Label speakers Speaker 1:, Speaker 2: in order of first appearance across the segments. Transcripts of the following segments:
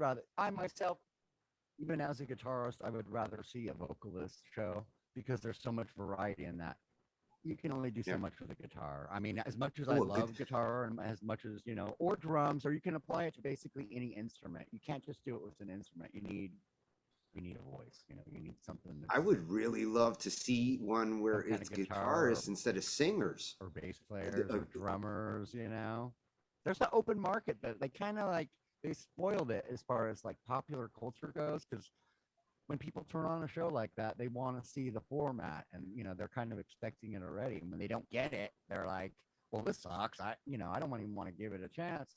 Speaker 1: rather, I myself, even as a guitarist, I would rather see a vocalist show because there's so much variety in that. You can only do so
Speaker 2: Yeah.
Speaker 1: much with a guitar. I mean, as much as I
Speaker 2: Oh, a good.
Speaker 1: love guitar and as much as, or drums, or you can apply it to basically any instrument. You can't just do it with an instrument. You need a voice. You need something
Speaker 2: I
Speaker 1: that's
Speaker 2: would really love to see one
Speaker 1: some
Speaker 2: where
Speaker 1: kind
Speaker 2: it's
Speaker 1: of guitar
Speaker 2: guitarists instead of singers.
Speaker 1: or bass
Speaker 2: The-
Speaker 1: players or drummers. There's the open market, but they kind of like they spoiled it as far as like popular culture goes because when people turn on a show like that, they want to see the format and they're kind of expecting it already. And when they don't get it, they're like, well, this sucks. I don't even want to give it a chance.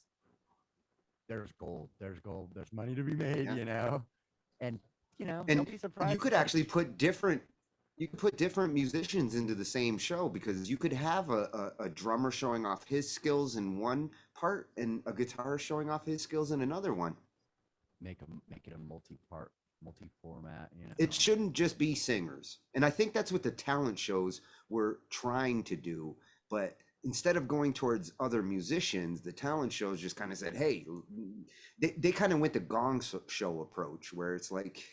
Speaker 1: There's gold. There's gold. There's money to be made,
Speaker 2: yeah.
Speaker 1: And
Speaker 2: And
Speaker 1: don't be
Speaker 2: you
Speaker 1: surprised
Speaker 2: could
Speaker 1: if like
Speaker 2: actually put different musicians into the same show because you could have a drummer showing off his skills in one part and a guitarist showing off his skills in another one.
Speaker 1: make it a multi-part, multi-format,
Speaker 2: It shouldn't just be singers. And I think that's what the talent shows were trying to do. But instead of going towards other musicians, the talent shows just kind of said, hey, they kind of went the show approach where it's like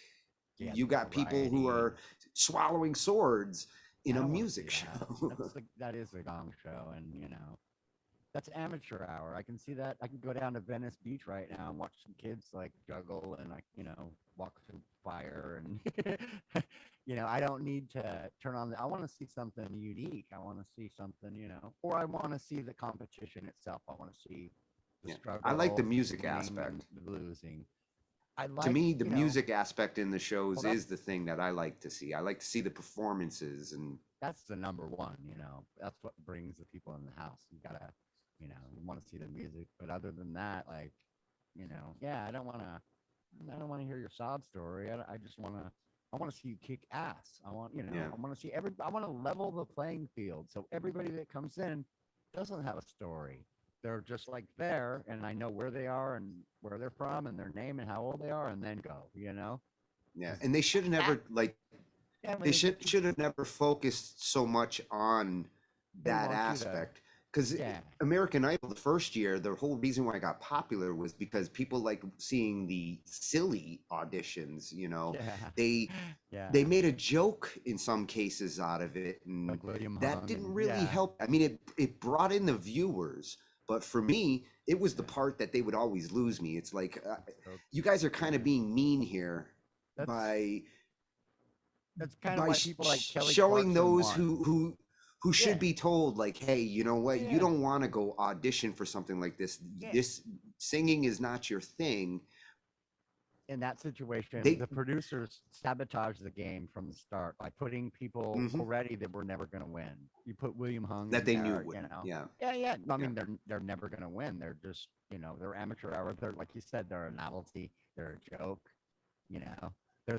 Speaker 1: Yeah,
Speaker 2: you got people who
Speaker 1: variety.
Speaker 2: are swallowing swords in
Speaker 1: I
Speaker 2: a
Speaker 1: don't want to see
Speaker 2: music
Speaker 1: that.
Speaker 2: show.
Speaker 1: That is the Gong Show, and that's amateur hour. I can see that. I can go down to Venice Beach right now and watch some kids like juggle and like walk through fire and I don't need to turn on. I want to see something unique. I want to see something or I want to see the competition itself. I want to see the
Speaker 2: Yeah. I like the
Speaker 1: struggle, the
Speaker 2: music
Speaker 1: winning, and
Speaker 2: aspect.
Speaker 1: the losing. I
Speaker 2: To
Speaker 1: like
Speaker 2: me, the music aspect in the
Speaker 1: well
Speaker 2: shows
Speaker 1: that's
Speaker 2: is the thing that I like to see. I like to see the performances and
Speaker 1: that's the number one. That's what brings the people in the house. You gotta you want to see the music, but other than that, like yeah, I don't want to hear your sob story. I just I want to see you kick ass.
Speaker 2: yeah.
Speaker 1: I want to see I want to level the playing field so everybody that comes in doesn't have a story. They're just like there, and I know where they are and where they're from and their name and how old they are, and then go.
Speaker 2: Yeah.
Speaker 1: Because
Speaker 2: And they should have
Speaker 1: that
Speaker 2: never like
Speaker 1: yeah, when
Speaker 2: they
Speaker 1: they get
Speaker 2: should have never focused so much on
Speaker 1: they
Speaker 2: that
Speaker 1: want you to
Speaker 2: aspect because
Speaker 1: yeah
Speaker 2: American Idol the first year the whole reason why it got popular was because people like seeing the silly auditions,
Speaker 1: yeah
Speaker 2: they
Speaker 1: yeah
Speaker 2: they made a joke in some cases out of it and
Speaker 1: like William
Speaker 2: that
Speaker 1: Hung
Speaker 2: didn't
Speaker 1: and
Speaker 2: really
Speaker 1: yeah.
Speaker 2: help. I mean it brought in the viewers, but for me it was the
Speaker 1: Yeah,
Speaker 2: part that they would always lose me. It's like
Speaker 1: so
Speaker 2: you guys are kind of
Speaker 1: yeah,
Speaker 2: being mean here
Speaker 1: that's
Speaker 2: by
Speaker 1: that's kind of why people like Kelly
Speaker 2: showing
Speaker 1: Clarkson
Speaker 2: those
Speaker 1: won.
Speaker 2: who should
Speaker 1: Yeah,
Speaker 2: be told like, hey, you know what, you
Speaker 1: yeah,
Speaker 2: don't want to go audition for something like this.
Speaker 1: yeah.
Speaker 2: This singing is not your thing.
Speaker 1: In that situation,
Speaker 2: They
Speaker 1: the producers sabotaged the game from the start by putting people
Speaker 2: mhm,
Speaker 1: already that were never going to win. You put William Hung
Speaker 2: that
Speaker 1: in
Speaker 2: they knew
Speaker 1: there,
Speaker 2: wouldn't. Yeah,
Speaker 1: Yeah, yeah. I
Speaker 2: yeah.
Speaker 1: mean, they're never going to win. They're just, they're amateur hour. They're like you said, they're a novelty. They're a joke. You know, they're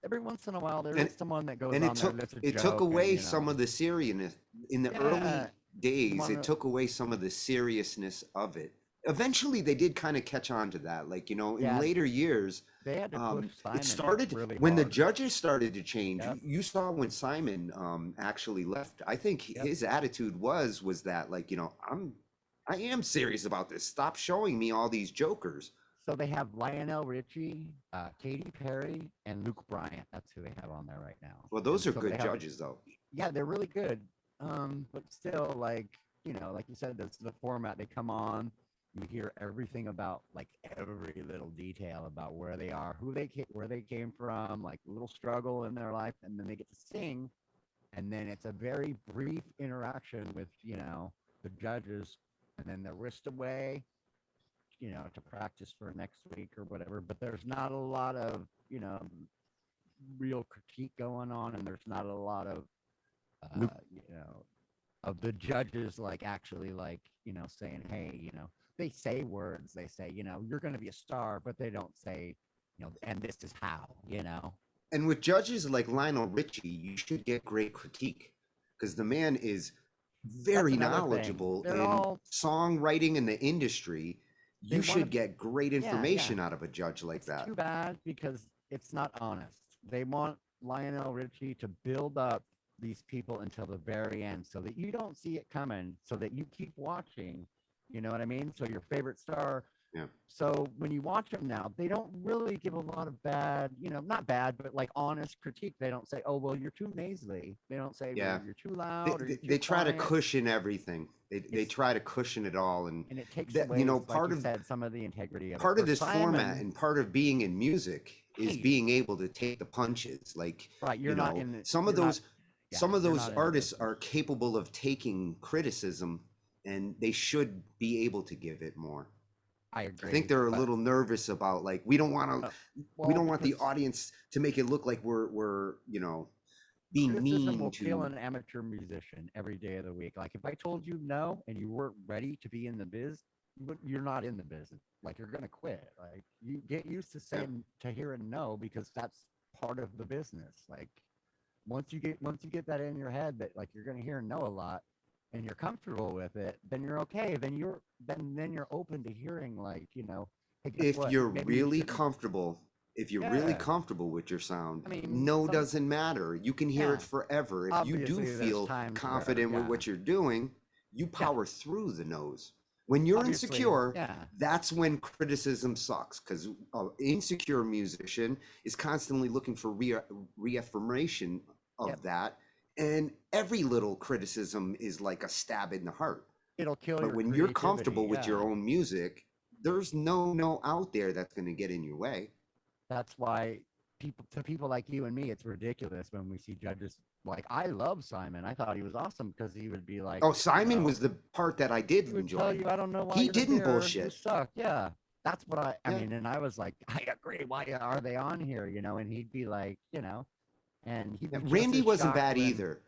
Speaker 1: every once in a while there
Speaker 2: and
Speaker 1: is someone that goes
Speaker 2: and
Speaker 1: on there that's a
Speaker 2: it took
Speaker 1: joke, and
Speaker 2: away some of the seriousness in the
Speaker 1: yeah,
Speaker 2: early
Speaker 1: you
Speaker 2: days.
Speaker 1: want
Speaker 2: It
Speaker 1: to,
Speaker 2: took away some of the seriousness of it. Eventually they did kind of catch on to that, like, in
Speaker 1: yeah,
Speaker 2: later years.
Speaker 1: they had to push
Speaker 2: It
Speaker 1: Simon
Speaker 2: started
Speaker 1: really
Speaker 2: when the
Speaker 1: hard.
Speaker 2: judges started to change.
Speaker 1: Yep,
Speaker 2: You saw when Simon actually left. I think
Speaker 1: yep.
Speaker 2: his attitude was that, like, I am serious about this. Stop showing me all these jokers.
Speaker 1: So they have Lionel Richie, Katy Perry, and Luke Bryant. That's who they have on there right now.
Speaker 2: Well,
Speaker 1: And
Speaker 2: those are
Speaker 1: so they
Speaker 2: good
Speaker 1: have,
Speaker 2: judges though.
Speaker 1: yeah, they're really good. But still, like like you said, that's the format. They come on, you hear everything about like every little detail about where they are, where they came from, like a little struggle in their life, and then they get to sing, and then it's a very brief interaction with the judges, and then they're whisked away to practice for next week or whatever. But there's not a lot of, real critique going on, and there's not a lot of,
Speaker 2: Luke,
Speaker 1: of the judges like actually like, saying, hey, they say words, they say, you're going to be a star, but they don't say, and this is how,
Speaker 2: and with judges like Lionel Richie, you should get great critique because the man is
Speaker 1: That's
Speaker 2: very
Speaker 1: another thing.
Speaker 2: knowledgeable
Speaker 1: They're
Speaker 2: in
Speaker 1: all,
Speaker 2: songwriting in the industry.
Speaker 1: they
Speaker 2: You
Speaker 1: want
Speaker 2: should
Speaker 1: to,
Speaker 2: get great
Speaker 1: yeah, yeah.
Speaker 2: information out of a judge like
Speaker 1: It's
Speaker 2: that.
Speaker 1: too bad because it's not honest. They want Lionel Richie to build up these people until the very end so that you don't see it coming, so that you keep watching. You know what I mean? So your favorite star
Speaker 2: Yeah.
Speaker 1: So when you watch them now, they don't really give a lot of bad, not bad, but like honest critique. They don't say, "Oh, well, you're too nasally." They don't say, "Well,
Speaker 2: Yeah.
Speaker 1: you're too loud or you're too
Speaker 2: They try to
Speaker 1: quiet."
Speaker 2: cushion everything. They
Speaker 1: It's
Speaker 2: try to cushion it all,
Speaker 1: and it takes
Speaker 2: that
Speaker 1: away, like
Speaker 2: part
Speaker 1: you
Speaker 2: of
Speaker 1: said, some of the integrity of it. Where
Speaker 2: this format
Speaker 1: Simon,
Speaker 2: and part of being in music is
Speaker 1: right,
Speaker 2: being able to take the punches. Like,
Speaker 1: right,
Speaker 2: some of
Speaker 1: you're not, yeah, you're not in the
Speaker 2: artists
Speaker 1: business.
Speaker 2: are capable of taking criticism, and they should be able to give it more.
Speaker 1: I
Speaker 2: I think
Speaker 1: agree,
Speaker 2: they're a
Speaker 1: but
Speaker 2: little nervous about, like, we don't want
Speaker 1: uh,
Speaker 2: to, we
Speaker 1: well,
Speaker 2: don't want the
Speaker 1: because
Speaker 2: audience to make it look like we're being
Speaker 1: criticism
Speaker 2: mean
Speaker 1: will kill
Speaker 2: to.
Speaker 1: an amateur musician every day of the week. Like if I told you no and you weren't ready to be in the biz, you're not in the business. Like you're gonna quit. Like you get used to
Speaker 2: Yeah.
Speaker 1: saying to hearing no because that's part of the business. Like once you get that in your head that like you're gonna hear no a lot and you're comfortable with it, then you're okay. Then you're open to hearing like, hey, guess
Speaker 2: if
Speaker 1: what?
Speaker 2: you're
Speaker 1: Maybe you
Speaker 2: really
Speaker 1: shouldn't.
Speaker 2: comfortable if you're really
Speaker 1: Yeah.
Speaker 2: comfortable with your sound,
Speaker 1: I mean,
Speaker 2: no doesn't matter. You can hear it
Speaker 1: yeah.
Speaker 2: forever. If you do
Speaker 1: Obviously there's
Speaker 2: feel
Speaker 1: times where,
Speaker 2: confident with
Speaker 1: yeah.
Speaker 2: what you're doing, you
Speaker 1: Yeah.
Speaker 2: power through the no's. When you're
Speaker 1: Obviously,
Speaker 2: insecure,
Speaker 1: yeah.
Speaker 2: that's when criticism sucks, because an insecure musician is constantly looking for reaffirmation of
Speaker 1: Yep.
Speaker 2: that, and every little criticism is like a stab in the heart.
Speaker 1: It'll kill
Speaker 2: But
Speaker 1: your
Speaker 2: when you're
Speaker 1: creativity.
Speaker 2: comfortable with your
Speaker 1: Yeah.
Speaker 2: own music, there's no out there that's going to get in your way.
Speaker 1: That's why people like you and me, it's ridiculous when we see judges like I love Simon. I thought he was awesome because he would be like,
Speaker 2: Oh, Simon was the part that I did
Speaker 1: he would tell
Speaker 2: enjoy.
Speaker 1: you, I don't know why
Speaker 2: He
Speaker 1: you're
Speaker 2: didn't
Speaker 1: here. You
Speaker 2: bullshit.
Speaker 1: suck. Yeah. That's what I
Speaker 2: Yeah.
Speaker 1: mean, and I was like, I agree. Why are they on here? And he'd be like, and he'd
Speaker 2: Yeah,
Speaker 1: be just
Speaker 2: Randy
Speaker 1: as
Speaker 2: wasn't
Speaker 1: shocked
Speaker 2: bad
Speaker 1: when
Speaker 2: either.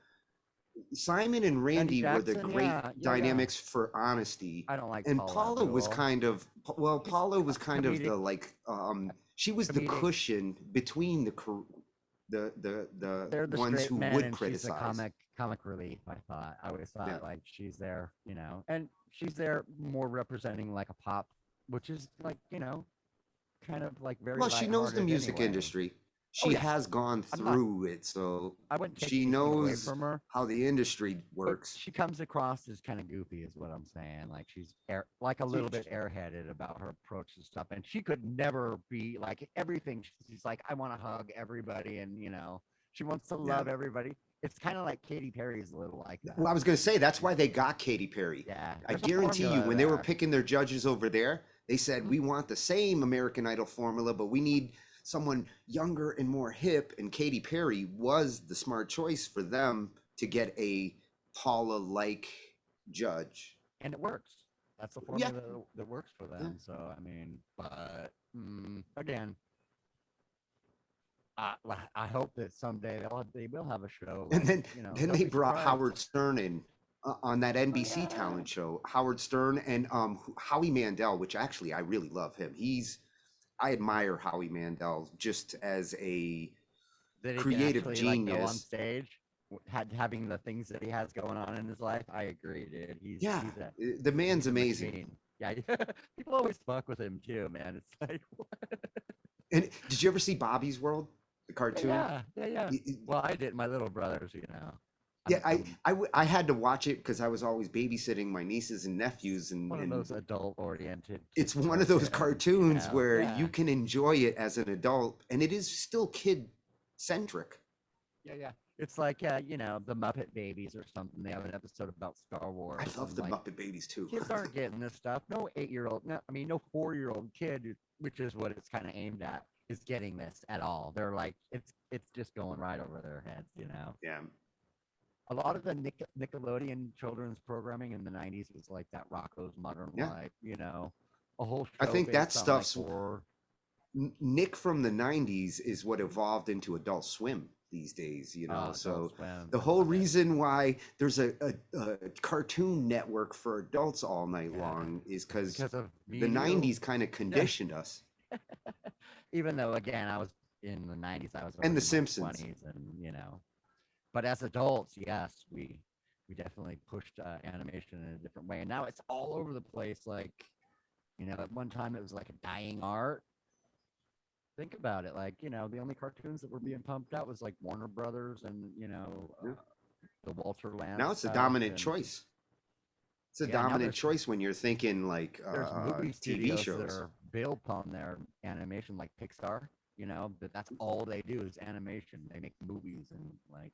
Speaker 2: Simon and
Speaker 1: Randy
Speaker 2: Randy were the
Speaker 1: Jackson,
Speaker 2: great
Speaker 1: yeah, yeah.
Speaker 2: dynamics for honesty.
Speaker 1: I don't like
Speaker 2: And
Speaker 1: Paula
Speaker 2: Paula was
Speaker 1: Abdul.
Speaker 2: kind of, well,
Speaker 1: He's
Speaker 2: Paula was
Speaker 1: a
Speaker 2: kind of
Speaker 1: comedic
Speaker 2: the, like, she was the
Speaker 1: comedic.
Speaker 2: cushion between the
Speaker 1: They're the
Speaker 2: ones
Speaker 1: straight
Speaker 2: who
Speaker 1: men
Speaker 2: would
Speaker 1: and she's the
Speaker 2: criticize.
Speaker 1: comic relief. I always
Speaker 2: Yeah.
Speaker 1: thought like she's there, and she's there more representing like a pop, which is like, kind of like very
Speaker 2: Well, she knows the
Speaker 1: lighthearted
Speaker 2: music
Speaker 1: anyway.
Speaker 2: industry.
Speaker 1: Oh
Speaker 2: She
Speaker 1: yeah,
Speaker 2: has gone
Speaker 1: I'm not,
Speaker 2: through it, so
Speaker 1: I wouldn't take
Speaker 2: she
Speaker 1: anything away
Speaker 2: knows
Speaker 1: from her,
Speaker 2: how the industry
Speaker 1: but
Speaker 2: works.
Speaker 1: she comes across as kind of goofy is what I'm saying. Like like a
Speaker 2: She,
Speaker 1: little bit airheaded about her approach to stuff, and she could never be like everything. She's like, I want to hug everybody, and she wants to
Speaker 2: yeah.
Speaker 1: love everybody. It's kind of like Katy Perry's a little like
Speaker 2: Well,
Speaker 1: that.
Speaker 2: I was going to say that's why they got Katy Perry.
Speaker 1: Yeah,
Speaker 2: I
Speaker 1: there's a
Speaker 2: guarantee you,
Speaker 1: formula
Speaker 2: when they were
Speaker 1: there.
Speaker 2: picking their judges over there, they said,
Speaker 1: Mhm.
Speaker 2: we want the same American Idol formula, but we need someone younger and more hip. And Katy Perry was the smart choice for them to get a Paula like judge.
Speaker 1: And it works. That's the
Speaker 2: Yeah.
Speaker 1: formula that works for
Speaker 2: Yeah.
Speaker 1: them. So I mean, but again, I hope that someday they will have a show
Speaker 2: And
Speaker 1: like
Speaker 2: then
Speaker 1: don't
Speaker 2: they
Speaker 1: be
Speaker 2: brought
Speaker 1: surprised.
Speaker 2: Howard Stern in on that
Speaker 1: Oh
Speaker 2: NBC
Speaker 1: yeah,
Speaker 2: talent show. Howard Stern and Howie Mandel, which actually I really love him. I admire Howie Mandel just as a
Speaker 1: that he can
Speaker 2: creative
Speaker 1: actually like go on
Speaker 2: genius.
Speaker 1: stage, having the things that he has going on in his life. I agree, dude.
Speaker 2: Yeah,
Speaker 1: He's a
Speaker 2: the man's
Speaker 1: he's a
Speaker 2: amazing.
Speaker 1: machine. Yeah, people always fuck with him too, man. It's like, what?
Speaker 2: And did you ever see Bobby's World, the cartoon?
Speaker 1: Yeah. Well, I did. My little brothers.
Speaker 2: Yeah,
Speaker 1: I'm
Speaker 2: I had to watch it because I was always babysitting my nieces and nephews,
Speaker 1: one of
Speaker 2: and
Speaker 1: those adult-oriented
Speaker 2: it's
Speaker 1: kids
Speaker 2: one of those
Speaker 1: cartoons.
Speaker 2: cartoons where you
Speaker 1: Yeah,
Speaker 2: can enjoy it as an adult, and it is still kid centric.
Speaker 1: yeah. It's like the Muppet Babies or something. They have an episode about Star
Speaker 2: I
Speaker 1: Wars,
Speaker 2: love
Speaker 1: and
Speaker 2: the
Speaker 1: like
Speaker 2: Muppet Babies too.
Speaker 1: kids aren't getting this stuff. No 8-year-old, no, I mean no 4-year-old kid, which is what it's kind of aimed at, is getting this at all. They're like, it's just going right over their heads.
Speaker 2: Yeah,
Speaker 1: A lot of the Nickelodeon children's programming in the '90s was like that Rocko's Modern
Speaker 2: yeah.
Speaker 1: Life, a whole
Speaker 2: I
Speaker 1: show
Speaker 2: think that
Speaker 1: based on like
Speaker 2: stuff's
Speaker 1: horror.
Speaker 2: Nick from the '90s is what evolved into Adult Swim these days.
Speaker 1: Adult
Speaker 2: So
Speaker 1: Swim,
Speaker 2: the
Speaker 1: I
Speaker 2: whole
Speaker 1: love it.
Speaker 2: reason why there's a cartoon network for adults all night
Speaker 1: Yeah,
Speaker 2: long is because
Speaker 1: because of me
Speaker 2: the
Speaker 1: and you.
Speaker 2: '90s kind of conditioned us.
Speaker 1: Even though again I was in the '90s, I was
Speaker 2: And
Speaker 1: already
Speaker 2: The
Speaker 1: in my
Speaker 2: Simpsons.
Speaker 1: 20s, and. But as adults, yes, we definitely pushed animation in a different way, and now it's all over the place. Like, at one time it was like a dying art. Think about it, like the only cartoons that were being pumped out was like Warner Brothers and
Speaker 2: Yeah.
Speaker 1: the Walter Lantz
Speaker 2: Now it's the
Speaker 1: stuff,
Speaker 2: dominant
Speaker 1: and
Speaker 2: choice. It's a
Speaker 1: Yeah, now
Speaker 2: dominant choice when you're thinking like
Speaker 1: there's movie
Speaker 2: TV
Speaker 1: studios that
Speaker 2: shows.
Speaker 1: are built on their animation, like Pixar. But that's all they do is animation. They make movies and like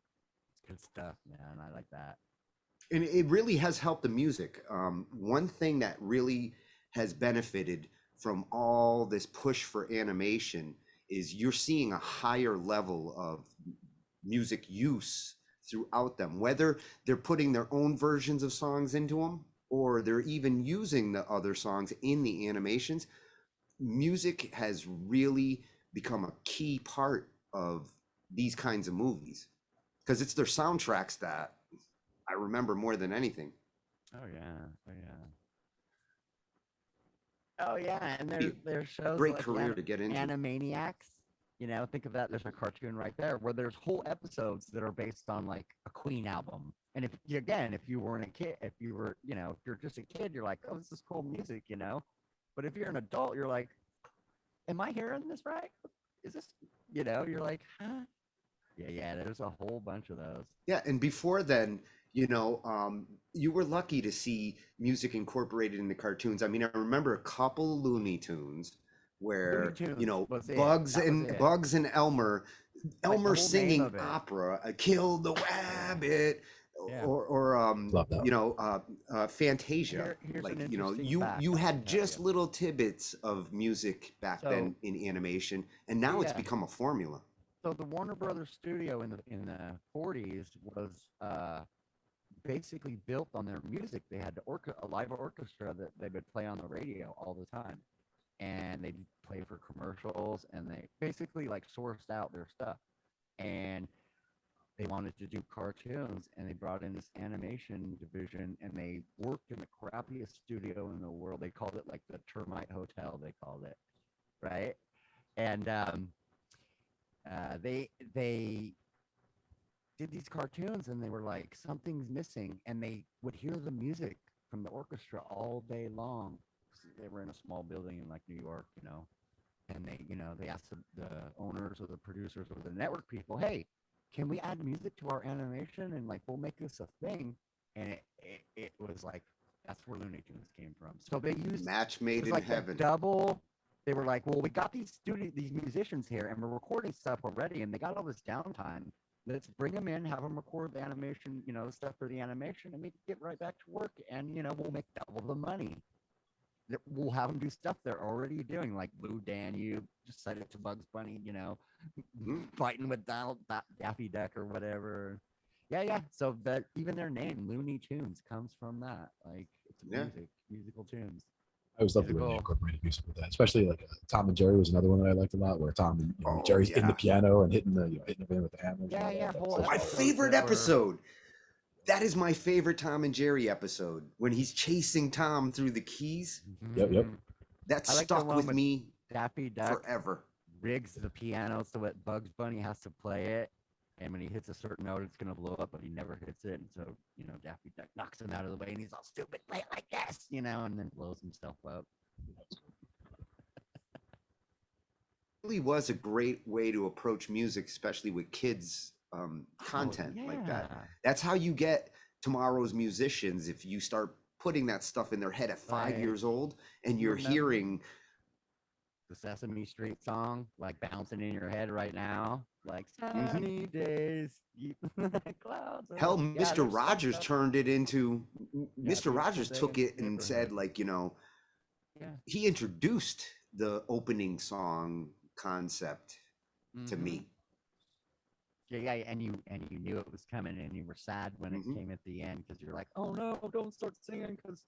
Speaker 1: it's good stuff, man. I like that.
Speaker 2: And it really has helped the music. One thing that really has benefited from all this push for animation is you're seeing a higher level of music use throughout them, whether they're putting their own versions of songs into them or they're even using the other songs in the animations. Music has really become a key part of these kinds of movies because it's their soundtracks that I remember more than anything.
Speaker 1: Oh yeah, oh yeah, oh yeah. And
Speaker 2: Be
Speaker 1: there's
Speaker 2: a
Speaker 1: shows
Speaker 2: great
Speaker 1: like
Speaker 2: career to get into.
Speaker 1: Animaniacs. Think of that. There's a cartoon right there where there's whole episodes that are based on like a Queen album. And if you weren't a kid, if you were, if you're just a kid, you're like, oh, this is cool music. But if you're an adult, you're like, am I hearing this right? Is this, you're like, huh? Yeah, yeah. There's a whole bunch of those.
Speaker 2: Yeah, and before then, you were lucky to see music incorporated into cartoons. I mean, I remember a couple Looney Tunes
Speaker 1: Looney
Speaker 2: where,
Speaker 1: Tunes was it.
Speaker 2: Bugs
Speaker 1: That was
Speaker 2: and
Speaker 1: it. Like the
Speaker 2: Elmer
Speaker 1: whole name
Speaker 2: singing
Speaker 1: of it.
Speaker 2: opera, "Kill the
Speaker 1: Yeah.
Speaker 2: Rabbit,"
Speaker 1: Yeah.
Speaker 2: or
Speaker 3: Love that.
Speaker 2: Fantasia.
Speaker 1: Here's an
Speaker 2: Like,
Speaker 1: interesting fact
Speaker 2: you
Speaker 1: I can
Speaker 2: had
Speaker 1: tell
Speaker 2: just
Speaker 1: you.
Speaker 2: little tidbits of music back
Speaker 1: So
Speaker 2: then in animation, and now it's
Speaker 1: yeah.
Speaker 2: become a formula.
Speaker 1: So the Warner Brothers studio in the 40s was basically built on their music. They had a live orchestra that they would play on the radio all the time, and they'd play for commercials, and they basically like sourced out their stuff. And they wanted to do cartoons, and they brought in this animation division, and they worked in the crappiest studio in the world. They called it like the Termite Hotel. They called it, right? And they did these cartoons, and they were like, something's missing, and they would hear the music from the orchestra all day long. They were in a small building in like New York. And they asked the owners or the producers or the network people, hey, can we add music to our animation, and like we'll make this a thing. And it was like, that's where Looney Tunes came from. So they used,
Speaker 2: Match
Speaker 1: it
Speaker 2: made
Speaker 1: was
Speaker 2: in
Speaker 1: like a
Speaker 2: heaven.
Speaker 1: double. They were like, well, we got these musicians here, and we're recording stuff already, and they got all this downtime. Let's bring them in, have them record the animation, stuff for the animation, and we get right back to work, and we'll make double the money. We'll have them do stuff they're already doing, like Blue Danube, just set it to Bugs Bunny, fighting with Donald Daffy Duck or whatever. Yeah, yeah. So that even their name, Looney Tunes, comes from that. Like it's
Speaker 2: Yeah.
Speaker 1: musical tunes.
Speaker 3: I always love the way they incorporated music with that, especially like Tom and Jerry was another one that I liked a lot, where Tom and
Speaker 2: Oh,
Speaker 3: Jerry's in the
Speaker 2: yeah.
Speaker 3: piano and hitting the hitting the with the hammer.
Speaker 1: Yeah, yeah.
Speaker 2: My favorite episode. That is my favorite Tom and Jerry episode when he's chasing Tom through the keys.
Speaker 3: Yep.
Speaker 2: That
Speaker 1: I like the
Speaker 2: stuck
Speaker 1: one
Speaker 2: with
Speaker 1: with
Speaker 2: me
Speaker 1: Daffy Duck
Speaker 2: forever.
Speaker 1: rigs the piano so that Bugs Bunny has to play it. And when he hits a certain note, it's gonna blow up, but he never hits it. And so, Daffy Duck knocks him out of the way, and he's all stupid, play it like this, and then blows himself up.
Speaker 2: Really was a great way to approach music, especially with kids content like that. That's how you get tomorrow's musicians. If you start putting that stuff in their head at 5 years old, and you're hearing
Speaker 1: the Sesame Street song like bouncing in your head right now, like sunny days, clouds.
Speaker 2: Hell, Mr. Rogers turned it into. Mr. Rogers took it and said, like, he introduced the opening song concept to me.
Speaker 1: Yeah, and you knew it was coming, and you were sad when it came at the end because you're like, oh no, don't start singing because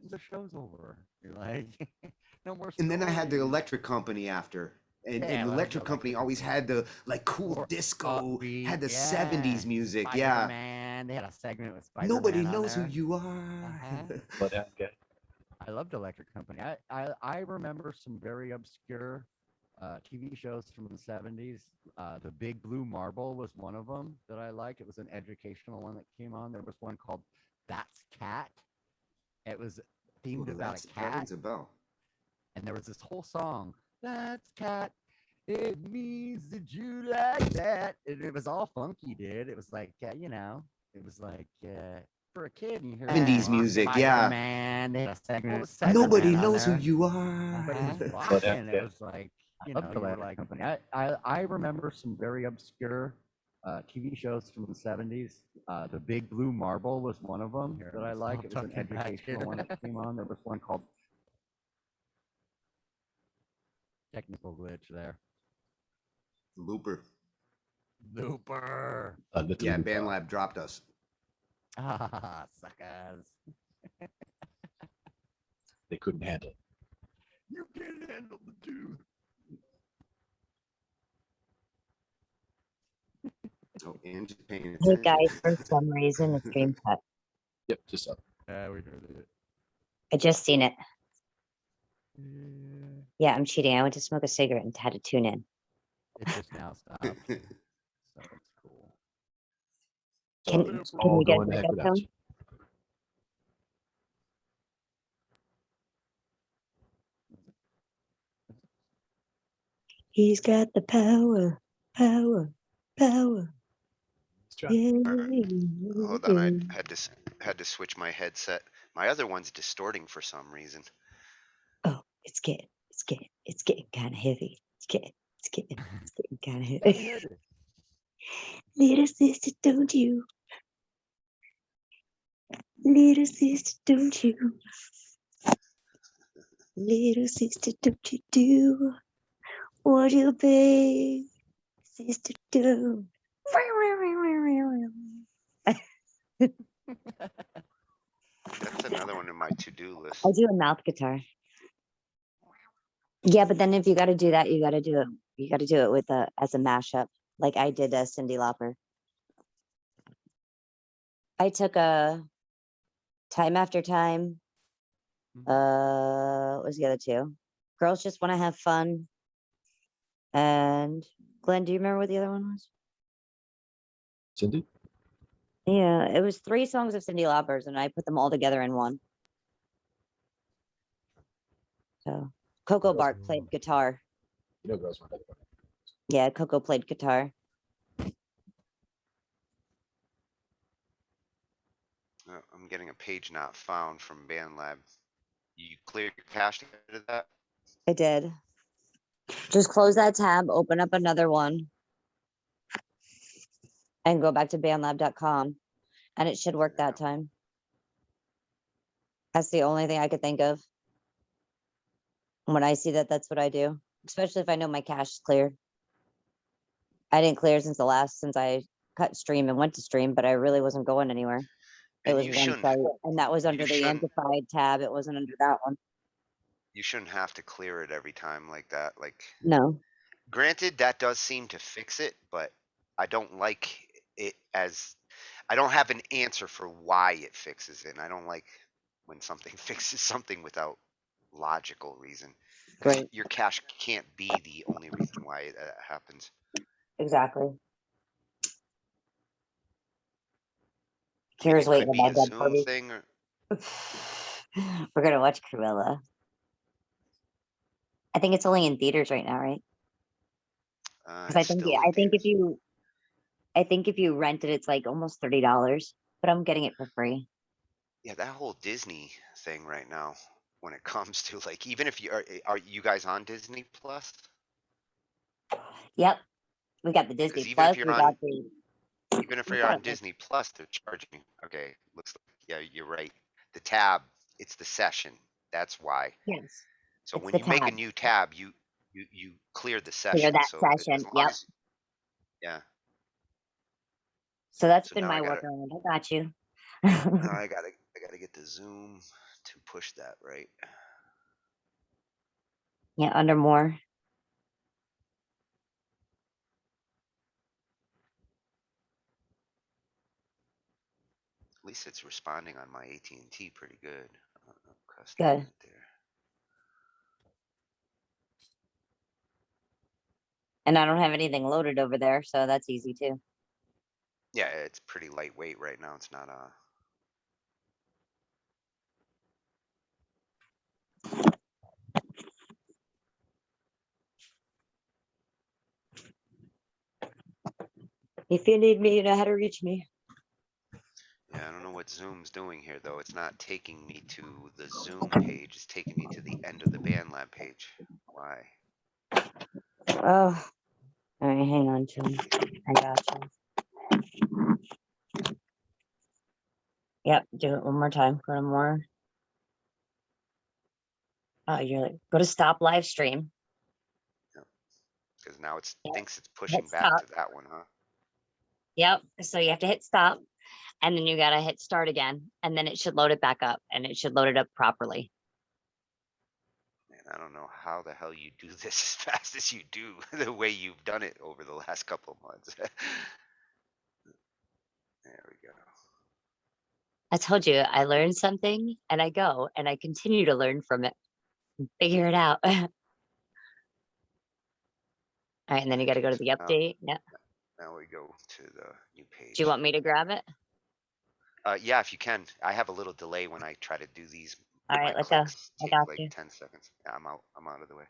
Speaker 1: the show's over. You're like, no more.
Speaker 2: And then I had the Electric Company after. And the Electric Company always had the like cool disco, had the 70s music.
Speaker 1: Spider-Man. They had a segment with Spider-Man.
Speaker 2: Nobody knows who you are.
Speaker 1: I loved Electric Company. I remember some very obscure TV shows from the 70s. The Big Blue Marble was one of them that I liked. It was an educational one that came on. There was one called That's Cat. It was themed about a cat.
Speaker 2: That rings a bell.
Speaker 1: And there was this whole song, That's Cat. It means that you like that. And it was all funky, dude. It was like, it was like for a kid, and you hear
Speaker 2: 70s music, yeah.
Speaker 1: Spider-Man. They had a segment with
Speaker 2: Nobody
Speaker 1: Spider-Man on
Speaker 2: knows who
Speaker 1: there.
Speaker 2: you are.
Speaker 1: But it was
Speaker 3: But
Speaker 1: rocking. It was like, you know, you were like,
Speaker 3: company.
Speaker 1: I remember some very obscure TV shows from the 70s. The Big Blue Marble was one of them that I like. It was an educational one that came on. There was one called Technical Glitch there.
Speaker 2: Looper.
Speaker 1: Looper.
Speaker 2: Yeah, BandLab dropped us.
Speaker 1: Ah, suckers.
Speaker 3: They couldn't handle it.
Speaker 1: You can't handle the truth.
Speaker 2: Oh, and just paying
Speaker 4: Hey
Speaker 2: attention.
Speaker 4: guys, for some reason the stream cut.
Speaker 3: Yep, just up.
Speaker 1: Yeah, we heard it.
Speaker 4: I just seen it.
Speaker 1: Yeah.
Speaker 4: Yeah, I'm cheating. I went to smoke a cigarette and had to tune in.
Speaker 1: It just now stopped. So it's cool.
Speaker 4: Can
Speaker 3: It's
Speaker 4: can
Speaker 3: all
Speaker 4: we get
Speaker 3: going to heck
Speaker 4: a
Speaker 3: without
Speaker 4: tone?
Speaker 3: you.
Speaker 4: He's got the power, power, power.
Speaker 3: Let's try.
Speaker 4: Yeah.
Speaker 5: Hold on, I had to switch my headset. My other one's distorting for some reason.
Speaker 4: Oh, it's getting kind of heavy. It's getting kind of heavy. Little sister, don't you? Little sister, don't you? Little sister, don't you do what your big sister do?
Speaker 5: That's another one in my to-do list.
Speaker 4: I do a mouth guitar. Yeah, but then if you got to do that, you got to do it. You got to do it with as a mashup, like I did a Cyndi Lauper. I took a Time After Time. What was the other two? Girls Just Want to Have Fun. And Glenn, do you remember what the other one was?
Speaker 3: Cindy?
Speaker 4: Yeah, it was 3 songs of Cyndi Lauper's, and I put them all together in one. So Coco
Speaker 3: Girls
Speaker 4: Bart
Speaker 3: Want-
Speaker 4: played guitar.
Speaker 3: You know, girls want to have fun.
Speaker 4: Yeah, Coco played guitar.
Speaker 5: I'm getting a page not found from BandLab. You clear your cache to get rid of that?
Speaker 4: I did. Just close that tab, open up another one, and go back to bandlab.com, and it should work that time. That's the only thing I could think of. When I see that, that's what I do, especially if I know my cache is clear. I didn't clear since I cut stream and went to stream, but I really wasn't going anywhere. It
Speaker 5: And
Speaker 4: was
Speaker 5: you
Speaker 4: one
Speaker 5: shouldn't.
Speaker 4: site, and that was
Speaker 5: You
Speaker 4: under the
Speaker 5: shouldn't.
Speaker 4: amplified tab. It wasn't under that one.
Speaker 5: You shouldn't have to clear it every time like that. Like,
Speaker 4: No.
Speaker 5: granted, that does seem to fix it, but I don't like it as I don't have an answer for why it fixes it. And I don't like when something fixes something without logical reason. 'Cause
Speaker 4: Right.
Speaker 5: your cache can't be the only reason why it happens.
Speaker 4: Exactly.
Speaker 5: Maybe
Speaker 4: Kira's
Speaker 5: it could
Speaker 4: waiting
Speaker 5: be a
Speaker 4: about that
Speaker 5: Zoom
Speaker 4: party.
Speaker 5: thing or
Speaker 4: We're gonna watch Cruella. I think it's only in theaters right now, right? Because I
Speaker 5: it's
Speaker 4: think
Speaker 5: still in
Speaker 4: I think
Speaker 5: theaters.
Speaker 4: if you rent it, it's like almost $30. But I'm getting it for free.
Speaker 5: Yeah, that whole Disney thing right now, when it comes to like, even if you are you guys on Disney Plus?
Speaker 4: Yep, we got the Disney
Speaker 5: Because
Speaker 4: Plus. We got the.
Speaker 5: even if
Speaker 4: we
Speaker 5: you're
Speaker 4: got
Speaker 5: on
Speaker 4: it.
Speaker 5: Disney Plus, they're charging. Okay, looks like yeah, you're right. The tab, it's the session. That's why.
Speaker 4: Yes,
Speaker 5: So
Speaker 4: it's
Speaker 5: when
Speaker 4: the
Speaker 5: you make a
Speaker 4: tab.
Speaker 5: new tab, you clear the
Speaker 4: Clear
Speaker 5: session.
Speaker 4: that
Speaker 5: So
Speaker 4: session.
Speaker 5: as long
Speaker 4: Yep.
Speaker 5: as yeah.
Speaker 4: So that's
Speaker 5: So
Speaker 4: been
Speaker 5: now
Speaker 4: my workaround. I got you.
Speaker 5: now I gotta get the Zoom to push that right.
Speaker 4: Yeah, under more.
Speaker 5: At least it's responding on my AT&T pretty good. Custom
Speaker 4: Good.
Speaker 5: right there.
Speaker 4: And I don't have anything loaded over there, so that's easy too.
Speaker 5: Yeah, it's pretty lightweight right now. It's not
Speaker 4: If you need me, you know how to reach me.
Speaker 5: yeah, I don't know what Zoom's doing here, though. It's not taking me to the Zoom page. It's taking me to the end of the BandLab page. Why?
Speaker 4: Oh, all right, hang on to me. I got you. Yep, do it one more time. Go to more. Oh, you're like, go to stop live stream.
Speaker 5: Because now it
Speaker 4: Yep.
Speaker 5: thinks it's
Speaker 4: Hit
Speaker 5: pushing back
Speaker 4: stop.
Speaker 5: to that one, huh?
Speaker 4: Yep. So you have to hit stop and then you got to hit start again. And then it should load it back up and it should load it up properly.
Speaker 5: Man, I don't know how the hell you do this as fast as you do, the way you've done it over the last couple of months. There we go.
Speaker 4: I told you I learned something and I go and I continue to learn from it and figure it out. All right. And then you got to go to the update. Yeah.
Speaker 5: Now we go to the new page.
Speaker 4: Do you want me to grab it?
Speaker 5: Yeah, if you can. I have a little delay when I try to do these.
Speaker 4: All
Speaker 5: My
Speaker 4: right, let's go.
Speaker 5: clicks
Speaker 4: I
Speaker 5: take
Speaker 4: got
Speaker 5: like
Speaker 4: you.
Speaker 5: 10 seconds. Yeah, I'm out. I'm out of the way.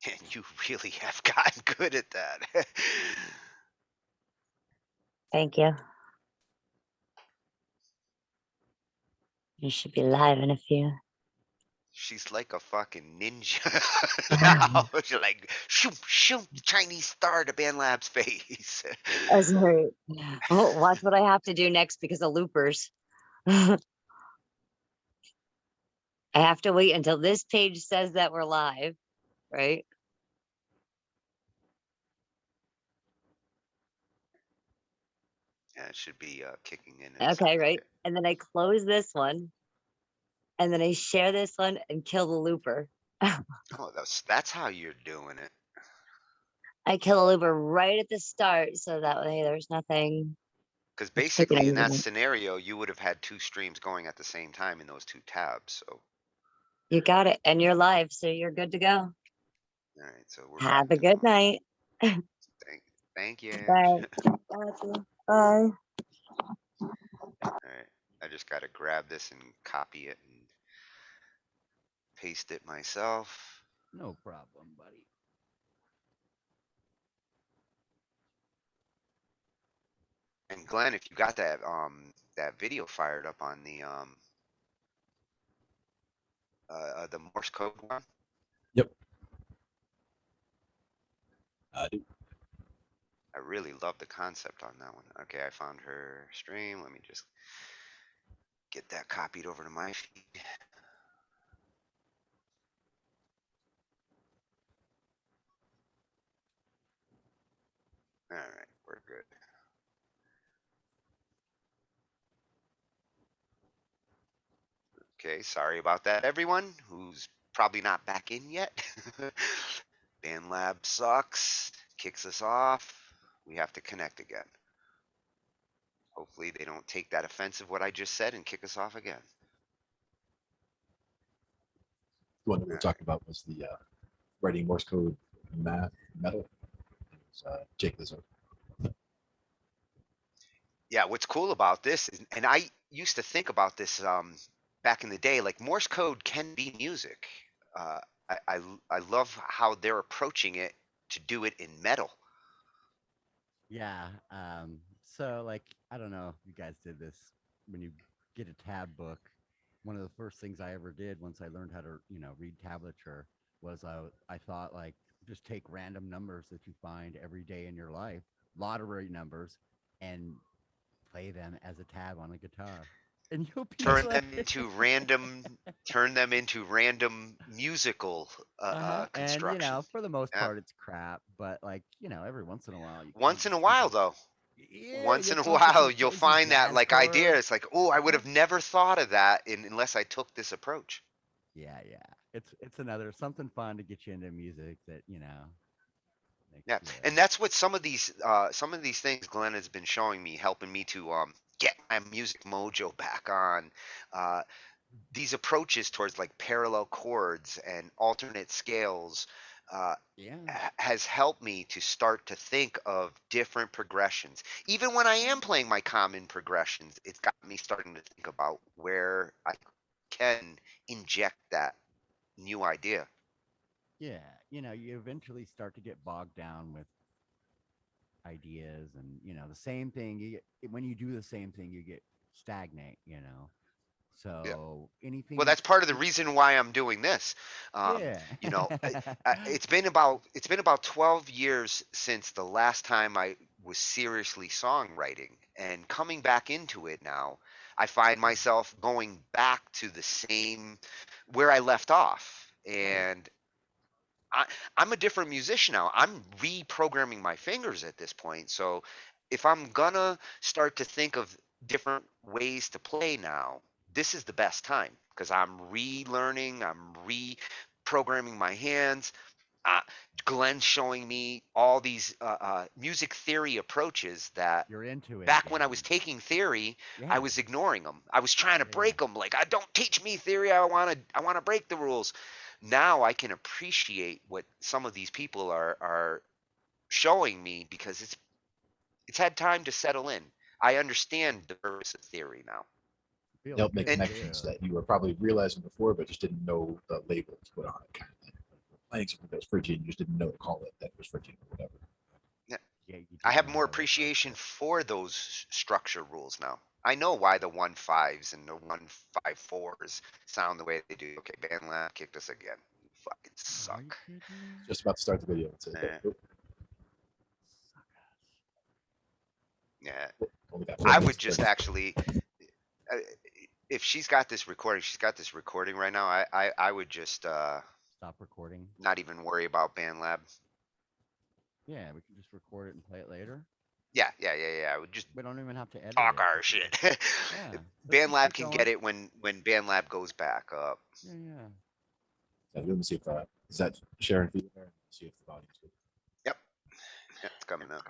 Speaker 5: And you really have gotten good at that.
Speaker 4: Thank you. You should be live in a few.
Speaker 5: She's like a fucking ninja now. She's like, shoot, shoot, Chinese star to BandLab's face.
Speaker 4: That's right. Oh, watch what I have to do next because of loopers. I have to wait until this page says that we're live, right?
Speaker 5: Yeah, it should be kicking in a
Speaker 4: Okay,
Speaker 5: second.
Speaker 4: right. And then I close this one and then I share this one and kill the looper.
Speaker 5: Oh, that's how you're doing it.
Speaker 4: I kill a looper right at the start so that way there's nothing.
Speaker 5: Because
Speaker 4: It's taking
Speaker 5: basically in that
Speaker 4: everything.
Speaker 5: scenario, you would have had two streams going at the same time in those two tabs. So,
Speaker 4: You got it. And you're live, so you're good to go.
Speaker 5: all right, so we're
Speaker 4: Have
Speaker 5: back
Speaker 4: a
Speaker 5: to
Speaker 4: good
Speaker 5: normal.
Speaker 4: night.
Speaker 5: Thank you.
Speaker 4: Bye. Gotcha. Bye.
Speaker 5: All right, I just got to grab this and copy it and paste it myself.
Speaker 1: No problem, buddy.
Speaker 5: And Glenn, if you got that video fired up on the Morse code one.
Speaker 3: Yep. I do.
Speaker 5: I really love the concept on that one. Okay, I found her stream. Let me just get that copied over to my feed. All right, we're good. Okay, sorry about that, everyone who's probably not back in yet. BandLab sucks, kicks us off. We have to connect again. Hopefully they don't take that offensive what I just said and kick us off again.
Speaker 3: The one that we were talking about was the writing Morse code metal. It was Jake Lizzo.
Speaker 5: Yeah, what's cool about this is, and I used to think about this back in the day, like Morse code can be music. Uh, I love how they're approaching it to do it in metal.
Speaker 1: Yeah. So like I don't know if you guys did this when you get a tab book. One of the first things I ever did once I learned how to, read tablature was I thought like just take random numbers that you find every day in your life, lottery numbers, and play them as a tab on a guitar. And you'll be
Speaker 5: Turn
Speaker 1: like,
Speaker 5: them into random musical
Speaker 1: and
Speaker 5: construction.
Speaker 1: for the most
Speaker 5: Yeah.
Speaker 1: part, it's crap. But like, every once in a while, you
Speaker 5: Once in a
Speaker 1: just
Speaker 5: while,
Speaker 1: think
Speaker 5: though.
Speaker 1: yeah,
Speaker 5: Once
Speaker 1: you'll
Speaker 5: in a
Speaker 1: come up with
Speaker 5: while,
Speaker 1: some
Speaker 5: you'll
Speaker 1: crazy
Speaker 5: find that
Speaker 1: jazz
Speaker 5: like idea.
Speaker 1: chord.
Speaker 5: It's like, oh, I would
Speaker 1: Yeah.
Speaker 5: have never thought of that unless I took this approach.
Speaker 1: Yeah, yeah. It's another something fun to get you into music that makes
Speaker 5: Yeah,
Speaker 1: you.
Speaker 5: and that's what some of these things Glenn has been showing me, helping me to get my music mojo back on. These approaches towards like parallel chords and alternate scales,
Speaker 1: Yeah.
Speaker 5: has helped me to start to think of different progressions. Even when I am playing my common progressions, it's got me starting to think about where I can inject that new idea.
Speaker 1: Yeah. You eventually start to get bogged down with ideas and, the same thing. When you do the same thing, you get stagnate.
Speaker 5: Yeah.
Speaker 1: So
Speaker 5: Well,
Speaker 1: anything,
Speaker 5: that's part of the reason why I'm doing this.
Speaker 1: yeah.
Speaker 5: You know, it's been about 12 years since the last time I was seriously songwriting, and coming back into it now, I find myself going back to the same where I left off,
Speaker 1: Right.
Speaker 5: and I, I'm a different musician now. I'm reprogramming my fingers at this point. So if I'm gonna start to think of different ways to play now, this is the best time because I'm relearning, I'm reprogramming my hands. Uh, Glenn's showing me all these music theory approaches that
Speaker 1: You're into it
Speaker 5: back when I
Speaker 1: again.
Speaker 5: was taking theory, I
Speaker 1: Yeah.
Speaker 5: was ignoring them. I was trying to
Speaker 1: Yeah.
Speaker 5: break them. Like, I don't teach me theory. I want to break the rules. Now I can appreciate what some of these people are showing me because it's had time to settle in. I understand the purpose of theory now.
Speaker 1: Feels
Speaker 3: Help make
Speaker 1: good
Speaker 5: And
Speaker 3: connections
Speaker 1: too.
Speaker 3: that you were probably realizing before, but just didn't know the label to put on it, kind of thing. Playing something that was Phrygian, you just didn't know to call it that was Phrygian or whatever.
Speaker 5: yeah,
Speaker 1: Yeah, you
Speaker 5: I
Speaker 1: didn't
Speaker 5: have
Speaker 1: know
Speaker 5: more
Speaker 1: how to reference
Speaker 5: appreciation
Speaker 1: it.
Speaker 5: for those structure rules now. I know why the 1.5s and the 1.54s sound the way they do. Okay, BandLab kicked us again. You fucking
Speaker 1: Are you
Speaker 5: suck.
Speaker 1: kidding me?
Speaker 3: Just about to start the video and say,
Speaker 5: Eh,
Speaker 3: oh,
Speaker 5: yeah,
Speaker 3: only got 4
Speaker 5: I
Speaker 3: minutes
Speaker 5: would
Speaker 3: to
Speaker 5: just
Speaker 3: register.
Speaker 5: actually, uh, if she's got this recording right now. I would just
Speaker 1: Stop recording.
Speaker 5: not even worry about BandLab.
Speaker 1: Yeah, we can just record it and play it later.
Speaker 5: Yeah. I would just
Speaker 1: We don't even have to edit
Speaker 5: talk
Speaker 1: it.
Speaker 5: our shit.
Speaker 1: Yeah. Let's just
Speaker 5: BandLab
Speaker 1: keep
Speaker 5: can
Speaker 1: going.
Speaker 5: get it when BandLab goes back up.
Speaker 1: Yeah.
Speaker 3: Let me see if is that sharing feed there? See if the volume's good.
Speaker 5: Yep, yeah, it's coming up.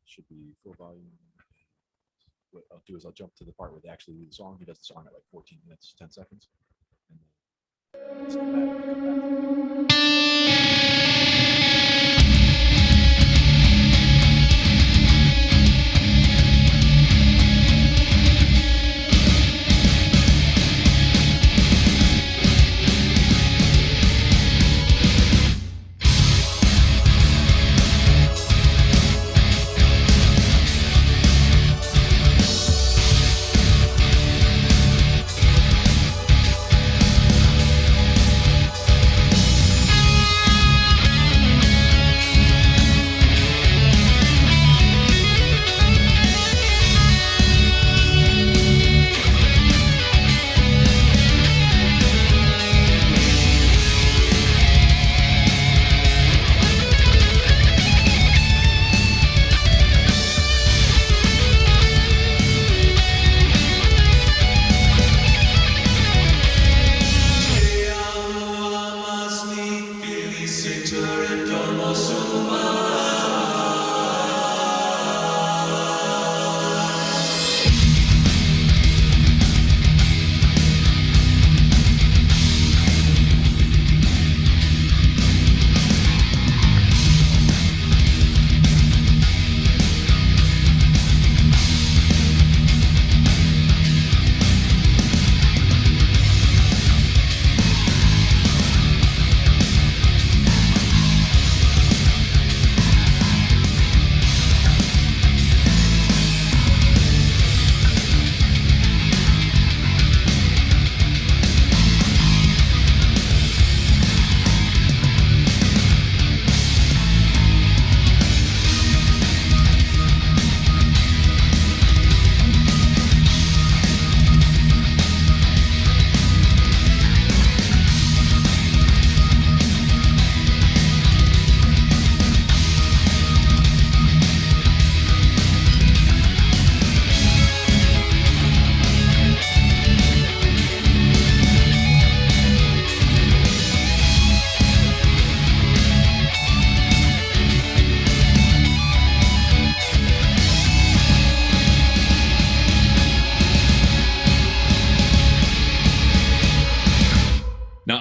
Speaker 3: Should be full volume. What I'll do is I'll jump to the part where they actually lead the song. He does the song at like 14 minutes, 10 seconds. And then skip that and come back to the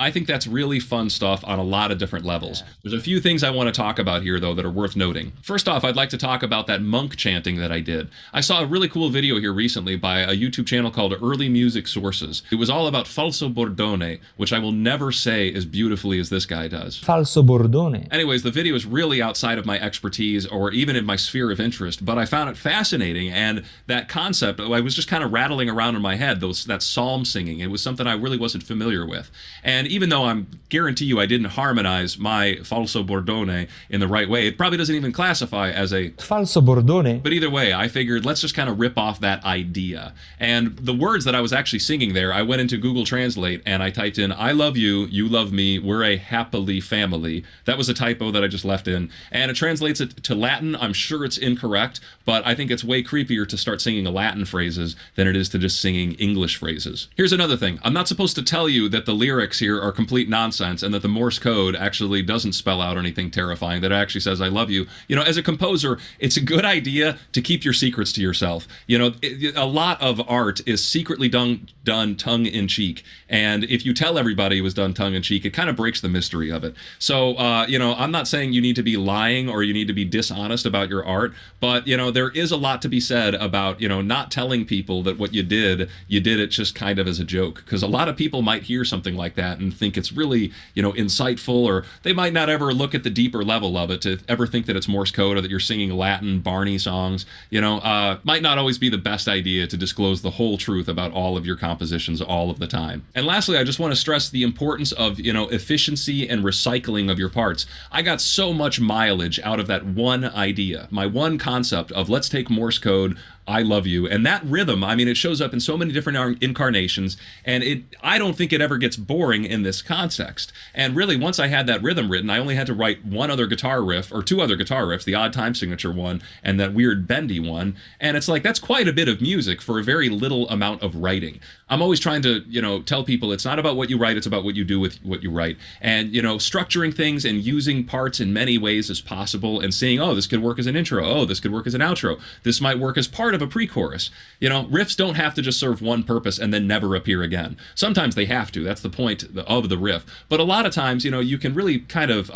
Speaker 6: I think that's really fun stuff on a lot of different levels. There's a few things I want to talk about here, though, that are worth noting. First off, I'd like to talk about that monk chanting that I did. I saw a really cool video here recently by a YouTube channel called Early Music Sources. It was all about falso bordone, which I will never say as beautifully as this guy does.
Speaker 7: Falso bordone.
Speaker 6: Anyways, the video is really outside of my expertise or even in my sphere of interest, but I found it fascinating, and that concept, I was just kind of rattling around in my head, that psalm singing. It was something I really wasn't familiar with. And even though I guarantee you I didn't harmonize my falso bordone in the right way, it probably doesn't even classify as a
Speaker 7: Falso bordone.
Speaker 6: but either way, I figured let's just kind of rip off that idea. And the words that I was actually singing there, I went into Google Translate and I typed in, I love you, you love me, we're a happily family. That was a typo that I just left in. And it translates it to Latin. I'm sure it's incorrect, but I think it's way creepier to start singing Latin phrases than it is to just singing English phrases. Here's another thing. I'm not supposed to tell you that the lyrics here are complete nonsense and that the Morse code actually doesn't spell out anything terrifying, that it actually says I love you. You know, as a composer, it's a good idea to keep your secrets to yourself. You know, a lot of art is secretly done tongue-in-cheek, and if you tell everybody it was done tongue-in-cheek, it kind of breaks the mystery of it. So, you know, I'm not saying you need to be lying or you need to be dishonest about your art, but, you know, there is a lot to be said about, you know, not telling people that what you did it just kind of as a joke, because a lot of people might hear something like that and think it's really, you know, insightful, or they might not ever look at the deeper level of it to ever think that it's Morse code or that you're singing Latin Barney songs. You know, might not always be the best idea to disclose the whole truth about all of your compositions all of the time. And lastly, I just want to stress the importance of, you know, efficiency and recycling of your parts. I got so much mileage out of that one idea, my one concept of let's take Morse code, I love you. And that rhythm, I mean, it shows up in so many different incarnations, and I don't think it ever gets boring in this context. And really, once I had that rhythm written, I only had to write one other guitar riff, or two other guitar riffs, the odd time signature one and that weird bendy one. And it's like, that's quite a bit of music for a very little amount of writing. I'm always trying to, you know, tell people it's not about what you write, it's about what you do with what you write. And, you know, structuring things and using parts in many ways as possible and seeing, oh, this could work as an intro. Oh, this could work as an outro. This might work as part of a pre-chorus. You know, riffs don't have to just serve one purpose and then never appear again. Sometimes they have to. That's the point of the riff. But a lot of times, you know, you can really kind of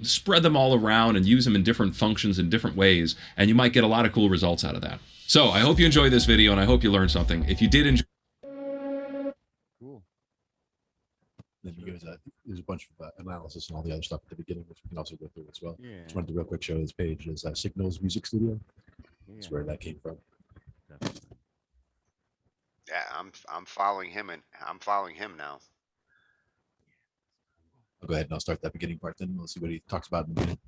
Speaker 6: spread them all around and use them in different functions in different ways, and you might get a lot of cool results out of that. So I hope you enjoyed this video, and I hope you learned something. If you did enjoy...
Speaker 1: Cool.
Speaker 3: Then you guys, there's a bunch of analysis and all the other stuff at the beginning, which we can also go through as well.
Speaker 1: Yeah.
Speaker 3: Just wanted to real quick show this page is Signals Music Studio. That's
Speaker 1: Yeah.
Speaker 3: where that came from.
Speaker 1: Definitely.
Speaker 5: Yeah, I'm following him, and I'm following him now.
Speaker 3: I'll go ahead and I'll start that beginning part, then we'll see what he talks about in a minute.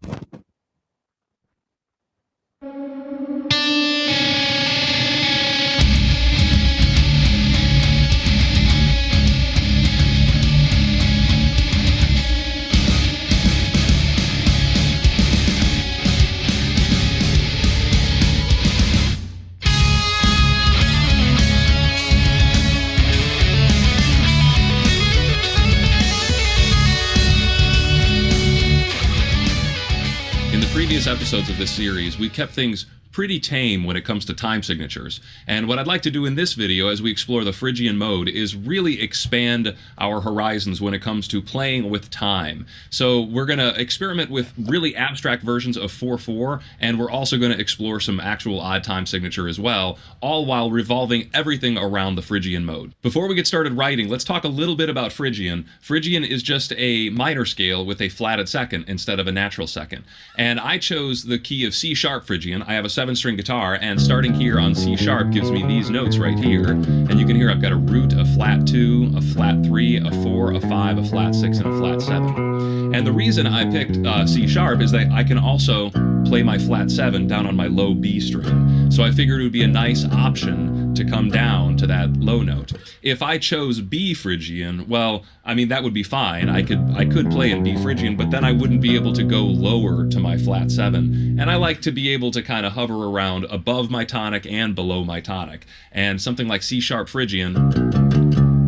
Speaker 6: In the previous episodes of this series, we kept things pretty tame when it comes to time signatures. And what I'd like to do in this video as we explore the Phrygian mode is really expand our horizons when it comes to playing with time. So we're going to experiment with really abstract versions of 4/4, and we're also going to explore some actual odd time signature as well, all while revolving everything around the Phrygian mode. Before we get started writing, let's talk a little bit about Phrygian. Phrygian is just a minor scale with a flatted second instead of a natural second. And I chose the key of C sharp Phrygian. I have a 7-string guitar, and starting here on C sharp gives me these notes right here. And you can hear I've got a root, a flat 2, a flat 3, a 4, a 5, a flat 6, and a flat 7. And the reason I picked C sharp is that I can also play my flat 7 down on my low B string. So I figured it would be a nice option to come down to that low note. If I chose B Phrygian, well, I mean, that would be fine. I could play in B Phrygian, but then I wouldn't be able to go lower to my flat 7. And I like to be able to kind of hover around above my tonic and below my tonic. And something like C sharp Phrygian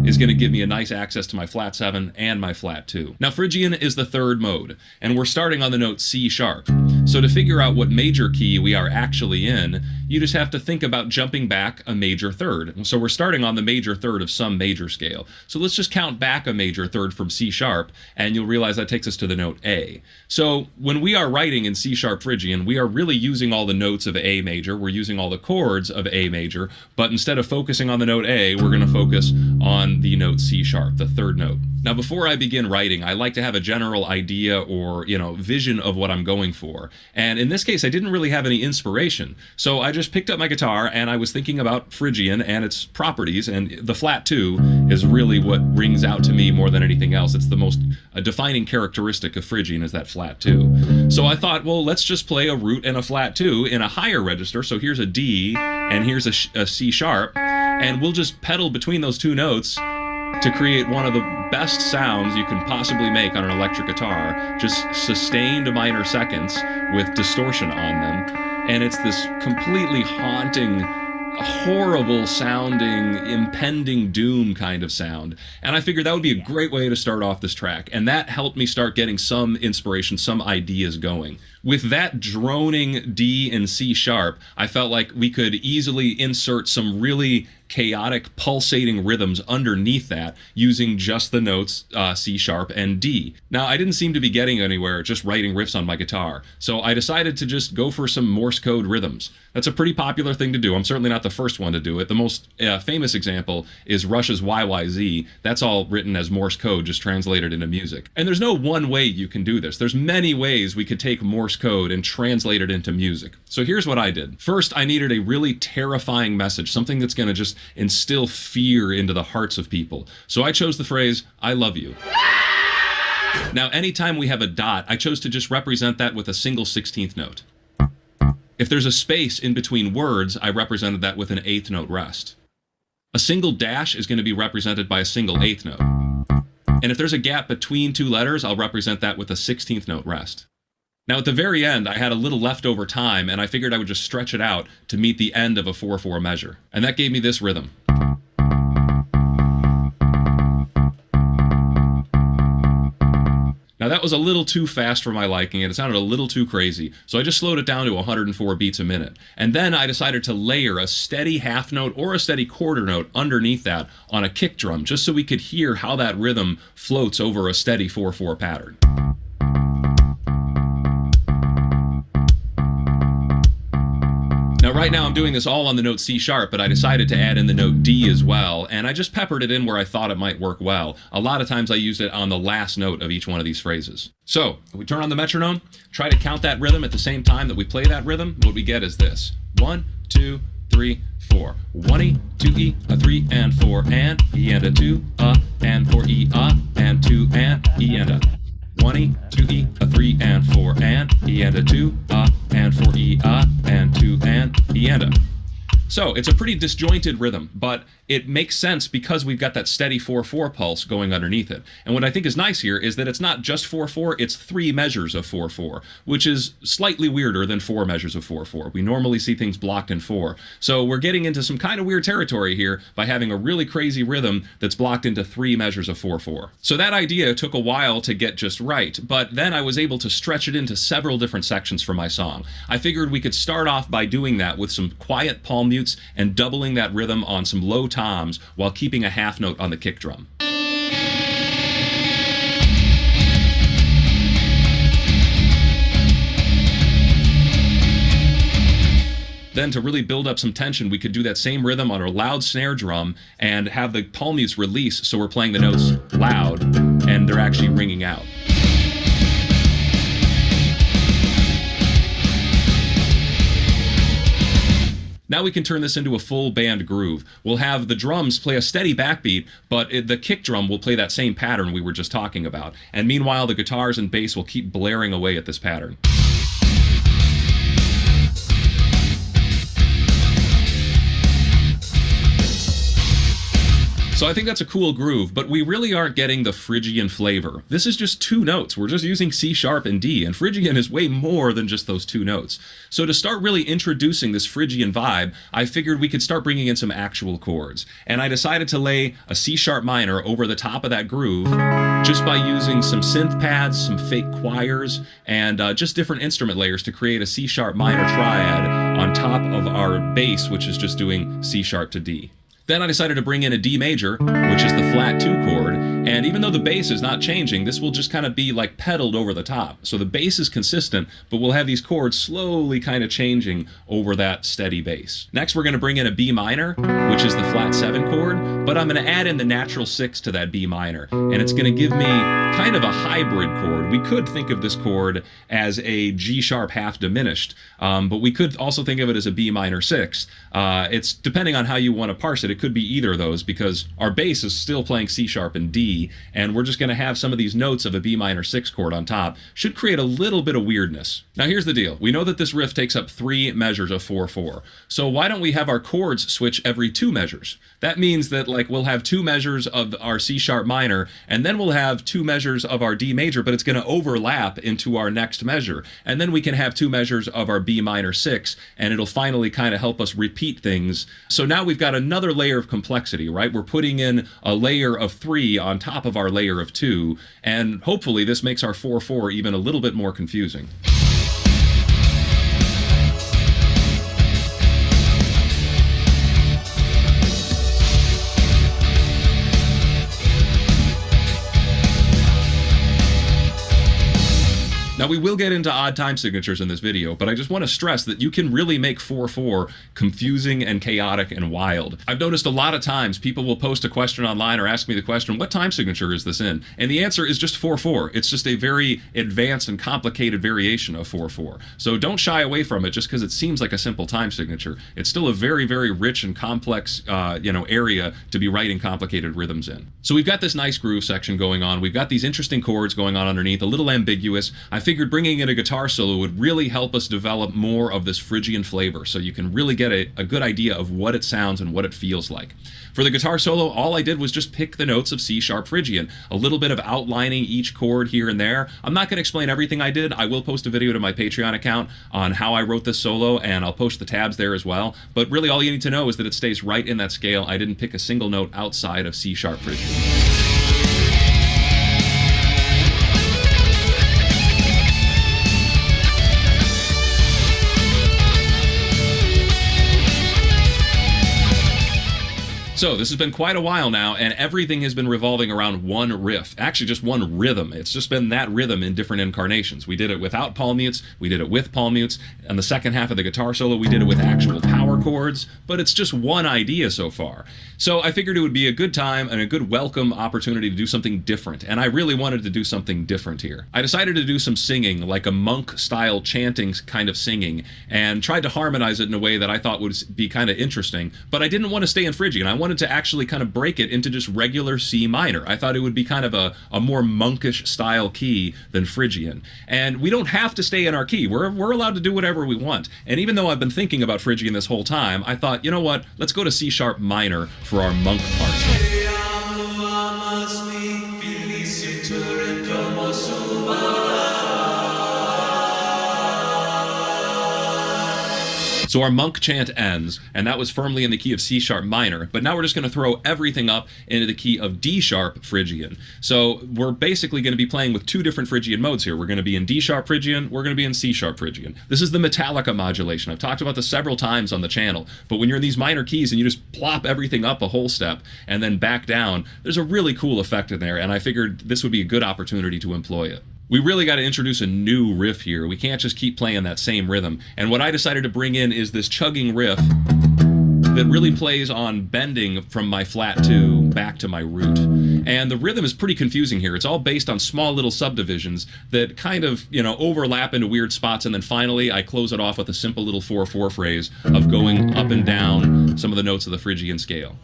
Speaker 6: is going to give me a nice access to my flat 7 and my flat 2. Now, Phrygian is the third mode, and we're starting on the note C sharp. So to figure out what major key we are actually in, you just have to think about jumping back a major third. So we're starting on the major third of some major scale. So let's just count back a major third from C sharp, and you'll realize that takes us to the note A. So when we are writing in C sharp Phrygian, we are really using all the notes of A major, we're using all the chords of A major, but instead of focusing on the note A, we're going to focus on the note C sharp, the third note. Now, before I begin writing, I like to have a general idea or, vision of what I'm going for. And in this case, I didn't really have any inspiration. So I just picked up my guitar and I was thinking about Phrygian and its properties, and the flat 2 is really what rings out to me more than anything else. It's the most defining characteristic of Phrygian is that flat 2. So I thought, well, let's just play a root and a flat 2 in a higher register. So here's a D and here's a C sharp, and we'll just pedal between those two notes to create one of the best sounds you can possibly make on an electric guitar, just sustained minor seconds with distortion on them. And it's this completely haunting, horrible sounding, impending doom kind of sound. And I figured that would be a great way to start off this track. And that helped me start getting some inspiration, some ideas going. With that droning D and C sharp, I felt like we could easily insert some really chaotic, pulsating rhythms underneath that using just the notes C sharp and D. Now, I didn't seem to be getting anywhere just writing riffs on my guitar, so I decided to just go for some Morse code rhythms. That's a pretty popular thing to do. I'm certainly not the first one to do it. The most famous example is Rush's YYZ. That's all written as Morse code, just translated into music. And there's no one way you can do this. There's many ways we could take Morse code and translate it into music. So here's what I did. First, I needed a really terrifying message, something that's going to just instill fear into the hearts of people. So I chose the phrase, "I love you." Now, anytime we have a dot, I chose to just represent that with a single 16th note. If there's a space in between words, I represented that with an 8th note rest. A single dash is going to be represented by a single 8th note. And if there's a gap between two letters, I'll represent that with a 16th note rest. Now, at the very end, I had a little leftover time, and I figured I would just stretch it out to meet the end of a 4/4 measure. And that gave me this rhythm. Now, that was a little too fast for my liking, and it sounded a little too crazy, so I just slowed it down to 104 beats a minute. And then I decided to layer a steady half note or a steady quarter note underneath that on a kick drum, just so we could hear how that rhythm floats over a steady 4/4 pattern. Now, right now I'm doing this all on the note C sharp, but I decided to add in the note D as well, and I just peppered it in where I thought it might work well. A lot of times I used it on the last note of each one of these phrases. So, if we turn on the metronome, try to count that rhythm at the same time that we play that rhythm, what we get is this. 1, 2, 3, 4. 1E, 2E, a 3 and 4 and E and a 2, and 4E, and 2 and E and a 1E, 2E, a 3 and 4 and E and a 2, and 4E, and 2 and E and a. So it's a pretty disjointed rhythm, but it makes sense because we've got that steady 4/4 pulse going underneath it. And what I think is nice here is that it's not just 4/4, it's 3 measures of 4/4, which is slightly weirder than 4 measures of 4/4. We normally see things blocked in 4. So we're getting into some kind of weird territory here by having a really crazy rhythm that's blocked into 3 measures of 4/4. So that idea took a while to get just right, but then I was able to stretch it into several different sections for my song. I figured we could start off by doing that with some quiet palm mutes and doubling that rhythm on some low toms while keeping a half note on the kick drum. Then to really build up some tension, we could do that same rhythm on a loud snare drum and have the palm mutes release so we're playing the notes loud and they're actually ringing out. Now we can turn this into a full band groove. We'll have the drums play a steady backbeat, but the kick drum will play that same pattern we were just talking about. And meanwhile, the guitars and bass will keep blaring away at this pattern. So I think that's a cool groove, but we really aren't getting the Phrygian flavor. This is just 2 notes. We're just using C sharp and D, and Phrygian is way more than just those 2 notes. So to start really introducing this Phrygian vibe, I figured we could start bringing in some actual chords. And I decided to lay a C sharp minor over the top of that groove just by using some synth pads, some fake choirs, and just different instrument layers to create a C sharp minor triad on top of our bass, which is just doing C sharp to D. Then I decided to bring in a D major, which is the flat 2 chord, and even though the bass is not changing, this will just kind of be like pedaled over the top. So the bass is consistent, but we'll have these chords slowly kind of changing over that steady bass. Next, we're going to bring in a B minor, which is the flat 7 chord, but I'm going to add in the natural 6 to that B minor, and it's going to give me kind of a hybrid chord. We could think of this chord as a G sharp half diminished, but we could also think of it as a B minor 6. It's depending on how you want to parse it. It could be either of those because our bass is still playing C sharp and D, and we're just going to have some of these notes of a B minor 6 chord on top. Should create a little bit of weirdness. Now here's the deal. We know that this riff takes up 3 measures of 4/4. So why don't we have our chords switch every 2 measures? That means that like we'll have 2 measures of our C sharp minor, and then we'll have 2 measures of our D major, but it's going to overlap into our next measure. And then we can have 2 measures of our B minor 6, and it'll finally kind of help us repeat things. So now we've got another layer of complexity, right? We're putting in a layer of 3 on top of our layer of 2, and hopefully this makes our 4/4 even a little bit more confusing. Now we will get into odd time signatures in this video, but I just want to stress that you can really make 4/4 confusing and chaotic and wild. I've noticed a lot of times people will post a question online or ask me the question, what time signature is this in? And the answer is just 4/4. It's just a very advanced and complicated variation of 4/4. So don't shy away from it just because it seems like a simple time signature. It's still a very, very rich and complex area to be writing complicated rhythms in. So we've got this nice groove section going on. We've got these interesting chords going on underneath, a little ambiguous. I figured bringing in a guitar solo would really help us develop more of this Phrygian flavor so you can really get a good idea of what it sounds and what it feels like. For the guitar solo, all I did was just pick the notes of C sharp Phrygian, a little bit of outlining each chord here and there. I'm not going to explain everything I did. I will post a video to my Patreon account on how I wrote this solo, and I'll post the tabs there as well. But really all you need to know is that it stays right in that scale. I didn't pick a single note outside of C sharp Phrygian. So this has been quite a while now, and everything has been revolving around one riff. Actually, just one rhythm. It's just been that rhythm in different incarnations. We did it without palm mutes. We did it with palm mutes. And the second half of the guitar solo, we did it with actual power chords. But it's just one idea so far. So I figured it would be a good time and a good welcome opportunity to do something different. And I really wanted to do something different here. I decided to do some singing, like a monk-style chanting kind of singing, and tried to harmonize it in a way that I thought would be kind of interesting. But I didn't want to stay in Phrygian. I wanted to actually kind of break it into just regular C minor. I thought it would be kind of a more monkish style key than Phrygian. And we don't have to stay in our key. We're allowed to do whatever we want. And even though I've been thinking about Phrygian this whole time, I thought, you know what? Let's go to C sharp minor for our monk part. So our monk chant ends, and that was firmly in the key of C sharp minor, but now we're just going to throw everything up into the key of D sharp Phrygian. So we're basically going to be playing with 2 different Phrygian modes here. We're going to be in D sharp Phrygian, we're going to be in C sharp Phrygian. This is the Metallica modulation. I've talked about this several times on the channel, but when you're in these minor keys and you just plop everything up a whole step and then back down, there's a really cool effect in there, and I figured this would be a good opportunity to employ it. We really got to introduce a new riff here. We can't just keep playing that same rhythm. And what I decided to bring in is this chugging riff that really plays on bending from my flat 2 back to my root. And the rhythm is pretty confusing here. It's all based on small little subdivisions that kind of, overlap into weird spots. And then finally, I close it off with a simple little 4/4 phrase of going up and down some of the notes of the Phrygian scale.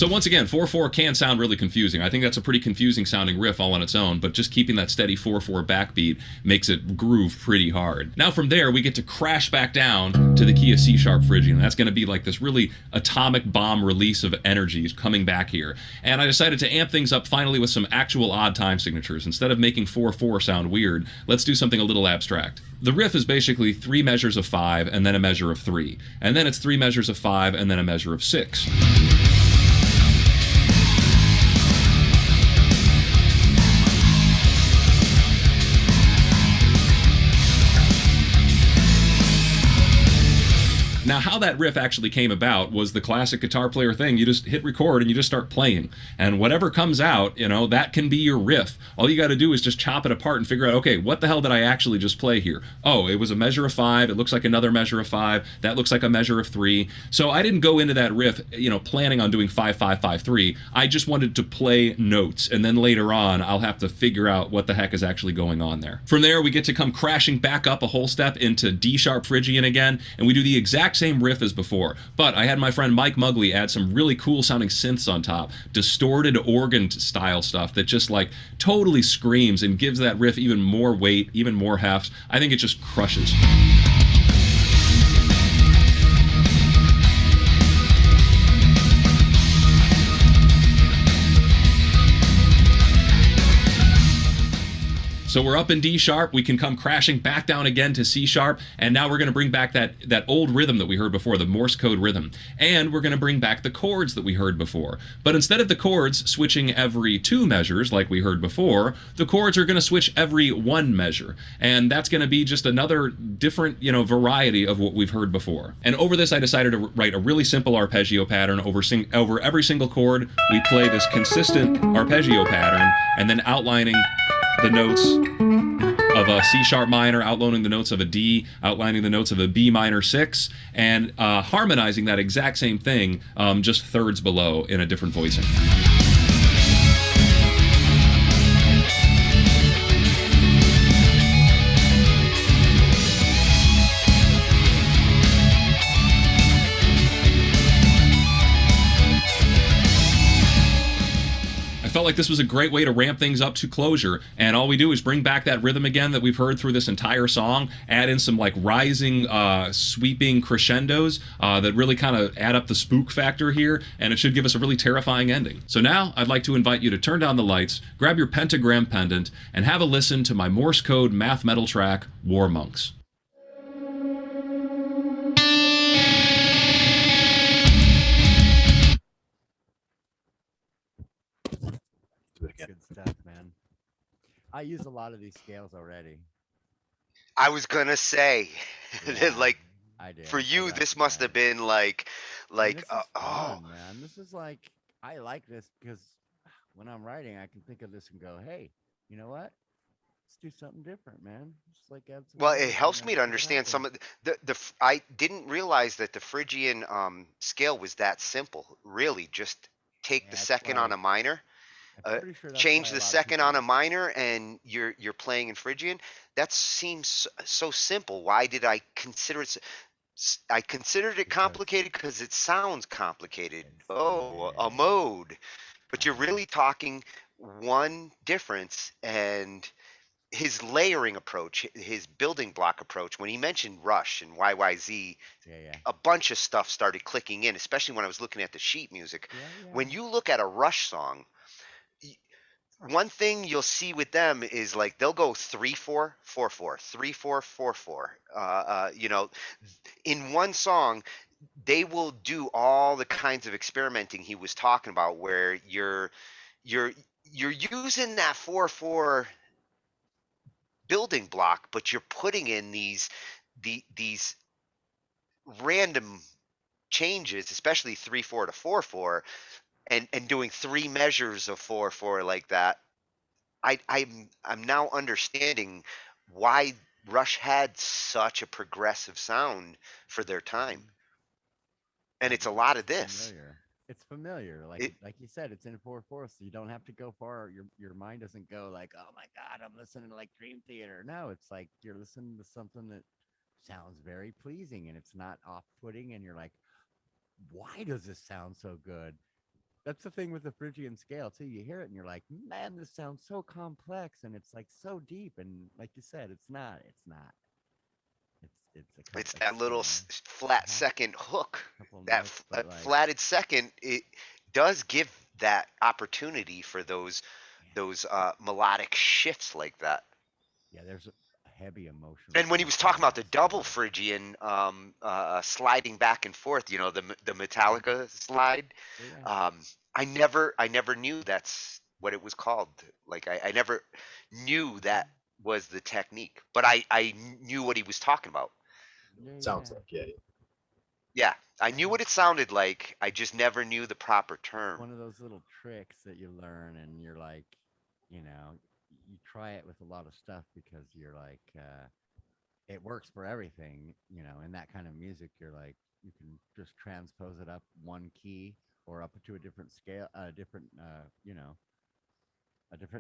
Speaker 6: So once again, 4/4 can sound really confusing. I think that's a pretty confusing sounding riff all on its own, but just keeping that steady 4/4 backbeat makes it groove pretty hard. Now from there, we get to crash back down to the key of C sharp Phrygian. That's going to be like this really atomic bomb release of energies coming back here. And I decided to amp things up finally with some actual odd time signatures. Instead of making 4/4 sound weird, let's do something a little abstract. The riff is basically 3 measures of 5 and then a measure of 3. And then it's 3 measures of 5 and then a measure of 6. Now, how that riff actually came about was the classic guitar player thing. You just hit record and you just start playing. And whatever comes out, you know, that can be your riff. All you got to do is just chop it apart and figure out, okay, what the hell did I actually just play here? Oh, it was a measure of 5. It looks like another measure of 5. That looks like a measure of 3. So I didn't go into that riff, you know, planning on doing 5, 5, 5, 3. I just wanted to play notes. And then later on, I'll have to figure out what the heck is actually going on there. From there, we get to come crashing back up a whole step into D sharp Phrygian again. And we do the exact same riff as before, but I had my friend Mike Mugley add some really cool sounding synths on top, distorted organ style stuff that just like totally screams and gives that riff even more weight, even more heft. I think it just crushes. So we're up in D sharp, we can come crashing back down again to C sharp, and now we're going to bring back that old rhythm that we heard before, the Morse code rhythm. And we're going to bring back the chords that we heard before. But instead of the chords switching every 2 measures like we heard before, the chords are going to switch every 1 measure. And that's going to be just another different, you know, variety of what we've heard before. And over this, I decided to write a really simple arpeggio pattern. Over every single chord, we play this consistent arpeggio pattern, and then outlining the notes of a C sharp minor, outlining the notes of a D, outlining the notes of a B minor 6, and harmonizing that exact same thing just thirds below in a different voicing. Felt like this was a great way to ramp things up to closure, and all we do is bring back that rhythm again that we've heard through this entire song, add in some like rising sweeping crescendos that really kind of add up the spook factor here, and it should give us a really terrifying ending. So now I'd like to invite you to turn down the lights, grab your pentagram pendant, and have a listen to my Morse code math metal track, War Monks.
Speaker 1: Good stuff, man. I use a lot of these scales already.
Speaker 5: I was gonna say,
Speaker 1: Yeah,
Speaker 5: like
Speaker 1: I do.
Speaker 5: for
Speaker 1: I
Speaker 5: you, this must have
Speaker 1: recognize.
Speaker 5: been like,
Speaker 1: And
Speaker 5: like,
Speaker 1: this is
Speaker 5: oh,
Speaker 1: fun, man. This is like I like this because when I'm writing, I can think of this and go, "Hey, you know what? Let's do something different, man. Just like add some
Speaker 5: well, it
Speaker 1: music and
Speaker 5: helps me
Speaker 1: then
Speaker 5: to
Speaker 1: see what
Speaker 5: understand some
Speaker 1: happens."
Speaker 5: of I didn't realize that the Phrygian scale was that simple. Really, just take the
Speaker 1: Yeah, it's
Speaker 5: second on
Speaker 1: like
Speaker 5: a minor,
Speaker 1: I'm pretty sure that's why
Speaker 5: change
Speaker 1: a
Speaker 5: the
Speaker 1: lot of
Speaker 5: second on
Speaker 1: people.
Speaker 5: a minor, and you're playing in Phrygian. That seems so simple. Why did I consider it? I considered it
Speaker 1: Because
Speaker 5: complicated because it sounds complicated.
Speaker 1: it's
Speaker 5: Oh, a
Speaker 1: yeah.
Speaker 5: mode, but you're really talking one difference, and his layering approach, his building block approach. When he mentioned Rush and YYZ,
Speaker 1: Yeah, yeah.
Speaker 5: a bunch of stuff started clicking in, especially when I was looking at the sheet music.
Speaker 1: Yeah,
Speaker 5: When
Speaker 1: yeah.
Speaker 5: you look at a Rush song, one thing you'll see with them is like they'll go 3-4-4-4, 3-4-4-4. You know, in one song, they will do all the kinds of experimenting he was talking about, where you're you're using that 4-4 building block, but you're putting in these random changes, especially 3-4 to 4-4, and doing 3 measures of 4-4 like that. I'm now understanding why Rush had such a progressive sound for their time,
Speaker 1: Mhm.
Speaker 5: and
Speaker 1: Yeah,
Speaker 5: it's a
Speaker 1: because
Speaker 5: lot
Speaker 1: it's
Speaker 5: of this.
Speaker 1: familiar. It's familiar.
Speaker 5: It
Speaker 1: Like you said, it's in 4/4, so you don't have to go far. Your mind doesn't go like, "Oh my God, I'm listening to like Dream Theater." No, it's like you're listening to something that sounds very pleasing and it's not off-putting, and you're like, "Why does this sound so good?" That's the thing with the Phrygian scale too. You hear it and you're like, man, this sounds so complex and it's like so deep. And like you said, it's not. It's not.
Speaker 5: It's
Speaker 1: It's
Speaker 5: that little flat
Speaker 1: uh-huh,
Speaker 5: second hook.
Speaker 1: couple
Speaker 5: That
Speaker 1: notes, but like,
Speaker 5: flatted second, it does give that opportunity for
Speaker 1: yeah,
Speaker 5: melodic shifts like that.
Speaker 1: yeah, there's a heavy emotional
Speaker 5: And when he was
Speaker 1: content
Speaker 5: talking
Speaker 1: in
Speaker 5: about
Speaker 1: that
Speaker 5: the double
Speaker 1: scale.
Speaker 5: Phrygian sliding back and forth, the
Speaker 1: Mhm.
Speaker 5: Metallica slide,
Speaker 1: Yeah, yeah.
Speaker 5: um, I never knew that's what it was called. Like I never knew
Speaker 1: Mhm.
Speaker 5: that was the technique, but I knew what he was talking about.
Speaker 1: Yeah,
Speaker 3: Sounds
Speaker 1: yeah.
Speaker 3: like, yeah, yeah.
Speaker 5: Yeah, I
Speaker 1: Yeah.
Speaker 5: knew what it sounded like. I just never knew the proper
Speaker 1: It's
Speaker 5: term.
Speaker 1: one of those little tricks that you learn and you're like, you try it with a lot of stuff because you're like, it works for everything, in that kind of music, you're like, you can just transpose it up one key or up to a different scale, a different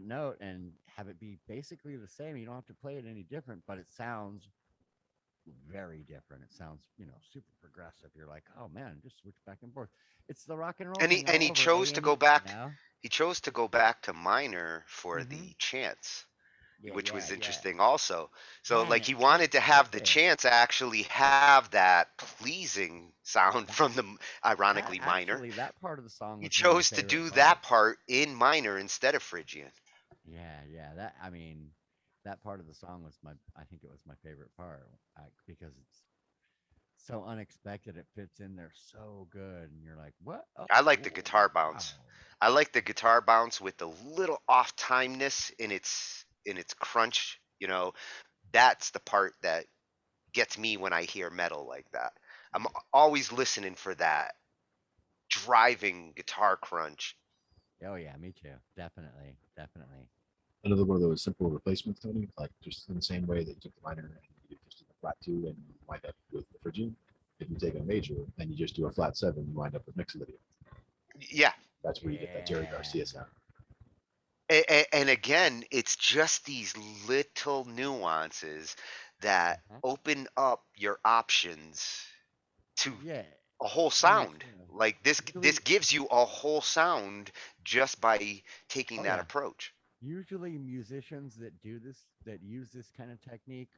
Speaker 1: note and have it be basically the same. You don't have to play it any different, but it sounds very different. It sounds, super progressive. You're like, oh man, just switch back and forth. It's the rock and roll
Speaker 5: And he
Speaker 1: thing
Speaker 5: and
Speaker 1: all
Speaker 5: he
Speaker 1: over A
Speaker 5: chose to
Speaker 1: and
Speaker 5: go
Speaker 1: E,
Speaker 5: back. He chose to go back to minor for
Speaker 1: Mm-hmm.
Speaker 5: the chants,
Speaker 1: Yeah,
Speaker 5: which
Speaker 1: yeah,
Speaker 5: was
Speaker 1: yeah.
Speaker 5: interesting also. So
Speaker 1: Yeah, and
Speaker 5: like
Speaker 1: it
Speaker 5: he
Speaker 1: fits
Speaker 5: wanted to have the
Speaker 1: perfect.
Speaker 5: chants actually have that pleasing sound
Speaker 1: That
Speaker 5: from the
Speaker 1: that
Speaker 5: ironically minor.
Speaker 1: actually that part of the song
Speaker 5: He
Speaker 1: was one of my
Speaker 5: chose to
Speaker 1: favorite
Speaker 5: do that
Speaker 1: parts.
Speaker 5: part in minor instead of Phrygian.
Speaker 1: Yeah, yeah. That I mean, that part of the song was I think it was my favorite part because it's so unexpected. It fits in there so good, and you're like, what? Oh,
Speaker 5: I like the guitar
Speaker 1: wow.
Speaker 5: bounce. I like the guitar bounce with the little off timeness in its crunch. That's the part that gets me when I hear metal like that. I'm always listening for that driving guitar crunch.
Speaker 1: Oh yeah, me too. Definitely, definitely.
Speaker 3: Another one of those simple replacements, Tony, like just in the same way that you took the minor and you just did the flat two and you wind up with the Phrygian. If you take a major and you just do a flat seven, you wind up with Mixolydian.
Speaker 5: Yeah.
Speaker 3: That's where you get that Jerry
Speaker 1: Yeah.
Speaker 3: Garcia sound.
Speaker 5: And again, it's just these little nuances that
Speaker 1: Uh-huh.
Speaker 5: open up your options to
Speaker 1: Yeah,
Speaker 5: a whole
Speaker 1: so much
Speaker 5: sound.
Speaker 1: more.
Speaker 5: Like this
Speaker 1: Usually,
Speaker 5: gives you a whole sound just by taking
Speaker 1: oh
Speaker 5: that
Speaker 1: yeah.
Speaker 5: approach.
Speaker 1: Usually musicians that use this kind of technique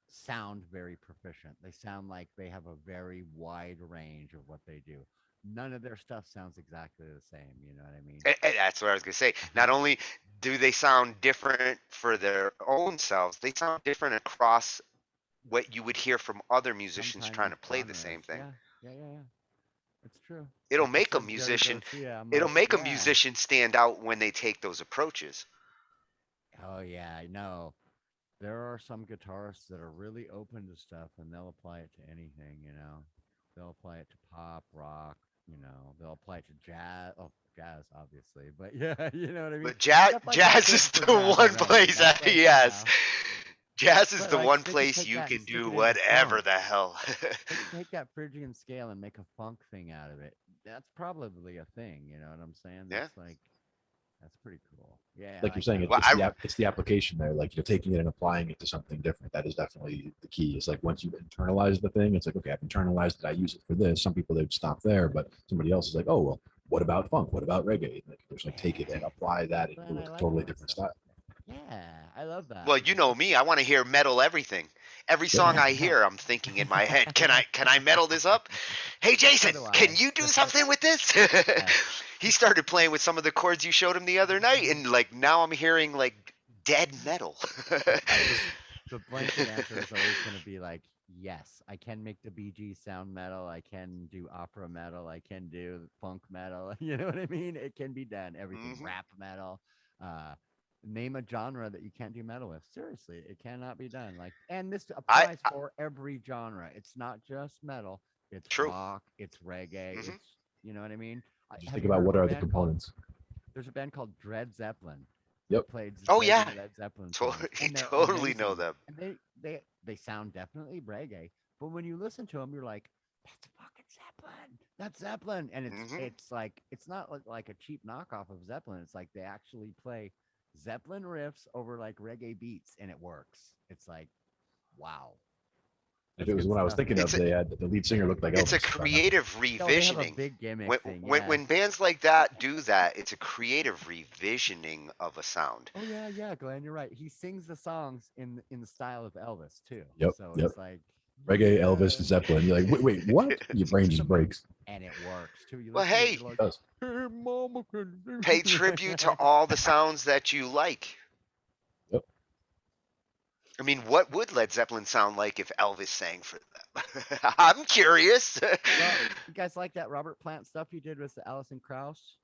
Speaker 1: sound very proficient. They sound like they have a very wide range of what they do. None of their stuff sounds exactly the same, you know what I mean?
Speaker 5: And that's what I was gonna say.
Speaker 1: Uh-huh.
Speaker 5: Not only do they sound different for their own selves, they sound different across what you would hear from other musicians trying
Speaker 1: Sometimes
Speaker 5: to play the
Speaker 1: genres.
Speaker 5: same thing.
Speaker 1: Yeah, yeah, yeah, yeah. It's true.
Speaker 5: It'll
Speaker 1: Like you
Speaker 5: make a
Speaker 1: said, Jerry
Speaker 5: musician
Speaker 1: Garcia. I'm
Speaker 5: it'll
Speaker 1: like,
Speaker 5: make a
Speaker 1: yeah.
Speaker 5: musician stand out when they take those approaches.
Speaker 1: Oh yeah, I know. There are some guitarists that are really open to stuff and they'll apply it to anything. They'll apply it to pop, rock, they'll apply it to jazz. Oh, jazz, obviously. But yeah, you know what I mean?
Speaker 5: But jazz
Speaker 1: Stuff like that
Speaker 5: jazz
Speaker 1: fits
Speaker 5: is
Speaker 1: for
Speaker 5: the
Speaker 1: jazz
Speaker 5: one
Speaker 1: already.
Speaker 5: place
Speaker 1: That's
Speaker 5: that
Speaker 1: like,
Speaker 5: yes. Jazz is
Speaker 1: but
Speaker 5: the
Speaker 1: like
Speaker 5: one
Speaker 1: they could
Speaker 5: place
Speaker 1: take
Speaker 5: you
Speaker 1: that and
Speaker 5: can
Speaker 1: stick
Speaker 5: do
Speaker 1: it into
Speaker 5: whatever
Speaker 1: funk.
Speaker 5: the hell.
Speaker 1: They could take that Phrygian scale and make a funk thing out of it. That's probably a thing, you know what I'm saying?
Speaker 5: Yeah.
Speaker 1: That's pretty cool. Yeah,
Speaker 3: Like you're
Speaker 1: I
Speaker 3: saying,
Speaker 1: love
Speaker 5: Well,
Speaker 1: that.
Speaker 3: it's the application there. Like you're taking it and applying it to something different. That is definitely the key. It's like once you internalize the thing, it's like, okay, I've internalized it. I use it for this. Some people they'd stop there, but somebody else is like, oh well, what about funk? What about reggae? Like there's like take it and
Speaker 1: Yeah.
Speaker 3: apply that
Speaker 1: Man,
Speaker 3: into
Speaker 1: I
Speaker 3: a
Speaker 1: like
Speaker 3: totally
Speaker 1: that
Speaker 3: different
Speaker 1: stuff.
Speaker 3: style.
Speaker 1: Yeah, I love that
Speaker 5: well, you
Speaker 1: because
Speaker 5: know me. I want to hear metal everything. Every song I
Speaker 1: yeah.
Speaker 5: hear, I'm thinking in my head, can I metal this up? Hey Jason,
Speaker 1: So do
Speaker 5: can
Speaker 1: I.
Speaker 5: you do something with this?
Speaker 1: Yes.
Speaker 5: He started playing with some of the chords you showed him the other night, and like now I'm hearing like dead metal.
Speaker 1: The the blanket answer is always going to be like, yes, I can make the BG sound metal. I can do opera metal. I can do funk metal. You know what I mean? It can be done. Everything,
Speaker 5: Hmm.
Speaker 1: rap metal. Uh, Name a genre that you can't do metal with. Seriously, it cannot be done. Like, and this
Speaker 5: I,
Speaker 1: applies for every genre. It's not just metal. It's
Speaker 5: true.
Speaker 1: rock. It's reggae.
Speaker 5: Hmm.
Speaker 1: It's you know what I mean.
Speaker 3: Just
Speaker 1: Have
Speaker 3: think
Speaker 1: you
Speaker 3: about
Speaker 1: heard of
Speaker 3: what
Speaker 1: a
Speaker 3: are the
Speaker 1: band called?
Speaker 3: components.
Speaker 1: There's a band called Dread Zeppelin
Speaker 3: Yep.
Speaker 1: that played
Speaker 5: Oh
Speaker 1: played
Speaker 5: yeah,
Speaker 1: the Led Zeppelin songs, and they're
Speaker 5: totally know
Speaker 1: amazing.
Speaker 5: them.
Speaker 1: And they sound definitely reggae, but when you listen to them, you're like, that's fucking Zeppelin. That's Zeppelin, and
Speaker 5: Hmm.
Speaker 1: it's like it's not like a cheap knockoff of Zeppelin. It's like they actually play Zeppelin riffs over like reggae beats, and it works. It's like, wow.
Speaker 3: If it was what I was thinking of,
Speaker 5: It's a-
Speaker 3: they had the lead singer looked like
Speaker 5: It's a
Speaker 3: Elvis.
Speaker 5: creative
Speaker 1: No, they have a
Speaker 5: revisioning.
Speaker 1: big gimmick
Speaker 5: When,
Speaker 1: thing.
Speaker 5: when
Speaker 1: Yeah.
Speaker 5: when bands like that do that, it's a creative revisioning of a sound.
Speaker 1: Oh yeah, Glenn, you're right. He sings the songs in the style of Elvis too.
Speaker 3: Yep,
Speaker 1: So
Speaker 3: yep.
Speaker 1: it's like
Speaker 3: Reggae, Elvis,
Speaker 1: yeah.
Speaker 3: Zeppelin. You're like, wait, what? Your brain just breaks.
Speaker 1: And it works too. You
Speaker 5: Well,
Speaker 1: listen to it,
Speaker 5: hey,
Speaker 1: you're like,
Speaker 3: It does.
Speaker 1: hey, mama, can you-"
Speaker 5: pay tribute to all the sounds that you like.
Speaker 3: Yep.
Speaker 5: I mean, what would Led Zeppelin sound like if Elvis sang for them? I'm curious.
Speaker 1: Well, you guys like that Robert Plant stuff you did with the Alison Krauss?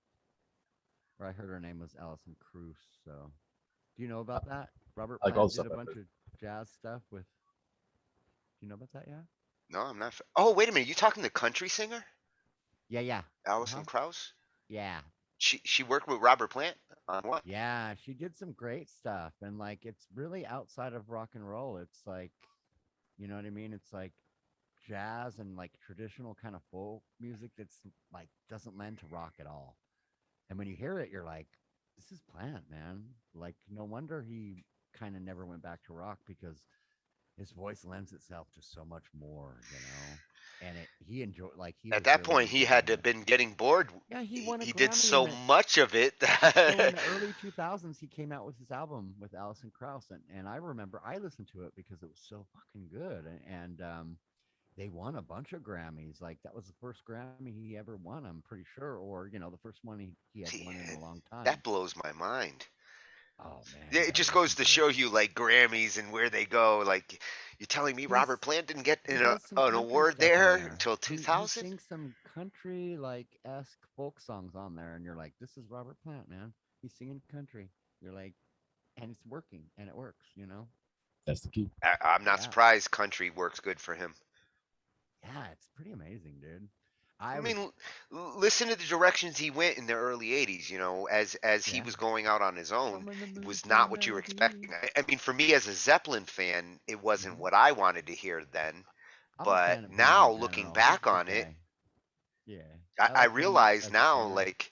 Speaker 1: Or I heard her name was Alison Krauss. So, do you know about that? Robert
Speaker 3: I like all
Speaker 1: Plant
Speaker 3: the
Speaker 1: did
Speaker 3: stuff
Speaker 1: a
Speaker 3: I've
Speaker 1: bunch
Speaker 3: heard.
Speaker 1: of jazz stuff with. Do you know about that? Yeah.
Speaker 5: No, I'm not. Oh, wait a minute. You talking the country singer,
Speaker 1: Yeah.
Speaker 5: Alison
Speaker 1: Uh-huh.
Speaker 5: Krauss?
Speaker 1: Yeah.
Speaker 5: She worked with Robert Plant on what?
Speaker 1: Yeah, she did some great stuff, and like it's really outside of rock and roll. It's like, you know what I mean? It's like jazz and like traditional kind of folk music that's like doesn't lend to rock at all. And when you hear it, you're like, this is Plant, man. Like, no wonder he kind of never went back to rock because his voice lends itself to so much more, you know. And he enjoyed like he
Speaker 5: At
Speaker 1: was
Speaker 5: that
Speaker 1: really
Speaker 5: point, he had to have
Speaker 1: enjoying it.
Speaker 5: been getting bored.
Speaker 1: Yeah, he won a
Speaker 5: He did
Speaker 1: Grammy
Speaker 5: so
Speaker 1: in it.
Speaker 5: much of it
Speaker 1: So in
Speaker 5: that
Speaker 1: the early 2000s, he came out with his album with Alison Krauss, and I remember I listened to it because it was so fucking good, and they won a bunch of Grammys. Like that was the first Grammy he ever won, I'm pretty sure, or you know, the first one he had
Speaker 5: See,
Speaker 1: won in a long time.
Speaker 5: that blows my mind.
Speaker 1: Oh man,
Speaker 5: Yeah,
Speaker 1: you
Speaker 5: it
Speaker 1: gotta
Speaker 5: just goes
Speaker 1: listen
Speaker 5: to
Speaker 1: to
Speaker 5: show
Speaker 1: it.
Speaker 5: you like Grammys and where they go. Like you're telling me Robert
Speaker 1: He's
Speaker 5: Plant didn't get
Speaker 1: he
Speaker 5: an
Speaker 1: does some
Speaker 5: an
Speaker 1: country
Speaker 5: award
Speaker 1: stuff on
Speaker 5: there
Speaker 1: there.
Speaker 5: until
Speaker 1: He
Speaker 5: 2000?
Speaker 1: sings some country like esque folk songs on there, and you're like, this is Robert Plant, man. He's singing country. You're like, and it's working, and it works, you know.
Speaker 3: That's the key.
Speaker 5: I'm not
Speaker 1: Yeah.
Speaker 5: surprised country works good for him.
Speaker 1: Yeah, it's pretty amazing, dude.
Speaker 5: I
Speaker 1: I was
Speaker 5: mean, listen to the directions he went in the early 80s, you know, as he
Speaker 1: yeah.
Speaker 5: was going out on his own.
Speaker 1: I'm in the
Speaker 5: It
Speaker 1: mood
Speaker 5: was
Speaker 1: for
Speaker 5: not what you were expecting.
Speaker 1: melody.
Speaker 5: I mean, for me as a Zeppelin fan, it wasn't
Speaker 1: Mhm.
Speaker 5: what I wanted to hear then.
Speaker 1: I'm a
Speaker 5: But
Speaker 1: fan of him
Speaker 5: now
Speaker 1: in
Speaker 5: looking
Speaker 1: general. He's a
Speaker 5: back
Speaker 1: good
Speaker 5: on it,
Speaker 1: guy. Yeah,
Speaker 5: I,
Speaker 1: I
Speaker 5: I
Speaker 1: like him
Speaker 5: realize
Speaker 1: as a
Speaker 5: now,
Speaker 1: singer.
Speaker 5: like,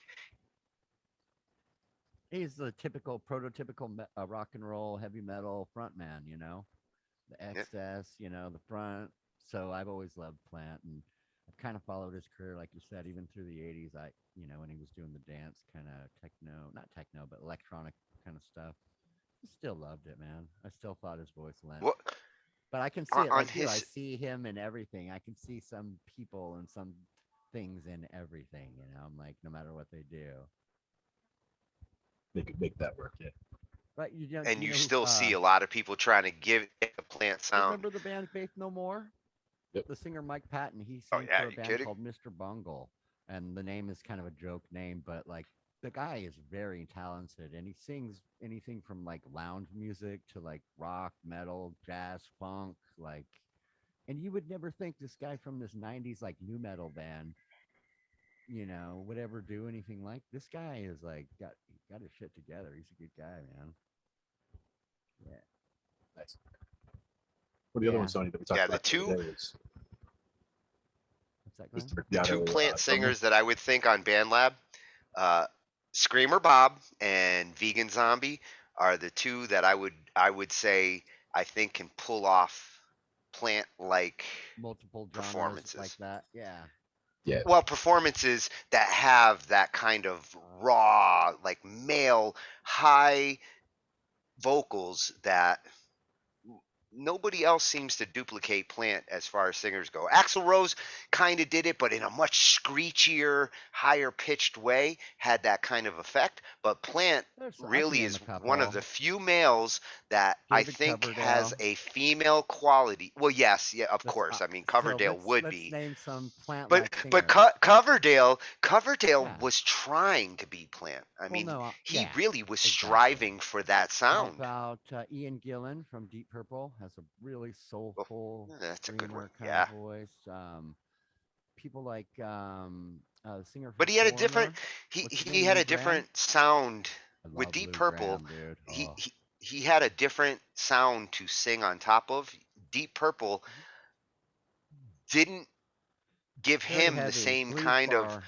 Speaker 1: He's the typical, prototypical rock and roll, heavy metal frontman. You know, the
Speaker 5: yeah,
Speaker 1: excess. You know, the front. So I've always loved Plant, and I've kind of followed his career, like you said, even through the '80s. You know, when he was doing the dance kind of techno, not techno, but electronic kind of stuff. I still loved it, man. I still thought his voice lent.
Speaker 5: what
Speaker 1: But I can see it
Speaker 5: on
Speaker 1: like you. I
Speaker 5: his
Speaker 1: see him in everything. I can see some people and some things in everything. You know, I'm like, no matter what they do.
Speaker 3: They could make that work. Yeah.
Speaker 1: But you know,
Speaker 5: and
Speaker 1: you
Speaker 5: you
Speaker 1: know,
Speaker 5: still see a lot of people trying to give it a Plant sound.
Speaker 1: remember the band Faith No More?
Speaker 3: Yep.
Speaker 1: The singer Mike Patton, he
Speaker 5: Oh
Speaker 1: sang
Speaker 5: yeah,
Speaker 1: for a
Speaker 5: you
Speaker 1: band
Speaker 5: kidding?
Speaker 1: called Mr. Bungle, and the name is kind of a joke name, but like the guy is very talented, and he sings anything from like lounge music to like rock, metal, jazz, funk, like. And you would never think this guy from this '90s like new metal band, you know, would ever do anything like this. Guy is like got his shit together. He's a good guy, man. Yeah.
Speaker 3: Nice. Well, the other
Speaker 1: Yeah.
Speaker 3: one, Sony, that we talked
Speaker 5: Yeah, the
Speaker 3: about the other
Speaker 5: two
Speaker 3: day was
Speaker 1: What's that, Glenn?
Speaker 3: Mr.
Speaker 5: the two
Speaker 3: Macchiato,
Speaker 5: Plant
Speaker 3: Summer.
Speaker 5: singers that I would think on BandLab, uh, Screamer Bob and Vegan Zombie are the two that I would say I think can pull off Plant like
Speaker 1: Multiple genres
Speaker 5: performances.
Speaker 1: like that. Yeah.
Speaker 3: Yeah.
Speaker 5: Well, performances that have that kind of raw, like male high vocals that nobody else seems to duplicate Plant as far as singers go. Axl Rose kind of did it, but in a much screechier, higher pitched way, had that kind of effect. But Plant
Speaker 1: I can
Speaker 5: really
Speaker 1: name
Speaker 5: is
Speaker 1: a
Speaker 5: one of
Speaker 1: couple.
Speaker 5: the few males that I
Speaker 1: David
Speaker 5: think has
Speaker 1: Coverdale.
Speaker 5: a female quality. Well, yes, yeah, of
Speaker 1: Let's
Speaker 5: course. I mean,
Speaker 1: still
Speaker 5: Coverdale would
Speaker 1: let's
Speaker 5: be.
Speaker 1: name some
Speaker 5: But
Speaker 1: Plant-like singers.
Speaker 5: Coverdale
Speaker 1: Yeah.
Speaker 5: was trying to be Plant. I
Speaker 1: Well,
Speaker 5: mean,
Speaker 1: no,
Speaker 5: he
Speaker 1: yeah,
Speaker 5: really was
Speaker 1: exactly.
Speaker 5: striving for that
Speaker 1: How
Speaker 5: sound.
Speaker 1: about Ian Gillan from Deep Purple? Has a really soulful,
Speaker 5: That's a good
Speaker 1: screamer
Speaker 5: one.
Speaker 1: kind
Speaker 5: Yeah.
Speaker 1: of voice. People like the singer from
Speaker 5: But he had a
Speaker 1: Foreigner.
Speaker 5: different
Speaker 1: What's his
Speaker 5: he
Speaker 1: name?
Speaker 5: had
Speaker 1: Lou
Speaker 5: a
Speaker 1: Graham?
Speaker 5: different sound
Speaker 1: I
Speaker 5: with
Speaker 1: love
Speaker 5: Deep
Speaker 1: Lou
Speaker 5: Purple.
Speaker 1: Graham, dude.
Speaker 5: He,
Speaker 1: Oh.
Speaker 5: he he had a different sound to sing on top of. Deep Purple didn't give
Speaker 1: Very
Speaker 5: him the
Speaker 1: heavy.
Speaker 5: same
Speaker 1: Blues
Speaker 5: kind of
Speaker 1: bar.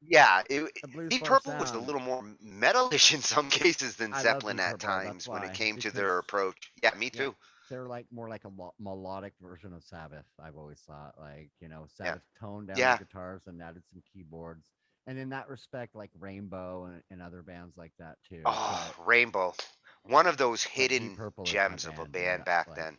Speaker 1: Yeah, a blues
Speaker 5: Deep
Speaker 1: bar
Speaker 5: Purple was a
Speaker 1: sound.
Speaker 5: little more metalish in some cases than
Speaker 1: I love
Speaker 5: Zeppelin
Speaker 1: Deep
Speaker 5: at
Speaker 1: Purple. That's
Speaker 5: times when it
Speaker 1: why.
Speaker 5: came to
Speaker 1: Because
Speaker 5: their approach. Yeah, me
Speaker 1: yeah,
Speaker 5: too.
Speaker 1: They're like more like a melodic version of Sabbath. I've always thought, like,
Speaker 5: Yeah.
Speaker 1: Sabbath toned down the
Speaker 5: Yeah.
Speaker 1: guitars and added some keyboards. And in that respect, like Rainbow and other bands like that too.
Speaker 5: Oh, Rainbow. One of those
Speaker 1: But Deep
Speaker 5: hidden
Speaker 1: Purple is my
Speaker 5: gems of a
Speaker 1: band, dude.
Speaker 5: band back
Speaker 1: Like,
Speaker 5: then.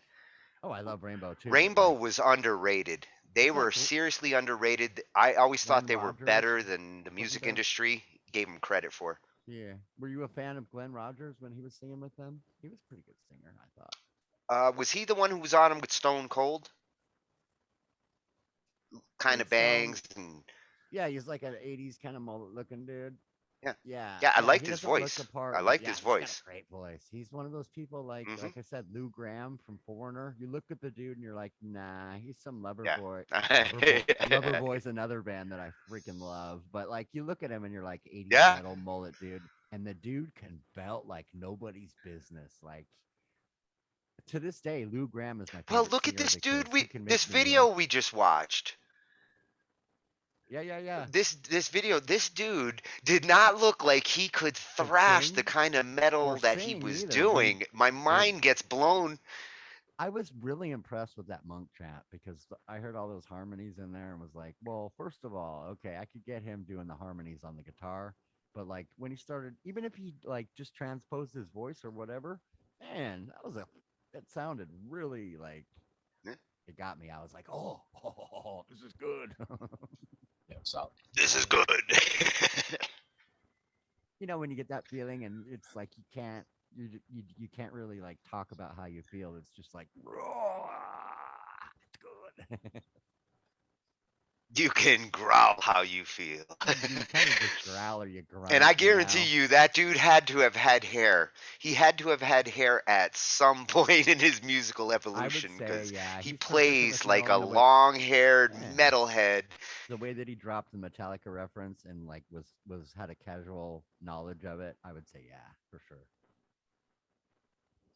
Speaker 1: oh, I love Rainbow too, but
Speaker 5: Rainbow
Speaker 1: like,
Speaker 5: was underrated. They
Speaker 1: was
Speaker 5: were
Speaker 1: that
Speaker 5: seriously underrated. I always thought
Speaker 1: Glenn
Speaker 5: they were
Speaker 1: Rogers?
Speaker 5: better than the
Speaker 1: Wasn't
Speaker 5: music
Speaker 1: there?
Speaker 5: industry gave them credit for.
Speaker 1: Yeah. Were you a fan of Glenn Rogers when he was singing with them? He was a pretty good singer, I thought.
Speaker 5: Was he the one who was on him with Stone Cold?
Speaker 1: I
Speaker 5: Kind
Speaker 1: think
Speaker 5: of
Speaker 1: so.
Speaker 5: bangs and
Speaker 1: Yeah, he's like an '80s kind of mullet looking dude.
Speaker 5: yeah,
Speaker 1: Yeah,
Speaker 5: yeah. I
Speaker 1: yeah,
Speaker 5: liked
Speaker 1: he
Speaker 5: his
Speaker 1: doesn't look the
Speaker 5: voice. I
Speaker 1: part, but
Speaker 5: liked
Speaker 1: yeah,
Speaker 5: his
Speaker 1: he's got a
Speaker 5: voice.
Speaker 1: great voice. He's one of those people
Speaker 5: Hmm.
Speaker 1: like I said, Lou Graham from Foreigner. You look at the dude and you're like, nah, he's some lover
Speaker 5: Yeah.
Speaker 1: boy. Lover Boy's another band that I freaking love. But like you look at him and you're like '80s
Speaker 5: Yeah.
Speaker 1: metal mullet dude, and the dude can belt like nobody's business. Like to this day, Lou Graham is my
Speaker 5: Well,
Speaker 1: favorite
Speaker 5: look at
Speaker 1: singer
Speaker 5: this
Speaker 1: because
Speaker 5: dude.
Speaker 1: he can
Speaker 5: This
Speaker 1: make me
Speaker 5: video
Speaker 1: like,
Speaker 5: we just watched.
Speaker 1: yeah.
Speaker 5: This video, this dude did not look like he could
Speaker 1: Could
Speaker 5: thrash the
Speaker 1: sing
Speaker 5: kind of metal
Speaker 1: or
Speaker 5: that he
Speaker 1: sing
Speaker 5: was
Speaker 1: either, dude.
Speaker 5: doing. My
Speaker 1: Dude,
Speaker 5: mind gets blown.
Speaker 1: I was really impressed with that monk chant because I heard all those harmonies in there and was like, well, first of all, okay, I could get him doing the harmonies on the guitar, but like when he started, even if he like just transposed his voice or whatever, man, it sounded really like
Speaker 5: Yeah.
Speaker 1: it got me. I was like, this is good.
Speaker 3: Yeah, solid.
Speaker 5: This is good.
Speaker 1: When you get that feeling and it's like you can't really like talk about how you feel. It's just like, it's good.
Speaker 5: You can growl how you feel.
Speaker 1: You kind of just growl or you
Speaker 5: And
Speaker 1: grunt,
Speaker 5: I guarantee you that dude had to have had hair. He had to have had hair at some point in his musical
Speaker 1: I would
Speaker 5: evolution
Speaker 1: say,
Speaker 5: because
Speaker 1: yeah,
Speaker 5: he
Speaker 1: he's proficient with
Speaker 5: plays like a
Speaker 1: knowing
Speaker 5: long-haired
Speaker 1: yeah,
Speaker 5: metalhead.
Speaker 1: the way that he dropped the Metallica reference and like was had a casual knowledge of it. I would say, yeah, for sure.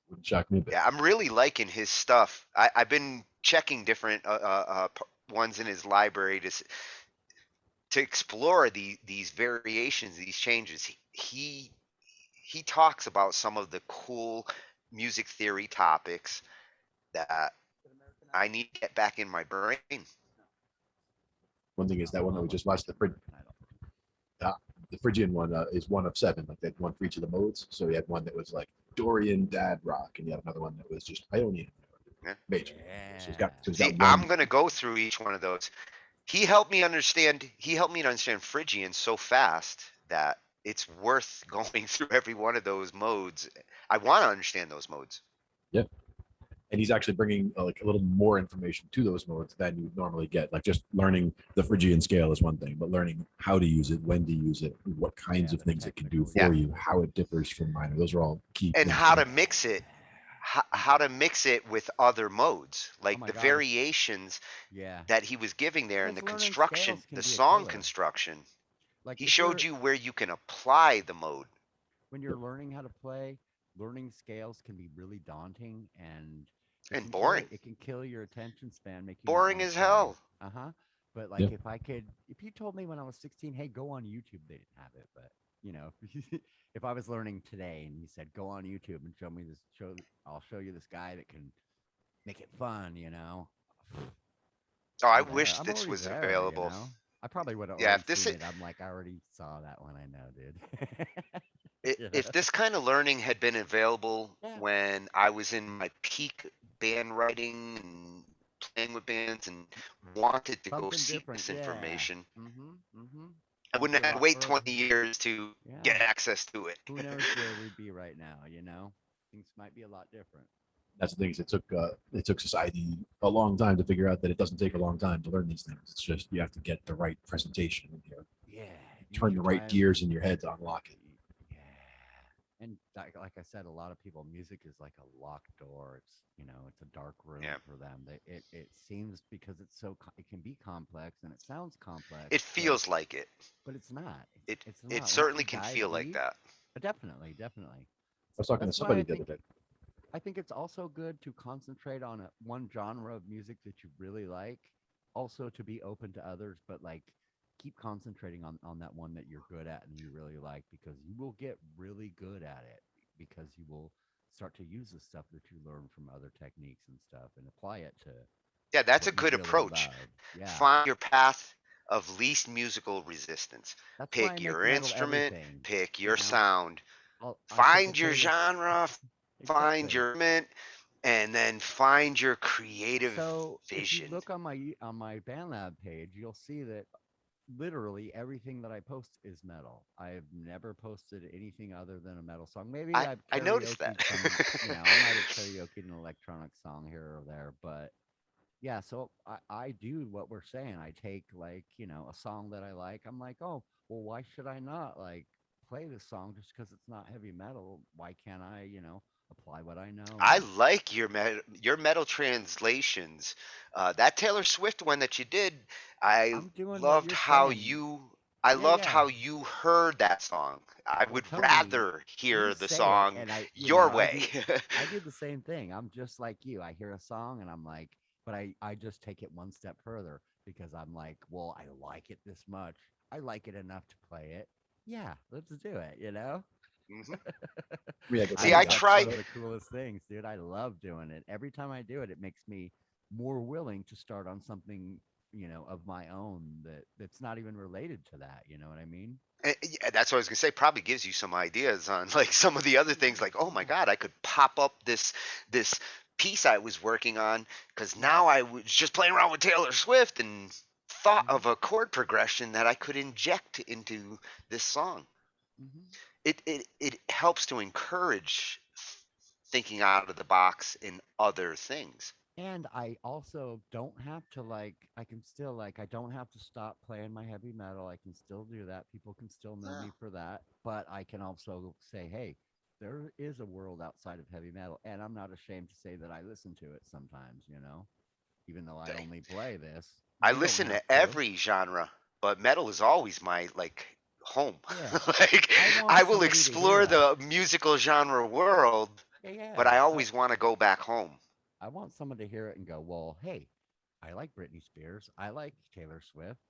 Speaker 3: Wouldn't shock me a bit.
Speaker 5: Yeah, I'm really liking his stuff. I've been checking different ones in his library to explore these variations, these changes. He talks about some of the cool music theory topics that I need to get back in my brain.
Speaker 3: One thing is that one that we just watched, the Phrygian one is one of seven. Like they had one for each of the modes. So we had one that was like Dorian Dad Rock, and you had another one that was just Ionian
Speaker 5: Yeah.
Speaker 3: major. So he's got
Speaker 5: See,
Speaker 3: one.
Speaker 5: I'm gonna go through each one of those. He helped me understand. He helped me to understand Phrygian so fast that it's worth going through every one of those modes. I want to understand those modes.
Speaker 3: Yeah. And he's actually bringing like a little more information to those modes than you would normally get. Like just learning the Phrygian scale is one thing, but learning how to use it, when to use it, what kinds of
Speaker 1: the
Speaker 3: things it can do
Speaker 1: technical,
Speaker 3: for you, how it differs from minor. Those are all key
Speaker 5: And
Speaker 3: things.
Speaker 5: how to mix it. How to mix it with other modes, like
Speaker 1: my
Speaker 5: the
Speaker 1: God,
Speaker 5: variations
Speaker 1: yeah.
Speaker 5: that he was giving there, and
Speaker 1: His
Speaker 5: the
Speaker 1: learning
Speaker 5: construction,
Speaker 1: scales can
Speaker 5: the
Speaker 1: be a
Speaker 5: song
Speaker 1: killer.
Speaker 5: construction.
Speaker 1: Like
Speaker 5: He
Speaker 1: if
Speaker 5: showed
Speaker 1: you're
Speaker 5: you where you can apply the mode.
Speaker 1: when you're learning how to play, learning scales can be really daunting and
Speaker 5: And boring.
Speaker 1: It can kill your attention span, make you not
Speaker 5: Boring
Speaker 1: want
Speaker 5: as
Speaker 1: to play.
Speaker 5: hell.
Speaker 1: But like
Speaker 3: Yeah.
Speaker 1: if you told me when I was 16, hey, go on YouTube, they didn't have it. But if I was learning today and you said go on YouTube and I'll show you this guy that can make it fun.
Speaker 5: Oh, I
Speaker 1: I'm there.
Speaker 5: wish
Speaker 1: I'm
Speaker 5: this
Speaker 1: already
Speaker 5: was
Speaker 1: there.
Speaker 5: available.
Speaker 1: I probably would have
Speaker 5: Yeah,
Speaker 1: already
Speaker 5: if this
Speaker 1: seen it. I'm like, I already saw that one. I know, dude.
Speaker 5: if this kind of learning had been available
Speaker 1: Yeah.
Speaker 5: when I was in my peak band writing and playing with bands and wanted to go
Speaker 1: Something
Speaker 5: seek
Speaker 1: different,
Speaker 5: this
Speaker 1: yeah.
Speaker 5: information,
Speaker 1: Mm-hmm.
Speaker 5: I
Speaker 1: Be
Speaker 5: wouldn't
Speaker 1: a
Speaker 5: have to
Speaker 1: lot
Speaker 5: wait
Speaker 1: further.
Speaker 5: 20 years to get
Speaker 1: Yeah.
Speaker 5: access to it.
Speaker 1: Who knows where we'd be right now? Things might be a lot different.
Speaker 3: That's the thing is it took society a long time to figure out that it doesn't take a long time to learn these things. It's just you have to get the right presentation in here.
Speaker 1: Yeah.
Speaker 3: Turn the right gears in your head to unlock it.
Speaker 1: Yeah. And like I said, a lot of people, music is like a locked door. It's a dark room
Speaker 5: Yeah.
Speaker 1: for them. It seems because it can be complex and it sounds complex.
Speaker 5: It feels like it.
Speaker 1: but it's not.
Speaker 5: It
Speaker 1: It's not.
Speaker 5: it
Speaker 1: Once
Speaker 5: certainly
Speaker 1: you
Speaker 5: can
Speaker 1: dive
Speaker 5: feel like
Speaker 1: deep,
Speaker 5: that.
Speaker 1: Definitely.
Speaker 3: I was talking
Speaker 1: That's
Speaker 3: to
Speaker 1: why
Speaker 3: somebody the other day.
Speaker 1: I think it's also good to concentrate on one genre of music that you really like. Also, to be open to others, but like keep concentrating on that one that you're good at and you really like because you will get really good at it because you will start to use the stuff that you learn from other techniques and stuff and apply it to
Speaker 5: Yeah, that's a
Speaker 1: what you
Speaker 5: good
Speaker 1: really
Speaker 5: approach.
Speaker 1: love. Yeah.
Speaker 5: Find your path of least musical resistance.
Speaker 1: That's why I
Speaker 5: Pick
Speaker 1: make
Speaker 5: your
Speaker 1: metal
Speaker 5: instrument,
Speaker 1: everything.
Speaker 5: pick
Speaker 1: You
Speaker 5: your
Speaker 1: know,
Speaker 5: sound,
Speaker 1: I take a
Speaker 5: find your
Speaker 1: Taylor.
Speaker 5: genre, find
Speaker 1: Exactly.
Speaker 5: your instrument, and then find your creative
Speaker 1: So if you
Speaker 5: vision.
Speaker 1: look on my BandLab page, you'll see that literally everything that I post is metal. I've never posted anything other than a metal song. Maybe I've
Speaker 5: I noticed that.
Speaker 1: karaokeed some, I might have karaokeed an electronic song here or there, but yeah, so I do what we're saying. I take like, a song that I like. I'm like, oh, well, why should I not like play this song just because it's not heavy metal? Why can't I, apply what I know?
Speaker 5: I
Speaker 1: And
Speaker 5: like your metal translations. That Taylor Swift one that you did, I
Speaker 1: I'm doing what
Speaker 5: loved
Speaker 1: you're
Speaker 5: how
Speaker 1: saying.
Speaker 5: you I
Speaker 1: Yeah,
Speaker 5: loved
Speaker 1: yeah.
Speaker 5: how you heard that song. I
Speaker 1: Well,
Speaker 5: would
Speaker 1: Tony,
Speaker 5: rather
Speaker 1: you
Speaker 5: hear the
Speaker 1: say it,
Speaker 5: song
Speaker 1: and
Speaker 5: your
Speaker 1: I
Speaker 5: way.
Speaker 1: do the same thing. I'm just like you. I hear a song, and I'm like, but I just take it one step further because I'm like, well, I like it this much. I like it enough to play it. Yeah, let's do it.
Speaker 5: Mhm.
Speaker 3: I mean, like I
Speaker 1: I
Speaker 5: See,
Speaker 3: said,
Speaker 5: I
Speaker 1: think
Speaker 3: that's
Speaker 1: that's
Speaker 5: try
Speaker 1: one of the coolest things, dude. I love doing it. Every time I do it, it makes me more willing to start on something, of my own that's not even related to that. You know what I mean?
Speaker 5: yeah, that's what I was gonna say. Probably gives you some ideas on like some of the other things. Like, oh my
Speaker 1: Yeah.
Speaker 5: God, I could pop up this piece I was working on because
Speaker 1: Mhm.
Speaker 5: now I was just playing around with Taylor Swift and thought
Speaker 1: Mhm.
Speaker 5: of a chord progression that I could inject into this song.
Speaker 1: Mhm.
Speaker 5: It helps to encourage thinking out of the box in other things.
Speaker 1: And I also don't have to I can still I don't have to stop playing my heavy metal. I can still do that. People can still know
Speaker 5: Yeah.
Speaker 1: me for that. But I can also say, hey, there is a world outside of heavy metal. And I'm not ashamed to say that I listen to it sometimes, even though I only play this.
Speaker 5: I
Speaker 1: You don't
Speaker 5: listen
Speaker 1: have
Speaker 5: to
Speaker 1: to.
Speaker 5: every genre, but metal is always my like home.
Speaker 1: Yeah.
Speaker 5: Like
Speaker 1: I want
Speaker 5: I will
Speaker 1: somebody to hear
Speaker 5: explore
Speaker 1: that.
Speaker 5: the musical genre world,
Speaker 1: Yeah,
Speaker 5: but
Speaker 1: yeah.
Speaker 5: I always want to go back home.
Speaker 1: I want someone to hear it and go, well, hey, I like Britney Spears. I like Taylor Swift.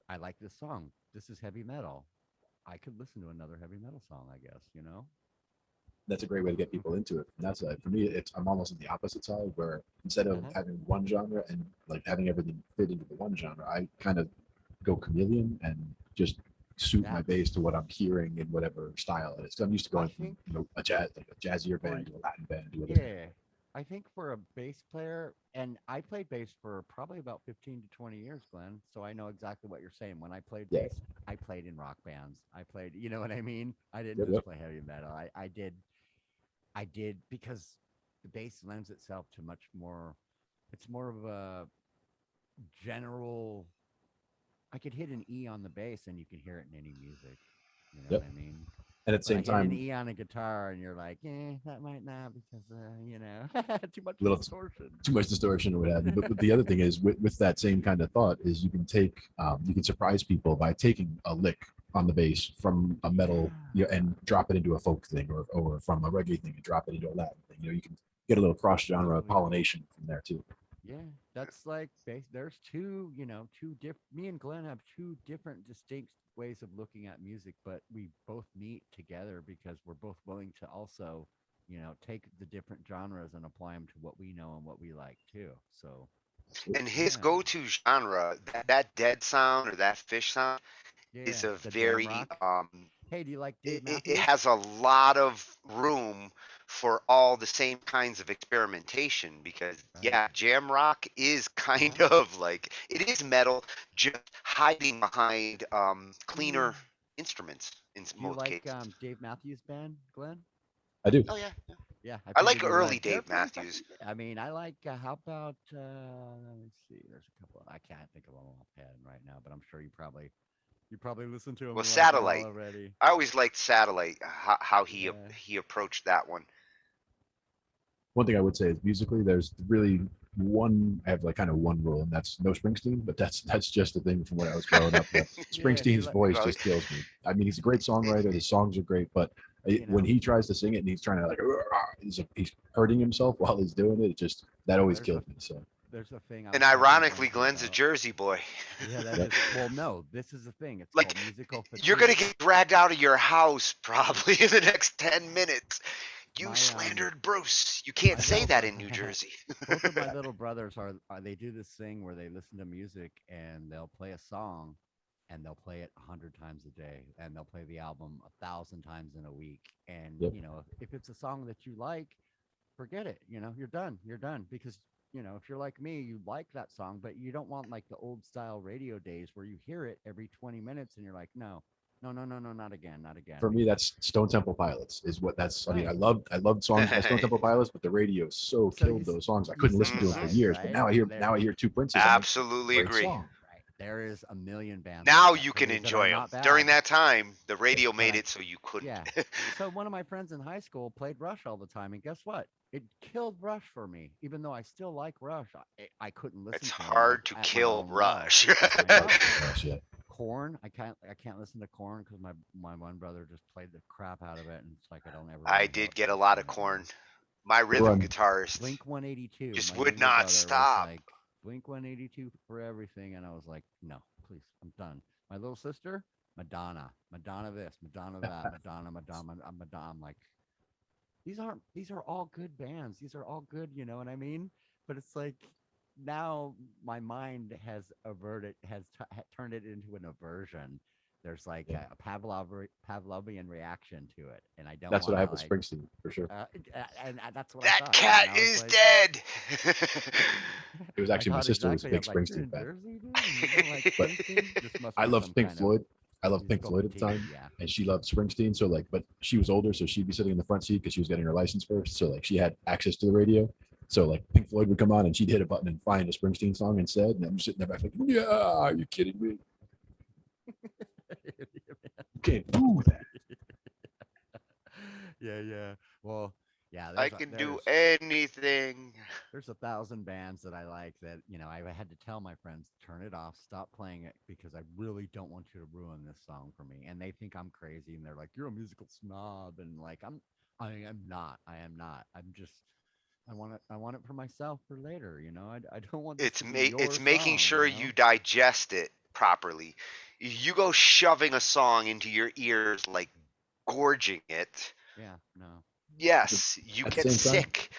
Speaker 1: I like this song. This is heavy metal. I could listen to another heavy metal song, I guess.
Speaker 3: that's a great way to get people into it. And that's for me, it's I'm almost on the opposite side where instead of
Speaker 1: Uh-huh.
Speaker 3: having one genre and like having everything fit into the one genre, I kind of go chameleon and just suit my
Speaker 1: That's
Speaker 3: bass to what I'm hearing in whatever style it is. 'Cause I'm used to
Speaker 1: I
Speaker 3: going from
Speaker 1: think
Speaker 3: a jazz like a jazzier
Speaker 1: for
Speaker 3: band to a Latin band to a
Speaker 1: yeah. I think for a bass player, and I played bass for probably about 15 to 20 years, Glenn. So I know exactly what you're saying. When I played
Speaker 3: yeah,
Speaker 1: bass, I played in rock bands. I played, you know what I mean? I didn't
Speaker 3: yep,
Speaker 1: just
Speaker 3: yep.
Speaker 1: play heavy metal. I did because the bass lends itself to much more. It's more of a general. I could hit an E on the bass and you can hear it in any music. You know what
Speaker 3: Yep.
Speaker 1: I mean?
Speaker 3: And at the
Speaker 1: But I
Speaker 3: same
Speaker 1: hit an
Speaker 3: time,
Speaker 1: E on a guitar and you're like, that might not because, too much
Speaker 3: little
Speaker 1: distortion.
Speaker 3: too much distortion or what have you. But the other thing is with that same kind of thought is you can surprise people by taking a lick on the bass from a metal and drop it into a folk thing or from a reggae thing and drop it into a Latin thing. You can get a little cross genre
Speaker 1: Totally cool.
Speaker 3: pollination from there too.
Speaker 1: Yeah, that's like there's two different. Me and Glenn have two different distinct ways of looking at music, but we both meet together because we're both willing to also, take the different genres and apply them to what we know and what we like too. So
Speaker 3: Absolutely.
Speaker 5: And his
Speaker 1: yeah,
Speaker 5: go-to genre, that dead sound or that fish sound,
Speaker 1: yeah,
Speaker 5: is a
Speaker 1: the jam
Speaker 5: very
Speaker 1: rock. Hey, do you like Dave
Speaker 5: it
Speaker 1: Matthews?
Speaker 5: has a lot of room for all the same kinds of experimentation because
Speaker 1: Right.
Speaker 5: yeah, jam rock is kind
Speaker 1: Uh-huh.
Speaker 5: of like it is metal just hiding behind cleaner instruments in
Speaker 1: Do you
Speaker 5: most
Speaker 1: like
Speaker 5: cases.
Speaker 1: Dave Matthews Band, Glenn?
Speaker 3: I do.
Speaker 5: Oh yeah, yeah.
Speaker 1: Yeah, I
Speaker 5: I like
Speaker 1: figured you
Speaker 5: early
Speaker 1: would. They're
Speaker 5: Dave
Speaker 1: pretty fucking
Speaker 5: Matthews.
Speaker 1: good. I mean, I like. How about? Let me see. There's a couple. I can't think of them offhand right now, but I'm sure you probably listen to them
Speaker 5: Well,
Speaker 1: and like them all
Speaker 5: Satellite.
Speaker 1: already.
Speaker 5: I always liked Satellite. How
Speaker 1: Yeah.
Speaker 5: he approached that one.
Speaker 3: One thing I would say is musically, there's really one. I have like kind of one rule, and that's no Springsteen. But that's just a thing from when I was growing up.
Speaker 1: Yeah. You
Speaker 3: Springsteen's
Speaker 1: like.
Speaker 3: voice
Speaker 5: Well,
Speaker 3: just kills me. I mean, he's a great songwriter. The songs are great, but
Speaker 1: You
Speaker 3: when
Speaker 1: know.
Speaker 3: he tries to sing it and he's trying to he's hurting himself while he's doing it. It just that always
Speaker 1: There's a
Speaker 3: kills me. So
Speaker 1: there's a thing I
Speaker 5: and
Speaker 1: was talking to
Speaker 5: ironically,
Speaker 1: Andrew
Speaker 5: Glenn's a
Speaker 1: about.
Speaker 5: Jersey boy.
Speaker 1: Yeah, that
Speaker 3: yep.
Speaker 1: is. Well, no, this is the thing. It's
Speaker 5: Like
Speaker 1: called musical
Speaker 5: you're gonna
Speaker 1: fatigue.
Speaker 5: get dragged out of your house probably in the next 10 minutes. You
Speaker 1: My
Speaker 5: slandered Bruce. You can't
Speaker 1: my
Speaker 5: say
Speaker 1: little
Speaker 5: that
Speaker 1: bro-
Speaker 5: in New Jersey.
Speaker 1: both of my little brothers are they do this thing where they listen to music and they'll play a song and they'll play it 100 times a day and they'll play the album 1,000 times in a week. And
Speaker 3: Yep.
Speaker 1: if it's a song that you like, forget it. You're done because if you're like me, you like that song, but you don't want like the old style radio days where you hear it every 20 minutes and you're like, no, no, no, no, no, not again, not again.
Speaker 3: For me, that's Stone Temple Pilots is what that's. I mean, I
Speaker 1: Right.
Speaker 3: loved songs by Stone Temple Pilots, but the radio so
Speaker 1: So
Speaker 3: killed those songs. I
Speaker 1: you
Speaker 3: couldn't listen to them for
Speaker 5: sympathize,
Speaker 3: years. But
Speaker 1: right?
Speaker 3: now I hear two Princes. I'm like,
Speaker 5: Absolutely
Speaker 3: great
Speaker 5: agree.
Speaker 3: song.
Speaker 1: Right. There is a million bands
Speaker 5: Now
Speaker 1: like that
Speaker 5: you
Speaker 1: for
Speaker 5: can
Speaker 1: me that are
Speaker 5: enjoy them.
Speaker 1: not bad.
Speaker 5: During that time, the radio
Speaker 1: But
Speaker 5: made it so you couldn't.
Speaker 1: yeah. So one of my friends in high school played Rush all the time, and guess what? It killed Rush for me. Even though I still like Rush, I couldn't listen
Speaker 5: It's
Speaker 1: to them,
Speaker 5: hard
Speaker 1: like,
Speaker 5: to
Speaker 1: at my
Speaker 5: kill
Speaker 1: own will.
Speaker 5: Rush.
Speaker 1: I know.
Speaker 3: Gosh, yeah.
Speaker 1: Corn, I can't listen to Corn because my one brother just played the crap out of it, and it's like I don't ever.
Speaker 5: I
Speaker 1: wanna go
Speaker 5: did
Speaker 1: up
Speaker 5: get
Speaker 1: to
Speaker 5: a
Speaker 1: it
Speaker 5: lot of
Speaker 1: again.
Speaker 5: corn. My rhythm
Speaker 3: Run.
Speaker 5: guitarist
Speaker 1: Blink 182
Speaker 5: just
Speaker 1: my
Speaker 5: would
Speaker 1: younger
Speaker 5: not
Speaker 1: brother was
Speaker 5: stop.
Speaker 1: like Blink 182 for everything, and I was like, no, please, I'm done. My little sister, Madonna this, Madonna that, Madonna. I'm like, these are all good bands. These are all good, you know what I mean? But it's like now my mind has turned it into an aversion. There's like
Speaker 3: Yeah.
Speaker 1: a Pavlovian reaction to it, and I don't
Speaker 3: That's what I
Speaker 1: want
Speaker 3: have
Speaker 1: to
Speaker 3: with
Speaker 1: like.
Speaker 3: Springsteen for sure.
Speaker 1: And that's what I
Speaker 5: That
Speaker 1: thought.
Speaker 5: cat
Speaker 1: And I was
Speaker 5: is
Speaker 1: like,
Speaker 5: dead.
Speaker 3: It was
Speaker 1: I
Speaker 3: actually my
Speaker 1: thought
Speaker 3: sister was a
Speaker 1: exactly.
Speaker 3: big
Speaker 1: I'm like, you're
Speaker 3: Springsteen
Speaker 1: in
Speaker 3: fan.
Speaker 1: Jersey, dude, and you don't like
Speaker 3: But
Speaker 1: Springsteen? This must
Speaker 3: I
Speaker 1: be
Speaker 3: loved
Speaker 1: some
Speaker 3: Pink
Speaker 1: kind
Speaker 3: Floyd. I loved Pink
Speaker 1: musical
Speaker 3: Floyd at the
Speaker 1: fatigue,
Speaker 3: time,
Speaker 1: yeah.
Speaker 3: and she loved Springsteen. So like, but she was older, so she'd be sitting in the front seat because she was getting her license first. So like, she had access to the radio. So like, Pink Floyd would come on, and she'd hit a button and find a Springsteen song instead. And I'm sitting there back like, yeah, are you kidding me? You can't do that.
Speaker 1: Yeah. Well, yeah.
Speaker 5: I can do anything.
Speaker 1: There's 1,000 bands that I like that I had to tell my friends, turn it off, stop playing it because I really don't want you to ruin this song for me. And they think I'm crazy, and they're like, you're a musical snob, and like I am not. I am not. I'm just. I want it for myself for later. I don't want this
Speaker 5: It's
Speaker 1: to be your
Speaker 5: it's making
Speaker 1: song,
Speaker 5: sure you digest it properly. You go shoving a song into your ears like gorging it.
Speaker 1: Yeah. No.
Speaker 5: Yes, you
Speaker 3: At the
Speaker 5: get
Speaker 3: same time,
Speaker 5: sick.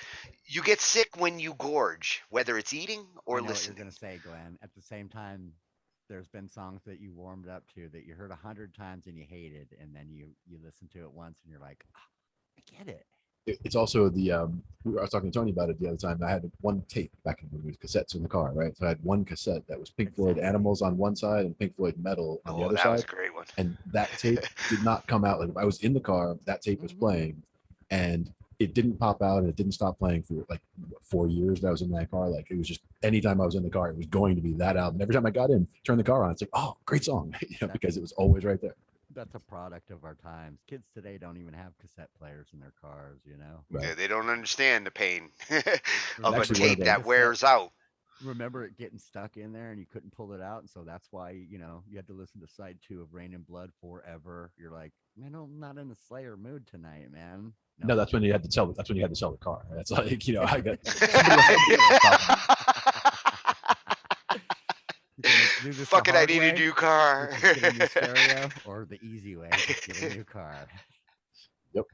Speaker 5: You get sick when you gorge, whether it's eating or
Speaker 1: I know what you're
Speaker 5: listening.
Speaker 1: gonna say, Glenn. At the same time, there's been songs that you warmed up to that you heard 100 times and you hated, and then you listen to it once and you're like, "Ah, I get it."
Speaker 3: it's also the I was talking to Tony about it the other time. I had one tape back when we was cassettes in the car, right? So I had one cassette that was Pink Floyd
Speaker 1: Exactly.
Speaker 3: Animals on one side and Pink Floyd Metal on the
Speaker 5: Oh,
Speaker 3: other
Speaker 5: that was a
Speaker 3: side.
Speaker 5: great one.
Speaker 3: And that tape did not come out. Like, if I was in the car, that tape was
Speaker 1: Mhm.
Speaker 3: playing, and it didn't pop out, and it didn't stop playing for like 4 years that I was in that car. Like, it was just anytime I was in the car, it was going to be that album. Every time I got in, turned the car on, it's like, oh, great song, because it was always right there.
Speaker 1: That's a product of our times. Kids today don't even have cassette players in their cars.
Speaker 3: Right.
Speaker 5: They don't understand the pain of a
Speaker 3: Actually, one of
Speaker 5: tape
Speaker 3: the-
Speaker 5: that wears out.
Speaker 1: Remember it getting stuck in there and you couldn't pull it out, and so that's why you had to listen to side 2 of Rain and Blood forever. You're like, man, I'm not in a Slayer mood tonight, man.
Speaker 3: No, that's when you had to sell. That's when you had to sell the car. That's like, I got.
Speaker 5: Fuck it, I need a new car.
Speaker 1: Which is get a new stereo, or the easy way, just get a new car.
Speaker 3: Yep.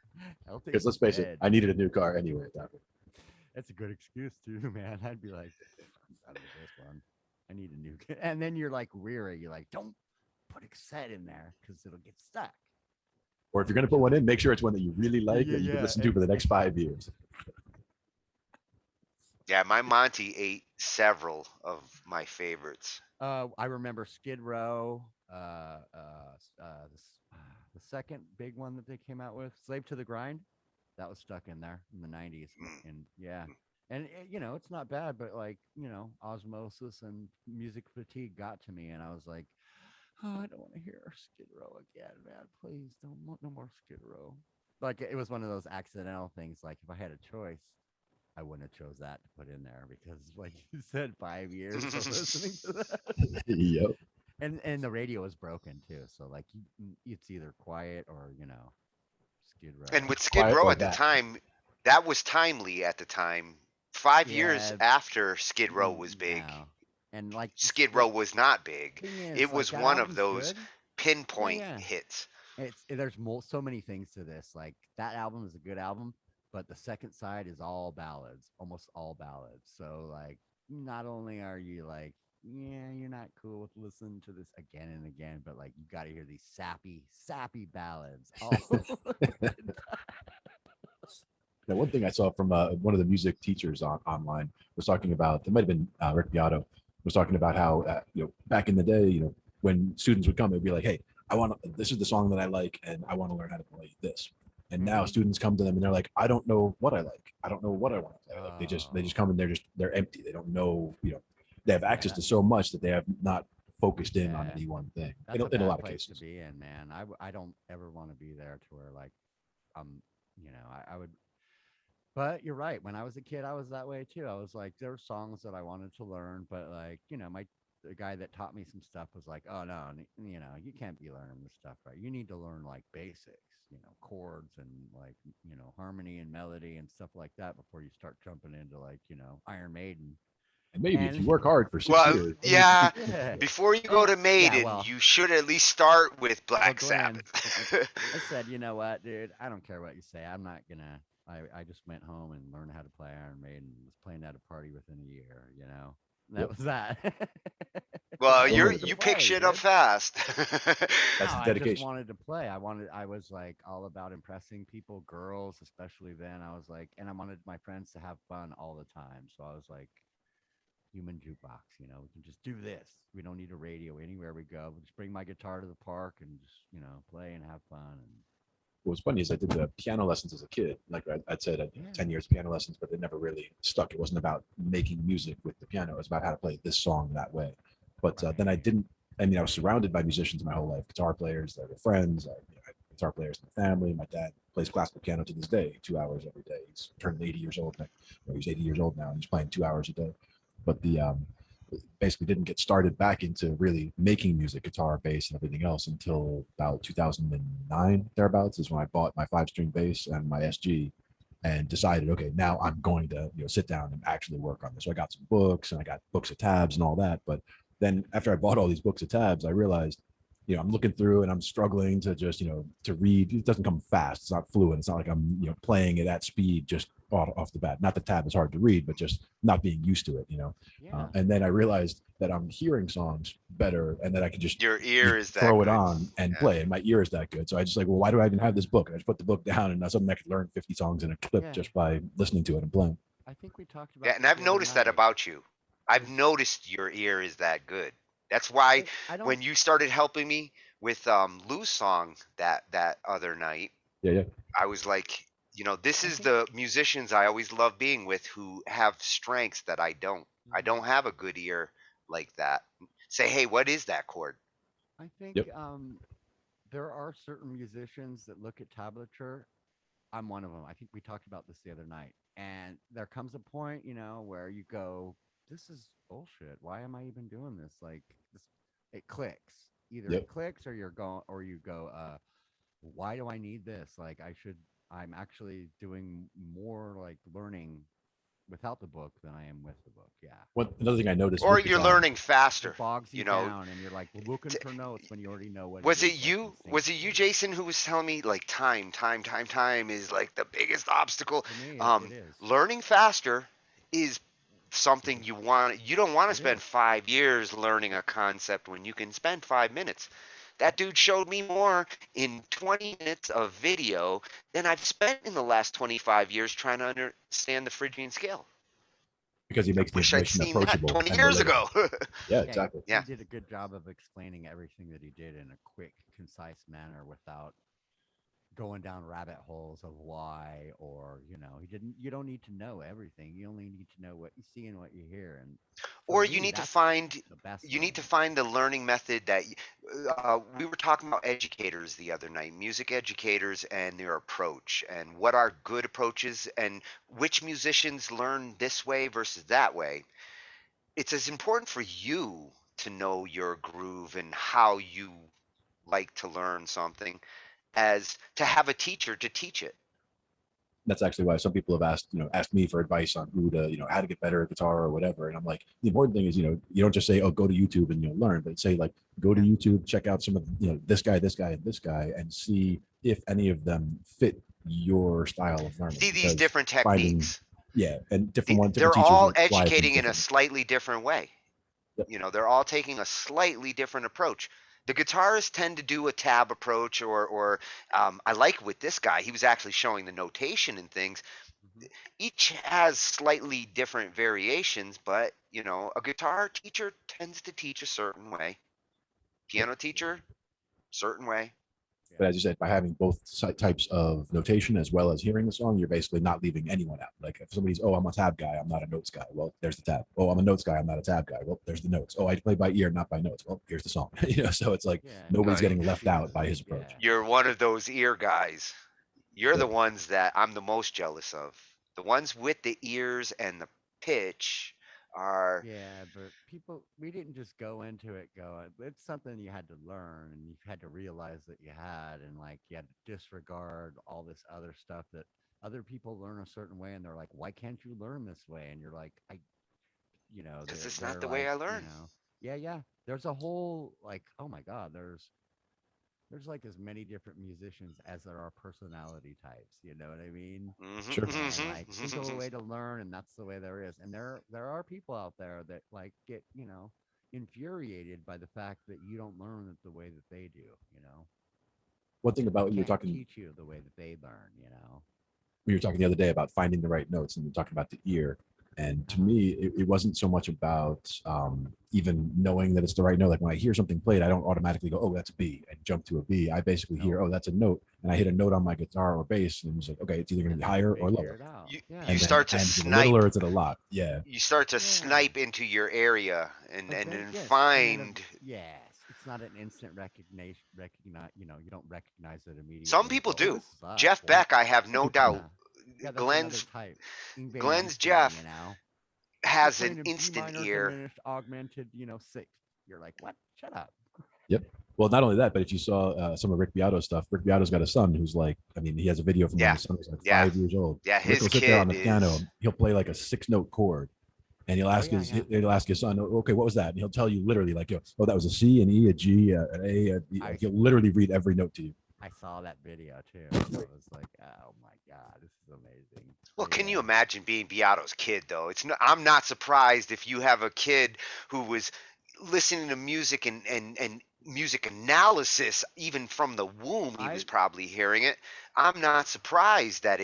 Speaker 1: I'll take
Speaker 3: Because let's
Speaker 1: the
Speaker 3: face it,
Speaker 1: bed.
Speaker 3: I needed a new car anyway at that point.
Speaker 1: That's a good excuse too, man. I'd be like, I'm done with this one. I need a new. And then you're like weary. You're like, don't put a cassette in there because it'll get stuck.
Speaker 3: Or if you're going to put one in, make sure it's one that you really like
Speaker 1: Yeah,
Speaker 3: and you can
Speaker 1: yeah,
Speaker 3: listen to for the next 5 years.
Speaker 5: Yeah, my Monty ate several of my favorites.
Speaker 1: I remember Skid Row. The second big one that they came out with, Slave to the Grind, that was stuck in there in the 90s. And yeah, and it's not bad, but like, osmosis and music fatigue got to me, and I was like, oh, I don't want to hear Skid Row again, man. Please don't want no more Skid Row. Like, it was one of those accidental things. Like, if I had a choice, I wouldn't have chose that to put in there because, like you said, 5 years of listening to that.
Speaker 3: Yep.
Speaker 1: And the radio was broken too, so like it's either quiet or Skid Row.
Speaker 5: And with Skid
Speaker 3: Quiet
Speaker 5: Row
Speaker 3: or
Speaker 5: at the
Speaker 3: that.
Speaker 5: time, that was timely at the time. 5 years
Speaker 1: Yeah.
Speaker 5: after Skid Row was big,
Speaker 1: No. And like
Speaker 5: Skid Row was not big.
Speaker 1: thing is,
Speaker 5: It was
Speaker 1: like, that
Speaker 5: one of
Speaker 1: album's
Speaker 5: those
Speaker 1: good.
Speaker 5: pinpoint
Speaker 1: Yeah.
Speaker 5: hits.
Speaker 1: There's so many things to this. Like, that album is a good album, but the second side is all ballads, almost all ballads. So like, not only are you like, yeah, you're not cool with listening to this again and again, but like, you got to hear these sappy ballads. All
Speaker 3: Now, one thing I saw from one of the music teachers online was talking about, it might have been Rick Beato, was talking about how, back in the day, when students would come, they'd be like, hey, this is the song that I like, and I want to learn how to play this. And now students come to them and they're like, I don't know what I like. I don't know what I want to play. Like they just come and they're empty. They don't know, they have access to so much that they have not focused in on any one thing.
Speaker 1: That's
Speaker 3: In a lot of
Speaker 1: place
Speaker 3: cases.
Speaker 1: to be in, man. I don't ever want to be there to where like, I would. But you're right. When I was a kid, I was that way too. I was like, there were songs that I wanted to learn, but like, the guy that taught me some stuff was like, oh no, you can't be learning this stuff, right? You need to learn like basics, chords and like, harmony and melody and stuff like that before you start jumping into like, Iron Maiden.
Speaker 3: And maybe if you work hard for 6
Speaker 5: Well,
Speaker 3: years.
Speaker 5: yeah.
Speaker 1: Yeah.
Speaker 5: Before you go to Maiden, you should at least start with Black
Speaker 1: Glenn,
Speaker 5: Sabbath.
Speaker 1: I said, you know what, dude? I don't care what you say. I'm not gonna. I just went home and learned how to play Iron Maiden. Was playing at a party within a year. That was that.
Speaker 5: Well,
Speaker 3: You
Speaker 5: you pick shit up fast.
Speaker 3: That's
Speaker 1: No, I
Speaker 3: dedication.
Speaker 1: just wanted to play. I was like all about impressing people, girls, especially then. I was like, and I wanted my friends to have fun all the time. So I was like, human jukebox, we can just do this. We don't need a radio anywhere we go. We'll just bring my guitar to the park and just, play and have fun. And
Speaker 3: What was funny is I did the piano lessons as a kid. Like I'd said, I did 10 years of piano lessons, but it never really stuck. It wasn't about making music with the piano. It was about how to play this song that way. But then I didn't. I mean, I was surrounded by musicians my whole life, guitar players, they were friends, I had guitar players in the family. My dad plays classical piano to this day, 2 hours every day. He's turned 80 years old. He's 80 years old now, and he's playing 2 hours a day. But basically didn't get started back into really making music, guitar, bass, and everything else until about 2009 thereabouts is when I bought my 5-string bass and my SG and decided, okay, now I'm going to sit down and actually work on this. So I got some books and I got books of tabs and all that. But then after I bought all these books of tabs, I realized, I'm looking through and I'm struggling to just, to read. It doesn't come fast. It's not fluent. It's not like I'm, playing it at speed just off the bat. Not the tab is hard to read, but just not being used to it,
Speaker 1: Yeah.
Speaker 3: And then I realized that I'm hearing songs better and that I can just
Speaker 5: Your ear is that
Speaker 3: throw it
Speaker 5: good.
Speaker 3: on and play. And my ear is that good. So I just like, well, why do I even have this book? And I just put the book down and suddenly I could learn 50 songs in a clip just by listening to it and playing.
Speaker 1: I think we talked about.
Speaker 5: Yeah, and I've noticed that about you. I've noticed your ear is that good. That's why when you started helping me with Lou's song that other night,
Speaker 3: Yeah.
Speaker 5: I was like, this is the musicians I always love being with who have strengths that I don't. I don't have a good ear like that. Say, hey, what is that chord?
Speaker 1: I think there are certain musicians that look at tablature. I'm one of them. I think we talked about this the other night. And there comes a point, where you go, this is bullshit. Why am I even doing this? Like this, it clicks. Either it clicks or you go, why do I need this? Like I'm actually doing more like learning without the book than I am with the book. Yeah.
Speaker 3: Another thing I noticed.
Speaker 5: Or you're learning faster.
Speaker 1: It bogs you down and you're like looking for notes when you already know what.
Speaker 5: Was it you, Jason, who was telling me like time is like the biggest obstacle?
Speaker 1: It is.
Speaker 5: Learning faster is something you don't want to spend 5 years learning a concept when you can spend 5 minutes. That dude showed me more in 20 minutes of video than I've spent in the last 25 years trying to understand the Phrygian scale.
Speaker 3: Because he makes the information approachable.
Speaker 5: 20 years ago.
Speaker 3: Yeah, exactly.
Speaker 1: He did a good job of explaining everything that he did in a quick, concise manner without going down rabbit holes of why, or you don't need to know everything. You only need to know what you see and what you hear. And
Speaker 5: or you need to find the learning method that we were talking about educators the other night, music educators and their approach and what are good approaches and which musicians learn this way versus that way. It's as important for you to know your groove and how you like to learn something as to have a teacher to teach it.
Speaker 3: That's actually why some people have asked me for advice on how to get better at guitar or whatever. And I'm like, the important thing is, you don't just say, oh, go to YouTube and you'll learn, but say like, go to YouTube, check out some of, this guy, and this guy, and see if any of them fit your style of learning.
Speaker 5: See these
Speaker 3: Because
Speaker 5: different
Speaker 3: finding,
Speaker 5: techniques.
Speaker 3: yeah, and different
Speaker 5: They're
Speaker 3: teachers
Speaker 5: all
Speaker 3: will apply things
Speaker 5: educating in a
Speaker 3: differently.
Speaker 5: slightly different way.
Speaker 3: Yep.
Speaker 5: You know, they're all taking a slightly different approach. The guitarists tend to do a tab approach, or I like with this guy, he was actually showing the notation and things.
Speaker 1: Mhm.
Speaker 5: Each has slightly different variations, but you know, a guitar teacher tends to teach a certain way.
Speaker 3: Yep.
Speaker 5: Piano teacher, certain way.
Speaker 3: But as you said, by having both types of notation as well as hearing the song, you're basically not leaving anyone out. Like if somebody's, oh, I'm a tab guy, I'm not a notes guy. Well, there's the tab. Oh, I'm a notes guy, I'm not a tab guy. Well, there's the notes. Oh, I play by ear, not by notes. Well, here's the song. So it's like
Speaker 1: Yeah,
Speaker 3: nobody's
Speaker 5: Right.
Speaker 3: getting left out by his approach.
Speaker 1: Yeah.
Speaker 5: You're one of those ear guys. You're the
Speaker 3: Yep.
Speaker 5: ones that I'm the most jealous of. The ones with the ears and the pitch are.
Speaker 1: Yeah, but we didn't just go into it going, it's something you had to learn and you had to realize that you had, and like you had to disregard all this other stuff that other people learn a certain way and they're like, why can't you learn this way? And you're like,
Speaker 5: Because it's not
Speaker 1: they're
Speaker 5: the way
Speaker 1: like,
Speaker 5: I learn.
Speaker 1: yeah. There's a whole like, oh my God, there's like as many different musicians as there are personality types. You know what I mean?
Speaker 3: Sure.
Speaker 1: And like think of a way to learn, and that's the way there is. And there are people out there that like get infuriated by the fact that you don't learn it the way that they do.
Speaker 3: One thing
Speaker 1: They
Speaker 3: about you were
Speaker 1: can't
Speaker 3: talking
Speaker 1: teach you the way that they learn.
Speaker 3: we were talking the other day about finding the right notes, and we are talking about the ear. And to me, it wasn't so much about even knowing that it's the right note. Like when I hear something played, I don't automatically go, oh, that's a B, and jump to a B. I basically hear, oh, that's a note, and I hit a note on my guitar or bass, and it's like, okay, it's either going to
Speaker 1: And
Speaker 3: be
Speaker 1: then
Speaker 3: higher or
Speaker 1: figure
Speaker 3: lower.
Speaker 1: it out.
Speaker 5: You,
Speaker 1: Yeah.
Speaker 5: you
Speaker 3: And
Speaker 5: start to
Speaker 3: then, is it a little
Speaker 5: snipe.
Speaker 3: or is it a lot? Yeah.
Speaker 5: You start to
Speaker 1: Yeah.
Speaker 5: snipe into your area and
Speaker 1: But
Speaker 5: and,
Speaker 1: then,
Speaker 5: and
Speaker 1: yes,
Speaker 5: find.
Speaker 1: yes, it's not an instant recognition. You don't recognize it immediately.
Speaker 5: Some
Speaker 1: and
Speaker 5: people
Speaker 1: go, "Oh,
Speaker 5: do.
Speaker 1: this is us,"
Speaker 5: Jeff
Speaker 1: right?
Speaker 5: Beck, I have no doubt.
Speaker 1: Yeah, that's another
Speaker 5: Glenn's
Speaker 1: type. Yngwie
Speaker 5: Glenn's
Speaker 1: Malmsteen,
Speaker 5: Jeff
Speaker 1: You're
Speaker 5: has
Speaker 1: playing
Speaker 5: an
Speaker 1: in B
Speaker 5: instant
Speaker 1: minor
Speaker 5: ear.
Speaker 1: diminished augmented, sixth. You're like, what? Shut up.
Speaker 3: Yep. Well, not only that, but if you saw some of Rick Beato's stuff, Rick Beato's got a son who's like, I mean, he has a video from when
Speaker 5: Yeah,
Speaker 3: his son was like
Speaker 5: yeah,
Speaker 3: 5 years old.
Speaker 5: yeah.
Speaker 3: Rick
Speaker 5: His
Speaker 3: will sit there on
Speaker 5: kid
Speaker 3: the piano,
Speaker 5: is.
Speaker 3: he'll play like a 6 note chord, and
Speaker 1: Oh yeah, yeah.
Speaker 3: he'll ask his son, okay, what was that? And he'll tell you literally like, oh, that was a C, an E, a G, an A.
Speaker 1: I
Speaker 3: He'll literally read every note to you.
Speaker 1: I saw that video too. I was like, oh my God, this is amazing.
Speaker 5: Well, can you
Speaker 1: Yeah.
Speaker 5: imagine being Beato's kid though? I'm not surprised if you have a kid who was listening to music and music analysis even from the womb. He was
Speaker 1: I
Speaker 5: probably hearing it. I'm not surprised that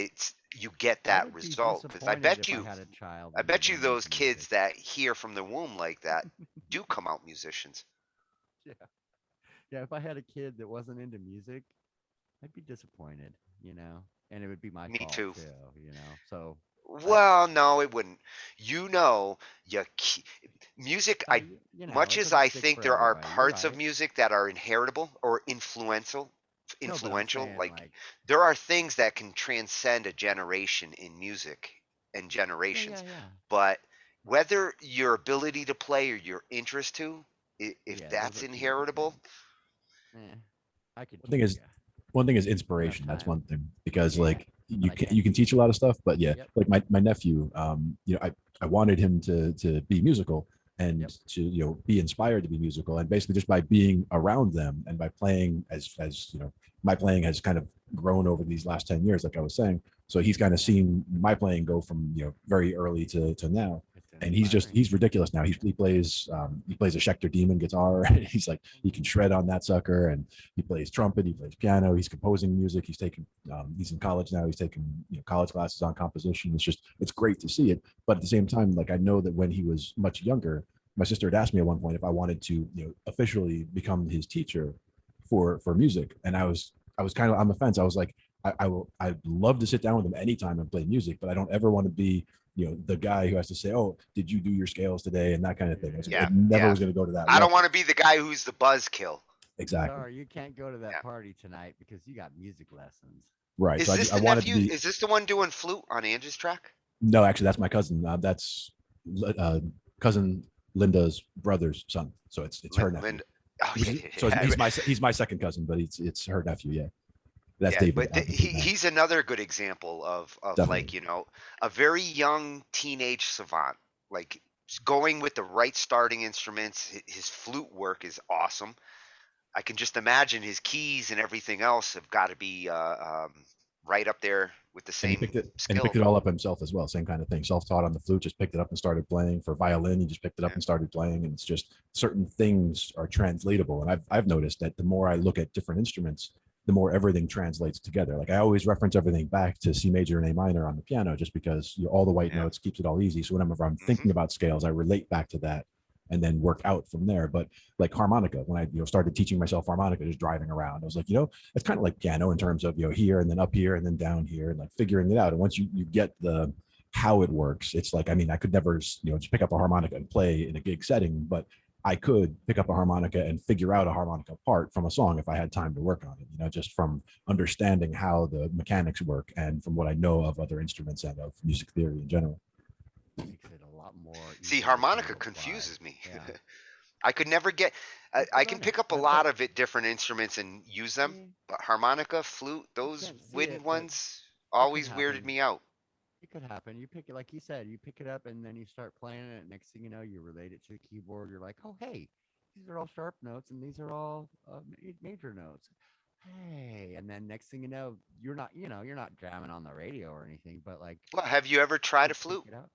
Speaker 5: you get
Speaker 1: I
Speaker 5: that
Speaker 1: would be
Speaker 5: result, because I
Speaker 1: disappointed
Speaker 5: bet
Speaker 1: if I
Speaker 5: you
Speaker 1: had a child
Speaker 5: I
Speaker 1: that was
Speaker 5: bet you
Speaker 1: learning
Speaker 5: those kids
Speaker 1: music.
Speaker 5: that hear from the womb like that do come out musicians.
Speaker 1: Yeah. Yeah, if I had a kid that wasn't into music, I'd be disappointed, and it would be my
Speaker 5: Me
Speaker 1: fault
Speaker 5: too.
Speaker 1: too. So I,
Speaker 5: Well, no, it wouldn't. You music.
Speaker 1: so
Speaker 5: Much
Speaker 1: it
Speaker 5: as
Speaker 1: doesn't
Speaker 5: I
Speaker 1: stick
Speaker 5: think
Speaker 1: for
Speaker 5: there are
Speaker 1: everybody. You're
Speaker 5: parts of
Speaker 1: right.
Speaker 5: music that are inheritable or
Speaker 1: No, but I'm
Speaker 5: influential,
Speaker 1: saying
Speaker 5: like
Speaker 1: like,
Speaker 5: there are things that can transcend a generation in music and
Speaker 1: yeah,
Speaker 5: generations.
Speaker 1: yeah.
Speaker 5: But whether your ability to play or your interest to, if
Speaker 1: Yeah, those
Speaker 5: that's
Speaker 1: are two different
Speaker 5: inheritable,
Speaker 1: things. Eh, I could
Speaker 3: One thing
Speaker 1: teach
Speaker 3: is
Speaker 1: you enough
Speaker 3: inspiration. That's
Speaker 1: time.
Speaker 3: one thing, because
Speaker 1: Yeah,
Speaker 3: like
Speaker 1: but I
Speaker 3: you
Speaker 1: can't
Speaker 3: can teach
Speaker 1: teach
Speaker 3: a
Speaker 1: you.
Speaker 3: lot of stuff, but yeah,
Speaker 1: Yep,
Speaker 3: like my nephew, I wanted him to be musical and
Speaker 1: yep.
Speaker 3: to be inspired to be musical, and basically just by being around them and by playing, as my playing has kind of grown over these last 10 years, like I was saying. So he's kind of
Speaker 1: Yeah,
Speaker 3: seen my playing go from very early to now,
Speaker 1: it's
Speaker 3: and
Speaker 1: inspiring.
Speaker 3: he's ridiculous now. He plays a Schecter Demon guitar. He's like, he can shred on that sucker, and he plays trumpet, he plays piano, he's composing music, he's in college now, he's taking college classes on composition. It's great to see it. But at the same time, like, I know that when he was much younger, my sister had asked me at one point if I wanted to officially become his teacher for music, and I was kind of on the fence. I was like, I'd love to sit down with him anytime and play music, but I don't ever want to be the guy who has to say, oh, did you do your scales today, and that kind of thing.
Speaker 5: yeah,
Speaker 3: I never
Speaker 5: yeah.
Speaker 3: was going to go to that
Speaker 5: I don't
Speaker 3: level.
Speaker 5: want to be the guy who's the buzzkill.
Speaker 3: Exactly.
Speaker 1: Sorry, you can't go to that
Speaker 5: Yeah.
Speaker 1: party tonight because you got music lessons.
Speaker 3: Right.
Speaker 5: Is
Speaker 3: So
Speaker 5: this
Speaker 3: I
Speaker 5: the
Speaker 3: wanted to
Speaker 5: nephew?
Speaker 3: be.
Speaker 5: Is this the one doing flute on Andrew's track?
Speaker 3: No, actually, that's my cousin. That's cousin Linda's brother's son. So it's her nephew.
Speaker 5: Linda. Oh yeah,
Speaker 3: So
Speaker 5: yeah,
Speaker 3: he's my second cousin, but it's her nephew. Yeah, that's
Speaker 5: yeah.
Speaker 3: David.
Speaker 5: But he's another good example of like
Speaker 3: Definitely.
Speaker 5: a very young teenage savant, like going with the right starting instruments. His flute work is awesome. I can just imagine his keys and everything else have got to be right up there with the
Speaker 3: And he
Speaker 5: same
Speaker 3: picked it, and he
Speaker 5: skill.
Speaker 3: picked it all up himself as well. Same kind of thing. Self-taught on the flute, just picked it up and started playing. For violin, he just picked it up
Speaker 5: Yeah.
Speaker 3: and started playing. And it's just certain things are translatable. And I've noticed that the more I look at different instruments, the more everything translates together. Like I always reference everything back to C major and A minor on the piano, just because all the white
Speaker 5: Yeah.
Speaker 3: notes keeps it all easy. So whenever I'm
Speaker 5: Mhm.
Speaker 3: thinking about scales, I relate back to that and then work out from there. But like harmonica, when I started teaching myself harmonica, just driving around, I was like, it's kind of like piano in terms of here and then up here and then down here and like figuring it out. And once you get the how it works, it's like, I mean, I could never just pick up a harmonica and play in a gig setting, but I could pick up a harmonica and figure out a harmonica part from a song if I had time to work on it, just from understanding how the mechanics work and from what I know of other instruments and of music theory in general.
Speaker 1: Makes it a lot more.
Speaker 5: See,
Speaker 1: easier to
Speaker 5: harmonica
Speaker 1: apply.
Speaker 5: confuses me.
Speaker 1: Yeah.
Speaker 5: I could never get. I
Speaker 1: Well,
Speaker 5: can
Speaker 1: that
Speaker 5: pick
Speaker 1: ha-
Speaker 5: up a
Speaker 1: that-
Speaker 5: lot
Speaker 1: but-
Speaker 5: of it, different instruments, and use them.
Speaker 1: Yeah.
Speaker 5: But harmonica, flute, those
Speaker 1: can't see
Speaker 5: wooden
Speaker 1: it, but
Speaker 5: ones
Speaker 1: could
Speaker 5: always weirded
Speaker 1: happen.
Speaker 5: me out.
Speaker 1: It could happen. You pick it, like you said, you pick it up and then you start playing it. Next thing you know, you relate it to the keyboard. You're like, oh, hey, these are all sharp notes and these are all major notes. Hey, and then next thing you know, you're not jamming on the radio or anything, but like,
Speaker 5: Well, have you ever tried
Speaker 1: you
Speaker 5: a flute?
Speaker 1: pick it up.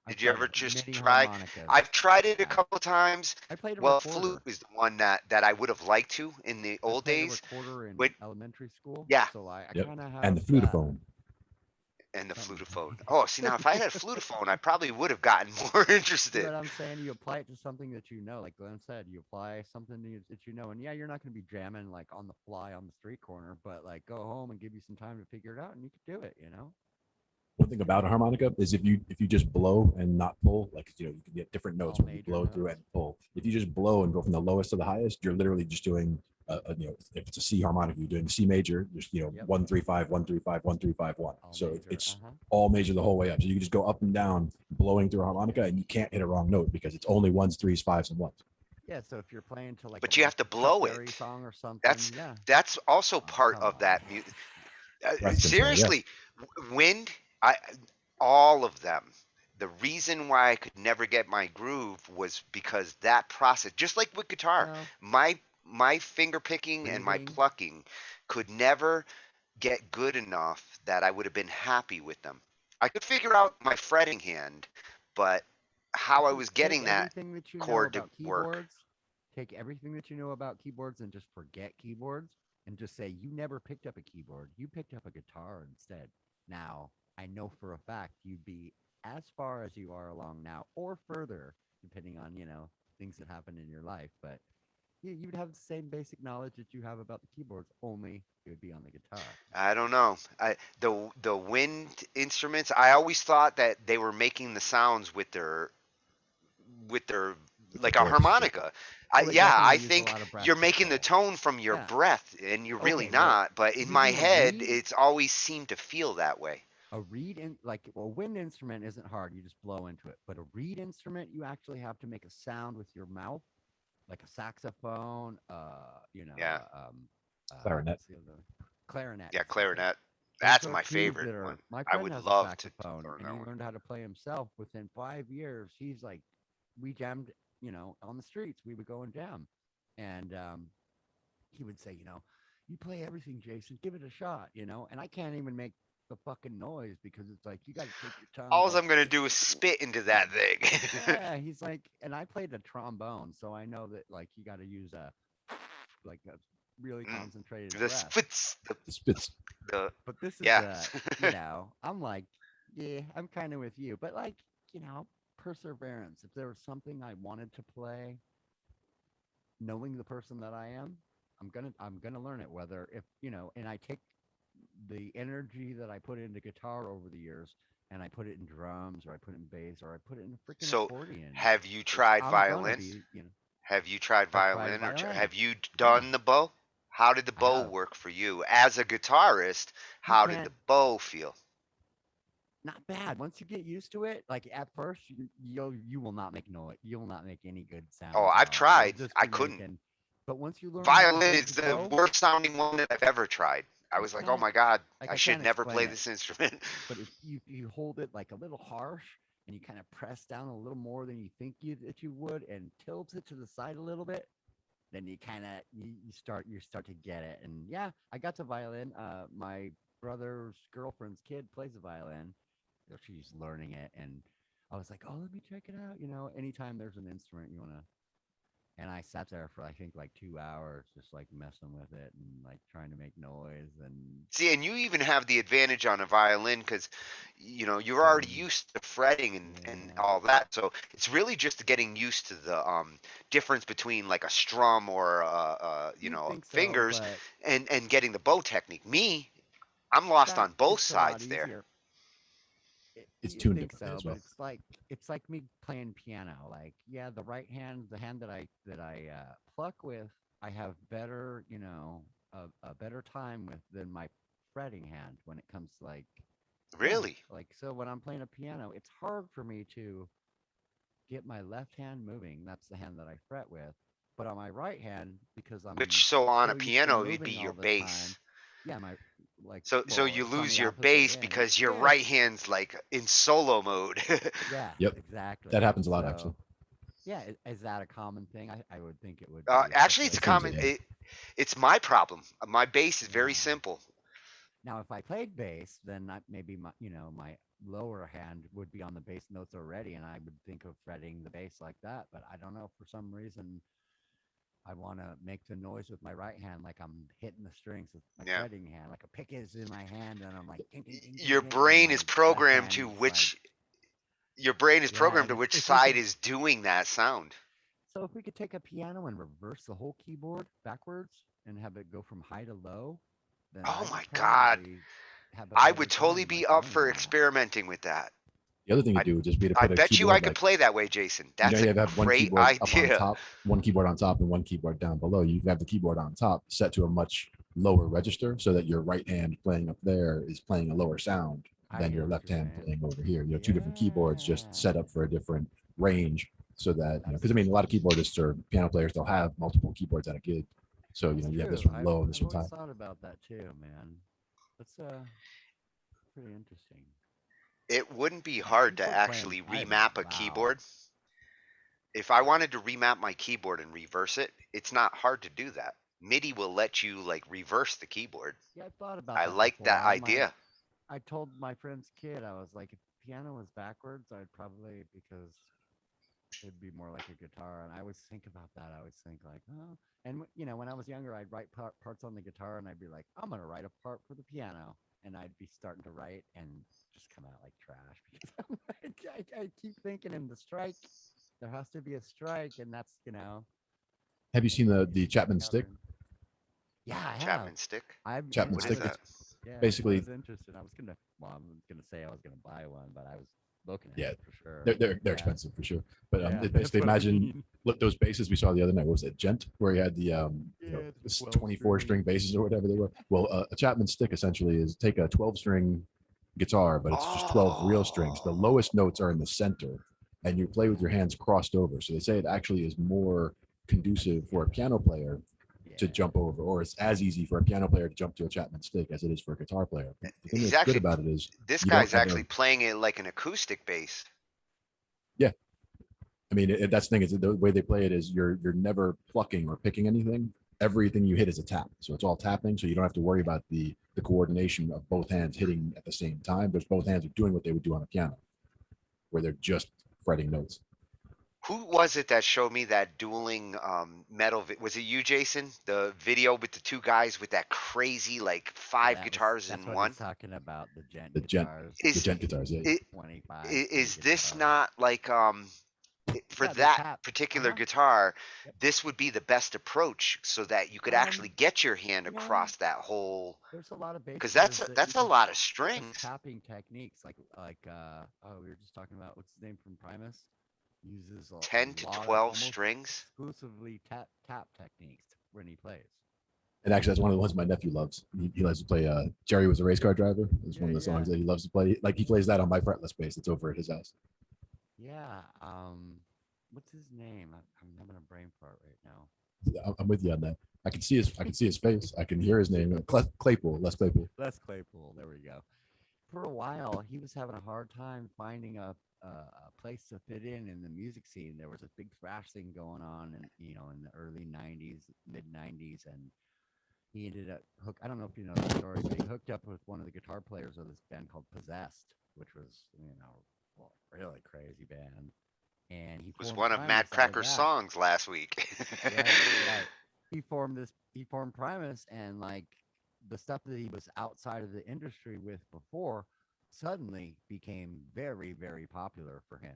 Speaker 1: I've
Speaker 5: Did you
Speaker 1: tried
Speaker 5: ever just
Speaker 1: many
Speaker 5: try?
Speaker 1: harmonicas.
Speaker 5: I've tried it a
Speaker 1: Yeah.
Speaker 5: couple times.
Speaker 1: I played a
Speaker 5: Well,
Speaker 1: recorder.
Speaker 5: flute is the one that I would have liked to in the
Speaker 1: I
Speaker 5: old
Speaker 1: played
Speaker 5: days.
Speaker 1: a recorder in
Speaker 5: When,
Speaker 1: elementary school.
Speaker 5: yeah,
Speaker 1: So I
Speaker 3: Yep.
Speaker 1: kind of have
Speaker 3: And the
Speaker 1: that.
Speaker 3: flutophone.
Speaker 5: and the
Speaker 1: Something.
Speaker 5: flutophone. Oh, see, now if I had a flutophone, I probably would have gotten more
Speaker 1: See
Speaker 5: interested.
Speaker 1: what I'm saying? You apply it to something that you know, like Glenn said. You apply something that you know, and yeah, you're not going to be jamming like on the fly on the street corner, but like go home and give you some time to figure it out, and you could do it.
Speaker 3: One thing about a harmonica is if you just blow and not pull, like you can get different notes
Speaker 1: All
Speaker 3: when you
Speaker 1: major
Speaker 3: blow through
Speaker 1: notes.
Speaker 3: and pull. If you just blow and go from the lowest to the highest, you're literally just doing if it's a C harmonica, you're doing C major, just
Speaker 1: Yep.
Speaker 3: 1 3 5 1 3 5 1 3 5 1.
Speaker 1: All
Speaker 3: So
Speaker 1: major.
Speaker 3: it's
Speaker 1: Uh-huh.
Speaker 3: all major the whole way up. So you can just go up and down blowing through a harmonica, and you can't hit a wrong note because it's only ones, threes, fives, and ones.
Speaker 1: Yeah. So if you're playing to like,
Speaker 5: But you have to blow
Speaker 1: Chuck Berry
Speaker 5: it.
Speaker 1: song or something, yeah.
Speaker 5: That's also
Speaker 1: Oh,
Speaker 5: part
Speaker 1: come
Speaker 5: of
Speaker 1: on.
Speaker 5: that.
Speaker 3: Breath control, yeah.
Speaker 5: Seriously, wind. All of them. The reason why I could never get my groove was because that process, just like with guitar,
Speaker 1: Well,
Speaker 5: my finger picking and my
Speaker 1: breathing.
Speaker 5: plucking could never get good enough that I would have been happy with them. I could figure out my fretting hand, but how I was getting that
Speaker 1: everything that you know
Speaker 5: chord to
Speaker 1: about
Speaker 5: work.
Speaker 1: keyboards, take everything that you know about keyboards and just forget keyboards and just say you never picked up a keyboard. You picked up a guitar instead. Now, I know for a fact you'd be as far as you are along now or further, depending on, things that happen in your life. But you'd have the same basic knowledge that you have about the keyboards, only it would be on the guitar.
Speaker 5: I don't know. The wind instruments, I always thought that they were making the sounds with their like a
Speaker 3: voice.
Speaker 5: harmonica.
Speaker 1: Well, they
Speaker 5: Yeah,
Speaker 1: definitely
Speaker 5: I
Speaker 1: use a
Speaker 5: think
Speaker 1: lot of breath
Speaker 5: you're making the
Speaker 1: control.
Speaker 5: tone from your
Speaker 1: Yeah.
Speaker 5: breath, and you're really
Speaker 1: Okay, well,
Speaker 5: not. But in my
Speaker 1: using a
Speaker 5: head,
Speaker 1: reed,
Speaker 5: it's always seemed to feel that way.
Speaker 1: a reed in like a wind instrument isn't hard. You just blow into it. But a reed instrument, you actually have to make a sound with your mouth, like a saxophone.
Speaker 5: Yeah.
Speaker 3: Clarinet.
Speaker 1: What's the other? Clarinet.
Speaker 5: Yeah,
Speaker 1: Exactly.
Speaker 5: clarinet.
Speaker 1: Those
Speaker 5: That's
Speaker 1: are
Speaker 5: my
Speaker 1: tubes
Speaker 5: favorite
Speaker 1: that are.
Speaker 5: one.
Speaker 1: My
Speaker 5: I
Speaker 1: friend
Speaker 5: would
Speaker 1: has
Speaker 5: love
Speaker 1: a
Speaker 5: to
Speaker 1: saxophone,
Speaker 5: learn
Speaker 1: and
Speaker 5: that
Speaker 1: he
Speaker 5: one.
Speaker 1: learned how to play himself within 5 years. He's like, we jammed, on the streets. We would go and jam, and he would say, you play everything, Jason. Give it a shot, And I can't even make the fucking noise because it's like you got to take your tongue.
Speaker 5: All I'm gonna do is spit into that thing.
Speaker 1: Yeah, he's like, and I played a trombone, so I know that like you got to use a really concentrated
Speaker 5: the
Speaker 1: breath.
Speaker 5: spits.
Speaker 3: Spits.
Speaker 1: But this is
Speaker 5: Yeah.
Speaker 1: I'm like, yeah, I'm kind of with you, but like, perseverance. If there was something I wanted to play, knowing the person that I am, I'm gonna learn it. Whether if and I take the energy that I put into guitar over the years, and I put it in drums, or I put it in bass, or I put it in a freaking
Speaker 5: So,
Speaker 1: accordion.
Speaker 5: have you tried
Speaker 1: I'm gonna
Speaker 5: violin?
Speaker 1: be,
Speaker 5: Have you tried
Speaker 1: I've tried
Speaker 5: violin, or
Speaker 1: violin.
Speaker 5: have you done the bow? How did the
Speaker 1: I
Speaker 5: bow
Speaker 1: have.
Speaker 5: work for you as a guitarist?
Speaker 1: You
Speaker 5: How did
Speaker 1: can't.
Speaker 5: the bow feel?
Speaker 1: Not bad. Once you get used to it, like at first, you will not make noise. You will not make any good sounds.
Speaker 5: Oh,
Speaker 1: at
Speaker 5: I've
Speaker 1: all.
Speaker 5: tried.
Speaker 1: You'll just
Speaker 5: I
Speaker 1: be
Speaker 5: couldn't.
Speaker 1: making. But once you learn how to
Speaker 5: Violin
Speaker 1: hold
Speaker 5: is
Speaker 1: the
Speaker 5: the
Speaker 1: bow,
Speaker 5: worst sounding one that I've ever tried. I was like, oh my god, I should
Speaker 1: can't
Speaker 5: never play
Speaker 1: explain it.
Speaker 5: this instrument.
Speaker 1: But if you hold it like a little harsh and you kind of press down a little more than you think that you would, and tilt it to the side a little bit, then you kind of you start to get it. And yeah, I got to violin. My brother's girlfriend's kid plays the violin. She's learning it, and I was like, "Oh, let me check it out." Anytime there's an instrument you wanna. And I sat there for I think like 2 hours, just like messing with it and like trying to make noise and
Speaker 5: See, and you even have the advantage on a violin because, you're already
Speaker 1: some.
Speaker 5: used to fretting and
Speaker 1: Yeah,
Speaker 5: all that. So it's really just getting used to the difference between like a strum or
Speaker 1: you'd think so,
Speaker 5: fingers
Speaker 1: but
Speaker 5: and getting the bow technique. Me, I'm lost
Speaker 1: that
Speaker 5: on both
Speaker 1: it's a lot
Speaker 5: sides there.
Speaker 1: easier.
Speaker 3: It's
Speaker 1: You'd
Speaker 3: tuned
Speaker 1: think
Speaker 3: differently
Speaker 1: so,
Speaker 3: as
Speaker 1: but
Speaker 3: well.
Speaker 1: it's like me playing piano. Like, yeah, the right hand, the hand that I pluck with, I have better, a better time with than my fretting hand when it comes to like, yeah,
Speaker 5: Really,
Speaker 1: like so when I'm playing a piano, it's hard for me to get my left hand moving. That's the hand that I fret with. But on my right hand, because I'm
Speaker 5: which so on a
Speaker 1: so used to
Speaker 5: piano it'd be
Speaker 1: moving
Speaker 5: your
Speaker 1: all the time,
Speaker 5: bass.
Speaker 1: yeah, my like
Speaker 5: So
Speaker 1: well,
Speaker 5: you
Speaker 1: it's on
Speaker 5: lose
Speaker 1: the
Speaker 5: your
Speaker 1: opposite
Speaker 5: bass
Speaker 1: end.
Speaker 5: because your right
Speaker 1: Yes.
Speaker 5: hand's like in solo mode.
Speaker 1: Yeah,
Speaker 3: Yep, that
Speaker 1: exactly.
Speaker 3: happens a lot actually.
Speaker 1: So yeah, is that a common thing? I would think it would be,
Speaker 5: Actually, it's
Speaker 1: especially
Speaker 5: a
Speaker 3: It
Speaker 1: if I'm
Speaker 3: seems
Speaker 5: common.
Speaker 3: like
Speaker 1: playing.
Speaker 5: It's my problem. My bass is very
Speaker 1: Yeah.
Speaker 5: simple.
Speaker 1: Now, if I played bass, then maybe my lower hand would be on the bass notes already, and I would think of fretting the bass like that. But I don't know, for some reason, I want to make the noise with my right hand like I'm hitting the strings with my
Speaker 5: Yeah.
Speaker 1: fretting hand, like a pick is in my hand, and I'm like ding ding ding ding
Speaker 5: Your
Speaker 1: ding, and
Speaker 5: brain
Speaker 1: my
Speaker 5: is
Speaker 1: left
Speaker 5: programmed
Speaker 1: hand
Speaker 5: to
Speaker 1: is like,
Speaker 5: which your brain is
Speaker 1: yeah.
Speaker 5: programmed
Speaker 1: And
Speaker 5: to which
Speaker 1: if we
Speaker 5: side
Speaker 1: could,
Speaker 5: is doing that sound.
Speaker 1: so if we could take a piano and reverse the whole keyboard backwards and have it go from high to low, then
Speaker 5: Oh
Speaker 1: I would
Speaker 5: my god.
Speaker 1: probably have a
Speaker 5: I
Speaker 1: better
Speaker 5: would totally
Speaker 1: time
Speaker 5: be
Speaker 1: like
Speaker 5: up
Speaker 1: learning
Speaker 5: for
Speaker 1: that.
Speaker 5: experimenting with that.
Speaker 3: The other thing you
Speaker 5: I
Speaker 3: do would just be to
Speaker 5: I
Speaker 3: put a
Speaker 5: bet you I
Speaker 3: keyboard
Speaker 5: could
Speaker 3: like,
Speaker 5: play that way, Jason.
Speaker 3: you know,
Speaker 5: That's
Speaker 3: you
Speaker 5: a
Speaker 3: have one
Speaker 5: great
Speaker 3: keyboard up on
Speaker 5: idea.
Speaker 3: top, one keyboard on top, and one keyboard down below. You can have the keyboard on top set to a much lower register so that your right hand playing up there is playing a lower sound
Speaker 1: I
Speaker 3: than
Speaker 1: hear
Speaker 3: your
Speaker 1: what
Speaker 3: left
Speaker 1: you're
Speaker 3: hand
Speaker 1: saying.
Speaker 3: playing over here. You know, two different keyboards just
Speaker 1: Yeah,
Speaker 3: set up for a different range so that, you know,
Speaker 1: that's
Speaker 3: because I mean, a lot of keyboardists or piano players, they'll have multiple keyboards at a gig. So, you
Speaker 1: that's
Speaker 3: know, you have this
Speaker 1: true.
Speaker 3: one
Speaker 1: I've
Speaker 3: low and this
Speaker 1: I've
Speaker 3: one's
Speaker 1: always
Speaker 3: high.
Speaker 1: thought about that too, man. That's pretty interesting.
Speaker 5: It wouldn't be
Speaker 1: And
Speaker 5: hard to
Speaker 1: people playing
Speaker 5: actually
Speaker 1: violin,
Speaker 5: remap a
Speaker 1: wow.
Speaker 5: keyboard. If I wanted to remap my keyboard and reverse it, it's not hard to do that. MIDI will let you like reverse the keyboard.
Speaker 1: Yeah, I've thought about
Speaker 5: I
Speaker 1: that
Speaker 5: like
Speaker 1: before.
Speaker 5: that idea.
Speaker 1: I told my friend's kid, I was like, if piano was backwards, I'd probably, because it'd be more like a guitar. And I always think about that. I always think like, oh, and when I was younger, I'd write parts on the guitar, and I'd be like, I'm gonna write a part for the piano, and I'd be starting to write and just come out like trash because I'm like, I keep thinking in the strike, there has to be a strike, and that's
Speaker 3: Have you seen the
Speaker 1: easy
Speaker 3: Chapman stick?
Speaker 1: discovering. Yeah, I have.
Speaker 5: Chapman stick.
Speaker 1: And
Speaker 3: Chapman
Speaker 5: What
Speaker 1: I
Speaker 5: is
Speaker 3: stick.
Speaker 1: was,
Speaker 3: It's
Speaker 5: that?
Speaker 1: yeah, I
Speaker 3: basically,
Speaker 1: was interested. I'm gonna say I was gonna buy one, but I was looking at
Speaker 3: yeah,
Speaker 1: it for sure.
Speaker 3: they're
Speaker 1: Yeah,
Speaker 3: expensive for sure. But
Speaker 1: yeah,
Speaker 3: it
Speaker 1: that's
Speaker 3: basically
Speaker 1: what I
Speaker 3: imagine
Speaker 1: mean.
Speaker 3: look those basses we saw the other night. What was it, Gent, where he had the you know,
Speaker 1: Yeah, it's a
Speaker 3: this
Speaker 1: 12
Speaker 3: 24
Speaker 1: string.
Speaker 3: string basses or whatever they were. Well, a Chapman stick essentially is take a 12 string guitar, but it's just 12 real strings. The
Speaker 5: Oh,
Speaker 3: lowest notes are in the center, and you play with your hands crossed over. So they say it actually is more conducive for a piano player to
Speaker 1: Yeah,
Speaker 3: jump over, or it's as easy for a piano player to jump to a Chapman stick as it is for a guitar player. But the thing
Speaker 5: he's
Speaker 3: that's good
Speaker 5: actually
Speaker 3: about it is
Speaker 5: this
Speaker 3: you don't
Speaker 5: guy's
Speaker 3: ever,
Speaker 5: actually playing it like an acoustic bass.
Speaker 3: yeah. I mean, that's the thing is the way they play it is you're never plucking or picking anything. Everything you hit is a tap, so it's all tapping. So you don't have to worry about the coordination of both hands hitting at the same time. Because both hands are doing what they would do on a piano, where they're just fretting notes.
Speaker 5: Who was it that showed me that dueling was it you, Jason? The video with the two guys with that crazy like five guitars
Speaker 1: that's
Speaker 5: in
Speaker 1: what
Speaker 5: one?
Speaker 1: he's talking about. The gent
Speaker 3: The gent,
Speaker 1: guitars,
Speaker 3: the
Speaker 5: Is
Speaker 3: gent guitars, yeah.
Speaker 5: it
Speaker 1: 25 string
Speaker 5: is this
Speaker 1: guitar.
Speaker 5: not like for
Speaker 1: Yeah, the
Speaker 5: that
Speaker 1: tap.
Speaker 5: particular
Speaker 1: Uh-huh.
Speaker 5: guitar,
Speaker 1: Yep.
Speaker 5: this would be the best approach so that you could actually
Speaker 1: Um,
Speaker 5: get your hand
Speaker 1: you know,
Speaker 5: across that whole
Speaker 1: there's a lot of bass
Speaker 5: because
Speaker 1: players that
Speaker 5: that's a
Speaker 1: use
Speaker 5: lot of
Speaker 1: just
Speaker 5: strings.
Speaker 1: tapping techniques, oh, we were just talking about what's his name from Primus. Uses a
Speaker 5: 10 to
Speaker 1: lot of
Speaker 5: 12
Speaker 1: almost
Speaker 5: strings.
Speaker 1: exclusively tap techniques when he plays.
Speaker 3: And actually, that's one of the ones my nephew loves. He loves to play. Jerry was a race car driver. It's one
Speaker 1: Yeah,
Speaker 3: of the
Speaker 1: yeah,
Speaker 3: songs that he loves to play. Like he plays that on my fretless bass. It's over at his house.
Speaker 1: yeah. What's his name? I'm having a brain fart right now.
Speaker 3: I'm with you on that. I can see his face. I can hear his name. Claypool, Les Claypool.
Speaker 1: Les Claypool. There we go. For a while, he was having a hard time finding a place to fit in the music scene. There was a big thrash thing going on, in the early '90s, mid '90s, and he ended up I don't know if you know the story, but he hooked up with one of the guitar players of this band called Possessed, which was, really crazy band. And he
Speaker 5: It was
Speaker 1: formed
Speaker 5: one of Matt
Speaker 1: Primus out of
Speaker 5: Cracker's
Speaker 1: that.
Speaker 5: songs last week.
Speaker 1: Right. He formed Primus, and like the stuff that he was outside of the industry with before suddenly became very, very popular for him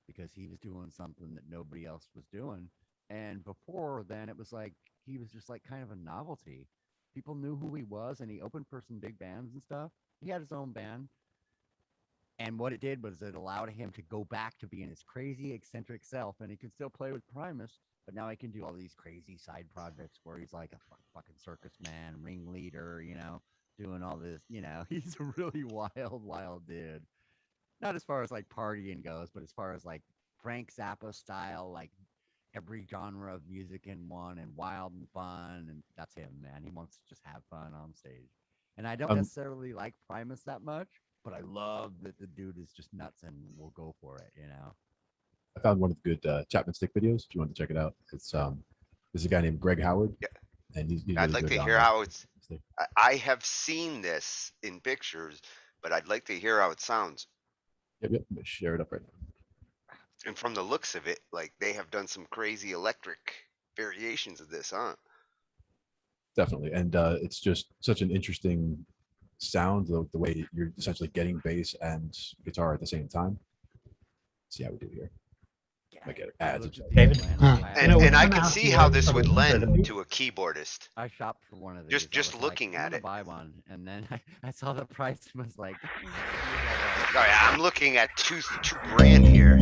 Speaker 1: because he was doing something that nobody else was doing. And before then, it was like he was just like kind of a novelty. People knew who he was, and he opened for some big bands and stuff. He had his own band. And what it did was it allowed him to go back to being his crazy, eccentric self, and he could still play with Primus, but now he can do all these crazy side projects where he's like a fucking circus man, ringleader, doing all this. He's a really wild, wild dude. Not as far as like partying goes, but as far as like Frank Zappa style, like every genre of music in one, and wild and fun. And that's him, man. He wants to just have fun on stage. And I don't necessarily like Primus that much, but I love that the dude is just nuts and will go for it,
Speaker 3: I found one of the good Chapman Stick videos. If you want to check it out, it's there's a guy named Greg Howard.
Speaker 5: Yeah.
Speaker 3: And he's
Speaker 5: I'd
Speaker 3: really
Speaker 5: like
Speaker 3: good
Speaker 5: to
Speaker 3: on
Speaker 5: hear
Speaker 3: that.
Speaker 5: how it's. I have seen this in pictures, but I'd like to hear how it sounds.
Speaker 3: Yep. I'm gonna share it up right now.
Speaker 5: And from the looks of it, like they have done some crazy electric variations of this, huh?
Speaker 3: Definitely, and it's just such an interesting sound, the way you're essentially getting bass and guitar at the same time. Let's see how we do here. I get ads.
Speaker 7: David?
Speaker 5: And I can see how this would lend to a keyboardist.
Speaker 1: I shopped for one of these.
Speaker 5: Just looking at it.
Speaker 1: Buy one, and then I saw the price and was like,
Speaker 5: Oh yeah, I'm looking at two grand here.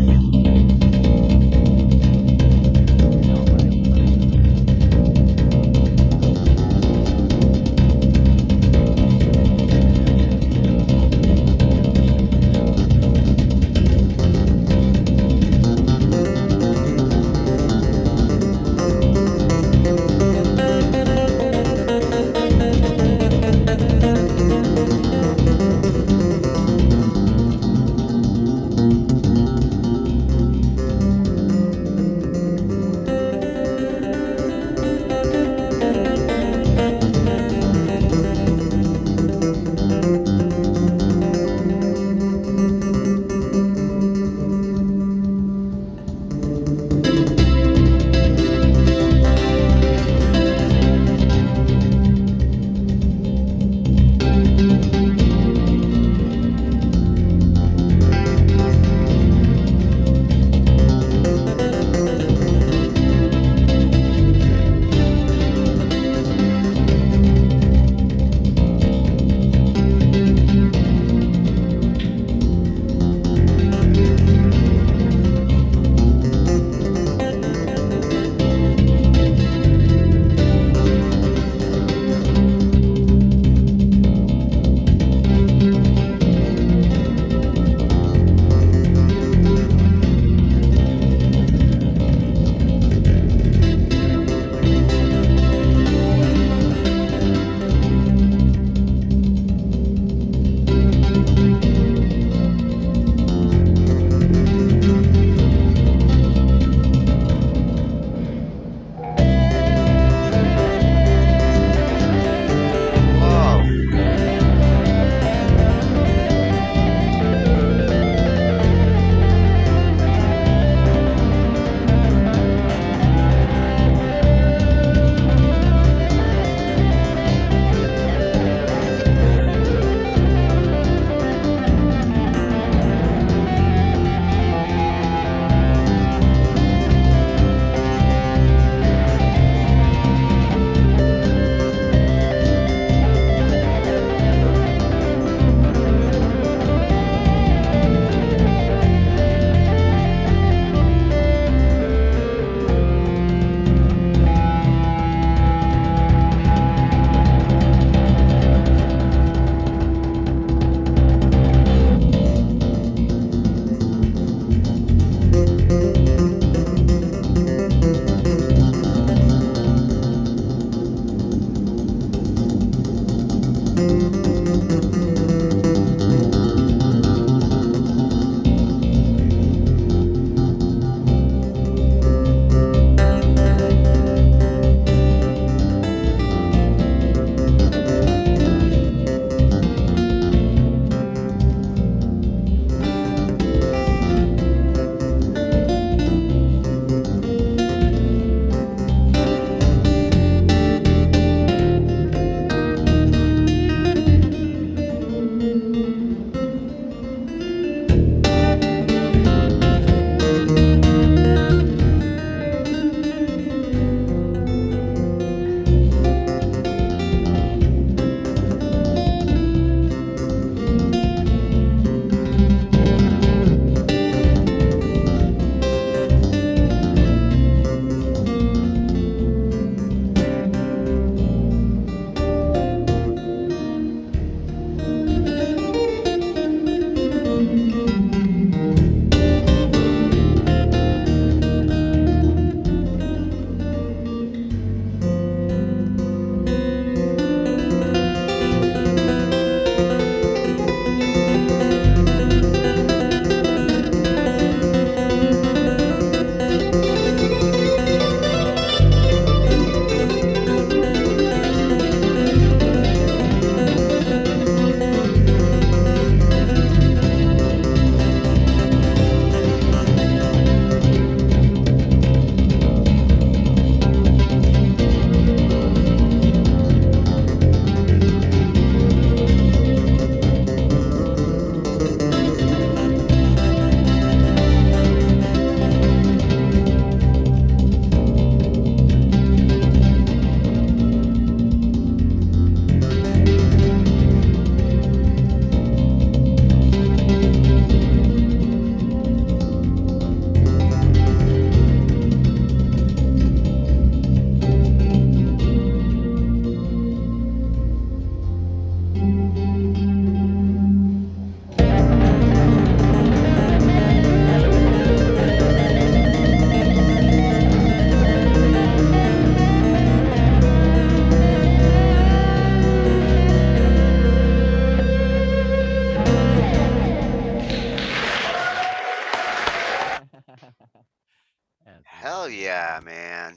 Speaker 5: Hell yeah, man.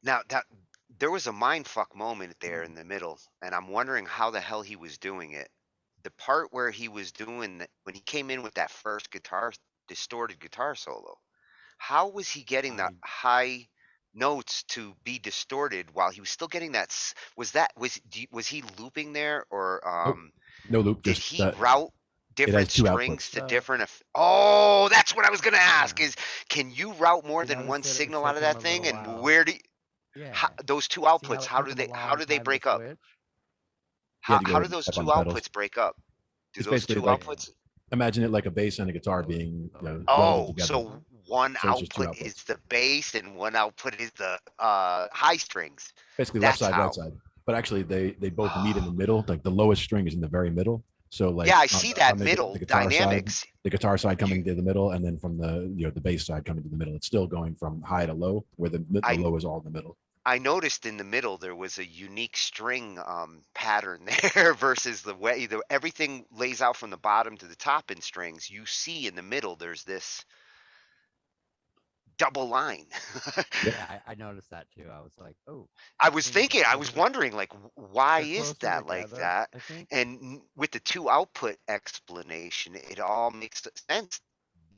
Speaker 5: Now that there was a mind fuck moment there in the middle, and I'm wondering how the hell he was doing it. The part where he was doing when he came in with that first guitar distorted guitar solo. How was he getting the
Speaker 1: I
Speaker 5: high notes to be distorted while he was still getting that? Was he looping there, or
Speaker 3: Nope. No loop.
Speaker 5: did
Speaker 3: Just
Speaker 5: he route
Speaker 3: it has
Speaker 5: different
Speaker 3: two
Speaker 5: strings
Speaker 3: outputs.
Speaker 5: to different? Oh, that's what I was gonna ask.
Speaker 1: yeah.
Speaker 5: Is can you route more
Speaker 1: You
Speaker 5: than one
Speaker 1: noticed that it was
Speaker 5: signal out of
Speaker 1: taking him
Speaker 5: that
Speaker 1: a
Speaker 5: thing,
Speaker 1: little
Speaker 5: and
Speaker 1: while.
Speaker 5: where do
Speaker 1: Yeah.
Speaker 5: those two
Speaker 1: See how
Speaker 5: outputs?
Speaker 1: it
Speaker 5: How
Speaker 1: took
Speaker 5: do
Speaker 1: him a
Speaker 5: how
Speaker 1: long
Speaker 5: do they
Speaker 1: time to
Speaker 5: break up?
Speaker 1: switch?
Speaker 3: He had to
Speaker 5: How
Speaker 3: go
Speaker 5: do those
Speaker 3: step
Speaker 5: two
Speaker 3: on the pedals.
Speaker 5: outputs break up? Do
Speaker 3: It's
Speaker 5: those two
Speaker 3: basically like
Speaker 1: Yeah.
Speaker 5: outputs?
Speaker 3: imagine it like a bass and a guitar being welded
Speaker 5: Oh,
Speaker 3: together.
Speaker 5: so one
Speaker 3: So it's just two
Speaker 5: output is
Speaker 3: outputs.
Speaker 5: the bass and one output is the high strings.
Speaker 3: Basically left
Speaker 5: That's
Speaker 3: side, right
Speaker 5: how.
Speaker 3: side. But actually they both meet in the middle. Like the lowest string is in the very middle. So like
Speaker 5: Yeah, I
Speaker 3: on
Speaker 5: see
Speaker 3: the,
Speaker 5: that
Speaker 3: on the,
Speaker 5: middle
Speaker 3: the guitar side,
Speaker 5: dynamics.
Speaker 3: the guitar side
Speaker 5: You,
Speaker 3: coming to the middle, and then from the the bass side coming to the middle. It's still going from high to low, where the
Speaker 5: I
Speaker 3: low is all in the middle.
Speaker 5: I noticed in the middle there was a unique string pattern there versus the way everything lays out from the bottom to the top in strings. You see in the middle there's this double line.
Speaker 1: Yeah, I noticed that too. I was like, oh,
Speaker 5: I
Speaker 1: these
Speaker 5: was
Speaker 1: things are
Speaker 5: thinking, I was
Speaker 1: closer.
Speaker 5: wondering, like, why
Speaker 1: They're
Speaker 5: is
Speaker 1: closer
Speaker 5: that like
Speaker 1: together,
Speaker 5: that?
Speaker 1: I think.
Speaker 5: And with the two output explanation, it all makes sense.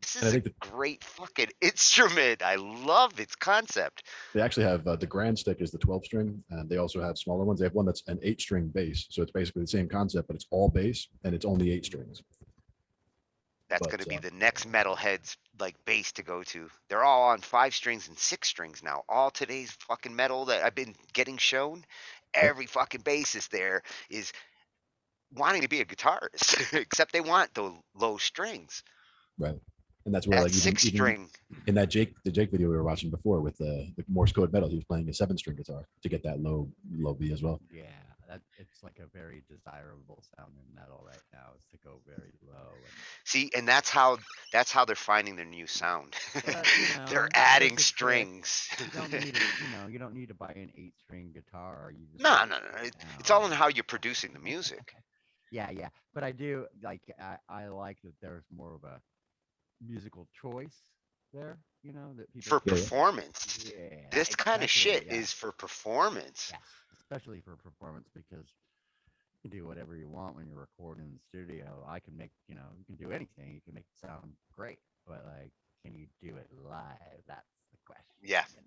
Speaker 5: This
Speaker 3: And I
Speaker 5: is a
Speaker 3: think that
Speaker 5: great fucking instrument. I love its concept.
Speaker 3: they actually have the grand stick is the 12 string, and they also have smaller ones. They have one that's an 8 string bass, so it's basically the same concept, but it's all bass and it's only 8 strings.
Speaker 5: That's
Speaker 3: But
Speaker 5: going to be the next metalhead's like bass to go to. They're all on 5 strings and 6 strings now. All today's fucking metal that I've been getting shown,
Speaker 3: yep,
Speaker 5: every fucking bassist there is wanting to be a guitarist, except they want the low strings.
Speaker 3: right, and that's where
Speaker 5: That
Speaker 3: like
Speaker 5: six
Speaker 3: even
Speaker 5: string.
Speaker 3: in that the Jake video we were watching before with the Morse code metal, he was playing a 7 string guitar to get that low B as well.
Speaker 1: Yeah, that it's like a very desirable sound in metal right now is to go very low and
Speaker 5: See, and that's how they're finding their new sound.
Speaker 1: but
Speaker 5: They're
Speaker 1: there's
Speaker 5: adding
Speaker 1: a trick.
Speaker 5: strings.
Speaker 1: You don't need a you don't need to buy an 8 string guitar. You just
Speaker 5: No,
Speaker 1: need
Speaker 5: no, no.
Speaker 1: to
Speaker 5: It's all
Speaker 1: know.
Speaker 5: in how you're producing the music.
Speaker 1: Yeah, yeah. But I do like I like that there's more of a musical choice there, that people
Speaker 5: For
Speaker 3: Yeah,
Speaker 1: can
Speaker 3: yeah.
Speaker 5: performance.
Speaker 1: yeah,
Speaker 5: This kind of
Speaker 1: especially
Speaker 5: shit
Speaker 1: yeah.
Speaker 5: is for performance.
Speaker 1: Yes, especially for performance because you can do whatever you want when you're recording in the studio. I can make, you can do anything. You can make it sound great, but like, can you do it live? That's the
Speaker 5: Yeah.
Speaker 1: question.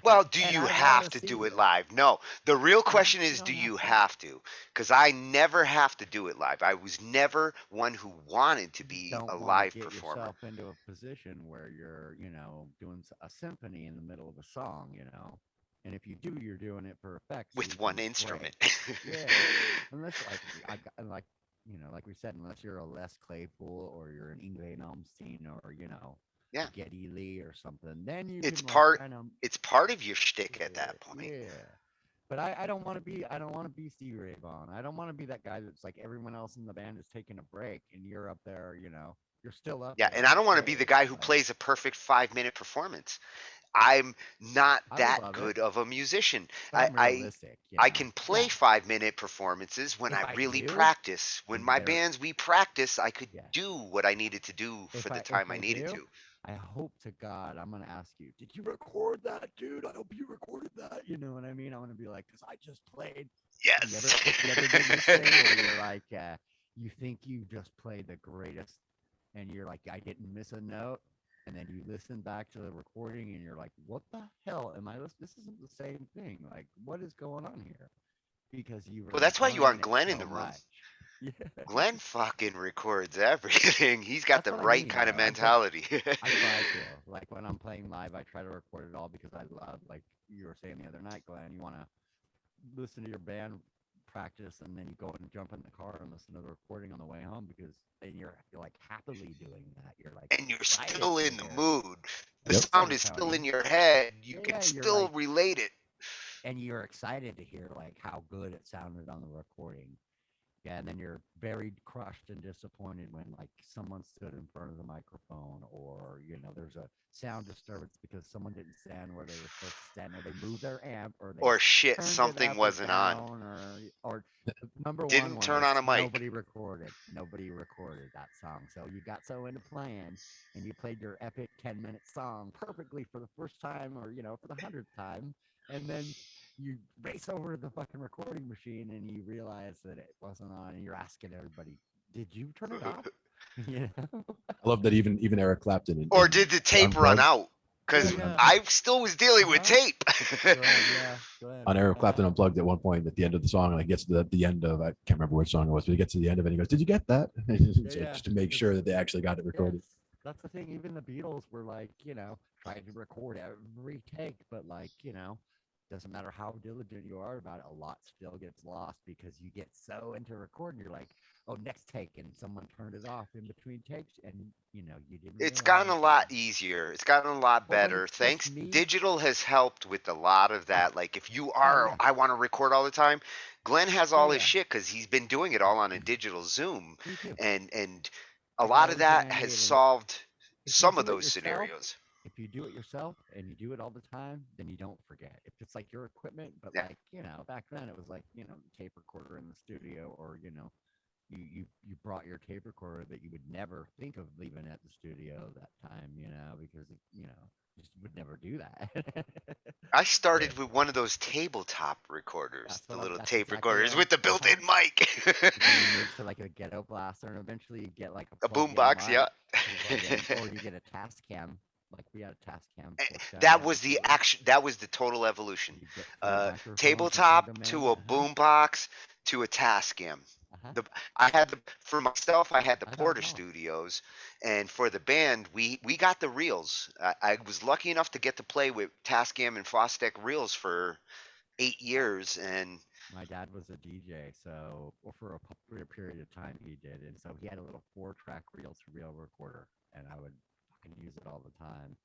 Speaker 5: Well, do
Speaker 1: And
Speaker 5: you
Speaker 1: I want
Speaker 5: have
Speaker 1: to
Speaker 5: to
Speaker 1: see
Speaker 5: do it
Speaker 1: it.
Speaker 5: live? No. The real
Speaker 1: No,
Speaker 5: question
Speaker 1: you
Speaker 5: is, do
Speaker 1: don't
Speaker 5: you
Speaker 1: have to.
Speaker 5: have to? Because I never have to do it live. I was never one who wanted to
Speaker 1: You just
Speaker 5: be a
Speaker 1: don't want to
Speaker 5: live
Speaker 1: get
Speaker 5: performer
Speaker 1: yourself into a position where you're, doing a symphony in the middle of a song, And if you do, you're doing it for effects, so you
Speaker 5: with
Speaker 1: can
Speaker 5: one
Speaker 1: look
Speaker 5: instrument.
Speaker 1: great. Yeah, unless like we said, unless you're a Les Claypool or you're an Ingve Malmsteen or
Speaker 5: Yeah.
Speaker 1: a Geddy Lee or something, then you
Speaker 5: It's
Speaker 1: can like
Speaker 5: part
Speaker 1: kind of
Speaker 5: it's part of your shtick at that point.
Speaker 1: yeah. But I don't want to be Stevie Ray Vaughan. I don't want to be that guy that's like everyone else in the band is taking a break and you're up there, you're still up
Speaker 5: Yeah,
Speaker 1: there
Speaker 5: and I
Speaker 1: on
Speaker 5: don't want to be the
Speaker 1: stage.
Speaker 5: guy who
Speaker 1: Like
Speaker 5: plays a perfect 5-minute performance. I'm not
Speaker 1: I would
Speaker 5: that
Speaker 1: love it,
Speaker 5: good of a musician.
Speaker 1: but I'm
Speaker 5: I
Speaker 1: realistic,
Speaker 5: I can play
Speaker 1: Yeah,
Speaker 5: 5-minute performances when
Speaker 1: if
Speaker 5: I
Speaker 1: I
Speaker 5: really
Speaker 1: do,
Speaker 5: practice. When my
Speaker 1: there
Speaker 5: bands we practice, I could
Speaker 1: yes.
Speaker 5: do what I needed to do for the
Speaker 1: If
Speaker 5: time I
Speaker 1: I
Speaker 5: needed
Speaker 1: do,
Speaker 5: to.
Speaker 1: I hope to God I'm gonna ask you, did you record that, dude? I hope you recorded that. You know what I mean? I want to be like, because I just played.
Speaker 5: Yes.
Speaker 1: You ever do this thing where you're like, you think you just played the greatest, and you're like, I didn't miss a note, and then you listen back to the recording, and you're like, what the hell am I listening? This isn't the same thing. Like, what is going on here? Because you
Speaker 5: Well,
Speaker 1: were
Speaker 5: that's why you
Speaker 1: enjoying
Speaker 5: want
Speaker 1: it
Speaker 5: Glenn in
Speaker 1: so
Speaker 5: the room.
Speaker 1: much. Yeah.
Speaker 5: Glenn fucking records everything. He's got
Speaker 1: That's
Speaker 5: the
Speaker 1: what I
Speaker 5: right
Speaker 1: mean,
Speaker 5: kind of
Speaker 1: though.
Speaker 5: mentality.
Speaker 1: I try to. Like when I'm playing live, I try to record it all because I love, like you were saying the other night, Glenn, you want to listen to your band practice and then you go and jump in the car and listen to the recording on the way home because then you're like happily doing that. You're like
Speaker 5: And you're
Speaker 1: excited
Speaker 5: still
Speaker 1: to
Speaker 5: in the
Speaker 1: hear.
Speaker 5: mood. The
Speaker 3: Yep.
Speaker 5: sound
Speaker 1: Sorry,
Speaker 5: is still
Speaker 1: Tony.
Speaker 5: in your head. You
Speaker 1: Yeah,
Speaker 5: can
Speaker 1: you're
Speaker 5: still
Speaker 1: like,
Speaker 5: relate it.
Speaker 1: and you're excited to hear like how good it sounded on the recording. Yeah, and then you're very crushed and disappointed when like someone stood in front of the microphone, or there's a sound disturbance because someone didn't stand where they were supposed to stand, or they moved their amp, or they
Speaker 5: Or shit,
Speaker 1: turned it
Speaker 5: something
Speaker 1: up or
Speaker 5: wasn't on.
Speaker 1: down, or the number
Speaker 5: Didn't
Speaker 1: one
Speaker 5: turn
Speaker 1: is
Speaker 5: on a mic.
Speaker 1: nobody recorded that song. So you got so into playing and you played your epic 10-minute song perfectly for the first time, or for the 100th time, and then you race over to the fucking recording machine and you realize that it wasn't on, and you're asking everybody, "Did you turn it off?" you know?
Speaker 3: I love that even Eric Clapton
Speaker 5: Or
Speaker 3: in
Speaker 5: did the tape run
Speaker 3: Unplugged,
Speaker 5: out? Because
Speaker 1: Yeah.
Speaker 5: I still was dealing with
Speaker 1: Uh-huh.
Speaker 5: tape.
Speaker 1: Go ahead, yeah. Go ahead.
Speaker 3: on Eric Clapton Unplugged at one point at the end of the song, like gets to the end of, I can't remember which song it was, but he gets to the end of it and he goes, "Did you get that?" So
Speaker 1: Yeah.
Speaker 3: just to make sure that they actually got it recorded.
Speaker 1: Yes. That's the thing. Even the Beatles were like, trying to record every take, but doesn't matter how diligent you are about it, a lot still gets lost because you get so into recording. You're like, "Oh, next take," and someone turned it off in between takes, and you didn't.
Speaker 5: It's gotten a
Speaker 1: realize
Speaker 5: lot
Speaker 1: that.
Speaker 5: easier. It's gotten a lot
Speaker 1: Well, but
Speaker 5: better.
Speaker 1: it's just
Speaker 5: Thanks.
Speaker 1: me.
Speaker 5: Digital has helped with a lot of that. Like if you
Speaker 1: Oh
Speaker 5: are,
Speaker 1: yeah.
Speaker 5: I want to record all the time. Glenn has
Speaker 1: Oh
Speaker 5: all his
Speaker 1: yeah.
Speaker 5: shit because he's been doing it all on a digital Zoom,
Speaker 1: Me too.
Speaker 5: and a
Speaker 1: I got
Speaker 5: lot of
Speaker 1: everything
Speaker 5: that
Speaker 1: I
Speaker 5: has
Speaker 1: need, and
Speaker 5: solved
Speaker 1: if you
Speaker 5: some of
Speaker 1: do it
Speaker 5: those
Speaker 1: yourself,
Speaker 5: scenarios.
Speaker 1: if you do it yourself and you do it all the time, then you don't forget. If it's like your equipment, but
Speaker 5: Yeah.
Speaker 1: back then it was like, tape recorder in the studio, or you brought your tape recorder that you would never think of leaving at the studio that time, because just would never do that.
Speaker 5: I started with one of those tabletop recorders, the little
Speaker 1: That's
Speaker 5: tape
Speaker 1: exactly what
Speaker 5: recorders
Speaker 1: I'm
Speaker 5: with the
Speaker 1: uh-huh.
Speaker 5: built-in mic.
Speaker 1: Then you move to like a ghetto blaster, and eventually you get like a
Speaker 5: A
Speaker 1: plug-in
Speaker 5: boombox, yeah.
Speaker 1: mic, plug-in, or you get a Tascam. Like we had a Tascam switched out
Speaker 5: That
Speaker 1: at the
Speaker 5: was the
Speaker 1: studio.
Speaker 5: action. That was the total evolution.
Speaker 1: You get 4 microphones and plug
Speaker 5: Tabletop
Speaker 1: them in.
Speaker 5: to a
Speaker 1: Uh-huh.
Speaker 5: boombox to a Tascam.
Speaker 1: Uh-huh.
Speaker 5: I had for myself. I had the
Speaker 1: I got
Speaker 5: Porter
Speaker 1: them all.
Speaker 5: Studios, and for the band, we got the reels. I was lucky enough to get to play with Tascam and Fostec reels for 8 years, and
Speaker 1: My dad was a DJ, so for a period of time he did, and so he had a little 4-track reel-to-reel recorder, and I would fucking use it all the time.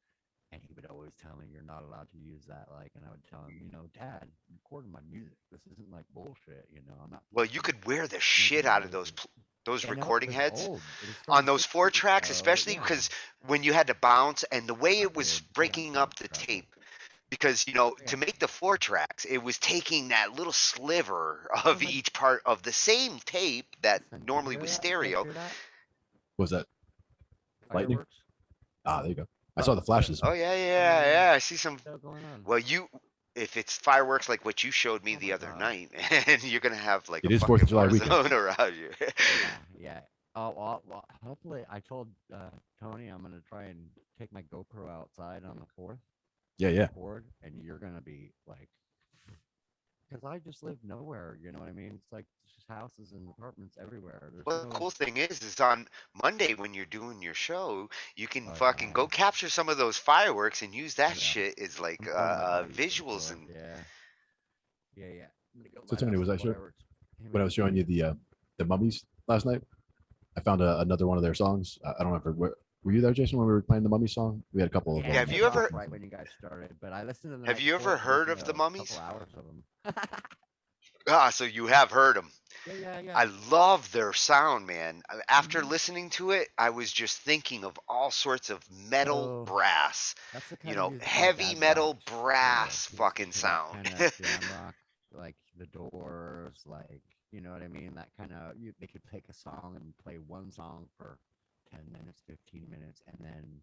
Speaker 1: And he would always tell me, "You're not allowed to use that." And I would tell him, "Dad, I'm recording my music. This isn't like bullshit. I'm not
Speaker 5: well, you
Speaker 1: fucking
Speaker 5: could wear the
Speaker 1: making
Speaker 5: shit out of
Speaker 1: noises."
Speaker 5: those
Speaker 1: And no, it
Speaker 5: recording
Speaker 1: was
Speaker 5: heads
Speaker 1: old. It was from
Speaker 5: on
Speaker 1: the
Speaker 5: those 4
Speaker 1: '60s,
Speaker 5: tracks,
Speaker 1: so
Speaker 5: especially
Speaker 1: yeah.
Speaker 5: because when you had to bounce and the way
Speaker 1: Oh,
Speaker 5: it was
Speaker 1: dude, we got
Speaker 5: breaking
Speaker 1: so
Speaker 5: up
Speaker 1: much
Speaker 5: the
Speaker 1: trouble.
Speaker 5: tape. Because
Speaker 1: Oh
Speaker 5: to
Speaker 1: yeah.
Speaker 5: make the 4 tracks, it was taking that little sliver
Speaker 1: Oh,
Speaker 5: of
Speaker 1: but
Speaker 5: each part of the same tape that
Speaker 1: listen, did you
Speaker 5: normally
Speaker 1: hear
Speaker 5: was
Speaker 1: that? You guys
Speaker 5: stereo.
Speaker 1: hear that?
Speaker 3: Was that lightning?
Speaker 1: Fireworks?
Speaker 3: Ah, there you go. I saw the
Speaker 1: Yeah.
Speaker 3: flashes.
Speaker 5: Oh yeah,
Speaker 1: Oh
Speaker 5: yeah,
Speaker 1: yeah.
Speaker 5: yeah. I see some.
Speaker 1: Still going on.
Speaker 5: Well, if it's fireworks like what you showed me
Speaker 1: Oh
Speaker 5: the
Speaker 1: my
Speaker 5: other
Speaker 1: god.
Speaker 5: night, and you're gonna have like a
Speaker 3: It is 4th
Speaker 5: fucking
Speaker 3: of July
Speaker 5: war
Speaker 3: weekend.
Speaker 5: zone around you.
Speaker 1: Yeah, yeah. Oh, well, hopefully, I told Tony I'm gonna try and take my GoPro outside on the 4th
Speaker 3: Yeah,
Speaker 1: and
Speaker 3: yeah.
Speaker 1: record, and you're gonna be like, because I just live nowhere. You know what I mean? It's like just houses and apartments everywhere. There's
Speaker 5: Well, the
Speaker 1: no.
Speaker 5: cool thing is on Monday when you're doing your show, you can
Speaker 1: Oh
Speaker 5: fucking
Speaker 1: yeah,
Speaker 5: go capture some of those fireworks and use that
Speaker 1: yeah.
Speaker 5: shit as like
Speaker 1: I'm going to my buddy's for the
Speaker 5: visuals
Speaker 1: 4th.
Speaker 5: and
Speaker 1: Yeah, yeah, yeah. I'm gonna go
Speaker 3: So
Speaker 1: light up
Speaker 3: Tony,
Speaker 1: some fireworks. Hey
Speaker 3: when I
Speaker 1: man.
Speaker 3: was showing you the Mummies last night, I found another one of their songs. I don't know if were you there, Jason, when we were playing the Mummy song? We had a couple of
Speaker 1: Yeah,
Speaker 5: Yeah,
Speaker 1: I
Speaker 5: have
Speaker 3: them.
Speaker 5: you
Speaker 1: took off
Speaker 5: ever
Speaker 1: right when you guys started, but I listened to the
Speaker 5: have
Speaker 1: night
Speaker 5: you
Speaker 1: before.
Speaker 5: ever
Speaker 1: I
Speaker 5: heard
Speaker 1: listened
Speaker 5: of
Speaker 1: to
Speaker 5: the
Speaker 1: a couple
Speaker 5: Mummies?
Speaker 1: hours of them.
Speaker 5: So you have heard them.
Speaker 1: Yeah, yeah, yeah.
Speaker 5: I love their sound, man. After
Speaker 1: Mhm.
Speaker 5: listening to it, I was just thinking of all sorts of metal
Speaker 1: So
Speaker 5: brass,
Speaker 1: that's the kind of music my
Speaker 5: heavy
Speaker 1: dad
Speaker 5: metal
Speaker 1: liked too.
Speaker 5: brass
Speaker 1: He's
Speaker 5: fucking
Speaker 1: into that
Speaker 5: sound.
Speaker 1: kind of jam rock, like the Doors, like you know what I mean. That kind of they could take a song and play one song for 10 minutes, 15 minutes, and then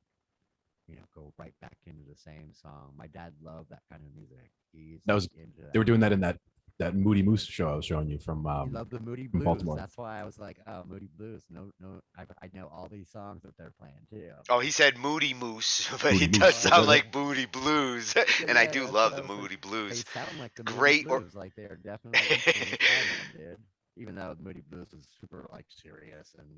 Speaker 1: go right back into the same song. My dad loved that kind of music. He's
Speaker 3: That
Speaker 1: like
Speaker 3: was
Speaker 1: into
Speaker 3: They were
Speaker 1: that.
Speaker 3: doing that in that Moody Moose show I was showing you
Speaker 1: He loved the Moody
Speaker 3: from
Speaker 1: Blues.
Speaker 3: Baltimore.
Speaker 1: That's why I was like, "Oh, Moody Blues." No, no, I know all these songs that they're playing too.
Speaker 5: Oh, he said Moody Moose, but
Speaker 3: Moody
Speaker 5: it does
Speaker 3: Moose.
Speaker 1: Oh,
Speaker 5: sound
Speaker 1: okay.
Speaker 5: like Moody Blues,
Speaker 1: Yeah,
Speaker 5: and I
Speaker 1: yeah,
Speaker 5: do
Speaker 1: that's what
Speaker 5: love
Speaker 1: I
Speaker 5: the
Speaker 1: was saying.
Speaker 5: Moody
Speaker 1: They
Speaker 5: Blues.
Speaker 1: sound like the Moody
Speaker 5: Great
Speaker 1: Blues, like they're definitely influenced by them, dude. Even though the Moody Blues is super like serious and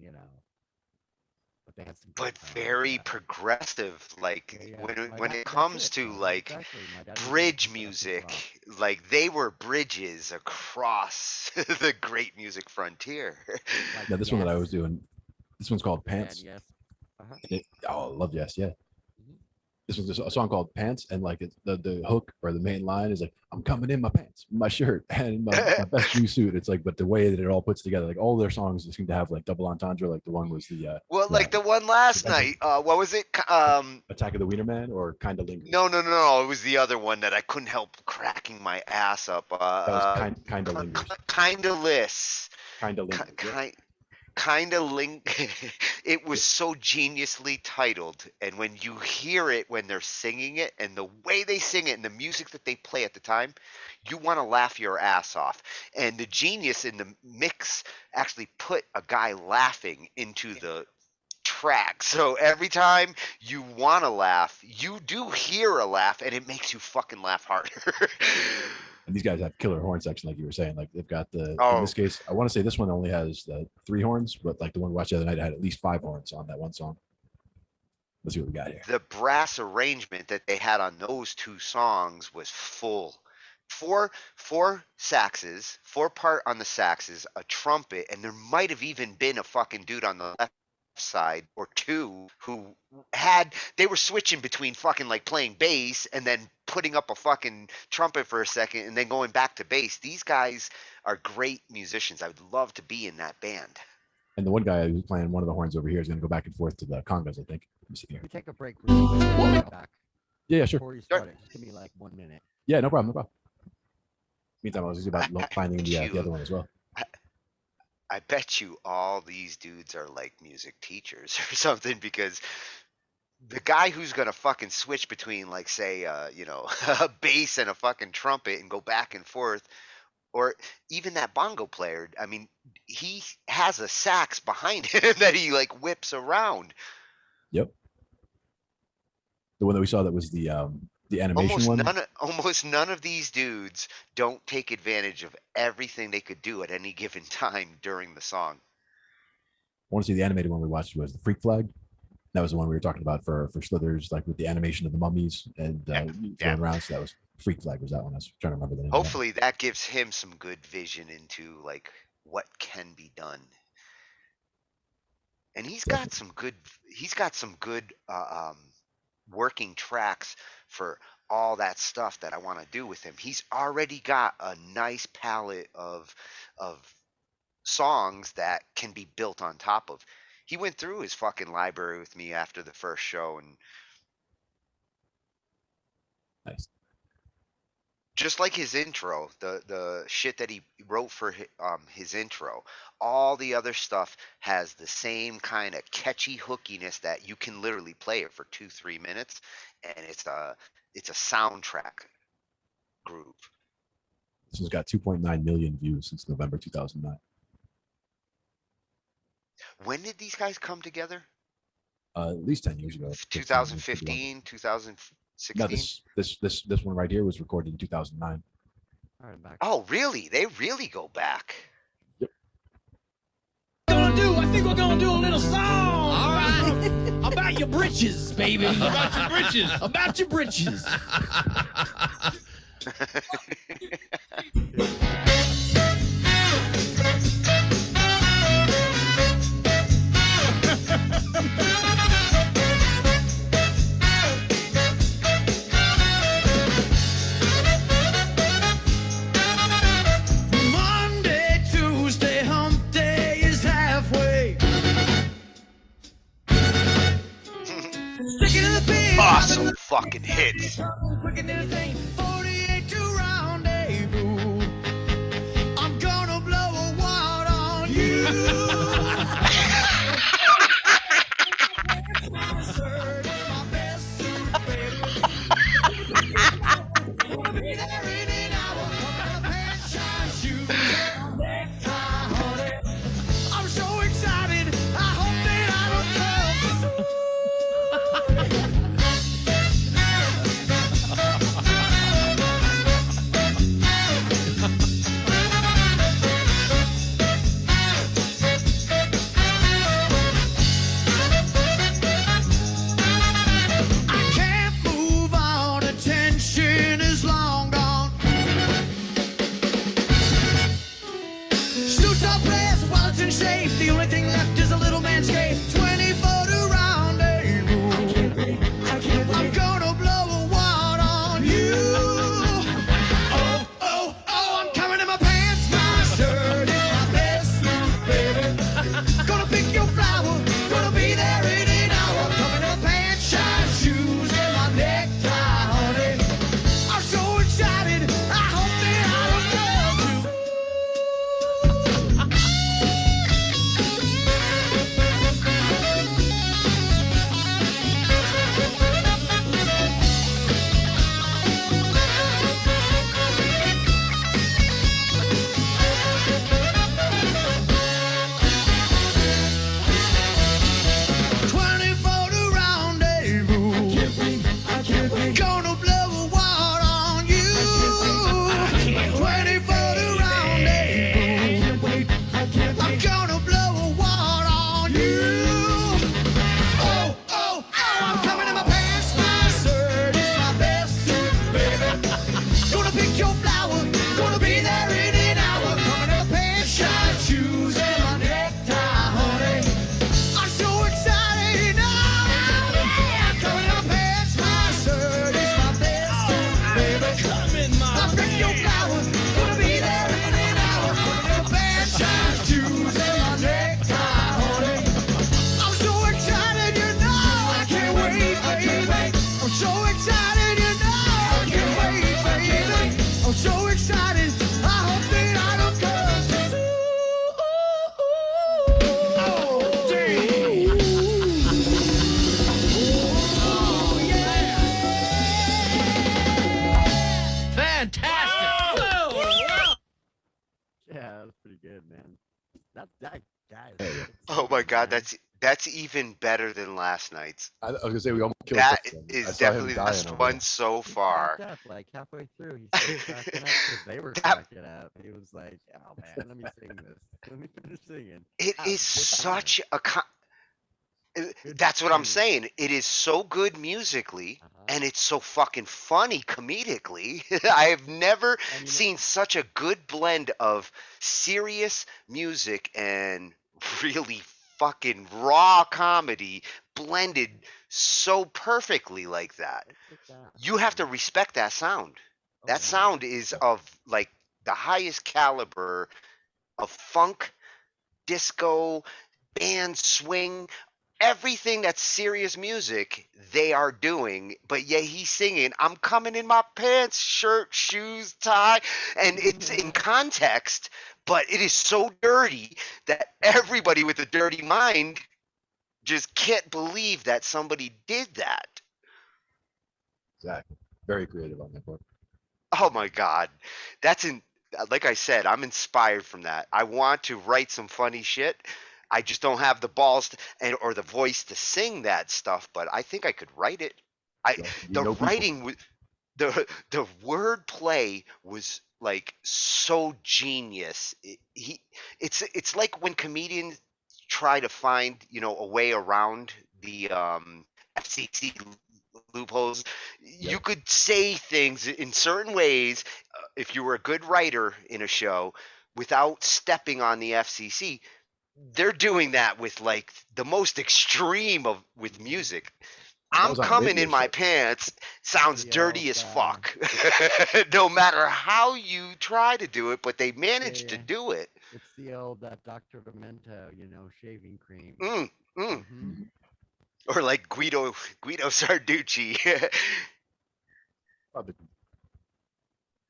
Speaker 1: but they had some
Speaker 5: but
Speaker 1: great songs.
Speaker 5: very
Speaker 1: Yeah,
Speaker 5: progressive. Like
Speaker 1: yeah, yeah.
Speaker 5: when it
Speaker 1: That's
Speaker 5: comes
Speaker 1: it,
Speaker 5: to
Speaker 1: though.
Speaker 5: like
Speaker 1: Exactly. My dad was into
Speaker 5: bridge
Speaker 1: progressive rock.
Speaker 5: music, like they were bridges across the great music frontier.
Speaker 1: Like
Speaker 3: Now this one that I
Speaker 1: Yes,
Speaker 3: was doing, this one's called
Speaker 1: the band
Speaker 3: Pants.
Speaker 1: Yes. Uh huh.
Speaker 3: Oh, I love Yes, yeah.
Speaker 1: Mhm.
Speaker 3: this was a song called Pants, and like the hook or the main line is like, I'm coming in my pants, my shirt, and my best new suit. It's like, but the way that it all puts together, like all their songs seem to have like double entendre. Like the one was the
Speaker 5: Well, like the one last
Speaker 3: Prevention.
Speaker 5: night. What was it?
Speaker 3: Attack of the Wiener Man, or Kind of Lingers.
Speaker 5: No. It was the other one that I couldn't help cracking my ass up.
Speaker 3: That was kind of Lingers.
Speaker 5: Kind of list.
Speaker 3: Kind of Lingers. Yeah.
Speaker 5: Kind of link. It was so geniusly titled, and when you hear it when they're singing it, and the way they sing it, and the music that they play at the time, you want to laugh your ass off. And the genius in the mix actually put a guy laughing into the track. So every time you want to laugh, you do hear a laugh, and it makes you fucking laugh harder.
Speaker 3: And these guys have killer horn section, like you were saying. Like they've got in this case, I want to say this one only has 3 horns, but like the one we watched the other night had at least 5 horns on that one song. Let's see what we got here.
Speaker 5: The brass arrangement that they had on those 2 songs was full. Four saxes, 4-part on the saxes, a trumpet, and there might have even been a fucking dude on the left side or 2 who they were switching between fucking like playing bass and then putting up a fucking trumpet for a second and then going back to bass. These guys are great musicians. I would love to be in that band.
Speaker 3: And the one guy who's playing one of the horns over here is going to go back and forth to the congas, I think. Let me see here.
Speaker 1: We take a break really quick. We'll be back.
Speaker 3: Yeah, sure.
Speaker 1: Before you start it, just give me like 1 minute.
Speaker 3: Yeah, no problem. Meantime, I was just about finding the other one as well.
Speaker 5: I bet you all these dudes are like music teachers or something, because the guy who's going to fucking switch between like, say, a bass and a fucking trumpet and go back and forth, or even that bongo player, I mean, he has a sax behind him that he like whips around.
Speaker 3: Yep. The one that we saw that was the animation
Speaker 5: Almost none of these dudes don't take advantage of everything they could do at any given time during the song.
Speaker 3: I want to see the animated one we watched was the Freak Flag. That was the one we were talking about for Slithers, like with the animation of the mummies and going around. So that was Freak Flag was that one. I was trying to remember the name.
Speaker 5: Hopefully that gives him some good vision into like what can be done. And he's got some good working tracks for all that stuff that I want to do with him. He's already got a nice palette of songs that can be built on top of. He went through his fucking library with me after the first show, and
Speaker 3: nice.
Speaker 5: Just like his intro, the shit that he wrote for his intro, all the other stuff has the same kind of catchy hookiness that you can literally play it for 2-3 minutes, and it's a soundtrack group.
Speaker 3: This one's got 2.9 million views since November 2009.
Speaker 5: When did these guys come together?
Speaker 3: At least 10 years ago.
Speaker 5: 2015, 2016.
Speaker 3: No, this one right here was recorded in 2009.
Speaker 1: All right, back.
Speaker 5: Oh, really? They really go back.
Speaker 3: Yep.
Speaker 8: I think we're gonna do a little song. All right. About your britches, baby. About your britches. About your britches. Monday, Tuesday, hump day is halfway.
Speaker 5: Awesome fucking hits.
Speaker 8: Quick and anything, 48 to rendezvous. I'm gonna blow a wad on you. I'm so excited. I hope that I don't come
Speaker 5: God,
Speaker 1: man.
Speaker 5: that's even better than last night's.
Speaker 3: I was gonna say we almost killed
Speaker 5: That
Speaker 3: Justin. I
Speaker 5: is
Speaker 3: saw him
Speaker 5: definitely the
Speaker 3: dying
Speaker 5: best
Speaker 3: over
Speaker 5: one
Speaker 3: there.
Speaker 5: so
Speaker 1: He
Speaker 5: far.
Speaker 1: cracked up like halfway through. He started cracking up because they were
Speaker 5: That-
Speaker 1: cracking up. He was like, "Oh man, let me sing this. Let me finish singing."
Speaker 5: It
Speaker 1: That
Speaker 5: is
Speaker 1: was a good singer.
Speaker 5: such a
Speaker 1: Good
Speaker 5: that's what I'm
Speaker 1: singer.
Speaker 5: saying. It is so good musically,
Speaker 1: Uh-huh.
Speaker 5: and it's so fucking funny comedically. I have never
Speaker 1: And you know,
Speaker 5: seen such a good blend of serious music and really fucking raw comedy blended so perfectly like that.
Speaker 1: let's take that.
Speaker 5: You have to respect that sound.
Speaker 1: Oh,
Speaker 5: That
Speaker 1: yeah.
Speaker 5: sound is of like the highest caliber of funk, disco, band swing, everything that's serious music they are doing, but yet he's singing I'm coming in my pants, shirt, shoes, tie, and it's in context, but it is so dirty that everybody with a dirty mind just can't believe that somebody did that.
Speaker 3: Exactly. Very creative on that part.
Speaker 5: Oh my god. That's in like I said, I'm inspired from that. I want to write some funny shit. I just don't have the balls or the voice to sing that stuff, but I think I could write it. I
Speaker 3: You
Speaker 5: the
Speaker 3: know people.
Speaker 5: writing the word play was like so genius. It's like when comedians try to find, a way around the FCC loopholes. You
Speaker 3: Yep.
Speaker 5: could say things in certain ways if you were a good writer in a show without stepping on the FCC. They're doing that with like the most extreme of with music.
Speaker 3: That
Speaker 5: I'm
Speaker 3: was on a
Speaker 5: coming
Speaker 3: radio
Speaker 5: in my
Speaker 3: show.
Speaker 5: pants sounds
Speaker 1: the
Speaker 5: dirty
Speaker 1: old,
Speaker 5: as fuck. No matter how you try to do it, but they managed to
Speaker 1: yeah.
Speaker 5: do it.
Speaker 1: It's the old Dr. Demento, shaving cream.
Speaker 5: Mm, mm.
Speaker 1: Hmm.
Speaker 5: Or like Guido Sarducci.
Speaker 3: Oh, the-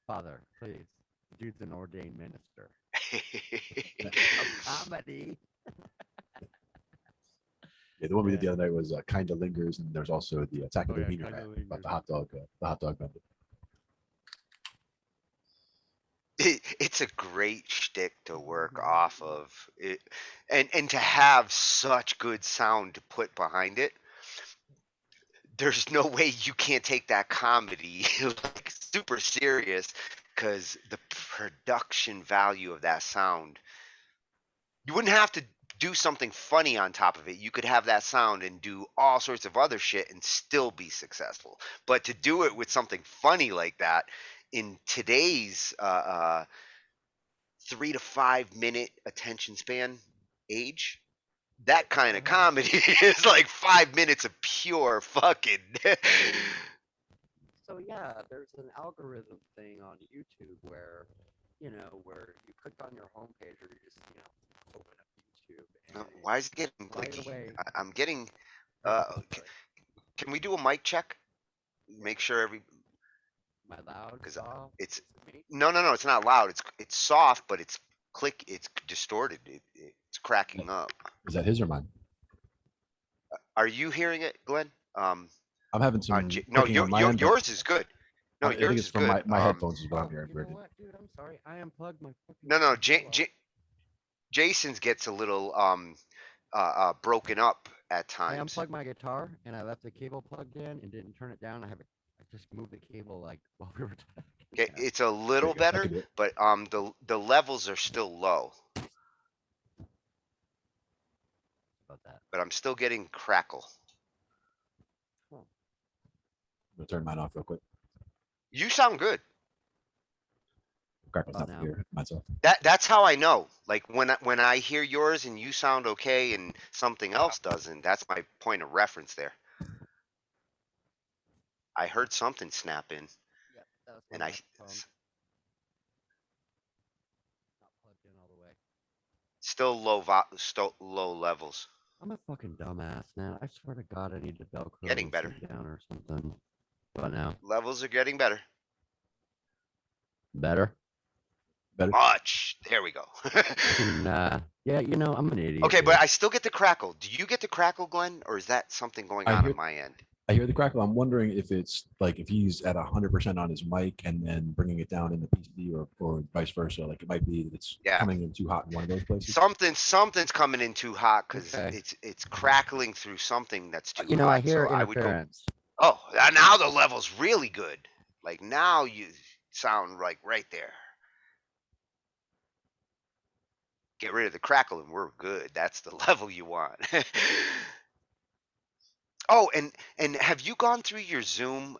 Speaker 1: Father, please. Dude's an ordained minister of comedy.
Speaker 3: Yeah, the one we did
Speaker 1: Yeah.
Speaker 3: the other night was Kinda Lingers, and there's also the Attack of
Speaker 1: Oh,
Speaker 3: the
Speaker 1: yeah,
Speaker 3: Wiener
Speaker 1: Kinda
Speaker 3: Rat about
Speaker 1: Lingers.
Speaker 3: the hot dog vendor.
Speaker 5: It's a great shtick to work off of it, and to have such good sound to put behind it. There's no way you can't take that comedy like super serious because the production value of that sound. You wouldn't have to do something funny on top of it. You could have that sound and do all sorts of other shit and still be successful. But to do it with something funny like that in today's 3 to 5 minute attention span age, that kind of comedy is like 5 minutes of pure fucking.
Speaker 1: So yeah, there's an algorithm thing on YouTube where, where you click on your homepage or you just, open up YouTube and
Speaker 5: Why is it getting
Speaker 1: right
Speaker 5: clicky?
Speaker 1: away.
Speaker 5: I'm getting.
Speaker 1: Oh,
Speaker 5: C-
Speaker 1: sorry.
Speaker 5: can we do a mic check? Make sure every.
Speaker 1: Am I loud?
Speaker 5: Because
Speaker 1: Soft?
Speaker 5: it's
Speaker 1: Is it me?
Speaker 5: no, no, no. It's not loud. It's soft, but it's click. It's distorted. It's cracking up.
Speaker 3: Is that his or mine?
Speaker 5: Are you hearing it, Glenn?
Speaker 3: I'm having some
Speaker 5: No,
Speaker 3: clicking on my end, but
Speaker 5: yours is good. No,
Speaker 3: I think
Speaker 5: yours
Speaker 3: it's
Speaker 5: is
Speaker 3: from
Speaker 5: good.
Speaker 3: my headphones is what I'm
Speaker 1: Oh,
Speaker 3: hearing.
Speaker 1: you know
Speaker 3: Bridget.
Speaker 1: what, dude? I'm sorry. I unplugged my fucking.
Speaker 5: No, no.
Speaker 1: controller.
Speaker 5: Jason's gets a little broken up at
Speaker 1: I
Speaker 5: times.
Speaker 1: unplugged my guitar and I left the cable plugged in and didn't turn it down. I just moved the cable like while we were talking.
Speaker 5: Okay, it's a little
Speaker 3: There you go. That
Speaker 5: better,
Speaker 3: could be it.
Speaker 5: but the levels are still low.
Speaker 1: About that.
Speaker 5: But I'm still getting crackle.
Speaker 3: I'm gonna turn mine off real quick.
Speaker 5: You sound good.
Speaker 3: Crackle's
Speaker 1: Oh,
Speaker 3: not
Speaker 1: no.
Speaker 3: here myself.
Speaker 5: That's how I know. Like when I hear yours and you sound okay and something else doesn't, that's my point of reference there. I heard something snap in,
Speaker 1: Yeah, that was
Speaker 5: and
Speaker 1: my
Speaker 5: I
Speaker 1: microphone. Not plugged in all the way.
Speaker 5: still low levels.
Speaker 1: I'm a fucking dumbass, man. I swear to God, I need to Velcro
Speaker 5: Getting
Speaker 1: and
Speaker 5: better.
Speaker 1: sit down or something. What now?
Speaker 5: Levels are getting better.
Speaker 1: Better?
Speaker 3: Better.
Speaker 5: Much. There we go.
Speaker 1: Yeah, I'm an idiot.
Speaker 5: Okay,
Speaker 1: dude.
Speaker 5: but I still get the crackle. Do you get the crackle, Glenn, or is that something going
Speaker 3: I
Speaker 5: on
Speaker 3: hear-
Speaker 5: my end?
Speaker 3: I hear the crackle. I'm wondering if it's like if he's at 100% on his mic and then bringing it down in the PCD or vice versa. Like it might be that it's
Speaker 5: Yeah.
Speaker 3: coming in too hot in one of those places.
Speaker 5: Something's coming in too hot because
Speaker 1: Okay.
Speaker 5: it's crackling through something that's too
Speaker 1: You know,
Speaker 5: hot.
Speaker 1: I hear
Speaker 5: so I would go.
Speaker 1: interference.
Speaker 5: Oh, now the level's really good. Like now you sound like right there. Get rid of the crackle and we're good. That's the level you want. Oh, and have you gone through your Zoom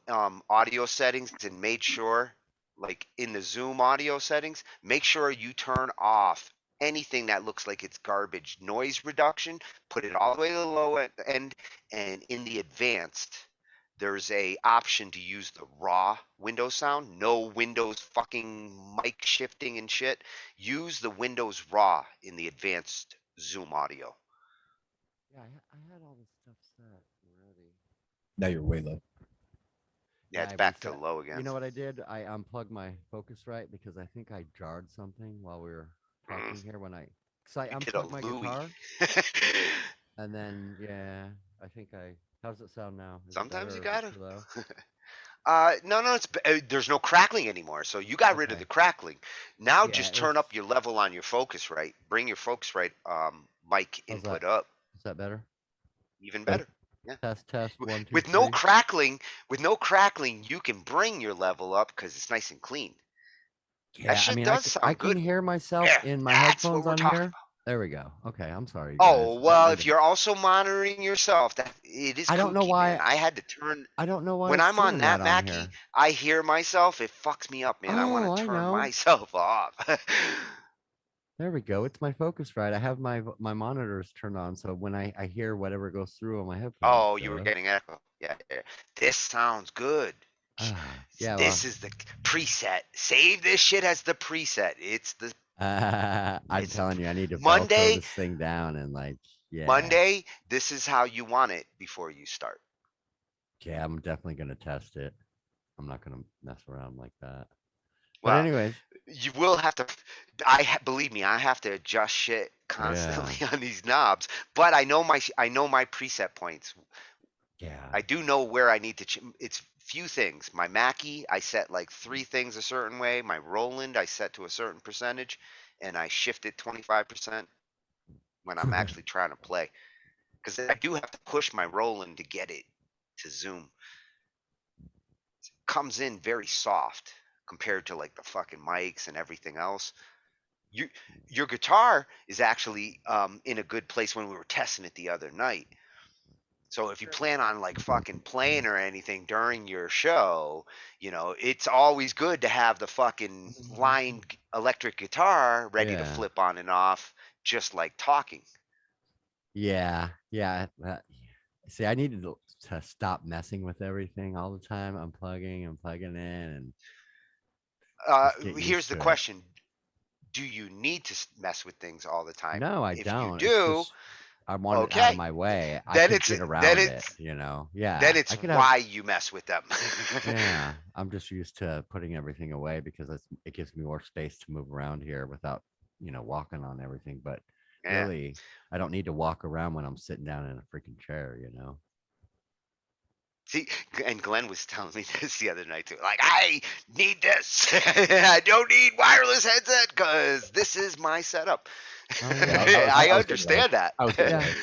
Speaker 5: audio settings and made sure, like in the Zoom audio settings, make sure you turn off anything that looks like it's garbage. Noise reduction, put it all the way to the low end, and in the advanced, there's a option to use the raw Windows sound. No Windows fucking mic shifting and shit. Use the Windows raw in the advanced Zoom audio.
Speaker 1: Yeah, I had all this stuff set already.
Speaker 3: Now you're way low.
Speaker 5: Yeah, it's
Speaker 1: I
Speaker 5: back to
Speaker 1: reset-
Speaker 5: low again.
Speaker 1: You know what I did? I unplugged my Focusrite because I think I jarred something while we were talking here when I. Cause I
Speaker 5: You did a
Speaker 1: unplugged my
Speaker 5: Louis.
Speaker 1: guitar and then yeah, I think I. How does it sound now? Is it
Speaker 5: Sometimes
Speaker 1: better
Speaker 5: you
Speaker 1: or is it
Speaker 5: gotta.
Speaker 1: too low?
Speaker 5: No, it's there's no crackling anymore, so you got rid of
Speaker 1: Okay.
Speaker 5: the crackling. Now
Speaker 1: Yeah,
Speaker 5: just
Speaker 1: it
Speaker 5: turn
Speaker 1: was-
Speaker 5: up your level on your Focusrite. Bring your Focusrite mic
Speaker 1: How's
Speaker 5: input
Speaker 1: that?
Speaker 5: up.
Speaker 1: Is that better?
Speaker 5: Even
Speaker 1: Good.
Speaker 5: better.
Speaker 1: Test 1 2
Speaker 5: With
Speaker 1: 3.
Speaker 5: no crackling, you can bring your level up because it's nice and clean.
Speaker 1: Yeah,
Speaker 5: That shit
Speaker 1: I mean,
Speaker 5: does
Speaker 1: I
Speaker 5: sound
Speaker 1: can
Speaker 5: good.
Speaker 1: hear myself
Speaker 5: Yeah,
Speaker 1: in my
Speaker 5: that's what
Speaker 1: headphones
Speaker 5: we're
Speaker 1: on
Speaker 5: talking
Speaker 1: here.
Speaker 5: about.
Speaker 1: There we go. Okay, I'm sorry, you
Speaker 5: Oh
Speaker 1: guys. I
Speaker 5: well,
Speaker 1: didn't
Speaker 5: if
Speaker 1: mean to-
Speaker 5: you're also monitoring yourself, that it is
Speaker 1: I don't know
Speaker 5: kooky,
Speaker 1: why.
Speaker 5: man. I had to turn
Speaker 1: I don't know why
Speaker 5: when
Speaker 1: it's
Speaker 5: I'm on
Speaker 1: doing
Speaker 5: that
Speaker 1: that on
Speaker 5: Mackie.
Speaker 1: here.
Speaker 5: I hear myself. It fucks me up, man. I want
Speaker 1: Oh,
Speaker 5: to
Speaker 1: I
Speaker 5: turn
Speaker 1: know.
Speaker 5: myself off.
Speaker 1: There we go. It's my Focusrite. I have my monitors turned on, so when I hear whatever goes through on my headphones.
Speaker 5: Oh, you were getting echo. Yeah, yeah. This sounds good.
Speaker 1: Yeah,
Speaker 5: This is the preset. Save this shit as the preset. It's the
Speaker 1: I'm
Speaker 5: it's
Speaker 1: telling you, I need to
Speaker 5: Monday.
Speaker 1: Velcro this thing down and like, yeah.
Speaker 5: Monday, this is how you want it before you start.
Speaker 1: Yeah, I'm definitely gonna test it. I'm not gonna mess around like that. But
Speaker 5: Well,
Speaker 1: anyways,
Speaker 5: you will have to. Believe me, I have to adjust shit constantly on these knobs. But I know my preset points.
Speaker 1: yeah.
Speaker 5: I do know where I need to. It's few things. My Mackie, I set like 3 things a certain way. My Roland, I set to a certain percentage, and I shift it 25% when I'm actually trying to play. Because I do have to push my Roland to get it to zoom. It comes in very soft compared to like the fucking mics and everything else. Your guitar is actually in a good place when we were testing it the other night. So if you plan on like fucking playing or anything during your show, it's always good to have the fucking line electric guitar ready to
Speaker 1: Yeah.
Speaker 5: flip on and off, just like talking.
Speaker 1: Yeah. See, I needed to stop messing with everything all the time. Unplugging and plugging in, and just get used
Speaker 5: Here's the
Speaker 1: to it.
Speaker 5: question: do you need to mess with things all the time?
Speaker 1: No, I
Speaker 5: if
Speaker 1: don't.
Speaker 5: you
Speaker 1: It's
Speaker 5: do,
Speaker 1: just I want it out
Speaker 5: okay.
Speaker 1: of my way. I
Speaker 5: Then
Speaker 1: could
Speaker 5: it's
Speaker 1: get around
Speaker 5: then
Speaker 1: it,
Speaker 5: it's
Speaker 1: Yeah.
Speaker 5: then it's
Speaker 1: I could
Speaker 5: why you mess with them.
Speaker 1: Yeah, I'm just used to putting everything away because it gives me more space to move around here without, walking on everything. But
Speaker 5: Yeah.
Speaker 1: really, I don't need to walk around when I'm sitting down in a freaking chair,
Speaker 5: See, and Glenn was telling me this the other night too. Like, I need this. I don't need wireless headset because this is my setup.
Speaker 1: Oh, yeah.
Speaker 5: I
Speaker 3: I was getting
Speaker 5: understand that.
Speaker 3: I was getting
Speaker 1: Yeah.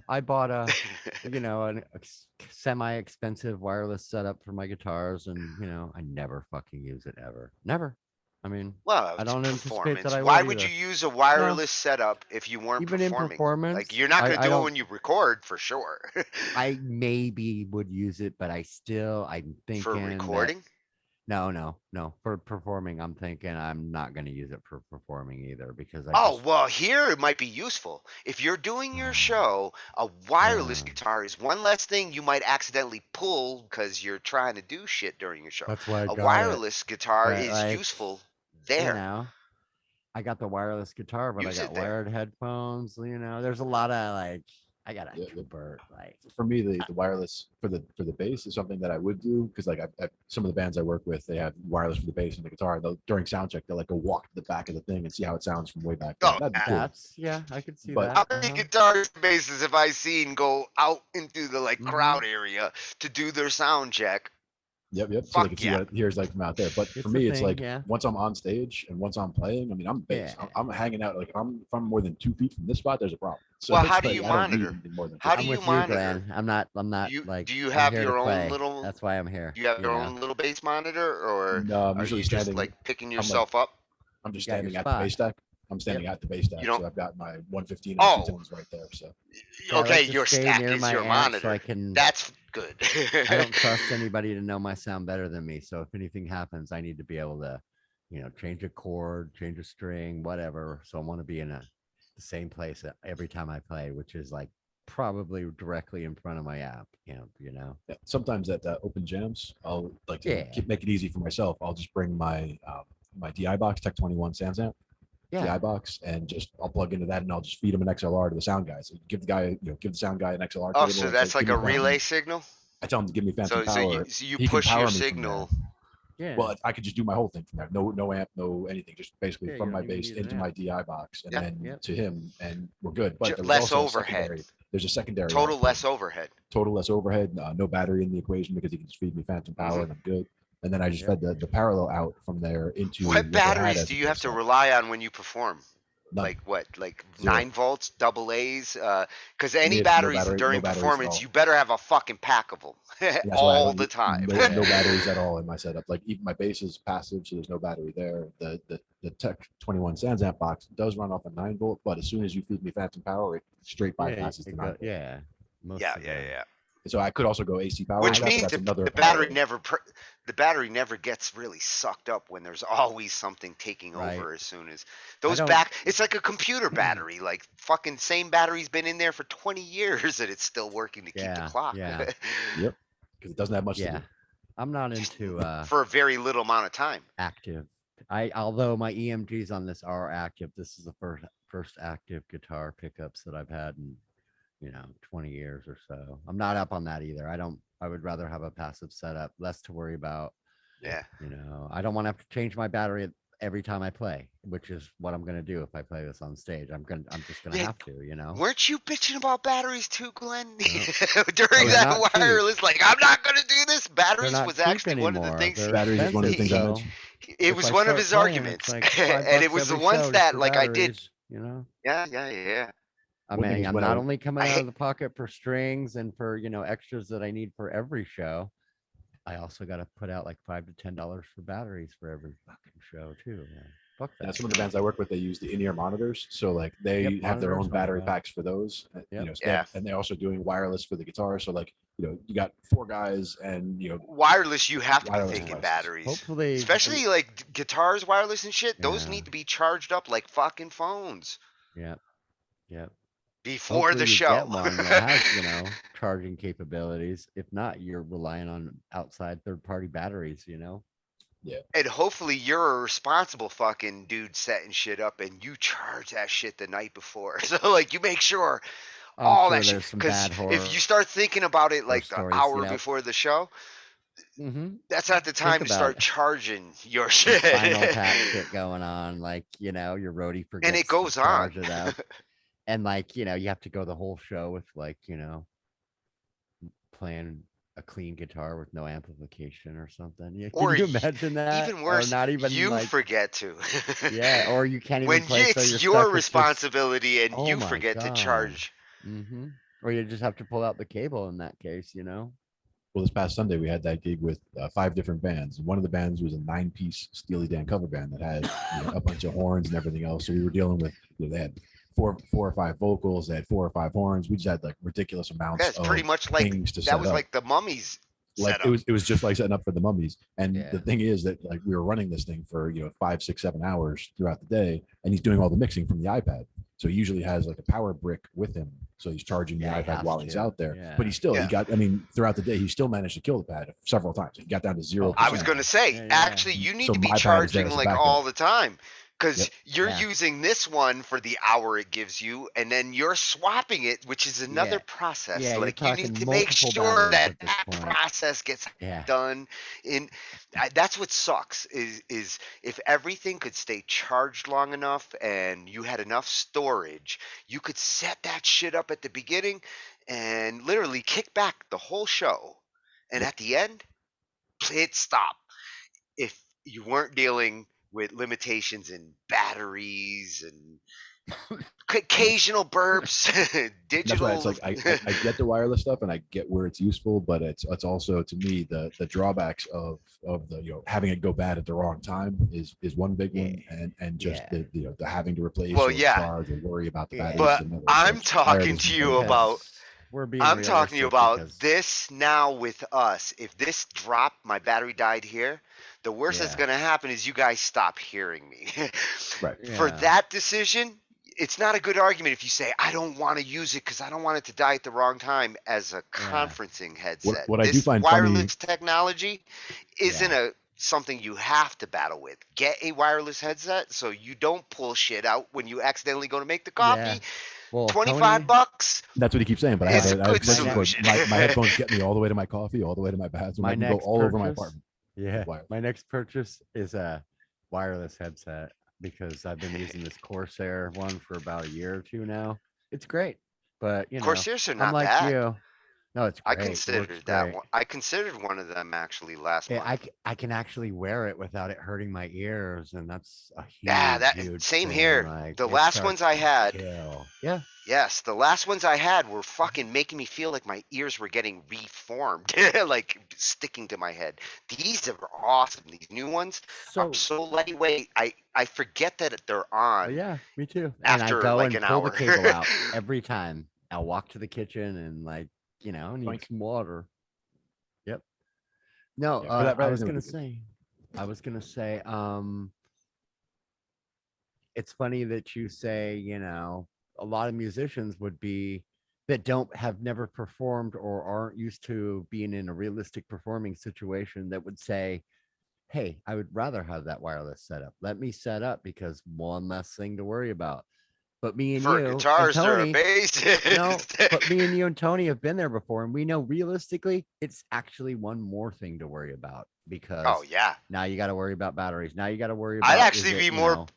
Speaker 1: I bought an semi-expensive wireless setup for my guitars, and I never fucking use it ever. Never. I mean,
Speaker 5: Well,
Speaker 1: I don't anticipate
Speaker 5: performance.
Speaker 1: that I
Speaker 5: Why
Speaker 1: would
Speaker 5: would you
Speaker 1: either.
Speaker 5: use a wireless setup if you weren't
Speaker 1: Even in
Speaker 5: performing?
Speaker 1: performance,
Speaker 5: Like, you're not going to
Speaker 1: I
Speaker 5: do it
Speaker 1: don't.
Speaker 5: when you record for sure.
Speaker 1: I maybe would use it, but I'm thinking
Speaker 5: For
Speaker 1: that
Speaker 5: recording?
Speaker 1: no. For performing, I'm thinking I'm not going to use it for performing either because
Speaker 5: Well, here it might be useful. If you're doing your show, a wireless guitar is one less thing you might accidentally pull because you're trying to do shit during your show.
Speaker 1: that's why I
Speaker 5: A
Speaker 1: got
Speaker 5: wireless guitar
Speaker 1: But,
Speaker 5: is
Speaker 1: like,
Speaker 5: useful
Speaker 1: it.
Speaker 5: there.
Speaker 1: I got the wireless guitar, but
Speaker 5: Use
Speaker 1: I
Speaker 5: it
Speaker 1: got
Speaker 5: there.
Speaker 1: wired headphones. There's a lot of I got a
Speaker 3: Yeah, yeah.
Speaker 1: Cooper. Like,
Speaker 3: For me, the wireless for the bass is something that I would do because like some of the bands I work with, they have wireless for the bass and the guitar. They'll during sound check, they'll like go walk to the back of the thing and see how it sounds from way back then.
Speaker 5: Oh,
Speaker 3: That'd be
Speaker 5: yeah.
Speaker 3: cool.
Speaker 1: that's I could see
Speaker 3: But-
Speaker 5: How
Speaker 1: that.
Speaker 5: many guitars and basses have I seen go out into the like
Speaker 1: Mhm.
Speaker 5: crowd area to do their sound check?
Speaker 3: Yep. So they
Speaker 5: Fuck
Speaker 3: can see
Speaker 5: yeah.
Speaker 3: what it hears like from out there. But
Speaker 1: It's
Speaker 3: for
Speaker 1: a
Speaker 3: me, it's
Speaker 1: thing,
Speaker 3: like
Speaker 1: yeah.
Speaker 3: once I'm on stage and once I'm playing, I mean, I'm bass.
Speaker 1: Yeah.
Speaker 3: I'm hanging out. Like if I'm more than 2 feet from this spot, there's a problem. So
Speaker 5: Well,
Speaker 3: it's
Speaker 5: how do
Speaker 3: like,
Speaker 5: you
Speaker 3: I don't need
Speaker 5: monitor?
Speaker 3: anything more than
Speaker 5: How
Speaker 3: 2
Speaker 5: do
Speaker 1: I'm
Speaker 3: feet.
Speaker 5: you
Speaker 1: with you,
Speaker 5: monitor?
Speaker 1: Glenn. I'm not
Speaker 5: You-
Speaker 1: like.
Speaker 5: do you
Speaker 1: I'm
Speaker 5: have
Speaker 1: here
Speaker 5: your
Speaker 1: to
Speaker 5: own
Speaker 1: play.
Speaker 5: little-
Speaker 1: That's why I'm here.
Speaker 5: Do you have your
Speaker 1: know?
Speaker 5: own little bass monitor, or
Speaker 3: No, I'm
Speaker 5: are
Speaker 3: usually
Speaker 5: you just
Speaker 3: standing.
Speaker 5: like picking
Speaker 3: like-
Speaker 5: yourself up?
Speaker 3: I'm just
Speaker 1: You got your
Speaker 3: standing at the
Speaker 1: spot.
Speaker 3: bass stack. I'm standing at the bass stack,
Speaker 5: You don't-
Speaker 3: so I've got my 115 and
Speaker 5: Oh.
Speaker 3: 210s right there. So
Speaker 1: Yeah, I like
Speaker 5: Okay,
Speaker 1: to
Speaker 5: your
Speaker 1: stay
Speaker 5: stack
Speaker 1: near
Speaker 5: is
Speaker 1: my
Speaker 5: your
Speaker 1: amp
Speaker 5: monitor.
Speaker 1: so I can.
Speaker 5: That's good.
Speaker 1: I don't trust anybody to know my sound better than me. So if anything happens, I need to be able to, change a chord, change a string, whatever. So I want to be in the same place every time I play, which is like probably directly in front of my amp.
Speaker 3: yeah, sometimes at open jams, I'll like to
Speaker 1: Yeah.
Speaker 3: make it easy for myself. I'll just bring my my DI box, Tech 21 Sans amp,
Speaker 1: Yeah.
Speaker 3: DI box, and I'll plug into that, and I'll just feed him an XLR to the sound guy. So give the guy, give the sound guy an XLR
Speaker 5: Oh,
Speaker 3: cable.
Speaker 5: so
Speaker 3: and
Speaker 5: that's
Speaker 3: say,
Speaker 5: like
Speaker 3: "Give
Speaker 5: a
Speaker 3: me phantom."
Speaker 5: relay signal.
Speaker 3: I tell him to give me phantom
Speaker 5: So
Speaker 3: power.
Speaker 5: you
Speaker 3: He can
Speaker 5: push
Speaker 3: power
Speaker 5: your
Speaker 3: me from there.
Speaker 5: signal.
Speaker 1: Yeah.
Speaker 3: Well, I could just do my whole thing from there. No amp, no anything. Just basically
Speaker 1: Yeah,
Speaker 3: from
Speaker 1: you
Speaker 3: my
Speaker 1: don't even
Speaker 3: bass
Speaker 1: need an
Speaker 3: into
Speaker 1: amp.
Speaker 3: my DI box and
Speaker 5: Yeah.
Speaker 3: then
Speaker 1: Yep.
Speaker 3: to him, and we're good. But there was
Speaker 5: Less
Speaker 3: also a
Speaker 5: overhead.
Speaker 3: there's a secondary.
Speaker 5: Total
Speaker 3: output.
Speaker 5: less overhead.
Speaker 3: Total less overhead. No battery in the equation because he can just feed me phantom power
Speaker 5: Mhm.
Speaker 3: and I'm good. And then I just
Speaker 1: Yep.
Speaker 3: fed the parallel out from there into
Speaker 5: What
Speaker 3: they had
Speaker 5: batteries
Speaker 3: as
Speaker 5: do
Speaker 3: a
Speaker 5: you have
Speaker 3: bass
Speaker 5: to
Speaker 3: stack.
Speaker 5: rely on when you perform?
Speaker 3: None.
Speaker 5: Like what? Like
Speaker 3: Zero.
Speaker 5: 9 volts, double A's? Because any
Speaker 3: it's no
Speaker 5: batteries
Speaker 3: battery-
Speaker 5: during
Speaker 3: no batteries at
Speaker 5: performance,
Speaker 3: all.
Speaker 5: you better have a fucking pack of them
Speaker 3: That's why I
Speaker 5: all
Speaker 3: have
Speaker 5: the time.
Speaker 3: No,
Speaker 1: Yeah.
Speaker 3: no batteries at all in my setup. Like even my bass is passive, so there's no battery there. The Tech 21 Sans amp box does run off a 9 volt, but as soon as you feed me phantom power, it straight bypasses the 9 volt.
Speaker 1: Yeah. Most
Speaker 5: Yeah,
Speaker 1: of
Speaker 5: yeah,
Speaker 1: them.
Speaker 5: yeah.
Speaker 3: So I could also go AC power.
Speaker 5: Which
Speaker 3: with that, but
Speaker 5: means
Speaker 3: that's another
Speaker 5: the battery never gets really sucked up when there's always something taking
Speaker 1: Right.
Speaker 5: over as soon as those
Speaker 1: don't-
Speaker 5: it's like a computer battery. Like fucking same battery's been in there for 20 years and it's still working to keep the
Speaker 1: Yeah,
Speaker 5: clock.
Speaker 1: yeah.
Speaker 3: Yep, because it doesn't have much to
Speaker 1: Yeah.
Speaker 3: do.
Speaker 1: I'm not into
Speaker 5: For a very little amount of time.
Speaker 1: active. Although my EMGs on this are active, this is the first active guitar pickups that I've had in 20 years or so. I'm not up on that either. I would rather have a passive setup, less to worry about.
Speaker 5: Yeah.
Speaker 1: I don't want to have to change my battery every time I play, which is what I'm gonna do if I play this on stage. I'm just gonna
Speaker 5: Yeah.
Speaker 1: have to.
Speaker 5: Weren't you bitching about batteries too, Glenn?
Speaker 1: They're
Speaker 5: During that
Speaker 1: not cheap.
Speaker 5: wireless, like I'm not gonna do this.
Speaker 1: They're
Speaker 5: Batteries
Speaker 1: not
Speaker 5: was
Speaker 1: cheap
Speaker 5: actually one of the
Speaker 1: anymore.
Speaker 5: things
Speaker 1: They're
Speaker 3: Batteries is one of the
Speaker 1: expensive,
Speaker 3: things I
Speaker 1: so
Speaker 3: mentioned.
Speaker 5: it
Speaker 1: if
Speaker 5: was
Speaker 1: I
Speaker 5: one of
Speaker 1: start
Speaker 5: his
Speaker 1: playing,
Speaker 5: arguments.
Speaker 1: it's like $5
Speaker 5: And it was the
Speaker 1: every
Speaker 5: ones
Speaker 1: show just
Speaker 5: that
Speaker 1: for
Speaker 5: like I did.
Speaker 1: batteries.
Speaker 5: Yeah.
Speaker 1: I
Speaker 3: One thing
Speaker 1: mean,
Speaker 3: is
Speaker 1: I'm
Speaker 3: when
Speaker 1: not
Speaker 3: I-
Speaker 1: only coming
Speaker 5: I
Speaker 1: out
Speaker 5: hate-
Speaker 1: of the pocket for strings and for extras that I need for every show. I also got to put out like $5 to $10 for batteries for every fucking show too. Man. Fuck
Speaker 3: Yeah,
Speaker 1: that.
Speaker 3: some of the bands I work with, they use the in-ear monitors, so like they
Speaker 1: Yep,
Speaker 3: have their own
Speaker 1: monitors,
Speaker 3: battery
Speaker 1: yeah.
Speaker 3: packs for those.
Speaker 1: Yep.
Speaker 3: And they're also doing wireless for the guitar. So like you got 4 guys, and
Speaker 5: Wireless, you have to be
Speaker 3: Wireless
Speaker 5: taking
Speaker 3: devices.
Speaker 5: batteries.
Speaker 1: Hopefully,
Speaker 5: Especially like guitars, wireless and shit. Those
Speaker 1: Yeah.
Speaker 5: need to be charged up like fucking phones
Speaker 1: Yep.
Speaker 5: before
Speaker 1: Hopefully
Speaker 5: the
Speaker 1: you
Speaker 5: show.
Speaker 1: get one that has charging capabilities. If not, you're relying on outside third-party batteries.
Speaker 5: And hopefully you're a responsible fucking dude setting shit up and you charge that shit the night before. So like you make sure
Speaker 1: I'm
Speaker 5: all
Speaker 1: sure
Speaker 5: that shit.
Speaker 1: there's some
Speaker 5: Because
Speaker 1: bad horror.
Speaker 5: if you start thinking about it like the
Speaker 1: stories,
Speaker 5: hour before the show, that's not the time to
Speaker 1: about
Speaker 5: start
Speaker 1: it.
Speaker 5: charging your
Speaker 1: Some
Speaker 5: shit.
Speaker 1: Spinal Tap shit going on, like your roadie forgets
Speaker 5: And it goes
Speaker 1: to charge
Speaker 5: on.
Speaker 1: it up, and like you have to go the whole show with like playing a clean guitar with no amplification or something. Yeah,
Speaker 5: Or
Speaker 1: can you imagine that?
Speaker 5: Even
Speaker 1: Or
Speaker 5: worse,
Speaker 1: not even
Speaker 5: you
Speaker 1: like,
Speaker 5: forget to.
Speaker 1: yeah, or you can't even
Speaker 5: when
Speaker 1: play. So
Speaker 5: it's
Speaker 1: you're
Speaker 5: your
Speaker 1: stuck with
Speaker 5: responsibility and
Speaker 1: Oh
Speaker 5: you
Speaker 1: my
Speaker 5: forget to
Speaker 1: God.
Speaker 5: charge.
Speaker 1: Or you just have to pull out the cable in that case.
Speaker 3: Well, this past Sunday we had that gig with 5 different bands. One of the bands was a 9-piece Steely Dan cover band that had a bunch of horns and everything else. So we were dealing with they had four or five vocals, they had 4 or 5 horns. We just had like ridiculous amounts.
Speaker 5: That's
Speaker 3: of
Speaker 5: pretty much like
Speaker 3: things to
Speaker 5: that
Speaker 3: set
Speaker 5: was
Speaker 3: up.
Speaker 5: like the Mummies.
Speaker 3: Like
Speaker 5: setup.
Speaker 3: it was just like setting up for the Mummies. And
Speaker 1: Yeah.
Speaker 3: the thing is that like we were running this thing for 5, 6, 7 hours throughout the day, and he's doing all the mixing from the iPad. So he usually has like a power brick with him, so he's charging the
Speaker 1: Yeah, he
Speaker 3: iPad
Speaker 1: has
Speaker 3: while he's
Speaker 1: to.
Speaker 3: out there.
Speaker 1: Yeah.
Speaker 3: But he still
Speaker 5: Yeah.
Speaker 3: he got throughout the day he still managed to kill the pad several times. He got down to 0%.
Speaker 5: I was gonna say,
Speaker 1: Yeah.
Speaker 5: actually, you need
Speaker 3: So
Speaker 5: to be
Speaker 3: my pad is there
Speaker 5: charging
Speaker 3: as a
Speaker 5: like
Speaker 3: backup.
Speaker 5: all the time because you're
Speaker 1: Yeah.
Speaker 5: using this one for the hour it gives you, and then you're swapping it, which is another
Speaker 1: Yeah.
Speaker 5: process.
Speaker 1: Yeah, you're
Speaker 5: Like you need
Speaker 1: talking
Speaker 5: to make
Speaker 1: multiple
Speaker 5: sure
Speaker 1: batteries
Speaker 5: that
Speaker 1: at this
Speaker 5: that
Speaker 1: point.
Speaker 5: process gets
Speaker 1: Yeah.
Speaker 5: done. In that's what sucks is if everything could stay charged long enough and you had enough storage, you could set that shit up at the beginning and literally kick back the whole show, and
Speaker 3: Yep.
Speaker 5: at the end, hit stop. If you weren't dealing with limitations in batteries and occasional burps,
Speaker 3: That's why it's
Speaker 5: digital.
Speaker 3: like I get the wireless stuff and I get where it's useful, but it's also to me the drawbacks of the having it go bad at the wrong time is one big one, and just
Speaker 1: Yeah.
Speaker 3: the having to replace
Speaker 5: Well,
Speaker 3: or
Speaker 5: yeah.
Speaker 3: charge or worry about the
Speaker 1: Yeah.
Speaker 3: batteries
Speaker 5: But
Speaker 3: is another.
Speaker 5: I'm
Speaker 3: So
Speaker 5: talking
Speaker 3: wireless
Speaker 5: to
Speaker 3: is
Speaker 5: you
Speaker 3: better.
Speaker 5: about.
Speaker 1: We're being
Speaker 5: I'm talking to you
Speaker 1: realistic
Speaker 5: about
Speaker 1: because
Speaker 5: this now with us. If this dropped, my battery died here. The worst that's
Speaker 1: Yeah.
Speaker 5: going to happen is you guys stop hearing me.
Speaker 3: Right.
Speaker 5: For
Speaker 1: Yeah.
Speaker 5: that decision, it's not a good argument if you say, I don't want to use it because I don't want it to die at the wrong time as a conferencing headset.
Speaker 3: What I do
Speaker 5: This
Speaker 3: find funny-
Speaker 5: wireless technology isn't something you have to battle with. Get a wireless headset so you don't pull shit out when you accidentally go to make the coffee.
Speaker 1: Yeah. Well,
Speaker 5: 25
Speaker 1: Tony,
Speaker 5: bucks.
Speaker 3: That's what he keeps saying, but I
Speaker 5: It's
Speaker 3: have
Speaker 5: a
Speaker 3: I have
Speaker 5: good
Speaker 3: extension cord.
Speaker 5: solution.
Speaker 3: My headphones get me all the way to my coffee, all the way to my bathroom.
Speaker 1: My
Speaker 3: I can go
Speaker 1: next
Speaker 3: all over my
Speaker 1: purchase-
Speaker 3: apartment.
Speaker 1: Yeah.
Speaker 3: Wireless.
Speaker 1: My next purchase is a wireless headset because I've been using this Corsair one for about a year or two now. It's great, but
Speaker 5: Corsairs are not
Speaker 1: I'm like
Speaker 5: bad.
Speaker 1: you. No, it's
Speaker 5: I
Speaker 1: great. It works
Speaker 5: considered that
Speaker 1: great.
Speaker 5: one. I considered one of them actually last month.
Speaker 1: I can actually wear it without it hurting my ears, and that's a huge,
Speaker 5: Yeah, that
Speaker 1: huge
Speaker 5: same
Speaker 1: thing,
Speaker 5: here.
Speaker 1: like,
Speaker 5: The
Speaker 1: it
Speaker 5: last ones
Speaker 1: starts
Speaker 5: I
Speaker 1: to
Speaker 5: had.
Speaker 1: kill. Yeah.
Speaker 5: Yes, the last ones I had were fucking making me feel like my ears were getting reformed, like sticking to my head. These are awesome. These new ones
Speaker 1: So
Speaker 5: are so lightweight. I forget that they're on.
Speaker 1: yeah, me too. And I
Speaker 5: After,
Speaker 1: go
Speaker 5: like,
Speaker 1: and
Speaker 5: an
Speaker 1: pull the
Speaker 5: hour.
Speaker 1: cable out every time. I'll walk to the kitchen and need
Speaker 3: Boink.
Speaker 1: some water. Yep. No,
Speaker 3: Yeah, for that
Speaker 1: I
Speaker 3: reason,
Speaker 1: was
Speaker 3: it would
Speaker 1: gonna
Speaker 3: be good.
Speaker 1: say, it's funny that you say, a lot of musicians would be that don't have never performed or aren't used to being in a realistic performing situation that would say, hey, I would rather have that wireless setup. Let me set up because one less thing to worry about. But me and
Speaker 5: For
Speaker 1: you
Speaker 5: a
Speaker 1: and
Speaker 5: guitarist or a
Speaker 1: Tony,
Speaker 5: bassist.
Speaker 1: no, but me and you and Tony have been there before, and we know realistically it's actually one more thing to worry about because
Speaker 5: Oh yeah.
Speaker 1: now you got to worry about batteries. Now you got to worry about.
Speaker 5: I'd actually be more.
Speaker 1: Are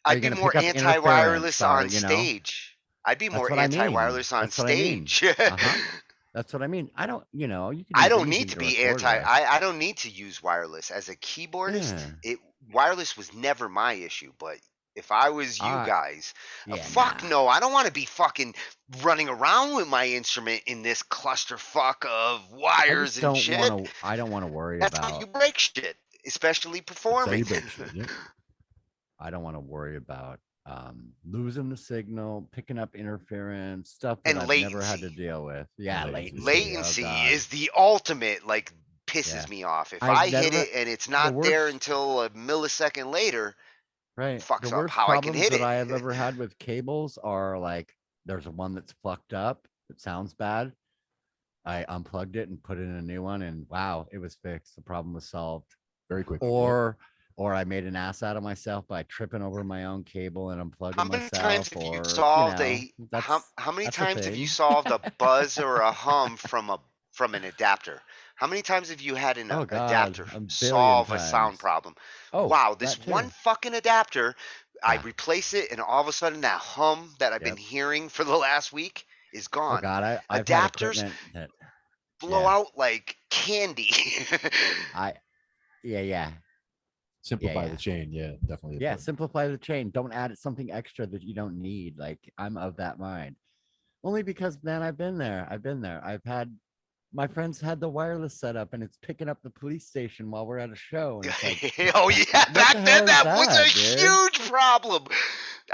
Speaker 5: I'd
Speaker 1: you
Speaker 5: be
Speaker 1: gonna
Speaker 5: more
Speaker 1: pick up
Speaker 5: anti-wireless
Speaker 1: interference or,
Speaker 5: on stage. I'd be
Speaker 1: That's
Speaker 5: more
Speaker 1: what I mean.
Speaker 5: anti-wireless on
Speaker 1: That's what I mean.
Speaker 5: stage.
Speaker 1: That's what I mean. I don't, you can.
Speaker 5: I
Speaker 1: use
Speaker 5: don't need
Speaker 1: anything
Speaker 5: to be
Speaker 1: record
Speaker 5: anti.
Speaker 1: with.
Speaker 5: I don't need to use wireless as a keyboardist.
Speaker 1: Yeah.
Speaker 5: Wireless was never my issue. But if I was you guys,
Speaker 1: Yeah,
Speaker 5: fuck
Speaker 1: nah.
Speaker 5: no, I don't want to be fucking running around with my instrument in this clusterfuck of
Speaker 1: I
Speaker 5: wires
Speaker 1: just
Speaker 5: and
Speaker 1: don't
Speaker 5: shit.
Speaker 1: want to. I don't want to worry
Speaker 5: That's
Speaker 1: about.
Speaker 5: how you break shit, especially
Speaker 3: That's how
Speaker 5: performing.
Speaker 3: you break shit. Yeah.
Speaker 1: I don't want to worry about losing the signal, picking up interference, stuff that
Speaker 5: And
Speaker 1: I've never had to
Speaker 5: latency.
Speaker 1: deal with. Yeah,
Speaker 3: Latency.
Speaker 5: Latency
Speaker 1: Oh, God.
Speaker 5: is the ultimate. Like pisses
Speaker 1: Yeah.
Speaker 5: me off. If
Speaker 1: I've
Speaker 5: I hit
Speaker 1: never-
Speaker 5: it and it's not there
Speaker 1: worst-
Speaker 5: until a millisecond later,
Speaker 1: right.
Speaker 5: fucks
Speaker 1: The
Speaker 5: up
Speaker 1: worst
Speaker 5: how I can
Speaker 1: problems
Speaker 5: hit
Speaker 1: that
Speaker 5: it.
Speaker 1: I have ever had with cables are like there's one that's fucked up. It sounds bad. I unplugged it and put in a new one, and wow, it was fixed. The problem was solved.
Speaker 3: Very quick.
Speaker 1: Or I made an ass out of myself by tripping over my own cable and unplugging
Speaker 5: How many
Speaker 1: myself.
Speaker 5: times have
Speaker 1: or,
Speaker 5: you solved how many
Speaker 1: that's a
Speaker 5: times have you
Speaker 1: thing.
Speaker 5: solved a buzz or a hum from an adapter? How many times have you had an
Speaker 1: Oh, God,
Speaker 5: adapter
Speaker 1: a billion
Speaker 5: solve a sound
Speaker 1: times.
Speaker 5: problem?
Speaker 1: Oh,
Speaker 5: Wow, this
Speaker 1: that too.
Speaker 5: one fucking adapter, I
Speaker 1: Yeah.
Speaker 5: replace it and all of a sudden that hum that I've been
Speaker 1: Yep.
Speaker 5: hearing for the last week is
Speaker 1: Oh
Speaker 5: gone.
Speaker 1: God, I've had
Speaker 5: Adapters
Speaker 1: equipment that
Speaker 5: blow
Speaker 1: yeah.
Speaker 5: out like candy.
Speaker 1: yeah.
Speaker 3: Simplify
Speaker 1: yeah.
Speaker 3: the chain. Yeah, definitely.
Speaker 1: Yeah,
Speaker 3: important.
Speaker 1: simplify the chain. Don't add something extra that you don't need. Like I'm of that mind. Only because man, I've been there. I've had my friends had the wireless set up and it's picking up the police station while we're at a show. And it's like,
Speaker 5: Oh yeah,
Speaker 1: the
Speaker 5: back
Speaker 1: hell
Speaker 5: then
Speaker 1: is
Speaker 5: that was a
Speaker 1: that, dude?
Speaker 5: huge problem.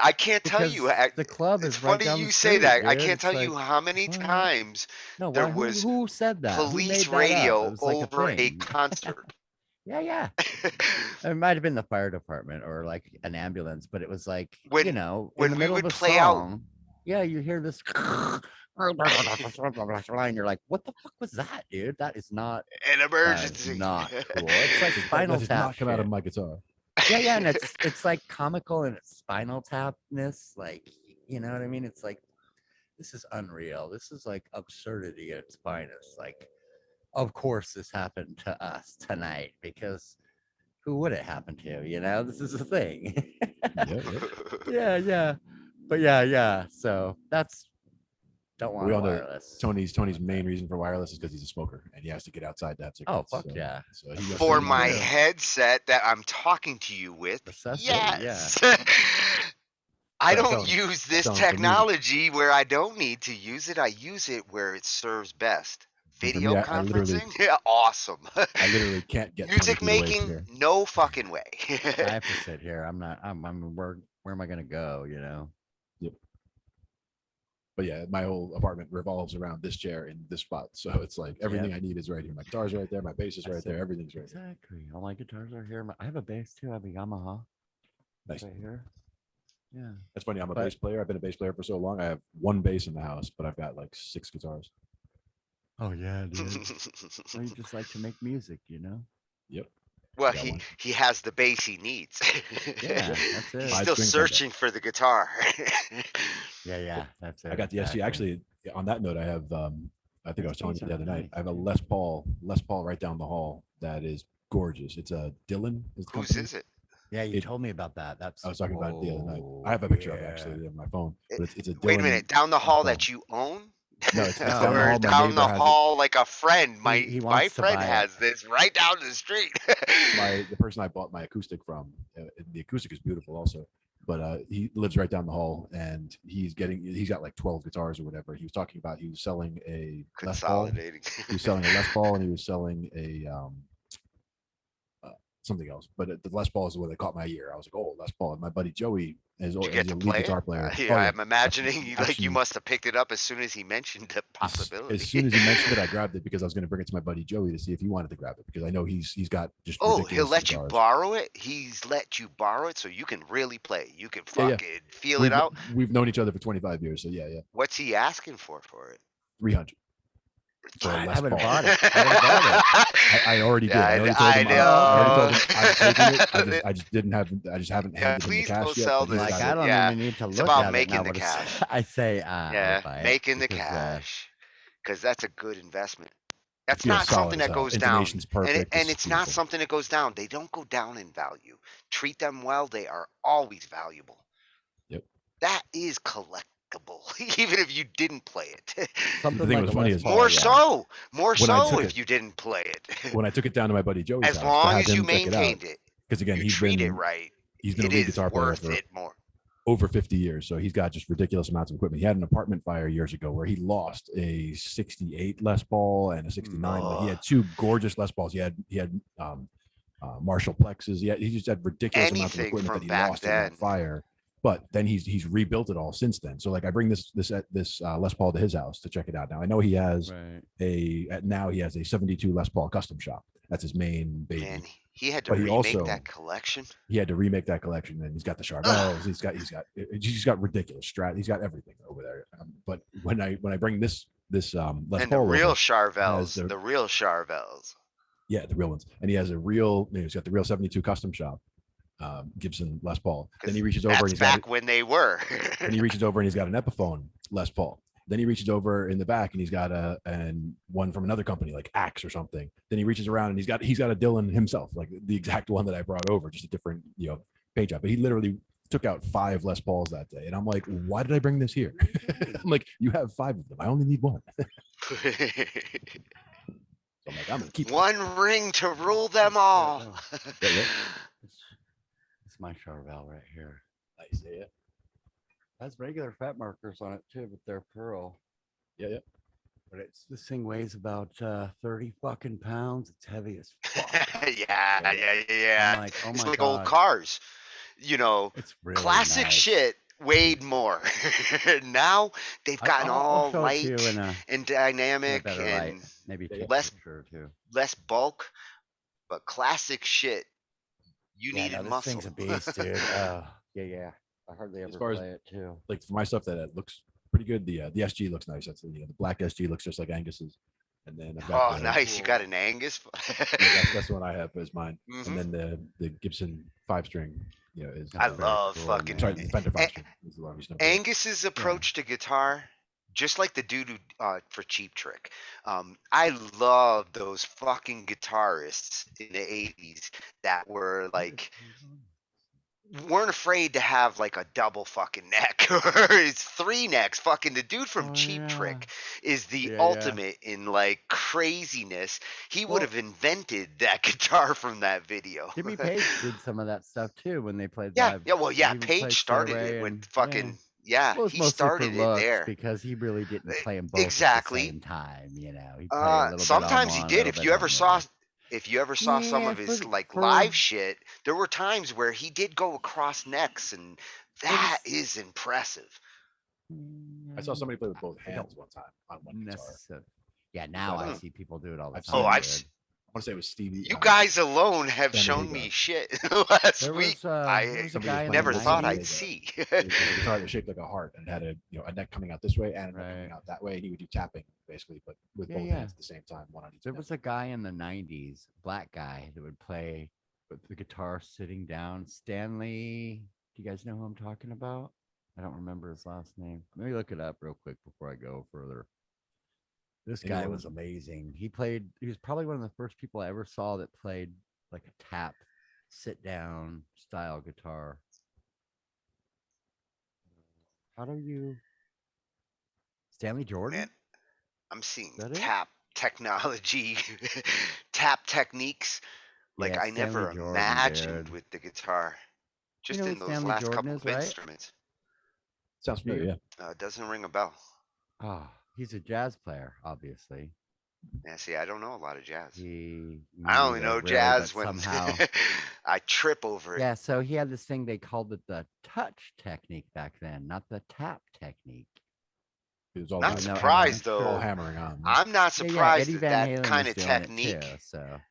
Speaker 5: I can't tell you.
Speaker 1: Because the club
Speaker 5: It's
Speaker 1: is right
Speaker 5: funny
Speaker 1: down
Speaker 5: you
Speaker 1: the
Speaker 5: say
Speaker 1: street,
Speaker 5: that. I
Speaker 1: dude.
Speaker 5: can't
Speaker 1: It's
Speaker 5: tell you
Speaker 1: like,
Speaker 5: how many
Speaker 1: what?
Speaker 5: times
Speaker 1: No,
Speaker 5: there
Speaker 1: why,
Speaker 5: was
Speaker 1: who said that? Who made
Speaker 5: police
Speaker 1: that up?
Speaker 5: radio
Speaker 1: It was like
Speaker 5: over a
Speaker 1: thing.
Speaker 5: concert.
Speaker 1: Yeah. It might have been the fire department or like an ambulance, but it was like,
Speaker 5: When-
Speaker 1: in
Speaker 5: when
Speaker 1: the
Speaker 5: we
Speaker 1: middle
Speaker 5: would
Speaker 1: of a
Speaker 5: play out-
Speaker 1: song, yeah, you hear this and you're like, what the fuck was that, dude? That is not
Speaker 5: An emergency.
Speaker 1: not cool. It's like Spinal
Speaker 3: That does
Speaker 1: Tap
Speaker 3: not come out of
Speaker 1: shit.
Speaker 3: my guitar.
Speaker 1: yeah, and it's like comical and it's Spinal Tapness, like you know what I mean? It's like this is unreal. This is like absurdity at its finest. Like, of course, this happened to us tonight because who would it happen to? You know, this is a thing.
Speaker 3: Yeah.
Speaker 1: yeah. But yeah. So that's don't
Speaker 3: We
Speaker 1: want
Speaker 3: all know
Speaker 1: wireless.
Speaker 3: Tony's main reason for wireless is because he's a smoker and he has to get outside to have cigarettes.
Speaker 1: Oh fuck yeah.
Speaker 3: So he goes
Speaker 5: For
Speaker 3: to
Speaker 5: my
Speaker 1: Yeah.
Speaker 5: headset that I'm talking to you with,
Speaker 1: Necessity,
Speaker 5: yes. I
Speaker 3: But I'm
Speaker 5: don't
Speaker 3: telling you,
Speaker 5: use this
Speaker 3: telling you, for me-
Speaker 5: technology where I don't need to use it. I use it where it serves best.
Speaker 3: And for
Speaker 5: Video
Speaker 3: me, I literally-
Speaker 5: conferencing, yeah, awesome.
Speaker 3: I literally can't get 20
Speaker 5: Music
Speaker 3: feet away from
Speaker 5: making,
Speaker 3: here.
Speaker 5: no fucking way.
Speaker 1: I have to sit here. I'm not. I'm. Where am I gonna go? You know.
Speaker 3: But yeah, my whole apartment revolves around this chair in this spot. So it's like everything I need is right here. My guitar's right there. My bass is right there. Everything's right there.
Speaker 1: Exactly. All my guitars are here. I have a bass too. I have a Yamaha.
Speaker 3: Nice.
Speaker 1: Right here. Yeah.
Speaker 3: That's funny. I'm a
Speaker 1: But-
Speaker 3: bass player. I've been a bass player for so long. I have one bass in the house, but I've got like 6 guitars.
Speaker 1: Oh yeah, dude. Well, you just like to make music, you know.
Speaker 3: Yep.
Speaker 5: Well,
Speaker 3: Got one.
Speaker 5: he has the bass he needs.
Speaker 1: Yeah, that's it.
Speaker 5: He's
Speaker 3: Five
Speaker 5: still
Speaker 3: string
Speaker 5: searching for the guitar.
Speaker 1: Yeah, that's it.
Speaker 3: I got the SG.
Speaker 1: exactly.
Speaker 3: Actually, on that note, I have. I think I was telling you the other night.
Speaker 1: Nice,
Speaker 3: I have a
Speaker 1: dude.
Speaker 3: Les Paul right down the hall. That is gorgeous. It's a Dylan. Is the
Speaker 5: Whose
Speaker 3: company.
Speaker 5: is it?
Speaker 1: Yeah, you
Speaker 3: it-
Speaker 1: told me about that. That's.
Speaker 3: I was talking about it the other night.
Speaker 1: Whoa,
Speaker 3: I have a picture of it
Speaker 1: yeah.
Speaker 3: actually on my phone. But it's a Dylan.
Speaker 5: Wait a minute, down the
Speaker 3: Les
Speaker 5: hall
Speaker 3: Paul.
Speaker 5: that you own?
Speaker 3: No, it's
Speaker 1: No,
Speaker 3: down the
Speaker 5: Or
Speaker 3: hall. My
Speaker 5: down
Speaker 3: neighbor
Speaker 5: the
Speaker 3: has it.
Speaker 5: hall like a friend. My
Speaker 1: he
Speaker 5: my
Speaker 1: wants to
Speaker 5: friend
Speaker 1: buy it.
Speaker 5: has this right down the street.
Speaker 3: The person I bought my acoustic from, the acoustic is beautiful also, but he lives right down the hall and he's got like 12 guitars or whatever. He was talking about he was selling a Les Paul.
Speaker 5: Consolidating.
Speaker 3: He was selling a Les Paul and he was selling a something else, but the Les Paul is the one that caught my ear. I was like, oh, Les Paul. And my buddy Joey is
Speaker 5: Did you
Speaker 3: a
Speaker 5: get to
Speaker 3: lead
Speaker 5: play
Speaker 3: guitar
Speaker 5: it?
Speaker 3: player.
Speaker 5: Yeah,
Speaker 3: Oh,
Speaker 5: I'm imagining like
Speaker 3: Actually,
Speaker 5: you must have picked it up as soon as he mentioned the possibility.
Speaker 3: As soon as he mentioned it, I grabbed it because I was going to bring it to my buddy Joey to see if he wanted to grab it because I know he's got just
Speaker 5: Oh,
Speaker 3: ridiculous
Speaker 5: he'll let you
Speaker 3: guitars.
Speaker 5: borrow it? He's let you borrow it so you can really play. You can
Speaker 3: Yeah, yeah.
Speaker 5: fucking feel
Speaker 3: We've,
Speaker 5: it out.
Speaker 3: we've known each other for 25 years, so yeah,
Speaker 5: What's he asking for it?
Speaker 3: 300. For a
Speaker 1: I
Speaker 3: Les
Speaker 1: would've
Speaker 3: Paul.
Speaker 1: bought it. I would've bought it.
Speaker 3: I already did. I already
Speaker 5: I
Speaker 3: told him. I already told him
Speaker 5: know.
Speaker 3: I'm taking it. I just didn't have. I just haven't
Speaker 5: Yeah,
Speaker 3: handed him the
Speaker 5: please go
Speaker 3: cash yet.
Speaker 5: sell
Speaker 3: but he's
Speaker 5: this.
Speaker 1: Like
Speaker 3: got
Speaker 1: I
Speaker 3: it.
Speaker 1: don't
Speaker 5: Yeah,
Speaker 1: even need to
Speaker 5: it's
Speaker 1: look
Speaker 5: about
Speaker 1: at
Speaker 5: making
Speaker 1: it now.
Speaker 5: the
Speaker 1: But it's-
Speaker 5: cash.
Speaker 1: I say, I'll
Speaker 5: Yeah,
Speaker 1: buy it
Speaker 5: making the
Speaker 1: because,
Speaker 5: cash. Because that's a good investment. That's
Speaker 3: feels
Speaker 5: not
Speaker 3: solid
Speaker 5: something
Speaker 3: as
Speaker 5: that
Speaker 3: hell.
Speaker 5: goes down.
Speaker 3: Intonation's perfect.
Speaker 5: And
Speaker 3: It's
Speaker 5: it's not
Speaker 3: beautiful.
Speaker 5: something that goes down. They don't go down in value. Treat them well, they are always valuable.
Speaker 3: Yep.
Speaker 5: That is collectible, even if you didn't play it.
Speaker 1: something
Speaker 3: thing
Speaker 1: like
Speaker 3: was
Speaker 1: a
Speaker 3: funny
Speaker 1: Les
Speaker 3: is-
Speaker 1: Paul,
Speaker 5: More
Speaker 1: yeah.
Speaker 5: so. More
Speaker 3: When I
Speaker 5: so
Speaker 3: took
Speaker 5: if
Speaker 3: it-
Speaker 5: you didn't play it.
Speaker 3: When I took it down to my buddy Joey's
Speaker 5: As
Speaker 3: house
Speaker 5: long
Speaker 3: to have
Speaker 5: as you
Speaker 3: him check it out,
Speaker 5: maintained it,
Speaker 3: because again,
Speaker 5: you
Speaker 3: he's
Speaker 5: treat
Speaker 3: been
Speaker 5: it right.
Speaker 3: he's been a
Speaker 5: It
Speaker 3: lead
Speaker 5: is
Speaker 3: guitar player
Speaker 5: worth
Speaker 3: for
Speaker 5: it more.
Speaker 3: over 50 years, so he's got just ridiculous amounts of equipment. He had an apartment fire years ago where he lost a 68 Les Paul and a 69, but he had 2 gorgeous Les Pauls. He had Marshall Plexes. He just had ridiculous amounts of
Speaker 5: Anything
Speaker 3: equipment
Speaker 5: from
Speaker 3: that he
Speaker 5: back
Speaker 3: lost in that
Speaker 5: then.
Speaker 3: fire. But then he's rebuilt it all since then. So like I bring this Les Paul to his house to check it out. Now I know he has
Speaker 1: Right.
Speaker 3: he has a 72 Les Paul custom shop. That's his main baby.
Speaker 5: Man, he had to
Speaker 3: But he
Speaker 5: remake
Speaker 3: also-
Speaker 5: that collection.
Speaker 3: He had to remake that collection, and he's got the Charvels. he's got ridiculous strat. He's got everything over there. But when I bring this Les
Speaker 5: And the
Speaker 3: Paul
Speaker 5: real
Speaker 3: over,
Speaker 5: Charvels.
Speaker 3: the-
Speaker 5: The real Charvels.
Speaker 3: yeah, the real ones, and he has he's got the real 72 custom shop, Gibson Les Paul. Then he reaches over and
Speaker 5: That's
Speaker 3: he's got
Speaker 5: back when they were.
Speaker 3: then he reaches over and he's got an Epiphone Les Paul. Then he reaches over in the back and he's got one from another company like Axe or something. Then he reaches around and he's got a Dylan himself, like the exact one that I brought over, just a different page up. But he literally took out 5 Les Pauls that day, and I'm like, why did I bring this here? I'm like, you have 5 of them. I only need 1. So I'm like, I'm gonna keep
Speaker 5: One ring to rule them all.
Speaker 3: Yeah.
Speaker 1: It's my Charvel right here.
Speaker 3: Nice, yeah.
Speaker 1: Has regular fat markers on it too, but they're pearl.
Speaker 3: Yeah.
Speaker 1: But this thing weighs about 30 fucking pounds. It's heavy as fuck.
Speaker 5: yeah.
Speaker 1: I'm like, oh
Speaker 5: It's
Speaker 1: my
Speaker 5: like
Speaker 1: God.
Speaker 5: old cars.
Speaker 1: It's really
Speaker 5: Classic
Speaker 1: nice.
Speaker 5: shit weighed more. Now they've gotten
Speaker 1: I'll
Speaker 5: all
Speaker 1: show it
Speaker 5: light
Speaker 1: to you in a
Speaker 5: dynamic
Speaker 1: better
Speaker 5: and
Speaker 1: light. Maybe
Speaker 3: Yeah,
Speaker 1: take
Speaker 5: less-
Speaker 1: a picture or two.
Speaker 5: less bulk, but classic shit. You
Speaker 1: Yeah,
Speaker 5: needed
Speaker 1: no, this
Speaker 5: muscle.
Speaker 1: thing's a beast, dude. Yeah. I hardly ever
Speaker 3: far as-
Speaker 1: play it too.
Speaker 3: like for my stuff that looks pretty good. The SG looks nice. That's the black SG looks just like Angus's. and then I've got
Speaker 5: Oh,
Speaker 3: the,
Speaker 5: nice. You got an Angus.
Speaker 3: that's the one I have as mine,
Speaker 5: Mhm.
Speaker 3: and then the Gibson 5-string, is
Speaker 5: I
Speaker 1: That's very
Speaker 5: love
Speaker 1: cool,
Speaker 5: fucking.
Speaker 3: sorry,
Speaker 1: man.
Speaker 3: the Fender 5-string is the one I'm using. over here.
Speaker 5: Angus's approach to guitar, just like the dude who, for Cheap Trick. I love those fucking guitarists in the '80s that were like weren't afraid to have like a double fucking neck or it's 3 necks. Fucking the dude from
Speaker 1: Oh,
Speaker 5: Cheap
Speaker 1: yeah.
Speaker 5: Trick is the
Speaker 1: Yeah, yeah.
Speaker 5: ultimate in like craziness. He would
Speaker 1: Well-
Speaker 5: have invented that guitar from that video.
Speaker 1: Jimmy Page did some of that stuff too when they played
Speaker 5: Yeah,
Speaker 1: live.
Speaker 5: yeah, well, yeah.
Speaker 1: He played
Speaker 5: Page started
Speaker 1: Stairway
Speaker 5: it with
Speaker 1: and-
Speaker 5: fucking yeah.
Speaker 1: Well, it's
Speaker 5: He
Speaker 1: mostly for
Speaker 5: started it
Speaker 1: looks
Speaker 5: there.
Speaker 1: because he really didn't play them both
Speaker 5: exactly.
Speaker 1: at the same time. You know, he played a little
Speaker 5: Sometimes
Speaker 1: bit
Speaker 5: he
Speaker 1: on one,
Speaker 5: did.
Speaker 1: a little
Speaker 5: If
Speaker 1: bit
Speaker 5: you ever
Speaker 1: on the
Speaker 5: saw,
Speaker 1: other.
Speaker 5: if you ever saw some
Speaker 1: Yeah,
Speaker 5: of his
Speaker 1: for-
Speaker 5: like
Speaker 1: for-
Speaker 5: live shit, there were times where he did go across necks, and that is impressive.
Speaker 3: I saw somebody play with both
Speaker 1: I don't
Speaker 3: hands one time on one guitar.
Speaker 1: necessarily. Yeah, now I
Speaker 5: Hmm.
Speaker 1: see people do it all the
Speaker 3: I've
Speaker 1: time.
Speaker 3: seen
Speaker 5: Oh, I've
Speaker 1: dude.
Speaker 5: s-
Speaker 3: I want to say it was Stevie.
Speaker 5: You guys alone have
Speaker 3: Sammy
Speaker 5: shown
Speaker 3: Hagar.
Speaker 5: me shit last
Speaker 1: There
Speaker 5: week.
Speaker 1: was, there
Speaker 5: I
Speaker 1: was a
Speaker 3: somebody
Speaker 1: guy
Speaker 3: was
Speaker 1: in
Speaker 5: never
Speaker 1: the
Speaker 3: playing
Speaker 5: thought
Speaker 3: 90s.
Speaker 5: I'd
Speaker 1: 90s.
Speaker 5: see.
Speaker 3: It was a guitar that shaped like a heart and had a neck coming out this way and a neck coming
Speaker 1: Right.
Speaker 3: out that way. And he would do tapping basically, but with
Speaker 1: Yeah,
Speaker 3: both
Speaker 1: yeah.
Speaker 3: hands at the same time, one on each
Speaker 1: There
Speaker 3: neck.
Speaker 1: was a guy in the 90s, black guy, that would play with the guitar sitting down. Stanley, do you guys know who I'm talking about? I don't remember his last name. Let me look it up real quick before I go further. This guy
Speaker 3: Anyone?
Speaker 1: was amazing. He was probably one of the first people I ever saw that played like a tap, sit down style guitar. How do you. Stanley Jordan?
Speaker 5: Man, I'm seeing
Speaker 1: Is that it?
Speaker 5: tap technology, tap techniques. Like
Speaker 1: Yeah,
Speaker 5: I never
Speaker 1: Stanley Jordan,
Speaker 5: imagined
Speaker 1: dude.
Speaker 5: with the guitar. Just
Speaker 1: know
Speaker 5: in
Speaker 1: what
Speaker 5: those
Speaker 1: Stanley
Speaker 5: last
Speaker 1: Jordan
Speaker 5: couple
Speaker 1: is,
Speaker 5: of
Speaker 1: right?
Speaker 5: instruments.
Speaker 3: Sounds familiar, yeah.
Speaker 5: Doesn't ring a bell.
Speaker 1: Oh, he's a jazz player, obviously.
Speaker 5: Yeah, see, I don't know a lot of jazz.
Speaker 1: Me
Speaker 5: I only
Speaker 1: neither,
Speaker 5: know
Speaker 1: really,
Speaker 5: jazz
Speaker 1: but
Speaker 5: when
Speaker 1: somehow.
Speaker 5: I trip over it.
Speaker 1: Yeah, so he had this thing they called it the touch technique back then, not the tap technique.
Speaker 3: It was all
Speaker 5: Not
Speaker 3: about
Speaker 5: surprised
Speaker 3: all
Speaker 5: though.
Speaker 3: hammer- all hammering on.
Speaker 5: I'm not
Speaker 1: Yeah,
Speaker 5: surprised
Speaker 1: Eddie
Speaker 5: that
Speaker 1: Van
Speaker 5: that
Speaker 1: Halen
Speaker 5: kind
Speaker 1: was
Speaker 5: of
Speaker 1: doing
Speaker 5: technique,
Speaker 1: it too. So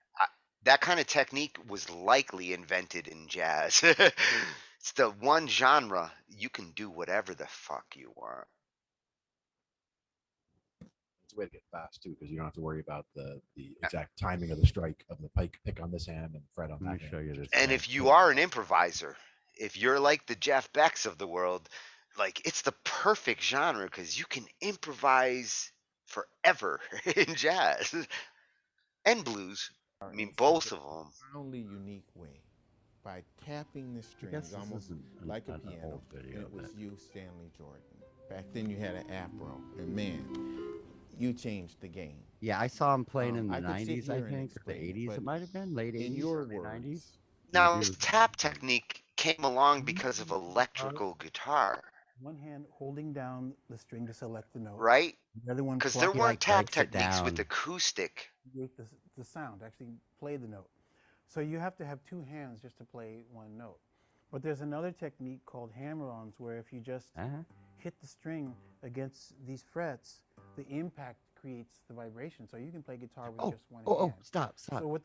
Speaker 5: that kind of technique was likely invented in jazz. It's the one genre you can do whatever the fuck you want.
Speaker 3: It's a way to get fast too, because you don't have to worry about the exact timing of the strike of the pick on this hand and fret on that
Speaker 1: let me
Speaker 3: hand.
Speaker 1: show you this.
Speaker 5: And
Speaker 1: guy.
Speaker 5: if you are an improviser, if you're like the Jeff Becks of the world, like it's the perfect genre because you can improvise forever in jazz and blues. I mean, both of them.
Speaker 9: profoundly unique way by tapping the
Speaker 1: I
Speaker 9: strings
Speaker 1: guess this
Speaker 9: almost
Speaker 1: isn't
Speaker 9: like a
Speaker 1: an
Speaker 9: piano.
Speaker 1: old video,
Speaker 9: And it was
Speaker 1: but-
Speaker 9: you, Stanley Jordan. Back then you had an afro, and man, you changed the game.
Speaker 1: Yeah, I saw him playing in the
Speaker 9: I could sit
Speaker 1: 90s, I
Speaker 9: here and
Speaker 1: think, or the
Speaker 9: explain it,
Speaker 1: 80s. It
Speaker 9: but
Speaker 1: might have been late 80s,
Speaker 9: in your
Speaker 1: early 90s.
Speaker 9: words,
Speaker 5: Now,
Speaker 1: Maybe it was-
Speaker 5: tap technique came along because of electrical guitar,
Speaker 10: One hand holding down the string to select the note.
Speaker 5: right?
Speaker 10: The other one
Speaker 5: Because there
Speaker 10: plucking
Speaker 5: weren't tap
Speaker 1: breaks it
Speaker 5: techniques with
Speaker 1: down.
Speaker 5: acoustic.
Speaker 10: to create the sound, actually play the note. So you have to have two hands just to play one note. But there's another technique called hammer-ons where if you just hit the string against these frets, the impact creates the vibration. So you can play guitar with just one hand.
Speaker 1: Stop.
Speaker 10: So what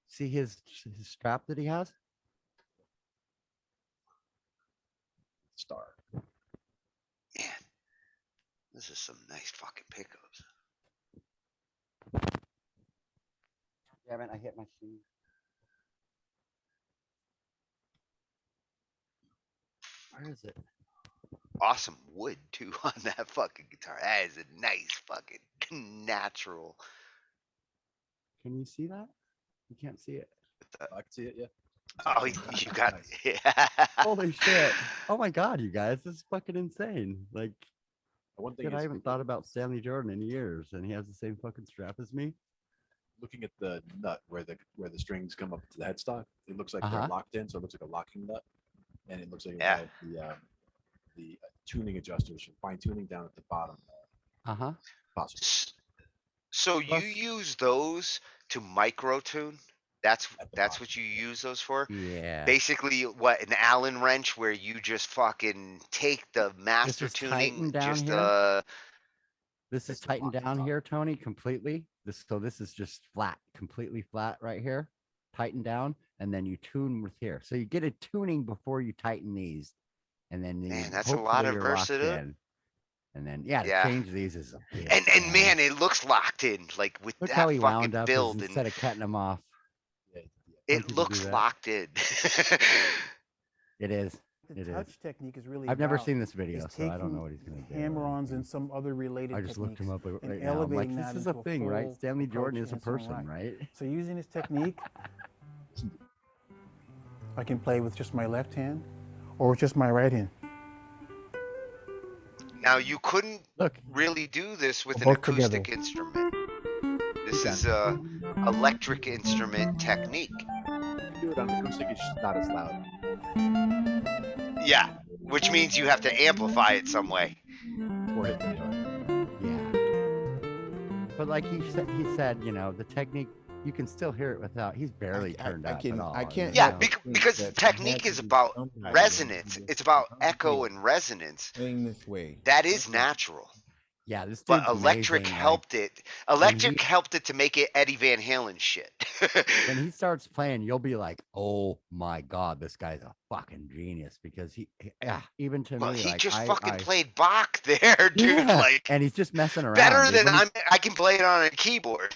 Speaker 1: See his strap that he has?
Speaker 3: Star.
Speaker 5: Man, this is some nice fucking pickups.
Speaker 1: Damn it, I hit my shoe. Where is it?
Speaker 5: Awesome wood too on that fucking guitar. That is a nice fucking natural.
Speaker 1: Can you see that? You can't see it.
Speaker 3: I can see it, yeah.
Speaker 5: Oh, you got
Speaker 3: Nice.
Speaker 5: yeah.
Speaker 1: Holy shit. Oh my god, you guys, this is fucking insane. Like,
Speaker 3: One thing
Speaker 1: shit, I
Speaker 3: is
Speaker 1: haven't thought about Stanley Jordan in years, and he has the same fucking strap as me.
Speaker 3: looking at the nut where the strings come up to the headstock. It looks like they're
Speaker 1: Uh-huh.
Speaker 3: locked in, so it looks like a locking nut, and it looks like
Speaker 5: Yeah.
Speaker 3: the tuning adjusters for fine tuning down at the bottom.
Speaker 1: Uh-huh.
Speaker 3: Possible.
Speaker 5: So you
Speaker 1: Plus-
Speaker 5: use those to micro tune? That's
Speaker 3: At the
Speaker 5: that's
Speaker 3: bottom.
Speaker 5: what you use those for?
Speaker 1: Yeah.
Speaker 5: Basically, what, an Allen wrench where you just fucking take the master
Speaker 1: is
Speaker 5: tuning,
Speaker 1: tightened down
Speaker 5: just
Speaker 1: here? This is
Speaker 3: It's the
Speaker 1: tightened
Speaker 3: box
Speaker 1: down
Speaker 3: top.
Speaker 1: here, Tony, completely. This is just flat, completely flat right here. Tightened down, and then you tune with here. So you get a tuning before you tighten these, and then
Speaker 5: Man,
Speaker 1: you,
Speaker 5: that's a lot
Speaker 1: hopefully
Speaker 5: of
Speaker 1: you're locked
Speaker 5: versatile-
Speaker 1: in. And then yeah, to
Speaker 5: Yeah.
Speaker 1: change these is a bitch,
Speaker 5: And man, it looks locked in. Like with
Speaker 1: look
Speaker 5: that
Speaker 1: how he
Speaker 5: fucking
Speaker 1: wound up is
Speaker 5: build, and
Speaker 1: instead of cutting them off.
Speaker 3: Yeah,
Speaker 1: Some
Speaker 5: it
Speaker 1: people do
Speaker 5: looks
Speaker 1: that.
Speaker 5: locked in.
Speaker 1: It is.
Speaker 10: The
Speaker 1: It is.
Speaker 10: touch technique is really
Speaker 1: I've never
Speaker 10: about
Speaker 1: seen this
Speaker 10: is
Speaker 1: video, so I don't know
Speaker 10: taking
Speaker 1: what he's gonna do.
Speaker 10: hammer-ons and some other related
Speaker 1: I just looked
Speaker 10: techniques
Speaker 1: him up
Speaker 10: and
Speaker 1: right now. I'm like,
Speaker 10: elevating
Speaker 1: this
Speaker 10: that
Speaker 1: is
Speaker 10: into
Speaker 1: a thing, right?
Speaker 10: full
Speaker 1: Stanley Jordan
Speaker 10: approach
Speaker 1: is a
Speaker 10: in its own
Speaker 1: person, right?
Speaker 10: So using this technique, I can play with just my left hand or with just my right hand.
Speaker 5: Now you couldn't
Speaker 1: Look,
Speaker 5: really do this with an
Speaker 10: Both together.
Speaker 5: acoustic instrument. This
Speaker 3: You
Speaker 5: is a electric instrument technique.
Speaker 3: can do it on acoustic. It's just not as loud.
Speaker 5: Yeah, which means you have to amplify it some way.
Speaker 3: Or hit really hard.
Speaker 1: yeah. But like he said, you know, the technique, you can still hear it without. He's barely turned up at all.
Speaker 9: I can't
Speaker 5: Yeah,
Speaker 9: help but think
Speaker 5: because
Speaker 9: that
Speaker 5: technique
Speaker 9: there
Speaker 5: is
Speaker 9: has to be
Speaker 5: about
Speaker 9: somebody
Speaker 5: resonance.
Speaker 9: that
Speaker 5: It's about
Speaker 9: can
Speaker 5: echo
Speaker 9: feel
Speaker 5: and resonance.
Speaker 9: playing this way.
Speaker 5: That is
Speaker 9: Something-
Speaker 5: natural.
Speaker 1: Yeah, this
Speaker 5: But
Speaker 1: dude's
Speaker 5: electric
Speaker 1: amazing.
Speaker 5: helped it.
Speaker 1: when
Speaker 5: Electric
Speaker 1: he-
Speaker 5: helped it to make it Eddie Van Halen shit.
Speaker 1: when he starts playing, you'll be like, "Oh my god, this guy's a fucking genius!" Because yeah, even to
Speaker 5: Well,
Speaker 1: me,
Speaker 5: he
Speaker 1: like
Speaker 5: just
Speaker 1: I
Speaker 5: fucking played Bach there, dude.
Speaker 1: yeah,
Speaker 5: Like
Speaker 1: and he's just messing around.
Speaker 5: better
Speaker 1: dude.
Speaker 5: than
Speaker 1: When
Speaker 5: I can play it on a keyboard.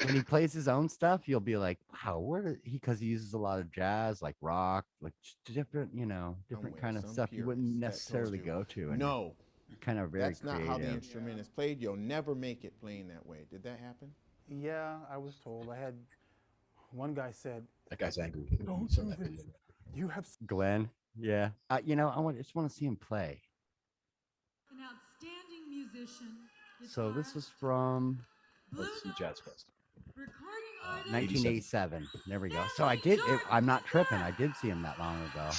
Speaker 1: when he plays his own stuff, you'll be like, "Wow, where did he?" Because he uses a lot of jazz, like rock, like different, you know, different
Speaker 9: somewhere,
Speaker 1: kind of
Speaker 9: some
Speaker 1: stuff you wouldn't
Speaker 9: purist that
Speaker 1: necessarily
Speaker 9: told you,
Speaker 1: go to. And
Speaker 9: No,
Speaker 1: kind of very
Speaker 9: that's not how the
Speaker 1: creative.
Speaker 9: instrument is played. You'll never make it playing that way. Did that happen?
Speaker 10: Yeah, I was told. I had one guy said,
Speaker 3: That guy's angry.
Speaker 10: "Don't
Speaker 3: He saw
Speaker 10: do
Speaker 3: that
Speaker 10: this.
Speaker 3: video.
Speaker 10: You have
Speaker 1: Glenn, yeah, you know, just want to see him play.
Speaker 11: An outstanding musician.
Speaker 1: So this was from
Speaker 3: Let's see Jazz Fest.
Speaker 11: Recording artist.
Speaker 1: 1987. There we go. So I did. I'm not tripping. I did see him that long ago.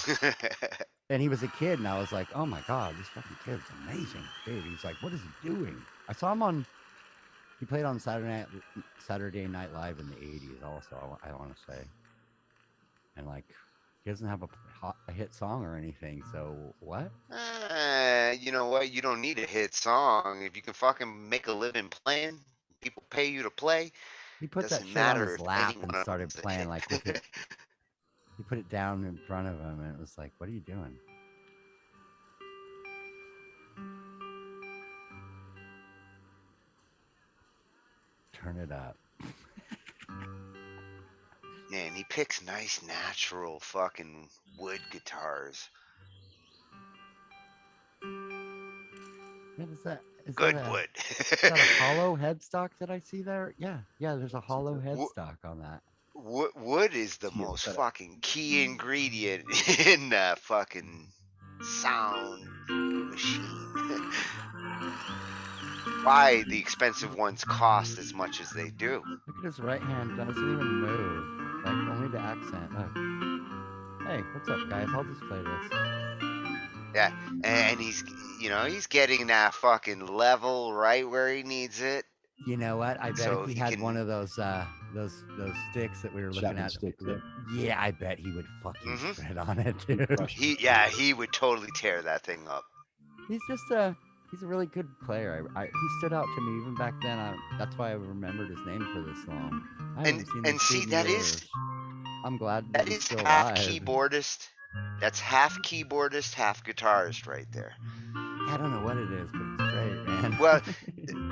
Speaker 1: And he was a kid, and I was like, "Oh my god, this fucking kid's amazing, dude." He's like, "What is he doing?" I saw him on. He played on Saturday Night Live in the '80s. Also, I want to say, and like, he doesn't have a hit song or anything. So what?
Speaker 5: You know what? You don't need a hit song if you can fucking make a living playing. People pay you to play.
Speaker 1: He put that
Speaker 5: Doesn't
Speaker 1: shit on
Speaker 5: matter
Speaker 1: his
Speaker 5: if
Speaker 1: lap
Speaker 5: anyone
Speaker 1: and started
Speaker 5: owns it.
Speaker 1: playing like with it. He put it down in front of him, and it was like, "What are you doing?" Turn it up.
Speaker 5: Man, he picks nice natural fucking wood guitars.
Speaker 1: What is that?
Speaker 5: Good
Speaker 1: that
Speaker 5: wood.
Speaker 1: Is that a hollow headstock that I see there? Yeah, there's a hollow headstock on that.
Speaker 5: Wood is the most fucking key ingredient in the fucking sound machine. Why the expensive ones cost as much as they do.
Speaker 1: Look at his right hand, doesn't even move. Like only the accent. Look. Hey, what's up, guys? I'll just play this.
Speaker 5: Yeah, and he's, you know, he's getting that fucking level right where he needs it.
Speaker 1: You know what? I bet
Speaker 5: So
Speaker 1: if he
Speaker 5: he
Speaker 1: had
Speaker 5: can-
Speaker 1: one of those sticks that we were looking
Speaker 3: Chapman
Speaker 1: at.
Speaker 3: sticks, yeah.
Speaker 1: Yeah, I bet he would fucking
Speaker 5: Mhm.
Speaker 1: shred on it, dude.
Speaker 5: He would totally tear that thing up.
Speaker 1: He's just he's a really good player. He stood out to me even back then. That's why I remembered his name for this long. I haven't seen this
Speaker 5: see,
Speaker 1: dude in
Speaker 5: that
Speaker 1: years.
Speaker 5: is-
Speaker 1: I'm glad
Speaker 5: That
Speaker 1: he's
Speaker 5: is
Speaker 1: still
Speaker 5: half
Speaker 1: alive.
Speaker 5: keyboardist. That's half keyboardist, half guitarist right there.
Speaker 1: I don't know what it is, but it's great, man.
Speaker 5: Well,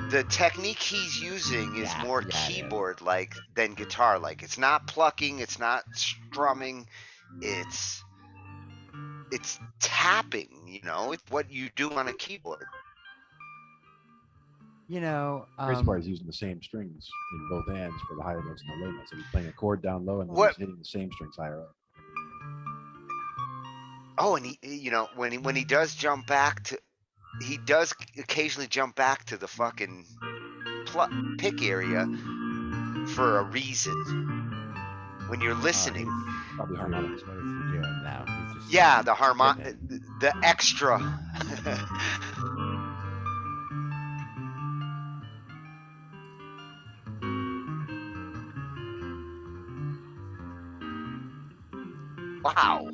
Speaker 5: the technique he's using is more
Speaker 1: yeah, it is.
Speaker 5: keyboard-like than guitar-like. It's not plucking, it's not strumming, it's tapping, you know? It's what you do on a keyboard.
Speaker 1: You know,
Speaker 3: Crazy part is using the same strings in both hands for the higher notes and the low notes. So he's playing a chord down low and then
Speaker 5: What-
Speaker 3: he's hitting the same strings higher up.
Speaker 5: Oh, and he, you know, when he does jump back to, he does occasionally jump back to the fucking pick area for a reason. When you're listening,
Speaker 3: Probably harmonics.
Speaker 1: What is he doing now? He's just
Speaker 5: yeah, the
Speaker 1: ripping.
Speaker 5: the extra. Wow.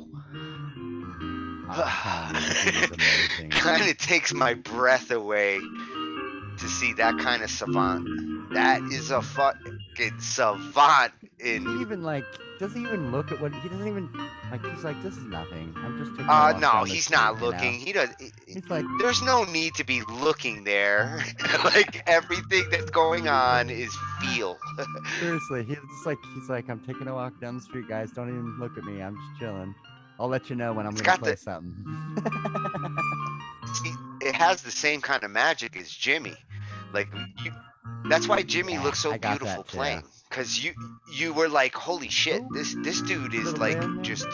Speaker 1: Amazing.
Speaker 5: Kind of takes my breath away to see that kind of savant. That is a fucking savant
Speaker 1: Does he
Speaker 5: in.
Speaker 1: even like? Does he even look at what he doesn't even? Like he's like, this is nothing. I'm just taking a walk
Speaker 5: No,
Speaker 1: down the
Speaker 5: he's
Speaker 1: street,
Speaker 5: not
Speaker 1: you know?
Speaker 5: looking. He does.
Speaker 1: He's like,
Speaker 5: There's no need to be looking there. Like everything that's going on is feel.
Speaker 1: seriously, he's like, I'm taking a walk down the street, guys. Don't even look at me. I'm just chilling. I'll let you know when I'm
Speaker 5: It's
Speaker 1: gonna
Speaker 5: got
Speaker 1: play
Speaker 5: the
Speaker 1: something.
Speaker 5: see. It has the same kind of magic as Jimmy. Like you. That's why Jimmy
Speaker 1: Yeah,
Speaker 5: looks so
Speaker 1: I got
Speaker 5: beautiful
Speaker 1: that too.
Speaker 5: playing. Cause you were like, holy shit,
Speaker 1: Oh,
Speaker 5: this dude is
Speaker 1: little
Speaker 5: like
Speaker 1: band there.
Speaker 5: just.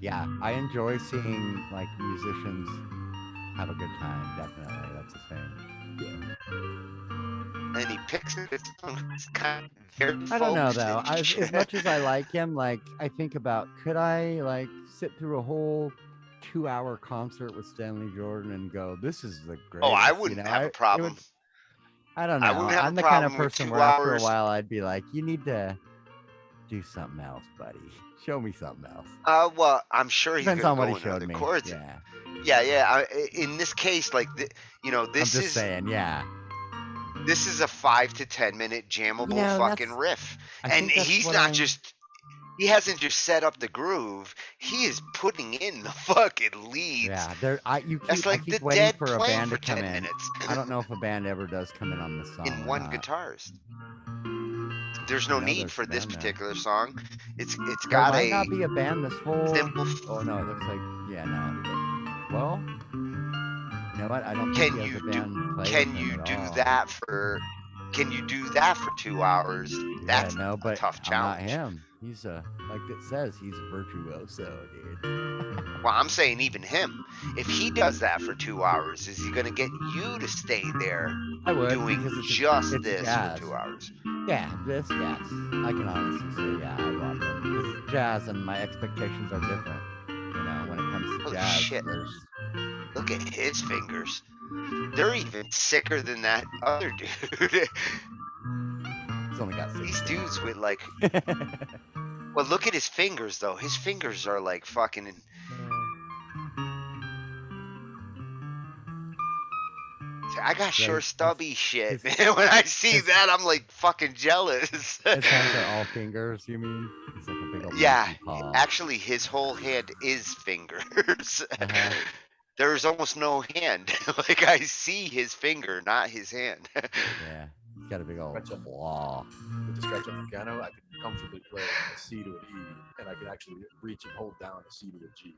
Speaker 1: Yeah, I enjoy seeing like musicians have a good time. Definitely, that's the thing.
Speaker 5: And he picks it. It's kind of very
Speaker 1: I don't know
Speaker 5: focused.
Speaker 1: though. As much as I like him, like I think about could I like sit through a whole 2-hour concert with Stanley Jordan and go, this is the
Speaker 5: Oh, I
Speaker 1: greatest, you
Speaker 5: wouldn't
Speaker 1: know?
Speaker 5: have a
Speaker 1: It
Speaker 5: problem.
Speaker 1: would. I don't
Speaker 5: I
Speaker 1: know.
Speaker 5: wouldn't have a
Speaker 1: I'm the kind of
Speaker 5: problem with
Speaker 1: person
Speaker 5: 2
Speaker 1: where after a
Speaker 5: hours.
Speaker 1: while I'd be like, you need to do something else, buddy. Show me something else.
Speaker 5: Well, I'm sure he's
Speaker 1: Depends
Speaker 5: gonna
Speaker 1: on what
Speaker 5: go
Speaker 1: he
Speaker 5: in
Speaker 1: showed
Speaker 5: other
Speaker 1: me.
Speaker 5: chords.
Speaker 1: Yeah.
Speaker 5: Yeah. In this case, like,
Speaker 1: I'm
Speaker 5: this
Speaker 1: just
Speaker 5: is
Speaker 1: saying, yeah.
Speaker 5: this is a 5 to 10 minute jammable
Speaker 1: You know,
Speaker 5: fucking
Speaker 1: that's
Speaker 5: riff,
Speaker 1: I
Speaker 5: and
Speaker 1: think that's
Speaker 5: he's
Speaker 1: what
Speaker 5: not
Speaker 1: I'm
Speaker 5: just. He hasn't just set up the groove. He is putting in the fucking leads.
Speaker 1: Yeah,
Speaker 5: That's
Speaker 1: I
Speaker 5: like
Speaker 1: keep
Speaker 5: the
Speaker 1: waiting
Speaker 5: Dead
Speaker 1: for a
Speaker 5: playing
Speaker 1: band
Speaker 5: for
Speaker 1: to come
Speaker 5: 10
Speaker 1: in.
Speaker 5: minutes
Speaker 1: I don't know if a band ever does come in on this song
Speaker 5: in
Speaker 1: or
Speaker 5: one
Speaker 1: not.
Speaker 5: guitarist. There's
Speaker 1: I
Speaker 5: no
Speaker 1: know
Speaker 5: need
Speaker 1: there's
Speaker 5: for
Speaker 1: a
Speaker 5: this
Speaker 1: band there.
Speaker 5: particular song. It's
Speaker 1: There
Speaker 5: got
Speaker 1: might
Speaker 5: a
Speaker 1: not be a band this whole.
Speaker 5: simple.
Speaker 1: Oh no, it looks like no. Well, you know what? I don't think
Speaker 5: Can
Speaker 1: he has
Speaker 5: you
Speaker 1: a
Speaker 5: do?
Speaker 1: band play
Speaker 5: Can
Speaker 1: with him
Speaker 5: you
Speaker 1: at
Speaker 5: do
Speaker 1: all.
Speaker 5: that for? Can you do that for 2 hours?
Speaker 1: Yeah,
Speaker 5: That's
Speaker 1: no,
Speaker 5: a
Speaker 1: but
Speaker 5: tough
Speaker 1: I'm not
Speaker 5: challenge.
Speaker 1: him. He's like it says, he's a virtuoso, dude.
Speaker 5: Well, I'm saying even him. If he does that for 2 hours, is he gonna get you to stay there
Speaker 1: I would
Speaker 5: doing
Speaker 1: because
Speaker 5: just
Speaker 1: it's
Speaker 5: this
Speaker 1: jazz.
Speaker 5: for 2 hours?
Speaker 1: Yeah, yes. I can honestly say, yeah, I want them because it's jazz and my expectations are different. You know, when it comes to
Speaker 5: Holy
Speaker 1: jazz,
Speaker 5: shit!
Speaker 1: there's
Speaker 5: Look at his fingers. They're even sicker than that other dude.
Speaker 1: he's only got 6
Speaker 5: These
Speaker 1: fingers.
Speaker 5: dudes with like. Well, look at his fingers though. His fingers are like fucking. I got short stubby shit, man. When I see that, I'm like fucking jealous.
Speaker 1: His hands are all fingers, you mean? He's like a big old
Speaker 5: Yeah,
Speaker 1: monkey paw.
Speaker 5: actually, his whole hand is fingers.
Speaker 1: Uh-huh.
Speaker 5: There's almost no hand. Like I see his finger, not his hand.
Speaker 1: Yeah, he's got a big old claw.
Speaker 3: With the scratch on the piano, I can comfortably play a C to an E, and I can actually reach and hold down a C to a G.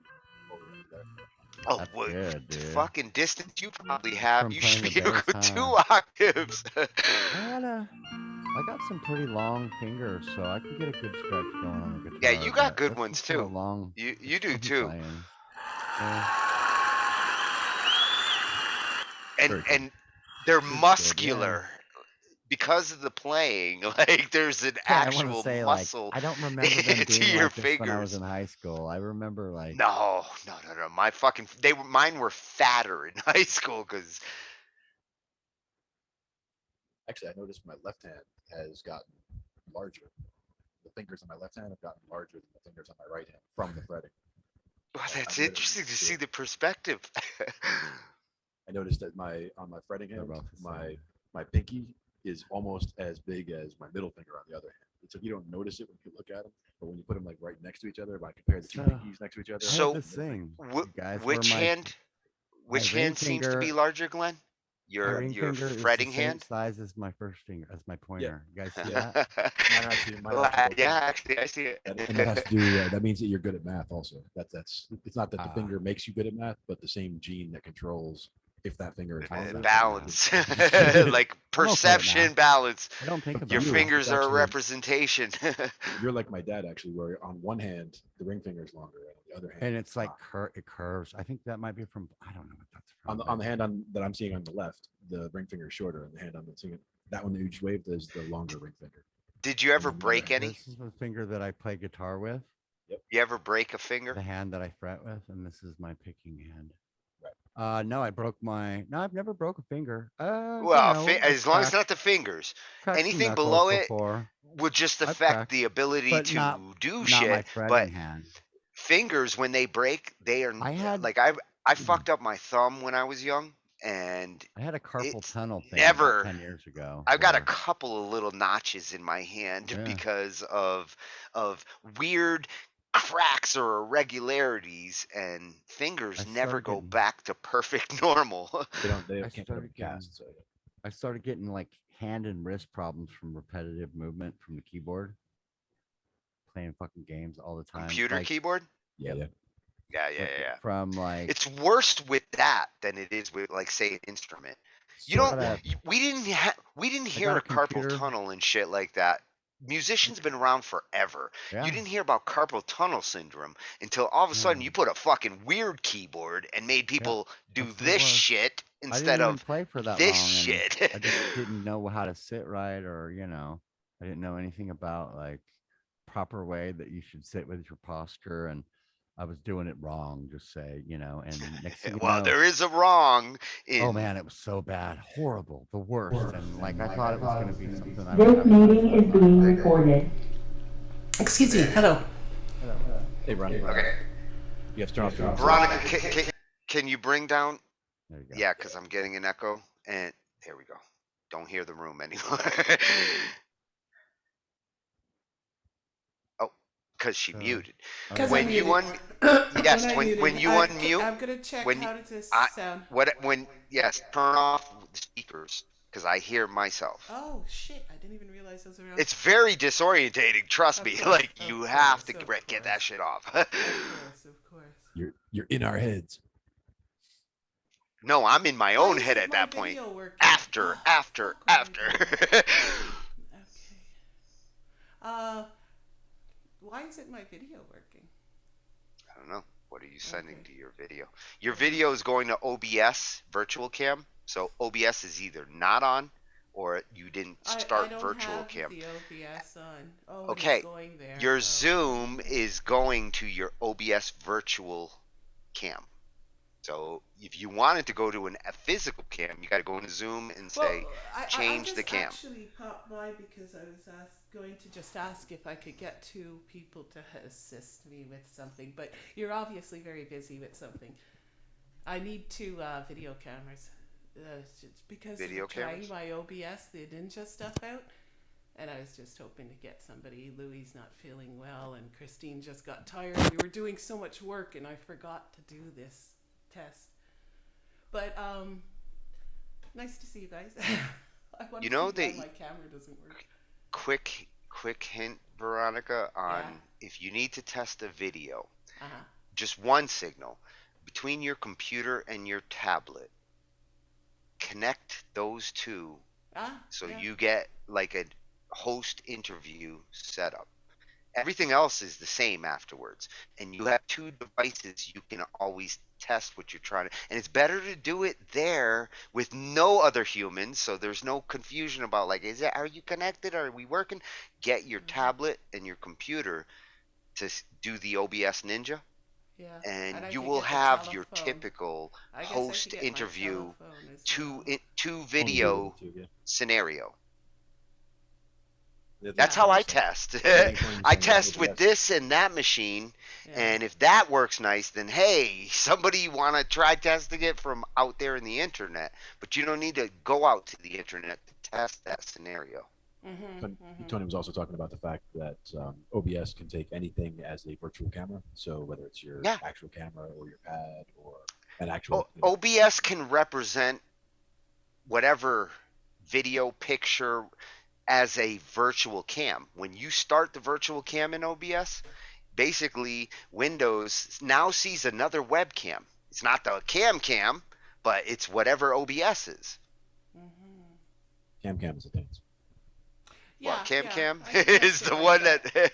Speaker 3: Over there.
Speaker 5: Oh,
Speaker 1: That's
Speaker 5: what
Speaker 1: good,
Speaker 5: the
Speaker 1: dude.
Speaker 5: fucking distance you probably have?
Speaker 1: From
Speaker 5: You should
Speaker 1: playing
Speaker 5: be
Speaker 1: the
Speaker 5: able to
Speaker 1: bass,
Speaker 5: go
Speaker 1: huh?
Speaker 5: 2 octaves.
Speaker 1: I got some pretty long fingers, so I can get a good stretch going on the guitar.
Speaker 5: Yeah, you got
Speaker 1: but
Speaker 5: good
Speaker 1: that's
Speaker 5: ones
Speaker 1: just kinda
Speaker 5: too.
Speaker 1: Long.
Speaker 5: You do
Speaker 1: I'm
Speaker 5: too.
Speaker 1: playing. Yeah. Very cool.
Speaker 5: And they're
Speaker 1: It's good, yeah.
Speaker 5: muscular because of the playing. Like there's an
Speaker 1: Yeah, I want to
Speaker 5: actual
Speaker 1: say like
Speaker 5: muscle
Speaker 1: I don't remember them
Speaker 5: to
Speaker 1: being
Speaker 5: your
Speaker 1: like this when I was
Speaker 5: fingers.
Speaker 1: in high school. I remember like
Speaker 5: No. My fucking mine were fatter in high school because
Speaker 3: Actually, I noticed my left hand has gotten larger. The fingers on my left hand have gotten larger than the fingers on my right hand from the fretting.
Speaker 5: that's
Speaker 3: I'm
Speaker 5: interesting to see
Speaker 3: it.
Speaker 5: the perspective.
Speaker 3: I noticed that on my fretting
Speaker 1: They're
Speaker 3: hand,
Speaker 1: both the same.
Speaker 3: my pinky is almost as big as my middle finger on the other hand. So you don't notice it when you look at them, but when you put them like right next to each other, if I compare the two
Speaker 1: So,
Speaker 3: pinkies next to each other,
Speaker 1: I
Speaker 5: So,
Speaker 1: have this thing,
Speaker 5: Wh-
Speaker 1: you guys,
Speaker 5: which
Speaker 1: where my
Speaker 5: hand? Which
Speaker 1: ring
Speaker 5: hand seems to be
Speaker 1: finger
Speaker 5: larger, Glenn?
Speaker 1: my
Speaker 5: Your
Speaker 1: ring finger is the
Speaker 5: fretting
Speaker 1: same
Speaker 5: hand?
Speaker 1: size as my first finger, as my pointer. You guys see
Speaker 3: Yeah.
Speaker 1: that?
Speaker 3: mine actually
Speaker 5: Well,
Speaker 3: both
Speaker 5: yeah, actually, I see it.
Speaker 3: and that has to do. That means that you're good at math. Also, that's. It's not that the
Speaker 1: Ah.
Speaker 3: finger makes you good at math, but the same gene that controls if that finger is longer.
Speaker 5: Balance, like
Speaker 1: I'm okay at
Speaker 5: perception,
Speaker 1: math.
Speaker 5: balance.
Speaker 1: I don't think about
Speaker 5: Your
Speaker 3: you,
Speaker 1: math.
Speaker 5: fingers
Speaker 3: it's
Speaker 5: are a
Speaker 3: actually-
Speaker 5: representation.
Speaker 3: You're like my dad, actually, where on one hand the ring finger is longer, and on the other hand,
Speaker 1: And it's like
Speaker 3: not.
Speaker 1: it curves. I think that might be from I don't know what that's from.
Speaker 3: On the hand that I'm seeing on the left, the ring finger is shorter, and the hand I'm seeing that one that you just waved is the longer ring finger.
Speaker 5: Did you ever
Speaker 3: And the
Speaker 5: break
Speaker 3: other-
Speaker 5: any?
Speaker 1: This is the finger that I play guitar with,
Speaker 5: You ever break a finger?
Speaker 1: the hand that I fret with, and this is my picking hand.
Speaker 3: Right.
Speaker 1: No, I've never broke a finger.
Speaker 5: Well, as long as it's not the fingers, anything below it would just
Speaker 1: I've
Speaker 5: affect
Speaker 1: cracked,
Speaker 5: the ability
Speaker 1: but
Speaker 5: to do
Speaker 1: not my
Speaker 5: shit.
Speaker 1: fretting
Speaker 5: But
Speaker 1: hand.
Speaker 5: fingers, when they break, they are
Speaker 1: I had
Speaker 5: like I fucked up my thumb when I was young, and
Speaker 1: I had a carpal
Speaker 5: it's
Speaker 1: tunnel thing about
Speaker 5: never.
Speaker 1: 10 years ago.
Speaker 5: I've got a
Speaker 1: where-
Speaker 5: couple of little notches in my hand
Speaker 1: Yeah.
Speaker 5: because of weird cracks or irregularities, and fingers
Speaker 1: I
Speaker 5: never
Speaker 1: started
Speaker 5: go
Speaker 1: getting-
Speaker 5: back to perfect normal.
Speaker 3: They don't. They
Speaker 1: I
Speaker 3: can't put them in
Speaker 1: started getting-
Speaker 3: cast. So yeah.
Speaker 1: I started getting like hand and wrist problems from repetitive movement from the keyboard, playing fucking games all the time.
Speaker 5: Computer
Speaker 1: like,
Speaker 5: keyboard?
Speaker 3: Yeah, yeah.
Speaker 5: Yeah, yeah, yeah.
Speaker 1: From like
Speaker 5: It's worse with that than it is with, like, say, an instrument. You
Speaker 1: Sort
Speaker 5: don't.
Speaker 1: of.
Speaker 5: We didn't hear
Speaker 1: got
Speaker 5: a
Speaker 1: a computer.
Speaker 5: carpal tunnel and shit like that. Musicians been around forever.
Speaker 1: Yeah.
Speaker 5: You didn't hear about carpal tunnel syndrome until all of a sudden you put a fucking weird keyboard and made people do
Speaker 1: that's what it
Speaker 5: this
Speaker 1: was.
Speaker 5: shit
Speaker 1: I
Speaker 5: instead
Speaker 1: didn't even
Speaker 5: of
Speaker 1: play for that
Speaker 5: this
Speaker 1: long, and
Speaker 5: shit.
Speaker 1: I just didn't know how to sit right, or I didn't know anything about like proper way that you should sit with your posture, and I was doing it wrong. Just say, and next thing you
Speaker 5: Well,
Speaker 1: know,
Speaker 5: there is a wrong in.
Speaker 1: oh man, it was so bad, horrible, the worst, and like I thought it was going to be something. I
Speaker 12: This meeting is being recorded.
Speaker 13: Excuse me. Hello.
Speaker 3: Hey, Ronnie.
Speaker 5: Okay.
Speaker 3: You have to turn off your.
Speaker 5: Veronica, can you bring down?
Speaker 1: There you go.
Speaker 5: Yeah, because I'm getting an echo, and there we go. Don't hear the room anymore. Oh, because she muted.
Speaker 13: Because
Speaker 5: When
Speaker 13: I
Speaker 5: you
Speaker 13: muted.
Speaker 5: yes,
Speaker 13: I
Speaker 5: when
Speaker 13: muted,
Speaker 5: you
Speaker 13: I-
Speaker 5: unmute,
Speaker 13: I'm gonna check
Speaker 5: when
Speaker 13: how does this
Speaker 5: I,
Speaker 13: sound.
Speaker 5: yes, turn off the speakers because I hear myself.
Speaker 13: Oh shit! I didn't even realize those were on.
Speaker 5: It's very disorientating. Trust
Speaker 13: Of
Speaker 5: me.
Speaker 13: course,
Speaker 5: Like
Speaker 13: of
Speaker 5: you have to
Speaker 13: course,
Speaker 5: get that shit off.
Speaker 13: Of course.
Speaker 3: You're in our heads.
Speaker 5: No, I'm in my
Speaker 13: Why
Speaker 5: own
Speaker 13: isn't
Speaker 5: head at
Speaker 13: my
Speaker 5: that point.
Speaker 13: video working?
Speaker 5: After.
Speaker 13: Okay. Why isn't my video working?
Speaker 5: I don't know. What are you sending to your video? Your video is going to OBS virtual cam. So OBS is either not on or you didn't start
Speaker 13: I don't
Speaker 5: virtual
Speaker 13: have
Speaker 5: cam.
Speaker 13: the OBS on. Oh,
Speaker 5: Okay.
Speaker 13: it's going there.
Speaker 5: Your
Speaker 13: Oh.
Speaker 5: Zoom is going to your OBS virtual cam. So if you wanted to go to a physical cam, you got to go into Zoom and say change the cam.
Speaker 13: I actually popped by because I was going to just ask if I could get two people to assist me with something. But you're obviously very busy with something. I need two video cameras because
Speaker 5: Video
Speaker 13: I'm trying
Speaker 5: cameras?
Speaker 13: my OBS, the Ninja stuff out. And I was just hoping to get somebody. Louie's not feeling well, and Christine just got tired. We were doing so much work, and I forgot to do this test. But nice to see you guys. I want
Speaker 5: You
Speaker 13: to
Speaker 5: know
Speaker 13: see why
Speaker 5: that-
Speaker 13: my camera doesn't work.
Speaker 5: Quick hint, Veronica, on
Speaker 13: Yeah.
Speaker 5: if you need to test a video,
Speaker 13: Uh-huh.
Speaker 5: just one signal between your computer and your tablet. Connect those two so
Speaker 13: Yeah.
Speaker 5: you get like a host interview setup. Everything else is the same afterwards, and you have two devices you can always test what you're trying to, and it's better to do it there with no other humans, so there's no confusion about like, are you connected, are we working? Get your tablet and your computer to do the OBS Ninja,
Speaker 13: Yeah.
Speaker 5: and
Speaker 13: I
Speaker 5: you
Speaker 13: could
Speaker 5: will
Speaker 13: get the
Speaker 5: have your
Speaker 13: telephone.
Speaker 5: typical
Speaker 13: I guess I
Speaker 5: host
Speaker 13: could get my
Speaker 5: interview
Speaker 13: telephone as
Speaker 5: two video
Speaker 3: Yeah.
Speaker 5: scenario.
Speaker 3: Yeah,
Speaker 5: That's how I test. I test with
Speaker 3: OBS.
Speaker 5: this and that machine,
Speaker 13: Yeah.
Speaker 5: and if that works nice, then hey, somebody want to try testing it from out there in the internet, but you don't need to go out to the internet to test that scenario.
Speaker 3: Tony was also talking about the fact that OBS can take anything as a virtual camera. So whether it's your actual camera or your pad or an actual.
Speaker 5: OBS can represent whatever video picture as a virtual cam. When you start the virtual cam in OBS, basically Windows now sees another webcam. It's not the cam, but it's whatever OBS is.
Speaker 3: Cam is a thing.
Speaker 5: Well,
Speaker 13: Yeah,
Speaker 5: cam
Speaker 13: I could
Speaker 5: is
Speaker 13: test it
Speaker 5: the
Speaker 13: like
Speaker 5: one
Speaker 13: that.
Speaker 5: that.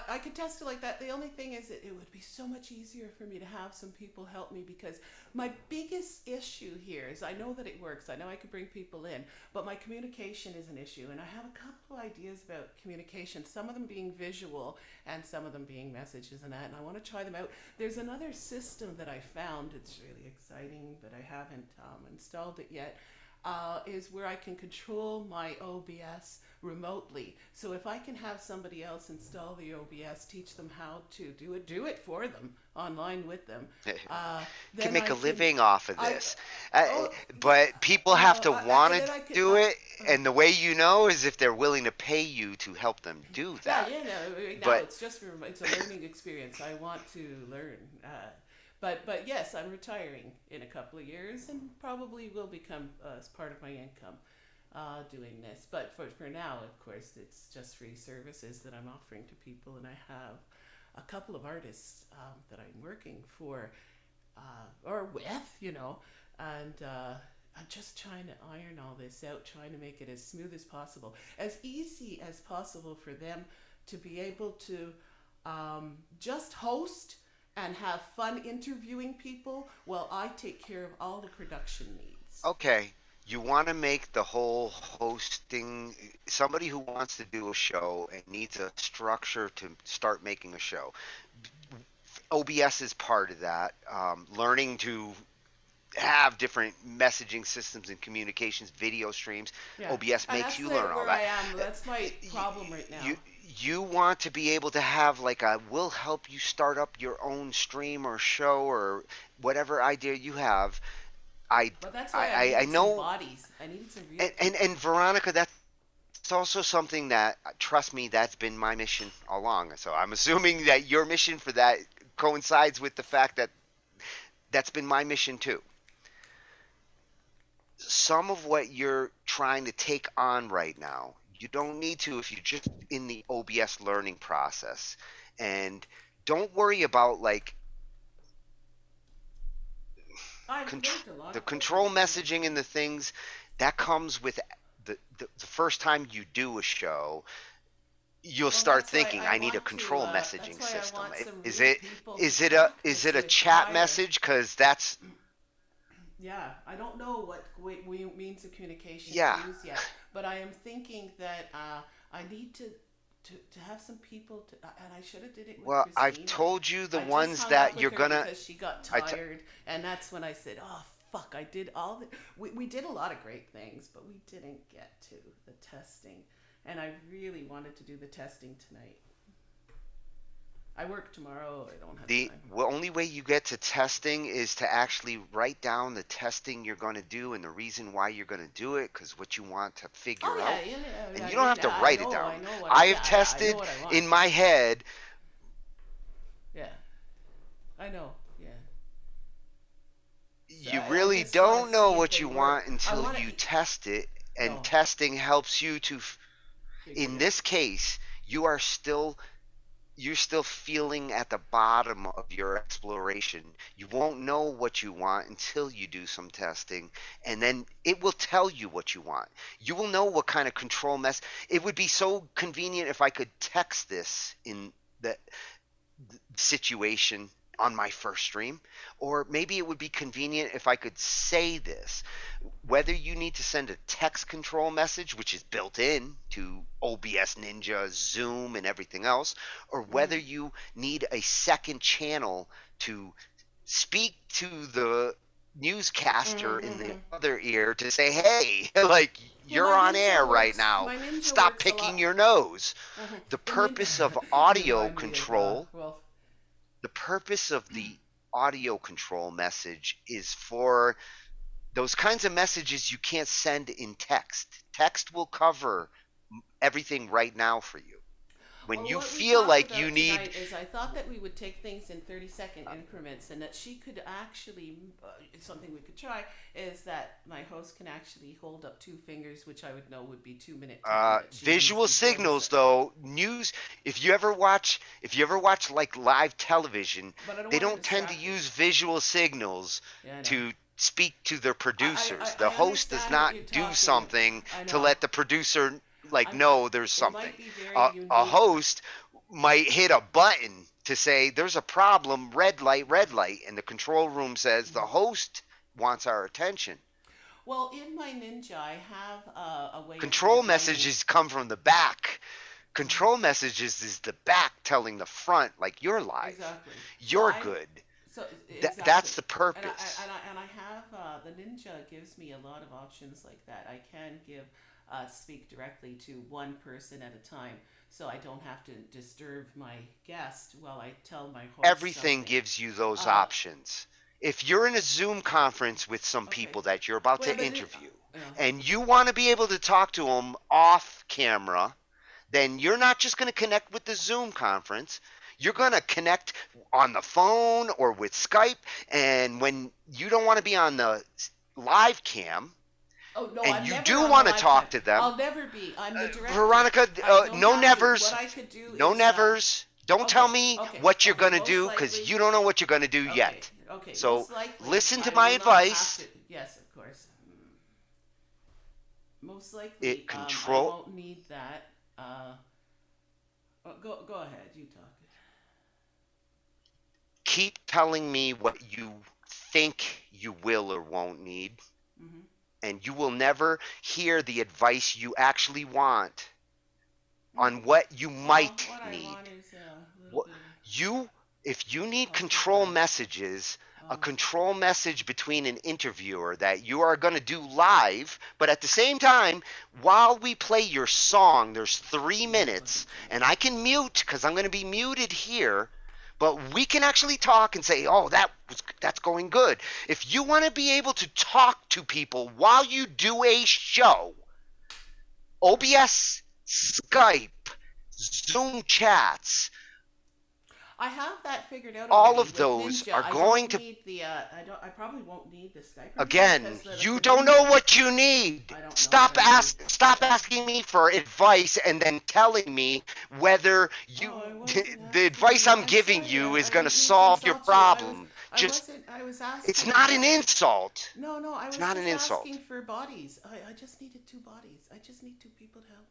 Speaker 13: I could test it like that. The only thing is that it would be so much easier for me to have some people help me, because my biggest issue here is I know that it works. I know I could bring people in, but my communication is an issue. And I have a couple ideas about communication, some of them being visual and some of them being messages and that. And I want to try them out. There's another system that I found. It's really exciting, but I haven't installed it yet. is where I can control my OBS remotely. So if I can have somebody else install the OBS, teach them how to do it for them online with them.
Speaker 5: You
Speaker 13: Then
Speaker 5: can make
Speaker 13: I
Speaker 5: a
Speaker 13: can-
Speaker 5: living off of
Speaker 13: I-
Speaker 5: this.
Speaker 13: oh,
Speaker 5: But people have to want
Speaker 13: and
Speaker 5: to
Speaker 13: then I can-
Speaker 5: do it, and the way you know is if they're willing to pay you to help them do that.
Speaker 13: Yeah, right now
Speaker 5: But
Speaker 13: it's just it's a learning experience. I want to learn. But yes, I'm retiring in a couple of years and probably will become as part of my income doing this. But for now, of course, it's just free services that I'm offering to people, and I have a couple of artists that I'm working for or with, and I'm just trying to iron all this out, trying to make it as smooth as possible, as easy as possible for them to be able to just host and have fun interviewing people while I take care of all the production needs.
Speaker 5: okay, you want to make the whole hosting, somebody who wants to do a show and needs a structure to start making a show. OBS is part of that. Learning to have different messaging systems and communications, video streams.
Speaker 13: Yeah.
Speaker 5: OBS
Speaker 13: And
Speaker 5: makes
Speaker 13: that's
Speaker 5: you
Speaker 13: where
Speaker 5: learn all
Speaker 13: I
Speaker 5: that.
Speaker 13: am. That's my problem right now.
Speaker 5: You want to be able to have we'll help you start up your own stream or show or whatever idea you have.
Speaker 13: But that's why I needed
Speaker 5: know
Speaker 13: some bodies. I needed some real
Speaker 5: and Veronica, that's also something that, trust me, that's been my mission all along. So I'm assuming that your mission for that coincides with the fact that that's been my mission too. Some of what you're trying to take on right now, you don't need to if you're just in the OBS learning process. And don't worry about the control messaging and the things that comes with the first time you do a show. You'll start thinking, I need a control messaging system. Is it a chat message? Because that's
Speaker 13: Yeah, I don't know what means of communication
Speaker 5: Yeah.
Speaker 13: to use yet, but I am thinking that I need to have some people to, and I should have did it with
Speaker 5: Well,
Speaker 13: Christine.
Speaker 5: I've told you the
Speaker 13: I just
Speaker 5: ones
Speaker 13: hung
Speaker 5: that
Speaker 13: up with
Speaker 5: you're
Speaker 13: her
Speaker 5: gonna.
Speaker 13: because she got
Speaker 5: I t-
Speaker 13: tired, and that's when I said, "Oh fuck, I did all the we did a lot of great things, but we didn't get to the testing, and I really wanted to do the testing tonight. I work tomorrow. I don't have
Speaker 5: The
Speaker 13: time.
Speaker 5: only way you get to testing is to actually write down the testing you're going to do and the reason why you're going to do it, because what you want to figure
Speaker 13: Oh,
Speaker 5: out.
Speaker 13: yeah,
Speaker 5: And you don't have to
Speaker 13: I
Speaker 5: write
Speaker 13: know,
Speaker 5: it down.
Speaker 13: I know what
Speaker 5: I
Speaker 13: yeah,
Speaker 5: have
Speaker 13: I
Speaker 5: tested
Speaker 13: know what I want.
Speaker 5: in my head.
Speaker 13: Yeah, I know. Yeah.
Speaker 5: You
Speaker 13: I
Speaker 5: really
Speaker 13: just wanna
Speaker 5: don't know
Speaker 13: see if
Speaker 5: what
Speaker 13: they
Speaker 5: you
Speaker 13: work.
Speaker 5: want
Speaker 13: I
Speaker 5: until
Speaker 13: wanna-
Speaker 5: you test it, and
Speaker 13: No.
Speaker 5: testing helps you to.
Speaker 13: Figure
Speaker 5: In
Speaker 13: it
Speaker 5: this case, you're still feeling at the bottom of your exploration. You won't know what you want until you do some testing, and then it will tell you what you want. You will know what kind of control mess. It would be so convenient if I could text this in the situation on my first stream, or maybe it would be convenient if I could say this. Whether you need to send a text control message, which is built in to OBS Ninja, Zoom, and everything else, or whether you need a second channel to speak to the newscaster in the other ear to say, hey, you're
Speaker 13: my
Speaker 5: on
Speaker 13: Ninja
Speaker 5: air right
Speaker 13: works-
Speaker 5: now.
Speaker 13: my Ninja
Speaker 5: Stop
Speaker 13: works a
Speaker 5: picking
Speaker 13: lot.
Speaker 5: your nose.
Speaker 13: Mhm.
Speaker 5: The
Speaker 13: The
Speaker 5: purpose
Speaker 13: Ninja-
Speaker 5: of
Speaker 13: You
Speaker 5: audio
Speaker 13: remind me of,
Speaker 5: control,
Speaker 13: well,
Speaker 5: the purpose of the audio control message is for those kinds of messages you can't send in text. Text will cover everything right now for you. When
Speaker 13: well,
Speaker 5: you
Speaker 13: what we
Speaker 5: feel
Speaker 13: talked
Speaker 5: like
Speaker 13: about
Speaker 5: you need
Speaker 13: tonight is I thought that we would take things in 30-second increments, and that she could actually something we could try is that my host can actually hold up two fingers, which I would know would be 2 minute time that she
Speaker 5: visual
Speaker 13: needs before the
Speaker 5: signals
Speaker 13: se-
Speaker 5: though. News, if you ever watch like live television,
Speaker 13: But I don't
Speaker 5: they
Speaker 13: wanna
Speaker 5: don't tend to
Speaker 13: distract you.
Speaker 5: use visual signals
Speaker 13: Yeah, I know.
Speaker 5: to speak to their producers.
Speaker 13: I
Speaker 5: The host does
Speaker 13: understand what
Speaker 5: not
Speaker 13: you're
Speaker 5: do
Speaker 13: talking-
Speaker 5: something
Speaker 13: I
Speaker 5: to
Speaker 13: know.
Speaker 5: let the producer
Speaker 13: I'm-
Speaker 5: know there's
Speaker 13: it
Speaker 5: something.
Speaker 13: might be very
Speaker 5: A
Speaker 13: unique.
Speaker 5: host might hit a button to say there's a problem, red light, and the control room says the host wants our attention.
Speaker 13: Well, in my Ninja, I have a way.
Speaker 5: Control
Speaker 13: of
Speaker 5: messages come from the back. Control messages is the back telling the front, like, you're live.
Speaker 13: Exactly.
Speaker 5: You're
Speaker 13: So
Speaker 5: good.
Speaker 13: So exactly.
Speaker 5: That's the
Speaker 13: And
Speaker 5: purpose.
Speaker 13: I have the Ninja gives me a lot of options like that. I can give speak directly to one person at a time, so I don't have to disturb my guest while I tell my host
Speaker 5: Everything
Speaker 13: something.
Speaker 5: gives you those
Speaker 13: Uh,
Speaker 5: options. If you're in a Zoom conference with some
Speaker 13: okay.
Speaker 5: people that you're about
Speaker 13: Well,
Speaker 5: to
Speaker 13: but
Speaker 5: interview,
Speaker 13: yeah.
Speaker 5: and you want to be able to talk to them off camera, then you're not just going to connect with the Zoom conference. You're going to connect on the phone or with Skype. And when you don't want to be on the live cam,
Speaker 13: Oh no,
Speaker 5: and
Speaker 13: I'm
Speaker 5: you
Speaker 13: never
Speaker 5: do
Speaker 13: on the
Speaker 5: want to
Speaker 13: live
Speaker 5: talk
Speaker 13: cam.
Speaker 5: to them,
Speaker 13: I'll never be. I'm the director.
Speaker 5: Veronica,
Speaker 13: I don't
Speaker 5: no
Speaker 13: have to.
Speaker 5: nevers,
Speaker 13: What I could do
Speaker 5: no
Speaker 13: is
Speaker 5: nevers. Don't tell me what you're
Speaker 13: okay.
Speaker 5: going to
Speaker 13: Most
Speaker 5: do because
Speaker 13: likely,
Speaker 5: you don't know what you're going to do
Speaker 13: okay,
Speaker 5: yet.
Speaker 13: okay.
Speaker 5: So
Speaker 13: Most likely,
Speaker 5: listen to
Speaker 13: I
Speaker 5: my
Speaker 13: will not have
Speaker 5: advice.
Speaker 13: to. Yes, of course. Most likely,
Speaker 5: It
Speaker 13: I
Speaker 5: control.
Speaker 13: won't need that. Go ahead. You talk.
Speaker 5: Keep telling me what you think you will or won't need,
Speaker 13: Mm-hmm.
Speaker 5: and you will never hear the advice you actually want on what you might
Speaker 13: What I
Speaker 5: need.
Speaker 13: want is a little
Speaker 5: What
Speaker 13: bit of
Speaker 5: you if you need control
Speaker 13: hospitality.
Speaker 5: messages, a control message between an interviewer that you are going to do live, but at the same time, while we play your song, there's 3 minutes, and I can mute because I'm going to be muted here. But we can actually talk and say, "Oh, that's going good." If you want to be able to talk to people while you do a show, OBS, Skype, Zoom chats,
Speaker 13: I have that figured out
Speaker 5: all
Speaker 13: already
Speaker 5: of
Speaker 13: with
Speaker 5: those
Speaker 13: Ninja.
Speaker 5: are
Speaker 13: I
Speaker 5: going
Speaker 13: don't
Speaker 5: to
Speaker 13: need the. I probably won't need the Skype
Speaker 5: again,
Speaker 13: because
Speaker 5: you
Speaker 13: the
Speaker 5: don't know
Speaker 13: Ninja.
Speaker 5: what you need.
Speaker 13: I don't know
Speaker 5: Stop
Speaker 13: what I need.
Speaker 5: stop asking me for advice and then telling me whether you
Speaker 13: I wasn't
Speaker 5: the
Speaker 13: asking
Speaker 5: advice
Speaker 13: you.
Speaker 5: I'm
Speaker 13: I'm
Speaker 5: giving
Speaker 13: sorry.
Speaker 5: you is
Speaker 13: I
Speaker 5: going to
Speaker 13: didn't mean to
Speaker 5: solve your
Speaker 13: insult you.
Speaker 5: problem.
Speaker 13: I
Speaker 5: Just
Speaker 13: wasn't. I was asking.
Speaker 5: it's not an insult.
Speaker 13: No. I
Speaker 5: It's
Speaker 13: was
Speaker 5: not
Speaker 13: just
Speaker 5: an insult.
Speaker 13: asking for bodies. I just needed 2 bodies. I just need 2 people to help me.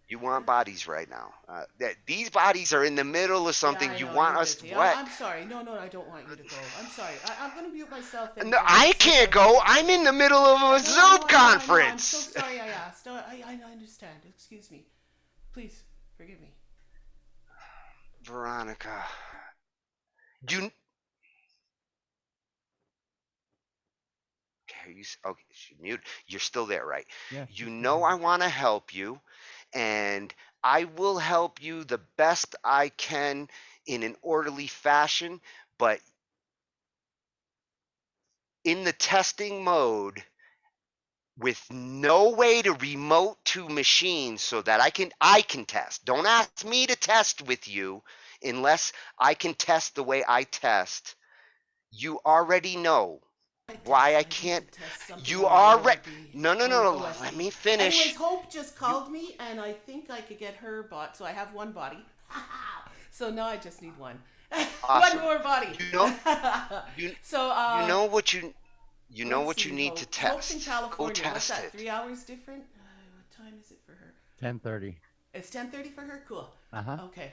Speaker 5: You want bodies right now. These bodies are in the middle of something.
Speaker 13: Yeah, I
Speaker 5: You
Speaker 13: know
Speaker 5: want
Speaker 13: you're
Speaker 5: us
Speaker 13: busy.
Speaker 5: what?
Speaker 13: I'm sorry. No, I don't want you to go. I'm sorry. I'm going to mute myself and,
Speaker 5: No,
Speaker 13: and
Speaker 5: I
Speaker 13: see if
Speaker 5: can't
Speaker 13: I
Speaker 5: go.
Speaker 13: can.
Speaker 5: I'm in the middle of a
Speaker 13: I
Speaker 5: Zoom
Speaker 13: know. I'm so
Speaker 5: conference.
Speaker 13: sorry I asked. I understand. Excuse me. Please forgive me.
Speaker 5: Veronica, you okay? Okay? She muted. You're still there, right?
Speaker 1: Yeah,
Speaker 5: You
Speaker 1: she's still
Speaker 5: know
Speaker 1: here.
Speaker 5: I want to help you, and I will help you the best I can in an orderly fashion. But in the testing mode, with no way to remote to machines so that I can test. Don't ask me to test with you unless I can test the way I test. You already know why I can't. You already no. Let me
Speaker 13: Anyways,
Speaker 5: finish.
Speaker 13: Hope just called me, and I think I could get her bot, so I have 1 body. So now I just need 1.
Speaker 5: Awesome.
Speaker 13: 1 more body. So
Speaker 5: you know what you know
Speaker 13: let's
Speaker 5: what you
Speaker 13: see,
Speaker 5: need to
Speaker 13: Hope. Hope's in
Speaker 5: test. Go
Speaker 13: California. What's
Speaker 5: test
Speaker 13: that?
Speaker 5: it.
Speaker 13: 3 hours different? What time is it for her?
Speaker 1: 10:30.
Speaker 13: It's 10:30 for her. Cool.
Speaker 1: Uh-huh.
Speaker 13: Okay.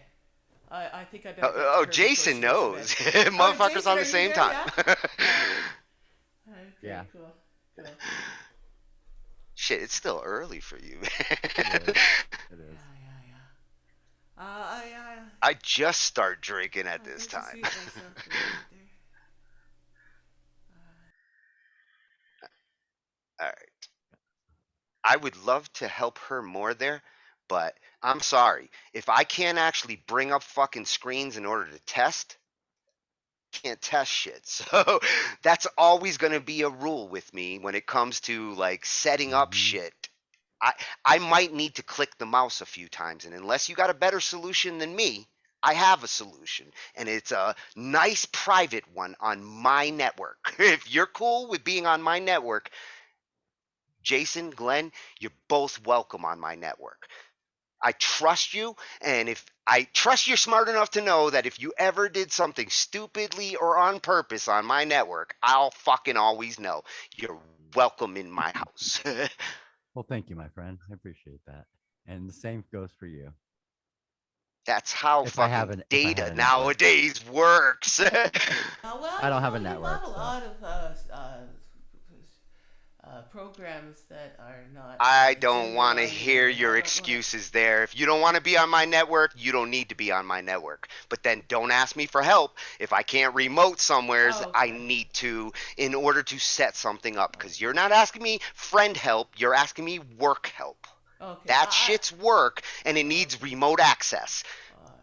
Speaker 13: I think I better get to
Speaker 5: Oh,
Speaker 13: her before
Speaker 5: Jason
Speaker 13: she goes to
Speaker 5: knows.
Speaker 13: bed.
Speaker 5: Motherfuckers
Speaker 13: Jason,
Speaker 5: on
Speaker 13: are
Speaker 5: the
Speaker 13: you
Speaker 5: same
Speaker 13: there?
Speaker 5: time.
Speaker 13: Yeah? Okay,
Speaker 1: Yeah.
Speaker 13: cool.
Speaker 5: Shit, it's still early for you.
Speaker 1: It is.
Speaker 5: I just start drinking at this
Speaker 13: Get to
Speaker 5: time.
Speaker 13: see it myself right there.
Speaker 5: All right. I would love to help her more there, but I'm sorry. If I can't actually bring up fucking screens in order to test, can't test shit. So that's always going to be a rule with me when it comes to like setting up shit. I might need to click the mouse a few times, and unless you got a better solution than me, I have a solution, and it's a nice private one on my network. If you're cool with being on my network, Jason, Glenn, you're both welcome on my network. I trust you, and if I trust you're smart enough to know that if you ever did something stupidly or on purpose on my network, I'll fucking always know. You're welcome in my house.
Speaker 1: Well, thank you, my friend. I appreciate that. And the same goes for you.
Speaker 5: That's how
Speaker 1: If I have
Speaker 5: fucking
Speaker 1: if I had
Speaker 5: data
Speaker 1: a network.
Speaker 5: nowadays works.
Speaker 13: Well,
Speaker 1: I don't have a
Speaker 13: you
Speaker 1: network,
Speaker 13: have a
Speaker 1: so.
Speaker 13: lot of programs that are not.
Speaker 5: I
Speaker 13: to
Speaker 5: don't
Speaker 13: your
Speaker 5: want to
Speaker 13: liking,
Speaker 5: hear
Speaker 13: and
Speaker 5: your
Speaker 13: I don't wanna-
Speaker 5: excuses there. If you don't want to be on my network, you don't need to be on my network. But then don't ask me for help if I can't remote somewheres.
Speaker 13: Oh,
Speaker 5: I
Speaker 13: okay.
Speaker 5: need to in order to set something up, because you're not asking me friend help, you're asking me work help.
Speaker 13: Okay.
Speaker 5: That shit's work, and it needs remote access.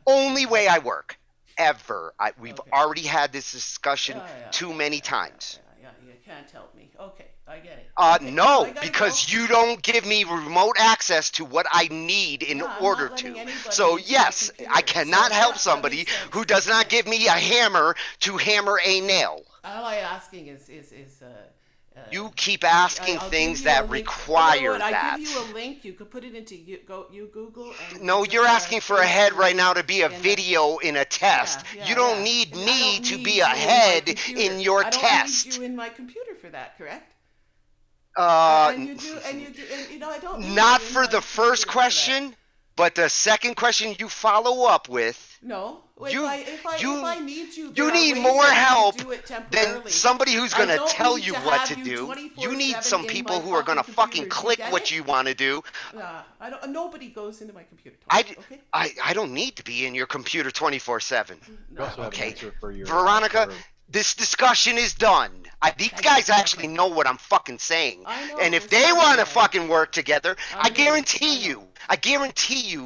Speaker 5: Only way I work ever. We've already had this discussion too many times.
Speaker 13: Yeah, you can't help me. Okay, I get it. Okay, so
Speaker 5: No,
Speaker 13: I gotta
Speaker 5: because
Speaker 13: go.
Speaker 5: you don't give me remote access to what I need in
Speaker 13: Yeah, I'm
Speaker 5: order
Speaker 13: not letting
Speaker 5: to.
Speaker 13: anybody
Speaker 5: So
Speaker 13: into my
Speaker 5: yes,
Speaker 13: computer.
Speaker 5: I cannot
Speaker 13: So,
Speaker 5: help
Speaker 13: yeah,
Speaker 5: somebody
Speaker 13: that makes sense.
Speaker 5: who does not give me a hammer to hammer a nail.
Speaker 13: All I'm asking is
Speaker 5: You keep asking
Speaker 13: I'll
Speaker 5: things
Speaker 13: give you a
Speaker 5: that
Speaker 13: link.
Speaker 5: require
Speaker 13: I
Speaker 5: that.
Speaker 13: give you a link. You could put it into you Google and
Speaker 5: No,
Speaker 13: just,
Speaker 5: you're asking for a
Speaker 13: paste
Speaker 5: head
Speaker 13: the
Speaker 5: right now
Speaker 13: link
Speaker 5: to be a
Speaker 13: in the-
Speaker 5: video in a test.
Speaker 13: Yeah,
Speaker 5: You don't
Speaker 13: yeah.
Speaker 5: need
Speaker 13: And I
Speaker 5: me
Speaker 13: don't
Speaker 5: to
Speaker 13: need
Speaker 5: be
Speaker 13: you
Speaker 5: a
Speaker 13: in my
Speaker 5: head
Speaker 13: computer.
Speaker 5: in your
Speaker 13: I don't
Speaker 5: test.
Speaker 13: need you in my computer for that, correct?
Speaker 5: Uh,
Speaker 13: and you do, and I don't need
Speaker 5: Not
Speaker 13: you in
Speaker 5: for
Speaker 13: my
Speaker 5: the first
Speaker 13: computer for that.
Speaker 5: question, but the second question you follow up with.
Speaker 13: No,
Speaker 5: You-
Speaker 13: if I need you,
Speaker 5: You
Speaker 13: there are
Speaker 5: need
Speaker 13: ways
Speaker 5: more
Speaker 13: that you
Speaker 5: help
Speaker 13: can do it
Speaker 5: than
Speaker 13: temporarily.
Speaker 5: somebody who's
Speaker 13: I
Speaker 5: going to
Speaker 13: don't
Speaker 5: tell
Speaker 13: need
Speaker 5: you
Speaker 13: to
Speaker 5: what
Speaker 13: have
Speaker 5: to
Speaker 13: you
Speaker 5: do.
Speaker 13: 24/7
Speaker 5: You need some
Speaker 13: in
Speaker 5: people
Speaker 13: my
Speaker 5: who are going to fucking
Speaker 13: computer. Do you
Speaker 5: click
Speaker 13: get
Speaker 5: what
Speaker 13: it?
Speaker 5: you want to do.
Speaker 13: I don't. Nobody goes into my computer.
Speaker 5: I,
Speaker 13: Tony, okay.
Speaker 5: I don't need to be in your computer 24/7.
Speaker 3: You also have an
Speaker 5: Okay,
Speaker 3: answer for your
Speaker 5: Veronica,
Speaker 3: for-
Speaker 5: this discussion is done. These guys actually know what I'm fucking saying.
Speaker 13: I know,
Speaker 5: And if
Speaker 13: they're
Speaker 5: they
Speaker 13: smart
Speaker 5: want to
Speaker 13: men.
Speaker 5: fucking work together,
Speaker 13: I
Speaker 5: I
Speaker 13: know,
Speaker 5: guarantee
Speaker 13: I know.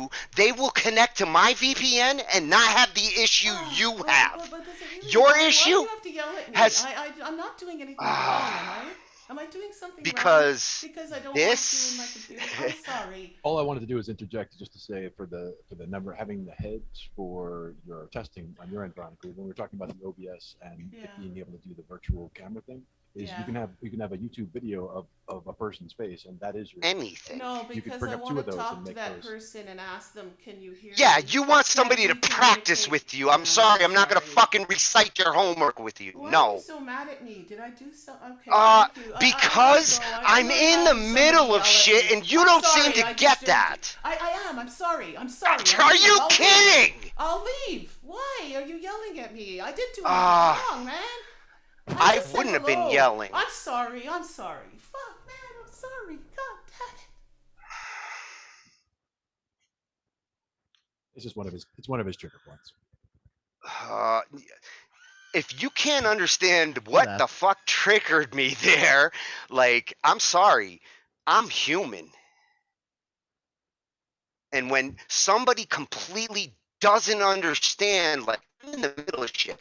Speaker 5: you, they will connect to my VPN and not have the issue you have.
Speaker 13: But does it really
Speaker 5: Your
Speaker 13: matter? Why
Speaker 5: issue
Speaker 13: do you have to yell at me?
Speaker 5: has-
Speaker 13: I'm not doing anything wrong, am I? Am I doing something
Speaker 5: Because
Speaker 13: wrong? Because I don't
Speaker 5: this-
Speaker 13: want you in my computer. I'm sorry.
Speaker 3: all I wanted to do is interject just to say for the number having the heads for your testing on your end, Veronica, when we were talking about the OBS and
Speaker 13: Yeah.
Speaker 3: being able to do the virtual camera thing, is
Speaker 13: Yeah.
Speaker 3: you can have a YouTube video of a person's face, and that is your
Speaker 5: anything.
Speaker 13: No,
Speaker 3: You could
Speaker 13: because
Speaker 3: bring
Speaker 13: I
Speaker 3: up two
Speaker 13: want
Speaker 3: of
Speaker 13: to
Speaker 3: those
Speaker 13: talk
Speaker 3: and
Speaker 13: to
Speaker 3: make
Speaker 13: that
Speaker 3: those.
Speaker 13: person and ask them, can you hear
Speaker 5: Yeah,
Speaker 13: me?
Speaker 5: you want
Speaker 13: Can
Speaker 5: somebody to
Speaker 13: we
Speaker 5: practice
Speaker 13: communicate?
Speaker 5: with you. I'm
Speaker 13: Yeah,
Speaker 5: sorry, I'm not going to
Speaker 13: sorry.
Speaker 5: fucking recite your homework with you.
Speaker 13: Why are
Speaker 5: No.
Speaker 13: you so mad at me? Did I do so? Okay, thank you.
Speaker 5: Because I'm in the middle of shit and you don't seem to get that.
Speaker 13: I am. I'm sorry. I'm sorry.
Speaker 5: Are you
Speaker 13: I'll
Speaker 5: kidding?
Speaker 13: Leave. I'll leave. Why are you yelling at me? I didn't do anything wrong, man.
Speaker 5: I
Speaker 13: just said
Speaker 5: wouldn't have been
Speaker 13: hello.
Speaker 5: yelling.
Speaker 13: I'm sorry. I'm sorry. Fuck, man. I'm sorry. God damn it.
Speaker 3: It's just one of his trigger points.
Speaker 5: If you can't understand what the fuck triggered me there, like, I'm sorry. I'm human. And when somebody completely doesn't understand, like, I'm in the middle of shit.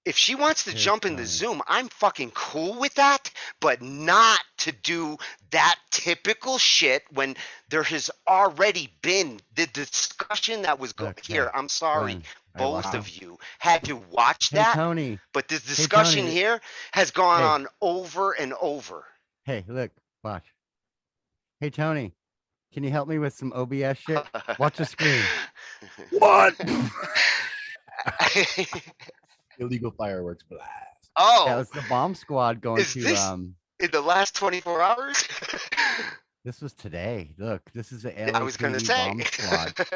Speaker 5: If she wants to jump in the Zoom, I'm fucking cool with that, but not to do that typical shit when there has already been the discussion that was going here. I'm sorry, both of you had to watch that.
Speaker 1: Tony.
Speaker 5: But this discussion
Speaker 1: Tony.
Speaker 5: here has gone on over and over.
Speaker 1: Hey, look, watch. Hey, Tony, can you help me with some OBS shit? Watch the screen. What?
Speaker 3: Illegal fireworks blast.
Speaker 5: Oh,
Speaker 1: that was the bomb squad going
Speaker 5: is
Speaker 1: to
Speaker 5: this in the last 24 hours?
Speaker 1: This was today. Look, this is the
Speaker 5: I was gonna
Speaker 1: LAPD
Speaker 5: say.
Speaker 1: bomb squad.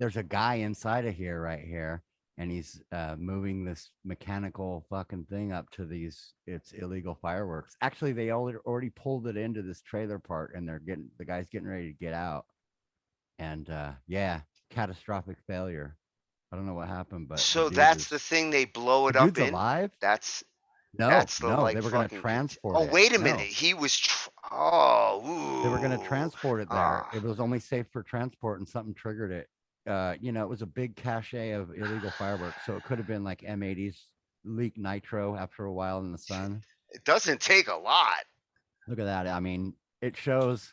Speaker 1: There's a guy inside of here right here, and he's moving this mechanical fucking thing up to these. It's illegal fireworks. Actually, they already pulled it into this trailer park, and the guy's getting ready to get out. And yeah, catastrophic failure. I don't know what happened, but
Speaker 5: So that's the thing they blow it
Speaker 1: the
Speaker 5: up
Speaker 1: dude's
Speaker 5: in.
Speaker 1: alive?
Speaker 5: That's
Speaker 1: No,
Speaker 5: the
Speaker 1: no,
Speaker 5: like
Speaker 1: they were going to
Speaker 5: fucking.
Speaker 1: transport
Speaker 5: Oh
Speaker 1: it.
Speaker 5: wait a
Speaker 1: No.
Speaker 5: minute, he was. Ooh.
Speaker 1: They were going to transport it there. It was only safe for transport, and something triggered it. It was a big cache of illegal fireworks, so it could have been like M80s leak nitro after a while in the sun.
Speaker 5: It doesn't take a lot.
Speaker 1: Look at that. I mean, it shows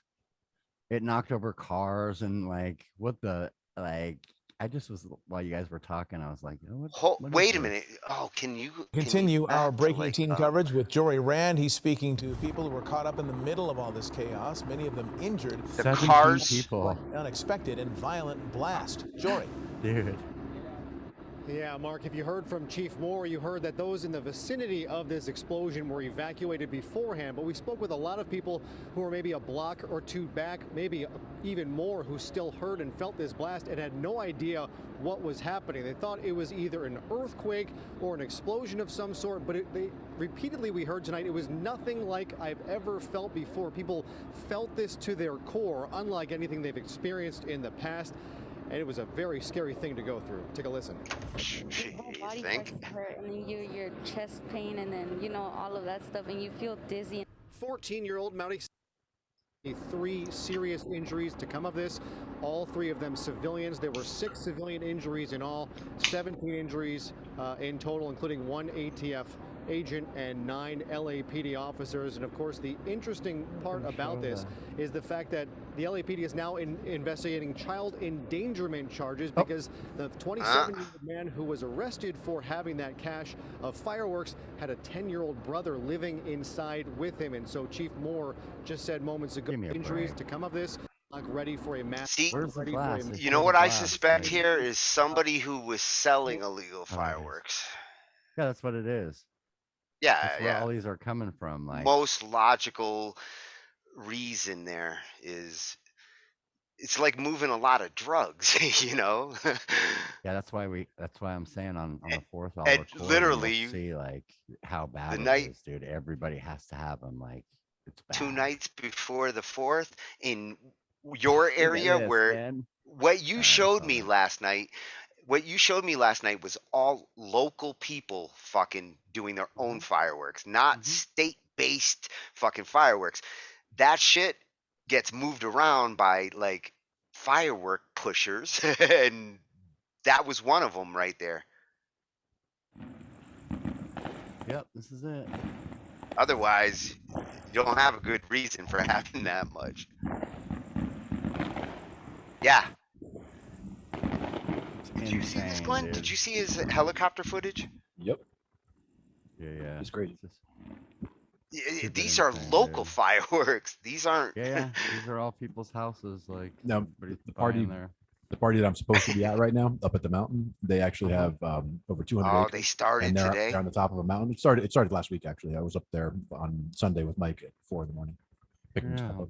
Speaker 1: it knocked over cars and like what the like. I just was while you guys were talking, I was like, oh, what
Speaker 5: Wait
Speaker 1: is
Speaker 5: a
Speaker 1: this?
Speaker 5: minute. Oh, can you
Speaker 14: Continue
Speaker 5: back
Speaker 14: our
Speaker 5: to,
Speaker 14: breaking
Speaker 5: like,
Speaker 14: teen coverage with Jory Rand. He's speaking to people who were caught up in the middle of all this chaos, many of them injured.
Speaker 5: The
Speaker 1: 17
Speaker 5: cars.
Speaker 1: people.
Speaker 14: Unexpected and violent blast. Jory.
Speaker 1: Dude.
Speaker 15: Yeah, Mark, if you heard from Chief Moore, you heard that those in the vicinity of this explosion were evacuated beforehand. But we spoke with a lot of people who were maybe a block or two back, maybe even more, who still heard and felt this blast and had no idea what was happening. They thought it was either an earthquake or an explosion of some sort, but repeatedly we heard tonight it was nothing like I've ever felt before. People felt this to their core, unlike anything they've experienced in the past. And it was a very scary thing to go through. Take a listen.
Speaker 16: Your whole body starts to hurt, and then your chest pain, and then all of that stuff, and you feel dizzy.
Speaker 15: 14-year-old mounting 3 serious injuries to come of this. All 3 of them civilians. There were 6 civilian injuries in all, 17 injuries in total, including 1 ATF agent and 9 LAPD officers. And of course, the interesting part about this is the fact that the LAPD is now investigating child endangerment charges because the 27-year-old man who was arrested for having that cache of fireworks had a 10-year-old brother living inside with him. And so Chief Moore just said moments ago, injuries to come of this. Like ready for a mass.
Speaker 5: See, you know what I suspect here is somebody who was selling illegal fireworks.
Speaker 1: Yeah, that's what it is.
Speaker 5: Yeah,
Speaker 1: That's where
Speaker 5: yeah.
Speaker 1: all these are coming from. Like,
Speaker 5: Most logical reason there is it's like moving a lot of drugs,
Speaker 1: yeah, that's why I'm saying on the 4th, I'll
Speaker 5: and
Speaker 1: record
Speaker 5: literally,
Speaker 1: and we'll see like how bad
Speaker 5: the
Speaker 1: it
Speaker 5: night-
Speaker 1: is, dude. Everybody has to have them. Like, it's bad.
Speaker 5: 2 nights before the 4th in your area
Speaker 1: this,
Speaker 5: where
Speaker 1: man.
Speaker 5: what you showed me last night. What you showed me last night was all local people fucking doing their own fireworks, not state-based fucking fireworks. That shit gets moved around by like firework pushers, and that was one of them right there.
Speaker 1: Yep, this is it.
Speaker 5: Otherwise, you don't have a good reason for having that much. Yeah. Did you see this, Glenn?
Speaker 1: Dude.
Speaker 5: Did you see his helicopter footage?
Speaker 3: Yep.
Speaker 1: Yeah.
Speaker 3: It's great.
Speaker 5: These are local fireworks. These aren't.
Speaker 1: Yeah. These are all people's houses. Like,
Speaker 3: Now,
Speaker 1: the
Speaker 3: party that I'm supposed to be at right now, up at the mountain, they actually have over 200
Speaker 5: Oh,
Speaker 3: acres.
Speaker 5: they started
Speaker 3: and they're,
Speaker 5: today?
Speaker 3: They're on the top of a mountain. It started last week, actually. I was up there on Sunday with Mike at 4 a.m. picking stuff up.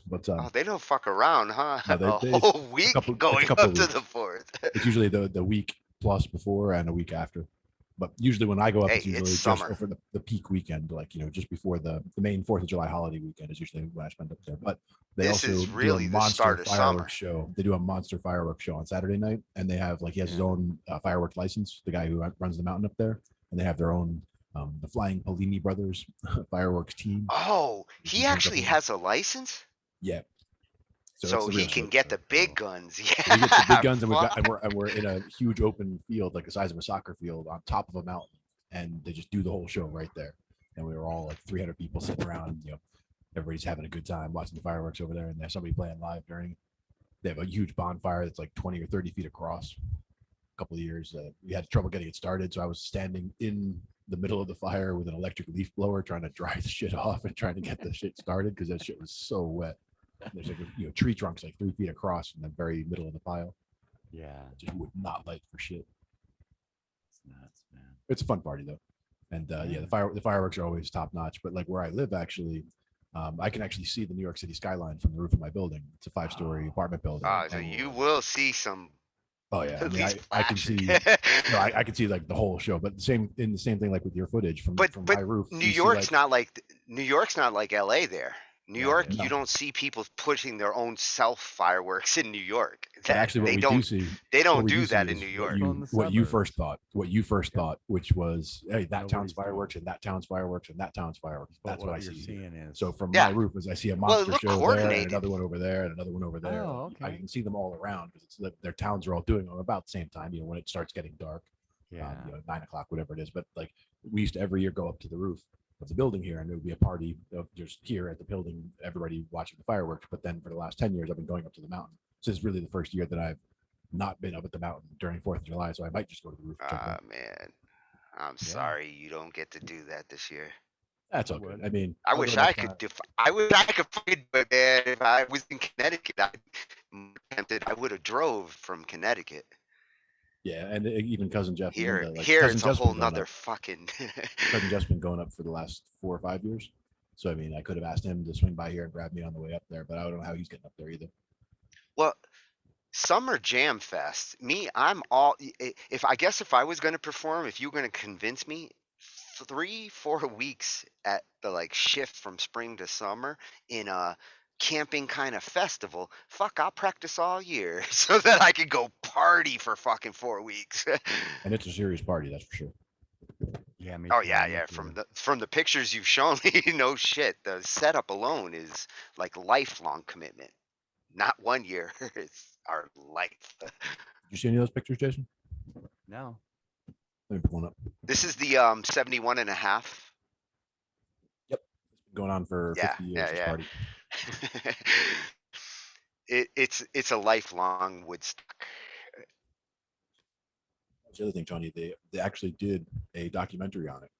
Speaker 3: But
Speaker 5: they don't fuck around, huh?
Speaker 3: no,
Speaker 5: A whole week going up to
Speaker 3: weeks.
Speaker 5: the 4th.
Speaker 3: It's usually the week plus before and a week after. But usually when I go up,
Speaker 5: Hey,
Speaker 3: it's usually
Speaker 5: it's
Speaker 3: just
Speaker 5: summer.
Speaker 3: over the peak weekend, like, just before the main 4th of July holiday weekend is usually when I spend up there. But they
Speaker 5: This
Speaker 3: also
Speaker 5: is
Speaker 3: do
Speaker 5: really
Speaker 3: a
Speaker 5: the
Speaker 3: monster
Speaker 5: start of summer.
Speaker 3: fireworks show. They do a monster fireworks show on Saturday night, and they have he has his own fireworks license, the guy who runs the mountain up there, and they have their own the Flying Polini Brothers fireworks team.
Speaker 5: Oh, he actually has a license?
Speaker 3: Yeah.
Speaker 5: So
Speaker 3: it's the
Speaker 5: he
Speaker 3: real
Speaker 5: can
Speaker 3: show.
Speaker 5: get the big guns.
Speaker 3: We get the big guns, and
Speaker 5: fuck.
Speaker 3: we're in a huge open field, like the size of a soccer field, on top of a mountain, and they just do the whole show right there. And we were all like 300 people sitting around, everybody's having a good time watching the fireworks over there, and there's somebody playing live during. They have a huge bonfire that's like 20 or 30 feet across. A couple of years, we had trouble getting it started, so I was standing in the middle of the fire with an electric leaf blower trying to dry the shit off and trying to get the shit started because that shit was so wet. There's like tree trunks like 3 feet across in the very middle of the pile.
Speaker 1: Yeah.
Speaker 3: Just would not light for shit.
Speaker 1: It's nuts, man.
Speaker 3: It's a fun party though. And the fireworks are always top notch. But like where I live, actually, I can actually see the New York City skyline from the roof of my building. It's a 5-story apartment building.
Speaker 5: So you will see some.
Speaker 3: Oh yeah, I mean,
Speaker 5: These
Speaker 3: I can see. I can see like the whole show, but the same thing like with your footage from my roof.
Speaker 5: New York's not like LA there. New York,
Speaker 3: no.
Speaker 5: you don't see people pushing their own self fireworks in New York.
Speaker 3: Actually, what we do see,
Speaker 5: they don't
Speaker 3: what we
Speaker 5: do that
Speaker 3: see
Speaker 5: in
Speaker 3: is
Speaker 5: New York.
Speaker 3: What you first thought, which was, hey, that town's fireworks and that town's fireworks and that town's fireworks. That's what I see. So from my roof, is I see a monster show there, and another one over there, and another one over there.
Speaker 1: Oh, okay.
Speaker 3: I can see them all around because their towns are all doing them about the same time. When it starts getting dark, 9 o'clock, whatever it is. But like we used to every year go up to the roof of the building here, and it would be a party of just here at the building, everybody watching the fireworks. But then for the last 10 years, I've been going up to the mountain. So this is really the first year that I've not been up at the mountain during 4th of July. So I might just go to the roof.
Speaker 5: Man, I'm sorry you don't get to do that this year.
Speaker 3: That's all good. I mean,
Speaker 5: I wish I could. I wish I could fucking do it, man. If I was in Connecticut, I would have drove from Connecticut.
Speaker 3: Yeah, and even cousin Jeff. and
Speaker 5: Here,
Speaker 3: Linda, like
Speaker 5: here
Speaker 3: cousin
Speaker 5: it's a
Speaker 3: Jeff's
Speaker 5: whole
Speaker 3: been going
Speaker 5: nother
Speaker 3: up.
Speaker 5: fucking.
Speaker 3: Cousin Jeff's been going up for the last 4 or 5 years. So I mean, I could have asked him to swing by here and grab me on the way up there, but I don't know how he's getting up there either.
Speaker 5: Well, Summer Jam Fest. Me, I'm all. If I guess if I was going to perform, if you were going to convince me, 3-4 weeks at the like shift from spring to summer in a camping kind of festival. Fuck, I'll practice all year so that I can go party for fucking 4 weeks.
Speaker 3: And it's a serious party, that's for sure.
Speaker 1: Yeah, me
Speaker 5: Oh
Speaker 1: too,
Speaker 5: yeah,
Speaker 1: me
Speaker 5: yeah.
Speaker 1: too.
Speaker 5: From the pictures you've shown me, no shit. The setup alone is like lifelong commitment. Not 1 year. It's our life.
Speaker 3: Did you see any of those pictures, Jason?
Speaker 1: No.
Speaker 3: Let me put one up.
Speaker 5: This is the 71 and a half.
Speaker 3: Yep. It's been going on for
Speaker 5: Yeah,
Speaker 3: 50 years, this party.
Speaker 5: It's a lifelong Woodstock.
Speaker 3: That's the other thing, Tony. They actually did a documentary on it.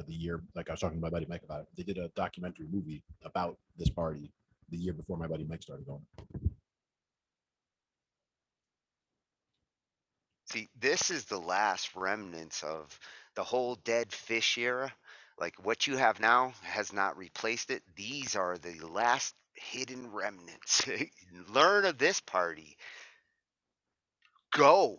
Speaker 3: The year, like I was talking to my buddy Mike about it. They did a documentary movie about this party the year before my buddy Mike started going.
Speaker 5: See, this is the last remnants of the whole dead fish era. Like what you have now has not replaced it. These are the last hidden remnants. Learn of this party. Go.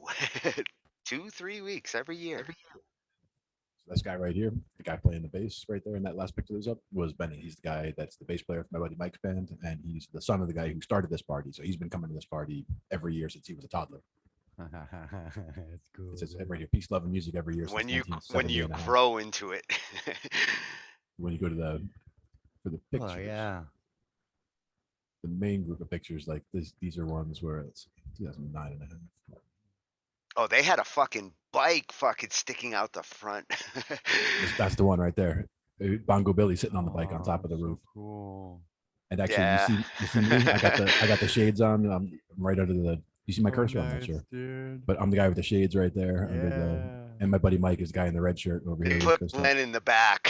Speaker 5: 2-3 weeks every year.
Speaker 3: So this guy right here, the guy playing the bass right there in that last picture that was up, was Benny. He's the guy that's the bass player for my buddy Mike's band, and he's the son of the guy who started this party. So he's been coming to this party every year since he was a toddler.
Speaker 1: That's cool.
Speaker 3: It says right here, peace, love, and music every year.
Speaker 5: When
Speaker 3: since
Speaker 5: you
Speaker 3: 1970 and a half.
Speaker 5: grow into it.
Speaker 3: When you go to for the pictures.
Speaker 1: Oh yeah.
Speaker 3: The main group of pictures like this, these are ones where it's 2009 and a half.
Speaker 5: Oh, they had a fucking bike fucking sticking out the front.
Speaker 3: That's the one right there. Bongo Billy sitting on the bike on top of the roof.
Speaker 1: Cool.
Speaker 3: And actually,
Speaker 5: Yeah.
Speaker 3: you see me. I got the shades on. I'm right under the. You see my cursor? I'm not
Speaker 1: nice,
Speaker 3: sure,
Speaker 1: dude.
Speaker 3: but I'm the guy with the shades right there. Under
Speaker 1: Yeah.
Speaker 3: the, and my buddy Mike is the guy in the red shirt over here.
Speaker 5: Put
Speaker 3: with
Speaker 5: Glenn in the back.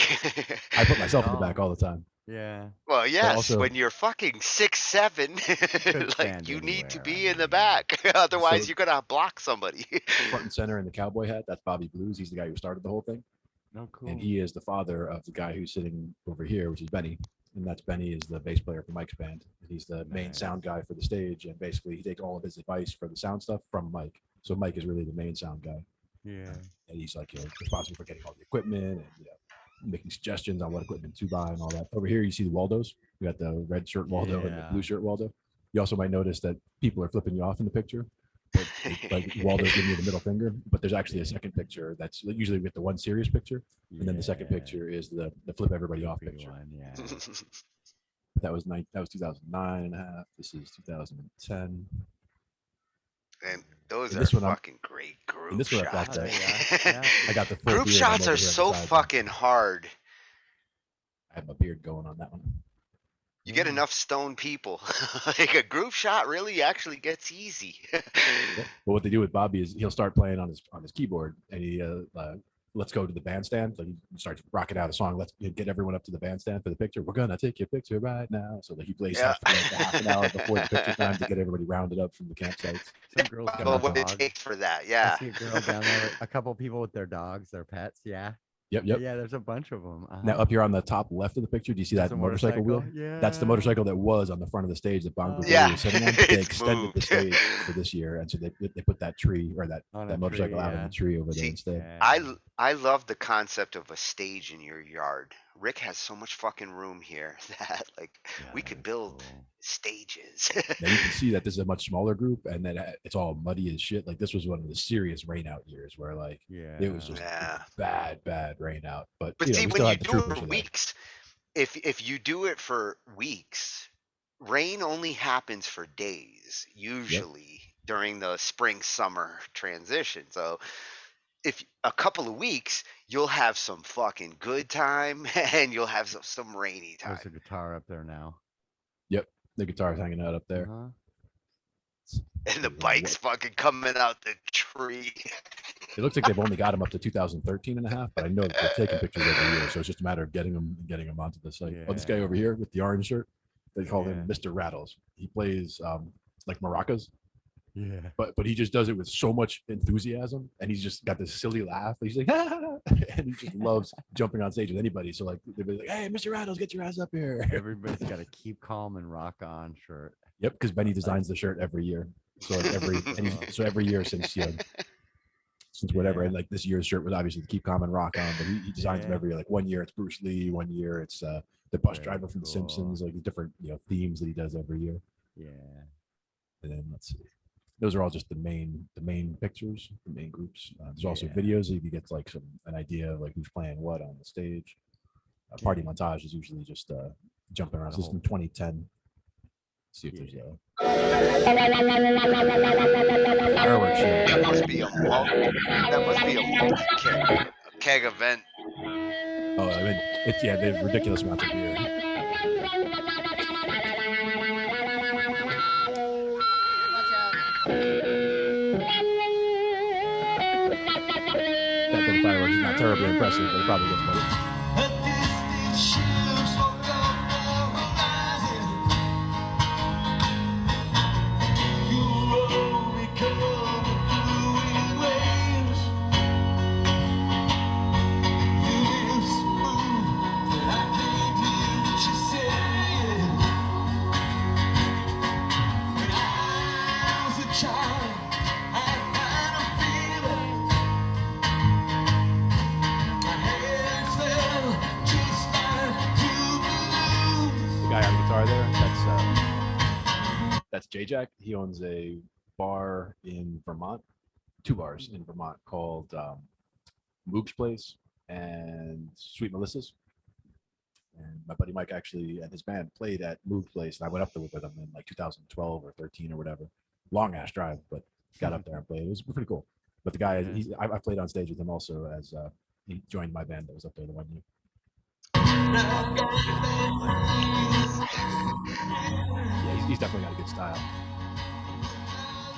Speaker 3: I put myself in the back all the time.
Speaker 1: Yeah.
Speaker 5: Well, yes,
Speaker 3: also-
Speaker 5: when you're fucking 6'7", like
Speaker 1: stand
Speaker 5: you need to
Speaker 1: anywhere,
Speaker 5: be in the back. Otherwise,
Speaker 3: So-
Speaker 5: you're gonna block somebody.
Speaker 3: Front and center in the cowboy hat. That's Bobby Blues. He's the guy who started the whole thing.
Speaker 1: No, cool.
Speaker 3: And he is the father of the guy who's sitting over here, which is Benny. And that's Benny is the bass player for Mike's band. And he's the main
Speaker 1: Nice.
Speaker 3: sound guy for the stage. And basically he takes all of his advice for the sound stuff from Mike. So Mike is really the main sound guy.
Speaker 1: Yeah.
Speaker 3: And he's like, responsible for getting all the equipment and making suggestions on what equipment to buy and all that. Over here, you see the Waldos. We got the red shirt Waldo and the
Speaker 1: Yeah.
Speaker 3: blue shirt Waldo. You also might notice that people are flipping you off in the picture. But like Waldo's giving you the middle finger, but there's actually a second picture that's usually with the one serious picture. And then the second
Speaker 1: Yeah.
Speaker 3: picture is the flip everybody off
Speaker 1: Big
Speaker 3: picture.
Speaker 1: one, yeah.
Speaker 3: That was 2009 and a half. This is 2010.
Speaker 5: And those
Speaker 3: And
Speaker 5: are
Speaker 3: this one I'm-
Speaker 5: fucking great group
Speaker 3: And this one I've got
Speaker 5: shots.
Speaker 3: the, I got the full
Speaker 5: Group
Speaker 3: beard. I'm
Speaker 5: shots
Speaker 3: over
Speaker 5: are
Speaker 3: here on
Speaker 5: so
Speaker 3: the side.
Speaker 5: fucking hard.
Speaker 3: I have my beard going on that one.
Speaker 5: You get enough stone people. Like a group shot really actually gets easy.
Speaker 3: But what they do with Bobby is he'll start playing on his keyboard, and he let's go to the bandstand. Like he starts rocking out a song. Let's get everyone up to the bandstand for the picture. We're gonna take your picture right now. So that he plays
Speaker 5: Yeah.
Speaker 3: stuff for like half an hour before the picture time to get everybody rounded up from the campsites.
Speaker 1: Some girls got
Speaker 5: Well,
Speaker 1: a
Speaker 5: what it
Speaker 1: dog.
Speaker 5: takes for that,
Speaker 1: I
Speaker 5: yeah.
Speaker 1: see a girl down there, with a couple people with their dogs, their pets. Yeah.
Speaker 3: Yep.
Speaker 1: Yeah, there's a bunch of them.
Speaker 3: Now up here on the top left of the picture, do you see
Speaker 1: That's
Speaker 3: that
Speaker 1: a
Speaker 3: motorcycle wheel?
Speaker 1: motorcycle?
Speaker 3: That's the
Speaker 1: Yeah.
Speaker 3: motorcycle that was on the front of the stage that Bongo Billy
Speaker 5: Yeah.
Speaker 3: was sitting on. They
Speaker 5: It's
Speaker 3: extended the
Speaker 5: moved.
Speaker 3: stage for this year, and so they put that tree or that
Speaker 1: On a
Speaker 3: motorcycle
Speaker 1: tree,
Speaker 3: out on
Speaker 1: yeah.
Speaker 3: the tree over there
Speaker 5: See,
Speaker 3: instead.
Speaker 5: I love the concept of a stage in your yard. Rick has so much fucking room here that like we could build stages.
Speaker 3: Now you can see that this is a much smaller group, and then it's all muddy as shit. Like this was one of the serious rain out years where like it was just
Speaker 5: Yeah.
Speaker 3: bad rain out. But,
Speaker 5: But
Speaker 3: you know,
Speaker 5: see,
Speaker 3: we
Speaker 5: when
Speaker 3: still
Speaker 5: you
Speaker 3: had the
Speaker 5: do it
Speaker 3: troopers
Speaker 5: for
Speaker 3: in there.
Speaker 5: weeks, if you do it for weeks, rain only happens for days, usually during the spring summer transition. So if a couple of weeks, you'll have some fucking good time and you'll have some rainy time.
Speaker 1: There's a guitar up there now.
Speaker 3: Yep, the guitar's hanging out up there.
Speaker 5: And the bike's fucking coming out the tree.
Speaker 3: It looks like they've only got him up to 2013 and a half, but I know that they're taking pictures every year, so it's just a matter of getting them onto the site. Oh, this guy over here with the orange shirt, they call him Mr. Rattles. He plays like maracas.
Speaker 1: Yeah.
Speaker 3: But he just does it with so much enthusiasm, and he's just got this silly laugh. He's like, ah! And he just loves jumping on stage with anybody. So like they'll be like, hey, Mr. Rattles, get your ass up here.
Speaker 1: Everybody's got a keep calm and rock on shirt.
Speaker 3: Yep, because Benny designs the shirt every year. So like every year since since whatever. And like this year's shirt was obviously the Keep Calm and Rock On, but he designs them every year. Like 1 year it's Bruce Lee, 1 year it's the bus driver from The Simpsons, like the different themes that he does every year.
Speaker 1: Yeah.
Speaker 3: And then let's see. Those are all just the main pictures, the main groups. There's also videos so you can get like an idea of like who's playing what on the stage. Party montage is usually just jumping around. This is in 2010. See if there's a fireworks show.
Speaker 5: That must be a keg event.
Speaker 3: Oh, I mean, it's they have ridiculous amounts of beer. That bit of fireworks is not terribly impressive, but it probably gets better. That's J-Jack. He owns a bar in Vermont, 2 bars in Vermont called Moog's Place and Sweet Melissa's. And my buddy Mike actually and his band played at Moog's Place, and I went up there with them in like 2012 or 13 or whatever. Long ass drive, but got up there and played. It was pretty cool. But the guy, I played on stage with him also as he joined my band that was up there the 1 year. Yeah, he's definitely got a good style.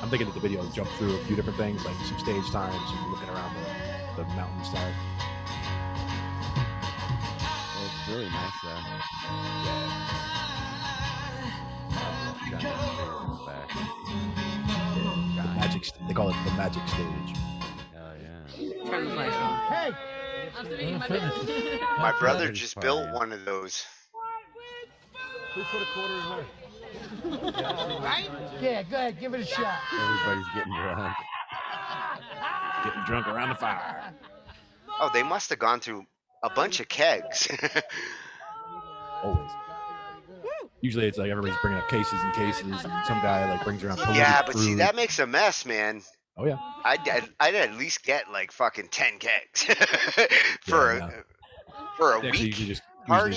Speaker 3: I'm thinking that the video will jump through a few different things, like some stage time, some looking around the mountainside.
Speaker 1: Well, it's really nice though.
Speaker 3: Yeah. Magic. They call it the magic stage.
Speaker 1: Hell yeah.
Speaker 8: Turn the flash on. Hey!
Speaker 5: My brother just built one of those.
Speaker 8: Who put a quarter in her? Right? Yeah, go ahead, give it a shot.
Speaker 1: Everybody's getting drunk.
Speaker 3: Getting drunk around the fire.
Speaker 5: Oh, they must have gone through a bunch of kegs.
Speaker 3: Always. Usually it's like everybody's bringing up cases and cases, and some guy like brings around.
Speaker 5: Yeah, but see, that makes a mess, man.
Speaker 3: Oh yeah.
Speaker 5: I'd at least get like fucking 10 kegs for a
Speaker 3: they
Speaker 5: week.
Speaker 3: Usually just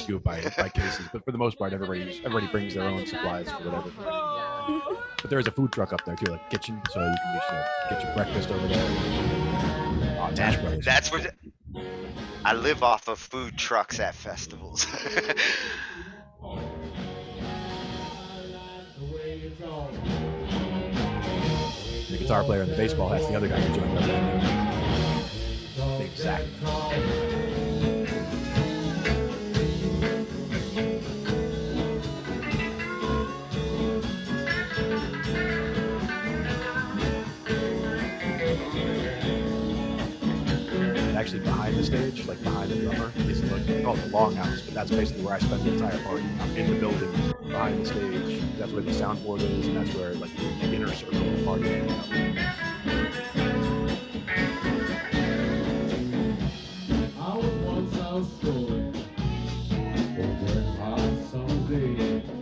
Speaker 3: do it by cases, but for the most part, everybody brings their own supplies for whatever. But there is a food truck up there too, like kitchen, so you can just get your breakfast over there. Oh, Tash Brothers.
Speaker 5: That's what I live off of food trucks at festivals.
Speaker 3: The guitar player and the baseball hat's the other guy who joined our band. Big Zach. Actually behind the stage, like behind the drummer, is called the Longhouse, but that's basically where I spend the entire party. I'm in the building behind the stage. That's where the soundboard is, and that's where like the inner circle of the party is.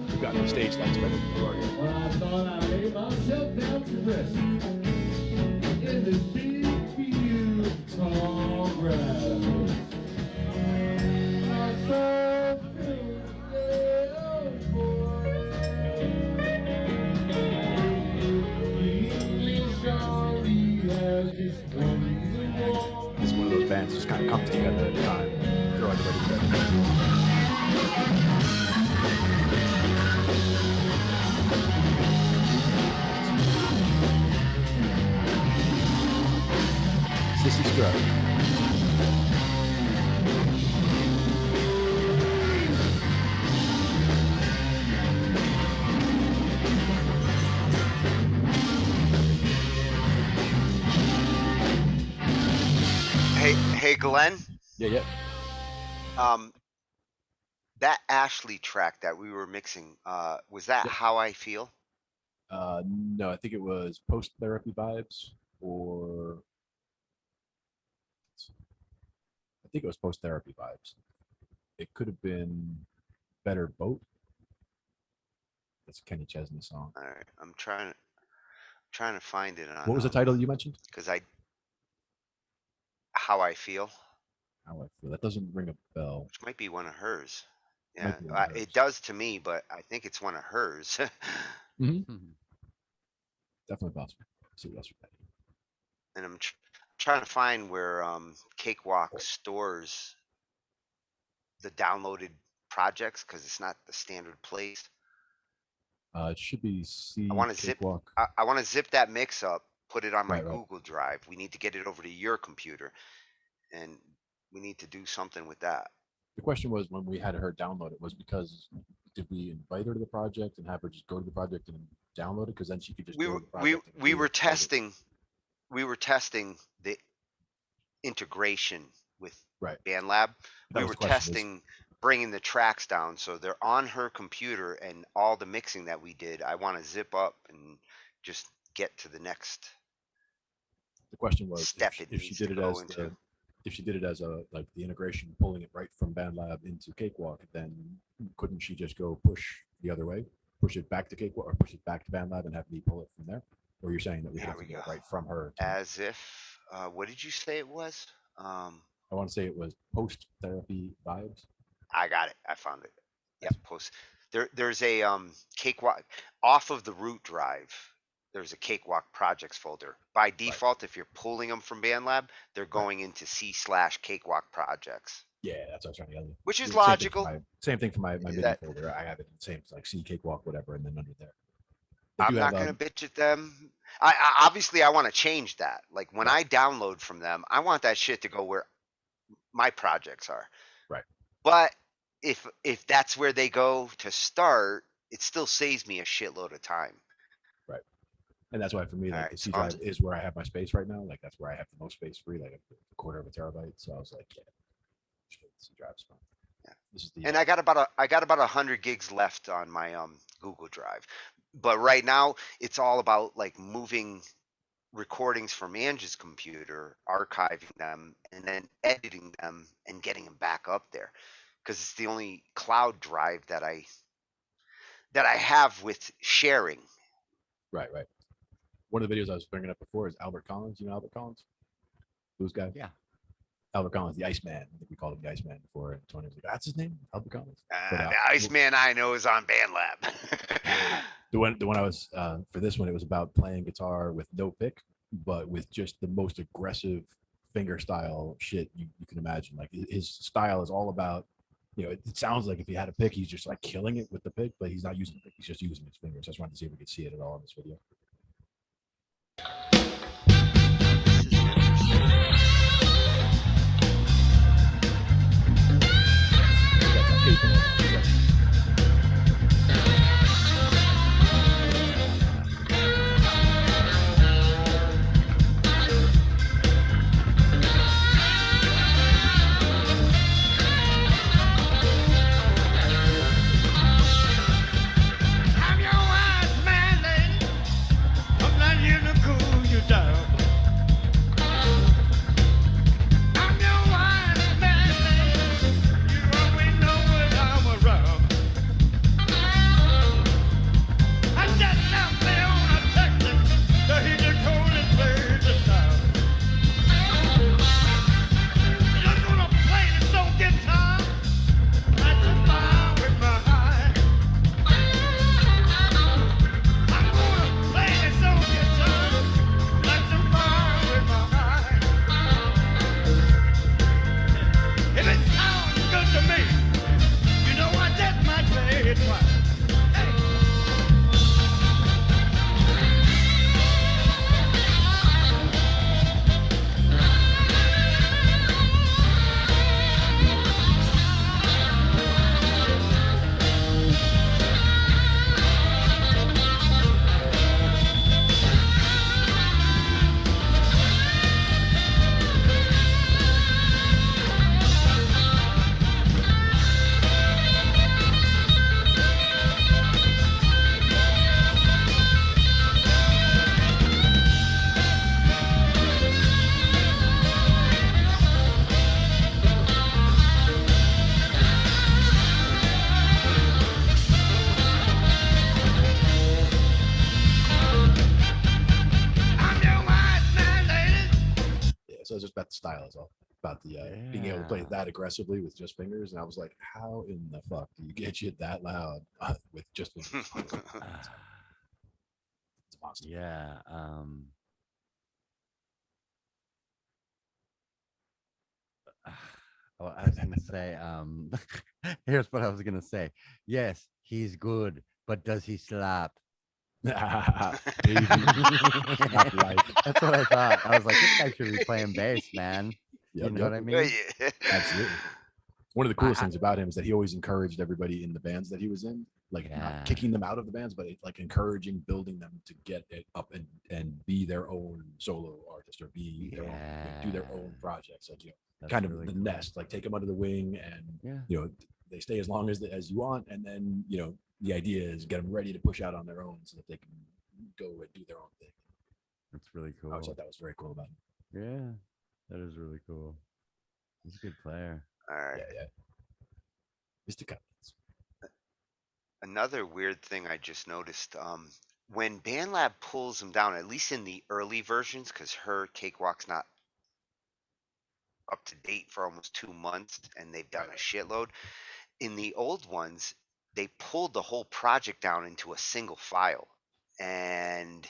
Speaker 3: We've got the stage lights better than you are here.
Speaker 8: Well, I thought I laid myself down to rest in this big field of tall grass. I saw
Speaker 3: It's one of those bands that just kind of comes together at the time. Throw everybody together. Sissy Strut.
Speaker 5: Hey, Glenn.
Speaker 3: Yeah.
Speaker 5: That Ashley track that we were mixing, was that How I Feel?
Speaker 3: No, I think it was Post Therapy Vibes, or I think it was Post Therapy Vibes. It could have been Better Boat. That's a Kenny Chesney song.
Speaker 5: All right, I'm trying to find it on.
Speaker 3: What was the title you mentioned?
Speaker 5: Because How I Feel.
Speaker 3: How I Feel. That doesn't ring a bell.
Speaker 5: Which might be one of hers. Yeah,
Speaker 3: Might be one of hers.
Speaker 5: it does to me, but I think it's one of hers.
Speaker 3: Definitely possible. See what else we got.
Speaker 5: And I'm trying to find where Cakewalk stores the downloaded projects, because it's not the standard place.
Speaker 3: It should be C.
Speaker 5: I want to zip.
Speaker 3: Cakewalk.
Speaker 5: I want to zip that mix up, put it on my
Speaker 3: Right.
Speaker 5: Google Drive. We need to get it over to your computer, and we need to do something with that.
Speaker 3: The question was, when we had her download it, was because did we invite her to the project and have her just go to the project and download it? Because then she could just go to the project and
Speaker 5: We
Speaker 3: do
Speaker 5: were
Speaker 3: it.
Speaker 5: testing the integration with BandLab.
Speaker 3: That
Speaker 5: We
Speaker 3: was
Speaker 5: were
Speaker 3: the question,
Speaker 5: testing bringing the tracks down, so they're on her computer, and all the mixing that we did, I want to zip up and just get to the next.
Speaker 3: The question was
Speaker 5: step
Speaker 3: if she did it as if she did it as a like the integration, pulling it right from BandLab into Cakewalk, then couldn't she just go push the other way, push it back to Cakewalk, or push it back to BandLab and have me pull it from there? Or you're saying that we have to go right from her?
Speaker 5: As if, what did you say it was?
Speaker 3: I want to say it was Post Therapy Vibes.
Speaker 5: I got it. I found it. Yep. There's a Cakewalk off of the root drive. There's a Cakewalk projects folder. By default, if you're pulling them from BandLab, they're going into C/Cakewalk projects.
Speaker 3: Yeah, that's what I was trying to get.
Speaker 5: Which is
Speaker 3: Same thing for
Speaker 5: logical.
Speaker 3: Same thing for my MIDI folder. I have it in the same like C Cakewalk, whatever, and then under there. They
Speaker 5: I'm
Speaker 3: do
Speaker 5: not
Speaker 3: have,
Speaker 5: going to bitch at them. I obviously I want to change that. Like when I download from them, I want that shit to go where my projects are.
Speaker 3: Right.
Speaker 5: But if that's where they go to start, it still saves me a shitload of time.
Speaker 3: Right. And that's why for me, like
Speaker 5: Right,
Speaker 3: the C
Speaker 5: so I'm
Speaker 3: drive is where I have my space right now. Like that's where I have the most space free, like a quarter of a terabyte. So I was like, yeah, C drive's fine.
Speaker 5: Yeah.
Speaker 3: This is the
Speaker 5: And I got about 100 gigs left on my Google Drive. But right now it's all about like moving recordings from Angie's computer, archiving them, and then editing them and getting them back up there. Because it's the only cloud drive that I have with sharing.
Speaker 3: Right. One of the videos I was bringing up before is Albert Collins. You know Albert Collins? Blues guy?
Speaker 1: Yeah.
Speaker 3: Albert Collins, the Iceman. I think we called him the Iceman before. And Tony was like, that's his name? Albert Collins?
Speaker 5: The Iceman I know is on BandLab.
Speaker 3: The one I was, for this one, it was about playing guitar with no pick, but with just the most aggressive finger style shit you can imagine. Like his style is all about, it sounds like if he had a pick, he's just like killing it with the pick, but he's not using the pick. He's just using his fingers. I just wanted to see if we could see it at all in this video.
Speaker 8: I'm your wise man, lady.
Speaker 3: that the style is all about the being able to play it that aggressively with just fingers. And I was like, how in the fuck do you get shit that loud with just fingers? It's awesome.
Speaker 1: Yeah. Well, I was gonna say, here's what I was gonna say. Yes, he's good, but does he slap?
Speaker 3: Maybe. Not like.
Speaker 1: That's what I thought. I was like, this guy should be playing bass, man.
Speaker 3: Yep,
Speaker 1: You know what I mean?
Speaker 3: Absolutely. One of the coolest things about him is that he always encouraged everybody in the bands that he was in, like not kicking them out of the bands, but like encouraging, building them to get it up and be their own solo artist or be their own, do their own projects. Like, kind of really the nest, like take them under the wing and, they stay as long as you want. And then, the idea is get them ready to push out on their own so that they can go and do their own thing.
Speaker 1: That's really cool.
Speaker 3: I thought that was very cool about him.
Speaker 1: Yeah, that is really cool. He's a good player.
Speaker 5: All right.
Speaker 3: Yeah. Mr. Cummins.
Speaker 5: Another weird thing I just noticed, when BandLab pulls them down, at least in the early versions, because her Cakewalk's not up to date for almost 2 months and they've done a shitload. In the old ones, they pulled the whole project down into a single file. And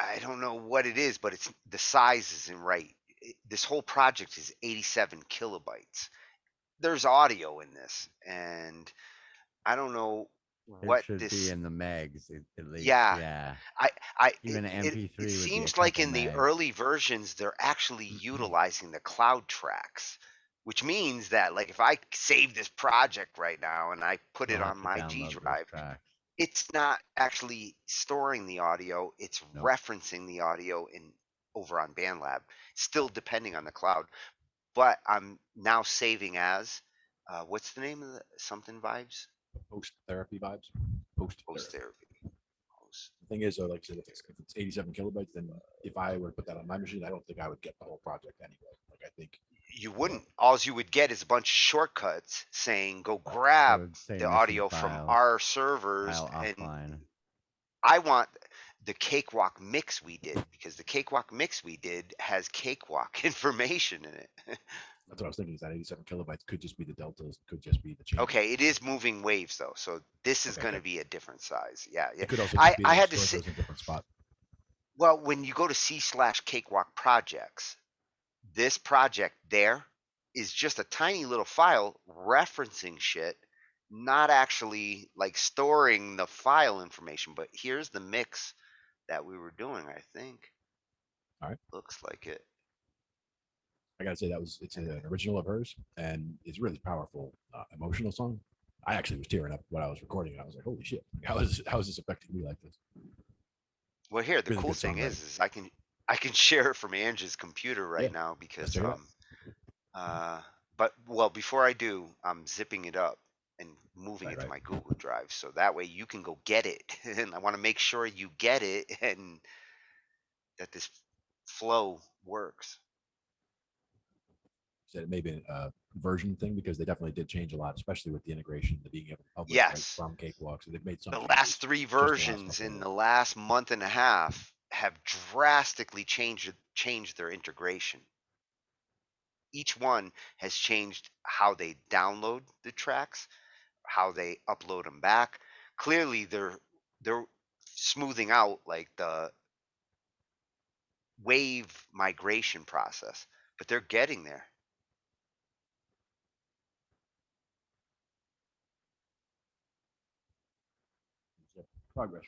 Speaker 5: I don't know what it is, but the size isn't right. This whole project is 87 kilobytes. There's audio in this, and I don't know what
Speaker 1: it should
Speaker 5: this
Speaker 1: be in the megs at least.
Speaker 5: Yeah.
Speaker 1: Even an MP3
Speaker 5: it
Speaker 1: would
Speaker 5: seems
Speaker 1: be a
Speaker 5: like
Speaker 1: couple
Speaker 5: in the
Speaker 1: megs.
Speaker 5: early versions they're actually utilizing the cloud tracks, which means that like if I save this project right now and I put it
Speaker 1: You'll
Speaker 5: on
Speaker 1: have to
Speaker 5: my
Speaker 1: download
Speaker 5: G
Speaker 1: those
Speaker 5: drive,
Speaker 1: tracks.
Speaker 5: it's not actually storing the audio, it's referencing the audio over on BandLab, still depending on the cloud. But I'm now saving as what's the name of the something vibes?
Speaker 3: Post therapy vibes.
Speaker 5: Post therapy.
Speaker 3: The thing is, though, like I said, if it's 87 kilobytes, then if I were to put that on my machine, I don't think I would get the whole project anyway. Like I think
Speaker 5: you wouldn't. All you would get is a bunch of shortcuts saying go grab the audio from our servers and I want the Cakewalk mix we did, because the Cakewalk mix we did has Cakewalk information in it.
Speaker 3: That's what I was thinking, is that 87 kilobytes could just be the deltas, could just be the change.
Speaker 5: Okay, it is moving waves though, so this is going to be a different size. Yeah.
Speaker 3: It could also just be
Speaker 5: I had to
Speaker 3: see a different spot.
Speaker 5: Well, when you go to c/Cakewalk projects, this project there is just a tiny little file referencing shit, not actually like storing the file information. But here's the mix that we were doing, I think.
Speaker 3: All right.
Speaker 5: Looks like it.
Speaker 3: I gotta say it's an original of hers, and it's really powerful, emotional song. I actually was tearing up when I was recording it. I was like, "Holy shit! How is this affecting me like this?"
Speaker 5: Well, here the cool thing is I can share it from Angie's computer right now because but before I do, I'm zipping it up and moving it to my Google Drive, so that way you can go get it. And I want to make sure you get it and that this flow works.
Speaker 3: Said it may be a version thing, because they definitely did change a lot, especially with the integration, the being able to publish right from Cakewalk. So they've made some.
Speaker 5: The last 3 versions in the last month and a half have drastically changed their integration. Each one has changed how they download the tracks, how they upload them back. Clearly, they're smoothing out like the wave migration process, but they're getting there.
Speaker 3: Progress.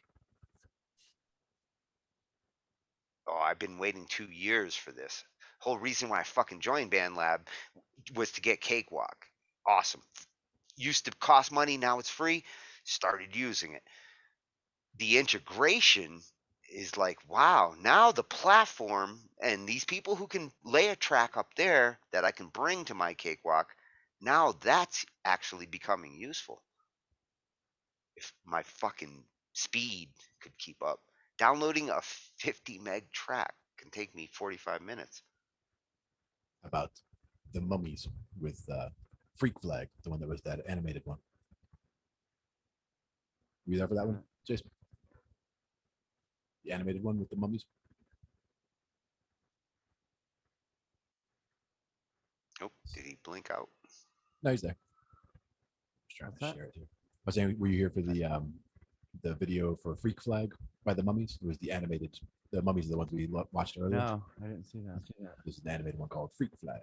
Speaker 5: Oh, I've been waiting 2 years for this. Whole reason why I fucking joined BandLab was to get Cakewalk. Awesome. Used to cost money, now it's free. Started using it. The integration is like, wow, now the platform and these people who can lay a track up there that I can bring to my Cakewalk, now that's actually becoming useful. If my fucking speed could keep up. Downloading a 50 meg track can take me 45 minutes.
Speaker 3: About the mummies with Freak Flag, the one that was that animated one. Were you there for that one, Jason? The animated one with the mummies?
Speaker 5: Oh, did he blink out?
Speaker 3: No, he's there. Just trying to share it here. I was saying, were you here for the video for Freak Flag by the Mummies? It was the animated. The Mummies are the ones we watched earlier.
Speaker 1: No, I didn't see that.
Speaker 3: This is an animated one called Freak Flag.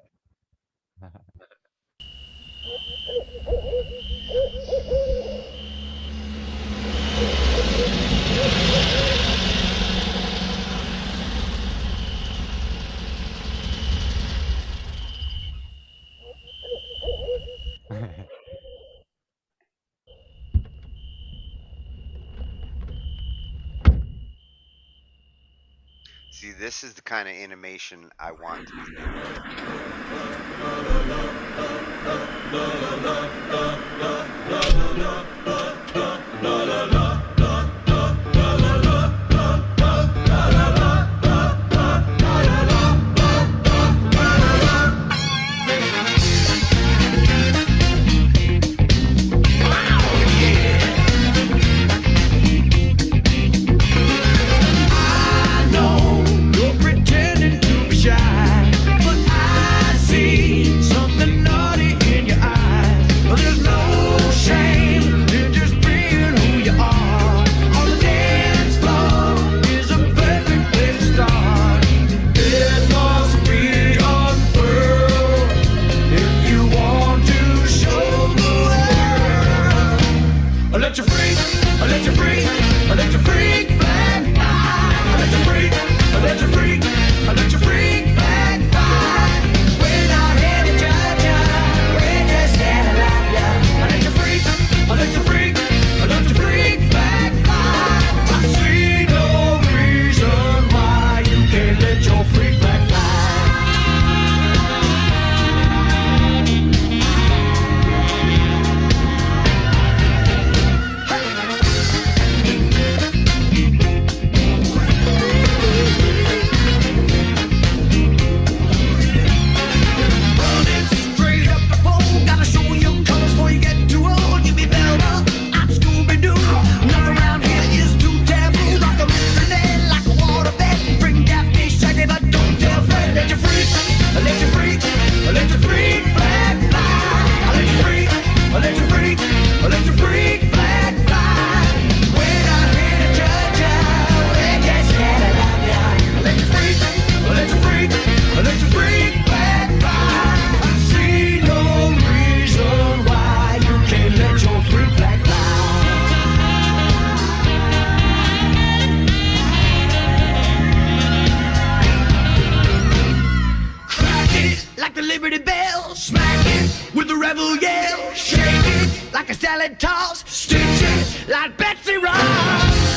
Speaker 5: See, this is the kind of animation I want to be doing.
Speaker 8: I know you're pretending to be shy, but I see something naughty in your eyes. But there's no shame in just being who you are. On the dance floor is a perfect place to start. It must be unfurled if you want to show the world. Let you freak, let you freak, let you freak flag fly. Let you freak, let you freak, let you freak flag fly. We're not here to judge ya, we're just here to love ya. Let you freak, let you freak, let you freak flag fly. I see no reason why you can't let your freak flag fly. Running straight up the pole, gotta show your colors before you get too old. You be Velma, I'm Scooby-Doo. Nothing around here is too taboo. Like a mystery, like a water bed. Bring Daphne, Shaggy, but don't tell Fred. Let you freak, let you freak, let you freak flag fly. Let you freak, let you freak, let you freak flag fly. We're not here to judge ya, we're just here to love ya. Let you freak, let you freak, let you freak flag fly. I see no reason why you can't let your freak flag fly. Crack it like the Liberty Bell, smack it with the rebel yell, shake it like a salad toss, stitch it like Betsy Ross.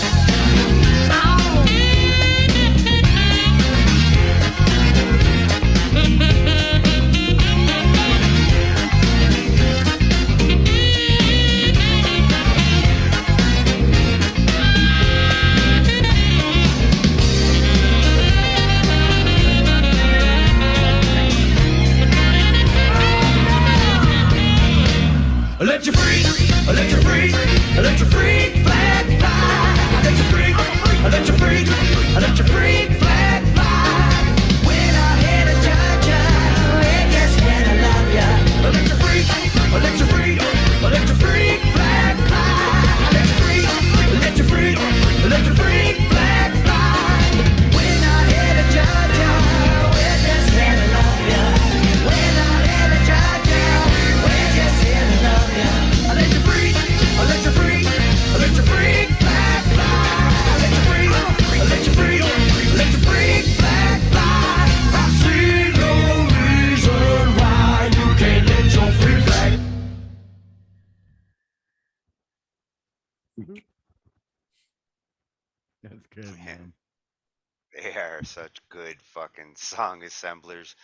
Speaker 8: Let you freak, let you freak, let you freak flag fly. Let you freak, let you freak, let you freak flag fly. We're not here to judge ya, we're just here to love ya. Let you freak, let you freak, let you freak flag fly. Let you freak, let you freak, let you freak flag fly. We're not here to judge ya, we're just here to love ya. We're not here to judge ya, we're just here to love ya. Let you freak, let you freak, let you freak flag fly. Let you freak, let you freak, let you freak flag fly. I see no reason why you can't let your freak flag.
Speaker 1: That's good, man.
Speaker 5: They are such good fucking song assemblers.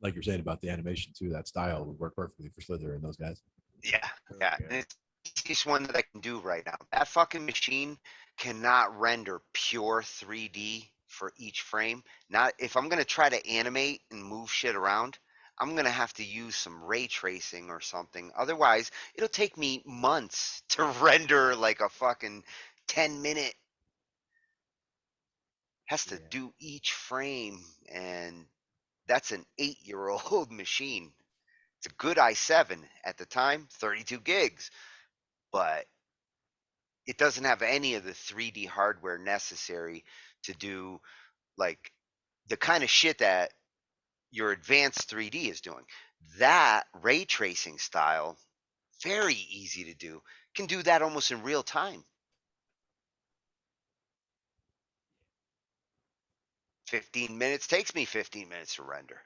Speaker 3: Like you're saying about the animation too, that style would work perfectly for Slither and those guys.
Speaker 5: Yeah, yeah. And it's the easiest one that I can do right now. That fucking machine cannot render pure 3D for each frame. Not if I'm gonna try to animate and move shit around, I'm gonna have to use some ray tracing or something. Otherwise, it'll take me months to render like a fucking 10-minute. Has to do each frame, and that's an 8-year-old machine. It's a good i7 at the time, 32 gigs, but it doesn't have any of the 3D hardware necessary to do like the kind of shit that your advanced 3D is doing. That ray tracing style, very easy to do. Can do that almost in real time. 15 minutes takes me 15 minutes to render.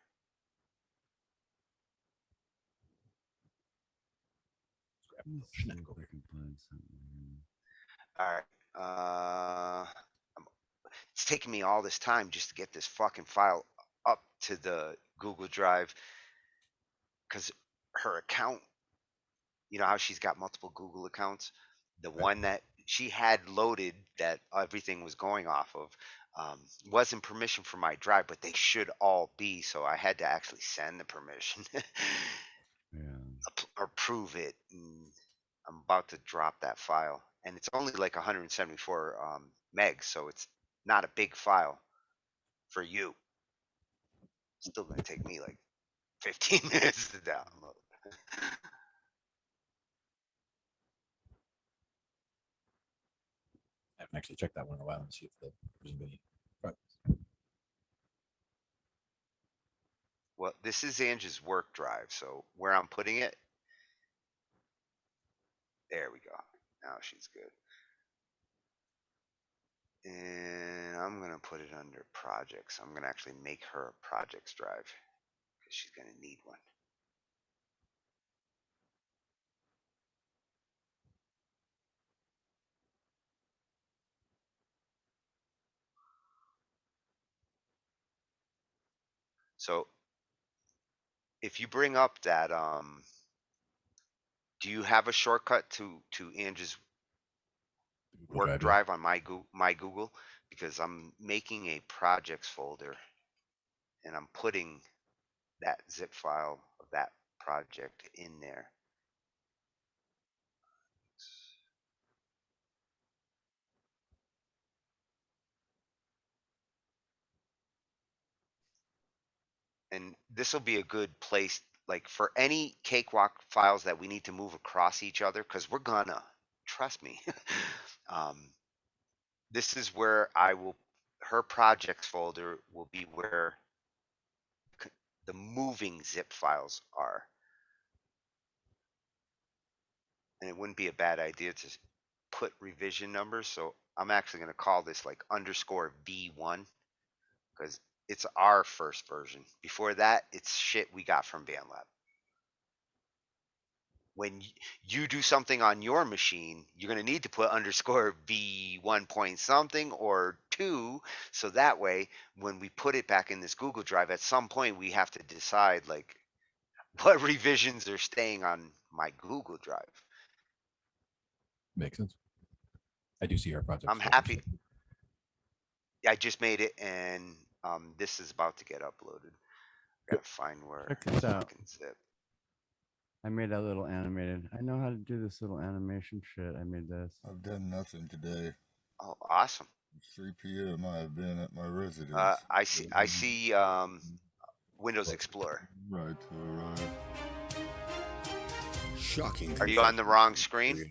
Speaker 5: All right. It's taking me all this time just to get this fucking file up to the Google Drive because her account, you know how she's got multiple Google accounts? The one that she had loaded that everything was going off of wasn't permission for my drive, but they should all be. So I had to actually send the permission or prove it. And I'm about to drop that file. And it's only like 174 megs, so it's not a big file for you. It's still going to take me like 15 minutes to download.
Speaker 3: I haven't actually checked that one in a while and see if there's any progress.
Speaker 5: Well, this is Angie's work drive, so where I'm putting it, there we go. Now she's good. And I'm going to put it under projects. I'm going to actually make her a projects drive because she's going to need one. So if you bring up that, do you have a shortcut to Angie's work drive on my Google? Because I'm making a projects folder and I'm putting that zip file of that project in there. And this will be a good place, like for any cakewalk files that we need to move across each other, because we're gonna, trust me. This is where her projects folder will be where the moving zip files are. And it wouldn't be a bad idea to put revision numbers. So I'm actually going to call this like underscore V1 because it's our first version. Before that, it's shit we got from BandLab. When you do something on your machine, you're going to need to put underscore V1 point something or 2. So that way, when we put it back in this Google Drive, at some point we have to decide like what revisions are staying on my Google Drive.
Speaker 3: Makes sense. I do see our project.
Speaker 5: I'm happy. I just made it, and this is about to get uploaded. Gotta find where
Speaker 1: Check this out.
Speaker 5: fucking zip.
Speaker 1: I made that little animated. I know how to do this little animation shit. I made this.
Speaker 17: I've done nothing today.
Speaker 5: Oh, awesome.
Speaker 17: It's 3 p.m. I've been at my residence.
Speaker 5: I see Windows Explorer.
Speaker 17: Right, right.
Speaker 18: Shocking.
Speaker 5: Are you on the wrong screen?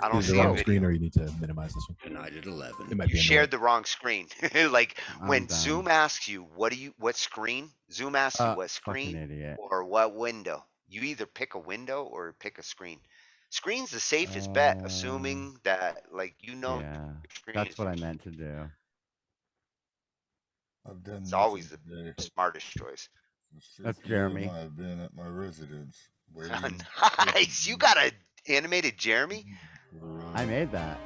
Speaker 5: I don't see
Speaker 3: the
Speaker 5: a
Speaker 3: wrong
Speaker 5: video.
Speaker 3: screen, or you need to minimize this one.
Speaker 18: Tonight at 11.
Speaker 3: It might
Speaker 5: You
Speaker 3: be
Speaker 5: shared the wrong screen. Like when
Speaker 1: done.
Speaker 5: Zoom asks you what screen, Zoom asks you what
Speaker 1: Fucking
Speaker 5: screen
Speaker 1: idiot.
Speaker 5: or what window. You either pick a window or pick a screen. Screen's the safest bet, assuming that like
Speaker 1: Yeah,
Speaker 5: your screen
Speaker 1: that's
Speaker 5: is
Speaker 1: what I
Speaker 5: yours.
Speaker 1: meant to do.
Speaker 17: I've done
Speaker 5: It's
Speaker 17: nothing
Speaker 5: always the
Speaker 17: today.
Speaker 5: smartest choice.
Speaker 17: It's 3
Speaker 1: That's
Speaker 17: p.m.
Speaker 1: Jeremy.
Speaker 17: I've been at my residence waiting.
Speaker 5: Nice. You got a animated Jeremy?
Speaker 1: I made that.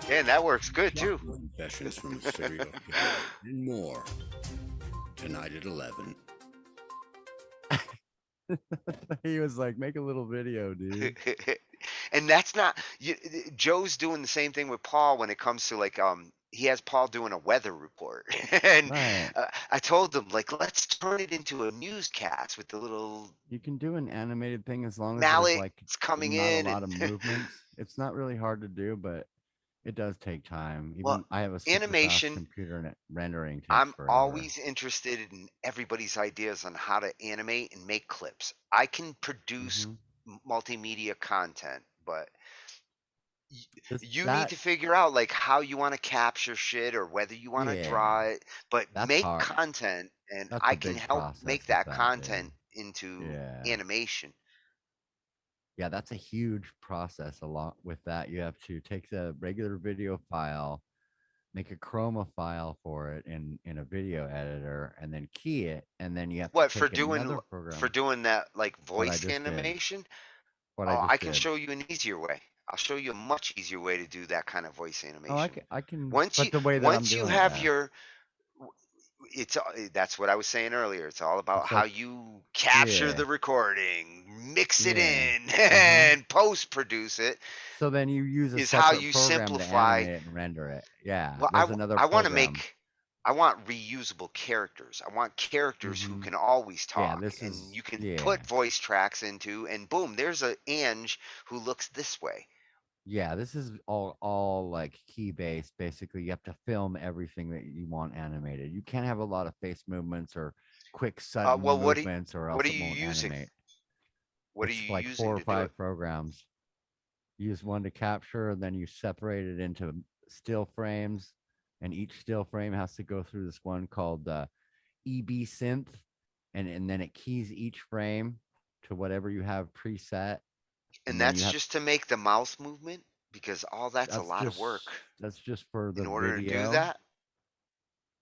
Speaker 5: Man, that works good too.
Speaker 18: Confessions from a serial killer. And more. Tonight at 11.
Speaker 1: He was like, make a little video, dude.
Speaker 5: And that's not Joe's doing the same thing with Paul when it comes to like he has Paul doing a weather report. And
Speaker 1: Right.
Speaker 5: I told him like let's turn it into a newscast with the little
Speaker 1: You can do an animated thing as long as
Speaker 5: mallet
Speaker 1: there's like
Speaker 5: coming
Speaker 1: not
Speaker 5: in
Speaker 1: a lot
Speaker 5: and
Speaker 1: of movements. It's not really hard to do, but It does take time.
Speaker 5: Well,
Speaker 1: Even I have a super fast
Speaker 5: animation,
Speaker 1: computer and rendering takes
Speaker 5: I'm
Speaker 1: forever.
Speaker 5: always interested in everybody's ideas on how to animate and make clips. I can produce multimedia content, but you need
Speaker 1: That
Speaker 5: to figure out like how you want to capture shit or whether you want to draw
Speaker 1: yeah,
Speaker 5: it, but
Speaker 1: that's
Speaker 5: make
Speaker 1: hard.
Speaker 5: content and
Speaker 1: That's
Speaker 5: I
Speaker 1: a
Speaker 5: can
Speaker 1: big
Speaker 5: help make
Speaker 1: process with
Speaker 5: that
Speaker 1: that, dude.
Speaker 5: content into
Speaker 1: Yeah.
Speaker 5: animation.
Speaker 1: Yeah, that's a huge process. Along with that, you have to take the regular video file, make a chroma file for it in a video editor, and then key it, and then you have to
Speaker 5: What
Speaker 1: take another
Speaker 5: for
Speaker 1: program.
Speaker 5: doing that like
Speaker 1: What I
Speaker 5: voice
Speaker 1: just did.
Speaker 5: animation?
Speaker 1: What I
Speaker 5: Oh, I
Speaker 1: just
Speaker 5: can
Speaker 1: did.
Speaker 5: show you an easier way. I'll show you a much easier way to do that kind of voice
Speaker 1: Oh,
Speaker 5: animation.
Speaker 1: I can,
Speaker 5: Once
Speaker 1: but the way that I'm
Speaker 5: you
Speaker 1: doing it,
Speaker 5: have
Speaker 1: though,
Speaker 5: your that's what I was saying earlier. It's all about
Speaker 1: it's
Speaker 5: how
Speaker 1: like,
Speaker 5: you capture
Speaker 1: yeah,
Speaker 5: the recording, mix it
Speaker 1: yeah,
Speaker 5: in, and post produce it.
Speaker 1: So then you use a
Speaker 5: Is how
Speaker 1: separate
Speaker 5: you
Speaker 1: program to
Speaker 5: simplify.
Speaker 1: animate it and render it. Yeah,
Speaker 5: Well,
Speaker 1: there's another
Speaker 5: I want to
Speaker 1: program.
Speaker 5: make. I want reusable characters. I want characters who can always
Speaker 1: Yeah,
Speaker 5: talk,
Speaker 1: this
Speaker 5: and
Speaker 1: is
Speaker 5: you can
Speaker 1: yeah.
Speaker 5: put voice tracks into, and boom, there's a Ange who looks this way.
Speaker 1: Yeah, this is all like key based. Basically, you have to film everything that you want animated. You can't have a lot of face movements or quick sudden
Speaker 5: Well,
Speaker 1: movements, or
Speaker 5: what
Speaker 1: else
Speaker 5: are
Speaker 1: it
Speaker 5: you
Speaker 1: won't
Speaker 5: using?
Speaker 1: animate.
Speaker 5: What are
Speaker 1: It's
Speaker 5: you
Speaker 1: like 4
Speaker 5: using
Speaker 1: or
Speaker 5: to do it?
Speaker 1: 5 programs. Use one to capture, and then you separate it into still frames, and each still frame has to go through this one called EB synth, and then it keys each frame to whatever you have preset,
Speaker 5: And
Speaker 1: then you
Speaker 5: that's
Speaker 1: have
Speaker 5: just to make the mouth movement, because all that's a
Speaker 1: that's
Speaker 5: lot of work
Speaker 1: just for the
Speaker 5: in order to do
Speaker 1: video.
Speaker 5: that.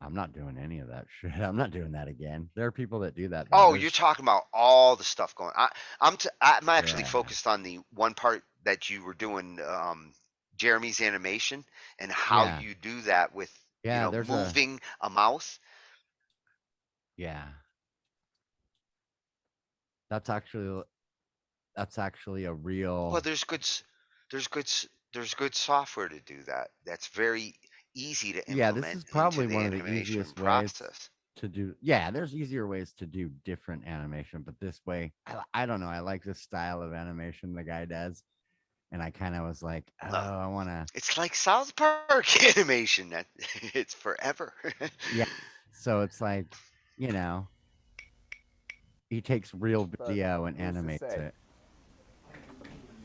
Speaker 1: I'm not doing any of that shit. I'm not doing that again. There are people that do that.
Speaker 5: Oh, you're talking about all the stuff going. I'm actually
Speaker 1: Yeah.
Speaker 5: focused on the one part that you were doing, Jeremy's animation, and how
Speaker 1: Yeah.
Speaker 5: you do that with
Speaker 1: Yeah, there's
Speaker 5: moving a mouth.
Speaker 1: Yeah. That's actually a real.
Speaker 5: Well, there's good software to do that. That's very easy to
Speaker 1: Yeah, this
Speaker 5: implement
Speaker 1: is
Speaker 5: into
Speaker 1: probably
Speaker 5: the
Speaker 1: one of the
Speaker 5: animation
Speaker 1: easiest ways
Speaker 5: process.
Speaker 1: to do. Yeah, there's easier ways to do different animation, but this way, I don't know. I like this style of animation the guy does, and I kind of was like, oh, I want to.
Speaker 5: It's like South Park animation. That it's forever.
Speaker 1: Yeah. So it's like, you know, he takes real video and animates it.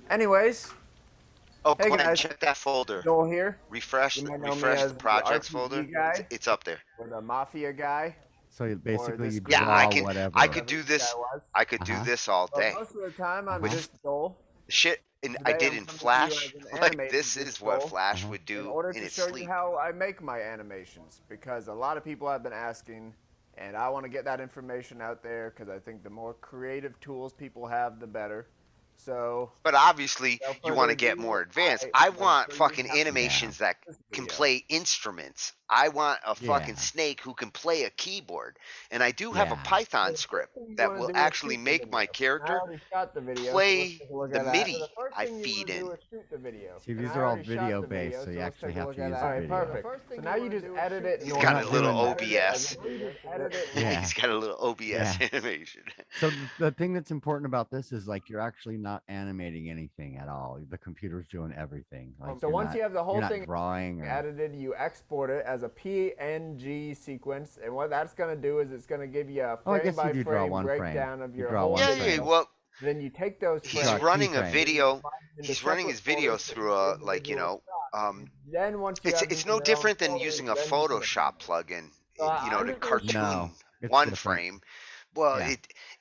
Speaker 19: Anyways.
Speaker 5: Oh,
Speaker 19: hey
Speaker 5: Glenn,
Speaker 19: guys,
Speaker 5: check that folder.
Speaker 19: Joel here.
Speaker 5: Refresh
Speaker 19: You might know me
Speaker 5: the
Speaker 19: as the
Speaker 5: projects
Speaker 19: RPG
Speaker 5: folder.
Speaker 19: guy,
Speaker 5: It's up there.
Speaker 19: or the mafia guy.
Speaker 1: So basically,
Speaker 19: this
Speaker 1: you
Speaker 19: green
Speaker 1: draw
Speaker 5: I
Speaker 1: whatever.
Speaker 5: could do this. I could do this all
Speaker 19: But
Speaker 5: day.
Speaker 19: most of the time, I'm
Speaker 5: With
Speaker 19: just Joel.
Speaker 5: shit, and I
Speaker 19: Today
Speaker 5: did
Speaker 19: I'm
Speaker 5: in
Speaker 19: coming to you
Speaker 5: Flash.
Speaker 19: as an
Speaker 5: Like
Speaker 19: animator,
Speaker 5: this
Speaker 19: just
Speaker 5: is what
Speaker 19: Joel,
Speaker 5: Flash would
Speaker 19: in
Speaker 5: do
Speaker 19: order
Speaker 5: in
Speaker 19: to
Speaker 5: its
Speaker 19: show
Speaker 5: sleep.
Speaker 19: you how I make my animations, because a lot of people have been asking, and I want to get that information out there because I think the more creative tools people have, the better. So,
Speaker 5: But obviously,
Speaker 19: without
Speaker 5: you want
Speaker 19: further
Speaker 5: to get
Speaker 19: ado,
Speaker 5: more advanced.
Speaker 19: I
Speaker 5: I
Speaker 19: will
Speaker 5: want
Speaker 19: show you
Speaker 5: fucking
Speaker 19: how to
Speaker 5: animations that
Speaker 19: this
Speaker 5: can
Speaker 19: video.
Speaker 5: play instruments. I want a fucking
Speaker 1: Yeah.
Speaker 5: snake who can play a keyboard. And I do have a
Speaker 1: Yeah.
Speaker 5: Python script
Speaker 19: you
Speaker 5: that
Speaker 19: wanna
Speaker 5: will
Speaker 19: do is
Speaker 5: actually
Speaker 19: shoot the
Speaker 5: make my
Speaker 19: video. I
Speaker 5: character
Speaker 19: already shot the video, so let's
Speaker 5: play
Speaker 19: take a look
Speaker 5: the
Speaker 19: at that.
Speaker 5: MIDI
Speaker 19: So the first
Speaker 5: I
Speaker 19: thing you
Speaker 5: feed
Speaker 19: wanna
Speaker 5: in.
Speaker 19: do is shoot the video.
Speaker 1: See,
Speaker 19: And
Speaker 1: these
Speaker 19: I
Speaker 1: are all
Speaker 19: already shot
Speaker 1: video
Speaker 19: the
Speaker 1: based,
Speaker 19: video,
Speaker 1: so you
Speaker 19: let's
Speaker 1: actually
Speaker 19: take a
Speaker 1: have
Speaker 19: look
Speaker 1: to
Speaker 19: at
Speaker 1: use
Speaker 19: that.
Speaker 1: the
Speaker 19: All right,
Speaker 1: video.
Speaker 19: perfect. So now you just edit it.
Speaker 5: He's
Speaker 1: We're
Speaker 5: got
Speaker 1: not
Speaker 5: a little
Speaker 1: doing that.
Speaker 5: OBS.
Speaker 19: Edit it.
Speaker 1: Yeah.
Speaker 5: He's got a little OBS
Speaker 1: Yeah.
Speaker 5: animation.
Speaker 1: So the thing that's important about this is like you're actually not animating anything at all. The computer's doing everything. Like
Speaker 19: So
Speaker 1: you're
Speaker 19: once
Speaker 1: not-
Speaker 19: you have the whole
Speaker 1: you're not
Speaker 19: thing
Speaker 1: drawing or,
Speaker 19: edited, you export it as a PNG sequence, and what that's going to do is it's going to give you a
Speaker 1: Oh, I
Speaker 19: frame
Speaker 1: guess you
Speaker 19: by
Speaker 1: do draw
Speaker 19: frame
Speaker 1: one frame.
Speaker 19: breakdown of
Speaker 1: You
Speaker 19: your
Speaker 1: draw
Speaker 19: whole
Speaker 1: one
Speaker 5: Yeah,
Speaker 19: video.
Speaker 5: yeah. Well,
Speaker 19: Then you take those
Speaker 5: he's
Speaker 19: frames.
Speaker 5: running a
Speaker 1: keyframe.
Speaker 5: video.
Speaker 19: into
Speaker 5: He's running his
Speaker 19: separate
Speaker 5: videos
Speaker 19: folders
Speaker 5: through
Speaker 19: for
Speaker 5: a like
Speaker 19: individual shots. Then once you have
Speaker 5: it's
Speaker 19: them
Speaker 5: no
Speaker 19: in their own
Speaker 5: different than
Speaker 19: folders,
Speaker 5: using a
Speaker 19: then you can
Speaker 5: Photoshop plugin,
Speaker 19: So I'm
Speaker 5: to
Speaker 19: just gonna
Speaker 5: cartoon
Speaker 1: No, it's
Speaker 5: one
Speaker 1: different.
Speaker 5: frame. Well,
Speaker 1: Yeah.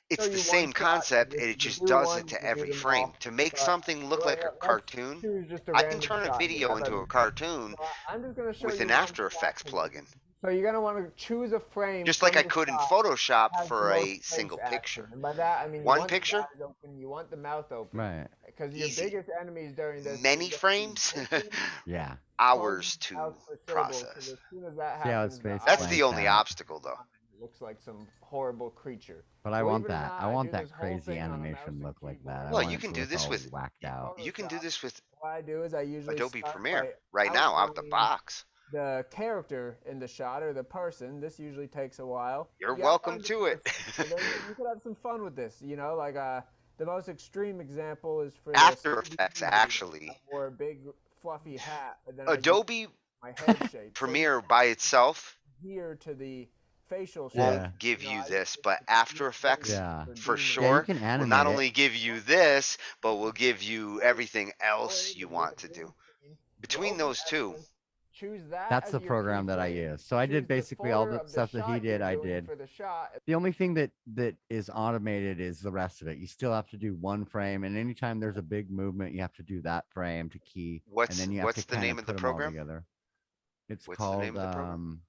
Speaker 5: it's
Speaker 19: show
Speaker 5: the
Speaker 19: you
Speaker 5: same
Speaker 19: one shot.
Speaker 5: concept.
Speaker 19: If
Speaker 5: It
Speaker 19: you
Speaker 5: just
Speaker 19: do
Speaker 5: does
Speaker 19: one,
Speaker 5: it to
Speaker 19: you do
Speaker 5: every
Speaker 19: them
Speaker 5: frame.
Speaker 19: all.
Speaker 5: To make
Speaker 19: But
Speaker 5: something look like a
Speaker 19: let's
Speaker 5: cartoon,
Speaker 19: choose just a
Speaker 5: I can
Speaker 19: random
Speaker 5: turn a
Speaker 19: shot.
Speaker 5: video into a cartoon
Speaker 19: I'm just going to show
Speaker 5: with
Speaker 19: you
Speaker 5: an
Speaker 19: one
Speaker 5: After
Speaker 19: shot
Speaker 5: Effects
Speaker 19: from
Speaker 5: plugin.
Speaker 19: So you're going to want to choose a frame.
Speaker 5: Just like
Speaker 19: from
Speaker 5: I
Speaker 19: the
Speaker 5: could in
Speaker 19: shot
Speaker 5: Photoshop
Speaker 19: that has
Speaker 5: for
Speaker 19: the
Speaker 5: a
Speaker 19: most
Speaker 5: single
Speaker 19: face
Speaker 5: picture.
Speaker 19: action. And by that, I mean you
Speaker 5: One
Speaker 19: want
Speaker 5: picture?
Speaker 19: the eyes open, you want the mouth open.
Speaker 1: Right.
Speaker 19: Because your
Speaker 5: Easy.
Speaker 19: biggest enemies during this
Speaker 5: Many
Speaker 19: is
Speaker 5: frames,
Speaker 1: Yeah.
Speaker 5: hours to
Speaker 19: mouth for syllables, 'cause
Speaker 5: process.
Speaker 19: as soon as that
Speaker 1: See how
Speaker 19: happens,
Speaker 1: his
Speaker 19: the
Speaker 1: face
Speaker 5: That's
Speaker 19: eye
Speaker 5: the
Speaker 1: blanks
Speaker 5: only
Speaker 1: out.
Speaker 5: obstacle, though.
Speaker 19: looks like some horrible creature.
Speaker 1: But I
Speaker 19: Believe
Speaker 1: want
Speaker 19: it or
Speaker 1: that.
Speaker 19: not,
Speaker 1: I want
Speaker 19: do
Speaker 1: that
Speaker 19: this whole
Speaker 1: crazy
Speaker 19: thing on a mouse
Speaker 1: animation
Speaker 19: and
Speaker 1: look like
Speaker 19: keyboard.
Speaker 1: that. I
Speaker 5: Well,
Speaker 1: want
Speaker 5: you
Speaker 1: it
Speaker 5: can
Speaker 1: to
Speaker 5: do
Speaker 1: look
Speaker 5: this
Speaker 1: all
Speaker 5: with
Speaker 1: whacked out.
Speaker 5: You can do this with
Speaker 19: What I do is I usually
Speaker 5: Adobe
Speaker 19: start
Speaker 5: Premiere
Speaker 19: by
Speaker 5: right now out the
Speaker 19: outlining
Speaker 5: box.
Speaker 19: the character in the shot or the person. This usually takes a while.
Speaker 5: You're
Speaker 19: You
Speaker 5: welcome
Speaker 19: outline the
Speaker 5: to it.
Speaker 19: person, and then you could have some fun with this. You know, like the most extreme example is for
Speaker 5: After
Speaker 19: this
Speaker 5: Effects,
Speaker 19: video
Speaker 5: actually.
Speaker 19: or a big fluffy hat, and then I do
Speaker 5: Adobe
Speaker 19: my head shape. So
Speaker 5: Premiere by itself
Speaker 19: here to the facial shape.
Speaker 5: won't give you this, but After Effects
Speaker 1: Yeah.
Speaker 5: for
Speaker 1: Yeah, you
Speaker 5: sure
Speaker 1: can
Speaker 5: will
Speaker 1: animate
Speaker 5: not
Speaker 1: it.
Speaker 5: only give you this, but will give you everything else you want to do. Between those two,
Speaker 19: choose that
Speaker 1: That's
Speaker 19: as
Speaker 1: the
Speaker 19: your
Speaker 1: program that I
Speaker 19: keyframe,
Speaker 1: use. So I
Speaker 19: choose
Speaker 1: did
Speaker 19: the
Speaker 1: basically all
Speaker 19: footer
Speaker 1: the
Speaker 19: of
Speaker 1: stuff that he
Speaker 19: shot
Speaker 1: did,
Speaker 19: you're
Speaker 1: I
Speaker 19: doing
Speaker 1: did.
Speaker 19: for the shot.
Speaker 1: The only thing that is automated is the rest of it. You still have to do one frame, and anytime there's a big movement, you have to do that frame to key, and then you have to
Speaker 5: what's the
Speaker 1: kind
Speaker 5: name
Speaker 1: of
Speaker 5: of the
Speaker 1: put them all
Speaker 5: program?
Speaker 1: together. It's
Speaker 5: What's the name
Speaker 1: called
Speaker 5: of the program?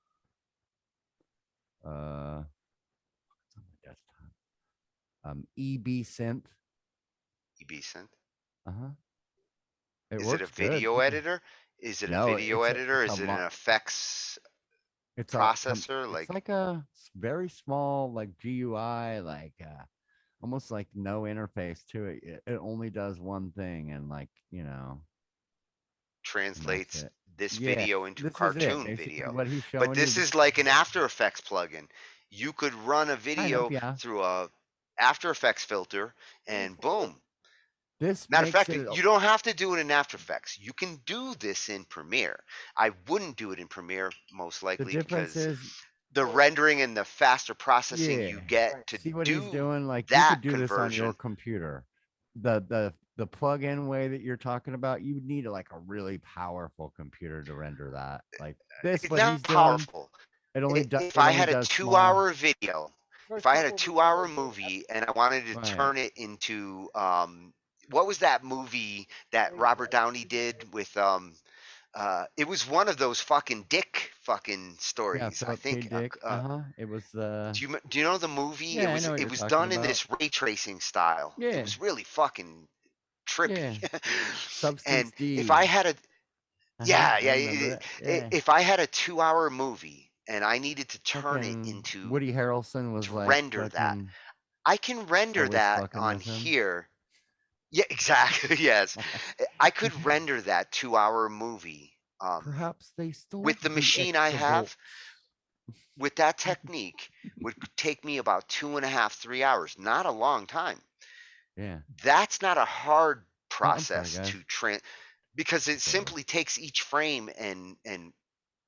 Speaker 1: it's on my desktop. EB Synth.
Speaker 5: EB Synth.
Speaker 1: Uh-huh. It
Speaker 5: Is it a
Speaker 1: works good.
Speaker 5: video
Speaker 1: People-
Speaker 5: editor? Is it a
Speaker 1: No,
Speaker 5: video editor? Is it an
Speaker 1: mo-
Speaker 5: effects
Speaker 1: it's
Speaker 5: processor?
Speaker 1: it's
Speaker 5: Like
Speaker 1: like a very small like GUI, like almost like no interface to it. It only does one thing, and like and that's
Speaker 5: translates
Speaker 1: it.
Speaker 5: this
Speaker 1: Yeah,
Speaker 5: video into
Speaker 1: this is it.
Speaker 5: cartoon
Speaker 1: Basically,
Speaker 5: video.
Speaker 1: what he's
Speaker 5: But
Speaker 1: showing
Speaker 5: this
Speaker 1: you.
Speaker 5: is like an After Effects plugin. You could run a
Speaker 1: Kind of,
Speaker 5: video
Speaker 1: yeah.
Speaker 5: through a After Effects filter, and boom.
Speaker 1: This
Speaker 5: Matter of
Speaker 1: makes
Speaker 5: fact,
Speaker 1: it.
Speaker 5: you don't have to do it in After Effects. You can do this in Premiere. I wouldn't do it in Premiere most
Speaker 1: The
Speaker 5: likely
Speaker 1: difference
Speaker 5: because
Speaker 1: is,
Speaker 5: the rendering and the faster processing you
Speaker 1: yeah.
Speaker 5: get to
Speaker 1: See what he's
Speaker 5: do
Speaker 1: doing? Like you
Speaker 5: that
Speaker 1: could do this on your
Speaker 5: conversion.
Speaker 1: computer. The plug-in way that you're talking about, you would need like a really powerful computer to render that. Like this,
Speaker 5: It's
Speaker 1: what
Speaker 5: not
Speaker 1: he's doing,
Speaker 5: powerful.
Speaker 1: it only
Speaker 5: If
Speaker 1: it
Speaker 5: I
Speaker 1: only
Speaker 5: had a
Speaker 1: does small.
Speaker 5: 2-hour video, if
Speaker 19: First
Speaker 5: I had a
Speaker 19: couple
Speaker 5: 2-hour
Speaker 19: videos,
Speaker 5: movie and I wanted to
Speaker 1: Right.
Speaker 5: turn it into what was that movie that Robert Downey did with it was one of those fucking dick fucking
Speaker 1: Yeah,
Speaker 5: stories. I
Speaker 1: Philip K.
Speaker 5: think
Speaker 1: Dick. It was
Speaker 5: do you know the movie?
Speaker 1: Yeah, I know what
Speaker 5: It
Speaker 1: you're
Speaker 5: was
Speaker 1: talking
Speaker 5: done in
Speaker 1: about.
Speaker 5: this ray tracing style. It
Speaker 1: Yeah.
Speaker 5: was really fucking trippy.
Speaker 1: Yeah.
Speaker 5: And
Speaker 1: Substance D.
Speaker 5: if I had a yeah,
Speaker 1: I
Speaker 5: yeah,
Speaker 1: remember that. Yeah.
Speaker 5: if I had a 2-hour movie and I needed to turn it
Speaker 1: Fucking
Speaker 5: into
Speaker 1: Woody Harrelson was
Speaker 5: to
Speaker 1: like
Speaker 5: render that,
Speaker 1: fucking
Speaker 5: I can render
Speaker 1: always
Speaker 5: that
Speaker 1: fucking
Speaker 5: on
Speaker 1: with him.
Speaker 5: here. Yeah, exactly. Yes, I could render that 2-hour movie
Speaker 1: Perhaps they stole
Speaker 5: with the machine I
Speaker 1: extra
Speaker 5: have.
Speaker 1: bolts.
Speaker 5: With that technique, would take me about 2.5, 3 hours. Not a long time.
Speaker 1: Yeah.
Speaker 5: That's not a hard
Speaker 1: Oh, I'm sorry,
Speaker 5: process
Speaker 1: guys.
Speaker 5: to because it
Speaker 1: Sorry.
Speaker 5: simply takes each frame and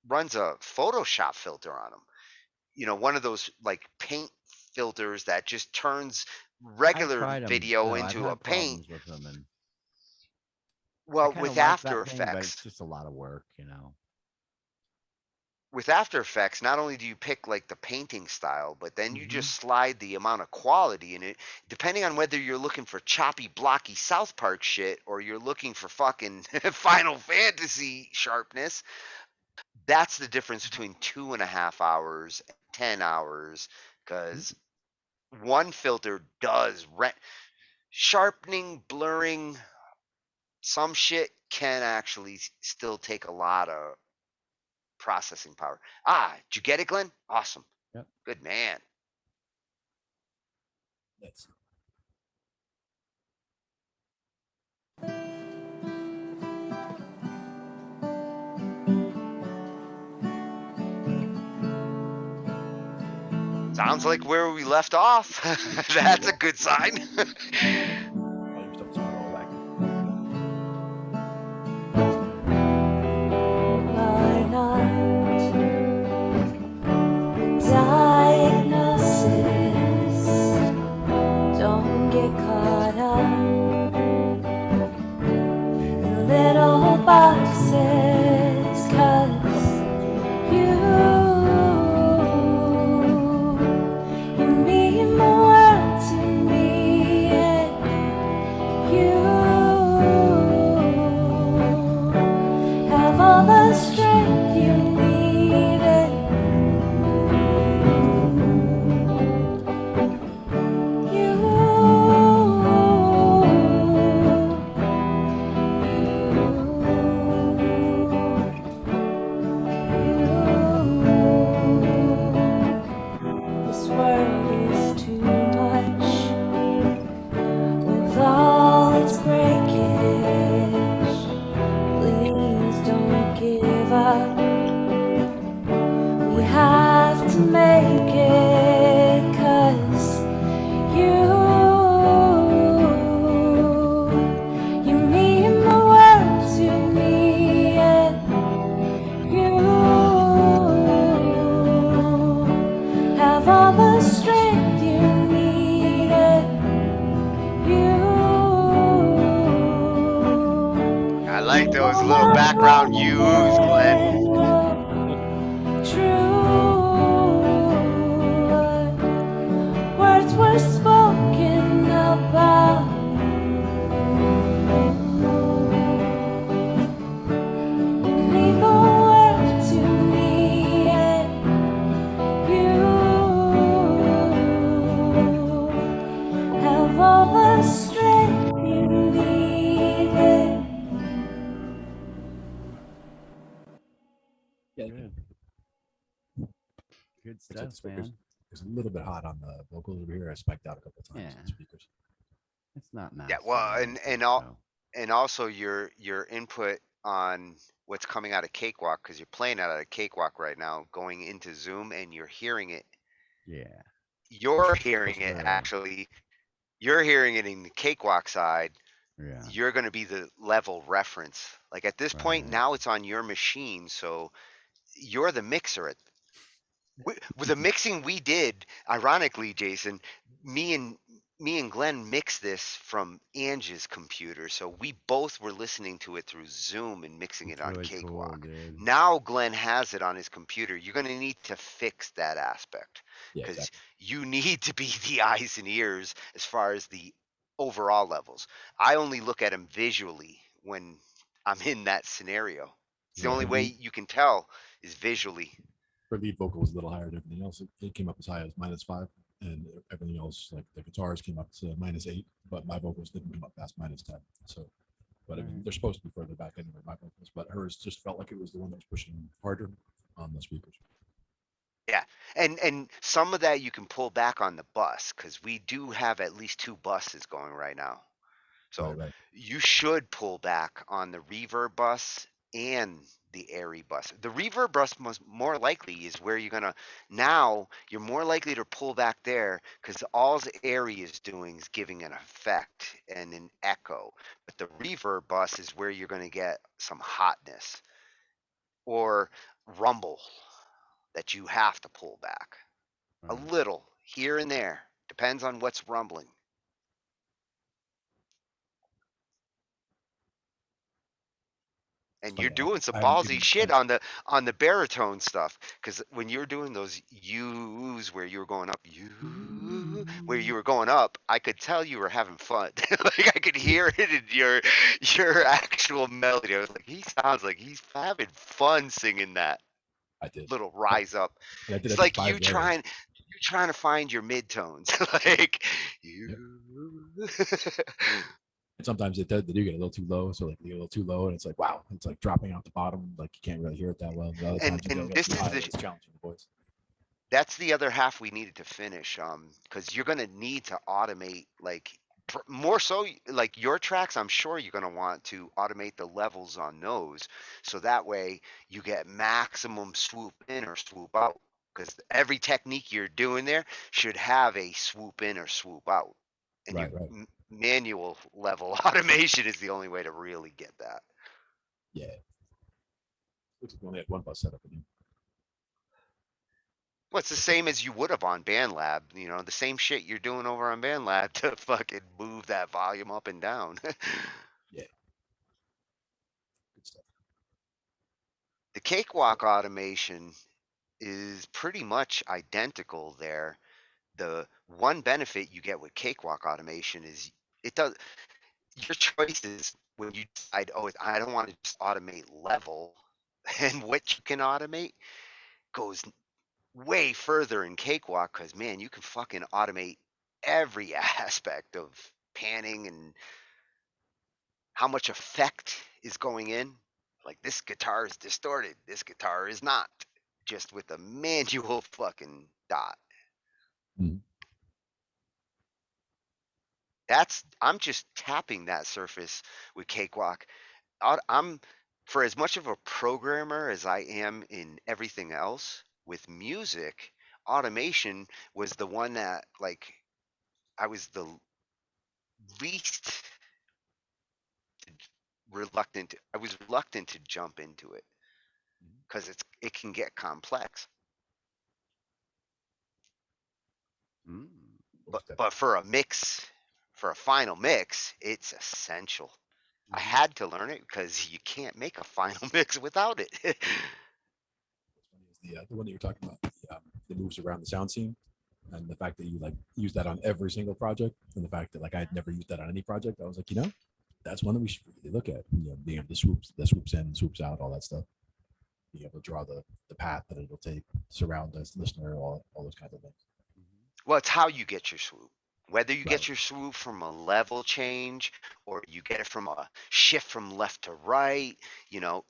Speaker 5: runs a Photoshop filter on them. One of those like paint filters that just turns
Speaker 1: I've
Speaker 5: regular
Speaker 1: tried them.
Speaker 5: video
Speaker 1: No, I've
Speaker 5: into a
Speaker 1: had
Speaker 5: paint.
Speaker 1: problems with them, and I
Speaker 5: Well,
Speaker 1: kind
Speaker 5: with
Speaker 1: of like
Speaker 5: After
Speaker 1: that thing, but it's
Speaker 5: Effects,
Speaker 1: just a lot of work.
Speaker 5: with After Effects, not only do you pick like the painting style, but then you
Speaker 1: Mhm.
Speaker 5: just slide the amount of quality in it, depending on whether you're looking for choppy, blocky South Park shit or you're looking for fucking Final Fantasy sharpness. That's the difference between 2.5 hours and 10 hours, because one filter does sharpening, blurring, some shit can actually still take a lot of processing power. Did you get it, Glenn? Awesome.
Speaker 1: Yep.
Speaker 5: Good man.
Speaker 3: Let's
Speaker 5: Sounds like where we left off. That's a good sign.
Speaker 3: volume stuff is not all wacky.
Speaker 8: Why not? Diagnosis. Don't get caught up in little boxes, 'cause you mean the world to me, and you have all the strength you need, and this world is too much with all its breakage. Please don't give up. We have to make it, 'cause you mean the world to me.
Speaker 1: Good
Speaker 3: Looks like
Speaker 1: stuff,
Speaker 3: the speakers
Speaker 1: man.
Speaker 3: is a little bit hot on the vocals over here. I spiked out a couple of times
Speaker 1: Yeah.
Speaker 3: on the speakers.
Speaker 1: It's not
Speaker 5: Yeah,
Speaker 1: mastered
Speaker 5: well,
Speaker 1: or anything, so.
Speaker 5: and also your input on what's coming out of Cakewalk, because you're playing out of Cakewalk right now, going into Zoom, and you're hearing it.
Speaker 1: Yeah.
Speaker 5: You're hearing it actually. You're hearing it in the Cakewalk side.
Speaker 1: Yeah.
Speaker 5: You're going to be the level reference. Like at this point,
Speaker 1: Right.
Speaker 5: now it's on your machine, so you're the mixer. With the mixing we did, ironically, Jason, me and me and Glenn mixed this from Angie's computer, so we both were listening to it through Zoom and mixing it
Speaker 1: It's
Speaker 5: on
Speaker 1: really cool,
Speaker 5: Cakewalk.
Speaker 1: dude.
Speaker 5: Now Glenn has it on his computer. You're going to need to fix that aspect
Speaker 3: Yeah,
Speaker 5: because
Speaker 3: exactly.
Speaker 5: you need to be the eyes and ears as far as the overall levels. I only look at them visually when I'm in that scenario. It's the
Speaker 3: Yeah,
Speaker 5: only
Speaker 3: her
Speaker 5: way
Speaker 3: lead,
Speaker 5: you can tell is visually.
Speaker 3: her lead vocal was a little higher than everything else. It came up as high as -5, and everything else, like the guitars, came up to -8, but my vocals didn't come up past -10. So, but I mean, they're supposed to be further back anyway, my vocals. But hers just felt like it was the one that was pushing harder on the speakers.
Speaker 5: Yeah, and some of that you can pull back on the bus because we do have at least 2 buses going right now. So
Speaker 3: Right.
Speaker 5: you should pull back on the reverb bus and the airy bus. The reverb bus more likely is where you're more likely to pull back there because all the airy is doing is giving an effect and an echo. But the reverb bus is where you're going to get some hotness or rumble that you have to pull back a little here and there. Depends on what's rumbling. And you're doing some
Speaker 3: I haven't
Speaker 5: ballsy
Speaker 3: given
Speaker 5: shit on the baritone stuff because when you're doing those U's where you were going up, where you were going up, I could tell you were having fun. Like I could hear it in your actual melody. I was like, he sounds like he's having fun singing that.
Speaker 3: I did.
Speaker 5: Little rise up.
Speaker 3: And I did
Speaker 5: It's
Speaker 3: it to
Speaker 5: like
Speaker 3: 5 layers.
Speaker 5: you're trying to find your midtones. Like you.
Speaker 3: And sometimes they do get a little too low, so like you get a little too low, and it's like wow, it's like dropping out the bottom, like you can't really hear it that well. The other times you
Speaker 5: And
Speaker 3: get
Speaker 5: this
Speaker 3: too
Speaker 5: is
Speaker 3: high,
Speaker 5: the
Speaker 3: it's challenging the voice.
Speaker 5: that's the other half we needed to finish because you're going to need to automate like more so like your tracks. I'm sure you're going to want to automate the levels on those so that way you get maximum swoop in or swoop out because every technique you're doing there should have a swoop in or swoop out, and
Speaker 3: Right.
Speaker 5: manual level automation is the only way to really get that.
Speaker 3: Yeah. Looks like we only had one bus set up in here.
Speaker 5: Well, it's the same as you would have on BandLab, the same shit you're doing over on BandLab to fucking move that volume up and down.
Speaker 3: Yeah. Good stuff.
Speaker 5: The Cakewalk automation is pretty much identical there. The one benefit you get with Cakewalk automation is it does your choices when you decide, oh, I don't want to just automate level and what you can automate goes way further in Cakewalk because man, you can fucking automate every aspect of panning and how much effect is going in. Like this guitar is distorted, this guitar is not, just with a manual fucking dot.
Speaker 3: Mm-hmm.
Speaker 5: I'm just tapping that surface with Cakewalk. I'm for as much of a programmer as I am in everything else with music, automation was the one that like I was the least reluctant. I was reluctant to jump into it because it can get complex. But for a mix, for a final mix, it's essential. I had to learn it because you can't make a final mix without it.
Speaker 3: The one that you're talking about, the moves around the sound scene, and the fact that you like use that on every single project, and the fact that like I had never used that on any project, I was like, that's one that we should really look at. Being able to swoops in, swoops out, all that stuff. Being able to draw the path that it'll take, surround the listener, all those kinds of things.
Speaker 5: Well, it's how you get your swoop. Whether you get your swoop from a level change or you get it from a shift from left to right,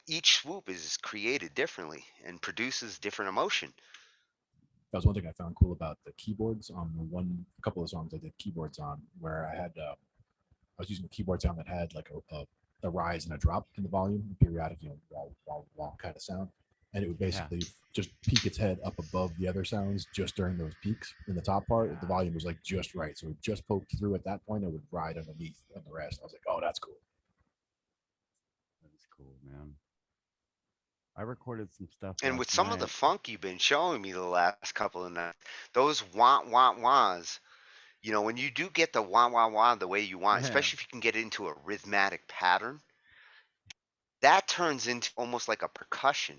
Speaker 5: each swoop is created differently and produces different emotion.
Speaker 3: That was one thing I found cool about the keyboards on a couple of songs I did keyboards on, where I was using a keyboard sound that had like a rise and a drop in the volume, periodic, wah kind of sound, and it would basically just peak its head up above the other sounds just during those peaks in the top part. The volume was like just right, so it just poked through at that point. It would ride underneath on the rest. I was like, oh, that's cool.
Speaker 1: That's cool, man. I recorded some stuff.
Speaker 5: And with
Speaker 1: last
Speaker 5: some of the
Speaker 1: night.
Speaker 5: funk you've been showing me the last couple of nights, those wahs, when you do get the wah the way you want, especially if you can get into a rhythmic pattern, that turns into almost like a percussion.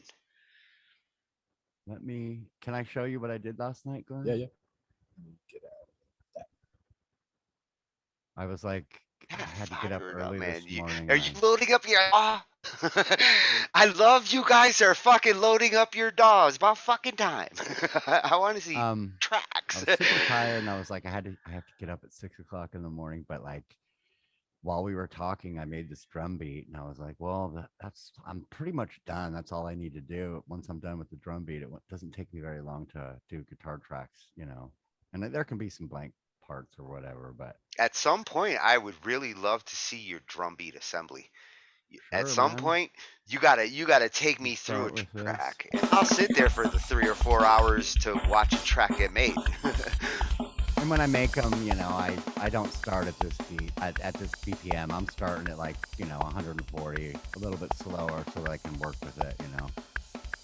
Speaker 1: Can I show you what I did last night, Glenn?
Speaker 3: Yeah.
Speaker 1: Get out. I was like, I had to get up early this morning.
Speaker 5: Are you loading up your I love you guys are fucking loading up your DAW. It's about fucking time. I want to see tracks.
Speaker 1: I was super tired, and I was like, I have to get up at 6 o'clock in the morning. But like, while we were talking, I made this drum beat, and I was like, well, I'm pretty much done. That's all I need to do. Once I'm done with the drum beat, it doesn't take me very long to do guitar tracks, and there can be some blank parts or whatever, but
Speaker 5: at some point I would really love to see your drum beat assembly. At
Speaker 1: Sure,
Speaker 5: some
Speaker 1: man.
Speaker 5: point you gotta take me through a track, and I'll sit there for the 3 or 4 hours to watch a track get made.
Speaker 1: And when I make them, I don't start at this beat at this BPM. I'm starting at like 140, a little bit slower, so that I can work with it,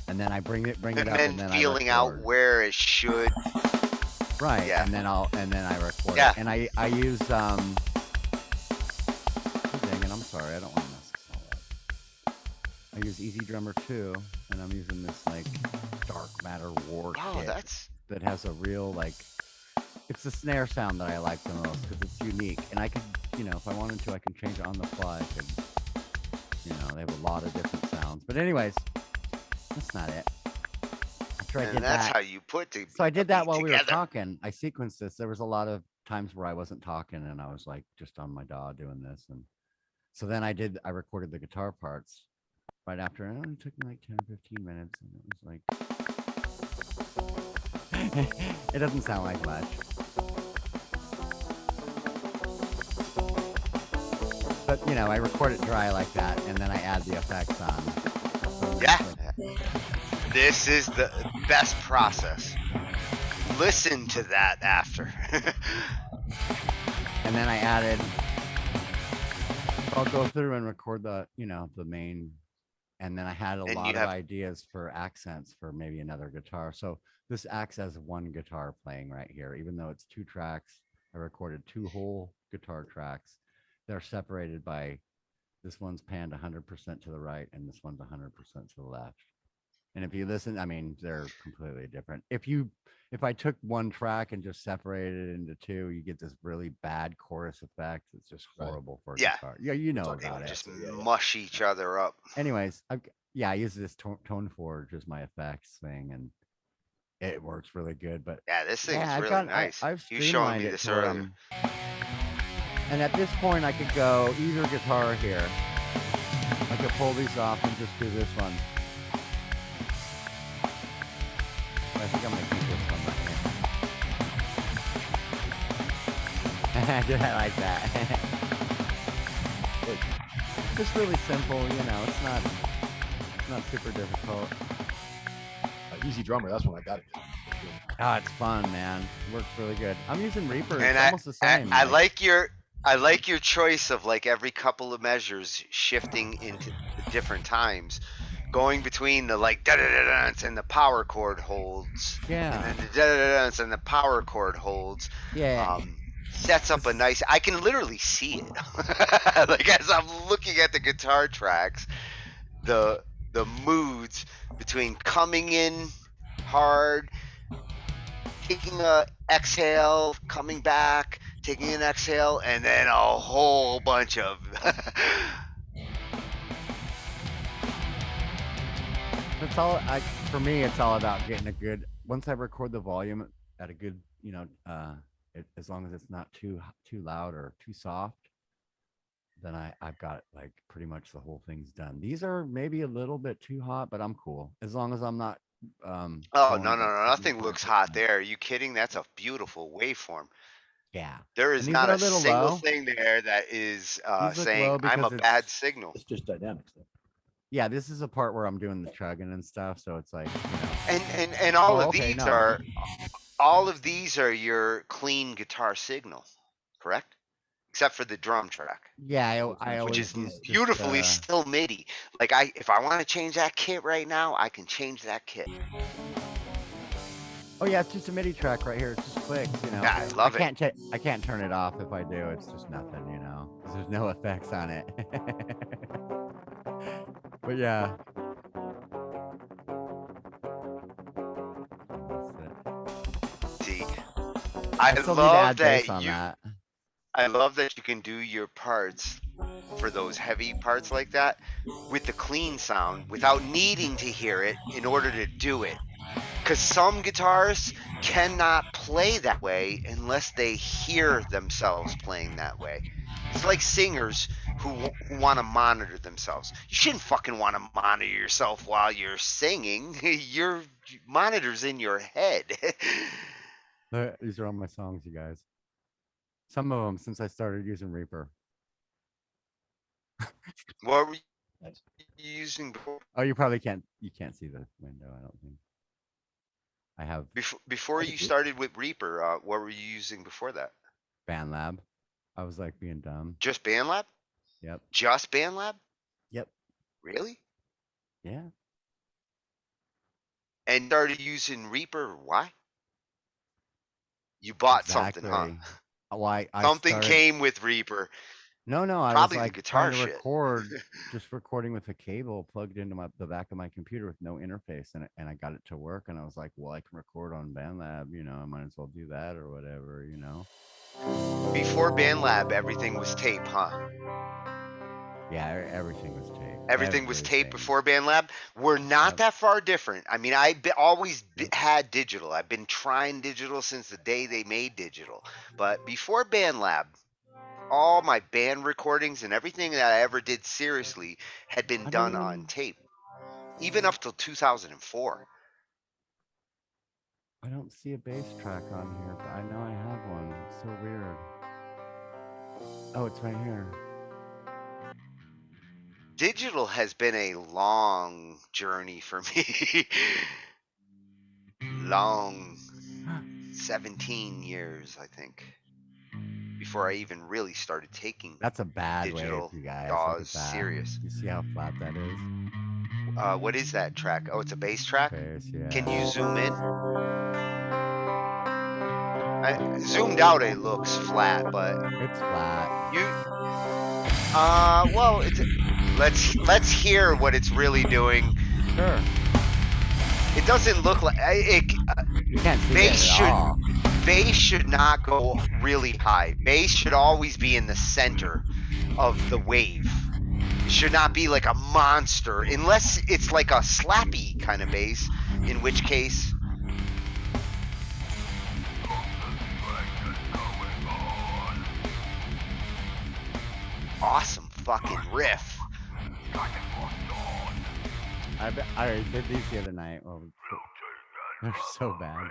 Speaker 1: and then I bring it up, and then
Speaker 5: feeling
Speaker 1: I
Speaker 5: out where it should.
Speaker 1: Right,
Speaker 5: Yeah.
Speaker 1: and then I record
Speaker 5: Yeah.
Speaker 1: it, and I use dang it, I'm sorry, I don't want to mess this all up. I use Easy Drummer 2, and I'm using this like dark matter war kit that has a real it's the snare sound that I like the most because it's unique, and I could if I wanted to I can change it on the fly. I could they have a lot of different sounds, but anyways, that's not it.
Speaker 5: And that's how you put the
Speaker 1: So I did that while we were
Speaker 5: together.
Speaker 1: talking. I sequenced this. There was a lot of times where I wasn't talking, and I was like just on my DAW doing this, and so then I recorded the guitar parts right after, and it only took me like 10 or 15 minutes, and it was like it doesn't sound like much. But I record it dry like that, and then I add the effects on.
Speaker 5: Yeah. This is the best process. Listen to that after.
Speaker 1: And then I added, I'll go through and record the main, and then I had a lot of ideas for accents for maybe another guitar. So this acts as one guitar playing right here, even though it's 2 tracks. I recorded 2 whole guitar tracks. They're separated by, this one's panned 100% to the right, and this one's 100% to the left. And if you listen, they're completely different. If I took one track and just separated it into 2, you get this really bad chorus effect. It's just horrible for a guitar. Yeah, about it.
Speaker 5: Just mush each other up.
Speaker 1: Anyways, I use this Tone Forge as my effects thing, and it works really good. But
Speaker 5: yeah, this thing's really nice.
Speaker 1: I've
Speaker 5: you showing me this earlier.
Speaker 1: And at this point, I could go either guitar here. I could pull these off and just do this one. I think I'm gonna keep this one right here. I like that. It's just really simple, it's not super difficult.
Speaker 3: Easy Drummer, that's when I got it.
Speaker 1: Oh, it's fun, man. It works really good. I'm using Reaper.
Speaker 5: And
Speaker 1: it's almost the same.
Speaker 5: I like your choice of like every couple of measures shifting into different times. Going between the like da-da-da-dance and the power chord holds.
Speaker 1: Yeah.
Speaker 5: And then the da-da-da-dance and the power chord holds.
Speaker 1: Yeah.
Speaker 5: Sets up a nice, I can literally see it. Like as I'm looking at the guitar tracks, the moods between coming in hard, taking a exhale, coming back, taking an exhale, and then a whole bunch of
Speaker 1: It's all for me. It's all about getting a good. Once I record the volume at a good, as long as it's not too loud or too soft, then I've got like pretty much the whole thing's done. These are maybe a little bit too hot, but I'm cool as long as I'm not
Speaker 5: Oh,
Speaker 1: going
Speaker 5: no, no,
Speaker 1: like
Speaker 5: no. Nothing
Speaker 1: super
Speaker 5: looks
Speaker 1: quick
Speaker 5: hot
Speaker 1: now.
Speaker 5: there. Are you kidding? That's a beautiful waveform.
Speaker 1: Yeah.
Speaker 5: There
Speaker 1: And
Speaker 5: is
Speaker 1: these
Speaker 5: not
Speaker 1: are a
Speaker 5: a
Speaker 1: little
Speaker 5: single
Speaker 1: low.
Speaker 5: thing there that is
Speaker 1: These look
Speaker 5: saying
Speaker 1: low
Speaker 5: I'm a
Speaker 1: because
Speaker 5: bad
Speaker 1: it's
Speaker 5: signal.
Speaker 3: It's just dynamics though.
Speaker 1: yeah, this is a part where I'm doing the chugging and stuff, so it's like,
Speaker 5: And all
Speaker 1: Oh,
Speaker 5: of
Speaker 1: okay,
Speaker 5: these
Speaker 1: no.
Speaker 5: are your clean guitar signal, correct? Except for the drum track.
Speaker 1: Yeah, I
Speaker 5: Which
Speaker 1: always
Speaker 5: is
Speaker 1: use
Speaker 5: beautifully
Speaker 1: just
Speaker 5: still MIDI. Like if I want to change that kit right now, I can change that kit.
Speaker 1: Oh yeah, it's just a MIDI track right here. It's just clicks,
Speaker 5: Yeah, I love it.
Speaker 1: I can't turn it off if I do. It's just nothing, 'cause there's no effects on it. But yeah.
Speaker 5: See, I
Speaker 1: still need to
Speaker 5: love
Speaker 1: add bass
Speaker 5: that
Speaker 1: on
Speaker 5: you.
Speaker 1: that.
Speaker 5: I love that you can do your parts for those heavy parts like that with the clean sound without needing to hear it in order to do it. Because some guitarists cannot play that way unless they hear themselves playing that way. It's like singers who want to monitor themselves. You shouldn't fucking want to monitor yourself while you're singing. Your monitor's in your head.
Speaker 1: These are all my songs, you guys. Some of them since I started using Reaper.
Speaker 5: What were you using before?
Speaker 1: Oh, you can't see the window, I don't think. I have
Speaker 5: Before you started with Reaper, what were you using before that?
Speaker 1: BandLab. I was like being dumb.
Speaker 5: Just BandLab?
Speaker 1: Yep.
Speaker 5: Just BandLab?
Speaker 1: Yep.
Speaker 5: Really?
Speaker 1: Yeah.
Speaker 5: And started using Reaper? Why? You bought something, huh?
Speaker 1: Why
Speaker 5: Something
Speaker 1: started...
Speaker 5: came with Reaper.
Speaker 1: No, I
Speaker 5: Probably
Speaker 1: was
Speaker 5: the
Speaker 1: like
Speaker 5: guitar
Speaker 1: trying to
Speaker 5: shit.
Speaker 1: record, just recording with a cable plugged into the back of my computer with no interface, and I got it to work, and I was like, well, I can record on BandLab, I might as well do that or whatever,
Speaker 5: Before BandLab, everything was tape, huh?
Speaker 1: Yeah, everything was tape.
Speaker 5: Everything was tape before BandLab. We're not that far different. I mean, always had digital. I've been trying digital since the day they made digital. But before BandLab, all my band recordings and everything that I ever did seriously had been done on tape, even up till 2004.
Speaker 1: I don't see a bass track on here, but I know I have one. It's so weird. Oh, it's right here.
Speaker 5: Digital has been a long journey for me. Long 17 years, I think, before I even really started taking
Speaker 1: That's a bad
Speaker 5: digital
Speaker 1: wave, you guys.
Speaker 5: DAWs serious.
Speaker 1: You see how flat that is?
Speaker 5: What is that track? Oh, it's a bass track?
Speaker 1: Bass, yeah.
Speaker 5: Can you zoom in? Zoomed out, it looks flat, but
Speaker 1: it's flat.
Speaker 5: Well, let's hear what it's really doing.
Speaker 1: Sure.
Speaker 5: It doesn't look like it.
Speaker 1: You can't see it at all.
Speaker 5: Bass should not go really high. Bass should always be in the center of the wave. It should not be like a monster, unless it's like a slappy kind of bass, in which case. Awesome fucking riff.
Speaker 1: I did these the other night. Well, they're so bad.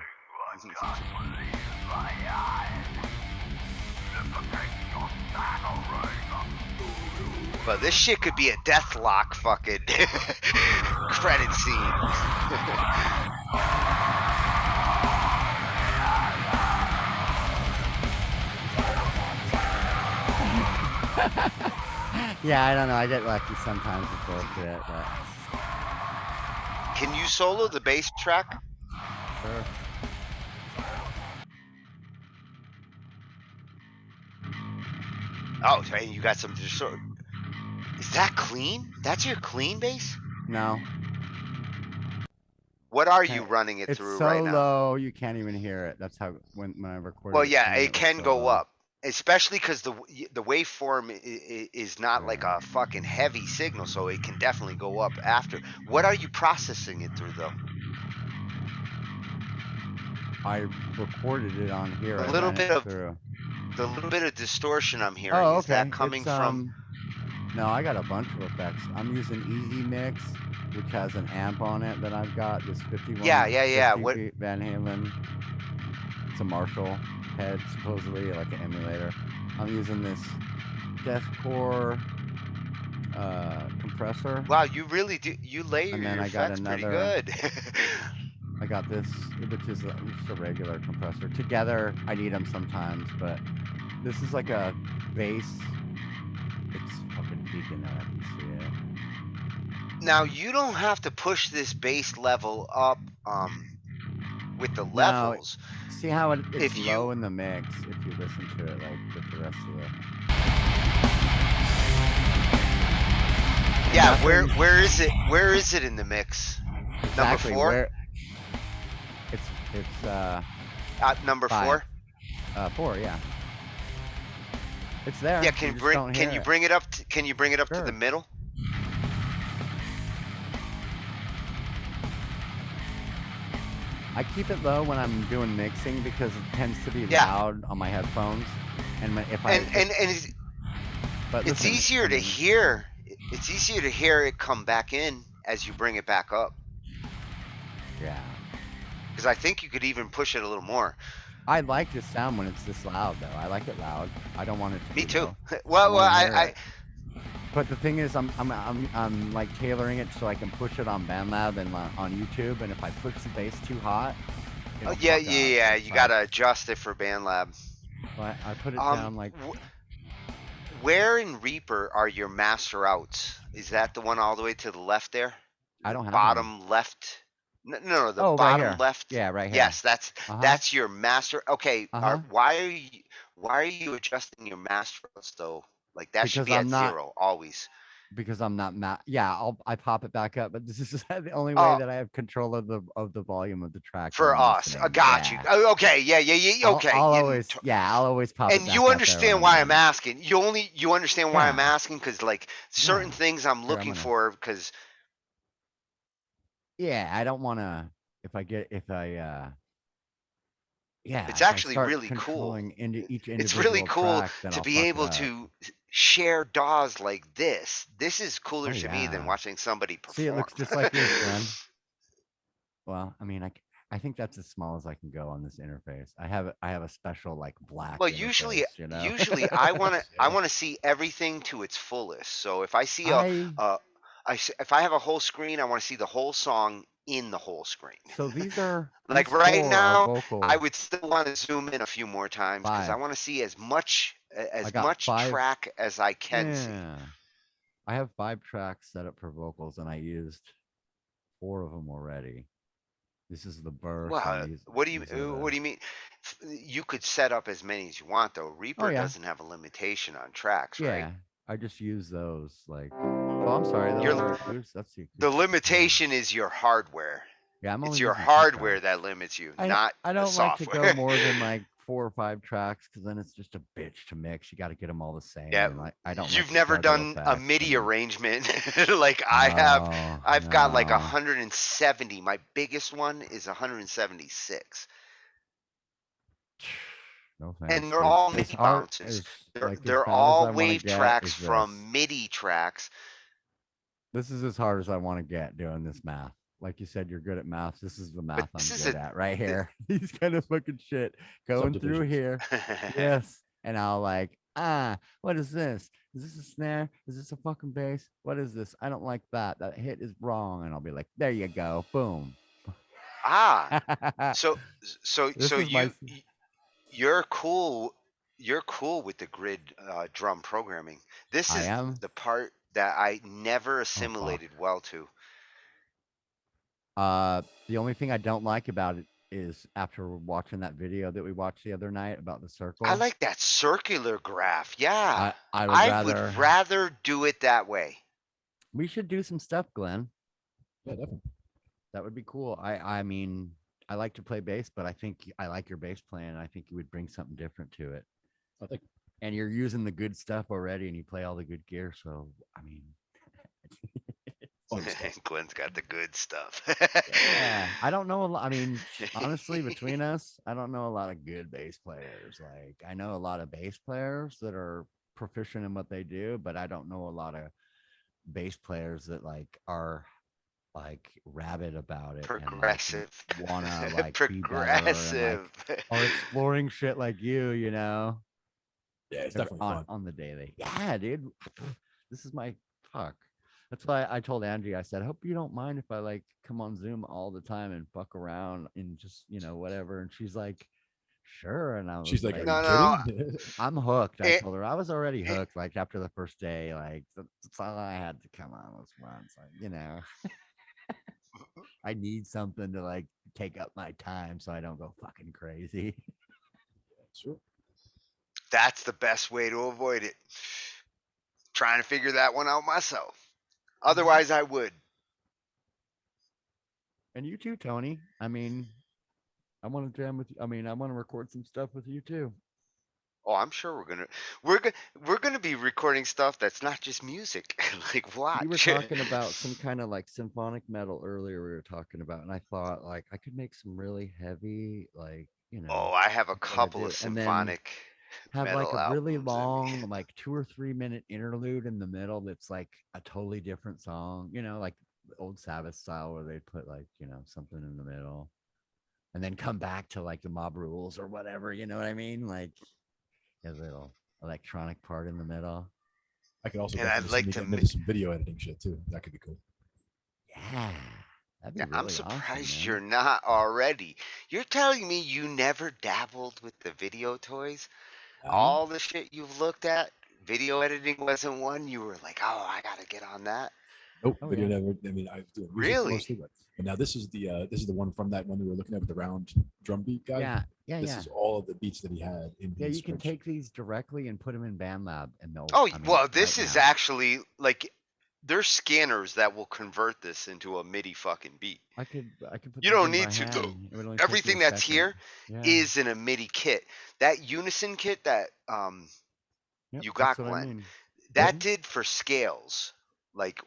Speaker 5: But this shit could be a Deathlock fucking credit scene.
Speaker 1: Yeah, I don't know. I get lucky sometimes with bullshit, but.
Speaker 5: Can you solo the bass track?
Speaker 1: Sure.
Speaker 5: Oh, you got some. Is that clean? That's your clean bass?
Speaker 1: No.
Speaker 5: What are you running it through right now?
Speaker 1: It's so low you can't even hear it. That's how when I recorded.
Speaker 5: Well, yeah, it
Speaker 1: was
Speaker 5: can
Speaker 1: so
Speaker 5: go
Speaker 1: low.
Speaker 5: up, especially because the waveform is not like a fucking heavy signal, so it can definitely go up after. What are you processing it through though?
Speaker 1: I recorded it on here.
Speaker 5: The little bit of distortion I'm hearing.
Speaker 1: Oh, okay.
Speaker 5: Is that coming from?
Speaker 1: No, I got a bunch of effects. I'm using Easy Mix, which has an amp on it that I've got. This
Speaker 5: Yeah.
Speaker 1: 50
Speaker 5: What?
Speaker 1: Van Halen. It's a Marshall head, supposedly like an emulator. I'm using this deathcore compressor.
Speaker 5: Wow, you really do. You layer
Speaker 1: And then
Speaker 5: your
Speaker 1: I got
Speaker 5: effects pretty
Speaker 1: another.
Speaker 5: good.
Speaker 1: I got this, which is just a regular compressor. Together, I need them sometimes, but this is like a bass. It's fucking peaking there. I can see it.
Speaker 5: Now you don't have to push this bass level up with the
Speaker 1: Now,
Speaker 5: levels.
Speaker 1: see how it's
Speaker 5: If
Speaker 1: low
Speaker 5: you
Speaker 1: in the mix if you listen to it like with the rest of the.
Speaker 5: Yeah, where is it? Where is it in the mix?
Speaker 1: Exactly,
Speaker 5: Number 4?
Speaker 1: where it's
Speaker 5: number
Speaker 1: 5.
Speaker 5: 4?
Speaker 1: 4, yeah. It's there.
Speaker 5: Yeah,
Speaker 1: You just don't hear
Speaker 5: can you
Speaker 1: it.
Speaker 5: bring it up can you bring it up to the middle?
Speaker 1: I keep it low when I'm doing mixing because it tends to be loud on my headphones. And if I but
Speaker 5: it's
Speaker 1: listen,
Speaker 5: easier to hear. It's easier to hear it come back in as you bring it back up.
Speaker 1: Yeah.
Speaker 5: Because I think you could even push it a little more.
Speaker 1: I like the sound when it's this loud, though. I like it loud. I don't want it to
Speaker 5: Me
Speaker 1: be
Speaker 5: too.
Speaker 1: low.
Speaker 5: Well,
Speaker 1: I but the thing is, I'm like tailoring it so I can push it on BandLab and on YouTube. And if I push the bass too hot,
Speaker 5: oh, yeah. You gotta adjust it for BandLab.
Speaker 1: But I put it down like.
Speaker 5: Where in Reaper are your master outs? Is that the one all the way to the left there?
Speaker 1: I don't have
Speaker 5: bottom left. No, the
Speaker 1: right
Speaker 5: bottom
Speaker 1: here.
Speaker 5: left.
Speaker 1: Yeah, right here.
Speaker 5: Yes, that's your master. Okay, why are you adjusting your master outs though? Like that should be at 0 always.
Speaker 1: Because I'm not I pop it back up, but this is the only way that I have control of the volume of the track
Speaker 5: for us. I got you. Okay, yeah. Okay,
Speaker 1: I'll always pop it
Speaker 5: and
Speaker 1: back
Speaker 5: you
Speaker 1: up
Speaker 5: understand why I'm asking. You understand why I'm asking because like certain things I'm looking for because.
Speaker 1: Yeah, I don't want to.
Speaker 5: It's actually really cool.
Speaker 1: Into each
Speaker 5: it's really cool
Speaker 1: track,
Speaker 5: to be able to share DAWs like this. This is cooler to me than watching somebody perform.
Speaker 1: See, it looks just like this, man. Well, I mean, I think that's as small as I can go on this interface. I have a special like black.
Speaker 5: Well,
Speaker 1: interface,
Speaker 5: usually I want to see everything to its fullest. So if I see if I have a whole screen, I want to see the whole song in the whole screen.
Speaker 1: So these are
Speaker 5: like right now, I would still want to zoom in a few more times because I want to see as much track as I can see.
Speaker 1: I have 5 tracks set up for vocals, and I used 4 of them already. This is the burst.
Speaker 5: Wow, what do you mean? You could set up as many as you want, though. Reaper doesn't have a limitation on tracks, right?
Speaker 1: Yeah, I just use those. Like, oh, I'm sorry.
Speaker 5: The limitation is your hardware.
Speaker 1: Yeah,
Speaker 5: it's your hardware that limits you, not
Speaker 1: I don't
Speaker 5: the software.
Speaker 1: like to go more than like 4 or 5 tracks because then it's just a bitch to mix. You got to get them all the same.
Speaker 5: Yeah,
Speaker 1: I don't.
Speaker 5: You've never done a MIDI arrangement like I have. I've got like 170. My biggest one is 176.
Speaker 1: No thanks.
Speaker 5: And they're all MIDI bounces. They're all wave tracks from MIDI tracks.
Speaker 1: This is as hard as I want to get doing this math. Like you said, you're good at math. This is the math I'm good at right here. These kind of fucking shit going through here. Yes. And I'll like, what is this? Is this a snare? Is this a fucking bass? What is this? I don't like that. That hit is wrong. And I'll be like, there you go. Boom.
Speaker 5: So you're cool. You're cool with the grid drum programming. This is the part that I never assimilated well to.
Speaker 1: The only thing I don't like about it is after watching that video that we watched the other night about the circle.
Speaker 5: I like that circular graph. Yeah.
Speaker 1: I
Speaker 5: would rather do it that way.
Speaker 1: We should do some stuff, Glenn.
Speaker 3: Yeah, definitely.
Speaker 1: That would be cool. I mean, I like to play bass, but I think I like your bass playing. I think you would bring something different to it.
Speaker 3: I think.
Speaker 1: And you're using the good stuff already, and you play all the good gear. So, I mean,
Speaker 5: Glenn's got the good stuff.
Speaker 1: Yeah, I don't know a lot. I mean, honestly, between us, I don't know a lot of good bass players. Like, I know a lot of bass players that are proficient in what they do, but I don't know a lot of bass players that like are like rabid about it and like
Speaker 5: Progressive.
Speaker 1: wanna like be better and like
Speaker 5: Progressive.
Speaker 1: are exploring shit like you know.
Speaker 3: Yeah, it's
Speaker 1: Every-
Speaker 3: definitely
Speaker 1: on
Speaker 3: fun.
Speaker 1: on the daily. Yeah, dude. This is my fuck. That's why I told Angie, I said, I hope you don't mind if I like come on Zoom all the time and fuck around and just, whatever. And she's like, sure. And I was
Speaker 3: She's like,
Speaker 1: like,
Speaker 3: "Are
Speaker 5: No,
Speaker 3: you
Speaker 5: no.
Speaker 3: kidding?"
Speaker 1: I'm hooked. I
Speaker 5: It,
Speaker 1: told her I was already hooked. Like after the first day, like that's all I had to come on was once. Like, I need something to like take up my time so I don't go fucking crazy.
Speaker 3: Sure.
Speaker 5: that's the best way to avoid it. Trying to figure that one out myself. Otherwise, I would.
Speaker 1: And you too, Tony. I mean, I want to jam with you. I mean, I want to record some stuff with you too.
Speaker 5: Oh, I'm sure we're gonna be recording stuff that's not just music. Like watch.
Speaker 1: You were talking about some kind of like symphonic metal earlier. We were talking about, and I thought like I could make some really heavy, like
Speaker 5: Oh, I have a
Speaker 1: like what I
Speaker 5: couple
Speaker 1: do,
Speaker 5: of
Speaker 1: and then
Speaker 5: symphonic
Speaker 1: have like
Speaker 5: metal
Speaker 1: a really
Speaker 5: albums in me.
Speaker 1: long, like 2 or 3 minute interlude in the middle that's like a totally different song. Like the old Sabbath style where they put like something in the middle, and then come back to like the Mob Rules or whatever. You know what I mean? Like a little electronic part in the middle.
Speaker 3: I could also
Speaker 5: And I'd
Speaker 3: definitely
Speaker 5: like
Speaker 3: sneak
Speaker 5: to
Speaker 3: into some video editing shit too. That could be cool.
Speaker 1: Yeah, that'd be
Speaker 5: Yeah, I'm
Speaker 1: really
Speaker 5: surprised
Speaker 1: awesome,
Speaker 5: you're
Speaker 1: man.
Speaker 5: not already. You're telling me you never dabbled with the video toys? All the shit you've looked at, video editing wasn't one. You were like, oh, I gotta get on that.
Speaker 3: Nope,
Speaker 1: Oh,
Speaker 3: video
Speaker 1: yeah.
Speaker 3: never. I mean, I do music
Speaker 5: Really?
Speaker 3: mostly, but now this is the one from that one we were looking at with the round drum beat guy.
Speaker 1: Yeah,
Speaker 3: This
Speaker 1: yeah.
Speaker 3: is all of the beats that he had in
Speaker 1: Yeah,
Speaker 3: his
Speaker 1: you can
Speaker 3: spreadsheet.
Speaker 1: take these directly and put them in BandLab, and they'll.
Speaker 5: Oh,
Speaker 1: I mean,
Speaker 5: well,
Speaker 1: right
Speaker 5: this is
Speaker 1: now.
Speaker 5: actually like there's scanners that will convert this into a MIDI fucking beat.
Speaker 1: I could put
Speaker 5: You
Speaker 1: these
Speaker 5: don't
Speaker 1: in my
Speaker 5: need to go.
Speaker 1: hand. It would only take me
Speaker 5: Everything
Speaker 1: a
Speaker 5: that's
Speaker 1: second.
Speaker 5: here
Speaker 1: Yeah.
Speaker 5: is in a MIDI kit. That Unison kit that
Speaker 1: Yep,
Speaker 5: you
Speaker 1: that's
Speaker 5: got,
Speaker 1: what I
Speaker 5: Glenn,
Speaker 1: mean.
Speaker 5: that did for scales. Like,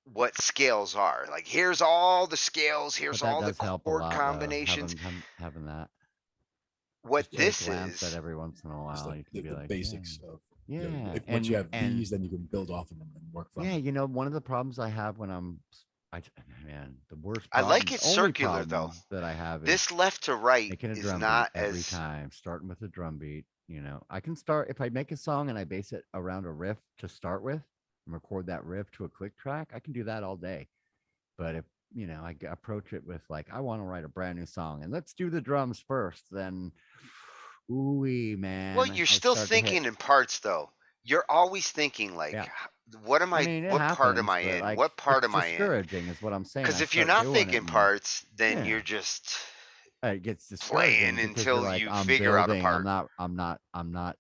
Speaker 5: what scales are. Like, here's all the scales,
Speaker 1: But
Speaker 5: here's
Speaker 1: that
Speaker 5: all the
Speaker 1: does help a
Speaker 5: chord
Speaker 1: lot,
Speaker 5: combinations.
Speaker 1: though, having that.
Speaker 5: What
Speaker 1: Just take a
Speaker 5: this
Speaker 1: glance at
Speaker 5: is,
Speaker 1: every once in a
Speaker 3: Just
Speaker 1: while.
Speaker 3: like
Speaker 1: You can be
Speaker 3: the
Speaker 1: like,
Speaker 3: basics of
Speaker 1: yeah,
Speaker 3: once you have
Speaker 1: and
Speaker 3: these, then you can build off of them and work from.
Speaker 1: yeah, one of the problems I have when man, the worst
Speaker 5: I
Speaker 1: problem,
Speaker 5: like it
Speaker 1: the only
Speaker 5: circular though.
Speaker 1: problem that I have is
Speaker 5: This left to right
Speaker 1: making a
Speaker 5: is
Speaker 1: drum beat
Speaker 5: not
Speaker 1: every
Speaker 5: as
Speaker 1: time, starting with a drum beat. I can start if I make a song and I base it around a riff to start with and record that riff to a click track. I can do that all day. But if approach it with like, I want to write a brand new song and let's do the drums first, then ooh man.
Speaker 5: well, you're
Speaker 1: I
Speaker 5: still
Speaker 1: start to hit.
Speaker 5: thinking in parts though. You're always thinking like,
Speaker 1: Yeah.
Speaker 5: what am
Speaker 1: I
Speaker 5: I?
Speaker 1: mean, it
Speaker 5: What part am
Speaker 1: happens,
Speaker 5: I
Speaker 1: but
Speaker 5: in?
Speaker 1: like
Speaker 5: What part
Speaker 1: it's
Speaker 5: am I in?
Speaker 1: discouraging, is what I'm saying.
Speaker 5: Because
Speaker 1: I
Speaker 5: if you're
Speaker 1: start
Speaker 5: not
Speaker 1: doing it
Speaker 5: thinking
Speaker 1: and
Speaker 5: parts, then
Speaker 1: yeah.
Speaker 5: you're just
Speaker 1: It gets
Speaker 5: playing
Speaker 1: discouraging because you're
Speaker 5: until
Speaker 1: like,
Speaker 5: you
Speaker 1: I'm
Speaker 5: figure out a
Speaker 1: building.
Speaker 5: part.
Speaker 1: I'm not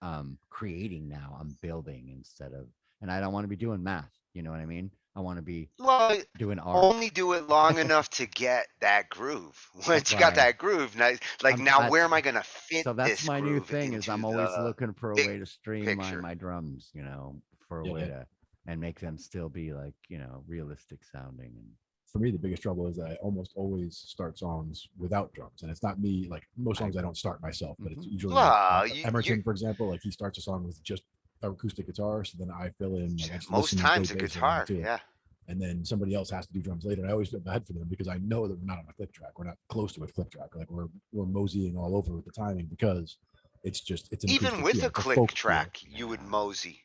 Speaker 1: creating now. I'm building instead of, and I don't want to be doing math. You know what I mean? I want to be
Speaker 5: Well,
Speaker 1: doing art.
Speaker 5: only do it long enough to get that groove. Once
Speaker 1: That's
Speaker 5: you got
Speaker 1: why
Speaker 5: that groove, now, like now, where am I gonna fit
Speaker 1: so that's
Speaker 5: this
Speaker 1: my new
Speaker 5: groove
Speaker 1: thing is
Speaker 5: into
Speaker 1: I'm always
Speaker 5: the
Speaker 1: looking for a
Speaker 5: big
Speaker 1: way to streamline
Speaker 5: picture?
Speaker 1: my drums, for a
Speaker 3: Yeah,
Speaker 1: way
Speaker 3: yeah.
Speaker 1: to and make them still be like, realistic sounding. And
Speaker 3: For me, the biggest trouble is that I almost always start songs without drums, and it's not me. Like most songs, I don't start myself, but it's usually like,
Speaker 5: Well,
Speaker 3: Emerson, for example. Like he starts a song with just acoustic guitar, so then I fill in. Like, I just
Speaker 5: most
Speaker 3: listen and
Speaker 5: times
Speaker 3: play
Speaker 5: a
Speaker 3: bass along
Speaker 5: guitar,
Speaker 3: to it.
Speaker 5: yeah.
Speaker 3: And then somebody else has to do drums later. And I always feel bad for them because I know that we're not on a click track. We're not close to a click track. Like we're moseying all over with the timing because it's an
Speaker 5: Even
Speaker 3: acoustic
Speaker 5: with
Speaker 3: feel.
Speaker 5: a
Speaker 3: It's a
Speaker 5: click
Speaker 3: folk feel.
Speaker 5: track, you would mosey.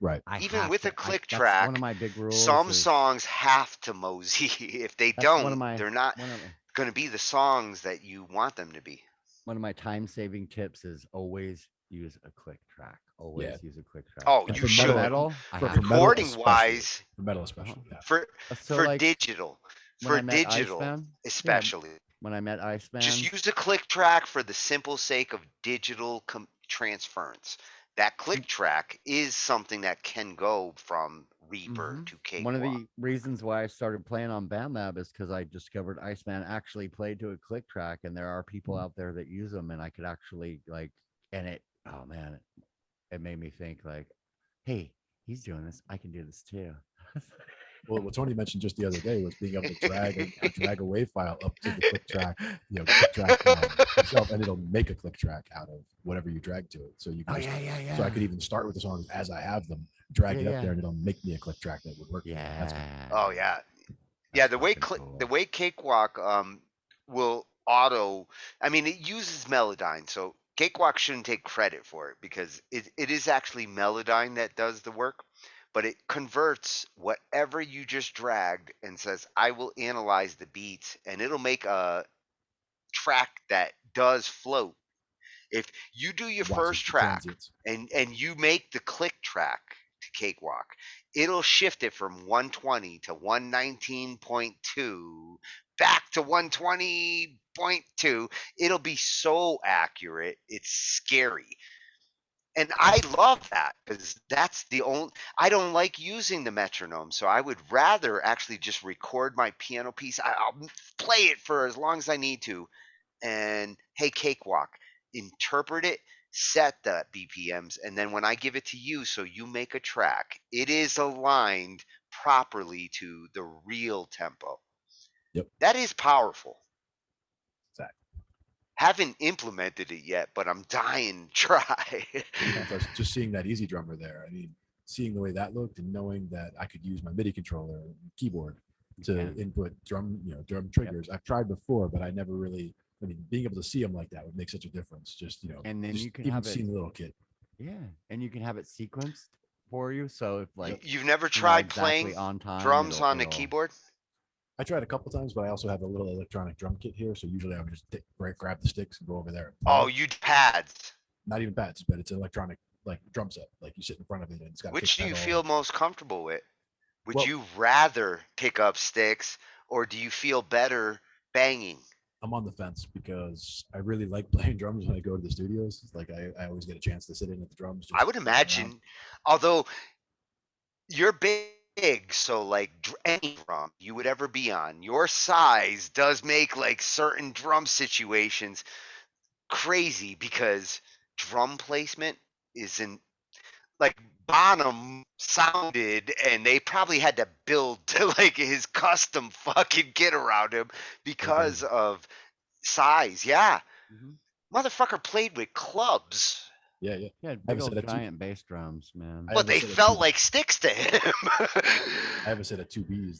Speaker 3: Right.
Speaker 5: Even with a click
Speaker 1: that's
Speaker 5: track,
Speaker 1: one of my big rules.
Speaker 5: some
Speaker 1: is,
Speaker 5: songs have to mosey. If they
Speaker 1: That's one of
Speaker 5: don't,
Speaker 1: my-
Speaker 5: they're not
Speaker 1: one of-
Speaker 5: going to be the songs that you want them to be.
Speaker 1: one of my time-saving tips is always use a click track. Always
Speaker 3: Yeah.
Speaker 1: use a click track.
Speaker 5: Oh,
Speaker 1: Like
Speaker 5: you
Speaker 1: for
Speaker 5: should.
Speaker 1: metal, I have
Speaker 5: Recording
Speaker 3: especially.
Speaker 5: wise,
Speaker 3: For metal especially. Yeah.
Speaker 5: for
Speaker 1: So,
Speaker 5: for
Speaker 1: like,
Speaker 5: digital,
Speaker 1: when I
Speaker 5: for
Speaker 1: met
Speaker 5: digital
Speaker 1: Iceman, yeah,
Speaker 5: especially.
Speaker 1: when I met Iceman,
Speaker 5: Just use a click track for the simple sake of digital transference. That click track is something that can go from Reaper to Cakewalk.
Speaker 1: one of the reasons why I started playing on BandLab is because I discovered Iceman actually played to a click track, and there are people out there that use them, and I could actually oh man, it made me think like, hey, he's doing this, I can do this too.
Speaker 3: Well, what Tony mentioned just the other day was being able to drag a wave file up to the click track, click track itself, and it'll make a click track out of whatever you drag to it. So you can so I could even start with the songs as I have them, drag it up there, and it'll make me a click track that would work.
Speaker 1: Yeah.
Speaker 3: That's cool.
Speaker 5: Oh yeah, yeah. The way the way Cakewalk will auto. I mean, it uses Melodyne, so Cakewalk shouldn't take credit for it because it is actually Melodyne that does the work. But it converts whatever you just dragged and says, I will analyze the beats, and it'll make a track that does float. If you do your first track and you make the click track to Cakewalk, it'll shift it from 120 to 119.2 back to 120.2. It'll be so accurate, it's scary. And I love that because that's the only. I don't like using the metronome, so I would rather actually just record my piano piece. I'll play it for as long as I need to, and hey, Cakewalk, interpret it, set the BPMs, and then when I give it to you, so you make a track, it is aligned properly to the real tempo.
Speaker 3: Yep.
Speaker 5: That is powerful.
Speaker 3: Exactly.
Speaker 5: Haven't implemented it yet, but I'm dying to try.
Speaker 3: Just seeing that Easy Drummer there, I mean, seeing the way that looked and knowing that I could use my MIDI controller and keyboard to input drum triggers. I've tried before, but I never really. I mean, being able to see them like that would make such a difference. Just
Speaker 1: and then
Speaker 3: just
Speaker 1: you can
Speaker 3: even
Speaker 1: have
Speaker 3: seeing the little kit.
Speaker 1: Yeah, and you can have it sequenced for you. So if
Speaker 5: you've never tried
Speaker 1: exactly
Speaker 5: playing
Speaker 1: on time,
Speaker 5: drums on a keyboard.
Speaker 3: I tried a couple times, but I also have a little electronic drum kit here. So usually I would just grab the sticks and go over there.
Speaker 5: Oh, you pads?
Speaker 3: Not even pads, but it's an electronic drum set. Like you sit in front of it and it's got.
Speaker 5: Which do you feel most comfortable with? Would you rather pick up sticks or do you feel better banging?
Speaker 3: I'm on the fence because I really like playing drums when I go to the studios. It's like I always get a chance to sit in at the drums.
Speaker 5: I would imagine, although you're big, so like any drum you would ever be on, your size does make like certain drum situations crazy because drum placement isn't like Bonham sounded, and they probably had to build like his custom fucking kit around him because of size. Yeah, motherfucker played with clubs.
Speaker 3: Yeah.
Speaker 1: Yeah, big old giant bass drums, man.
Speaker 5: But they felt like sticks to him.
Speaker 3: I have a set of 2Bs.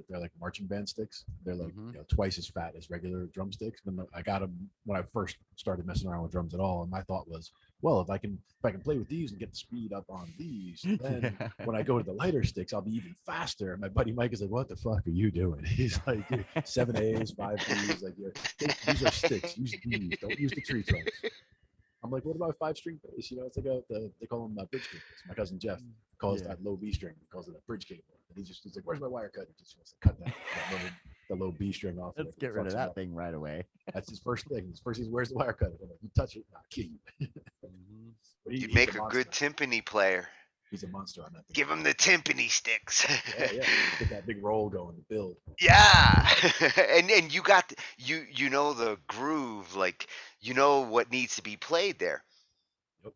Speaker 3: They're like marching band sticks. They're like twice as fat as regular drumsticks. But I got them when I first started messing around with drums at all. And my thought was, well, if I can play with these and get the speed up on these, then when I go to the lighter sticks, I'll be even faster. And my buddy Mike is like, "What the fuck are you doing?" He's like, 7 A's, 5 B's. Like, these are sticks. Use these. Don't use the tree trunks. I'm like, what about 5-string bass? It's like they call them bridge cables. My cousin Jeff calls that low B string. He calls it a bridge cable. And he's like, where's my wire cut? He just wants to cut the low B string off.
Speaker 1: Let's get rid of that thing right away.
Speaker 3: That's his first thing. His first, where's the wire cut? I'm like, you touch it, I'll kill you.
Speaker 5: You'd make a good timpani player.
Speaker 3: He's a monster on that thing.
Speaker 5: Give him the timpani sticks.
Speaker 3: yeah. Get that big roll going to build.
Speaker 5: Yeah. and you got you know the groove, like you know what needs to be played there.
Speaker 3: Yep.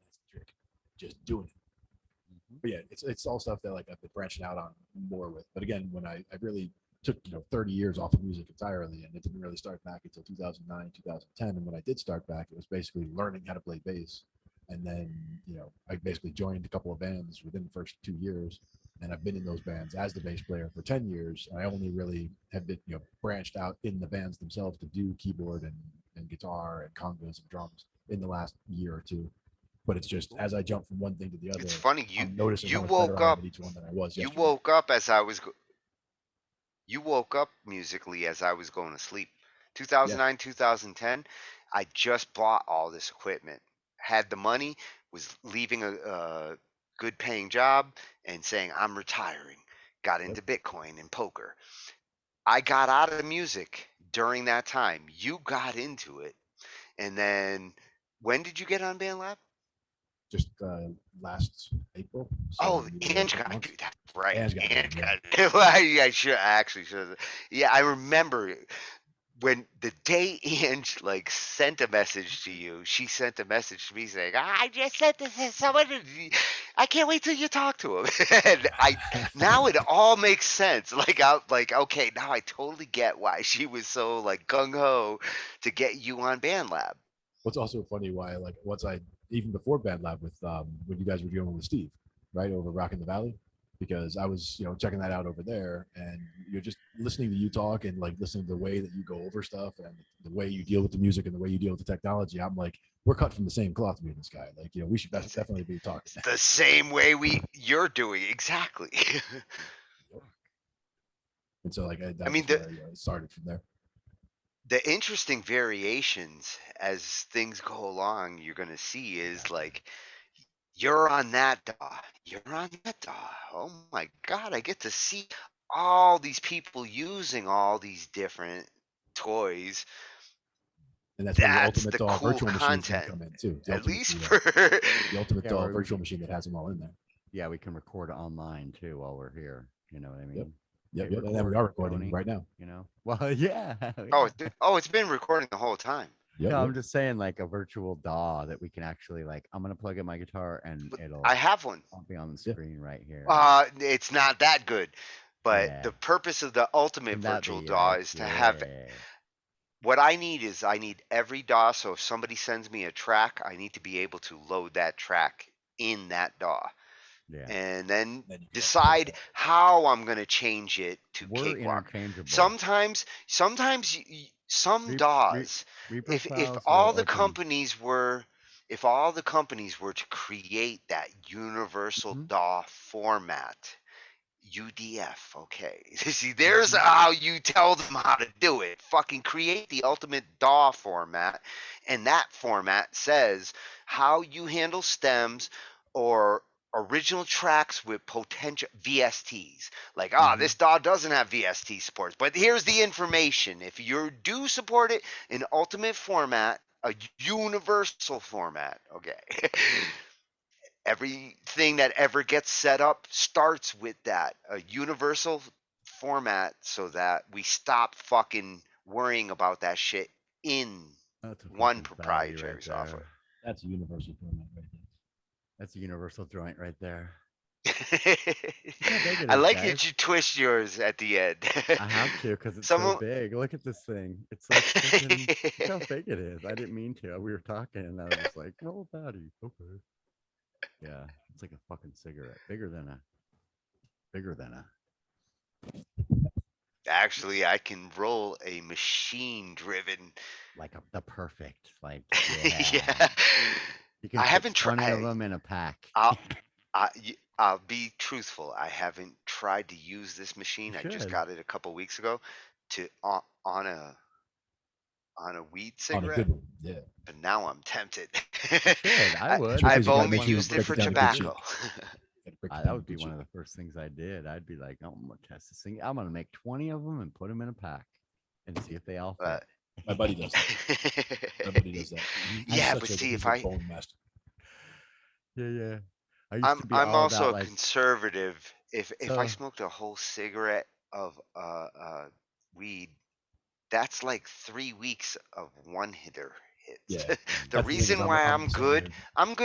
Speaker 3: That's the trick. Just doing it. But yeah, it's all stuff that like I've been branching out on more with. But again, when I really took 30 years off of music entirely, and it didn't really start back until 2009, 2010. And when I did start back, it was basically learning how to play bass. And then, I basically joined a couple of bands within the first 2 years, and I've been in those bands as the bass player for 10 years. And I only really have been, branched out in the bands themselves to do keyboard and guitar and congas and drums in the last year or two. But it's just as I jump from one thing to the other.
Speaker 5: It's funny you woke up.
Speaker 3: Each one than I was
Speaker 5: you
Speaker 3: yesterday.
Speaker 5: woke up as I was. You woke up musically as I was going to sleep. 2009, 2010. I just bought all this equipment. Had the money, was leaving a good paying job and saying, I'm retiring. Got into Bitcoin and poker. I got out of music during that time. You got into it. And then when did you get on BandLab?
Speaker 3: Just last April.
Speaker 5: So Ange got to do that. Right. Ange got I should. Yeah, I remember when the day Ange sent a message to you, she sent a message to me saying, I just sent this to someone. I can't wait till you talk to him. And now it all makes sense. Like okay, now I totally get why she was so like gung ho to get you on Band Lab.
Speaker 3: What's also funny why like once I even before Band Lab with when you guys were dealing with Steve, right, over Rock in the Valley, because I was checking that out over there, and you're just listening to you talk and like listening to the way that you go over stuff and the way you deal with the music and the way you deal with the technology. I'm like, we're cut from the same cloth, me and this guy. Like, we should definitely be talking.
Speaker 5: The same way you're doing exactly.
Speaker 3: And so like
Speaker 5: I mean,
Speaker 3: it started from there.
Speaker 5: The interesting variations as things go along, you're gonna see is like you're on that DAW, you're on that DAW. Oh my God, I get to see all these people using all these different toys.
Speaker 3: And that's where the
Speaker 5: That's
Speaker 3: ultimate
Speaker 5: the
Speaker 3: DAW
Speaker 5: cool
Speaker 3: virtual machines can
Speaker 5: content.
Speaker 3: come in too.
Speaker 5: At least for
Speaker 3: the ultimate
Speaker 1: Yeah,
Speaker 3: DAW
Speaker 1: where we
Speaker 3: virtual
Speaker 1: can-
Speaker 3: machine that has them all in there.
Speaker 1: Yeah, we can record online too while we're here. You know what I mean?
Speaker 3: Yep.
Speaker 1: Hit
Speaker 3: And then we are recording
Speaker 1: Tony,
Speaker 3: right now.
Speaker 1: You know? Well, yeah.
Speaker 5: It's been recording the whole time.
Speaker 1: No, I'm just saying like a virtual DAW that we can actually like. I'm gonna plug in my guitar and it'll.
Speaker 5: I have one.
Speaker 1: I'll be on the screen right here.
Speaker 5: It's not that good, but
Speaker 1: Yeah.
Speaker 5: the purpose of the ultimate
Speaker 1: Wouldn't that
Speaker 5: virtual
Speaker 1: be
Speaker 5: DAW
Speaker 1: like,
Speaker 5: is to have. What I need is I need every DAW. So if somebody sends me a track, I need to be able to load that track in that DAW.
Speaker 1: Yeah.
Speaker 5: And then decide how I'm going to change it to
Speaker 1: We're
Speaker 5: Cakewalk.
Speaker 1: interchangeable.
Speaker 5: Sometimes some DAWs, if all the companies were to create that universal DAW format, UDF, okay. See, there's how you tell them how to do it. Fucking create the ultimate DAW format, and that format says how you handle stems or original tracks with potential VSTs. Like, this DAW doesn't have VST support, but here's the information. If you do support it in ultimate format, a universal format, okay. Everything that ever gets set up starts with that, a universal format, so that we stop fucking worrying about that shit in one proprietary software.
Speaker 3: That's a universal format right there.
Speaker 1: That's a universal joint right there.
Speaker 5: I like that you twist yours at the end.
Speaker 1: I have to because it's so big. Look at this thing. It's like freaking, look how big it is. I didn't mean to. We were talking and I was just like, oh, Patty. Okay. Yeah, it's like a fucking cigarette. Bigger than a.
Speaker 5: Actually, I can roll a machine-driven.
Speaker 1: Like the perfect, like
Speaker 5: yeah.
Speaker 1: You can
Speaker 5: I haven't
Speaker 1: 20
Speaker 5: tried
Speaker 1: of them in a pack.
Speaker 5: I'll be truthful. I haven't tried to use this machine. I just got it a couple weeks ago on a weed cigarette.
Speaker 3: Yeah.
Speaker 5: But now I'm tempted.
Speaker 1: I would.
Speaker 5: I've only used it for tobacco.
Speaker 1: That would be one of the first things I did. I'd be like, oh, I'm gonna test this thing. I'm gonna make 20 of them and put them in a pack and see if they all fit.
Speaker 3: My buddy does that. My buddy does that.
Speaker 5: Yeah, but see, if I
Speaker 3: bone master.
Speaker 1: Yeah.
Speaker 5: I'm also a conservative. If I smoked a whole cigarette of weed, that's like 3 weeks of one hitter hits.
Speaker 3: Yeah,
Speaker 5: the reason why I'm good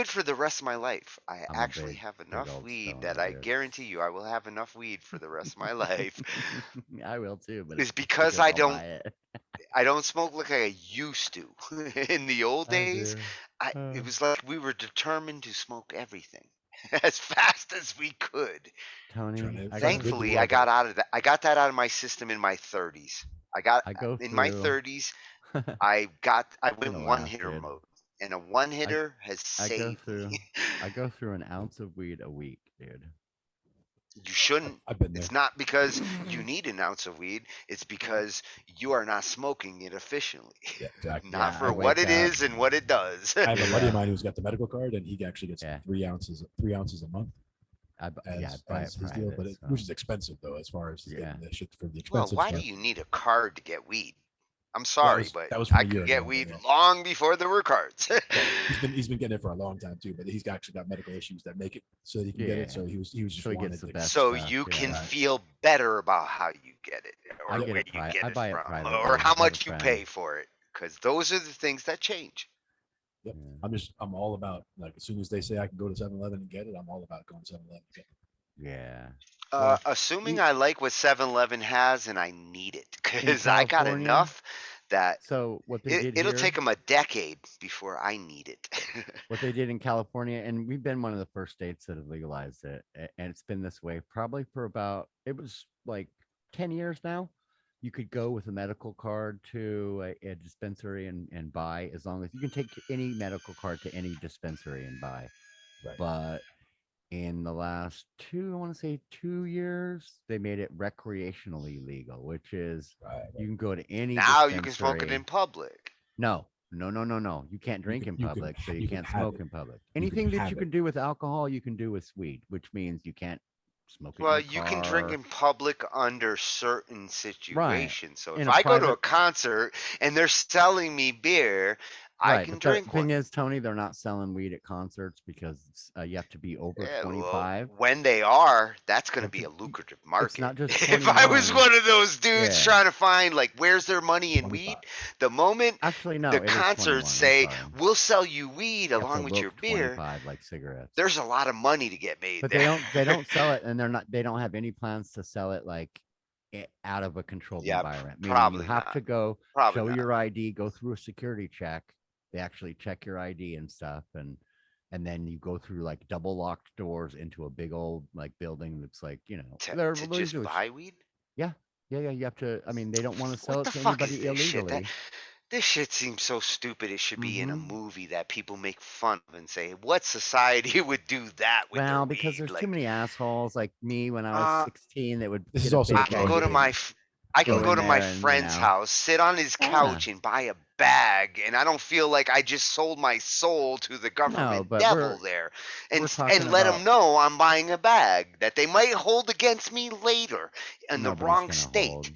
Speaker 5: for the rest of my life. I actually have enough weed that I guarantee you I will have enough weed for the rest of my life.
Speaker 1: I will too, but
Speaker 5: it's because I don't smoke like I used to. In the old days, it was like we were determined to smoke everything as fast as we could.
Speaker 1: Tony,
Speaker 5: thankfully I got that out of my system in my 30s. In my 30s, I went one hitter mode, and a one hitter has saved me.
Speaker 1: I go through an ounce of weed a week, dude.
Speaker 5: You shouldn't. It's not because you need an ounce of weed. It's because you are not smoking it efficiently.
Speaker 3: Yeah, exactly.
Speaker 5: Not for what it is and what it does.
Speaker 3: I have a buddy of mine who's got the medical card, and he actually gets 3 ounces a month. As his deal, but which is expensive though, as far as the shit for the expensive.
Speaker 5: Well, why
Speaker 3: stuff.
Speaker 5: do you need a card to get weed? I'm sorry,
Speaker 3: that
Speaker 5: but
Speaker 3: was from
Speaker 5: I
Speaker 3: a year
Speaker 5: could get
Speaker 3: ago,
Speaker 5: weed
Speaker 3: yeah.
Speaker 5: long before there were cards.
Speaker 3: He's been getting it for a long time too, but he's actually got medical issues that make it so that he can get it. So he was just
Speaker 1: So he gets
Speaker 3: wanted
Speaker 1: the
Speaker 3: to-
Speaker 1: best
Speaker 5: so
Speaker 1: stuff,
Speaker 5: you
Speaker 1: yeah.
Speaker 5: can feel better about how you get it, or
Speaker 1: I get
Speaker 5: where
Speaker 1: it
Speaker 5: you
Speaker 1: pri-
Speaker 5: get
Speaker 1: I
Speaker 5: it
Speaker 1: buy it
Speaker 5: from,
Speaker 1: privately.
Speaker 5: or
Speaker 1: I
Speaker 5: how
Speaker 1: have a
Speaker 5: much you
Speaker 1: friend.
Speaker 5: pay for it, because those are the things that change.
Speaker 3: Yep. I'm all about, like, as soon as they say I can go to 7-Eleven and get it, I'm all about going to 7-Eleven and getting it.
Speaker 1: Yeah.
Speaker 5: Assuming I like what 7-Eleven has and I need it,
Speaker 1: In
Speaker 5: because I got
Speaker 1: California,
Speaker 5: enough that
Speaker 1: so what they did
Speaker 5: it'll
Speaker 1: here,
Speaker 5: take them a decade before I need it.
Speaker 1: what they did in California, and we've been one of the first states that have legalized it, and it's been this way probably for about, it was like 10 years now. You could go with a medical card to a dispensary and buy, as long as you can take any medical card to any dispensary and buy.
Speaker 3: Right.
Speaker 1: But in the last I want to say 2 years, they made it recreationally legal, which is you can go to any
Speaker 5: Now you can smoke it
Speaker 1: dispensary.
Speaker 5: in public.
Speaker 1: No. You can't drink in
Speaker 3: you can-
Speaker 1: public, so you
Speaker 3: you can
Speaker 1: can't
Speaker 3: have
Speaker 1: smoke
Speaker 3: it.
Speaker 1: in public.
Speaker 3: You can
Speaker 1: Anything that
Speaker 3: have
Speaker 1: you
Speaker 3: it.
Speaker 1: can do with alcohol, you can do with weed, which means you can't smoke it
Speaker 5: Well,
Speaker 1: in your
Speaker 5: you can drink
Speaker 1: car.
Speaker 5: in public under certain situations. So
Speaker 1: In
Speaker 5: if
Speaker 1: a
Speaker 5: I go to a
Speaker 1: private-
Speaker 5: concert and they're selling me beer, I
Speaker 1: Right,
Speaker 5: can
Speaker 1: but
Speaker 5: drink
Speaker 1: the thing
Speaker 5: one.
Speaker 1: is, Tony, they're not selling weed at concerts because you have to be over
Speaker 5: Yeah, well,
Speaker 1: 25.
Speaker 5: when they are, that's going to be a lucrative market.
Speaker 1: It's not just
Speaker 5: If I was
Speaker 1: 21.
Speaker 5: one of those dudes
Speaker 1: Yeah.
Speaker 5: trying to find, like, where's their money in weed, the moment
Speaker 1: Actually, no,
Speaker 5: the
Speaker 1: it is 21.
Speaker 5: concerts
Speaker 1: I'm
Speaker 5: say,
Speaker 1: sorry.
Speaker 5: we'll sell you weed
Speaker 1: You have to
Speaker 5: along with your
Speaker 1: look
Speaker 5: beer,
Speaker 1: 25 like cigarettes.
Speaker 5: there's a lot of money to get made
Speaker 1: But
Speaker 5: there.
Speaker 1: they don't sell it, and they don't have any plans to sell it like out of a controlled
Speaker 5: Yeah,
Speaker 1: environment. Meaning
Speaker 5: probably
Speaker 1: you have
Speaker 5: not.
Speaker 1: to go
Speaker 5: Probably
Speaker 1: show
Speaker 5: not.
Speaker 1: your ID, go through a security check. They actually check your ID and stuff, and then you go through like double locked doors into a big old like building that's like, they're
Speaker 5: To
Speaker 1: really
Speaker 5: just
Speaker 1: loose.
Speaker 5: buy weed?
Speaker 1: Yeah. You have to. I mean, they don't want to sell
Speaker 5: What
Speaker 1: it
Speaker 5: the
Speaker 1: to
Speaker 5: fuck is
Speaker 1: anybody
Speaker 5: this shit?
Speaker 1: illegally.
Speaker 5: This shit seems so stupid. It should be in a
Speaker 1: Mhm.
Speaker 5: movie that people make fun of and say, "What society would do that with their
Speaker 1: Well, because
Speaker 5: weed?"
Speaker 1: there's
Speaker 5: Like,
Speaker 1: too many assholes like me when I was 16 that would.
Speaker 3: This
Speaker 1: get
Speaker 3: is
Speaker 1: a
Speaker 3: also
Speaker 1: big
Speaker 5: I can go to
Speaker 1: bag
Speaker 5: my
Speaker 1: and
Speaker 5: I can
Speaker 1: go
Speaker 5: go
Speaker 1: in
Speaker 5: to my
Speaker 1: there and,
Speaker 5: friend's house, sit on his couch, and buy a bag, and I don't feel like I just sold my soul to the government
Speaker 1: but
Speaker 5: devil
Speaker 1: we're-
Speaker 5: there,
Speaker 1: we're
Speaker 5: and
Speaker 1: talking
Speaker 5: let
Speaker 1: about-
Speaker 5: them know I'm buying a bag that they might hold against me later in the
Speaker 1: Nobody's
Speaker 5: wrong
Speaker 1: gonna
Speaker 5: state.
Speaker 1: hold.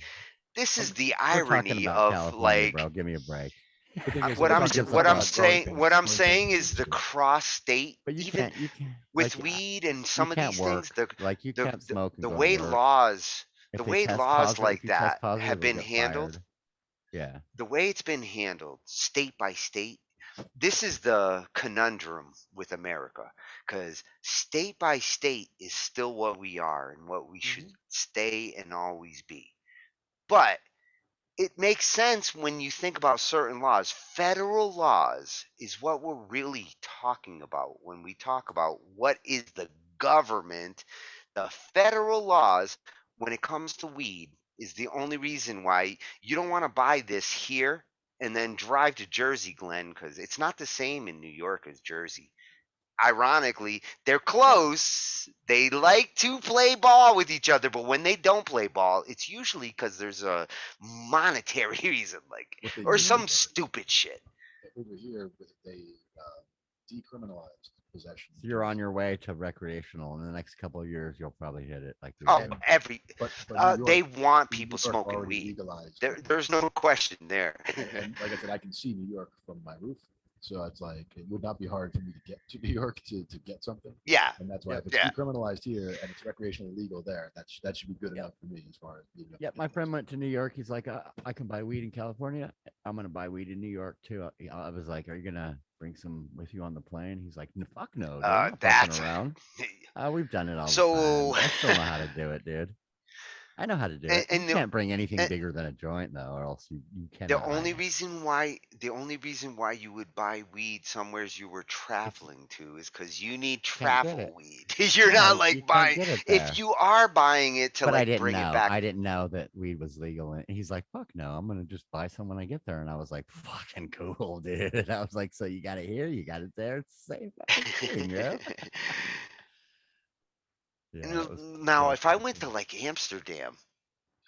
Speaker 5: This is the
Speaker 1: We're talking
Speaker 5: irony
Speaker 1: about
Speaker 5: of
Speaker 1: California,
Speaker 5: like
Speaker 1: bro. Give me a break.
Speaker 3: The thing is,
Speaker 5: what
Speaker 3: we're
Speaker 5: I'm
Speaker 3: talking
Speaker 5: what I'm
Speaker 3: about
Speaker 5: saying
Speaker 3: growing
Speaker 5: what
Speaker 3: pains,
Speaker 5: I'm
Speaker 3: growing
Speaker 5: saying
Speaker 3: pains
Speaker 5: is
Speaker 3: in
Speaker 5: the
Speaker 3: the industry.
Speaker 5: cross state,
Speaker 1: But you
Speaker 5: even
Speaker 1: can't
Speaker 5: with
Speaker 1: like,
Speaker 5: weed and
Speaker 1: you
Speaker 5: some of
Speaker 1: can't
Speaker 5: these
Speaker 1: work.
Speaker 5: things,
Speaker 1: Like you can't smoke and
Speaker 5: the
Speaker 1: go to
Speaker 5: way
Speaker 1: work.
Speaker 5: laws
Speaker 1: If
Speaker 5: the
Speaker 1: they
Speaker 5: way
Speaker 1: test
Speaker 5: laws
Speaker 1: positive,
Speaker 5: like
Speaker 1: if you test
Speaker 5: that
Speaker 1: positive,
Speaker 5: have
Speaker 1: you'll
Speaker 5: been
Speaker 1: get
Speaker 5: handled,
Speaker 1: fired. Yeah.
Speaker 5: the way it's been handled state by state, this is the conundrum with America, because state by state is still what we are and what we should stay and always be. But it makes sense when you think about certain laws. Federal laws is what we're really talking about when we talk about what is the government. The federal laws, when it comes to weed, is the only reason why you don't want to buy this here and then drive to Jersey, Glenn, because it's not the same in New York as Jersey. Ironically, they're close. They like to play ball with each other, but when they don't play ball, it's usually because there's a monetary reason, like,
Speaker 3: What they
Speaker 5: or
Speaker 3: do
Speaker 5: some
Speaker 3: is,
Speaker 5: stupid shit.
Speaker 3: over here, they decriminalized possession.
Speaker 1: So you're on your way to recreational. In the next couple of years, you'll probably hit it. Like
Speaker 5: Oh,
Speaker 3: But New York,
Speaker 5: they want
Speaker 3: New
Speaker 5: people
Speaker 3: York
Speaker 5: smoking
Speaker 3: already
Speaker 5: weed.
Speaker 3: legalized.
Speaker 5: There's no question there.
Speaker 3: And like I said, I can see New York from my roof, so it's like it would not be hard for me to get to New York to get something.
Speaker 5: Yeah.
Speaker 3: And that's why if it's
Speaker 5: Yeah.
Speaker 3: decriminalized here and it's recreationally legal there, that should be good enough for me as far as being able
Speaker 1: Yeah,
Speaker 3: to
Speaker 1: my friend went to New York. He's like, I can buy weed in California. I'm gonna buy weed in New York too. I was like, are you gonna bring some with you on the plane? He's like, fuck no, dude. I'm not fucking
Speaker 5: That's
Speaker 1: around. We've done it all
Speaker 5: So-
Speaker 1: the time. I still know how to do it, dude. I know how to do it.
Speaker 5: And
Speaker 1: You
Speaker 5: the-
Speaker 1: can't bring anything
Speaker 5: and-
Speaker 1: bigger than a joint though, or else you
Speaker 5: The
Speaker 1: cannot.
Speaker 5: only reason why you would buy weed somewheres you were traveling to is because you need
Speaker 1: Can't get
Speaker 5: travel
Speaker 1: it.
Speaker 5: weed. You're
Speaker 1: Yeah,
Speaker 5: not
Speaker 1: you
Speaker 5: like
Speaker 1: can't
Speaker 5: buying.
Speaker 1: get it there.
Speaker 5: If you are buying it to
Speaker 1: But I
Speaker 5: like
Speaker 1: didn't
Speaker 5: bring
Speaker 1: know.
Speaker 5: it back,
Speaker 1: I didn't know that weed was legal. And he's like, fuck no, I'm gonna just buy some when I get there. And I was like, fucking cool, dude. I was like, so you got it here, you got it there. It's the same fucking thing, bro. Yeah, it was-
Speaker 5: now if I went to like Amsterdam,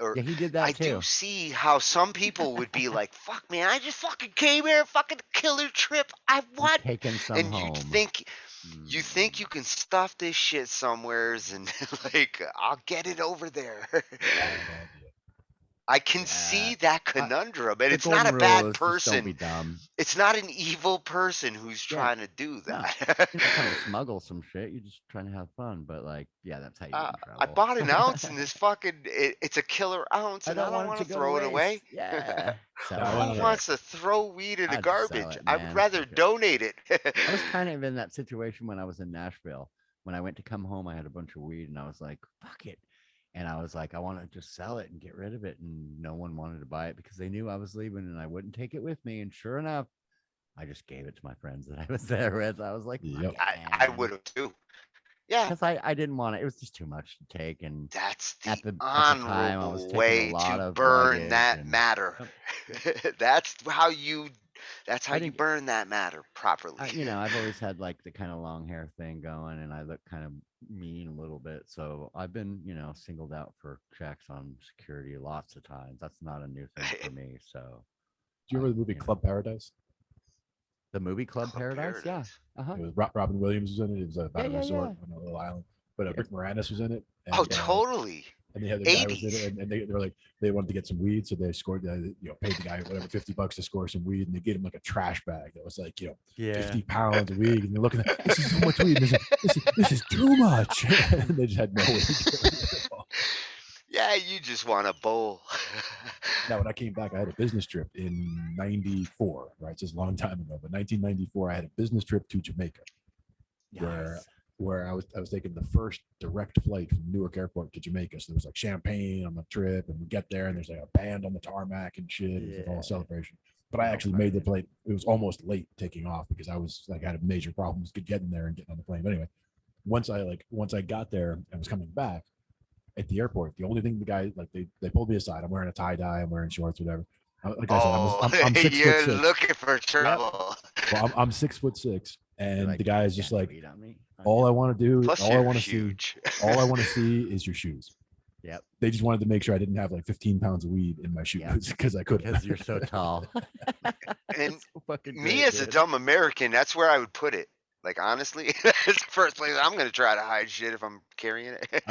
Speaker 5: or
Speaker 1: Yeah, he did that
Speaker 5: I do
Speaker 1: too.
Speaker 5: see how some people would be like, "Fuck, man, I just fucking came here, fucking killer trip. I what?"
Speaker 1: taking some
Speaker 5: And
Speaker 1: home.
Speaker 5: you think you can stuff this shit somewheres, and like, I'll get it over there. I can see that conundrum, and
Speaker 1: The
Speaker 5: it's not
Speaker 1: golden
Speaker 5: a
Speaker 1: rule
Speaker 5: bad
Speaker 1: is just don't be
Speaker 5: person.
Speaker 1: dumb.
Speaker 5: It's not an evil person who's trying to do
Speaker 1: No,
Speaker 5: that.
Speaker 1: you're not trying to smuggle some shit. You're just trying to have fun. But like, yeah, that's how you get in
Speaker 5: I
Speaker 1: trouble.
Speaker 5: bought an ounce in this fucking. It's a killer ounce,
Speaker 1: I
Speaker 5: and I
Speaker 1: don't
Speaker 5: don't
Speaker 1: want it
Speaker 5: want
Speaker 1: to
Speaker 5: to
Speaker 1: go to
Speaker 5: throw it away.
Speaker 1: waste. Yeah. Sell
Speaker 3: I
Speaker 1: that
Speaker 3: went
Speaker 5: Who
Speaker 3: on
Speaker 1: shit.
Speaker 5: wants to throw weed in the
Speaker 1: I'd just sell
Speaker 5: garbage?
Speaker 1: it,
Speaker 5: I would
Speaker 1: man.
Speaker 5: rather
Speaker 1: Fuck it.
Speaker 5: donate it.
Speaker 1: I was kind of in that situation when I was in Nashville. When I went to come home, I had a bunch of weed, and I was like, "Fuck it," and I was like, "I want to just sell it and get rid of it." And no one wanted to buy it because they knew I was leaving, and I wouldn't take it with me. And sure enough, I just gave it to my friends that I was there with. I was like,
Speaker 3: Yep.
Speaker 5: I would have too. Yeah,
Speaker 1: because I didn't want it. It was just too much to take, and
Speaker 5: that's the
Speaker 1: at the time I was
Speaker 5: honorable
Speaker 1: taking a
Speaker 5: way
Speaker 1: lot
Speaker 5: to
Speaker 1: of
Speaker 5: burn
Speaker 1: luggage
Speaker 5: that
Speaker 1: and
Speaker 5: matter. That's how you. That's how
Speaker 1: I
Speaker 5: you
Speaker 1: didn't.
Speaker 5: burn that matter properly.
Speaker 1: I've always had like the kind of long hair thing going, and I look kind of mean a little bit. So I've been, singled out for checks on security lots of times. That's not a new thing for me. So,
Speaker 3: Do you remember the movie Club Paradise?
Speaker 1: The movie Club Paradise? Yeah.
Speaker 3: It was Robin Williams was in it. It was about a
Speaker 1: Yeah,
Speaker 3: resort
Speaker 1: yeah.
Speaker 3: on a little island. But Rick Moranis was in it.
Speaker 5: Oh, totally.
Speaker 3: And they had the guy was in it, and they were like, they wanted to get some weed, so they scored, paid the guy whatever $50 to score some weed, and they gave him like a trash bag that was like, 50 pounds of weed, and they're looking at, this is so much weed, and this is too much, and they just had no weed.
Speaker 5: Yeah, you just want a bowl.
Speaker 3: Now, when I came back, I had a business trip in '94, right? It's just a long time ago, but 1994, I had a business trip to Jamaica, where I was taking the first direct flight from Newark Airport to Jamaica. So there was like champagne on the trip, and we get there, and there's like a band on the tarmac and shit. It was like all a celebration. But I actually made the flight. It was almost late taking off because I was like, I had major problems getting there and getting on the plane. But anyway, once I got there and was coming back at the airport, the only thing the guy, like they pulled me aside. I'm wearing a tie dye. I'm wearing shorts, whatever. Like I said, I'm 6'6".
Speaker 5: You're looking for trouble.
Speaker 3: Yep. Well, I'm 6'6", and
Speaker 1: like,
Speaker 3: the guy is just like,
Speaker 1: weed on me.
Speaker 3: all I want to do,
Speaker 5: Plus
Speaker 3: all I
Speaker 5: you're
Speaker 3: want to see,
Speaker 5: huge.
Speaker 3: all I want to see is your shoes.
Speaker 1: Yep.
Speaker 3: They just wanted to make sure I didn't have like 15 pounds of weed in my shoes because I couldn't.
Speaker 1: Because you're so tall.
Speaker 5: And
Speaker 1: fucking
Speaker 5: me
Speaker 1: great,
Speaker 5: as a
Speaker 1: dude.
Speaker 5: dumb American, that's where I would put it. Like honestly, it's the first place I'm gonna try to hide shit if I'm carrying it.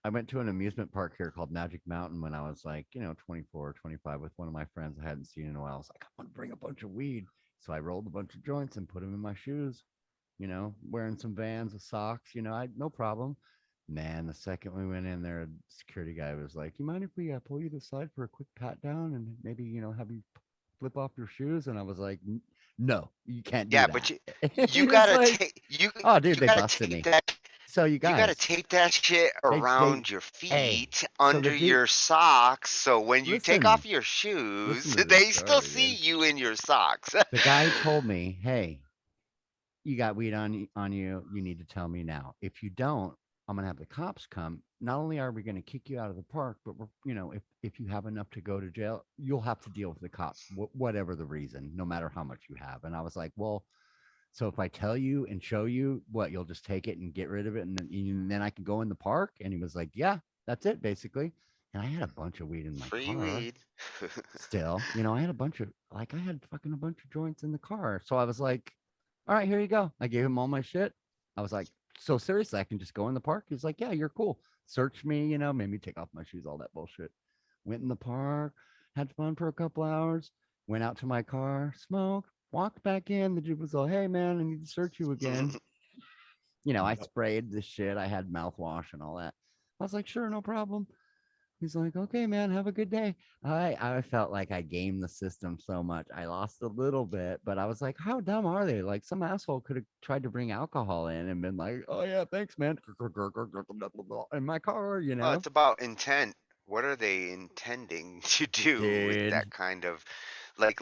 Speaker 1: I went to an amusement park here called Magic Mountain when I was like, 24, 25 with one of my friends I hadn't seen in a while. I was like, I want to bring a bunch of weed. So I rolled a bunch of joints and put them in my shoes, wearing some Vans with socks, I no problem. Man, the second we went in there, the security guy was like, you mind if we pull you to the side for a quick pat down and maybe, have you flip off your shoes? And I was like, no, you can't do
Speaker 5: Yeah,
Speaker 1: that.
Speaker 5: but you
Speaker 1: He was
Speaker 5: gotta
Speaker 1: like,
Speaker 5: take you.
Speaker 1: oh, dude,
Speaker 5: You
Speaker 1: they
Speaker 5: gotta
Speaker 1: busted
Speaker 5: take
Speaker 1: me.
Speaker 5: that.
Speaker 1: So you
Speaker 5: You gotta
Speaker 1: guys,
Speaker 5: tape that shit around your feet,
Speaker 1: so
Speaker 5: under
Speaker 1: the dude,
Speaker 5: your socks, so when you take
Speaker 1: listen,
Speaker 5: off your shoes,
Speaker 1: listen to
Speaker 5: they
Speaker 1: this
Speaker 5: still
Speaker 1: story,
Speaker 5: see
Speaker 1: dude.
Speaker 5: you in your socks.
Speaker 1: The guy told me, hey, you got weed on you. You need to tell me now. If you don't, I'm gonna have the cops come. Not only are we gonna kick you out of the park, but we're, if you have enough to go to jail, you'll have to deal with the cops, whatever the reason, no matter how much you have. And I was like, well, so if I tell you and show you, what, you'll just take it and get rid of it, and then I can go in the park? And he was like, yeah, that's it, basically. And I had a bunch of weed in my
Speaker 5: Free
Speaker 1: car.
Speaker 5: weed.
Speaker 1: Still, I had a bunch of I had fucking a bunch of joints in the car. So I was like, all right, here you go. I gave him all my shit. I was like, so seriously, I can just go in the park? He's like, yeah, you're cool. Search me, made me take off my shoes, all that bullshit. Went in the park, had fun for a couple hours, went out to my car, smoked, walked back in. The dude was all, hey man, I need to search you again. I sprayed this shit. I had mouthwash and all that. I was like, sure, no problem. He's like, okay, man, have a good day. I felt like I gamed the system so much. I lost a little bit, but I was like, how dumb are they? Like, some asshole could have tried to bring alcohol in and been like, oh yeah, thanks, man. In my car,
Speaker 5: Well, it's about intent. What are they intending to do with
Speaker 1: Dude.
Speaker 5: that kind of, like,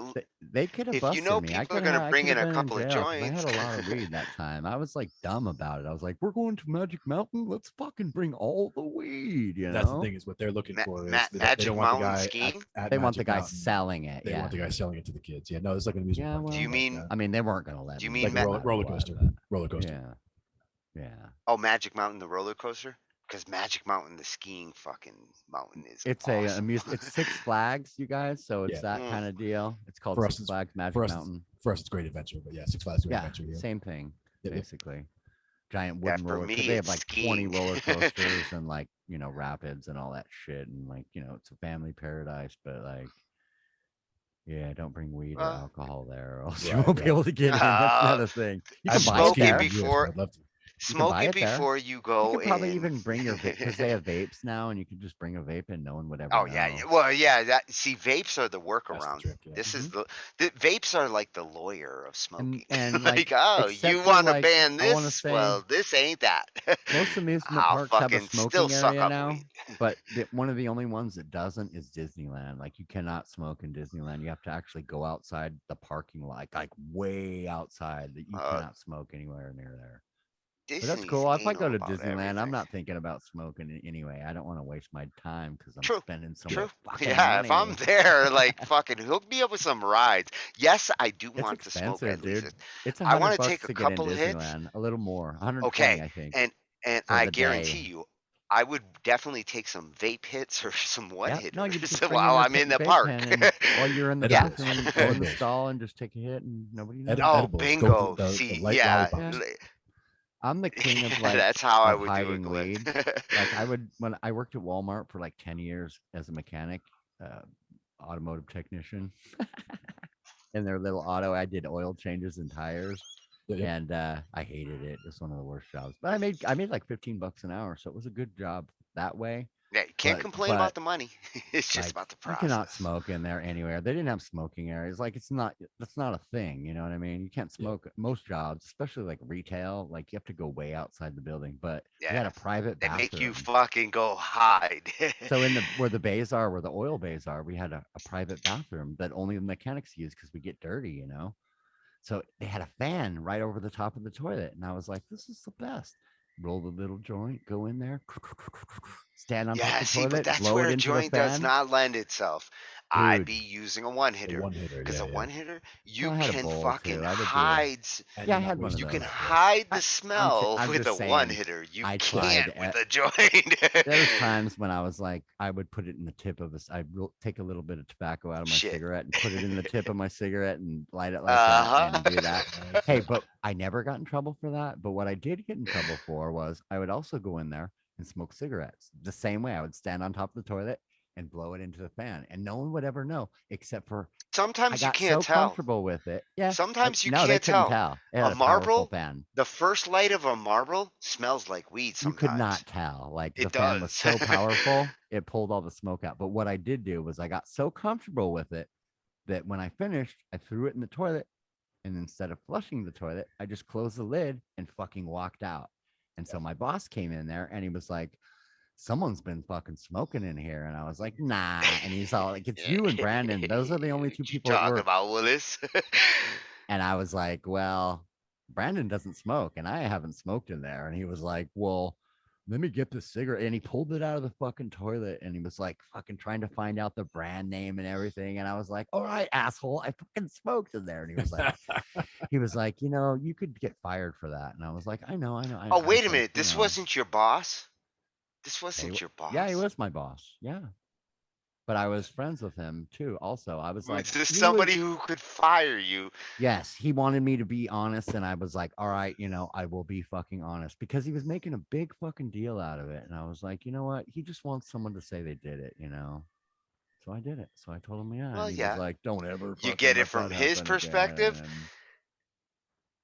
Speaker 1: They could have
Speaker 5: if
Speaker 1: busted
Speaker 5: you know
Speaker 1: me. I
Speaker 5: people are
Speaker 1: could
Speaker 5: gonna
Speaker 1: have
Speaker 5: bring in a
Speaker 1: been in
Speaker 5: couple of
Speaker 1: jail 'cause I
Speaker 5: joints.
Speaker 1: had a lot of weed that time. I was like dumb about it. I was like, we're going to Magic Mountain. Let's fucking bring all the weed.
Speaker 3: That's the thing, is what they're looking for is they
Speaker 5: Magic
Speaker 3: don't want the
Speaker 5: Mountain
Speaker 3: guy
Speaker 5: skiing?
Speaker 3: at
Speaker 1: They want
Speaker 3: Magic
Speaker 1: the guy
Speaker 3: Mountain.
Speaker 1: selling it.
Speaker 3: They
Speaker 1: Yeah.
Speaker 3: want the guy selling it to the kids. Yeah, no, it's like an amusement
Speaker 1: Yeah,
Speaker 3: park.
Speaker 1: well,
Speaker 5: Do you mean?
Speaker 1: I mean, they weren't gonna let
Speaker 5: Do you
Speaker 1: me.
Speaker 5: mean
Speaker 3: like a
Speaker 1: no matter
Speaker 3: roller
Speaker 1: what,
Speaker 3: coaster?
Speaker 1: but-
Speaker 3: Roller coaster.
Speaker 1: Yeah.
Speaker 5: Oh, Magic Mountain, the roller coaster? Because Magic Mountain, the skiing fucking mountain, is
Speaker 1: It's
Speaker 5: awesome.
Speaker 1: it's Six Flags, you guys. So it's
Speaker 3: Yeah.
Speaker 1: that kind of deal. It's called
Speaker 3: For us,
Speaker 1: Six
Speaker 3: it's-
Speaker 1: Flags Magic
Speaker 3: for us,
Speaker 1: Mountain.
Speaker 3: For us, it's Great Adventure, but yeah, Six Flags Great
Speaker 1: Yeah,
Speaker 3: Adventure. Yeah.
Speaker 1: same thing,
Speaker 3: Yep.
Speaker 1: basically. giant
Speaker 5: Yeah,
Speaker 1: wooden
Speaker 5: for
Speaker 1: roller. Because
Speaker 5: me,
Speaker 1: they have
Speaker 5: it's
Speaker 1: like 20
Speaker 5: skiing.
Speaker 1: roller coasters and like rapids and all that shit, and like it's a family paradise. But like, yeah, don't bring weed or alcohol there, or else you
Speaker 3: Right,
Speaker 1: won't be
Speaker 3: right.
Speaker 1: able to get in. That's another thing. You
Speaker 3: I
Speaker 1: can
Speaker 3: haven't
Speaker 1: buy
Speaker 3: been
Speaker 1: it
Speaker 5: Smoke it
Speaker 3: skiing
Speaker 1: there.
Speaker 3: in years, but
Speaker 5: before
Speaker 3: I'd love to.
Speaker 1: You can
Speaker 5: smoke
Speaker 1: buy
Speaker 5: it
Speaker 1: it there.
Speaker 5: before you
Speaker 1: You
Speaker 5: go
Speaker 1: could probably
Speaker 5: in.
Speaker 1: even bring your vape because they have vapes now, and you can just bring a vape and no one would ever
Speaker 5: Oh
Speaker 1: know.
Speaker 5: yeah, well yeah. See, vapes are the
Speaker 3: That's the
Speaker 5: workaround.
Speaker 3: trick. Yeah.
Speaker 5: This is the vapes are like the lawyer of smoking.
Speaker 1: And
Speaker 5: Like,
Speaker 1: like,
Speaker 5: oh,
Speaker 1: except
Speaker 5: you
Speaker 1: for
Speaker 5: want to
Speaker 1: like,
Speaker 5: ban
Speaker 1: I want to
Speaker 5: this?
Speaker 1: say
Speaker 5: Well, this ain't that.
Speaker 1: most amusement
Speaker 5: I'll
Speaker 1: parks have a
Speaker 5: fucking still
Speaker 1: smoking
Speaker 5: suck
Speaker 1: area
Speaker 5: up
Speaker 1: now,
Speaker 5: weed.
Speaker 1: but one of the only ones that doesn't is Disneyland. Like, you cannot smoke in Disneyland. You have to actually go outside the parking lot, like way outside. That you cannot smoke anywhere near there. But that's
Speaker 5: Disney's
Speaker 1: cool. If I go
Speaker 5: anal
Speaker 1: to
Speaker 5: about
Speaker 1: Disneyland, I'm
Speaker 5: everything.
Speaker 1: not thinking about smoking anyway. I don't want to waste my time because I'm
Speaker 5: True.
Speaker 1: spending so
Speaker 5: True.
Speaker 1: much fucking
Speaker 5: Yeah, if I'm
Speaker 1: money.
Speaker 5: there, like fucking hook me up with some rides. Yes, I do
Speaker 1: It's
Speaker 5: want to smoke
Speaker 1: expensive,
Speaker 5: at least.
Speaker 1: dude. It's
Speaker 5: I want to
Speaker 1: $100
Speaker 5: take a
Speaker 1: to get in
Speaker 5: couple of hits.
Speaker 1: Disneyland. A little more, 120,
Speaker 5: Okay,
Speaker 1: I think,
Speaker 5: and
Speaker 1: for
Speaker 5: I
Speaker 1: the
Speaker 5: guarantee
Speaker 1: day.
Speaker 5: you, I would definitely take some vape hits or some one
Speaker 1: Yep. No, you
Speaker 5: hitters
Speaker 1: just bring in
Speaker 5: while
Speaker 1: the
Speaker 5: I'm in the
Speaker 1: vape
Speaker 5: park.
Speaker 1: pen, and while you're in the
Speaker 5: Yeah.
Speaker 1: bathroom, go in the stall and just take a hit, and nobody knows.
Speaker 5: Oh,
Speaker 3: Edibles. Go with
Speaker 5: bingo.
Speaker 3: the
Speaker 5: See,
Speaker 3: light
Speaker 5: yeah.
Speaker 3: lollipops.
Speaker 1: I'm the king of like
Speaker 5: That's how I
Speaker 1: of
Speaker 5: would do it,
Speaker 1: hiding
Speaker 5: Glenn.
Speaker 1: weed. Like I would when I worked at Walmart for like 10 years as a mechanic, automotive technician. In their little auto, I did oil changes and tires.
Speaker 3: Yeah.
Speaker 1: And I hated it. It's one of the worst jobs. But I made like $15 an hour, so it was a good job that way.
Speaker 5: Yeah, you can't complain about the money. It's just
Speaker 1: Like,
Speaker 5: about the
Speaker 1: you cannot
Speaker 5: process.
Speaker 1: smoke in there anywhere. They didn't have smoking areas. Like, that's not a thing. You know what I mean? You can't smoke at most jobs, especially like retail. Like, you have to go way outside the building. But we had
Speaker 5: Yeah.
Speaker 1: a private
Speaker 5: They
Speaker 1: bathroom.
Speaker 5: make you fucking go hide.
Speaker 1: So in where the bays are, where the oil bays are, we had a private bathroom that only the mechanics use because we get dirty, So they had a fan right over the top of the toilet, and I was like, "This is the best." Roll the little joint, go in there, stand on top
Speaker 5: Yeah,
Speaker 1: of the
Speaker 5: see, but
Speaker 1: toilet,
Speaker 5: that's
Speaker 1: blow
Speaker 5: where
Speaker 1: it
Speaker 5: a
Speaker 1: into the
Speaker 5: joint does
Speaker 1: fan.
Speaker 5: not lend itself. I'd
Speaker 1: Dude.
Speaker 5: be using a one hitter.
Speaker 3: One hitter.
Speaker 5: Because
Speaker 3: Yeah,
Speaker 5: a
Speaker 3: yeah.
Speaker 5: one hitter, you
Speaker 1: Well, I had a
Speaker 5: can
Speaker 1: bowl,
Speaker 5: fucking
Speaker 1: too. I did do a-
Speaker 5: hide.
Speaker 3: And
Speaker 1: Yeah, I
Speaker 3: you're not
Speaker 1: had one of
Speaker 3: wasting
Speaker 5: You can
Speaker 1: those.
Speaker 5: hide the
Speaker 1: I'm
Speaker 5: smell with
Speaker 1: just
Speaker 5: a
Speaker 1: saying,
Speaker 5: one hitter. You
Speaker 1: I
Speaker 5: can't
Speaker 1: tried
Speaker 5: with
Speaker 1: at-
Speaker 5: a joint.
Speaker 1: There's times when I was like, I would put it in the tip of I'd take a little bit of tobacco out of my
Speaker 5: Shit.
Speaker 1: cigarette and put it in the tip of my cigarette and light it like that and do that. Hey, but I never got in trouble for that. But what I did get in trouble for was I would also go in there and smoke cigarettes the same way. I would stand on top of the toilet and blow it into the fan, and no one would ever know except for I
Speaker 5: Sometimes you
Speaker 1: got
Speaker 5: can't
Speaker 1: so
Speaker 5: tell.
Speaker 1: comfortable with it. Yeah.
Speaker 5: Sometimes you
Speaker 1: No, they
Speaker 5: can't
Speaker 1: couldn't
Speaker 5: tell.
Speaker 1: tell. It
Speaker 5: A
Speaker 1: had a powerful
Speaker 5: marble,
Speaker 1: fan.
Speaker 5: the first light of a marble smells like weed
Speaker 1: You could
Speaker 5: sometimes.
Speaker 1: not tell. Like the
Speaker 5: It
Speaker 1: fan was
Speaker 5: does.
Speaker 1: so powerful, it pulled all the smoke out. But what I did do was I got so comfortable with it that when I finished, I threw it in the toilet. And instead of flushing the toilet, I just closed the lid and fucking walked out. And so my boss came in there and he was like, "Someone's been fucking smoking in here." And I was like, "Nah." And he's all like, "It's you and Brandon. Those are the only two
Speaker 5: You
Speaker 1: people at
Speaker 5: talk
Speaker 1: work."
Speaker 5: about Willis.
Speaker 1: And I was like, "Well, Brandon doesn't smoke and I haven't smoked in there." And he was like, "Well, let me get the cigarette." And he pulled it out of the fucking toilet and he was like fucking trying to find out the brand name and everything. And I was like, "All right, asshole, I fucking smoked in there." And he was like, "You could get fired for that." And I was like, I know.
Speaker 5: Oh,
Speaker 1: I
Speaker 5: wait
Speaker 1: was
Speaker 5: a
Speaker 1: like,
Speaker 5: minute. This wasn't your boss? This wasn't your boss?
Speaker 1: Yeah, he was my boss. Yeah. But I was friends with him too. Also, I was like,
Speaker 5: Was this somebody who could fire you?
Speaker 1: Yes, he wanted me to be honest, and I was like, "All right, I will be fucking honest," because he was making a big fucking deal out of it, and I was like, "You know what? He just wants someone to say they did it, So I did it. So I told him, yeah.
Speaker 5: Well,
Speaker 1: and he
Speaker 5: yeah.
Speaker 1: was like, "Don't ever."
Speaker 5: You
Speaker 1: fucking
Speaker 5: get it
Speaker 1: let
Speaker 5: from
Speaker 1: that
Speaker 5: his
Speaker 1: happen
Speaker 5: perspective?
Speaker 1: again."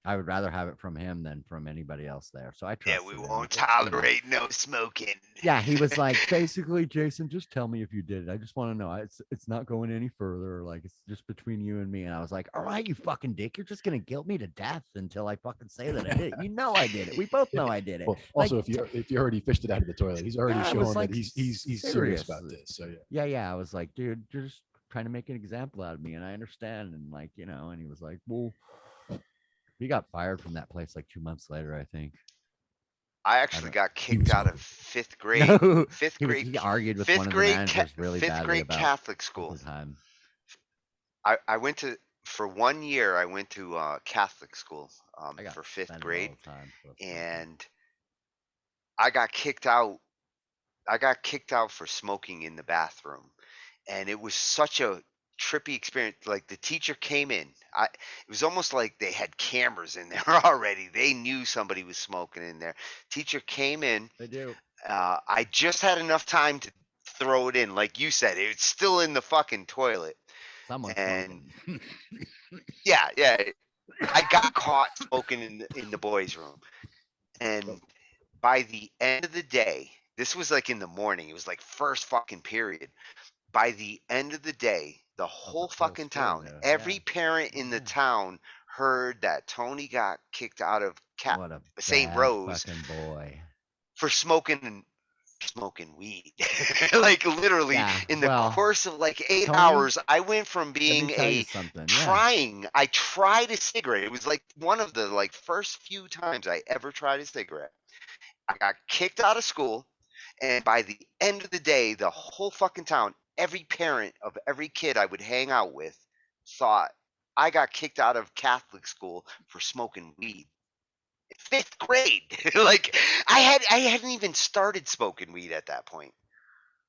Speaker 1: I would rather have it from him than from anybody else there. So I
Speaker 5: Yeah,
Speaker 1: trusted
Speaker 5: we
Speaker 1: him,
Speaker 5: won't
Speaker 1: but,
Speaker 5: tolerate no smoking.
Speaker 1: Yeah, he was like, basically, "Jason, just tell me if you did it. I just want to know. It's not going any further. Like, it's just between you and me." And I was like, "All right, you fucking dick. You're just gonna guilt me to death until I fucking say that I did it. You know I did it. We both know I did it."
Speaker 3: Well, also, if you already fished it out of the toilet, he's already
Speaker 1: Yeah, I
Speaker 3: shown
Speaker 1: was like,
Speaker 3: that he's serious
Speaker 1: serious.
Speaker 3: about this. So yeah.
Speaker 1: Yeah. I was like, "Dude, you're just trying to make an example out of me, and I understand." And like, and he was like, "Well," he got fired from that place like 2 months later, I think.
Speaker 5: I actually got kicked out of fifth grade.
Speaker 1: No,
Speaker 5: Fifth grade.
Speaker 1: he argued with
Speaker 5: fifth
Speaker 1: one of the
Speaker 5: grade
Speaker 1: managers really
Speaker 5: fifth
Speaker 1: badly
Speaker 5: grade
Speaker 1: about
Speaker 5: Catholic school.
Speaker 1: overtime.
Speaker 5: I went to for 1 year. I went to Catholic school for fifth
Speaker 1: suspended
Speaker 5: grade,
Speaker 1: all the time for smoking.
Speaker 5: and I got kicked out. I got kicked out for smoking in the bathroom, and it was such a trippy experience. Like the teacher came in. It was almost like they had cameras in there already. They knew somebody was smoking in there. Teacher came in.
Speaker 1: They do.
Speaker 5: I just had enough time to throw it in. Like you said, it's still in the fucking toilet.
Speaker 1: Someone's
Speaker 5: And
Speaker 1: smoking.
Speaker 5: yeah, I got caught smoking in the boys' room. And by the end of the day, this was like in the morning. It was like first fucking period. By the end of the day, the whole fucking
Speaker 1: school
Speaker 5: town,
Speaker 1: knew,
Speaker 5: every
Speaker 1: yeah.
Speaker 5: parent in the town heard that Tony got kicked out of
Speaker 1: What a
Speaker 5: St.
Speaker 1: bad
Speaker 5: Rose
Speaker 1: fucking boy.
Speaker 5: for smoking weed. Like literally
Speaker 1: Yeah,
Speaker 5: in the
Speaker 1: well,
Speaker 5: course of like 8
Speaker 1: Tony,
Speaker 5: hours, I went from
Speaker 1: Let me
Speaker 5: being
Speaker 1: tell you something. Yeah.
Speaker 5: I tried a cigarette. It was like one of the like first few times I ever tried a cigarette. I got kicked out of school, and by the end of the day, the whole fucking town, every parent of every kid I would hang out with thought I got kicked out of Catholic school for smoking weed. 5th grade. Like I hadn't even started smoking weed at that point.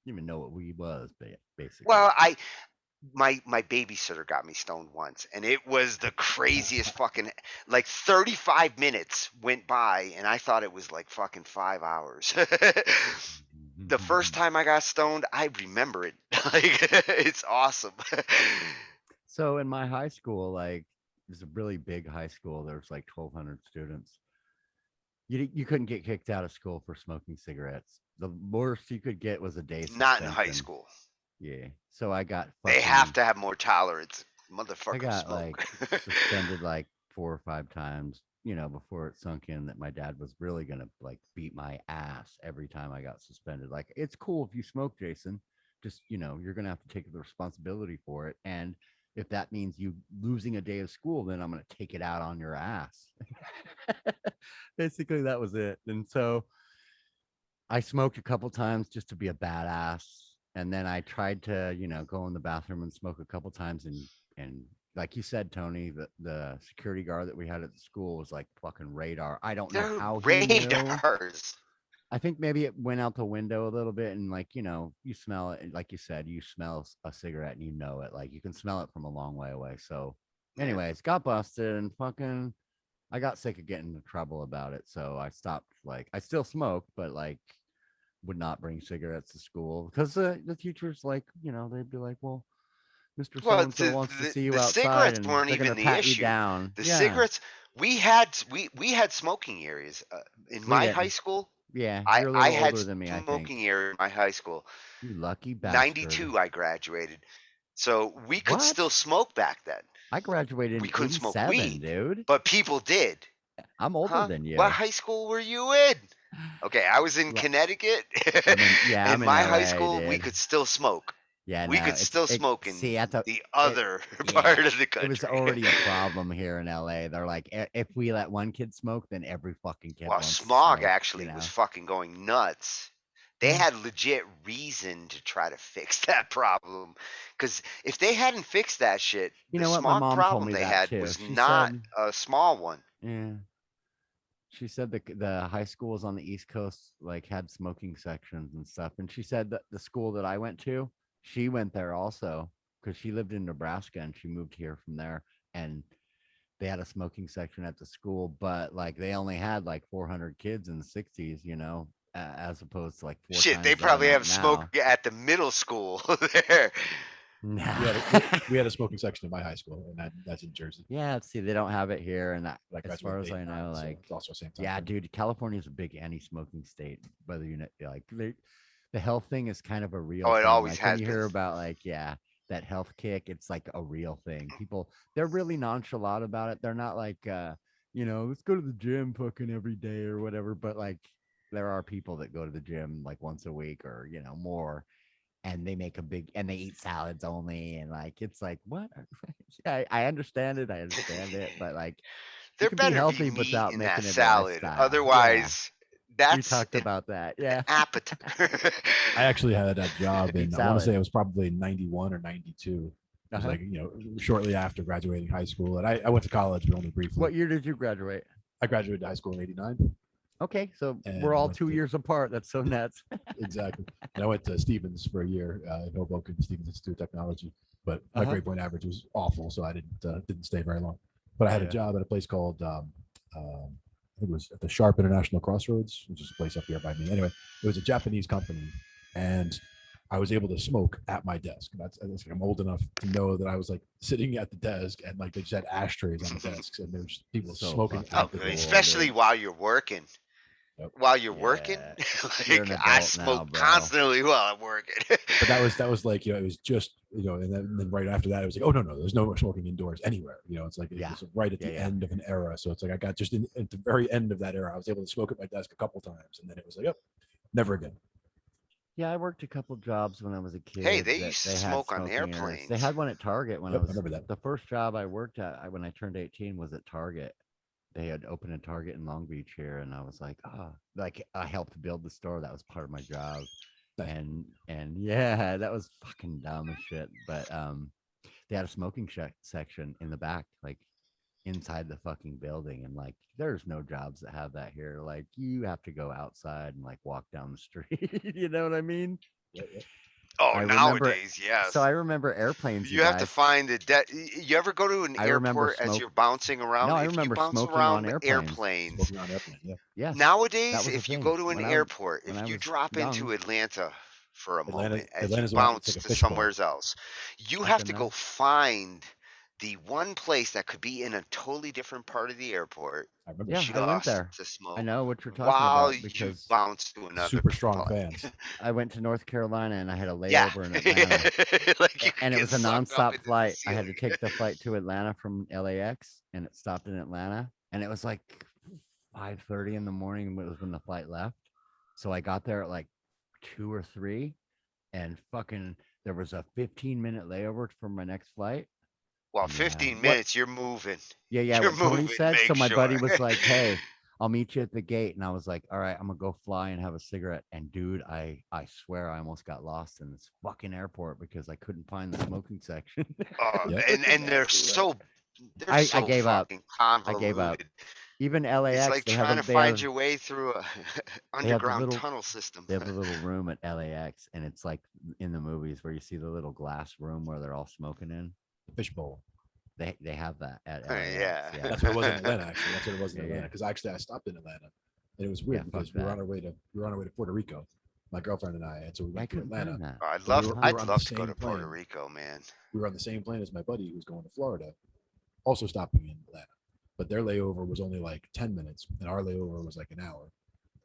Speaker 1: You didn't even know what weed was, basically.
Speaker 5: Well, my babysitter got me stoned once, and it was the craziest fucking, like 35 minutes went by and I thought it was like fucking 5 hours. The first time I got stoned, I remember it. Like it's awesome.
Speaker 1: So in my high school, like it was a really big high school. There was like 1,200 students. You couldn't get kicked out of school for smoking cigarettes. The worst you could get was a day suspension.
Speaker 5: Not in high school.
Speaker 1: Yeah. So I got
Speaker 5: They have to have more tolerance. Motherfuckers
Speaker 1: I got
Speaker 5: smoke.
Speaker 1: like suspended like 4 or 5 times, before it sunk in that my dad was really gonna like beat my ass every time I got suspended. Like, it's cool if you smoke, Jason. Just you're gonna have to take the responsibility for it. And if that means you losing a day of school, then I'm gonna take it out on your ass. Basically, that was it. And so I smoked a couple times just to be a badass. And then I tried to, go in the bathroom and smoke a couple times. And like you said, Tony, the security guard that we had at the school was like fucking radar. I don't know how he knew.
Speaker 5: Radars.
Speaker 1: I think maybe it went out the window a little bit, and like, you smell it. Like you said, you smell a cigarette and you know it. Like you can smell it from a long way away. So anyways, got busted and fucking I got sick of getting into trouble about it. So I stopped. Like, I still smoked, but like would not bring cigarettes to school because the teachers, like, they'd be like, well, Mr. So and so wants to see you
Speaker 5: the
Speaker 1: outside,
Speaker 5: cigarettes
Speaker 1: and
Speaker 5: weren't
Speaker 1: they're
Speaker 5: even
Speaker 1: gonna
Speaker 5: the
Speaker 1: pat you
Speaker 5: issue.
Speaker 1: down.
Speaker 5: The
Speaker 1: Yeah.
Speaker 5: cigarettes we had smoking areas in my
Speaker 1: didn't.
Speaker 5: high school.
Speaker 1: Yeah,
Speaker 5: I
Speaker 1: you're a little
Speaker 5: had
Speaker 1: older than me, I think.
Speaker 5: smoking area in my high school.
Speaker 1: You lucky bastard.
Speaker 5: 92, I graduated, so we could
Speaker 1: What?
Speaker 5: still smoke back then.
Speaker 1: I graduated
Speaker 5: We
Speaker 1: in
Speaker 5: couldn't smoke
Speaker 1: 87,
Speaker 5: weed,
Speaker 1: dude.
Speaker 5: but people did.
Speaker 1: I'm older
Speaker 5: Huh?
Speaker 1: than you.
Speaker 5: What high school were you in? Okay, I was in Connecticut.
Speaker 1: I'm
Speaker 5: in my
Speaker 1: in
Speaker 5: high
Speaker 1: LA,
Speaker 5: school, we
Speaker 1: dude.
Speaker 5: could still smoke.
Speaker 1: Yeah,
Speaker 5: we
Speaker 1: no,
Speaker 5: could still smoke in
Speaker 1: see, at
Speaker 5: the other
Speaker 1: yeah,
Speaker 5: part of the country.
Speaker 1: It was already a problem here in LA. They're like, if we let one kid smoke, then every fucking kid
Speaker 5: Well,
Speaker 1: wants to
Speaker 5: smog
Speaker 1: smoke,
Speaker 5: actually was fucking going nuts. They had legit reason to try to fix that problem, because if they hadn't fixed that shit,
Speaker 1: You
Speaker 5: the
Speaker 1: know what? My
Speaker 5: smog
Speaker 1: mom told
Speaker 5: problem
Speaker 1: me
Speaker 5: they
Speaker 1: that
Speaker 5: had
Speaker 1: too.
Speaker 5: was
Speaker 1: She
Speaker 5: not
Speaker 1: said,
Speaker 5: a small one.
Speaker 1: yeah. She said the high schools on the East Coast like had smoking sections and stuff. And she said that the school that I went to, she went there also because she lived in Nebraska and she moved here from there. And they had a smoking section at the school, but like they only had like 400 kids in the 60s, as opposed to like 4
Speaker 5: Shit,
Speaker 1: times
Speaker 5: they
Speaker 1: that
Speaker 5: probably
Speaker 1: amount
Speaker 5: have
Speaker 1: now.
Speaker 5: smoke at the middle school there.
Speaker 3: We had a smoking section in my high school, and that's in Jersey.
Speaker 1: Yeah, see, they don't have it here, and
Speaker 3: Like
Speaker 1: as far as I know,
Speaker 3: so
Speaker 1: like,
Speaker 3: it's also same time
Speaker 1: yeah,
Speaker 3: frame.
Speaker 1: dude, California is a big anti-smoking state. Whether you know, like, the health thing is kind of a real.
Speaker 5: Oh, it
Speaker 1: thing.
Speaker 5: always
Speaker 1: like,
Speaker 5: has
Speaker 1: when you
Speaker 5: been.
Speaker 1: hear about like, yeah, that health kick, it's like a real thing. People, they're really nonchalant about it. They're not like, let's go to the gym fucking every day or whatever. But like, there are people that go to the gym like once a week or more. And they make and they eat salads only, and like it's like, what? Yeah, I understand it, but like,
Speaker 5: There
Speaker 1: you can be
Speaker 5: better
Speaker 1: healthy
Speaker 5: be meat
Speaker 1: without
Speaker 5: in
Speaker 1: making
Speaker 5: that
Speaker 1: it a
Speaker 5: salad.
Speaker 1: lifestyle.
Speaker 5: Otherwise,
Speaker 1: We
Speaker 5: that's
Speaker 1: talked about that. Yeah.
Speaker 5: appetite.
Speaker 3: I actually had that job in, I want to say
Speaker 1: salad.
Speaker 3: it was probably 91 or 92. It was
Speaker 1: Uh-huh.
Speaker 3: like, shortly after graduating high school. And I went to college, but only briefly.
Speaker 1: What year did you graduate?
Speaker 3: I graduated high school in 89.
Speaker 1: Okay, so
Speaker 3: And
Speaker 1: we're
Speaker 3: I
Speaker 1: all
Speaker 3: went
Speaker 1: 2
Speaker 3: to-
Speaker 1: years apart. That's so nuts.
Speaker 3: Exactly. And I went to Stevens for a year in Hoboken, Stevens Institute of Technology. But my grade point average was awful, so I didn't stay very long. But I had a job at a place called I think it was at the Sharp International Crossroads, which is a place up here by me. Anyway, it was a Japanese company, and I was able to smoke at my desk. That's I'm old enough to know that I was like sitting at the desk, and like they just had ashtrays on the desks, and there's people
Speaker 1: So
Speaker 3: smoking
Speaker 1: fucking
Speaker 3: out the
Speaker 1: cool,
Speaker 3: door.
Speaker 5: Especially while you're working. While you're working,
Speaker 1: You're an
Speaker 5: like, I
Speaker 1: adult now,
Speaker 5: smoke
Speaker 1: bro.
Speaker 5: constantly while I'm working.
Speaker 3: But that was like, it was just, and then right after that, it was like, oh no, there's no more smoking indoors anywhere. It's like, it was right at the end of an era. So it's like, I got just at the very end of that era, I was able to smoke at my desk a couple times, and then it was like, oh, never again.
Speaker 1: Yeah, I worked a couple jobs when I was a kid.
Speaker 5: Hey, they
Speaker 1: that
Speaker 5: used to
Speaker 1: had
Speaker 5: smoke on
Speaker 1: smoking areas.
Speaker 5: airplanes.
Speaker 1: They had one at Target when I
Speaker 3: Yep, I
Speaker 1: was.
Speaker 3: remember that.
Speaker 1: The first job I worked at when I turned 18 was at Target. They had opened a Target in Long Beach here, and I was like, like I helped build the store. That was part of my job, and yeah, that was fucking dumb as shit. But they had a smoking section in the back, like inside the fucking building, and like there's no jobs that have that here. Like you have to go outside and like walk down the street. You know what I mean?
Speaker 5: Oh,
Speaker 1: I remember,
Speaker 5: nowadays, yes.
Speaker 1: So I remember airplanes.
Speaker 5: You have to find it. You ever go to an
Speaker 1: I remember
Speaker 5: airport as you're bouncing around?
Speaker 1: No, I
Speaker 5: If you
Speaker 1: remember
Speaker 5: bounce
Speaker 1: smoking
Speaker 5: around
Speaker 1: on
Speaker 5: airplanes,
Speaker 3: Smoking on airplane, yeah.
Speaker 1: Yes, that
Speaker 5: nowadays,
Speaker 1: was a
Speaker 5: if you
Speaker 1: thing.
Speaker 5: go to an
Speaker 1: When I-
Speaker 5: airport,
Speaker 1: when
Speaker 5: if
Speaker 1: I
Speaker 5: you
Speaker 1: was
Speaker 5: drop into
Speaker 1: young.
Speaker 5: Atlanta for a
Speaker 3: Atlanta-
Speaker 5: moment as
Speaker 3: Atlanta's
Speaker 5: you
Speaker 3: the one
Speaker 5: bounce
Speaker 3: that's like a
Speaker 5: to
Speaker 3: fishbowl.
Speaker 5: somewhere else, you
Speaker 1: I've
Speaker 5: have
Speaker 1: been
Speaker 5: to
Speaker 1: there.
Speaker 5: go find the one place that could be in a totally different part of the airport.
Speaker 3: I remember.
Speaker 1: Yeah, I went
Speaker 5: just
Speaker 1: there.
Speaker 5: to smoke
Speaker 1: I know what you're talking
Speaker 5: while
Speaker 1: about
Speaker 5: you
Speaker 1: because
Speaker 5: bounce to another
Speaker 3: Super strong
Speaker 5: place.
Speaker 3: fans.
Speaker 1: I went to North Carolina and I had a
Speaker 5: Yeah.
Speaker 1: layover in Atlanta.
Speaker 5: Like you
Speaker 1: And it
Speaker 5: could
Speaker 1: was a
Speaker 5: get sucked up
Speaker 1: nonstop
Speaker 5: into the
Speaker 1: flight. I had to
Speaker 5: ceiling.
Speaker 1: take the flight to Atlanta from LAX, and it stopped in Atlanta. And it was like 5:30 in the morning was when the flight left. So I got there at like 2 or 3, and fucking there was a 15-minute layover for my next flight.
Speaker 5: Well,
Speaker 1: And,
Speaker 5: 15 minutes, you're moving.
Speaker 1: Yeah,
Speaker 5: You're
Speaker 1: what Tony
Speaker 5: moving,
Speaker 1: said.
Speaker 5: make
Speaker 1: So my buddy
Speaker 5: sure.
Speaker 1: was like, "Hey, I'll meet you at the gate," and I was like, "All right, I'm gonna go fly and have a cigarette." And dude, I swear I almost got lost in this fucking airport because I couldn't find the smoking section.
Speaker 5: And they're so
Speaker 1: I
Speaker 5: so
Speaker 1: gave up.
Speaker 5: fucking
Speaker 1: I
Speaker 5: convoluted.
Speaker 1: gave up. Even
Speaker 5: It's
Speaker 1: LAX,
Speaker 5: like
Speaker 1: they have
Speaker 5: trying
Speaker 1: a,
Speaker 5: to
Speaker 1: they
Speaker 5: find
Speaker 1: have
Speaker 5: your way through a
Speaker 1: they have the
Speaker 5: underground
Speaker 1: little
Speaker 5: tunnel system.
Speaker 1: They have a little room at LAX, and it's like in the movies where you see the little glass room where they're all smoking in.
Speaker 3: Fishbowl.
Speaker 1: They have that at
Speaker 5: Oh,
Speaker 1: LAX.
Speaker 5: yeah.
Speaker 3: That's what it was in Atlanta. Actually, that's what it was in
Speaker 1: Yeah,
Speaker 3: Atlanta.
Speaker 1: yeah.
Speaker 3: Because actually, I stopped in Atlanta, and it was weird
Speaker 1: Yeah,
Speaker 3: because
Speaker 1: fuck
Speaker 3: we were
Speaker 1: that.
Speaker 3: on our way to Puerto Rico, my girlfriend and I, and so we
Speaker 1: I
Speaker 3: went to
Speaker 1: couldn't find
Speaker 3: Atlanta.
Speaker 1: that.
Speaker 5: I'd
Speaker 3: But
Speaker 5: love
Speaker 3: we were
Speaker 5: I'd
Speaker 3: on the
Speaker 5: love to go
Speaker 3: same
Speaker 5: to Puerto
Speaker 3: plane.
Speaker 5: Rico, man.
Speaker 3: We were on the same plane as my buddy who was going to Florida, also stopping in Atlanta. But their layover was only like 10 minutes, and our layover was like an hour.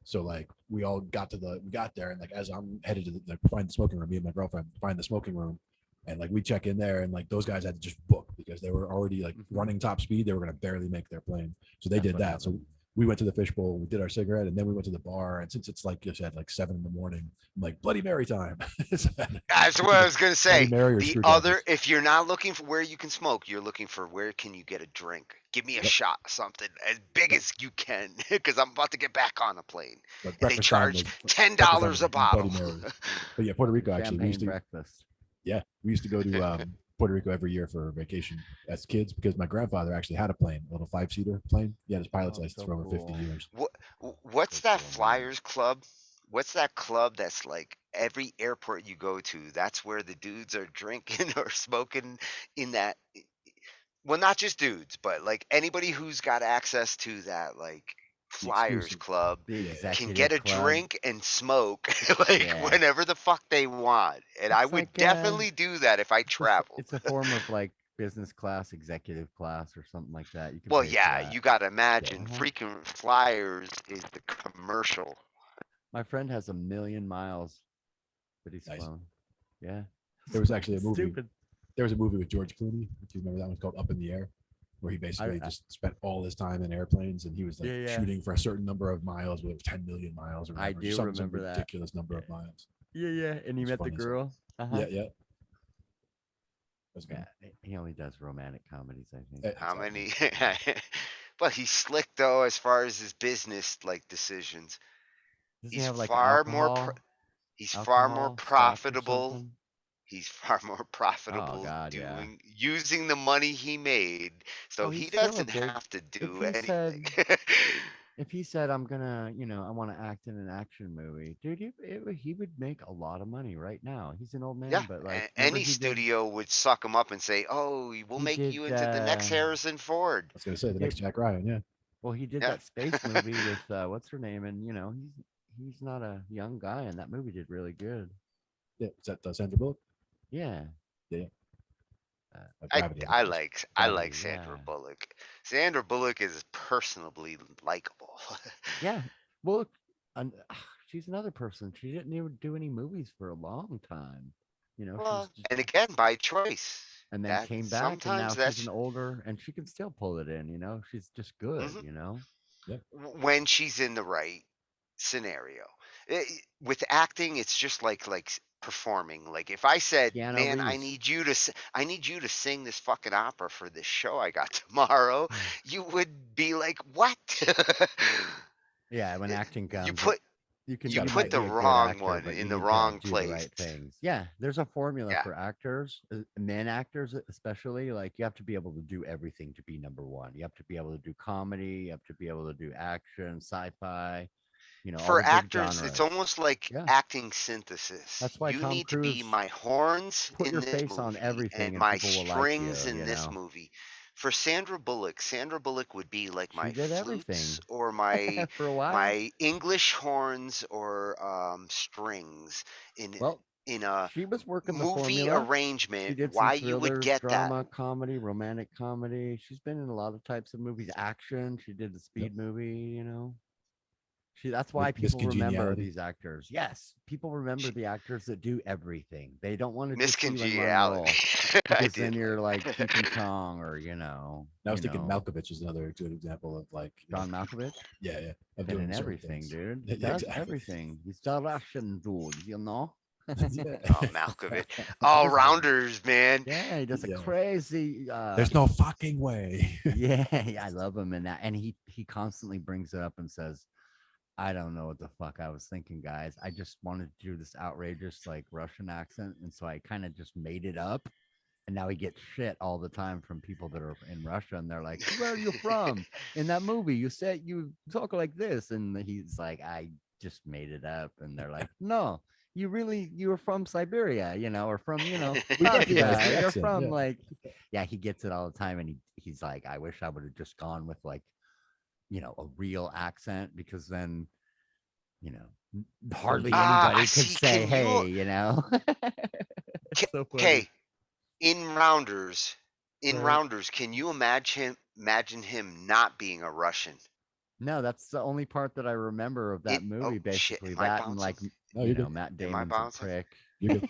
Speaker 3: So like we all got there, and like as I'm headed to find the smoking room, me and my girlfriend find the smoking room, and like we check in there, and like those guys had to just book because they were already like running top speed. They were gonna barely make their plane, so they
Speaker 1: That's
Speaker 3: did
Speaker 1: what
Speaker 3: that. So
Speaker 1: happened.
Speaker 3: we went to the fishbowl, we did our cigarette, and then we went to the bar. And since it's like you said, like 7 in the morning, I'm like Bloody Mary time.
Speaker 5: That's what I was gonna say.
Speaker 3: Bloody Mary or
Speaker 5: The
Speaker 3: screwdrivers.
Speaker 5: other, if you're not looking for where you can smoke, you're looking for where can you get a drink. Give me a shot, something as big as you can, because I'm about to get back on a plane.
Speaker 3: But
Speaker 5: And they
Speaker 3: breakfast time
Speaker 5: charge
Speaker 3: was-
Speaker 5: $10
Speaker 3: breakfast time
Speaker 5: a
Speaker 3: was
Speaker 5: bottle.
Speaker 3: Bloody Marys. But yeah, Puerto Rico actually. We used
Speaker 1: Champagne
Speaker 3: to,
Speaker 1: breakfast.
Speaker 3: yeah, we used to go to Puerto Rico every year for vacation as kids because my grandfather actually had a plane, a little 5-seater plane. He had his pilot's license for over 50 years.
Speaker 5: What's that Flyers Club? What's that club that's like every airport you go to, that's where the dudes are drinking or smoking in that. Well, not just dudes, but like anybody who's got access to that like Flyers
Speaker 3: exclusive.
Speaker 5: Club
Speaker 1: The
Speaker 5: can
Speaker 1: executive
Speaker 5: get a
Speaker 1: club.
Speaker 5: drink and smoke like
Speaker 1: Yeah.
Speaker 5: whenever the fuck they want. And I
Speaker 1: It's
Speaker 5: would
Speaker 1: like,
Speaker 5: definitely do that if I traveled.
Speaker 1: It's a form of like business class, executive class, or something like that. You can
Speaker 5: Well,
Speaker 1: pay for
Speaker 5: yeah,
Speaker 1: that.
Speaker 5: you got to imagine
Speaker 1: Uh-huh.
Speaker 5: freaking Flyers is the commercial.
Speaker 1: My friend has 1 million miles that he's
Speaker 3: Nice.
Speaker 1: flown. Yeah.
Speaker 3: There was actually a movie.
Speaker 1: Stupid.
Speaker 3: There was a movie with George Clooney. If you remember that one, called Up in the Air, where he basically just spent all his time in airplanes, and he was like
Speaker 1: Yeah, yeah.
Speaker 3: shooting for a certain number of miles, whether it was 10 million miles or
Speaker 1: I
Speaker 3: whatever,
Speaker 1: do
Speaker 3: some
Speaker 1: remember that.
Speaker 3: ridiculous number of miles.
Speaker 1: Yeah, yeah. And he
Speaker 3: It's
Speaker 1: met the
Speaker 3: funny, so-
Speaker 1: girl. Uh-huh.
Speaker 3: Yeah, yeah. That's good.
Speaker 1: Yeah, he only does romantic comedies, I think.
Speaker 5: How many? But he's slick though, as far as his business like decisions.
Speaker 1: Does he
Speaker 5: He's
Speaker 1: have like
Speaker 5: far
Speaker 1: alcohol?
Speaker 5: more. He's far more
Speaker 1: alcohol, stock or
Speaker 5: profitable.
Speaker 1: something?
Speaker 5: He's far more profitable
Speaker 1: God, yeah.
Speaker 5: using the money he made, so
Speaker 1: Oh,
Speaker 5: he
Speaker 1: he's still a
Speaker 5: doesn't
Speaker 1: big-
Speaker 5: have to do
Speaker 1: he said-
Speaker 5: anything.
Speaker 1: If he said, "I'm gonna, I want to act in an action movie," dude, he would make a lot of money right now. He's an old
Speaker 5: Yeah,
Speaker 1: man, but like, remember
Speaker 5: any
Speaker 1: he did,
Speaker 5: studio would suck him up and say, "Oh, we'll
Speaker 1: he
Speaker 5: make
Speaker 1: did,
Speaker 5: you into the next Harrison Ford."
Speaker 3: I was gonna say the
Speaker 1: he
Speaker 3: next
Speaker 1: did,
Speaker 3: Jack Ryan. Yeah.
Speaker 1: well, he did
Speaker 5: Yeah.
Speaker 1: that space movie with what's her name, and he's not a young guy, and that movie did really good.
Speaker 3: Yeah. Is that Sandra Bullock?
Speaker 1: Yeah,
Speaker 3: Yeah.
Speaker 5: I
Speaker 3: Gravity.
Speaker 5: I
Speaker 3: Think it was.
Speaker 5: like I like
Speaker 1: Gravity,
Speaker 5: Sandra
Speaker 1: yeah.
Speaker 5: Bullock. Sandra Bullock is personably likable.
Speaker 1: Yeah. Well, look, she's another person. She didn't even do any movies for a long time. She's
Speaker 5: Well,
Speaker 1: just,
Speaker 5: and again, by choice.
Speaker 1: and then
Speaker 5: That
Speaker 1: came back, and now
Speaker 5: sometimes
Speaker 1: she's
Speaker 5: that's
Speaker 1: an older, and she can still pull it in. She's just good.
Speaker 5: mhm.
Speaker 3: Yeah.
Speaker 5: When she's in the right scenario. With acting, it's just like performing. Like if I said,
Speaker 1: Keanu
Speaker 5: "Man,
Speaker 1: Reeves.
Speaker 5: I need you to sing this fucking opera for this show I got tomorrow," you would be like, "What?"
Speaker 1: Yeah, when acting
Speaker 5: you
Speaker 1: comes,
Speaker 5: put you
Speaker 1: you
Speaker 5: put
Speaker 1: might
Speaker 5: the
Speaker 1: be a good
Speaker 5: wrong
Speaker 1: actor,
Speaker 5: one
Speaker 1: but you
Speaker 5: in the
Speaker 1: need to
Speaker 5: wrong
Speaker 1: do the
Speaker 5: place.
Speaker 1: right things. Yeah, there's a formula
Speaker 5: Yeah.
Speaker 1: for actors, men actors especially. Like you have to be able to do everything to be number one. You have to be able to do comedy. You have to be able to do action, sci-fi. All
Speaker 5: For
Speaker 1: the big
Speaker 5: actors, it's
Speaker 1: genres.
Speaker 5: almost like
Speaker 1: Yeah.
Speaker 5: acting synthesis.
Speaker 1: That's why
Speaker 5: You
Speaker 1: Tom
Speaker 5: need to be
Speaker 1: Cruise
Speaker 5: my horns
Speaker 1: put
Speaker 5: in
Speaker 1: your
Speaker 5: this
Speaker 1: face on
Speaker 5: movie
Speaker 1: everything
Speaker 5: and
Speaker 1: and
Speaker 5: my
Speaker 1: people will like you,
Speaker 5: strings in this movie. For Sandra Bullock would be like
Speaker 1: She
Speaker 5: my
Speaker 1: did
Speaker 5: flutes
Speaker 1: everything
Speaker 5: or my
Speaker 1: for a while.
Speaker 5: my English horns or strings in
Speaker 1: Well,
Speaker 5: in a
Speaker 1: she was working the
Speaker 5: movie
Speaker 1: formula. She
Speaker 5: arrangement.
Speaker 1: did some
Speaker 5: Why you would
Speaker 1: thrillers,
Speaker 5: get that?
Speaker 1: drama, comedy, romantic comedy. She's been in a lot of types of movies. Action. She did the Speed movie. That's why
Speaker 3: Miss
Speaker 1: people remember
Speaker 3: Congeniality.
Speaker 1: these actors. Yes, people remember the actors that do everything. They don't want to
Speaker 5: Miss
Speaker 1: just see in one role
Speaker 5: Congeniality. I
Speaker 1: because then
Speaker 5: did
Speaker 1: you're like
Speaker 5: like
Speaker 1: Cheech and Chong or
Speaker 3: I was thinking Malkovich is another good example of like
Speaker 1: John Malkovich.
Speaker 3: Yeah, of
Speaker 1: Been
Speaker 3: doing
Speaker 1: in
Speaker 3: certain
Speaker 1: everything,
Speaker 3: things.
Speaker 1: dude.
Speaker 3: Yeah,
Speaker 1: He does
Speaker 3: exactly.
Speaker 1: everything. He's the Russian dude.
Speaker 5: Oh, Malkovich. All rounders, man.
Speaker 1: Yeah, he does a
Speaker 3: Yeah.
Speaker 1: crazy.
Speaker 3: There's no fucking way.
Speaker 1: Yeah, I love him in that, and he constantly brings it up and says, "I don't know what the fuck I was thinking, guys. I just wanted to do this outrageous like Russian accent, and so I kind of just made it up." And now he gets shit all the time from people that are in Russia, and they're like, "Where are you from? In that movie, you said you talk like this," and he's like, "I just made it up," and they're like, "No, you're from Siberia, or from
Speaker 3: We recognize
Speaker 1: Latvia.
Speaker 3: the
Speaker 1: You're
Speaker 3: accent,
Speaker 1: from
Speaker 3: yeah.
Speaker 1: like, yeah." He gets it all the time, and he's like, "I wish I would have just gone with like, a real accent because then." Hardly anybody could
Speaker 5: See,
Speaker 1: say,
Speaker 5: can
Speaker 1: "Hey,"
Speaker 5: you
Speaker 1: So funny.
Speaker 5: okay, in Rounders,
Speaker 1: Right.
Speaker 5: can you imagine him not being a Russian?
Speaker 1: No, that's the only part that I remember of that movie.
Speaker 5: Shit,
Speaker 1: Basically,
Speaker 5: am I
Speaker 1: that and like,
Speaker 5: bouncing?
Speaker 3: No, you're good.
Speaker 1: Matt
Speaker 5: Am I
Speaker 1: Damon's a
Speaker 5: bouncing?
Speaker 1: prick.
Speaker 3: You're good.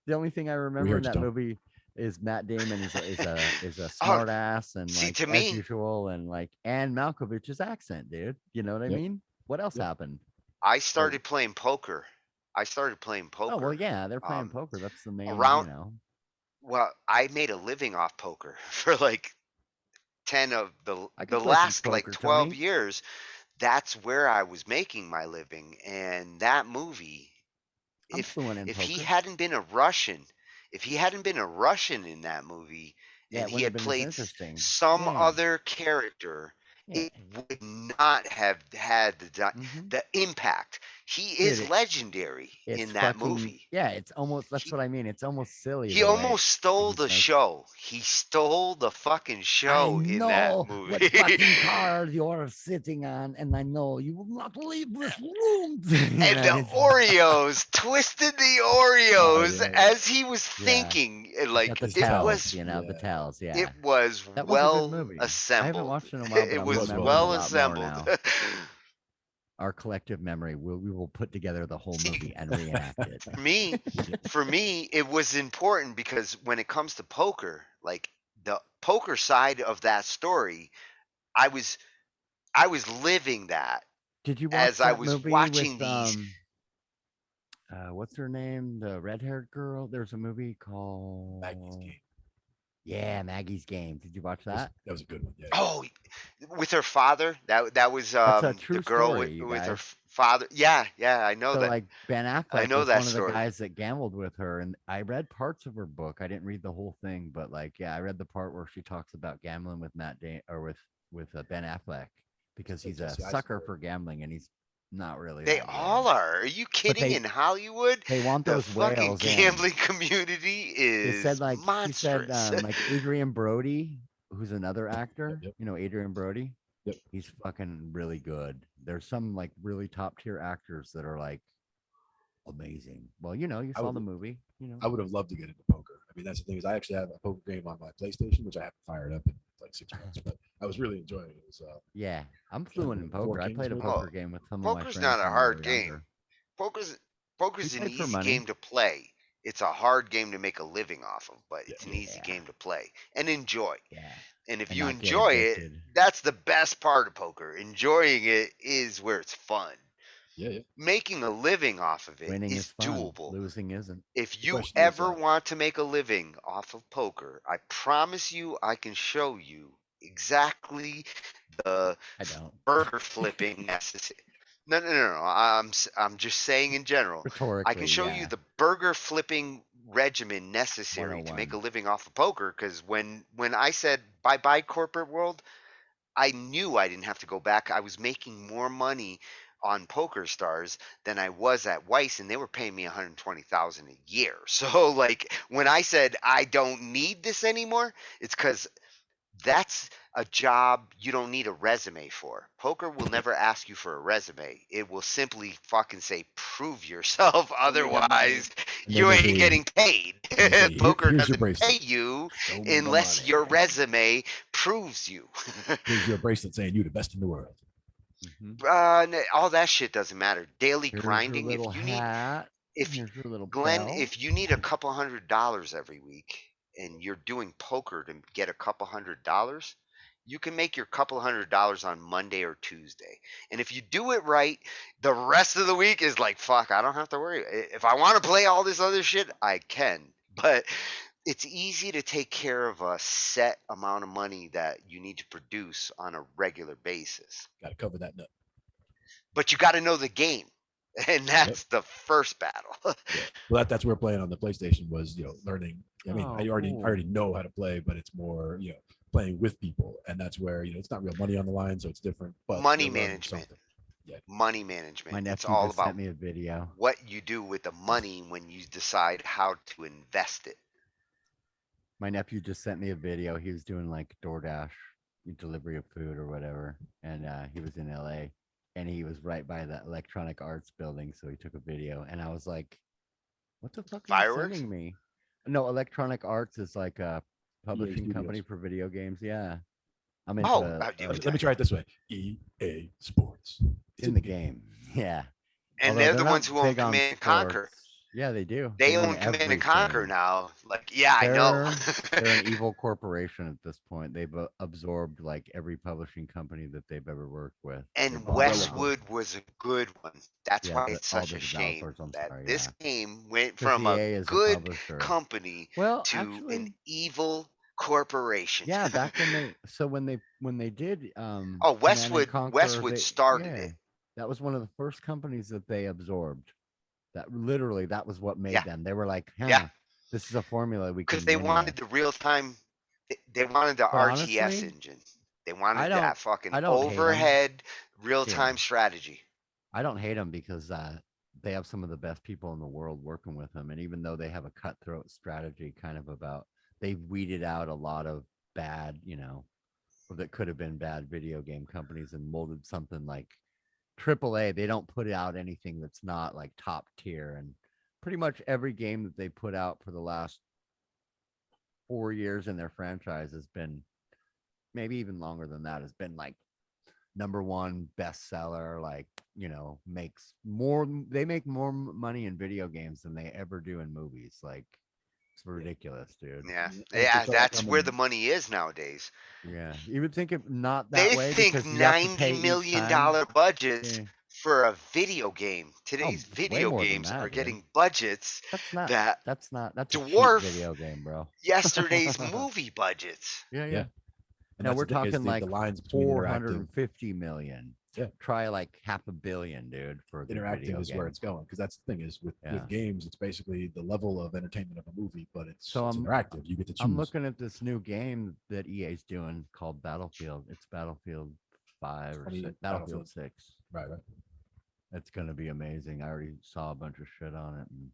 Speaker 1: The only thing I
Speaker 3: We
Speaker 1: remember in
Speaker 3: heard you,
Speaker 1: that
Speaker 3: Tom.
Speaker 1: movie is Matt Damon is a
Speaker 5: Oh,
Speaker 1: smart ass and
Speaker 5: see,
Speaker 1: like
Speaker 5: to
Speaker 1: as
Speaker 5: me,
Speaker 1: usual and like Anne Malkovich's accent, dude. You know what I
Speaker 3: Yep.
Speaker 1: mean? What else
Speaker 3: Yep.
Speaker 1: happened?
Speaker 5: I started playing poker.
Speaker 1: Oh well, yeah, they're playing
Speaker 5: um,
Speaker 1: poker. That's the main,
Speaker 5: around. Well, I made a living off poker for like 10 of
Speaker 1: I
Speaker 5: the
Speaker 1: could play some
Speaker 5: last like
Speaker 1: poker,
Speaker 5: 12
Speaker 1: Tony.
Speaker 5: years. That's where I was making my living. And that movie,
Speaker 1: I'm fluent in
Speaker 5: if he
Speaker 1: poker.
Speaker 5: hadn't been a Russian, in that movie
Speaker 1: Yeah,
Speaker 5: and
Speaker 1: it
Speaker 5: he
Speaker 1: wouldn't
Speaker 5: had
Speaker 1: have been as
Speaker 5: played
Speaker 1: interesting.
Speaker 5: some
Speaker 1: Yeah.
Speaker 5: other character,
Speaker 1: Yeah.
Speaker 5: it would not have had the impact. He is
Speaker 1: Dude,
Speaker 5: legendary
Speaker 1: it's
Speaker 5: in that
Speaker 1: fucking
Speaker 5: movie.
Speaker 1: yeah. It's almost that's what I mean. It's almost silly
Speaker 5: He
Speaker 1: the way
Speaker 5: almost stole
Speaker 1: he
Speaker 5: the
Speaker 1: says.
Speaker 5: show. He stole the fucking
Speaker 1: I
Speaker 5: show in that
Speaker 1: know
Speaker 5: movie.
Speaker 1: what fucking card you're sitting on, and I know you will not leave this room.
Speaker 5: And the Oreos twisted the Oreos
Speaker 3: yeah.
Speaker 5: as he was
Speaker 1: Yeah.
Speaker 5: thinking.
Speaker 1: He's
Speaker 5: Like
Speaker 1: got the
Speaker 5: it
Speaker 1: tells,
Speaker 5: was,
Speaker 1: the tells. Yeah,
Speaker 5: it was
Speaker 1: that was a good
Speaker 5: well
Speaker 1: movie. I haven't
Speaker 5: assembled.
Speaker 1: watched it in a while, but
Speaker 5: It
Speaker 1: I'm
Speaker 5: was
Speaker 1: remembering
Speaker 5: well
Speaker 1: a lot
Speaker 5: assembled.
Speaker 1: more now. Our collective memory, we will put together the whole movie and reenact it.
Speaker 5: For me, it was important because when it comes to poker, like the poker side of that story, I was living that
Speaker 1: Did you watch
Speaker 5: as I
Speaker 1: that
Speaker 5: was
Speaker 1: movie
Speaker 5: watching
Speaker 1: with
Speaker 5: these.
Speaker 1: What's her name? The red-haired girl. There's a movie called
Speaker 3: Maggie's Game.
Speaker 1: Yeah, Maggie's Game. Did you watch that?
Speaker 3: That was a good one. Yeah.
Speaker 5: Oh, with her father. That was
Speaker 1: That's a true
Speaker 5: the girl
Speaker 1: story, you
Speaker 5: with her
Speaker 1: guys.
Speaker 5: father. Yeah, I know
Speaker 1: So
Speaker 5: that.
Speaker 1: like Ben
Speaker 5: I
Speaker 1: Affleck
Speaker 5: know
Speaker 1: was
Speaker 5: that
Speaker 1: one of the
Speaker 5: story.
Speaker 1: guys that gambled with her, and I read parts of her book. I didn't read the whole thing, but like, yeah, I read the part where she talks about gambling with Matt or with Ben Affleck because he's a
Speaker 3: Jesse
Speaker 1: sucker
Speaker 3: Eisenberg.
Speaker 1: for gambling, and he's not really.
Speaker 5: They
Speaker 1: that good.
Speaker 5: all are. Are you kidding?
Speaker 1: they-
Speaker 5: In Hollywood,
Speaker 1: They want
Speaker 5: the
Speaker 1: those
Speaker 5: fucking
Speaker 1: whales in.
Speaker 5: gambling community
Speaker 1: They
Speaker 5: is
Speaker 1: said like
Speaker 5: monstrous.
Speaker 1: he said like Adrian Brody, who's another actor.
Speaker 3: Yep.
Speaker 1: You know Adrian Brody.
Speaker 3: Yep.
Speaker 1: He's fucking really good. There's some like really top tier actors that are like amazing. Well, you know, you
Speaker 3: I
Speaker 1: saw
Speaker 3: would-
Speaker 1: the movie. You know,
Speaker 3: I would have loved to get into poker. I mean, that's the thing is I actually have a poker game on my PlayStation, which I haven't fired up in like 6 months, but I was really enjoying it. It was,
Speaker 1: yeah, I'm fluent in
Speaker 3: Four
Speaker 1: poker. I
Speaker 3: Kings
Speaker 1: played a
Speaker 3: maybe?
Speaker 1: poker game with some of my
Speaker 5: Poker's
Speaker 1: friends.
Speaker 5: not a
Speaker 1: when we
Speaker 5: hard
Speaker 1: were
Speaker 5: game.
Speaker 1: younger.
Speaker 5: Poker's an
Speaker 1: played for
Speaker 5: easy
Speaker 1: money.
Speaker 5: game to play. It's a hard game to make a living off of, but it's an easy game to play and enjoy.
Speaker 1: Yeah.
Speaker 5: And if
Speaker 1: And
Speaker 5: you
Speaker 1: not get
Speaker 5: enjoy it,
Speaker 1: addicted.
Speaker 5: that's the best part of poker. Enjoying it is where it's fun.
Speaker 3: Yeah.
Speaker 5: Making a living off of it
Speaker 1: Winning
Speaker 5: is
Speaker 1: is fun.
Speaker 5: doable.
Speaker 1: Losing isn't.
Speaker 5: If you
Speaker 3: question is,
Speaker 5: ever want to make a living off of poker, I promise you I can show you exactly the
Speaker 1: I don't.
Speaker 5: burger flipping necessary. No. I'm just saying in general. I
Speaker 1: Rhetorically,
Speaker 5: can show
Speaker 1: yeah.
Speaker 5: you the burger flipping regimen necessary to make a
Speaker 1: 101.
Speaker 5: living off of poker. Because when I said bye bye corporate world, I knew I didn't have to go back. I was making more money on Poker Stars than I was at Weiss, and they were paying me $120,000 a year. So like when I said I don't need this anymore, it's because that's a job you don't need a resume for. Poker will never ask you for a resume. It will simply fucking say prove yourself. Otherwise, you ain't getting paid. Poker
Speaker 3: here's your
Speaker 5: doesn't
Speaker 3: bracelet.
Speaker 5: pay you
Speaker 3: Show me the
Speaker 5: unless
Speaker 3: money.
Speaker 5: your resume proves you.
Speaker 3: Here's your bracelet saying you're the best in the world.
Speaker 5: All that shit doesn't matter. Daily
Speaker 1: Here's
Speaker 5: grinding.
Speaker 1: your little
Speaker 5: If you need,
Speaker 1: hat.
Speaker 5: if
Speaker 1: Here's your little
Speaker 5: Glenn,
Speaker 1: bell.
Speaker 5: if you need a couple $100 every week and you're doing poker to get a couple $100, you can make your couple $100 on Monday or Tuesday. And if you do it right, the rest of the week is like, fuck, I don't have to worry. If I want to play all this other shit, I can. But it's easy to take care of a set amount of money that you need to produce on a regular basis.
Speaker 3: Got to cover that nut.
Speaker 5: But you got to know the game. And that's the first battle.
Speaker 3: Well, that's where playing on the PlayStation was, learning. I mean,
Speaker 1: Oh,
Speaker 3: I already
Speaker 1: cool.
Speaker 3: know how to play, but it's more, playing with people, and that's where it's not real money on the line, so it's different. But
Speaker 5: Money
Speaker 3: you're learning
Speaker 5: management.
Speaker 3: something. Yeah.
Speaker 5: Money management.
Speaker 1: My
Speaker 5: It's
Speaker 1: nephew
Speaker 5: all
Speaker 1: just
Speaker 5: about
Speaker 1: sent me a video.
Speaker 5: what you do with the money when you decide how to invest it.
Speaker 1: My nephew just sent me a video. He was doing like DoorDash delivery of food or whatever, and he was in LA, and he was right by the Electronic Arts building, so he took a video, and I was like, "What the fuck are you
Speaker 5: Fireworks?
Speaker 1: sending me?" No, Electronic Arts is like a publishing
Speaker 3: Studios.
Speaker 1: company for video games. Yeah, I'm into.
Speaker 5: Oh,
Speaker 3: Let me try it this way: EA Sports.
Speaker 1: It's in the game. Yeah,
Speaker 5: And
Speaker 1: Although
Speaker 5: they're the
Speaker 1: not
Speaker 5: ones who own
Speaker 1: big on
Speaker 5: Command and Conquer.
Speaker 1: sports. Yeah, they do.
Speaker 5: They own Command and Conquer
Speaker 1: everything.
Speaker 5: now. Like, yeah, I know.
Speaker 1: They're an evil corporation at this point. They've absorbed like every publishing company that they've ever worked with.
Speaker 5: And
Speaker 1: They bought them all.
Speaker 5: Westwood was a good one. That's
Speaker 1: Yeah,
Speaker 5: why
Speaker 1: but
Speaker 5: it's
Speaker 1: all
Speaker 5: such
Speaker 1: the
Speaker 5: a shame
Speaker 1: developers, I'm
Speaker 5: that
Speaker 1: sorry,
Speaker 5: this
Speaker 1: yeah.
Speaker 5: game went
Speaker 1: 'Cause
Speaker 5: from
Speaker 1: EA
Speaker 5: a
Speaker 1: is the
Speaker 5: good
Speaker 1: publisher.
Speaker 5: company
Speaker 1: Well,
Speaker 5: to
Speaker 1: actually-
Speaker 5: an evil corporation.
Speaker 1: Yeah, back when they did
Speaker 5: Oh,
Speaker 1: Command and
Speaker 5: Westwood
Speaker 1: Conquer,
Speaker 5: started
Speaker 1: yeah,
Speaker 5: it.
Speaker 1: That was one of the first companies that they absorbed. That literally that was what made
Speaker 5: Yeah.
Speaker 1: them. They were like,
Speaker 5: Yeah.
Speaker 1: this is a formula we can
Speaker 5: Because they
Speaker 1: win
Speaker 5: wanted
Speaker 1: with.
Speaker 5: the real time. They wanted the
Speaker 1: But
Speaker 5: RTS
Speaker 1: honestly,
Speaker 5: engine. They wanted
Speaker 1: I don't-
Speaker 5: that fucking
Speaker 1: I don't hate 'em.
Speaker 5: overhead real time strategy.
Speaker 1: I don't hate them because they have some of the best people in the world working with them. And even though they have a cutthroat strategy kind of about, they've weeded out a lot of bad, or that could have been bad video game companies and molded something like AAA. They don't put out anything that's not like top tier. And pretty much every game that they put out for the last 4 years in their franchise has been, maybe even longer than that, has been like #1 bestseller, like, makes more, they make more money in video games than they ever do in movies. Like, it's ridiculous, dude.
Speaker 5: Yeah.
Speaker 3: And
Speaker 5: Yeah,
Speaker 3: it's all
Speaker 5: that's
Speaker 3: coming-
Speaker 5: where the money is nowadays.
Speaker 1: Yeah, you would think it not that
Speaker 5: They
Speaker 1: way
Speaker 5: think
Speaker 1: because you have to pay
Speaker 5: $90
Speaker 1: each
Speaker 5: million
Speaker 1: time.
Speaker 5: budgets
Speaker 1: Yeah.
Speaker 5: for a video game. Today's
Speaker 1: way
Speaker 5: video
Speaker 1: more than
Speaker 5: games
Speaker 1: that,
Speaker 5: are
Speaker 1: dude.
Speaker 5: getting budgets
Speaker 1: That's not.
Speaker 5: that
Speaker 1: That's a
Speaker 5: dwarf
Speaker 1: cheap video game, bro.
Speaker 5: yesterday's movie budgets.
Speaker 1: Yeah,
Speaker 3: Yeah. And
Speaker 1: No,
Speaker 3: that's
Speaker 1: we're
Speaker 3: the thing is
Speaker 1: talking
Speaker 3: the
Speaker 1: like
Speaker 3: lines between interactive.
Speaker 1: 450 million.
Speaker 3: Yeah.
Speaker 1: Try like $500 million, dude, for a good
Speaker 3: Interactive
Speaker 1: video
Speaker 3: is
Speaker 1: game.
Speaker 3: where it's going, because that's the thing is with
Speaker 1: Yeah.
Speaker 3: games, it's basically the level of entertainment of a movie, but it's
Speaker 1: So
Speaker 3: interactive. You get to choose.
Speaker 1: I'm looking at this new game that EA's doing called Battlefield. It's Battlefield 5 or
Speaker 3: 20
Speaker 1: 6. Battlefield 6.
Speaker 3: Right.
Speaker 1: It's gonna be amazing. I already saw a bunch of shit on it. And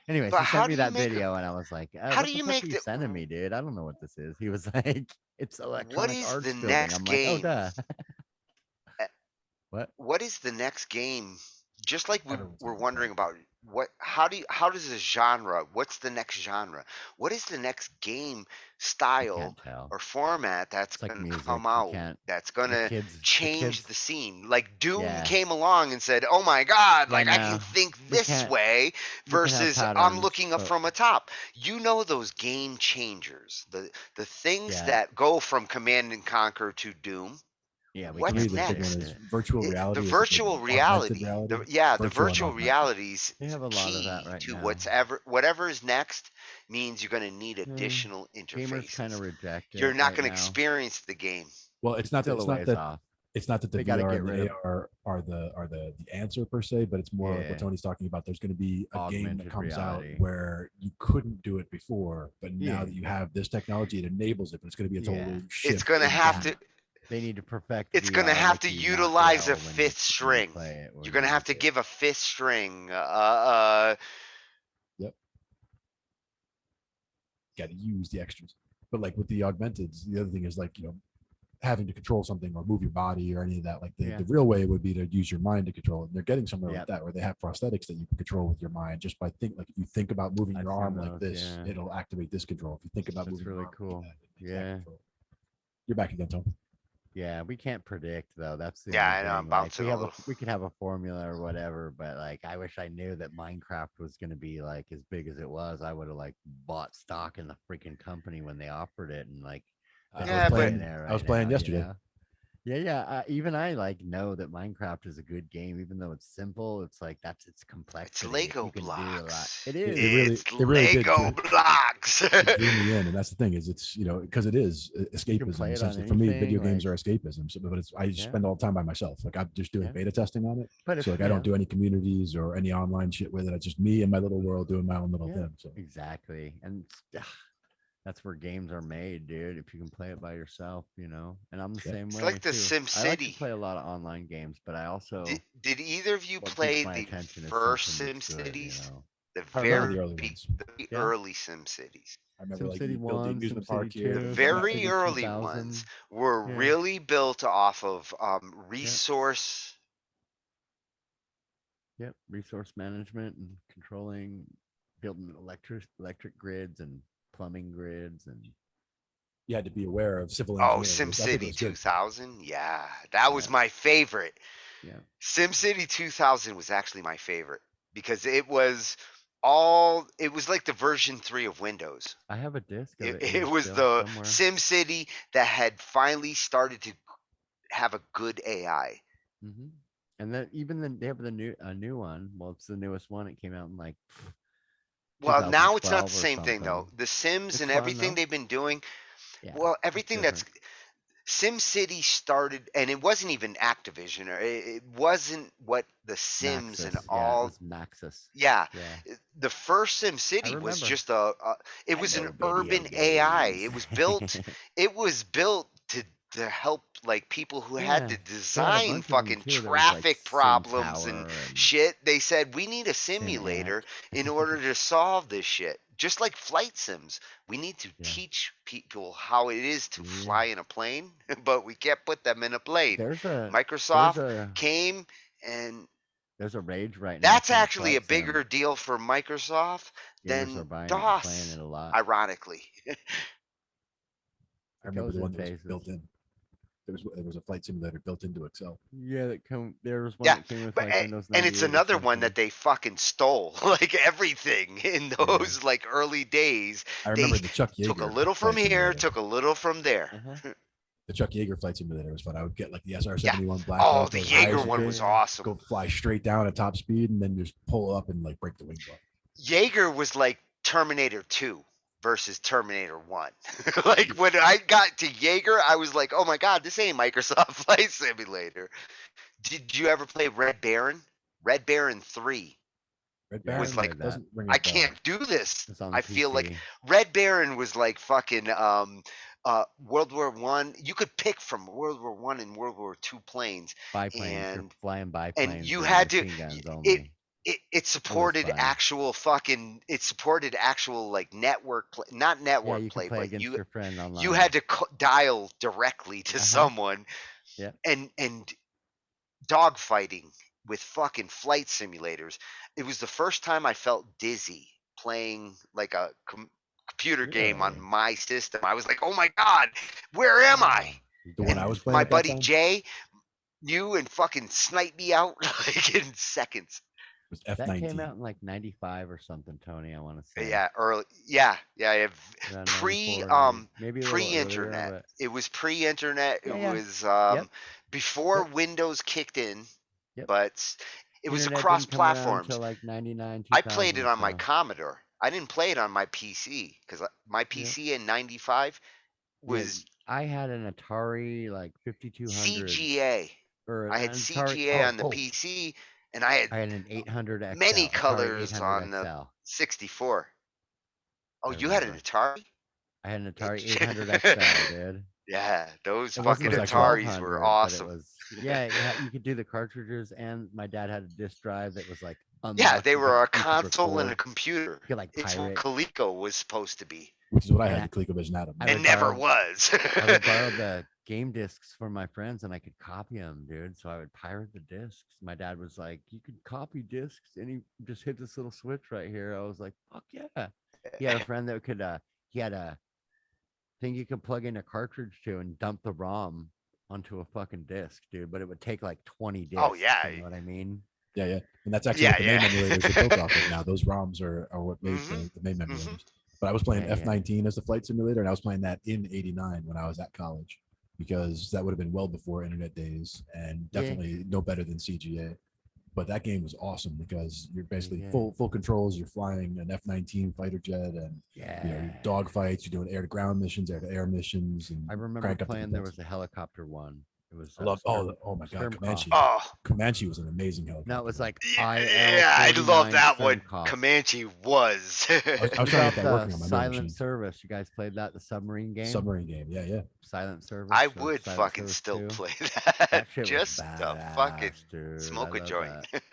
Speaker 1: anyways,
Speaker 5: But
Speaker 1: he
Speaker 5: how
Speaker 1: sent
Speaker 5: do
Speaker 1: me
Speaker 5: you
Speaker 1: that
Speaker 5: make
Speaker 1: video, and I was like,
Speaker 5: how
Speaker 1: "What
Speaker 5: do
Speaker 1: the
Speaker 5: you
Speaker 1: fuck
Speaker 5: make
Speaker 1: are you
Speaker 5: the
Speaker 1: sending me, dude? I don't know what this is." He was like, "It's
Speaker 5: what
Speaker 1: Electronic
Speaker 5: is
Speaker 1: Arts
Speaker 5: the
Speaker 1: building."
Speaker 5: next
Speaker 1: I'm like, "Oh,
Speaker 5: game?
Speaker 1: duh." What?
Speaker 5: What is the next game? Just like we
Speaker 3: Everyone's
Speaker 5: were
Speaker 3: gonna
Speaker 5: wondering about how does a genre, what's the next genre? What is the next game
Speaker 1: You
Speaker 5: style
Speaker 1: can't tell.
Speaker 5: or format that's
Speaker 1: It's like
Speaker 5: gonna
Speaker 1: music.
Speaker 5: come
Speaker 1: You
Speaker 5: out
Speaker 1: can't.
Speaker 5: that's
Speaker 1: The
Speaker 5: gonna
Speaker 1: kids. The
Speaker 5: change
Speaker 1: kids.
Speaker 5: the scene? Like Doom
Speaker 1: Yeah.
Speaker 5: came along and said, "Oh my God,
Speaker 1: Yeah.
Speaker 5: like I can
Speaker 1: No.
Speaker 5: think
Speaker 1: We
Speaker 5: this
Speaker 1: can't.
Speaker 5: way,"
Speaker 1: We can have
Speaker 5: versus I'm
Speaker 1: patterns,
Speaker 5: looking up
Speaker 1: but
Speaker 5: from a top. You know those game changers, the things
Speaker 1: yeah.
Speaker 5: that go from Command and Conquer to Doom.
Speaker 1: Yeah. We
Speaker 3: To me,
Speaker 5: What's
Speaker 1: can't
Speaker 3: the big
Speaker 1: predict
Speaker 3: one
Speaker 5: next?
Speaker 3: is
Speaker 1: it.
Speaker 3: virtual
Speaker 5: The
Speaker 3: reality is the big
Speaker 5: virtual
Speaker 3: one. Augmented
Speaker 5: reality,
Speaker 3: reality,
Speaker 5: the
Speaker 3: virtual and
Speaker 5: virtual
Speaker 3: augmented.
Speaker 5: reality's
Speaker 1: They have a lot of that
Speaker 5: key
Speaker 1: right
Speaker 5: to
Speaker 1: now.
Speaker 5: whatever is next means you're going to need
Speaker 1: Eh,
Speaker 5: additional
Speaker 1: Gamers kind
Speaker 5: interfaces.
Speaker 1: of reject
Speaker 5: You're
Speaker 1: it
Speaker 5: not
Speaker 1: right
Speaker 5: going to
Speaker 1: now.
Speaker 5: experience the game.
Speaker 3: Well,
Speaker 1: It's still a ways off.
Speaker 3: It's not that the
Speaker 1: They got to
Speaker 3: VR
Speaker 1: get
Speaker 3: and
Speaker 1: rid
Speaker 3: the
Speaker 1: of
Speaker 3: AR are the answer per se, but it's more like
Speaker 1: yeah
Speaker 3: what Tony's talking about. There's going to be a game that
Speaker 1: augmented
Speaker 3: comes out
Speaker 1: reality.
Speaker 3: where you couldn't do it before, but now
Speaker 1: Yeah.
Speaker 3: that you have this technology, it enables it. But it's going to be a total
Speaker 1: Yeah.
Speaker 3: shift.
Speaker 5: It's going to
Speaker 3: in
Speaker 5: have
Speaker 3: game.
Speaker 5: to.
Speaker 1: They need to perfect
Speaker 5: It's going to
Speaker 1: VR,
Speaker 5: have
Speaker 1: make
Speaker 5: to
Speaker 1: you not
Speaker 5: utilize a
Speaker 1: ill when you
Speaker 5: fifth string.
Speaker 1: play it. Or
Speaker 5: You're going to have
Speaker 1: use
Speaker 5: to
Speaker 1: it.
Speaker 5: give a fifth string.
Speaker 3: Yep. Got to use the extras. But like with the augmenteds, the other thing is like, having to control something or move your body or any of that. Like the real way would be to use your mind to control it. And they're getting somewhere with that, where they have prosthetics that you can control with your mind just by like if you think about moving your arm like this, it'll activate this control. If you think about moving
Speaker 1: really
Speaker 3: your arm
Speaker 1: cool.
Speaker 3: like that, it makes that
Speaker 1: Yeah.
Speaker 3: control. You're back again, Tom.
Speaker 1: Yeah, we can't predict though. That's the
Speaker 5: Yeah,
Speaker 1: only
Speaker 5: I know, I'm
Speaker 1: thing. Like,
Speaker 5: bouncing a little.
Speaker 1: we could have a formula or whatever, but like I wish I knew that Minecraft was gonna be like as big as it was. I would have like bought stock in the freaking company when they offered it, and like
Speaker 3: I
Speaker 5: Yeah,
Speaker 3: was
Speaker 5: but-
Speaker 3: playing, I was playing yesterday.
Speaker 1: You know? Yeah. Even I like know that Minecraft is a good game, even though it's simple. It's like that's its complexity.
Speaker 5: Lego
Speaker 1: You can do a lot.
Speaker 5: blocks.
Speaker 1: It is.
Speaker 5: It's
Speaker 3: it really did
Speaker 5: Lego blocks.
Speaker 3: it drew me in, and that's the thing is it's because it is escapism.
Speaker 1: play it on
Speaker 3: Essentially, for me, video
Speaker 1: anything,
Speaker 3: games are escapism. So, but I just spend all the time by myself. Like I'm just doing beta testing on it.
Speaker 1: But if-
Speaker 3: So like I don't do any communities or any online shit with it. It's just me and my little world doing my own little thing. So
Speaker 1: Exactly. And that's where games are made, dude. If you can play it by yourself, And I'm the same
Speaker 5: It's
Speaker 1: way.
Speaker 5: like the
Speaker 1: too.
Speaker 5: Sim
Speaker 1: I like to
Speaker 5: City.
Speaker 1: play a lot of online games, but I also
Speaker 5: Did either of you
Speaker 1: what keeps
Speaker 5: play
Speaker 1: my
Speaker 5: the
Speaker 1: attention is
Speaker 5: first
Speaker 1: something
Speaker 5: Sim
Speaker 1: that's good,
Speaker 5: Cities? The
Speaker 3: I remember
Speaker 5: very
Speaker 3: the early ones.
Speaker 5: early Sim Cities.
Speaker 3: I remember like
Speaker 1: SimCity
Speaker 3: you build the
Speaker 1: 1,
Speaker 3: amusement
Speaker 1: SimCity
Speaker 3: park
Speaker 1: 2,
Speaker 3: here.
Speaker 5: The
Speaker 3: and
Speaker 5: very
Speaker 1: SimCity
Speaker 5: early
Speaker 1: 2000.
Speaker 5: ones were
Speaker 1: Yeah.
Speaker 5: really built off of resource.
Speaker 1: Yep, resource management and controlling, building electric grids and plumbing grids and
Speaker 3: you had to be aware of civil
Speaker 5: Oh,
Speaker 3: engineering. which I think
Speaker 5: SimCity
Speaker 3: was good.
Speaker 5: 2000. Yeah, that was my favorite.
Speaker 1: Yeah.
Speaker 5: SimCity 2000 was actually my favorite because it was like the version 3 of Windows.
Speaker 1: I have a disc of it.
Speaker 5: It
Speaker 1: here
Speaker 5: was
Speaker 1: still
Speaker 5: the
Speaker 1: somewhere.
Speaker 5: SimCity that had finally started to have a good AI.
Speaker 1: Mm-hmm. And then they have a new one. Well, it's the newest one. It came out in like.
Speaker 5: Well, now it's not
Speaker 1: 2012
Speaker 5: the
Speaker 1: or
Speaker 5: same thing though.
Speaker 1: something.
Speaker 5: The Sims
Speaker 1: It's
Speaker 5: and
Speaker 1: fun,
Speaker 5: everything
Speaker 1: though.
Speaker 5: they've been doing.
Speaker 1: Yeah,
Speaker 5: Well,
Speaker 1: it's
Speaker 5: everything that's SimCity started, and it wasn't even Activision, or it wasn't what the Sims
Speaker 1: Maxis.
Speaker 5: and
Speaker 1: Yeah, it
Speaker 5: all.
Speaker 1: was Maxis.
Speaker 5: Yeah,
Speaker 1: Yeah.
Speaker 5: the first SimCity was
Speaker 1: remember.
Speaker 5: just it was an
Speaker 1: know video
Speaker 5: urban AI.
Speaker 1: games.
Speaker 5: It was built. It was built to help like people who had to
Speaker 1: Yeah, they had a
Speaker 5: design
Speaker 1: bunch of them,
Speaker 5: fucking
Speaker 1: too. There was, like,
Speaker 5: traffic
Speaker 1: Sim
Speaker 5: problems
Speaker 1: Tower
Speaker 5: and
Speaker 1: and
Speaker 5: shit. They said we need a simulator in order to solve this shit. Just like flight sims, we need to teach people how it is to fly in a plane, but we can't put them in a plane. Microsoft came and
Speaker 1: there's a rage right now.
Speaker 5: that's
Speaker 1: for
Speaker 5: actually a
Speaker 1: flight sim.
Speaker 5: bigger deal for Microsoft
Speaker 1: Gamers are
Speaker 5: than
Speaker 1: buying it and playing
Speaker 5: DOS,
Speaker 1: it a lot.
Speaker 5: ironically.
Speaker 3: I remember
Speaker 1: goes
Speaker 3: the
Speaker 1: in
Speaker 3: one that was
Speaker 1: phases.
Speaker 3: built in. There was a flight simulator built into Excel.
Speaker 1: Yeah, there was one
Speaker 5: Yeah,
Speaker 1: that came with
Speaker 5: but
Speaker 1: like Windows 98
Speaker 5: and it's
Speaker 1: or
Speaker 5: another one
Speaker 1: something.
Speaker 5: that they fucking stole, like everything in those like early days.
Speaker 3: I remember
Speaker 5: They
Speaker 3: the Chuck Yeager
Speaker 5: took a little from
Speaker 3: flight
Speaker 5: here,
Speaker 3: simulator.
Speaker 5: took a little from there.
Speaker 3: The Chuck Yeager flight simulator was fun. I would get like the SR-71 Black
Speaker 5: Oh,
Speaker 3: Hawk,
Speaker 5: the
Speaker 3: those
Speaker 5: Jaeger
Speaker 3: highs,
Speaker 5: one was awesome.
Speaker 3: Go fly straight down at top speed and then just pull up and like break the wings off.
Speaker 5: Jaeger was like Terminator 2 versus Terminator 1. Like when I got to Jaeger, I was like, oh my God, this ain't Microsoft Flight Simulator. Did you ever play Red Baron? Red Baron 3.
Speaker 3: Red Baron
Speaker 5: was like,
Speaker 3: doesn't ring a
Speaker 5: I
Speaker 3: bell.
Speaker 5: can't do this.
Speaker 1: It's on the
Speaker 5: I feel like
Speaker 1: PC.
Speaker 5: Red Baron was like fucking World War One. You could pick from World War One and World War Two planes,
Speaker 1: Biplanes. You're
Speaker 5: and
Speaker 1: flying
Speaker 5: and
Speaker 1: biplanes
Speaker 5: you
Speaker 1: and
Speaker 5: had to
Speaker 1: machine guns
Speaker 5: it
Speaker 1: only.
Speaker 5: it supported
Speaker 1: fun.
Speaker 5: actual fucking it supported actual like network play, not
Speaker 1: Yeah,
Speaker 5: network
Speaker 1: you can
Speaker 5: play,
Speaker 1: play
Speaker 5: but
Speaker 1: against your friend online.
Speaker 5: you had to dial directly to someone,
Speaker 1: Yeah.
Speaker 5: and dogfighting with fucking flight simulators. It was the first time I felt dizzy playing like a computer game on
Speaker 1: Really?
Speaker 5: my system. I was like, oh my god, where am I?
Speaker 3: The one I
Speaker 5: And
Speaker 3: was playing
Speaker 5: my
Speaker 3: at that
Speaker 5: buddy
Speaker 3: time
Speaker 5: Jay knew and fucking sniped me out like in seconds.
Speaker 3: was
Speaker 1: That came
Speaker 3: F-19.
Speaker 1: out in like 95 or something, Tony, I want to say.
Speaker 5: Yeah, early. Yeah.
Speaker 1: Around
Speaker 5: Pre
Speaker 1: 94, 90, maybe a little
Speaker 5: pre-internet.
Speaker 1: earlier, but
Speaker 5: It was pre-internet.
Speaker 1: Yeah,
Speaker 5: It
Speaker 1: yeah.
Speaker 5: was
Speaker 1: Yep.
Speaker 5: before
Speaker 1: Yep.
Speaker 5: Windows kicked in,
Speaker 1: Yep.
Speaker 5: but it was
Speaker 1: Internet
Speaker 5: across
Speaker 1: didn't come around
Speaker 5: platforms.
Speaker 1: until like 99, 2000.
Speaker 5: I played it on my
Speaker 1: so.
Speaker 5: Commodore. I didn't play it on my PC because my PC in '95 was
Speaker 1: I had an Atari like 5200.
Speaker 5: CGA.
Speaker 1: Or
Speaker 5: I had
Speaker 1: an Atari.
Speaker 5: CGA on the PC, and I
Speaker 1: I had an 800 XL.
Speaker 5: many
Speaker 1: Atari
Speaker 5: colors
Speaker 1: 800
Speaker 5: on the
Speaker 1: XL.
Speaker 5: 64. Oh,
Speaker 1: I
Speaker 5: you had an
Speaker 1: remember.
Speaker 5: Atari?
Speaker 1: I had an Atari 800 XL, dude.
Speaker 5: Yeah, those
Speaker 1: It
Speaker 5: fucking
Speaker 1: wasn't a
Speaker 5: Ataris
Speaker 1: 1200,
Speaker 5: were
Speaker 1: but
Speaker 5: awesome.
Speaker 1: it was, you could do the cartridges, and my dad had a disk drive that was like
Speaker 5: Yeah,
Speaker 1: unlocked.
Speaker 5: they
Speaker 1: You
Speaker 5: were a
Speaker 1: could
Speaker 5: console and a
Speaker 1: record.
Speaker 5: computer.
Speaker 1: You could like
Speaker 5: It's what
Speaker 1: pirate.
Speaker 5: Coleco was supposed to be.
Speaker 3: Which is what I
Speaker 1: And
Speaker 3: had the ColecoVision Atom.
Speaker 1: I
Speaker 5: It
Speaker 1: would
Speaker 5: never
Speaker 1: borrow-
Speaker 5: was.
Speaker 1: I would borrow the game discs from my friends, and I could copy them, dude. So I would pirate the discs. My dad was like, "You could copy discs, and you just hit this little switch right here." I was like, "Fuck yeah!" He had a friend that could. He had a thing you could plug in a cartridge to and dump the ROM onto a fucking disc, dude. But it would take like 20 discs.
Speaker 5: Oh, yeah.
Speaker 1: You know what I mean?
Speaker 3: Yeah, yeah. And that's actually what the main emulators are built off of now. Those ROMs are what made the main emulators. But I was playing
Speaker 1: Yeah, yeah.
Speaker 3: F-19 as the flight simulator, and I was playing that in '89 when I was at college, because that would have been well before internet days, and
Speaker 1: Yeah.
Speaker 3: definitely no better than CGA. But that game was awesome because you're basically
Speaker 1: Yeah.
Speaker 3: full controls. You're flying an F-19 fighter jet, and you know, dog fights. You're doing air to ground missions, air to air missions, and
Speaker 1: I remember
Speaker 3: crank up the
Speaker 1: playing. There was
Speaker 3: complexity.
Speaker 1: a helicopter one. It was.
Speaker 3: I love.
Speaker 1: Sturm-
Speaker 3: Oh my God,
Speaker 1: Sturm
Speaker 3: Comanche.
Speaker 1: Cough.
Speaker 5: Oh.
Speaker 3: Comanche was an amazing helicopter.
Speaker 1: No, it was like
Speaker 5: Yeah, I love that one.
Speaker 1: Sturmkopf.
Speaker 5: Comanche was.
Speaker 3: I was trying to
Speaker 1: What
Speaker 3: get
Speaker 1: about
Speaker 3: that
Speaker 1: the
Speaker 3: working on my
Speaker 1: Silent
Speaker 3: machine.
Speaker 1: Service? You guys played that, the submarine game?
Speaker 3: Submarine game, yeah, yeah.
Speaker 1: Silent Service.
Speaker 5: I
Speaker 1: or
Speaker 5: would
Speaker 1: Silent
Speaker 5: fucking
Speaker 1: Service
Speaker 5: still
Speaker 1: 2?
Speaker 5: play that.
Speaker 1: That shit was
Speaker 5: Just to
Speaker 1: badass,
Speaker 5: fucking
Speaker 1: dude.
Speaker 5: smoke
Speaker 1: I
Speaker 5: a
Speaker 1: love
Speaker 5: joint.
Speaker 1: that.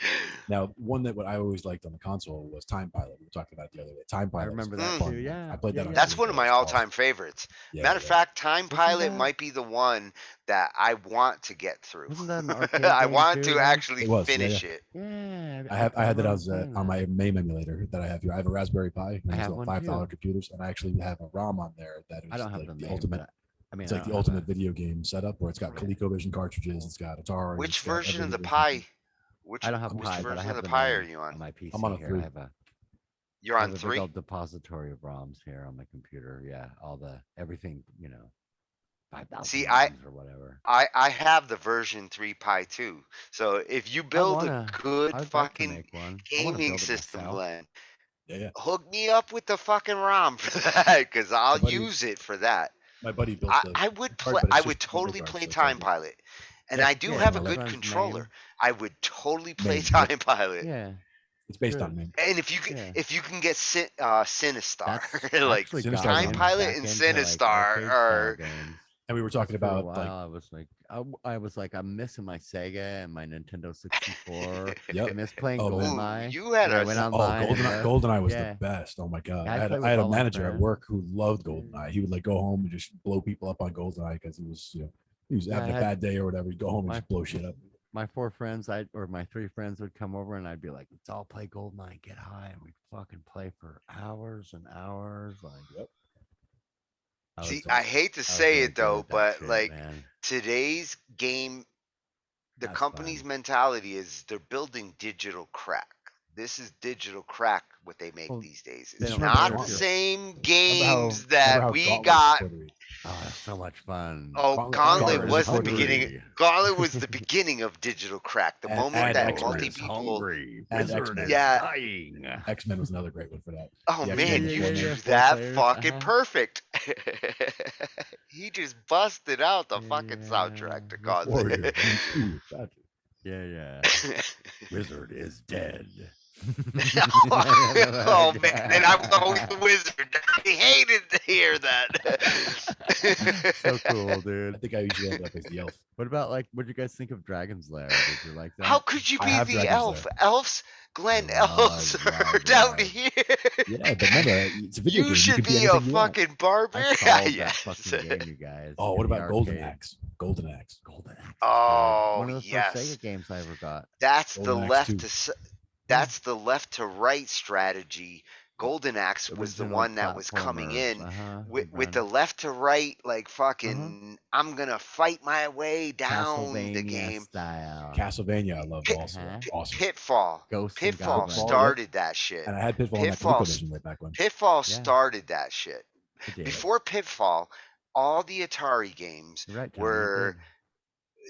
Speaker 3: Now, one that what I always liked on the console was Time Pilot. We were talking about it the other day. Time Pilot.
Speaker 1: remember
Speaker 3: was
Speaker 1: that
Speaker 3: fun.
Speaker 1: too, yeah.
Speaker 3: I played that.
Speaker 1: Yeah,
Speaker 3: on
Speaker 5: That's
Speaker 3: Coleco.
Speaker 5: one of my
Speaker 3: It was
Speaker 5: all-time
Speaker 3: awesome.
Speaker 5: favorites.
Speaker 3: Yeah,
Speaker 5: Matter of
Speaker 3: yeah.
Speaker 5: fact, Time Pilot
Speaker 1: that-
Speaker 5: might be the one that I want to get through.
Speaker 1: Wasn't that an arcade
Speaker 5: I
Speaker 1: game
Speaker 5: want
Speaker 1: too,
Speaker 5: to
Speaker 1: though?
Speaker 5: actually
Speaker 3: It was, yeah,
Speaker 5: finish
Speaker 3: yeah.
Speaker 5: it.
Speaker 1: Yeah.
Speaker 3: I had that
Speaker 1: remember
Speaker 3: as
Speaker 1: playing
Speaker 3: on
Speaker 1: that.
Speaker 3: my MAME emulator that I have here. I have a Raspberry Pi. One of
Speaker 1: have
Speaker 3: those little
Speaker 1: one,
Speaker 3: $5
Speaker 1: too.
Speaker 3: computers, and I actually have a ROM on there that is
Speaker 1: I don't have
Speaker 3: like
Speaker 1: the
Speaker 3: the
Speaker 1: name,
Speaker 3: ultimate.
Speaker 1: but I mean,
Speaker 3: It's
Speaker 1: I
Speaker 3: like the
Speaker 1: don't have
Speaker 3: ultimate video game setup where it's got ColecoVision cartridges. It's got Atari.
Speaker 5: Which
Speaker 3: it's got
Speaker 5: version of
Speaker 3: every
Speaker 5: the
Speaker 3: version.
Speaker 5: Pi? Which,
Speaker 1: I don't have
Speaker 5: which
Speaker 1: Pi, but I
Speaker 5: version
Speaker 1: have
Speaker 5: of the
Speaker 1: the
Speaker 5: Pi are
Speaker 1: name
Speaker 5: you on?
Speaker 1: my PC
Speaker 3: I'm on a
Speaker 1: here.
Speaker 3: 3.
Speaker 5: You're
Speaker 1: I
Speaker 5: on
Speaker 1: have a big
Speaker 5: 3?
Speaker 1: old depository of ROMs here on my computer. Yeah, all the everything, 5,000
Speaker 5: See,
Speaker 1: ROMs or whatever.
Speaker 5: I have the version 3 Pi too. So if you build a good
Speaker 1: I'd like to
Speaker 5: fucking
Speaker 1: make one. I wanna
Speaker 5: gaming
Speaker 1: build it
Speaker 5: system,
Speaker 1: myself.
Speaker 5: Glenn,
Speaker 3: Yeah, yeah.
Speaker 5: hook me up with the fucking ROM for that, because I'll
Speaker 3: buddy-
Speaker 5: use it for that.
Speaker 3: My buddy built the.
Speaker 5: I would
Speaker 3: card,
Speaker 5: play.
Speaker 3: but it's
Speaker 5: I
Speaker 3: just
Speaker 5: would
Speaker 3: memory
Speaker 5: totally
Speaker 3: card,
Speaker 5: play
Speaker 3: so it's all
Speaker 5: Time
Speaker 3: good.
Speaker 5: Pilot, and
Speaker 3: Yeah,
Speaker 5: I do
Speaker 3: yeah,
Speaker 5: have a
Speaker 3: it's
Speaker 5: good
Speaker 1: friend's
Speaker 5: controller.
Speaker 1: name.
Speaker 5: I would totally play
Speaker 3: Name,
Speaker 5: Time
Speaker 3: yep.
Speaker 5: Pilot.
Speaker 1: Yeah.
Speaker 3: It's based
Speaker 1: Good.
Speaker 3: on MAME.
Speaker 5: And if you can,
Speaker 1: Yeah.
Speaker 5: if you can get Sinistar,
Speaker 1: That's
Speaker 5: like
Speaker 1: actually
Speaker 3: Sinistar's
Speaker 1: got
Speaker 5: Time
Speaker 1: me
Speaker 3: on.
Speaker 5: Pilot
Speaker 1: back
Speaker 5: and
Speaker 1: into, like,
Speaker 5: Sinistar
Speaker 1: arcade
Speaker 5: are.
Speaker 1: style games.
Speaker 3: And we were talking
Speaker 1: For a
Speaker 3: about
Speaker 1: while,
Speaker 3: like
Speaker 1: I was like, I was like, I'm missing my Sega and my Nintendo 64.
Speaker 3: Yep.
Speaker 1: I miss playing
Speaker 3: Oh, man.
Speaker 1: GoldenEye.
Speaker 5: You had
Speaker 1: and I
Speaker 5: a-
Speaker 1: went
Speaker 3: Oh,
Speaker 1: online. and
Speaker 3: GoldenEye was
Speaker 1: yeah.
Speaker 3: the best. Oh my god!
Speaker 1: Yeah,
Speaker 3: I had
Speaker 1: play
Speaker 3: I
Speaker 1: with
Speaker 3: had a
Speaker 1: all my
Speaker 3: manager at
Speaker 1: friends.
Speaker 3: work who loved GoldenEye. He would like go home and just blow people up on GoldenEye because he was
Speaker 1: Yeah,
Speaker 3: having
Speaker 1: I
Speaker 3: a
Speaker 1: had-
Speaker 3: bad day or whatever. He'd go home and
Speaker 1: my-
Speaker 3: just blow shit up.
Speaker 1: My 4 friends, or my 3 friends would come over and I'd be like, let's all play GoldenEye, get high, and we'd fucking play for hours and hours. Like,
Speaker 3: Yep.
Speaker 5: See, I hate to say
Speaker 1: really
Speaker 5: it though,
Speaker 1: good at that
Speaker 5: but
Speaker 1: shit,
Speaker 5: like
Speaker 1: man.
Speaker 5: today's game, the
Speaker 1: That's
Speaker 5: company's
Speaker 1: fun.
Speaker 5: mentality is they're building digital crack. This is digital crack what they make
Speaker 1: Well,
Speaker 5: these days.
Speaker 1: they
Speaker 5: It's
Speaker 1: don't
Speaker 5: not
Speaker 1: care
Speaker 5: the
Speaker 1: if you're-
Speaker 5: same
Speaker 3: Remember
Speaker 5: games
Speaker 3: how
Speaker 5: that we
Speaker 3: Gauntlet was
Speaker 5: got.
Speaker 3: supported?
Speaker 1: Oh, that's so much fun.
Speaker 5: Oh,
Speaker 3: Gauntlet-
Speaker 5: Gauntlet
Speaker 3: Gauntlet
Speaker 5: was the
Speaker 3: hungry.
Speaker 5: beginning. Gauntlet was the beginning of digital crack. The
Speaker 3: And-
Speaker 5: moment
Speaker 3: and
Speaker 5: that
Speaker 3: X-Men
Speaker 5: multi
Speaker 3: is
Speaker 5: people.
Speaker 1: Hungry.
Speaker 3: And
Speaker 1: Wizard
Speaker 3: X-Men.
Speaker 1: is
Speaker 5: Yeah.
Speaker 1: dying.
Speaker 3: X-Men was another great one for that.
Speaker 5: Oh
Speaker 3: The
Speaker 5: man,
Speaker 3: X-Men
Speaker 5: you
Speaker 3: before
Speaker 5: do
Speaker 3: that.
Speaker 1: 4
Speaker 5: that
Speaker 1: players,
Speaker 5: fucking
Speaker 1: uh-huh.
Speaker 5: perfect. He just busted out the fucking soundtrack to
Speaker 3: Warrior
Speaker 5: Gauntlet.
Speaker 3: 1, 2, gotcha.
Speaker 1: Yeah. Wizard is dead.
Speaker 5: Oh man, and I was always the wizard. I hated to hear that.
Speaker 1: So cool,
Speaker 3: I
Speaker 1: dude.
Speaker 3: think I usually end up as the elf.
Speaker 1: What about like what did you guys think of Dragon's Lair? Did you like
Speaker 5: How
Speaker 1: that?
Speaker 5: could you
Speaker 3: I
Speaker 5: be
Speaker 3: have
Speaker 5: the
Speaker 3: Dragon's
Speaker 5: elf?
Speaker 3: Lair.
Speaker 5: Elves, Glenn, elves are down here.
Speaker 3: Yeah, but remember, it's a video
Speaker 5: You
Speaker 3: game. You
Speaker 5: should
Speaker 3: can be
Speaker 5: be a
Speaker 3: anything you want.
Speaker 5: fucking
Speaker 1: I
Speaker 5: barbarian.
Speaker 1: solved that
Speaker 5: Yes.
Speaker 1: fucking game, you guys.
Speaker 3: Oh,
Speaker 1: in
Speaker 3: what
Speaker 1: the
Speaker 3: about Golden
Speaker 1: arcade.
Speaker 3: Axe? Golden Axe.
Speaker 1: Golden Axe.
Speaker 5: Oh
Speaker 1: One of the first
Speaker 5: yes,
Speaker 1: Sega games I ever got.
Speaker 5: that's the
Speaker 3: Golden Axe
Speaker 5: left
Speaker 3: 2.
Speaker 5: to that's the left to right strategy. Golden Axe was the
Speaker 1: Original
Speaker 5: one that was coming
Speaker 1: platformers,
Speaker 5: in with the left to right, like fucking. I'm gonna fight my way down the
Speaker 1: Castlevania
Speaker 5: game.
Speaker 1: style.
Speaker 3: Castlevania, I loved also. Awesome.
Speaker 5: Pitfall.
Speaker 1: Ghosts and
Speaker 5: Pitfall
Speaker 1: Goblins.
Speaker 5: started that shit.
Speaker 3: And I had Pitfall on that
Speaker 5: Pitfall,
Speaker 3: ColecoVision way back when.
Speaker 5: Pitfall
Speaker 1: Yeah.
Speaker 5: started that shit.
Speaker 1: It did.
Speaker 5: Before Pitfall, all the Atari games
Speaker 1: You're right, Johnny, it
Speaker 5: were.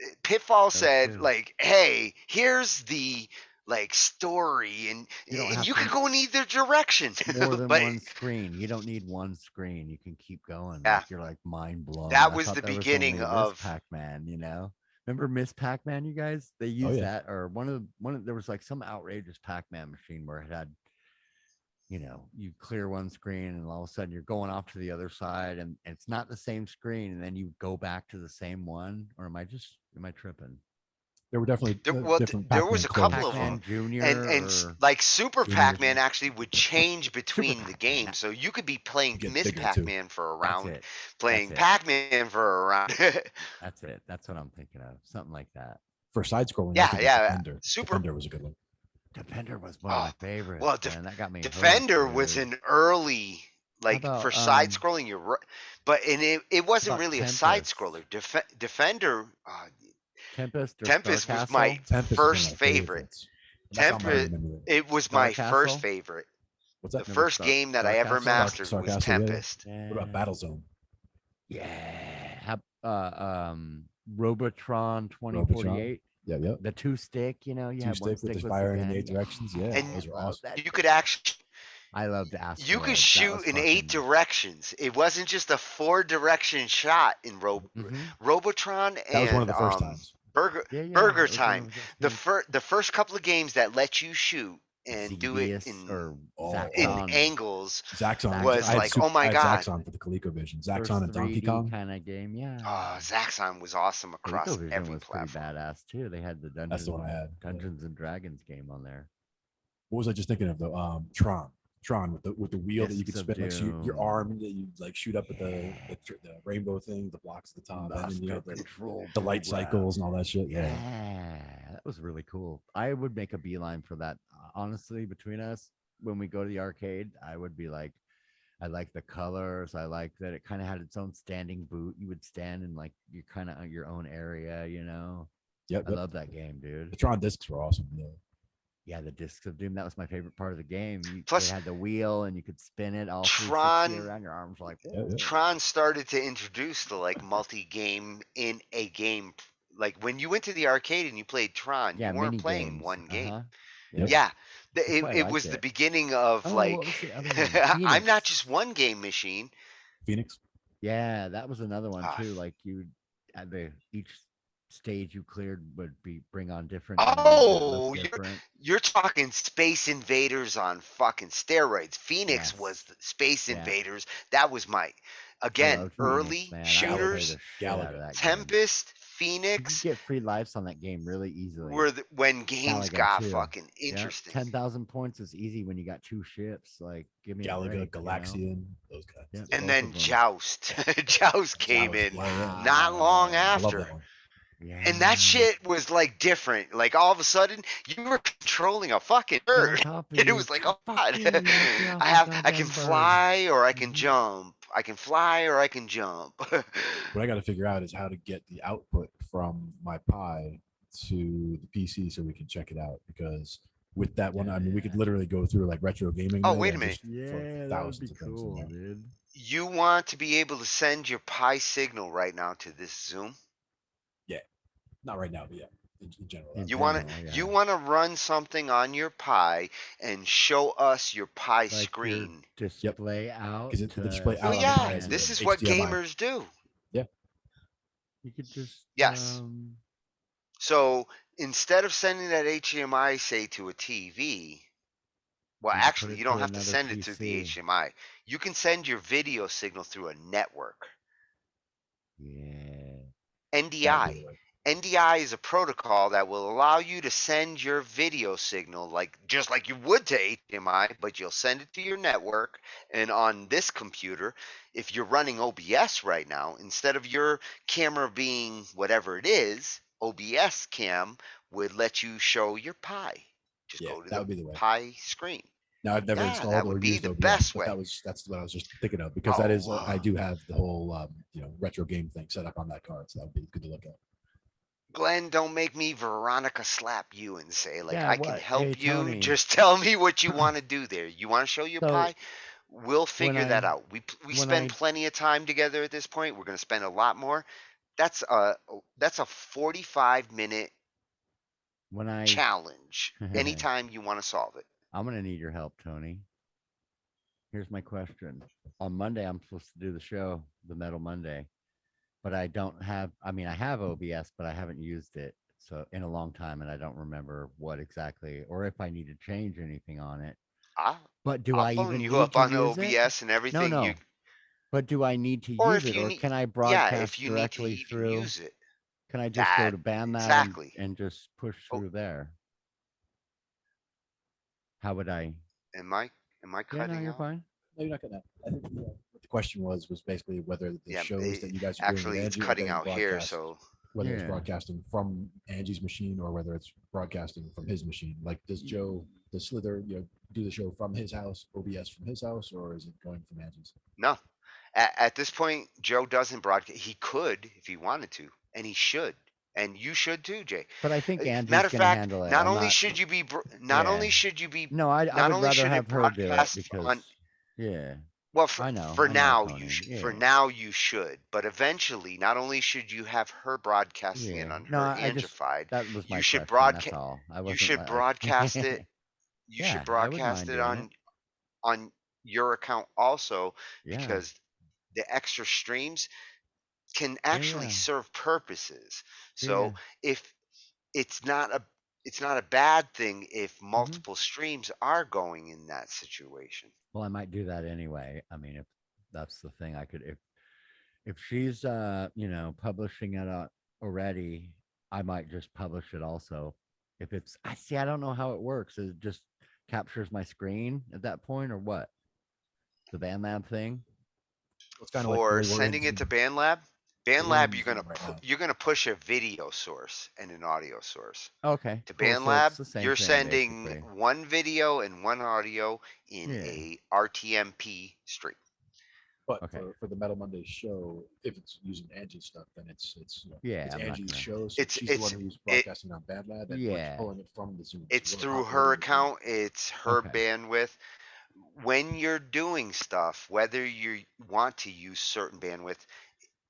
Speaker 1: did.
Speaker 5: Pitfall
Speaker 1: That's
Speaker 5: said,
Speaker 1: true.
Speaker 5: like, hey, here's the like story, and
Speaker 1: You don't
Speaker 5: and
Speaker 1: have
Speaker 5: you
Speaker 1: to-
Speaker 5: can go in either direction.
Speaker 1: More than
Speaker 5: But
Speaker 1: one screen. You don't need one screen. You can keep going.
Speaker 5: Yeah.
Speaker 1: Like you're like mind blown.
Speaker 5: That
Speaker 1: I
Speaker 5: was
Speaker 1: thought
Speaker 5: the
Speaker 1: there
Speaker 5: beginning
Speaker 1: only
Speaker 5: of-
Speaker 1: Miss Pac-Man. You know, remember Miss Pac-Man? You guys, they used that, or one of there was like some outrageous Pac-Man machine where it had, you know, you clear one screen and all of a sudden you're going off to the other side and it's not the same screen, and then you go back to the same one. Or am I tripping?
Speaker 3: There were definitely different
Speaker 5: there was a
Speaker 3: Pac-Man
Speaker 5: couple of
Speaker 3: clones.
Speaker 5: them,
Speaker 1: Junior
Speaker 5: and
Speaker 1: or
Speaker 5: like Super
Speaker 3: Junior
Speaker 5: Pac-Man actually would change between the
Speaker 1: Pac-Man.
Speaker 5: games, so you could be playing
Speaker 3: get
Speaker 5: Miss
Speaker 3: bigger, too.
Speaker 5: Pac-Man for a
Speaker 1: That's
Speaker 5: round,
Speaker 1: it.
Speaker 5: playing
Speaker 1: That's it.
Speaker 5: Pac-Man for a round.
Speaker 1: That's it. That's what I'm thinking of. Something like that.
Speaker 3: For side-scrolling,
Speaker 5: Yeah,
Speaker 3: I think
Speaker 5: yeah,
Speaker 3: Defender.
Speaker 5: Super-
Speaker 3: Defender was a good one.
Speaker 1: Defender was one of my favorites.
Speaker 5: well,
Speaker 1: man. That got me. hooked,
Speaker 5: Defender was
Speaker 1: dude.
Speaker 5: an early, like
Speaker 1: about,
Speaker 5: for side scrolling. You're right, but it wasn't
Speaker 1: about
Speaker 5: really a side
Speaker 1: Tempest?
Speaker 5: scroller. Defender,
Speaker 1: Tempest. Or
Speaker 5: Tempest
Speaker 1: Star
Speaker 5: was my
Speaker 1: Castle?
Speaker 3: Tempest was
Speaker 5: first
Speaker 3: one of my
Speaker 5: favorite.
Speaker 3: favorites. That's not my
Speaker 5: Tempest,
Speaker 3: memory.
Speaker 5: it was
Speaker 1: Star
Speaker 5: my first
Speaker 1: Castle?
Speaker 5: favorite.
Speaker 3: What's
Speaker 5: The
Speaker 3: that?
Speaker 1: Remember
Speaker 5: first
Speaker 1: Star-
Speaker 5: game that
Speaker 1: Star
Speaker 5: I ever
Speaker 1: Castle?
Speaker 5: mastered
Speaker 3: Star
Speaker 5: was
Speaker 3: Castle, yeah, yeah.
Speaker 5: Tempest.
Speaker 3: What about Battlezone?
Speaker 1: Yeah. Robotron 2048.
Speaker 3: Yeah, yeah.
Speaker 1: The two stick. You know, you
Speaker 3: Two
Speaker 1: had one
Speaker 3: stick with
Speaker 1: stick
Speaker 3: the
Speaker 1: was
Speaker 3: firing in
Speaker 1: gun.
Speaker 3: the 8 directions. Yeah,
Speaker 5: And
Speaker 3: those were
Speaker 1: Love
Speaker 3: awesome.
Speaker 1: that.
Speaker 5: You could actually
Speaker 1: I loved asteroids.
Speaker 5: you could
Speaker 1: That
Speaker 5: shoot
Speaker 1: was
Speaker 5: in 8
Speaker 1: fucking-
Speaker 5: directions. It wasn't just a 4-direction shot in
Speaker 1: Mhm.
Speaker 5: Robotron and
Speaker 3: That was one of the first times.
Speaker 5: Burger
Speaker 1: Yeah, yeah,
Speaker 5: Burger
Speaker 1: it was one
Speaker 5: Time.
Speaker 1: of
Speaker 5: The first couple of games that let you shoot and do it
Speaker 1: Xevious
Speaker 5: in
Speaker 1: or
Speaker 5: in
Speaker 1: Zaxxon.
Speaker 5: angles
Speaker 3: Zaxxon
Speaker 5: was
Speaker 3: I had
Speaker 5: like,
Speaker 3: Super-
Speaker 5: oh my
Speaker 3: I had
Speaker 5: god.
Speaker 3: Zaxxon for the ColecoVision.
Speaker 1: First
Speaker 3: Zaxxon and Donkey
Speaker 1: 3D
Speaker 3: Kong.
Speaker 1: kind of game. Yeah.
Speaker 5: Zaxxon was awesome across
Speaker 1: ColecoVision
Speaker 5: every
Speaker 1: was pretty
Speaker 5: platform.
Speaker 1: badass too. They had the Dungeons,
Speaker 3: That's the one I had.
Speaker 1: Dungeons and Dragons game on there.
Speaker 3: What was I just thinking of though? Tron with the wheel that you could
Speaker 1: Discs of
Speaker 3: spin, like shoot your
Speaker 1: Doom.
Speaker 3: arm that you like shoot up at the rainbow thing, the blocks at the top, and then you had
Speaker 1: control
Speaker 3: the light
Speaker 1: program.
Speaker 3: cycles and all that shit.
Speaker 1: Yeah,
Speaker 3: Yeah.
Speaker 1: that was really cool. I would make a beeline for that. Honestly, between us, when we go to the arcade, I would be like, I like the colors. I like that it kind of had its own standing boot. You would stand in like you kind of your own area, you know.
Speaker 3: Yep.
Speaker 1: I love that game, dude.
Speaker 3: The Tron discs were awesome. Yeah.
Speaker 1: Yeah, the Discs of Doom. That was my favorite part of the game.
Speaker 5: Plus-
Speaker 1: they had the wheel and you could spin it all 360
Speaker 5: Tron-
Speaker 1: around your arms like.
Speaker 3: Yeah, yeah.
Speaker 5: Tron started to introduce the like multi-game in a game. Like when you went to the arcade and you played Tron,
Speaker 1: Yeah,
Speaker 5: you weren't
Speaker 1: mini
Speaker 5: playing
Speaker 1: games.
Speaker 5: one game.
Speaker 1: Uh-huh.
Speaker 3: Yep.
Speaker 5: Yeah,
Speaker 1: why I
Speaker 5: it
Speaker 1: liked
Speaker 5: was the
Speaker 1: it.
Speaker 5: beginning of
Speaker 1: Oh,
Speaker 5: like
Speaker 1: what was the other one?
Speaker 5: I'm not
Speaker 1: Phoenix.
Speaker 5: just one game machine.
Speaker 3: Phoenix.
Speaker 1: Yeah, that was another one
Speaker 5: Ah.
Speaker 1: too. Like you, at the each stage you cleared would bring on different.
Speaker 5: Oh,
Speaker 1: enemies that looked different.
Speaker 5: you're talking Space Invaders on fucking steroids. Phoenix
Speaker 1: Yes.
Speaker 5: was the Space
Speaker 1: Yeah.
Speaker 5: Invaders. That was my
Speaker 1: I
Speaker 5: again
Speaker 1: loved Phoenix,
Speaker 5: early
Speaker 1: man. I would play
Speaker 5: shooters.
Speaker 1: the shit out of
Speaker 3: Galaga.
Speaker 1: that game.
Speaker 5: Tempest,
Speaker 1: You
Speaker 5: Phoenix
Speaker 1: could get free lives on that game really easily.
Speaker 5: were when games
Speaker 1: Galaga,
Speaker 5: got
Speaker 1: too.
Speaker 5: fucking
Speaker 1: Yep,
Speaker 5: interesting.
Speaker 1: 10,000 points is easy when you got two ships. Like, give me a
Speaker 3: Galaga,
Speaker 1: break, you know?
Speaker 3: Galaxian, those guys.
Speaker 1: Yep,
Speaker 5: And
Speaker 1: both
Speaker 5: then
Speaker 1: of them.
Speaker 5: Joust. Joust came
Speaker 3: Joust,
Speaker 5: in
Speaker 3: yeah.
Speaker 5: not long
Speaker 3: I love
Speaker 5: after.
Speaker 3: that one.
Speaker 1: Yeah.
Speaker 5: And that shit was like different. Like all of a sudden, you were controlling a fucking
Speaker 1: On
Speaker 5: bird.
Speaker 1: top of
Speaker 5: And it
Speaker 1: you.
Speaker 5: was like, oh
Speaker 1: Fuck
Speaker 5: god,
Speaker 1: you, knock me off
Speaker 5: I
Speaker 1: the
Speaker 5: can
Speaker 1: goddamn bird.
Speaker 5: fly or I
Speaker 1: Mm-hmm.
Speaker 5: can jump. I can fly or I can jump.
Speaker 3: What I got to figure out is how to get the output from my Pi to the PC so we can check it out. Because with that one, I mean, we could literally go through like retro gaming.
Speaker 5: Oh,
Speaker 3: mode
Speaker 5: wait a
Speaker 3: and
Speaker 5: minute.
Speaker 3: just
Speaker 1: Yeah,
Speaker 3: fuck
Speaker 1: that would
Speaker 3: thousands
Speaker 1: be
Speaker 3: of things in
Speaker 1: cool,
Speaker 3: there.
Speaker 1: dude.
Speaker 5: You want to be able to send your Pi signal right now to this Zoom?
Speaker 3: Not right now, but yeah, in general.
Speaker 1: In
Speaker 5: You want to
Speaker 1: general, yeah.
Speaker 5: you want to run something on your Pi and show us your Pi
Speaker 1: Like your
Speaker 5: screen.
Speaker 1: display out.
Speaker 3: 'Cause the
Speaker 1: to
Speaker 3: display
Speaker 5: Oh
Speaker 3: out on the
Speaker 5: yeah,
Speaker 3: Pi is
Speaker 5: this
Speaker 3: a
Speaker 5: is what
Speaker 3: HDMI.
Speaker 5: gamers do.
Speaker 1: You could just
Speaker 5: Yes. So instead of sending that HDMI, say, to a TV, Well,
Speaker 1: You can put
Speaker 5: actually,
Speaker 1: it
Speaker 5: you don't
Speaker 1: to
Speaker 5: have to
Speaker 1: another
Speaker 5: send it through the
Speaker 1: PC.
Speaker 5: HDMI. You can send your video signal through a network.
Speaker 1: Yeah.
Speaker 5: NDI. NDI is a protocol that will allow you to send your video signal just like you would to HDMI, but you'll send it to your network. And on this computer, if you're running OBS right now, instead of your camera being whatever it is, OBS cam would let you show your Pi. Just go to
Speaker 3: that would be
Speaker 5: the
Speaker 3: the way.
Speaker 5: Pi screen.
Speaker 3: Now I've never
Speaker 5: Yeah,
Speaker 3: installed
Speaker 5: that
Speaker 3: or
Speaker 5: would be
Speaker 3: used
Speaker 5: the
Speaker 3: OBS,
Speaker 5: best
Speaker 3: but
Speaker 5: way.
Speaker 3: that's what I was just thinking of because that is I do have the whole retro game thing set up on that card, so that would be good to look at.
Speaker 5: Glenn, don't make me Veronica slap you and say
Speaker 1: Yeah,
Speaker 5: I can
Speaker 1: what?
Speaker 5: help
Speaker 1: Hey,
Speaker 5: you.
Speaker 1: Tony.
Speaker 5: Just tell me what you want to do there. You want to show your
Speaker 1: So,
Speaker 5: Pi? We'll
Speaker 1: when
Speaker 5: figure that
Speaker 1: I
Speaker 5: out. We
Speaker 1: when
Speaker 5: spend
Speaker 1: I
Speaker 5: plenty of time together at this point. We're going to spend a lot more. That's a 45-minute
Speaker 1: when I
Speaker 5: challenge. Anytime you want to solve it.
Speaker 1: I'm gonna need your help, Tony. Here's my question. On Monday, I'm supposed to do the show, the Metal Monday, but I don't have. I mean, I have OBS, but I haven't used it so in a long time, and I don't remember what exactly or if I need to change anything on it. But do
Speaker 5: I'll
Speaker 1: I
Speaker 5: phone
Speaker 1: even
Speaker 5: you
Speaker 1: need
Speaker 5: up
Speaker 1: to
Speaker 5: on
Speaker 1: use it?
Speaker 5: OBS and
Speaker 1: No,
Speaker 5: everything.
Speaker 1: no. But do I need to
Speaker 5: Or
Speaker 1: use
Speaker 5: if
Speaker 1: it,
Speaker 5: you
Speaker 1: or
Speaker 5: need,
Speaker 1: can I
Speaker 5: if
Speaker 1: broadcast
Speaker 5: you need to
Speaker 1: directly
Speaker 5: even
Speaker 1: through?
Speaker 5: use it.
Speaker 1: Can I just go
Speaker 5: That
Speaker 1: to BandLab
Speaker 5: exactly.
Speaker 1: and just push
Speaker 5: Oh,
Speaker 1: through there? How would I?
Speaker 5: am I
Speaker 1: Yeah, no,
Speaker 5: cutting
Speaker 1: you're
Speaker 5: out?
Speaker 1: fine.
Speaker 3: No, you're not gonna. I think what the question was basically whether the
Speaker 5: Yeah,
Speaker 3: shows that you guys are doing with
Speaker 5: actually, it's
Speaker 3: Angie are
Speaker 5: cutting
Speaker 3: getting
Speaker 5: out here.
Speaker 3: broadcast,
Speaker 5: So
Speaker 3: whether it's
Speaker 1: Yeah.
Speaker 3: broadcasting from Angie's machine or whether it's broadcasting from his machine. Like, does Slither, do the show from his house, OBS from his house, or is it going from Angie's?
Speaker 5: no, at this point, Joe doesn't broadcast. He could if he wanted to, and he should, and you should too, Jay.
Speaker 1: But I think Angie's
Speaker 5: Matter of
Speaker 1: gonna
Speaker 5: fact,
Speaker 1: handle it.
Speaker 5: not
Speaker 1: I'm
Speaker 5: only
Speaker 1: not.
Speaker 5: should you be,
Speaker 1: Yeah. No, I
Speaker 5: not
Speaker 1: would
Speaker 5: only
Speaker 1: rather
Speaker 5: should
Speaker 1: have
Speaker 5: it
Speaker 1: her do it
Speaker 5: broadcast
Speaker 1: because.
Speaker 5: on.
Speaker 1: Yeah.
Speaker 5: Well,
Speaker 1: I know.
Speaker 5: for
Speaker 1: I know,
Speaker 5: now
Speaker 1: Tony.
Speaker 5: for
Speaker 1: Yeah.
Speaker 5: now you should, but eventually, not only should you have her broadcasting it
Speaker 1: Yeah.
Speaker 5: on
Speaker 1: No,
Speaker 5: her
Speaker 1: I just
Speaker 5: Angified,
Speaker 1: that was my
Speaker 5: you should
Speaker 1: question. That's
Speaker 5: broadcast.
Speaker 1: all. I
Speaker 5: You
Speaker 1: wasn't
Speaker 5: should
Speaker 1: like.
Speaker 5: broadcast it. You
Speaker 1: Yeah,
Speaker 5: should
Speaker 1: I wouldn't
Speaker 5: broadcast
Speaker 1: mind
Speaker 5: it
Speaker 1: doing it.
Speaker 5: on your account also,
Speaker 1: Yeah.
Speaker 5: because the extra streams can
Speaker 1: Yeah,
Speaker 5: actually
Speaker 1: yeah.
Speaker 5: serve purposes.
Speaker 1: Yeah.
Speaker 5: So if it's not a bad thing if
Speaker 1: Mm-hmm.
Speaker 5: multiple streams are going in that situation.
Speaker 1: Well, I might do that anyway. I mean, if that's the thing, I could if she's publishing it already, I might just publish it also. If it's I don't know how it works. It just captures my screen at that point or what? The BandLab thing?
Speaker 3: It's kind of like the
Speaker 5: For
Speaker 3: way we're
Speaker 5: sending it to
Speaker 3: using,
Speaker 5: BandLab,
Speaker 3: the way we're
Speaker 5: BandLab
Speaker 3: using it right now.
Speaker 5: you're gonna push a video source and an audio source.
Speaker 1: Okay,
Speaker 5: To
Speaker 1: cool. So
Speaker 5: BandLab,
Speaker 1: it's the same
Speaker 5: you're
Speaker 1: thing
Speaker 5: sending
Speaker 1: basically.
Speaker 5: one video and one audio in
Speaker 1: Yeah.
Speaker 5: a RTMP stream.
Speaker 3: But
Speaker 1: Okay.
Speaker 3: for the Metal Monday show, if it's using Angie's stuff, then it's
Speaker 1: Yeah,
Speaker 3: it's
Speaker 1: I'm not
Speaker 3: Angie's
Speaker 1: gonna-
Speaker 3: show. So
Speaker 5: It's-
Speaker 3: she's the one
Speaker 5: it's-
Speaker 3: who's broadcasting on BandLab, and we're
Speaker 1: Yeah.
Speaker 3: just pulling it from the Zoom.
Speaker 5: It's
Speaker 3: So we're
Speaker 5: through
Speaker 3: populating
Speaker 5: her
Speaker 3: the Zoom.
Speaker 5: account. It's her
Speaker 1: Okay.
Speaker 5: bandwidth. When you're doing stuff, whether you want to use certain bandwidth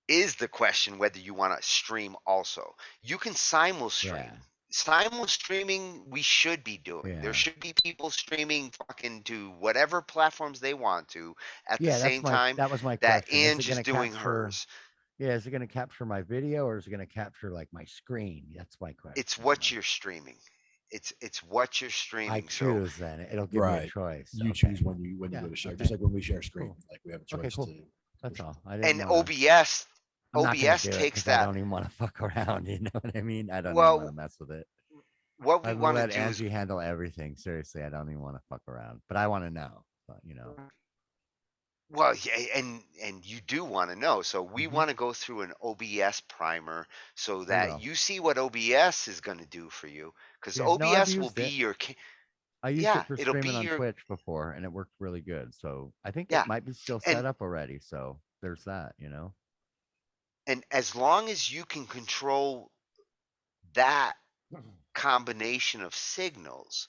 Speaker 5: is the question whether you want to stream also. You can simul-stream.
Speaker 1: Yeah.
Speaker 5: Simul-streaming we should be doing.
Speaker 1: Yeah.
Speaker 5: There should be people streaming fucking to whatever platforms they want to at the
Speaker 1: Yeah,
Speaker 5: same time
Speaker 1: that was my
Speaker 5: that
Speaker 1: question. Is it
Speaker 5: Ange is
Speaker 1: gonna
Speaker 5: doing
Speaker 1: capture
Speaker 5: hers.
Speaker 1: Yeah, is it gonna capture my video or is it gonna capture like my screen? That's my question.
Speaker 5: It's what you're streaming. It's what you're streaming.
Speaker 1: I choose then. It'll give me a
Speaker 3: Right.
Speaker 1: choice.
Speaker 3: You
Speaker 1: Okay.
Speaker 3: choose when you
Speaker 1: Yeah,
Speaker 3: go to share,
Speaker 1: okay.
Speaker 3: just like when we share screen,
Speaker 1: Cool.
Speaker 3: like we have a choice
Speaker 1: Okay, cool.
Speaker 3: to.
Speaker 1: That's all. I
Speaker 5: And
Speaker 1: didn't wanna,
Speaker 5: OBS
Speaker 1: I'm not gonna
Speaker 5: OBS
Speaker 1: do it
Speaker 5: takes
Speaker 1: because I
Speaker 5: that.
Speaker 1: don't even want to fuck around. You know what I mean? I don't even
Speaker 5: Well,
Speaker 1: want to mess with it.
Speaker 5: what we
Speaker 1: I will
Speaker 5: want to
Speaker 1: let
Speaker 5: do is
Speaker 1: Angie handle everything. Seriously, I don't even want to fuck around. But I want to know. But,
Speaker 5: well, yeah, and you do want to know. So we
Speaker 1: Mhm.
Speaker 5: want to go through an OBS primer so
Speaker 1: will.
Speaker 5: that you see what OBS is going to do for you, because
Speaker 1: Yeah, no, I've
Speaker 5: OBS will
Speaker 1: used
Speaker 5: be
Speaker 1: it.
Speaker 5: your
Speaker 1: I used
Speaker 5: yeah,
Speaker 1: it for
Speaker 5: it'll be
Speaker 1: streaming on
Speaker 5: your
Speaker 1: Twitch before, and it worked really good. So I think
Speaker 5: yeah,
Speaker 1: it might be still set
Speaker 5: and
Speaker 1: up already. So there's that.
Speaker 5: and as long as you can control that combination of signals,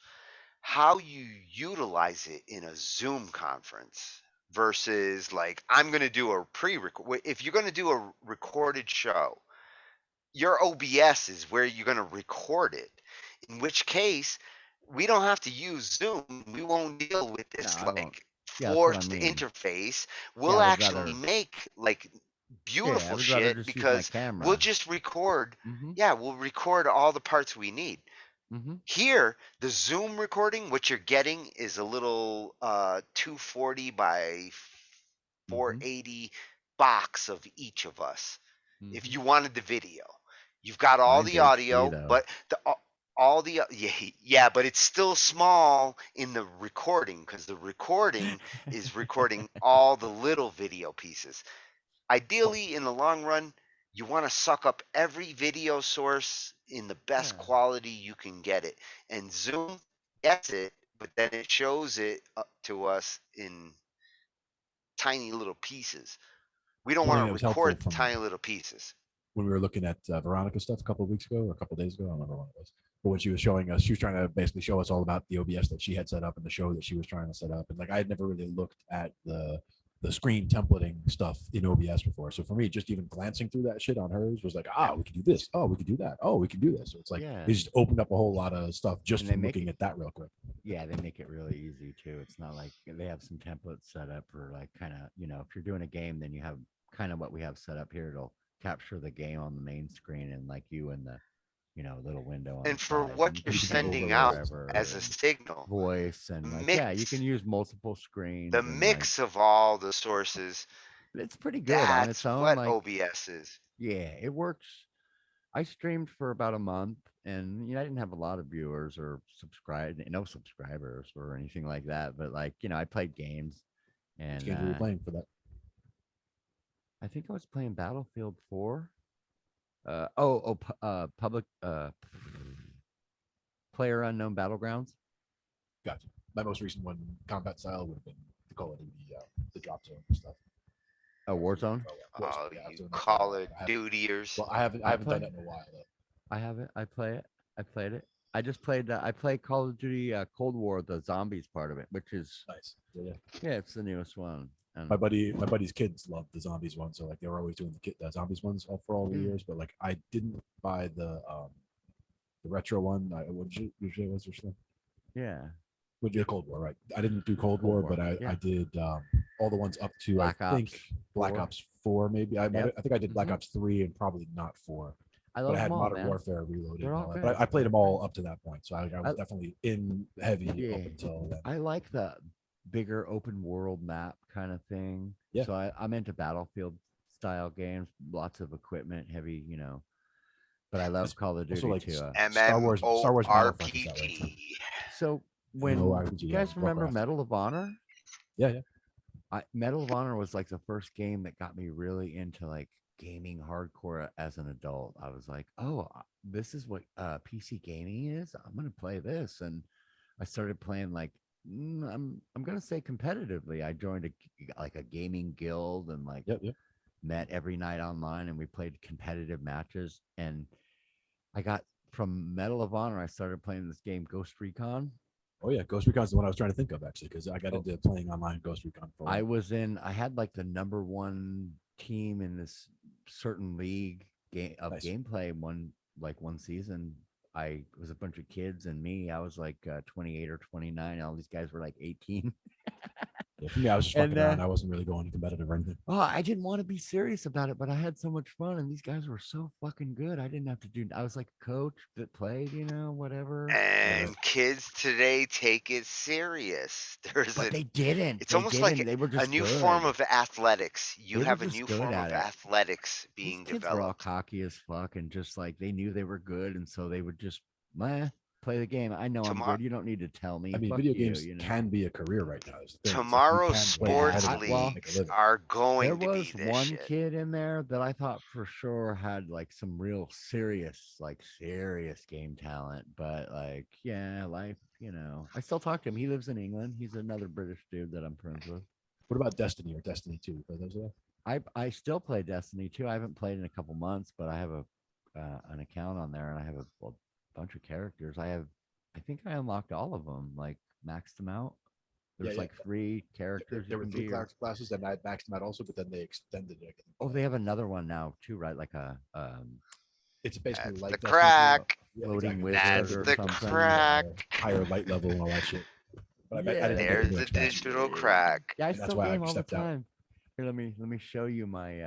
Speaker 5: how you utilize it in a Zoom conference versus like I'm going to do a pre-record. If you're going to do a recorded show, your OBS is where you're going to record it. In which case, we don't have to use Zoom. We won't deal with
Speaker 1: No,
Speaker 5: this
Speaker 1: I won't.
Speaker 5: like
Speaker 1: Yeah, that's what I
Speaker 5: forced
Speaker 1: mean.
Speaker 5: interface.
Speaker 1: Yeah,
Speaker 5: We'll
Speaker 1: I would
Speaker 5: actually
Speaker 1: rather.
Speaker 5: make like
Speaker 1: Yeah, I
Speaker 5: beautiful
Speaker 1: would rather
Speaker 5: shit
Speaker 1: just use my
Speaker 5: because we'll
Speaker 1: camera.
Speaker 5: just record.
Speaker 1: Hmm.
Speaker 5: Yeah, we'll record all the parts we need.
Speaker 1: Mm-hmm.
Speaker 5: Here, the Zoom recording, what you're getting is a little 240 by 480 box of each of us. If you wanted the video, you've got all
Speaker 1: Mine's
Speaker 5: the
Speaker 1: HD
Speaker 5: audio,
Speaker 1: though.
Speaker 5: but all the yeah, but it's still small in the recording because the recording is recording all the little video pieces. Ideally, in the long run, you want to suck up every video source in the best quality you can get it. And Zoom gets it, but then it shows it to us in tiny little pieces. We don't
Speaker 3: The only
Speaker 5: want
Speaker 3: thing
Speaker 5: to
Speaker 3: that was helpful
Speaker 5: record the
Speaker 3: from
Speaker 5: tiny little pieces.
Speaker 3: when we were looking at Veronica stuff a couple of weeks ago or a couple of days ago, I don't remember when it was. But when she was showing us, she was trying to basically show us all about the OBS that she had set up and the show that she was trying to set up. And like I had never really looked at the screen templating stuff in OBS before. So for me, just even glancing through that shit on hers was like, we could do this. Oh, we could do that. Oh, we could do this. So it's like
Speaker 1: Yeah.
Speaker 3: it just opened up a whole lot of stuff just
Speaker 1: And they
Speaker 3: from
Speaker 1: make
Speaker 3: looking at that real quick.
Speaker 1: Yeah, they make it really easy too. It's not like they have some templates set up for like kind of, if you're doing a game, then you have kind of what we have set up here. It'll capture the game on the main screen and like you in the, little window on
Speaker 5: And
Speaker 1: the
Speaker 5: for
Speaker 1: side.
Speaker 5: what
Speaker 1: And
Speaker 5: you're
Speaker 1: you can
Speaker 5: sending
Speaker 1: go
Speaker 5: out
Speaker 1: wherever
Speaker 5: as a
Speaker 1: and
Speaker 5: signal,
Speaker 1: voice and like,
Speaker 5: mix,
Speaker 1: yeah, you can use multiple screens.
Speaker 5: the
Speaker 1: and
Speaker 5: mix of all the sources,
Speaker 1: it's pretty good on its
Speaker 5: that's
Speaker 1: own.
Speaker 5: what
Speaker 1: Like,
Speaker 5: OBS is.
Speaker 1: yeah, it works. I streamed for about a month and I didn't have a lot of viewers or no subscribers or anything like that. But like, I played games and
Speaker 3: Which game were you playing for that?
Speaker 1: I think I was playing Battlefield 4. Public Player Unknown Battlegrounds.
Speaker 3: Gotcha. My most recent one, combat style, would have been the Call of Duty, the drop zone stuff.
Speaker 1: Oh, Warzone.
Speaker 5: Oh, you Call of Dutyers.
Speaker 3: Well, I haven't done it in a while though.
Speaker 1: I haven't. I play it. I played it. I just played. I played Call of Duty Cold War, the zombies part of it, which is
Speaker 3: nice.
Speaker 1: Yeah, it's the newest one. And
Speaker 3: my buddy's kids love the zombies one, so like they were always doing the zombies ones for all the years. But like I didn't buy the retro one. What usually was or something.
Speaker 1: Yeah.
Speaker 3: Would you Cold War, right? I didn't do Cold War, but I did all the ones up to Black Ops 4 maybe. I think I did Black Ops 3 and probably not 4.
Speaker 1: But
Speaker 3: I had Modern Warfare Reloaded. But I played them all up to that point, so I was definitely in heavy up until then.
Speaker 1: I like the bigger open world map kind of thing.
Speaker 3: Yeah.
Speaker 1: So I'm into Battlefield style games, lots of equipment, heavy, But I love Call of Duty
Speaker 3: like
Speaker 1: too.
Speaker 3: Star Wars Battlefront is that way too.
Speaker 1: So when you guys remember Medal of Honor?
Speaker 3: Yeah.
Speaker 1: Medal of Honor was like the first game that got me really into like gaming hardcore as an adult. I was like, oh, this is what PC gaming is. I'm gonna play this, and I started playing like I'm gonna say competitively. I joined a gaming guild and like met every night online, and we played competitive matches. And I got from Medal of Honor. I started playing this game Ghost Recon.
Speaker 3: Oh yeah, Ghost Recon's the one I was trying to think of actually, because I got into playing online Ghost Recon.
Speaker 1: I had like the #1 team in this certain league gameplay one season. I was a bunch of kids and me. I was like 28 or 29. All these guys were like 18.
Speaker 3: Yeah, for me, I was just fucking around. I wasn't really going competitive or anything.
Speaker 1: Oh, I didn't want to be serious about it, but I had so much fun, and these guys were so fucking good. I didn't have to do. I was like a coach that played, whatever.
Speaker 5: And kids today take it serious.
Speaker 1: They didn't.
Speaker 5: It's almost like
Speaker 1: they were just
Speaker 5: a new
Speaker 1: good.
Speaker 5: form of athletics. You
Speaker 1: They
Speaker 5: have
Speaker 1: were
Speaker 5: a
Speaker 1: just
Speaker 5: new
Speaker 1: good
Speaker 5: form
Speaker 1: at
Speaker 5: of
Speaker 1: it.
Speaker 5: athletics being
Speaker 1: These kids were all
Speaker 5: developed.
Speaker 1: cocky as fuck, and just like they knew they were good, and so they would just play the game. I know I'm good. You don't need to tell me.
Speaker 3: I mean,
Speaker 1: Fuck
Speaker 3: video
Speaker 1: you,
Speaker 3: games can be a career right now.
Speaker 5: Tomorrow's sports leagues are going to be
Speaker 1: There was one
Speaker 5: shit.
Speaker 1: kid in there that I thought for sure had like some real serious game talent, but like, yeah, life, I still talk to him. He lives in England. He's another British dude that I'm friends with.
Speaker 3: What about Destiny or Destiny 2? You play those at all?
Speaker 1: I still play Destiny 2. I haven't played in a couple months, but I have an account on there, and I have a bunch of characters. I think I unlocked all of them, like maxed them out. There's like 3 characters.
Speaker 3: There were 3 classes, and I had maxed them out also, but then they extended it.
Speaker 1: Oh, they have another one now too, right? Like a
Speaker 3: it's basically
Speaker 5: That's
Speaker 3: like
Speaker 5: the crack.
Speaker 1: Floating wizard
Speaker 5: That's
Speaker 1: or
Speaker 5: the
Speaker 1: something.
Speaker 5: crack.
Speaker 3: Higher light level and all that shit. But I didn't
Speaker 5: There's the digital crack.
Speaker 1: Yeah, I
Speaker 3: that's
Speaker 1: still
Speaker 3: why I
Speaker 1: game all the
Speaker 3: stepped out.
Speaker 1: time. Here, let me show you my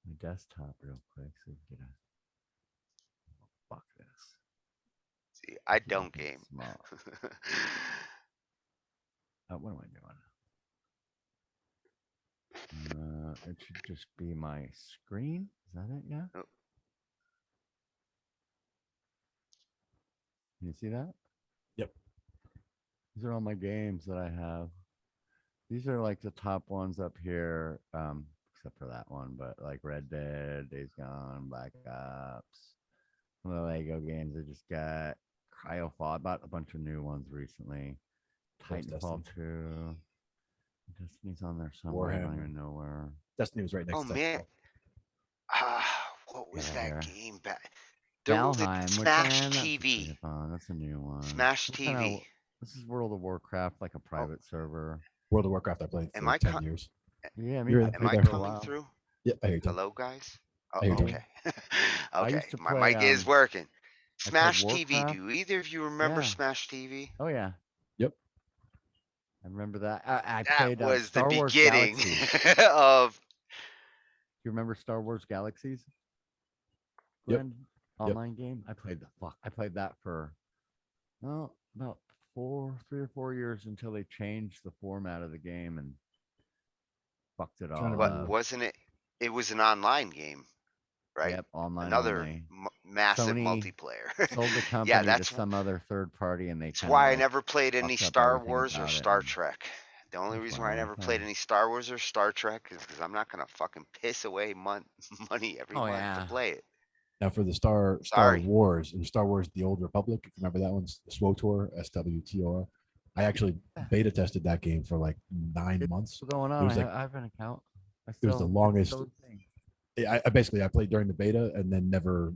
Speaker 1: my desktop real quick so you can get a fuck this.
Speaker 5: I don't game.
Speaker 1: Small. What am I doing? It should just be my screen. Is that it? Yeah.
Speaker 5: Oh.
Speaker 1: Can you see that?
Speaker 3: Yep.
Speaker 1: These are all my games that I have. These are like the top ones up here, except for that one. But like Red Dead, Days Gone, Black Ops, some of the Lego games I just got. Cryofall. I bought a bunch of new ones recently. Titanfall 2. Destiny's on there somewhere. I don't even know where.
Speaker 3: Destiny was right next
Speaker 5: Oh
Speaker 3: to
Speaker 5: man. What was that game back?
Speaker 1: Valheim, which
Speaker 5: Smash
Speaker 1: that's
Speaker 5: TV.
Speaker 1: That's a new one.
Speaker 5: Smash
Speaker 1: Some kinda-
Speaker 5: TV.
Speaker 1: this is World of Warcraft, like a private server.
Speaker 3: World of Warcraft I played
Speaker 5: Am
Speaker 3: for
Speaker 5: I
Speaker 3: 10 years.
Speaker 1: Yeah,
Speaker 5: Am I coming through?
Speaker 3: Yeah, I hear you.
Speaker 5: Hello, guys. Oh,
Speaker 3: I hear you.
Speaker 5: okay.
Speaker 1: I
Speaker 5: Okay,
Speaker 1: used to
Speaker 5: my
Speaker 1: play,
Speaker 5: mic is working.
Speaker 1: I played
Speaker 5: Smash TV.
Speaker 1: Warcraft.
Speaker 5: Do either of you remember
Speaker 1: Yeah.
Speaker 5: Smash TV?
Speaker 1: Oh yeah.
Speaker 3: Yep.
Speaker 1: I remember that. I
Speaker 5: That
Speaker 1: played
Speaker 5: was the
Speaker 1: Star Wars
Speaker 5: beginning
Speaker 1: Galaxies.
Speaker 5: of.
Speaker 1: You remember Star Wars Galaxies?
Speaker 3: Yep.
Speaker 1: Glenn? Online game. I played I played that for about 3 or 4 years until they changed the format of the game and fucked it all
Speaker 5: What
Speaker 1: up.
Speaker 5: wasn't it? It was an online game, right?
Speaker 1: Yep, online
Speaker 5: Another
Speaker 1: only.
Speaker 5: massive
Speaker 1: Sony
Speaker 5: multiplayer.
Speaker 1: sold the company
Speaker 5: Yeah,
Speaker 1: to
Speaker 5: that's
Speaker 1: some other third party, and they
Speaker 5: That's
Speaker 1: kinda,
Speaker 5: why I
Speaker 1: like,
Speaker 5: never played any
Speaker 1: fucked up
Speaker 5: Star
Speaker 1: everything
Speaker 5: Wars or
Speaker 1: about it,
Speaker 5: Star
Speaker 1: and
Speaker 5: Trek. The only
Speaker 1: that's
Speaker 5: reason
Speaker 1: why
Speaker 5: why I
Speaker 1: I
Speaker 5: never
Speaker 1: like
Speaker 5: played
Speaker 1: them.
Speaker 5: any Star Wars or Star Trek is because I'm not gonna fucking piss away money every
Speaker 1: Oh,
Speaker 5: month
Speaker 1: yeah.
Speaker 5: to play it.
Speaker 3: Now for the Star
Speaker 5: Sorry.
Speaker 3: Wars and Star Wars: The Old Republic, if you remember that one, SWTOR, SWTOR. I actually beta tested that game for like 9 months.
Speaker 1: What's going
Speaker 3: It
Speaker 1: on?
Speaker 3: was like
Speaker 1: I have an account.
Speaker 3: it was the longest. I basically I played during the beta and then never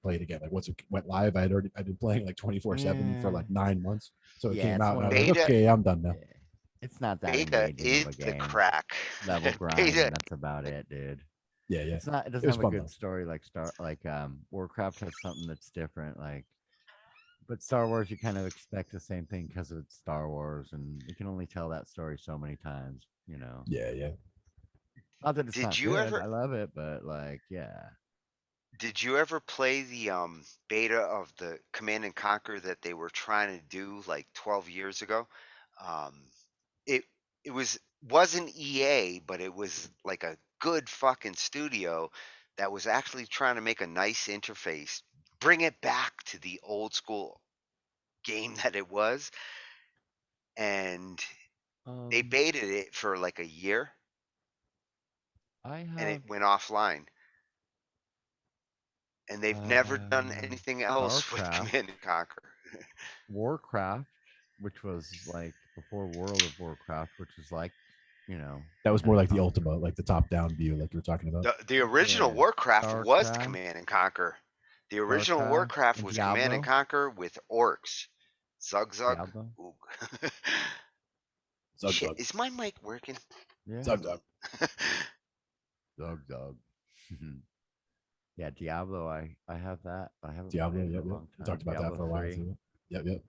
Speaker 3: played again. Like once it went live, I'd been playing like 24/7 for like 9 months. So it
Speaker 1: Yeah,
Speaker 3: came
Speaker 1: it's
Speaker 3: out and
Speaker 1: one
Speaker 3: I
Speaker 1: of
Speaker 3: was like,
Speaker 5: Beta-
Speaker 3: okay, I'm done now.
Speaker 1: It's not that
Speaker 5: Beta
Speaker 1: engaging
Speaker 5: is
Speaker 1: of a
Speaker 5: the
Speaker 1: game.
Speaker 5: crack.
Speaker 1: Level grind,
Speaker 5: Beta-
Speaker 1: and that's about it, dude.
Speaker 3: Yeah.
Speaker 1: It's not. It doesn't
Speaker 3: was
Speaker 1: have a
Speaker 3: fun,
Speaker 1: good
Speaker 3: though.
Speaker 1: story like Warcraft has something that's different. But Star Wars, you kind of expect the same thing because it's Star Wars, and you can only tell that story so many times. You know.
Speaker 3: Yeah.
Speaker 1: Not that it's
Speaker 5: Did
Speaker 1: not
Speaker 5: you
Speaker 1: good.
Speaker 5: ever-
Speaker 1: I love it, but yeah.
Speaker 5: Did you ever play the beta of the Command and Conquer that they were trying to do like 12 years ago? It wasn't EA, but it was like a good fucking studio that was actually trying to make a nice interface, bring it back to the old school game that it was, and they baited it for like a year,
Speaker 1: I have.
Speaker 5: and it went offline. And they've never done anything else with
Speaker 1: StarCraft.
Speaker 5: Command and Conquer.
Speaker 1: Warcraft, which was like before World of Warcraft, which is like,
Speaker 3: That was more like the Ultima, like the top-down view, like you were talking about.
Speaker 5: The original
Speaker 1: Yeah,
Speaker 5: Warcraft was
Speaker 1: StarCraft.
Speaker 5: Command and Conquer. The original
Speaker 1: StarCraft
Speaker 5: Warcraft
Speaker 1: and
Speaker 5: was Command and
Speaker 1: Diablo.
Speaker 5: Conquer with orcs. Zug.
Speaker 1: Diablo.
Speaker 5: Ooh.
Speaker 3: Zug
Speaker 5: Shit,
Speaker 3: Zug.
Speaker 5: is my mic working?
Speaker 1: Yeah.
Speaker 3: Zug Zug.
Speaker 1: Zug. Yeah, Diablo. I have that. I haven't
Speaker 3: Diablo,
Speaker 1: played it in
Speaker 3: yep.
Speaker 1: a long
Speaker 3: We
Speaker 1: time.
Speaker 3: talked about that
Speaker 1: Diablo
Speaker 3: for a while
Speaker 1: 3.
Speaker 3: too. Yep.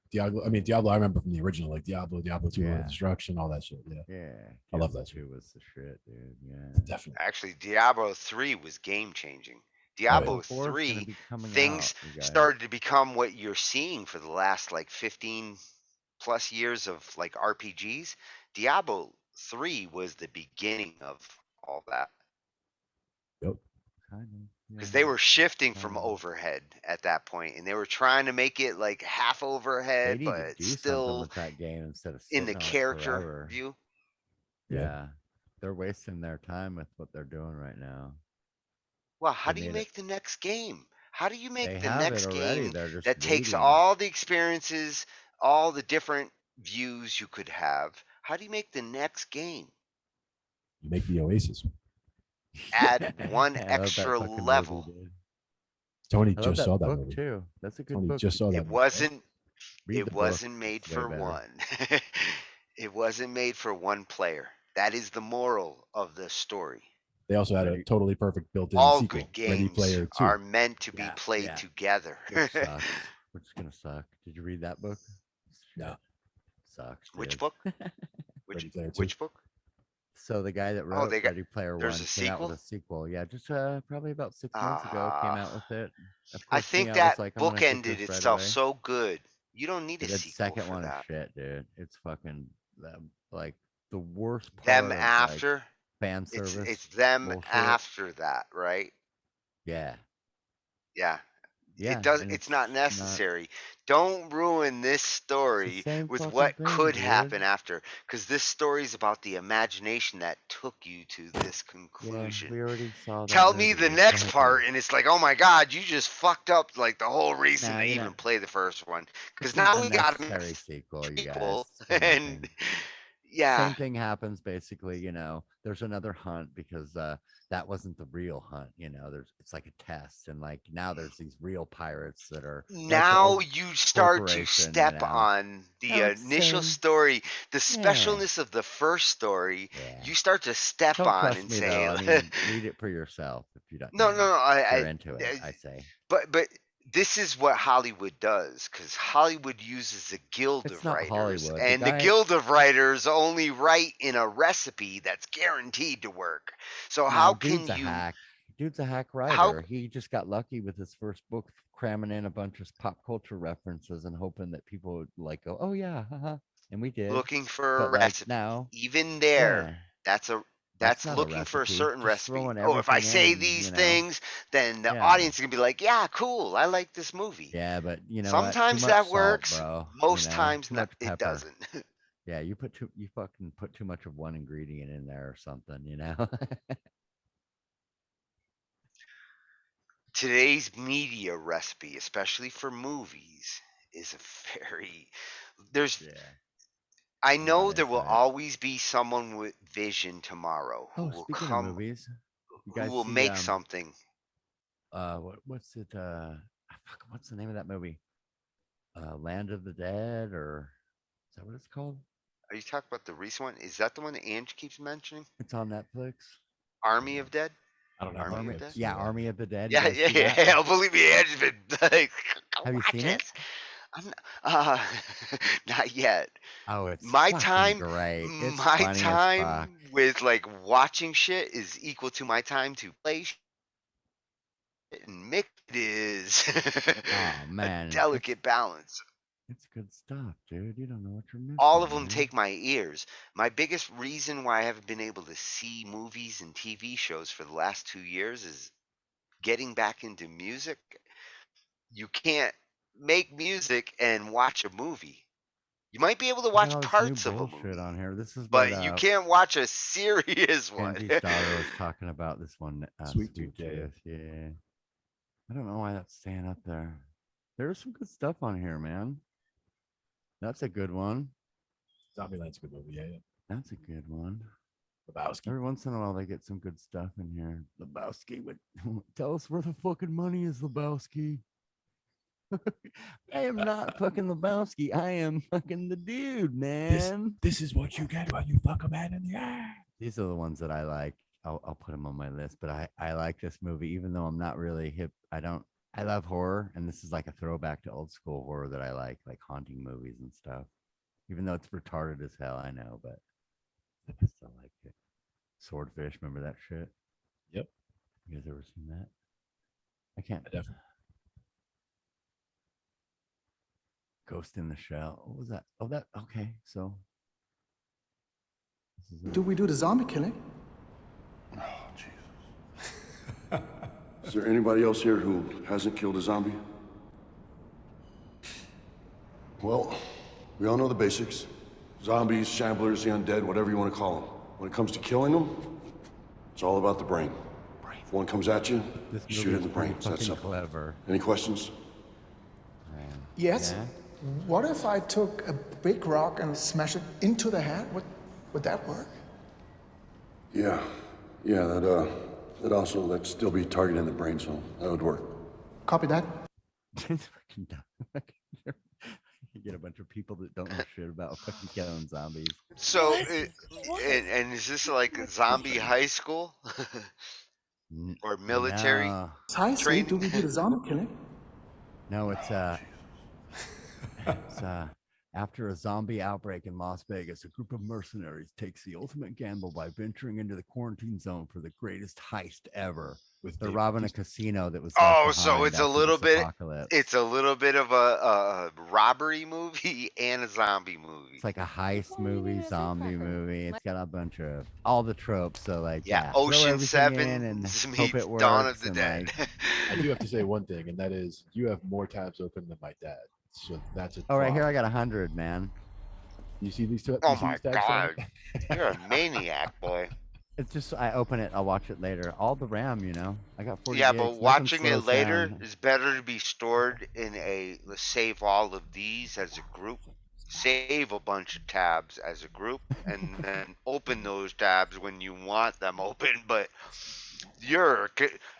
Speaker 3: Diablo, I remember from the original, like Diablo 2, Art
Speaker 1: Yeah.
Speaker 3: of Destruction, all that shit. Yeah.
Speaker 1: Yeah.
Speaker 3: I love
Speaker 1: Diablo
Speaker 3: that shit.
Speaker 1: 2 was the shit, dude. Yeah.
Speaker 3: Definitely.
Speaker 5: Actually, Diablo 3 was game changing.
Speaker 1: Diablo
Speaker 5: Diablo
Speaker 1: 4 is gonna
Speaker 5: 3,
Speaker 1: be coming
Speaker 5: things
Speaker 1: out, you guys.
Speaker 5: started to become what you're seeing for the last like 15 plus years of like RPGs. Diablo 3 was the beginning of all that.
Speaker 3: Yep.
Speaker 5: Because they were shifting from overhead at that point, and they were trying to make it like half
Speaker 1: They
Speaker 5: overhead,
Speaker 1: need to
Speaker 5: but
Speaker 1: do something
Speaker 5: still
Speaker 1: with that game instead of
Speaker 5: in
Speaker 1: sitting
Speaker 5: the
Speaker 1: on it
Speaker 5: character
Speaker 1: forever.
Speaker 5: view.
Speaker 1: Yeah. They're wasting their time with what they're doing right now.
Speaker 5: Well, how
Speaker 1: They
Speaker 5: do you
Speaker 1: made it-
Speaker 5: make the next game? How do you make
Speaker 1: They
Speaker 5: the
Speaker 1: have
Speaker 5: next
Speaker 1: it already.
Speaker 5: game
Speaker 1: They're just
Speaker 5: that takes
Speaker 1: waiting.
Speaker 5: all the experiences, all the different views you could have? How do you make the next game?
Speaker 3: You make the Oasis.
Speaker 5: Add one
Speaker 1: I love that
Speaker 5: extra
Speaker 1: fucking movie,
Speaker 5: level.
Speaker 1: dude.
Speaker 3: Tony
Speaker 1: I love
Speaker 3: just saw that
Speaker 1: book
Speaker 3: movie.
Speaker 1: too. That's a good
Speaker 3: Tony
Speaker 1: book.
Speaker 3: just saw that
Speaker 5: It
Speaker 3: movie.
Speaker 5: wasn't.
Speaker 1: Read the
Speaker 5: It
Speaker 1: book.
Speaker 5: wasn't made
Speaker 1: It's way
Speaker 5: for
Speaker 1: better.
Speaker 5: one. It wasn't made for one player. That is the moral of the story.
Speaker 3: They also had a totally perfect built-in
Speaker 5: All
Speaker 3: sequel,
Speaker 5: good
Speaker 3: Ready
Speaker 5: games
Speaker 3: Player 2.
Speaker 5: are meant to be
Speaker 1: Yeah,
Speaker 5: played
Speaker 1: yeah.
Speaker 5: together.
Speaker 1: Which sucks. Which is gonna suck. Did you read that book?
Speaker 3: No.
Speaker 1: Sucks.
Speaker 5: Which
Speaker 1: dude.
Speaker 5: book?
Speaker 3: Ready Player 2.
Speaker 5: Which book?
Speaker 1: So the guy that wrote
Speaker 5: they got-
Speaker 1: Ready Player One
Speaker 5: there's a
Speaker 1: came out with a sequel. Yeah, just probably about 6 months ago came out with it. Of
Speaker 5: I
Speaker 1: course, me,
Speaker 5: think
Speaker 1: was
Speaker 5: that
Speaker 1: like, I'm
Speaker 5: book
Speaker 1: gonna get
Speaker 5: ended
Speaker 1: this right
Speaker 5: itself
Speaker 1: away.
Speaker 5: so good You don't need a
Speaker 1: That
Speaker 5: sequel
Speaker 1: second
Speaker 5: for
Speaker 1: one is
Speaker 5: that.
Speaker 1: shit, dude. It's fucking like the worst
Speaker 5: Them
Speaker 1: part of like
Speaker 5: after
Speaker 1: fan
Speaker 5: it's
Speaker 1: service
Speaker 5: them
Speaker 1: bullshit.
Speaker 5: after that, right?
Speaker 1: Yeah.
Speaker 5: Yeah.
Speaker 1: Yeah, and
Speaker 5: It's not
Speaker 1: it's not.
Speaker 5: necessary. Don't ruin this story
Speaker 1: Same
Speaker 5: with
Speaker 1: fucking
Speaker 5: what
Speaker 1: thing,
Speaker 5: could
Speaker 1: dude.
Speaker 5: happen after, because this story is about the imagination that took you to this
Speaker 1: Yeah,
Speaker 5: conclusion.
Speaker 1: we already saw that.
Speaker 5: Tell me
Speaker 1: movie,
Speaker 5: the next
Speaker 1: exactly.
Speaker 5: part, and it's like, oh my god, you just fucked up like the whole reason
Speaker 1: Nah,
Speaker 5: to
Speaker 1: you're
Speaker 5: even
Speaker 1: not.
Speaker 5: play the first one. Because
Speaker 1: It's an
Speaker 5: now we got a
Speaker 1: unnecessary sequel, you guys.
Speaker 5: sequel,
Speaker 1: It's for
Speaker 5: and
Speaker 1: nothing.
Speaker 5: yeah,
Speaker 1: Same thing happens basically, there's another hunt because that wasn't the real hunt, it's like a test, and like now there's these real pirates that are like the
Speaker 5: now
Speaker 1: old
Speaker 5: you start to
Speaker 1: corporation,
Speaker 5: step on the
Speaker 1: No, it's the
Speaker 5: initial
Speaker 1: same.
Speaker 5: story, the
Speaker 1: Yeah.
Speaker 5: specialness of the first story.
Speaker 1: Yeah.
Speaker 5: You start to step
Speaker 1: Don't
Speaker 5: on
Speaker 1: trust
Speaker 5: and
Speaker 1: me
Speaker 5: say,
Speaker 1: though. I mean, read it for yourself if you don't.
Speaker 5: no, no, no.
Speaker 1: If you're into it, I say.
Speaker 5: But this is what Hollywood does, because Hollywood uses a guild
Speaker 1: It's
Speaker 5: of
Speaker 1: not
Speaker 5: writers,
Speaker 1: Hollywood.
Speaker 5: and the
Speaker 1: guy,
Speaker 5: guild of writers only write in a recipe that's guaranteed to work. So
Speaker 1: no,
Speaker 5: how can
Speaker 1: dude's a
Speaker 5: you?
Speaker 1: hack. Dude's a hack
Speaker 5: How
Speaker 1: writer. He just got lucky with his first book, cramming in a bunch of pop culture references and hoping that people would like go, "Oh yeah, haha," and we did.
Speaker 5: looking for a
Speaker 1: But like
Speaker 5: recipe?
Speaker 1: now,
Speaker 5: Even there,
Speaker 1: yeah,
Speaker 5: that's
Speaker 1: not a
Speaker 5: looking for a
Speaker 1: recipe.
Speaker 5: certain
Speaker 1: Just
Speaker 5: recipe.
Speaker 1: throwing
Speaker 5: Oh, if I
Speaker 1: everything
Speaker 5: say
Speaker 1: in,
Speaker 5: these things, then the
Speaker 1: Yeah.
Speaker 5: audience is gonna be like, "Yeah, cool. I like this movie."
Speaker 1: Yeah, but you know what?
Speaker 5: Sometimes
Speaker 1: Too much
Speaker 5: that
Speaker 1: salt,
Speaker 5: works.
Speaker 1: bro.
Speaker 5: Most times
Speaker 1: Too
Speaker 5: not,
Speaker 1: much
Speaker 5: it
Speaker 1: pepper.
Speaker 5: doesn't.
Speaker 1: Yeah, you fucking put too much of one ingredient in there or something,
Speaker 5: Today's media recipe, especially for movies, is a very there's I know there will always be someone with vision tomorrow who
Speaker 1: Oh,
Speaker 5: will
Speaker 1: speaking of
Speaker 5: come
Speaker 1: movies, you
Speaker 5: who
Speaker 1: guys
Speaker 5: will
Speaker 1: see
Speaker 5: make something.
Speaker 1: what's it fuck, what's the name of that movie? Land of the Dead, or is that what it's called?
Speaker 5: Are you talking about the recent one? Is that the one that Ange keeps mentioning?
Speaker 1: It's on Netflix.
Speaker 5: Army of Dead?
Speaker 3: I don't know.
Speaker 5: Army of Dead?
Speaker 1: Yeah, Army of the Dead.
Speaker 5: Yeah,
Speaker 1: You guys
Speaker 5: yeah,
Speaker 1: see that?
Speaker 5: yeah. Believe me, Ange's been like,
Speaker 1: Have you seen it?
Speaker 5: I'm not yet.
Speaker 1: Oh, it's
Speaker 5: My
Speaker 1: fucking
Speaker 5: time,
Speaker 1: great. It's
Speaker 5: my
Speaker 1: funny as fuck.
Speaker 5: time with like watching shit is equal to my time to play shit and mix. It is
Speaker 1: Oh man,
Speaker 5: a delicate balance.
Speaker 1: It's good stuff, dude. You don't know what you're missing.
Speaker 5: All of them
Speaker 1: man.
Speaker 5: take my ears. My biggest reason why I haven't been able to see movies and TV shows for the last 2 years is getting back into music. You can't make music and watch a movie. You might be able to
Speaker 1: I got
Speaker 5: watch
Speaker 1: all this
Speaker 5: parts
Speaker 1: new
Speaker 5: of a
Speaker 1: bullshit
Speaker 5: movie,
Speaker 1: on here. This is what
Speaker 5: but you can't watch a serious one.
Speaker 1: Angie's daughter was talking about. This one,
Speaker 3: Sweet
Speaker 1: Sweet
Speaker 3: Tooth, yeah.
Speaker 1: Tooth. Yeah. I don't know why that's staying up there. There's some good stuff on here, man. That's a good one.
Speaker 3: Zombieland's a good movie. Yeah, yeah.
Speaker 1: That's a good one.
Speaker 3: Lebowski.
Speaker 1: Every once in a while, they get some good stuff in here. Lebowski, but tell us where the fucking money is, Lebowski. I am not fucking Lebowski. I am fucking the dude, man.
Speaker 3: This is what you get when you fuck a man in the ass.
Speaker 1: These are the ones that I like. I'll put them on my list. But I like this movie, even though I'm not really hip. I love horror, and this is like a throwback to old school horror that I like haunting movies and stuff. Even though it's retarded as hell, I know, but I still like it. Swordfish, remember that shit?
Speaker 3: Yep.
Speaker 1: You guys ever seen that? I can't.
Speaker 3: Definitely.
Speaker 1: Ghost in the Shell. What was that? Oh, that. Okay, so.
Speaker 20: Do we do the zombie killing?
Speaker 21: Oh, Jesus. Is there anybody else here who hasn't killed a zombie? Well, we all know the basics. Zombies, shamblers, the undead, whatever you want to call them. When it comes to killing them, it's all about the brain. If one comes at you, shoot it in the brain. It's that simple.
Speaker 1: Clever.
Speaker 21: Any questions?
Speaker 20: Yes.
Speaker 1: Yeah.
Speaker 20: What if I took a big rock and smash it into the head? Would that work?
Speaker 21: Yeah. Yeah, that'd still be targeting the brain, so that would work.
Speaker 20: Copy that.
Speaker 1: You get a bunch of people that don't know shit about fucking killing zombies.
Speaker 5: So, and is this like a zombie high school or military?
Speaker 1: No.
Speaker 20: High school, do we do the zombie killing?
Speaker 1: No, it's after a zombie outbreak in Las Vegas, a group of mercenaries takes the ultimate gamble by venturing into the quarantine zone for the greatest heist ever.
Speaker 3: with
Speaker 1: They're
Speaker 3: David
Speaker 1: robbing a
Speaker 3: Bautista.
Speaker 1: casino that was left
Speaker 5: Oh, so
Speaker 1: behind
Speaker 5: it's a
Speaker 1: after
Speaker 5: little
Speaker 1: this
Speaker 5: bit.
Speaker 1: apocalypse.
Speaker 5: It's a little bit of a robbery movie and a zombie movie.
Speaker 1: It's like a heist movie, zombie movie. It's got a bunch of all the tropes. So like,
Speaker 5: Yeah,
Speaker 1: throw
Speaker 5: Ocean
Speaker 1: everything in
Speaker 5: 7
Speaker 1: and hope
Speaker 5: meets
Speaker 1: it
Speaker 5: Dawn of
Speaker 1: works.
Speaker 5: the
Speaker 1: And
Speaker 5: Dead.
Speaker 1: like,
Speaker 3: I do have to say one thing, and that is you have more tabs open than my dad. So that's a
Speaker 1: oh, right here
Speaker 3: draw.
Speaker 1: I got 100, man.
Speaker 3: You see these two?
Speaker 5: Oh
Speaker 3: You see
Speaker 5: my
Speaker 3: these tabs, Tony?
Speaker 5: god, you're a maniac, boy.
Speaker 1: It's just I open it, I'll watch it later. All the RAM, you know. I got 40
Speaker 5: Yeah,
Speaker 1: gigs.
Speaker 5: but
Speaker 1: Nothing
Speaker 5: watching it
Speaker 1: slows
Speaker 5: later
Speaker 1: down.
Speaker 5: is better to be stored in a. Let's save all of these as a group. Save a bunch of tabs as a group, and then open those tabs when you want them open. But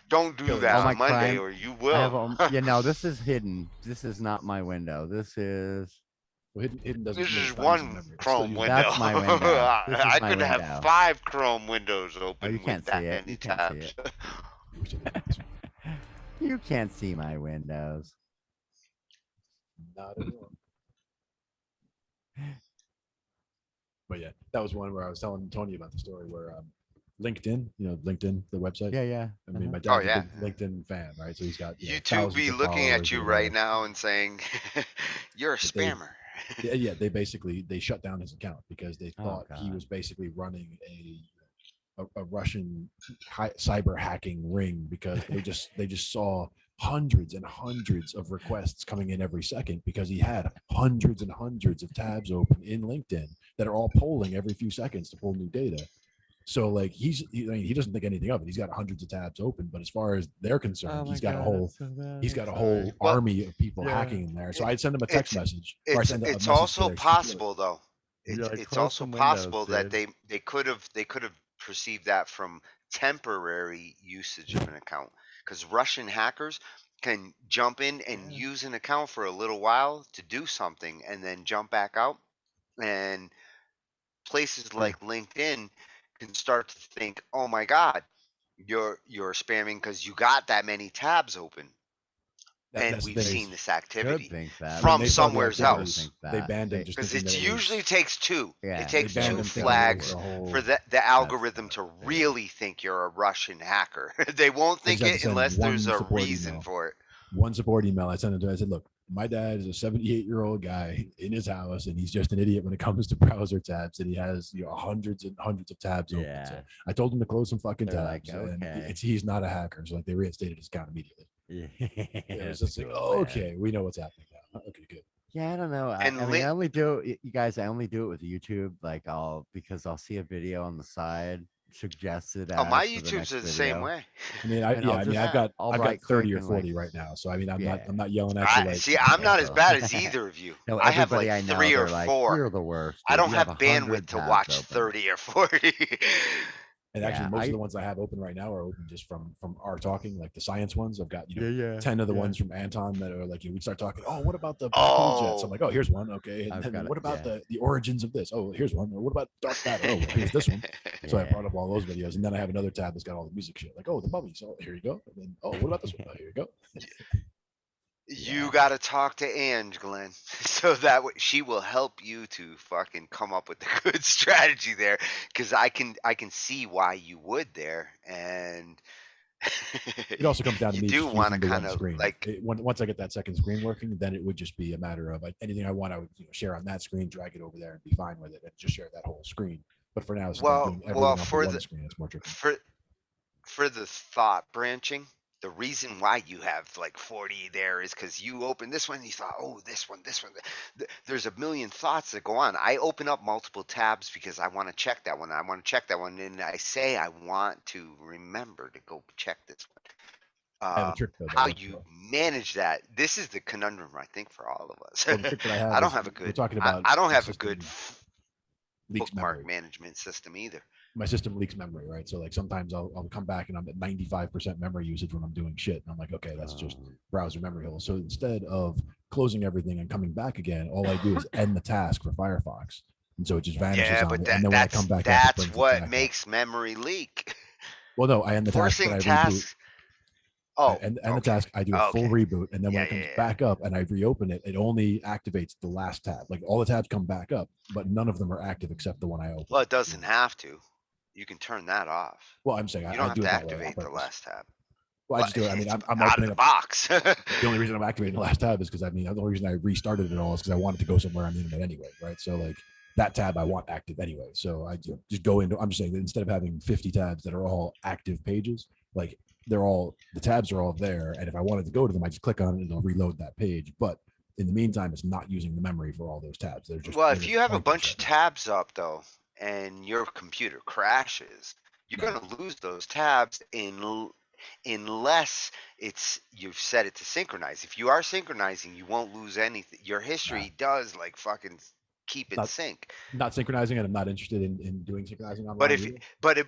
Speaker 5: don't do that
Speaker 1: Oh, my
Speaker 5: on Monday,
Speaker 1: crime.
Speaker 5: or you
Speaker 1: I have
Speaker 5: will.
Speaker 1: yeah, no, this is hidden. This is not my window. This is
Speaker 3: Well, hidden doesn't.
Speaker 5: This
Speaker 3: mean
Speaker 5: is
Speaker 3: it's not using
Speaker 5: one
Speaker 3: memory. It's still
Speaker 5: Chrome
Speaker 3: using
Speaker 5: window.
Speaker 1: That's my window. This is
Speaker 5: I
Speaker 1: my
Speaker 5: could
Speaker 1: window.
Speaker 5: have 5 Chrome windows
Speaker 1: Oh,
Speaker 5: open
Speaker 1: you
Speaker 5: with
Speaker 1: can't
Speaker 5: that
Speaker 1: see it.
Speaker 5: many
Speaker 1: You can't see
Speaker 5: tabs.
Speaker 1: it. You can't see my windows.
Speaker 3: Not at all. But yeah, that was one where I was telling Tony about the story where LinkedIn, LinkedIn, the website.
Speaker 1: Yeah, yeah.
Speaker 3: I mean, my
Speaker 5: Oh,
Speaker 3: dad's
Speaker 5: yeah.
Speaker 3: a big LinkedIn fan, right? So he's got
Speaker 5: YouTube
Speaker 3: thousands
Speaker 5: be
Speaker 3: of
Speaker 5: looking at
Speaker 3: followers or
Speaker 5: you right
Speaker 3: whatever.
Speaker 5: now and saying, "You're a
Speaker 3: But they-
Speaker 5: spammer."
Speaker 3: Yeah, they basically shut down his account because they
Speaker 1: Oh,
Speaker 3: thought he
Speaker 1: God.
Speaker 3: was basically running a Russian cyber hacking ring because they just saw hundreds and hundreds of requests coming in every second because he had hundreds and hundreds of tabs open in LinkedIn that are all polling every few seconds to pull new data. So like he doesn't think anything of it. He's got hundreds of tabs open, but as far as they're concerned,
Speaker 1: Oh my
Speaker 3: he's got a
Speaker 1: God,
Speaker 3: whole
Speaker 1: that's so bad.
Speaker 3: he's
Speaker 1: I'm
Speaker 3: got a
Speaker 1: sorry.
Speaker 3: whole
Speaker 5: Well,
Speaker 3: army of people
Speaker 1: yeah.
Speaker 3: hacking in there. So I'd send them a text message, or I
Speaker 5: It's
Speaker 3: send a
Speaker 5: it's
Speaker 3: message to
Speaker 5: also
Speaker 3: their
Speaker 5: possible though.
Speaker 1: Yeah, like,
Speaker 5: It's
Speaker 1: close
Speaker 5: also
Speaker 1: some windows,
Speaker 5: possible that
Speaker 1: dude.
Speaker 5: they could have perceived that from temporary usage of an account, because Russian hackers can jump in and use an account for a little while to do something and then jump back out, and places like LinkedIn can start to think, "Oh my God, you're spamming because you got that many tabs open." And
Speaker 3: That's the
Speaker 5: we've
Speaker 3: thing.
Speaker 5: seen this
Speaker 1: Should
Speaker 5: activity
Speaker 1: think that.
Speaker 3: When
Speaker 5: from
Speaker 3: they saw the
Speaker 5: somewhere
Speaker 3: activity,
Speaker 5: else.
Speaker 3: they banned him just
Speaker 5: Because
Speaker 3: thinking that
Speaker 5: it
Speaker 3: it
Speaker 5: usually
Speaker 3: was.
Speaker 5: takes 2.
Speaker 1: Yeah,
Speaker 5: It takes
Speaker 3: they banned
Speaker 5: 2
Speaker 3: him thinking that it was
Speaker 5: flags
Speaker 3: a whole.
Speaker 5: for the algorithm to really think you're a Russian hacker. They won't
Speaker 3: I just
Speaker 5: think
Speaker 3: had to
Speaker 5: it
Speaker 3: send
Speaker 5: unless
Speaker 3: one
Speaker 5: there's a
Speaker 3: support
Speaker 5: reason
Speaker 3: email.
Speaker 5: for it.
Speaker 3: One support email I sent him to. I said, "Look, my dad is a 78-year-old guy in his house, and he's just an idiot when it comes to browser tabs, and he has hundreds and hundreds of tabs open."
Speaker 1: Yeah.
Speaker 3: So I told him to close some fucking
Speaker 1: They're like,
Speaker 3: tabs, and
Speaker 1: okay.
Speaker 3: he's not a hacker. So like they reinstated his account immediately.
Speaker 1: Yeah.
Speaker 3: It was
Speaker 1: That's
Speaker 3: just like,
Speaker 1: cool, man.
Speaker 3: okay, we know what's happening now. Okay, good.
Speaker 1: Yeah, I don't know. I
Speaker 5: And
Speaker 1: mean, I only do it, you guys. I only do it with YouTube. Like, because I'll see a video on the side suggested
Speaker 5: Oh, my
Speaker 1: as for the
Speaker 5: YouTube's
Speaker 1: next
Speaker 5: the
Speaker 1: video.
Speaker 5: same way.
Speaker 3: I mean,
Speaker 1: And I'll just-
Speaker 3: I've got
Speaker 1: I'll
Speaker 3: 30
Speaker 1: right-click
Speaker 3: or
Speaker 1: and,
Speaker 3: 40
Speaker 1: like,
Speaker 3: right now. So I mean, I'm
Speaker 1: yeah.
Speaker 3: not yelling at you like.
Speaker 5: See, I'm not as bad as either of you.
Speaker 1: No,
Speaker 5: I have
Speaker 1: everybody
Speaker 5: like
Speaker 1: I know,
Speaker 5: 3 or
Speaker 1: they're like,
Speaker 5: 4.
Speaker 1: you're the worst.
Speaker 5: I
Speaker 1: dude.
Speaker 5: don't
Speaker 1: You
Speaker 5: have
Speaker 1: 100
Speaker 5: bandwidth to
Speaker 1: tabs
Speaker 5: watch
Speaker 1: open."
Speaker 5: 30 or 40.
Speaker 3: And actually,
Speaker 1: Yeah,
Speaker 3: most of the ones I have open right now are open just from our talking, like the science ones. I've got
Speaker 1: 10
Speaker 3: 10 of the ones from Anton that are like, we start talking. Oh, what about the black hole jets? I'm like, oh, here's one. Okay, and
Speaker 1: I've
Speaker 3: then
Speaker 1: got it,
Speaker 3: what about
Speaker 1: yeah.
Speaker 3: the origins of this? Oh, here's one. Or what about dark matter? Oh, here's this one. So I
Speaker 1: Yeah.
Speaker 3: brought up all those videos, and then I have another tab that's got all the music shit. Like, oh, the mummies. Oh, here you go. And then, oh, what about this one? Oh, here you go.
Speaker 5: You got to talk to Ange, Glenn, so that she will help you to fucking come up with a good strategy there, because I can see why you would there, and
Speaker 3: It also comes down to
Speaker 5: you
Speaker 3: me
Speaker 5: do
Speaker 3: just
Speaker 5: want to
Speaker 3: using the
Speaker 5: kind
Speaker 3: one
Speaker 5: of
Speaker 3: screen.
Speaker 5: like
Speaker 3: Once I get that second screen working, then it would just be a matter of anything I want, I would share on that screen, drag it over there, and be fine with it, and just share that whole screen. But for now, since I'm doing everything off
Speaker 5: for
Speaker 3: the
Speaker 5: the
Speaker 3: one screen, it's more tricky.
Speaker 5: for the thought branching. The reason why you have like 40 there is because you open this one and you thought, oh, this one. There's a million thoughts that go on. I open up multiple tabs because I want to check that one. And I say I want to remember to go check this one.
Speaker 3: I have a trick though.
Speaker 5: How you manage that? This is the conundrum, I think, for all of us.
Speaker 3: Well, the trick that I have
Speaker 5: I don't
Speaker 3: is
Speaker 5: have a
Speaker 3: we're
Speaker 5: good.
Speaker 3: talking about
Speaker 5: I don't
Speaker 3: the
Speaker 5: have a good
Speaker 3: system leaks
Speaker 5: bookmark
Speaker 3: memory.
Speaker 5: management system either.
Speaker 3: My system leaks memory, right? So like sometimes I'll come back and I'm at 95% memory usage when I'm doing shit, and I'm like, okay, that's just browser memory hole. So instead of closing everything and coming back again, all I do is end the task for Firefox, and so it just vanishes.
Speaker 5: Yeah,
Speaker 3: on
Speaker 5: but
Speaker 3: it, and then when I come back, up, it
Speaker 5: that's
Speaker 3: brings it
Speaker 5: what
Speaker 3: back up.
Speaker 5: makes memory leak.
Speaker 3: Well, no, I end the task,
Speaker 5: Forcing
Speaker 3: but I reboot.
Speaker 5: tasks. Oh,
Speaker 3: And the task, I do a full reboot, and then when it comes back up and I reopen it, it only activates the last tab. Like all the tabs come back up, but none of them are active except the one I opened.
Speaker 5: Well, it doesn't have to. You can turn that off.
Speaker 3: Well, I'm saying
Speaker 5: You
Speaker 3: I
Speaker 5: don't have
Speaker 3: do
Speaker 5: to
Speaker 3: it that way on
Speaker 5: activate the
Speaker 3: purpose.
Speaker 5: last tab.
Speaker 3: Well, I just do it. I mean, I'm
Speaker 5: out of
Speaker 3: opening
Speaker 5: the
Speaker 3: up.
Speaker 5: box.
Speaker 3: The only reason I'm activating the last tab is because I mean, the only reason I restarted it all is because I wanted to go somewhere on the internet anyway, right? So like that tab I want active anyway. So I just go into. I'm just saying that instead of having 50 tabs that are all active pages, like the tabs are all there, and if I wanted to go to them, I just click on it and it'll reload that page. But in the meantime, it's not using the memory for all those tabs. They're just
Speaker 5: Well,
Speaker 3: they're
Speaker 5: if
Speaker 3: just
Speaker 5: you have a
Speaker 3: pointers
Speaker 5: bunch
Speaker 3: right
Speaker 5: of
Speaker 3: now.
Speaker 5: tabs up though, and your computer crashes, you're gonna lose those tabs unless you've set it to synchronize. If you are synchronizing, you won't lose anything. Your history does like fucking keep in
Speaker 3: Not,
Speaker 5: sync.
Speaker 3: not synchronizing, and I'm not interested in doing synchronizing
Speaker 5: But
Speaker 3: online
Speaker 5: if
Speaker 3: either.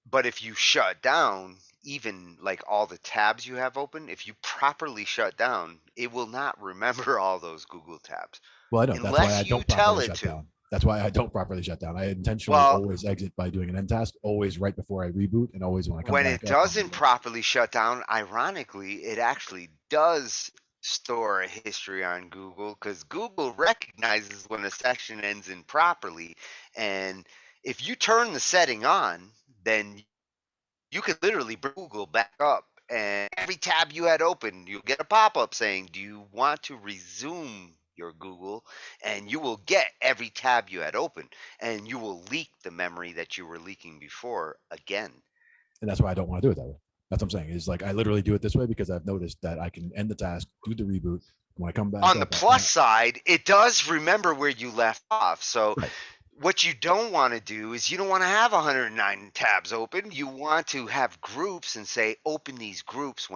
Speaker 5: but if you shut down even like all the tabs you have open, if you properly shut down, it will not remember all those Google tabs.
Speaker 3: Well, I know that's why I
Speaker 5: Unless you
Speaker 3: don't
Speaker 5: tell
Speaker 3: properly
Speaker 5: it
Speaker 3: shut
Speaker 5: to.
Speaker 3: down. That's why I don't properly shut down. I intentionally
Speaker 5: Well,
Speaker 3: always exit by doing an end task, always right before I reboot, and always when I come
Speaker 5: when
Speaker 3: back
Speaker 5: it
Speaker 3: up. I'm
Speaker 5: doesn't properly shut down, ironically, it actually does store a history on Google because Google recognizes when a session ends improperly. And if you turn the setting on, then you can literally bring Google back up. And every tab you had open, you'll get a pop up saying, do you want to resume your Google? And you will get every tab you had open. And you will leak the memory that you were leaking before again.
Speaker 3: and that's why I don't want to do it that way. That's what I'm saying. Is like I literally do it this way because I've noticed that I can end the task, do the reboot. When I come back
Speaker 5: On the
Speaker 3: up,
Speaker 5: plus side, it does remember where you left off. So what you don't want to do is you don't want to have 109 tabs open. You want to have groups and say, open these groups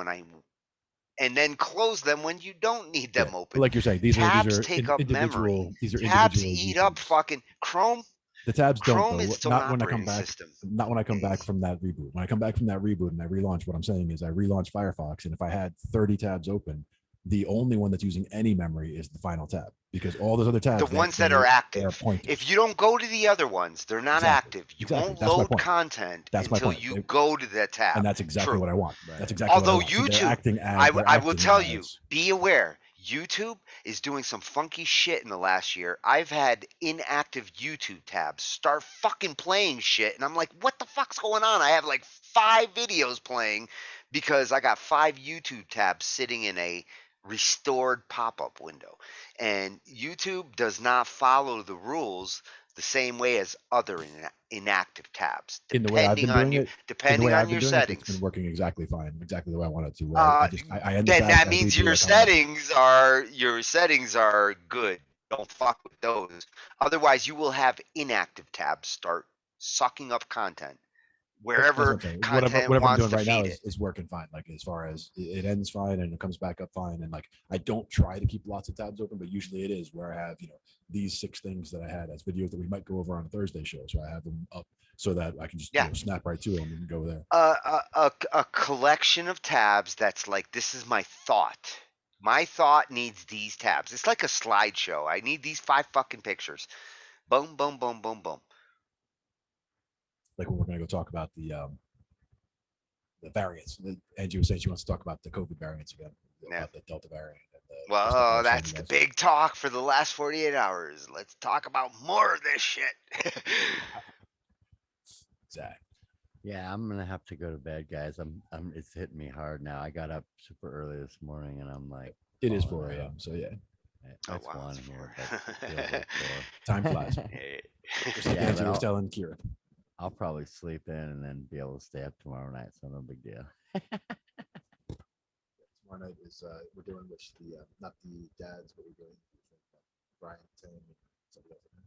Speaker 5: and then close them when you don't need them open.
Speaker 3: like you're saying, these
Speaker 5: tabs
Speaker 3: are
Speaker 5: take up memory.
Speaker 3: individual. These are
Speaker 5: Tabs
Speaker 3: individual
Speaker 5: eat
Speaker 3: YouTubes.
Speaker 5: up fucking Chrome.
Speaker 3: The tabs don't
Speaker 5: Chrome
Speaker 3: though.
Speaker 5: is still
Speaker 3: Not
Speaker 5: an
Speaker 3: when I come
Speaker 5: operating
Speaker 3: back.
Speaker 5: system.
Speaker 3: Not when I come back from that reboot. When I come back from that reboot and I relaunch, what I'm saying is I relaunch Firefox, and if I had 30 tabs open, the only one that's using any memory is the final tab because all those other tabs,
Speaker 5: The ones that are
Speaker 3: they
Speaker 5: active.
Speaker 3: pointers.
Speaker 5: If you don't go to the other ones, they're not active. You won't
Speaker 3: That's my
Speaker 5: load
Speaker 3: point.
Speaker 5: content
Speaker 3: That's my
Speaker 5: until
Speaker 3: point.
Speaker 5: you go to that tab.
Speaker 3: And that's exactly
Speaker 5: True.
Speaker 3: what I want. That's exactly
Speaker 5: Although
Speaker 3: what I want. So they're
Speaker 5: YouTube,
Speaker 3: acting as,
Speaker 5: I will tell you, be aware. YouTube is doing some funky shit in the last year. I've had inactive YouTube tabs start fucking playing shit, and I'm like, what the fuck's going on? I have like 5 videos playing because I got 5 YouTube tabs sitting in a restored pop-up window. And YouTube does not follow the rules the same way as other inactive tabs,
Speaker 3: in the way I've been doing it,
Speaker 5: depending on your
Speaker 3: it's
Speaker 5: settings.
Speaker 3: been working exactly fine, exactly the way I wanted to. I end the
Speaker 5: Then
Speaker 3: task,
Speaker 5: that
Speaker 3: I
Speaker 5: means
Speaker 3: reboot,
Speaker 5: your
Speaker 3: I come back.
Speaker 5: settings are good. Don't fuck with those. Otherwise, you will have inactive tabs start sucking up content wherever content
Speaker 3: whatever I'm
Speaker 5: wants
Speaker 3: doing
Speaker 5: to
Speaker 3: right now
Speaker 5: feed it.
Speaker 3: is working fine. Like as far as it ends fine and it comes back up fine. And like I don't try to keep lots of tabs open, but usually it is where I have these 6 things that I had as videos that we might go over on a Thursday show. So I have them up so that I can just snap right to them and go there.
Speaker 5: A collection of tabs that's like, this is my thought. My thought needs these tabs. It's like a slideshow. I need these 5 fucking pictures. Boom, boom, boom, boom, boom.
Speaker 3: Like when we're going to go talk about the variants. Angie was saying she wants to talk about the COVID variants again, about the Delta variant.
Speaker 5: Well, that's the big talk for the last 48 hours. Let's talk about more of this shit.
Speaker 3: Exactly.
Speaker 1: Yeah, I'm gonna have to go to bed, guys. It's hitting me hard now. I got up super early this morning, and I'm like,
Speaker 3: it is 4 a.m. So yeah,
Speaker 1: it's 1 here. But feels like 4.
Speaker 3: Time flies. Angie was telling Kira.
Speaker 1: I'll probably sleep in and then be able to stay up tomorrow night, so no big deal.
Speaker 3: Tomorrow night is we're doing the not the dads, but we're doing Brian Tim and somebody else.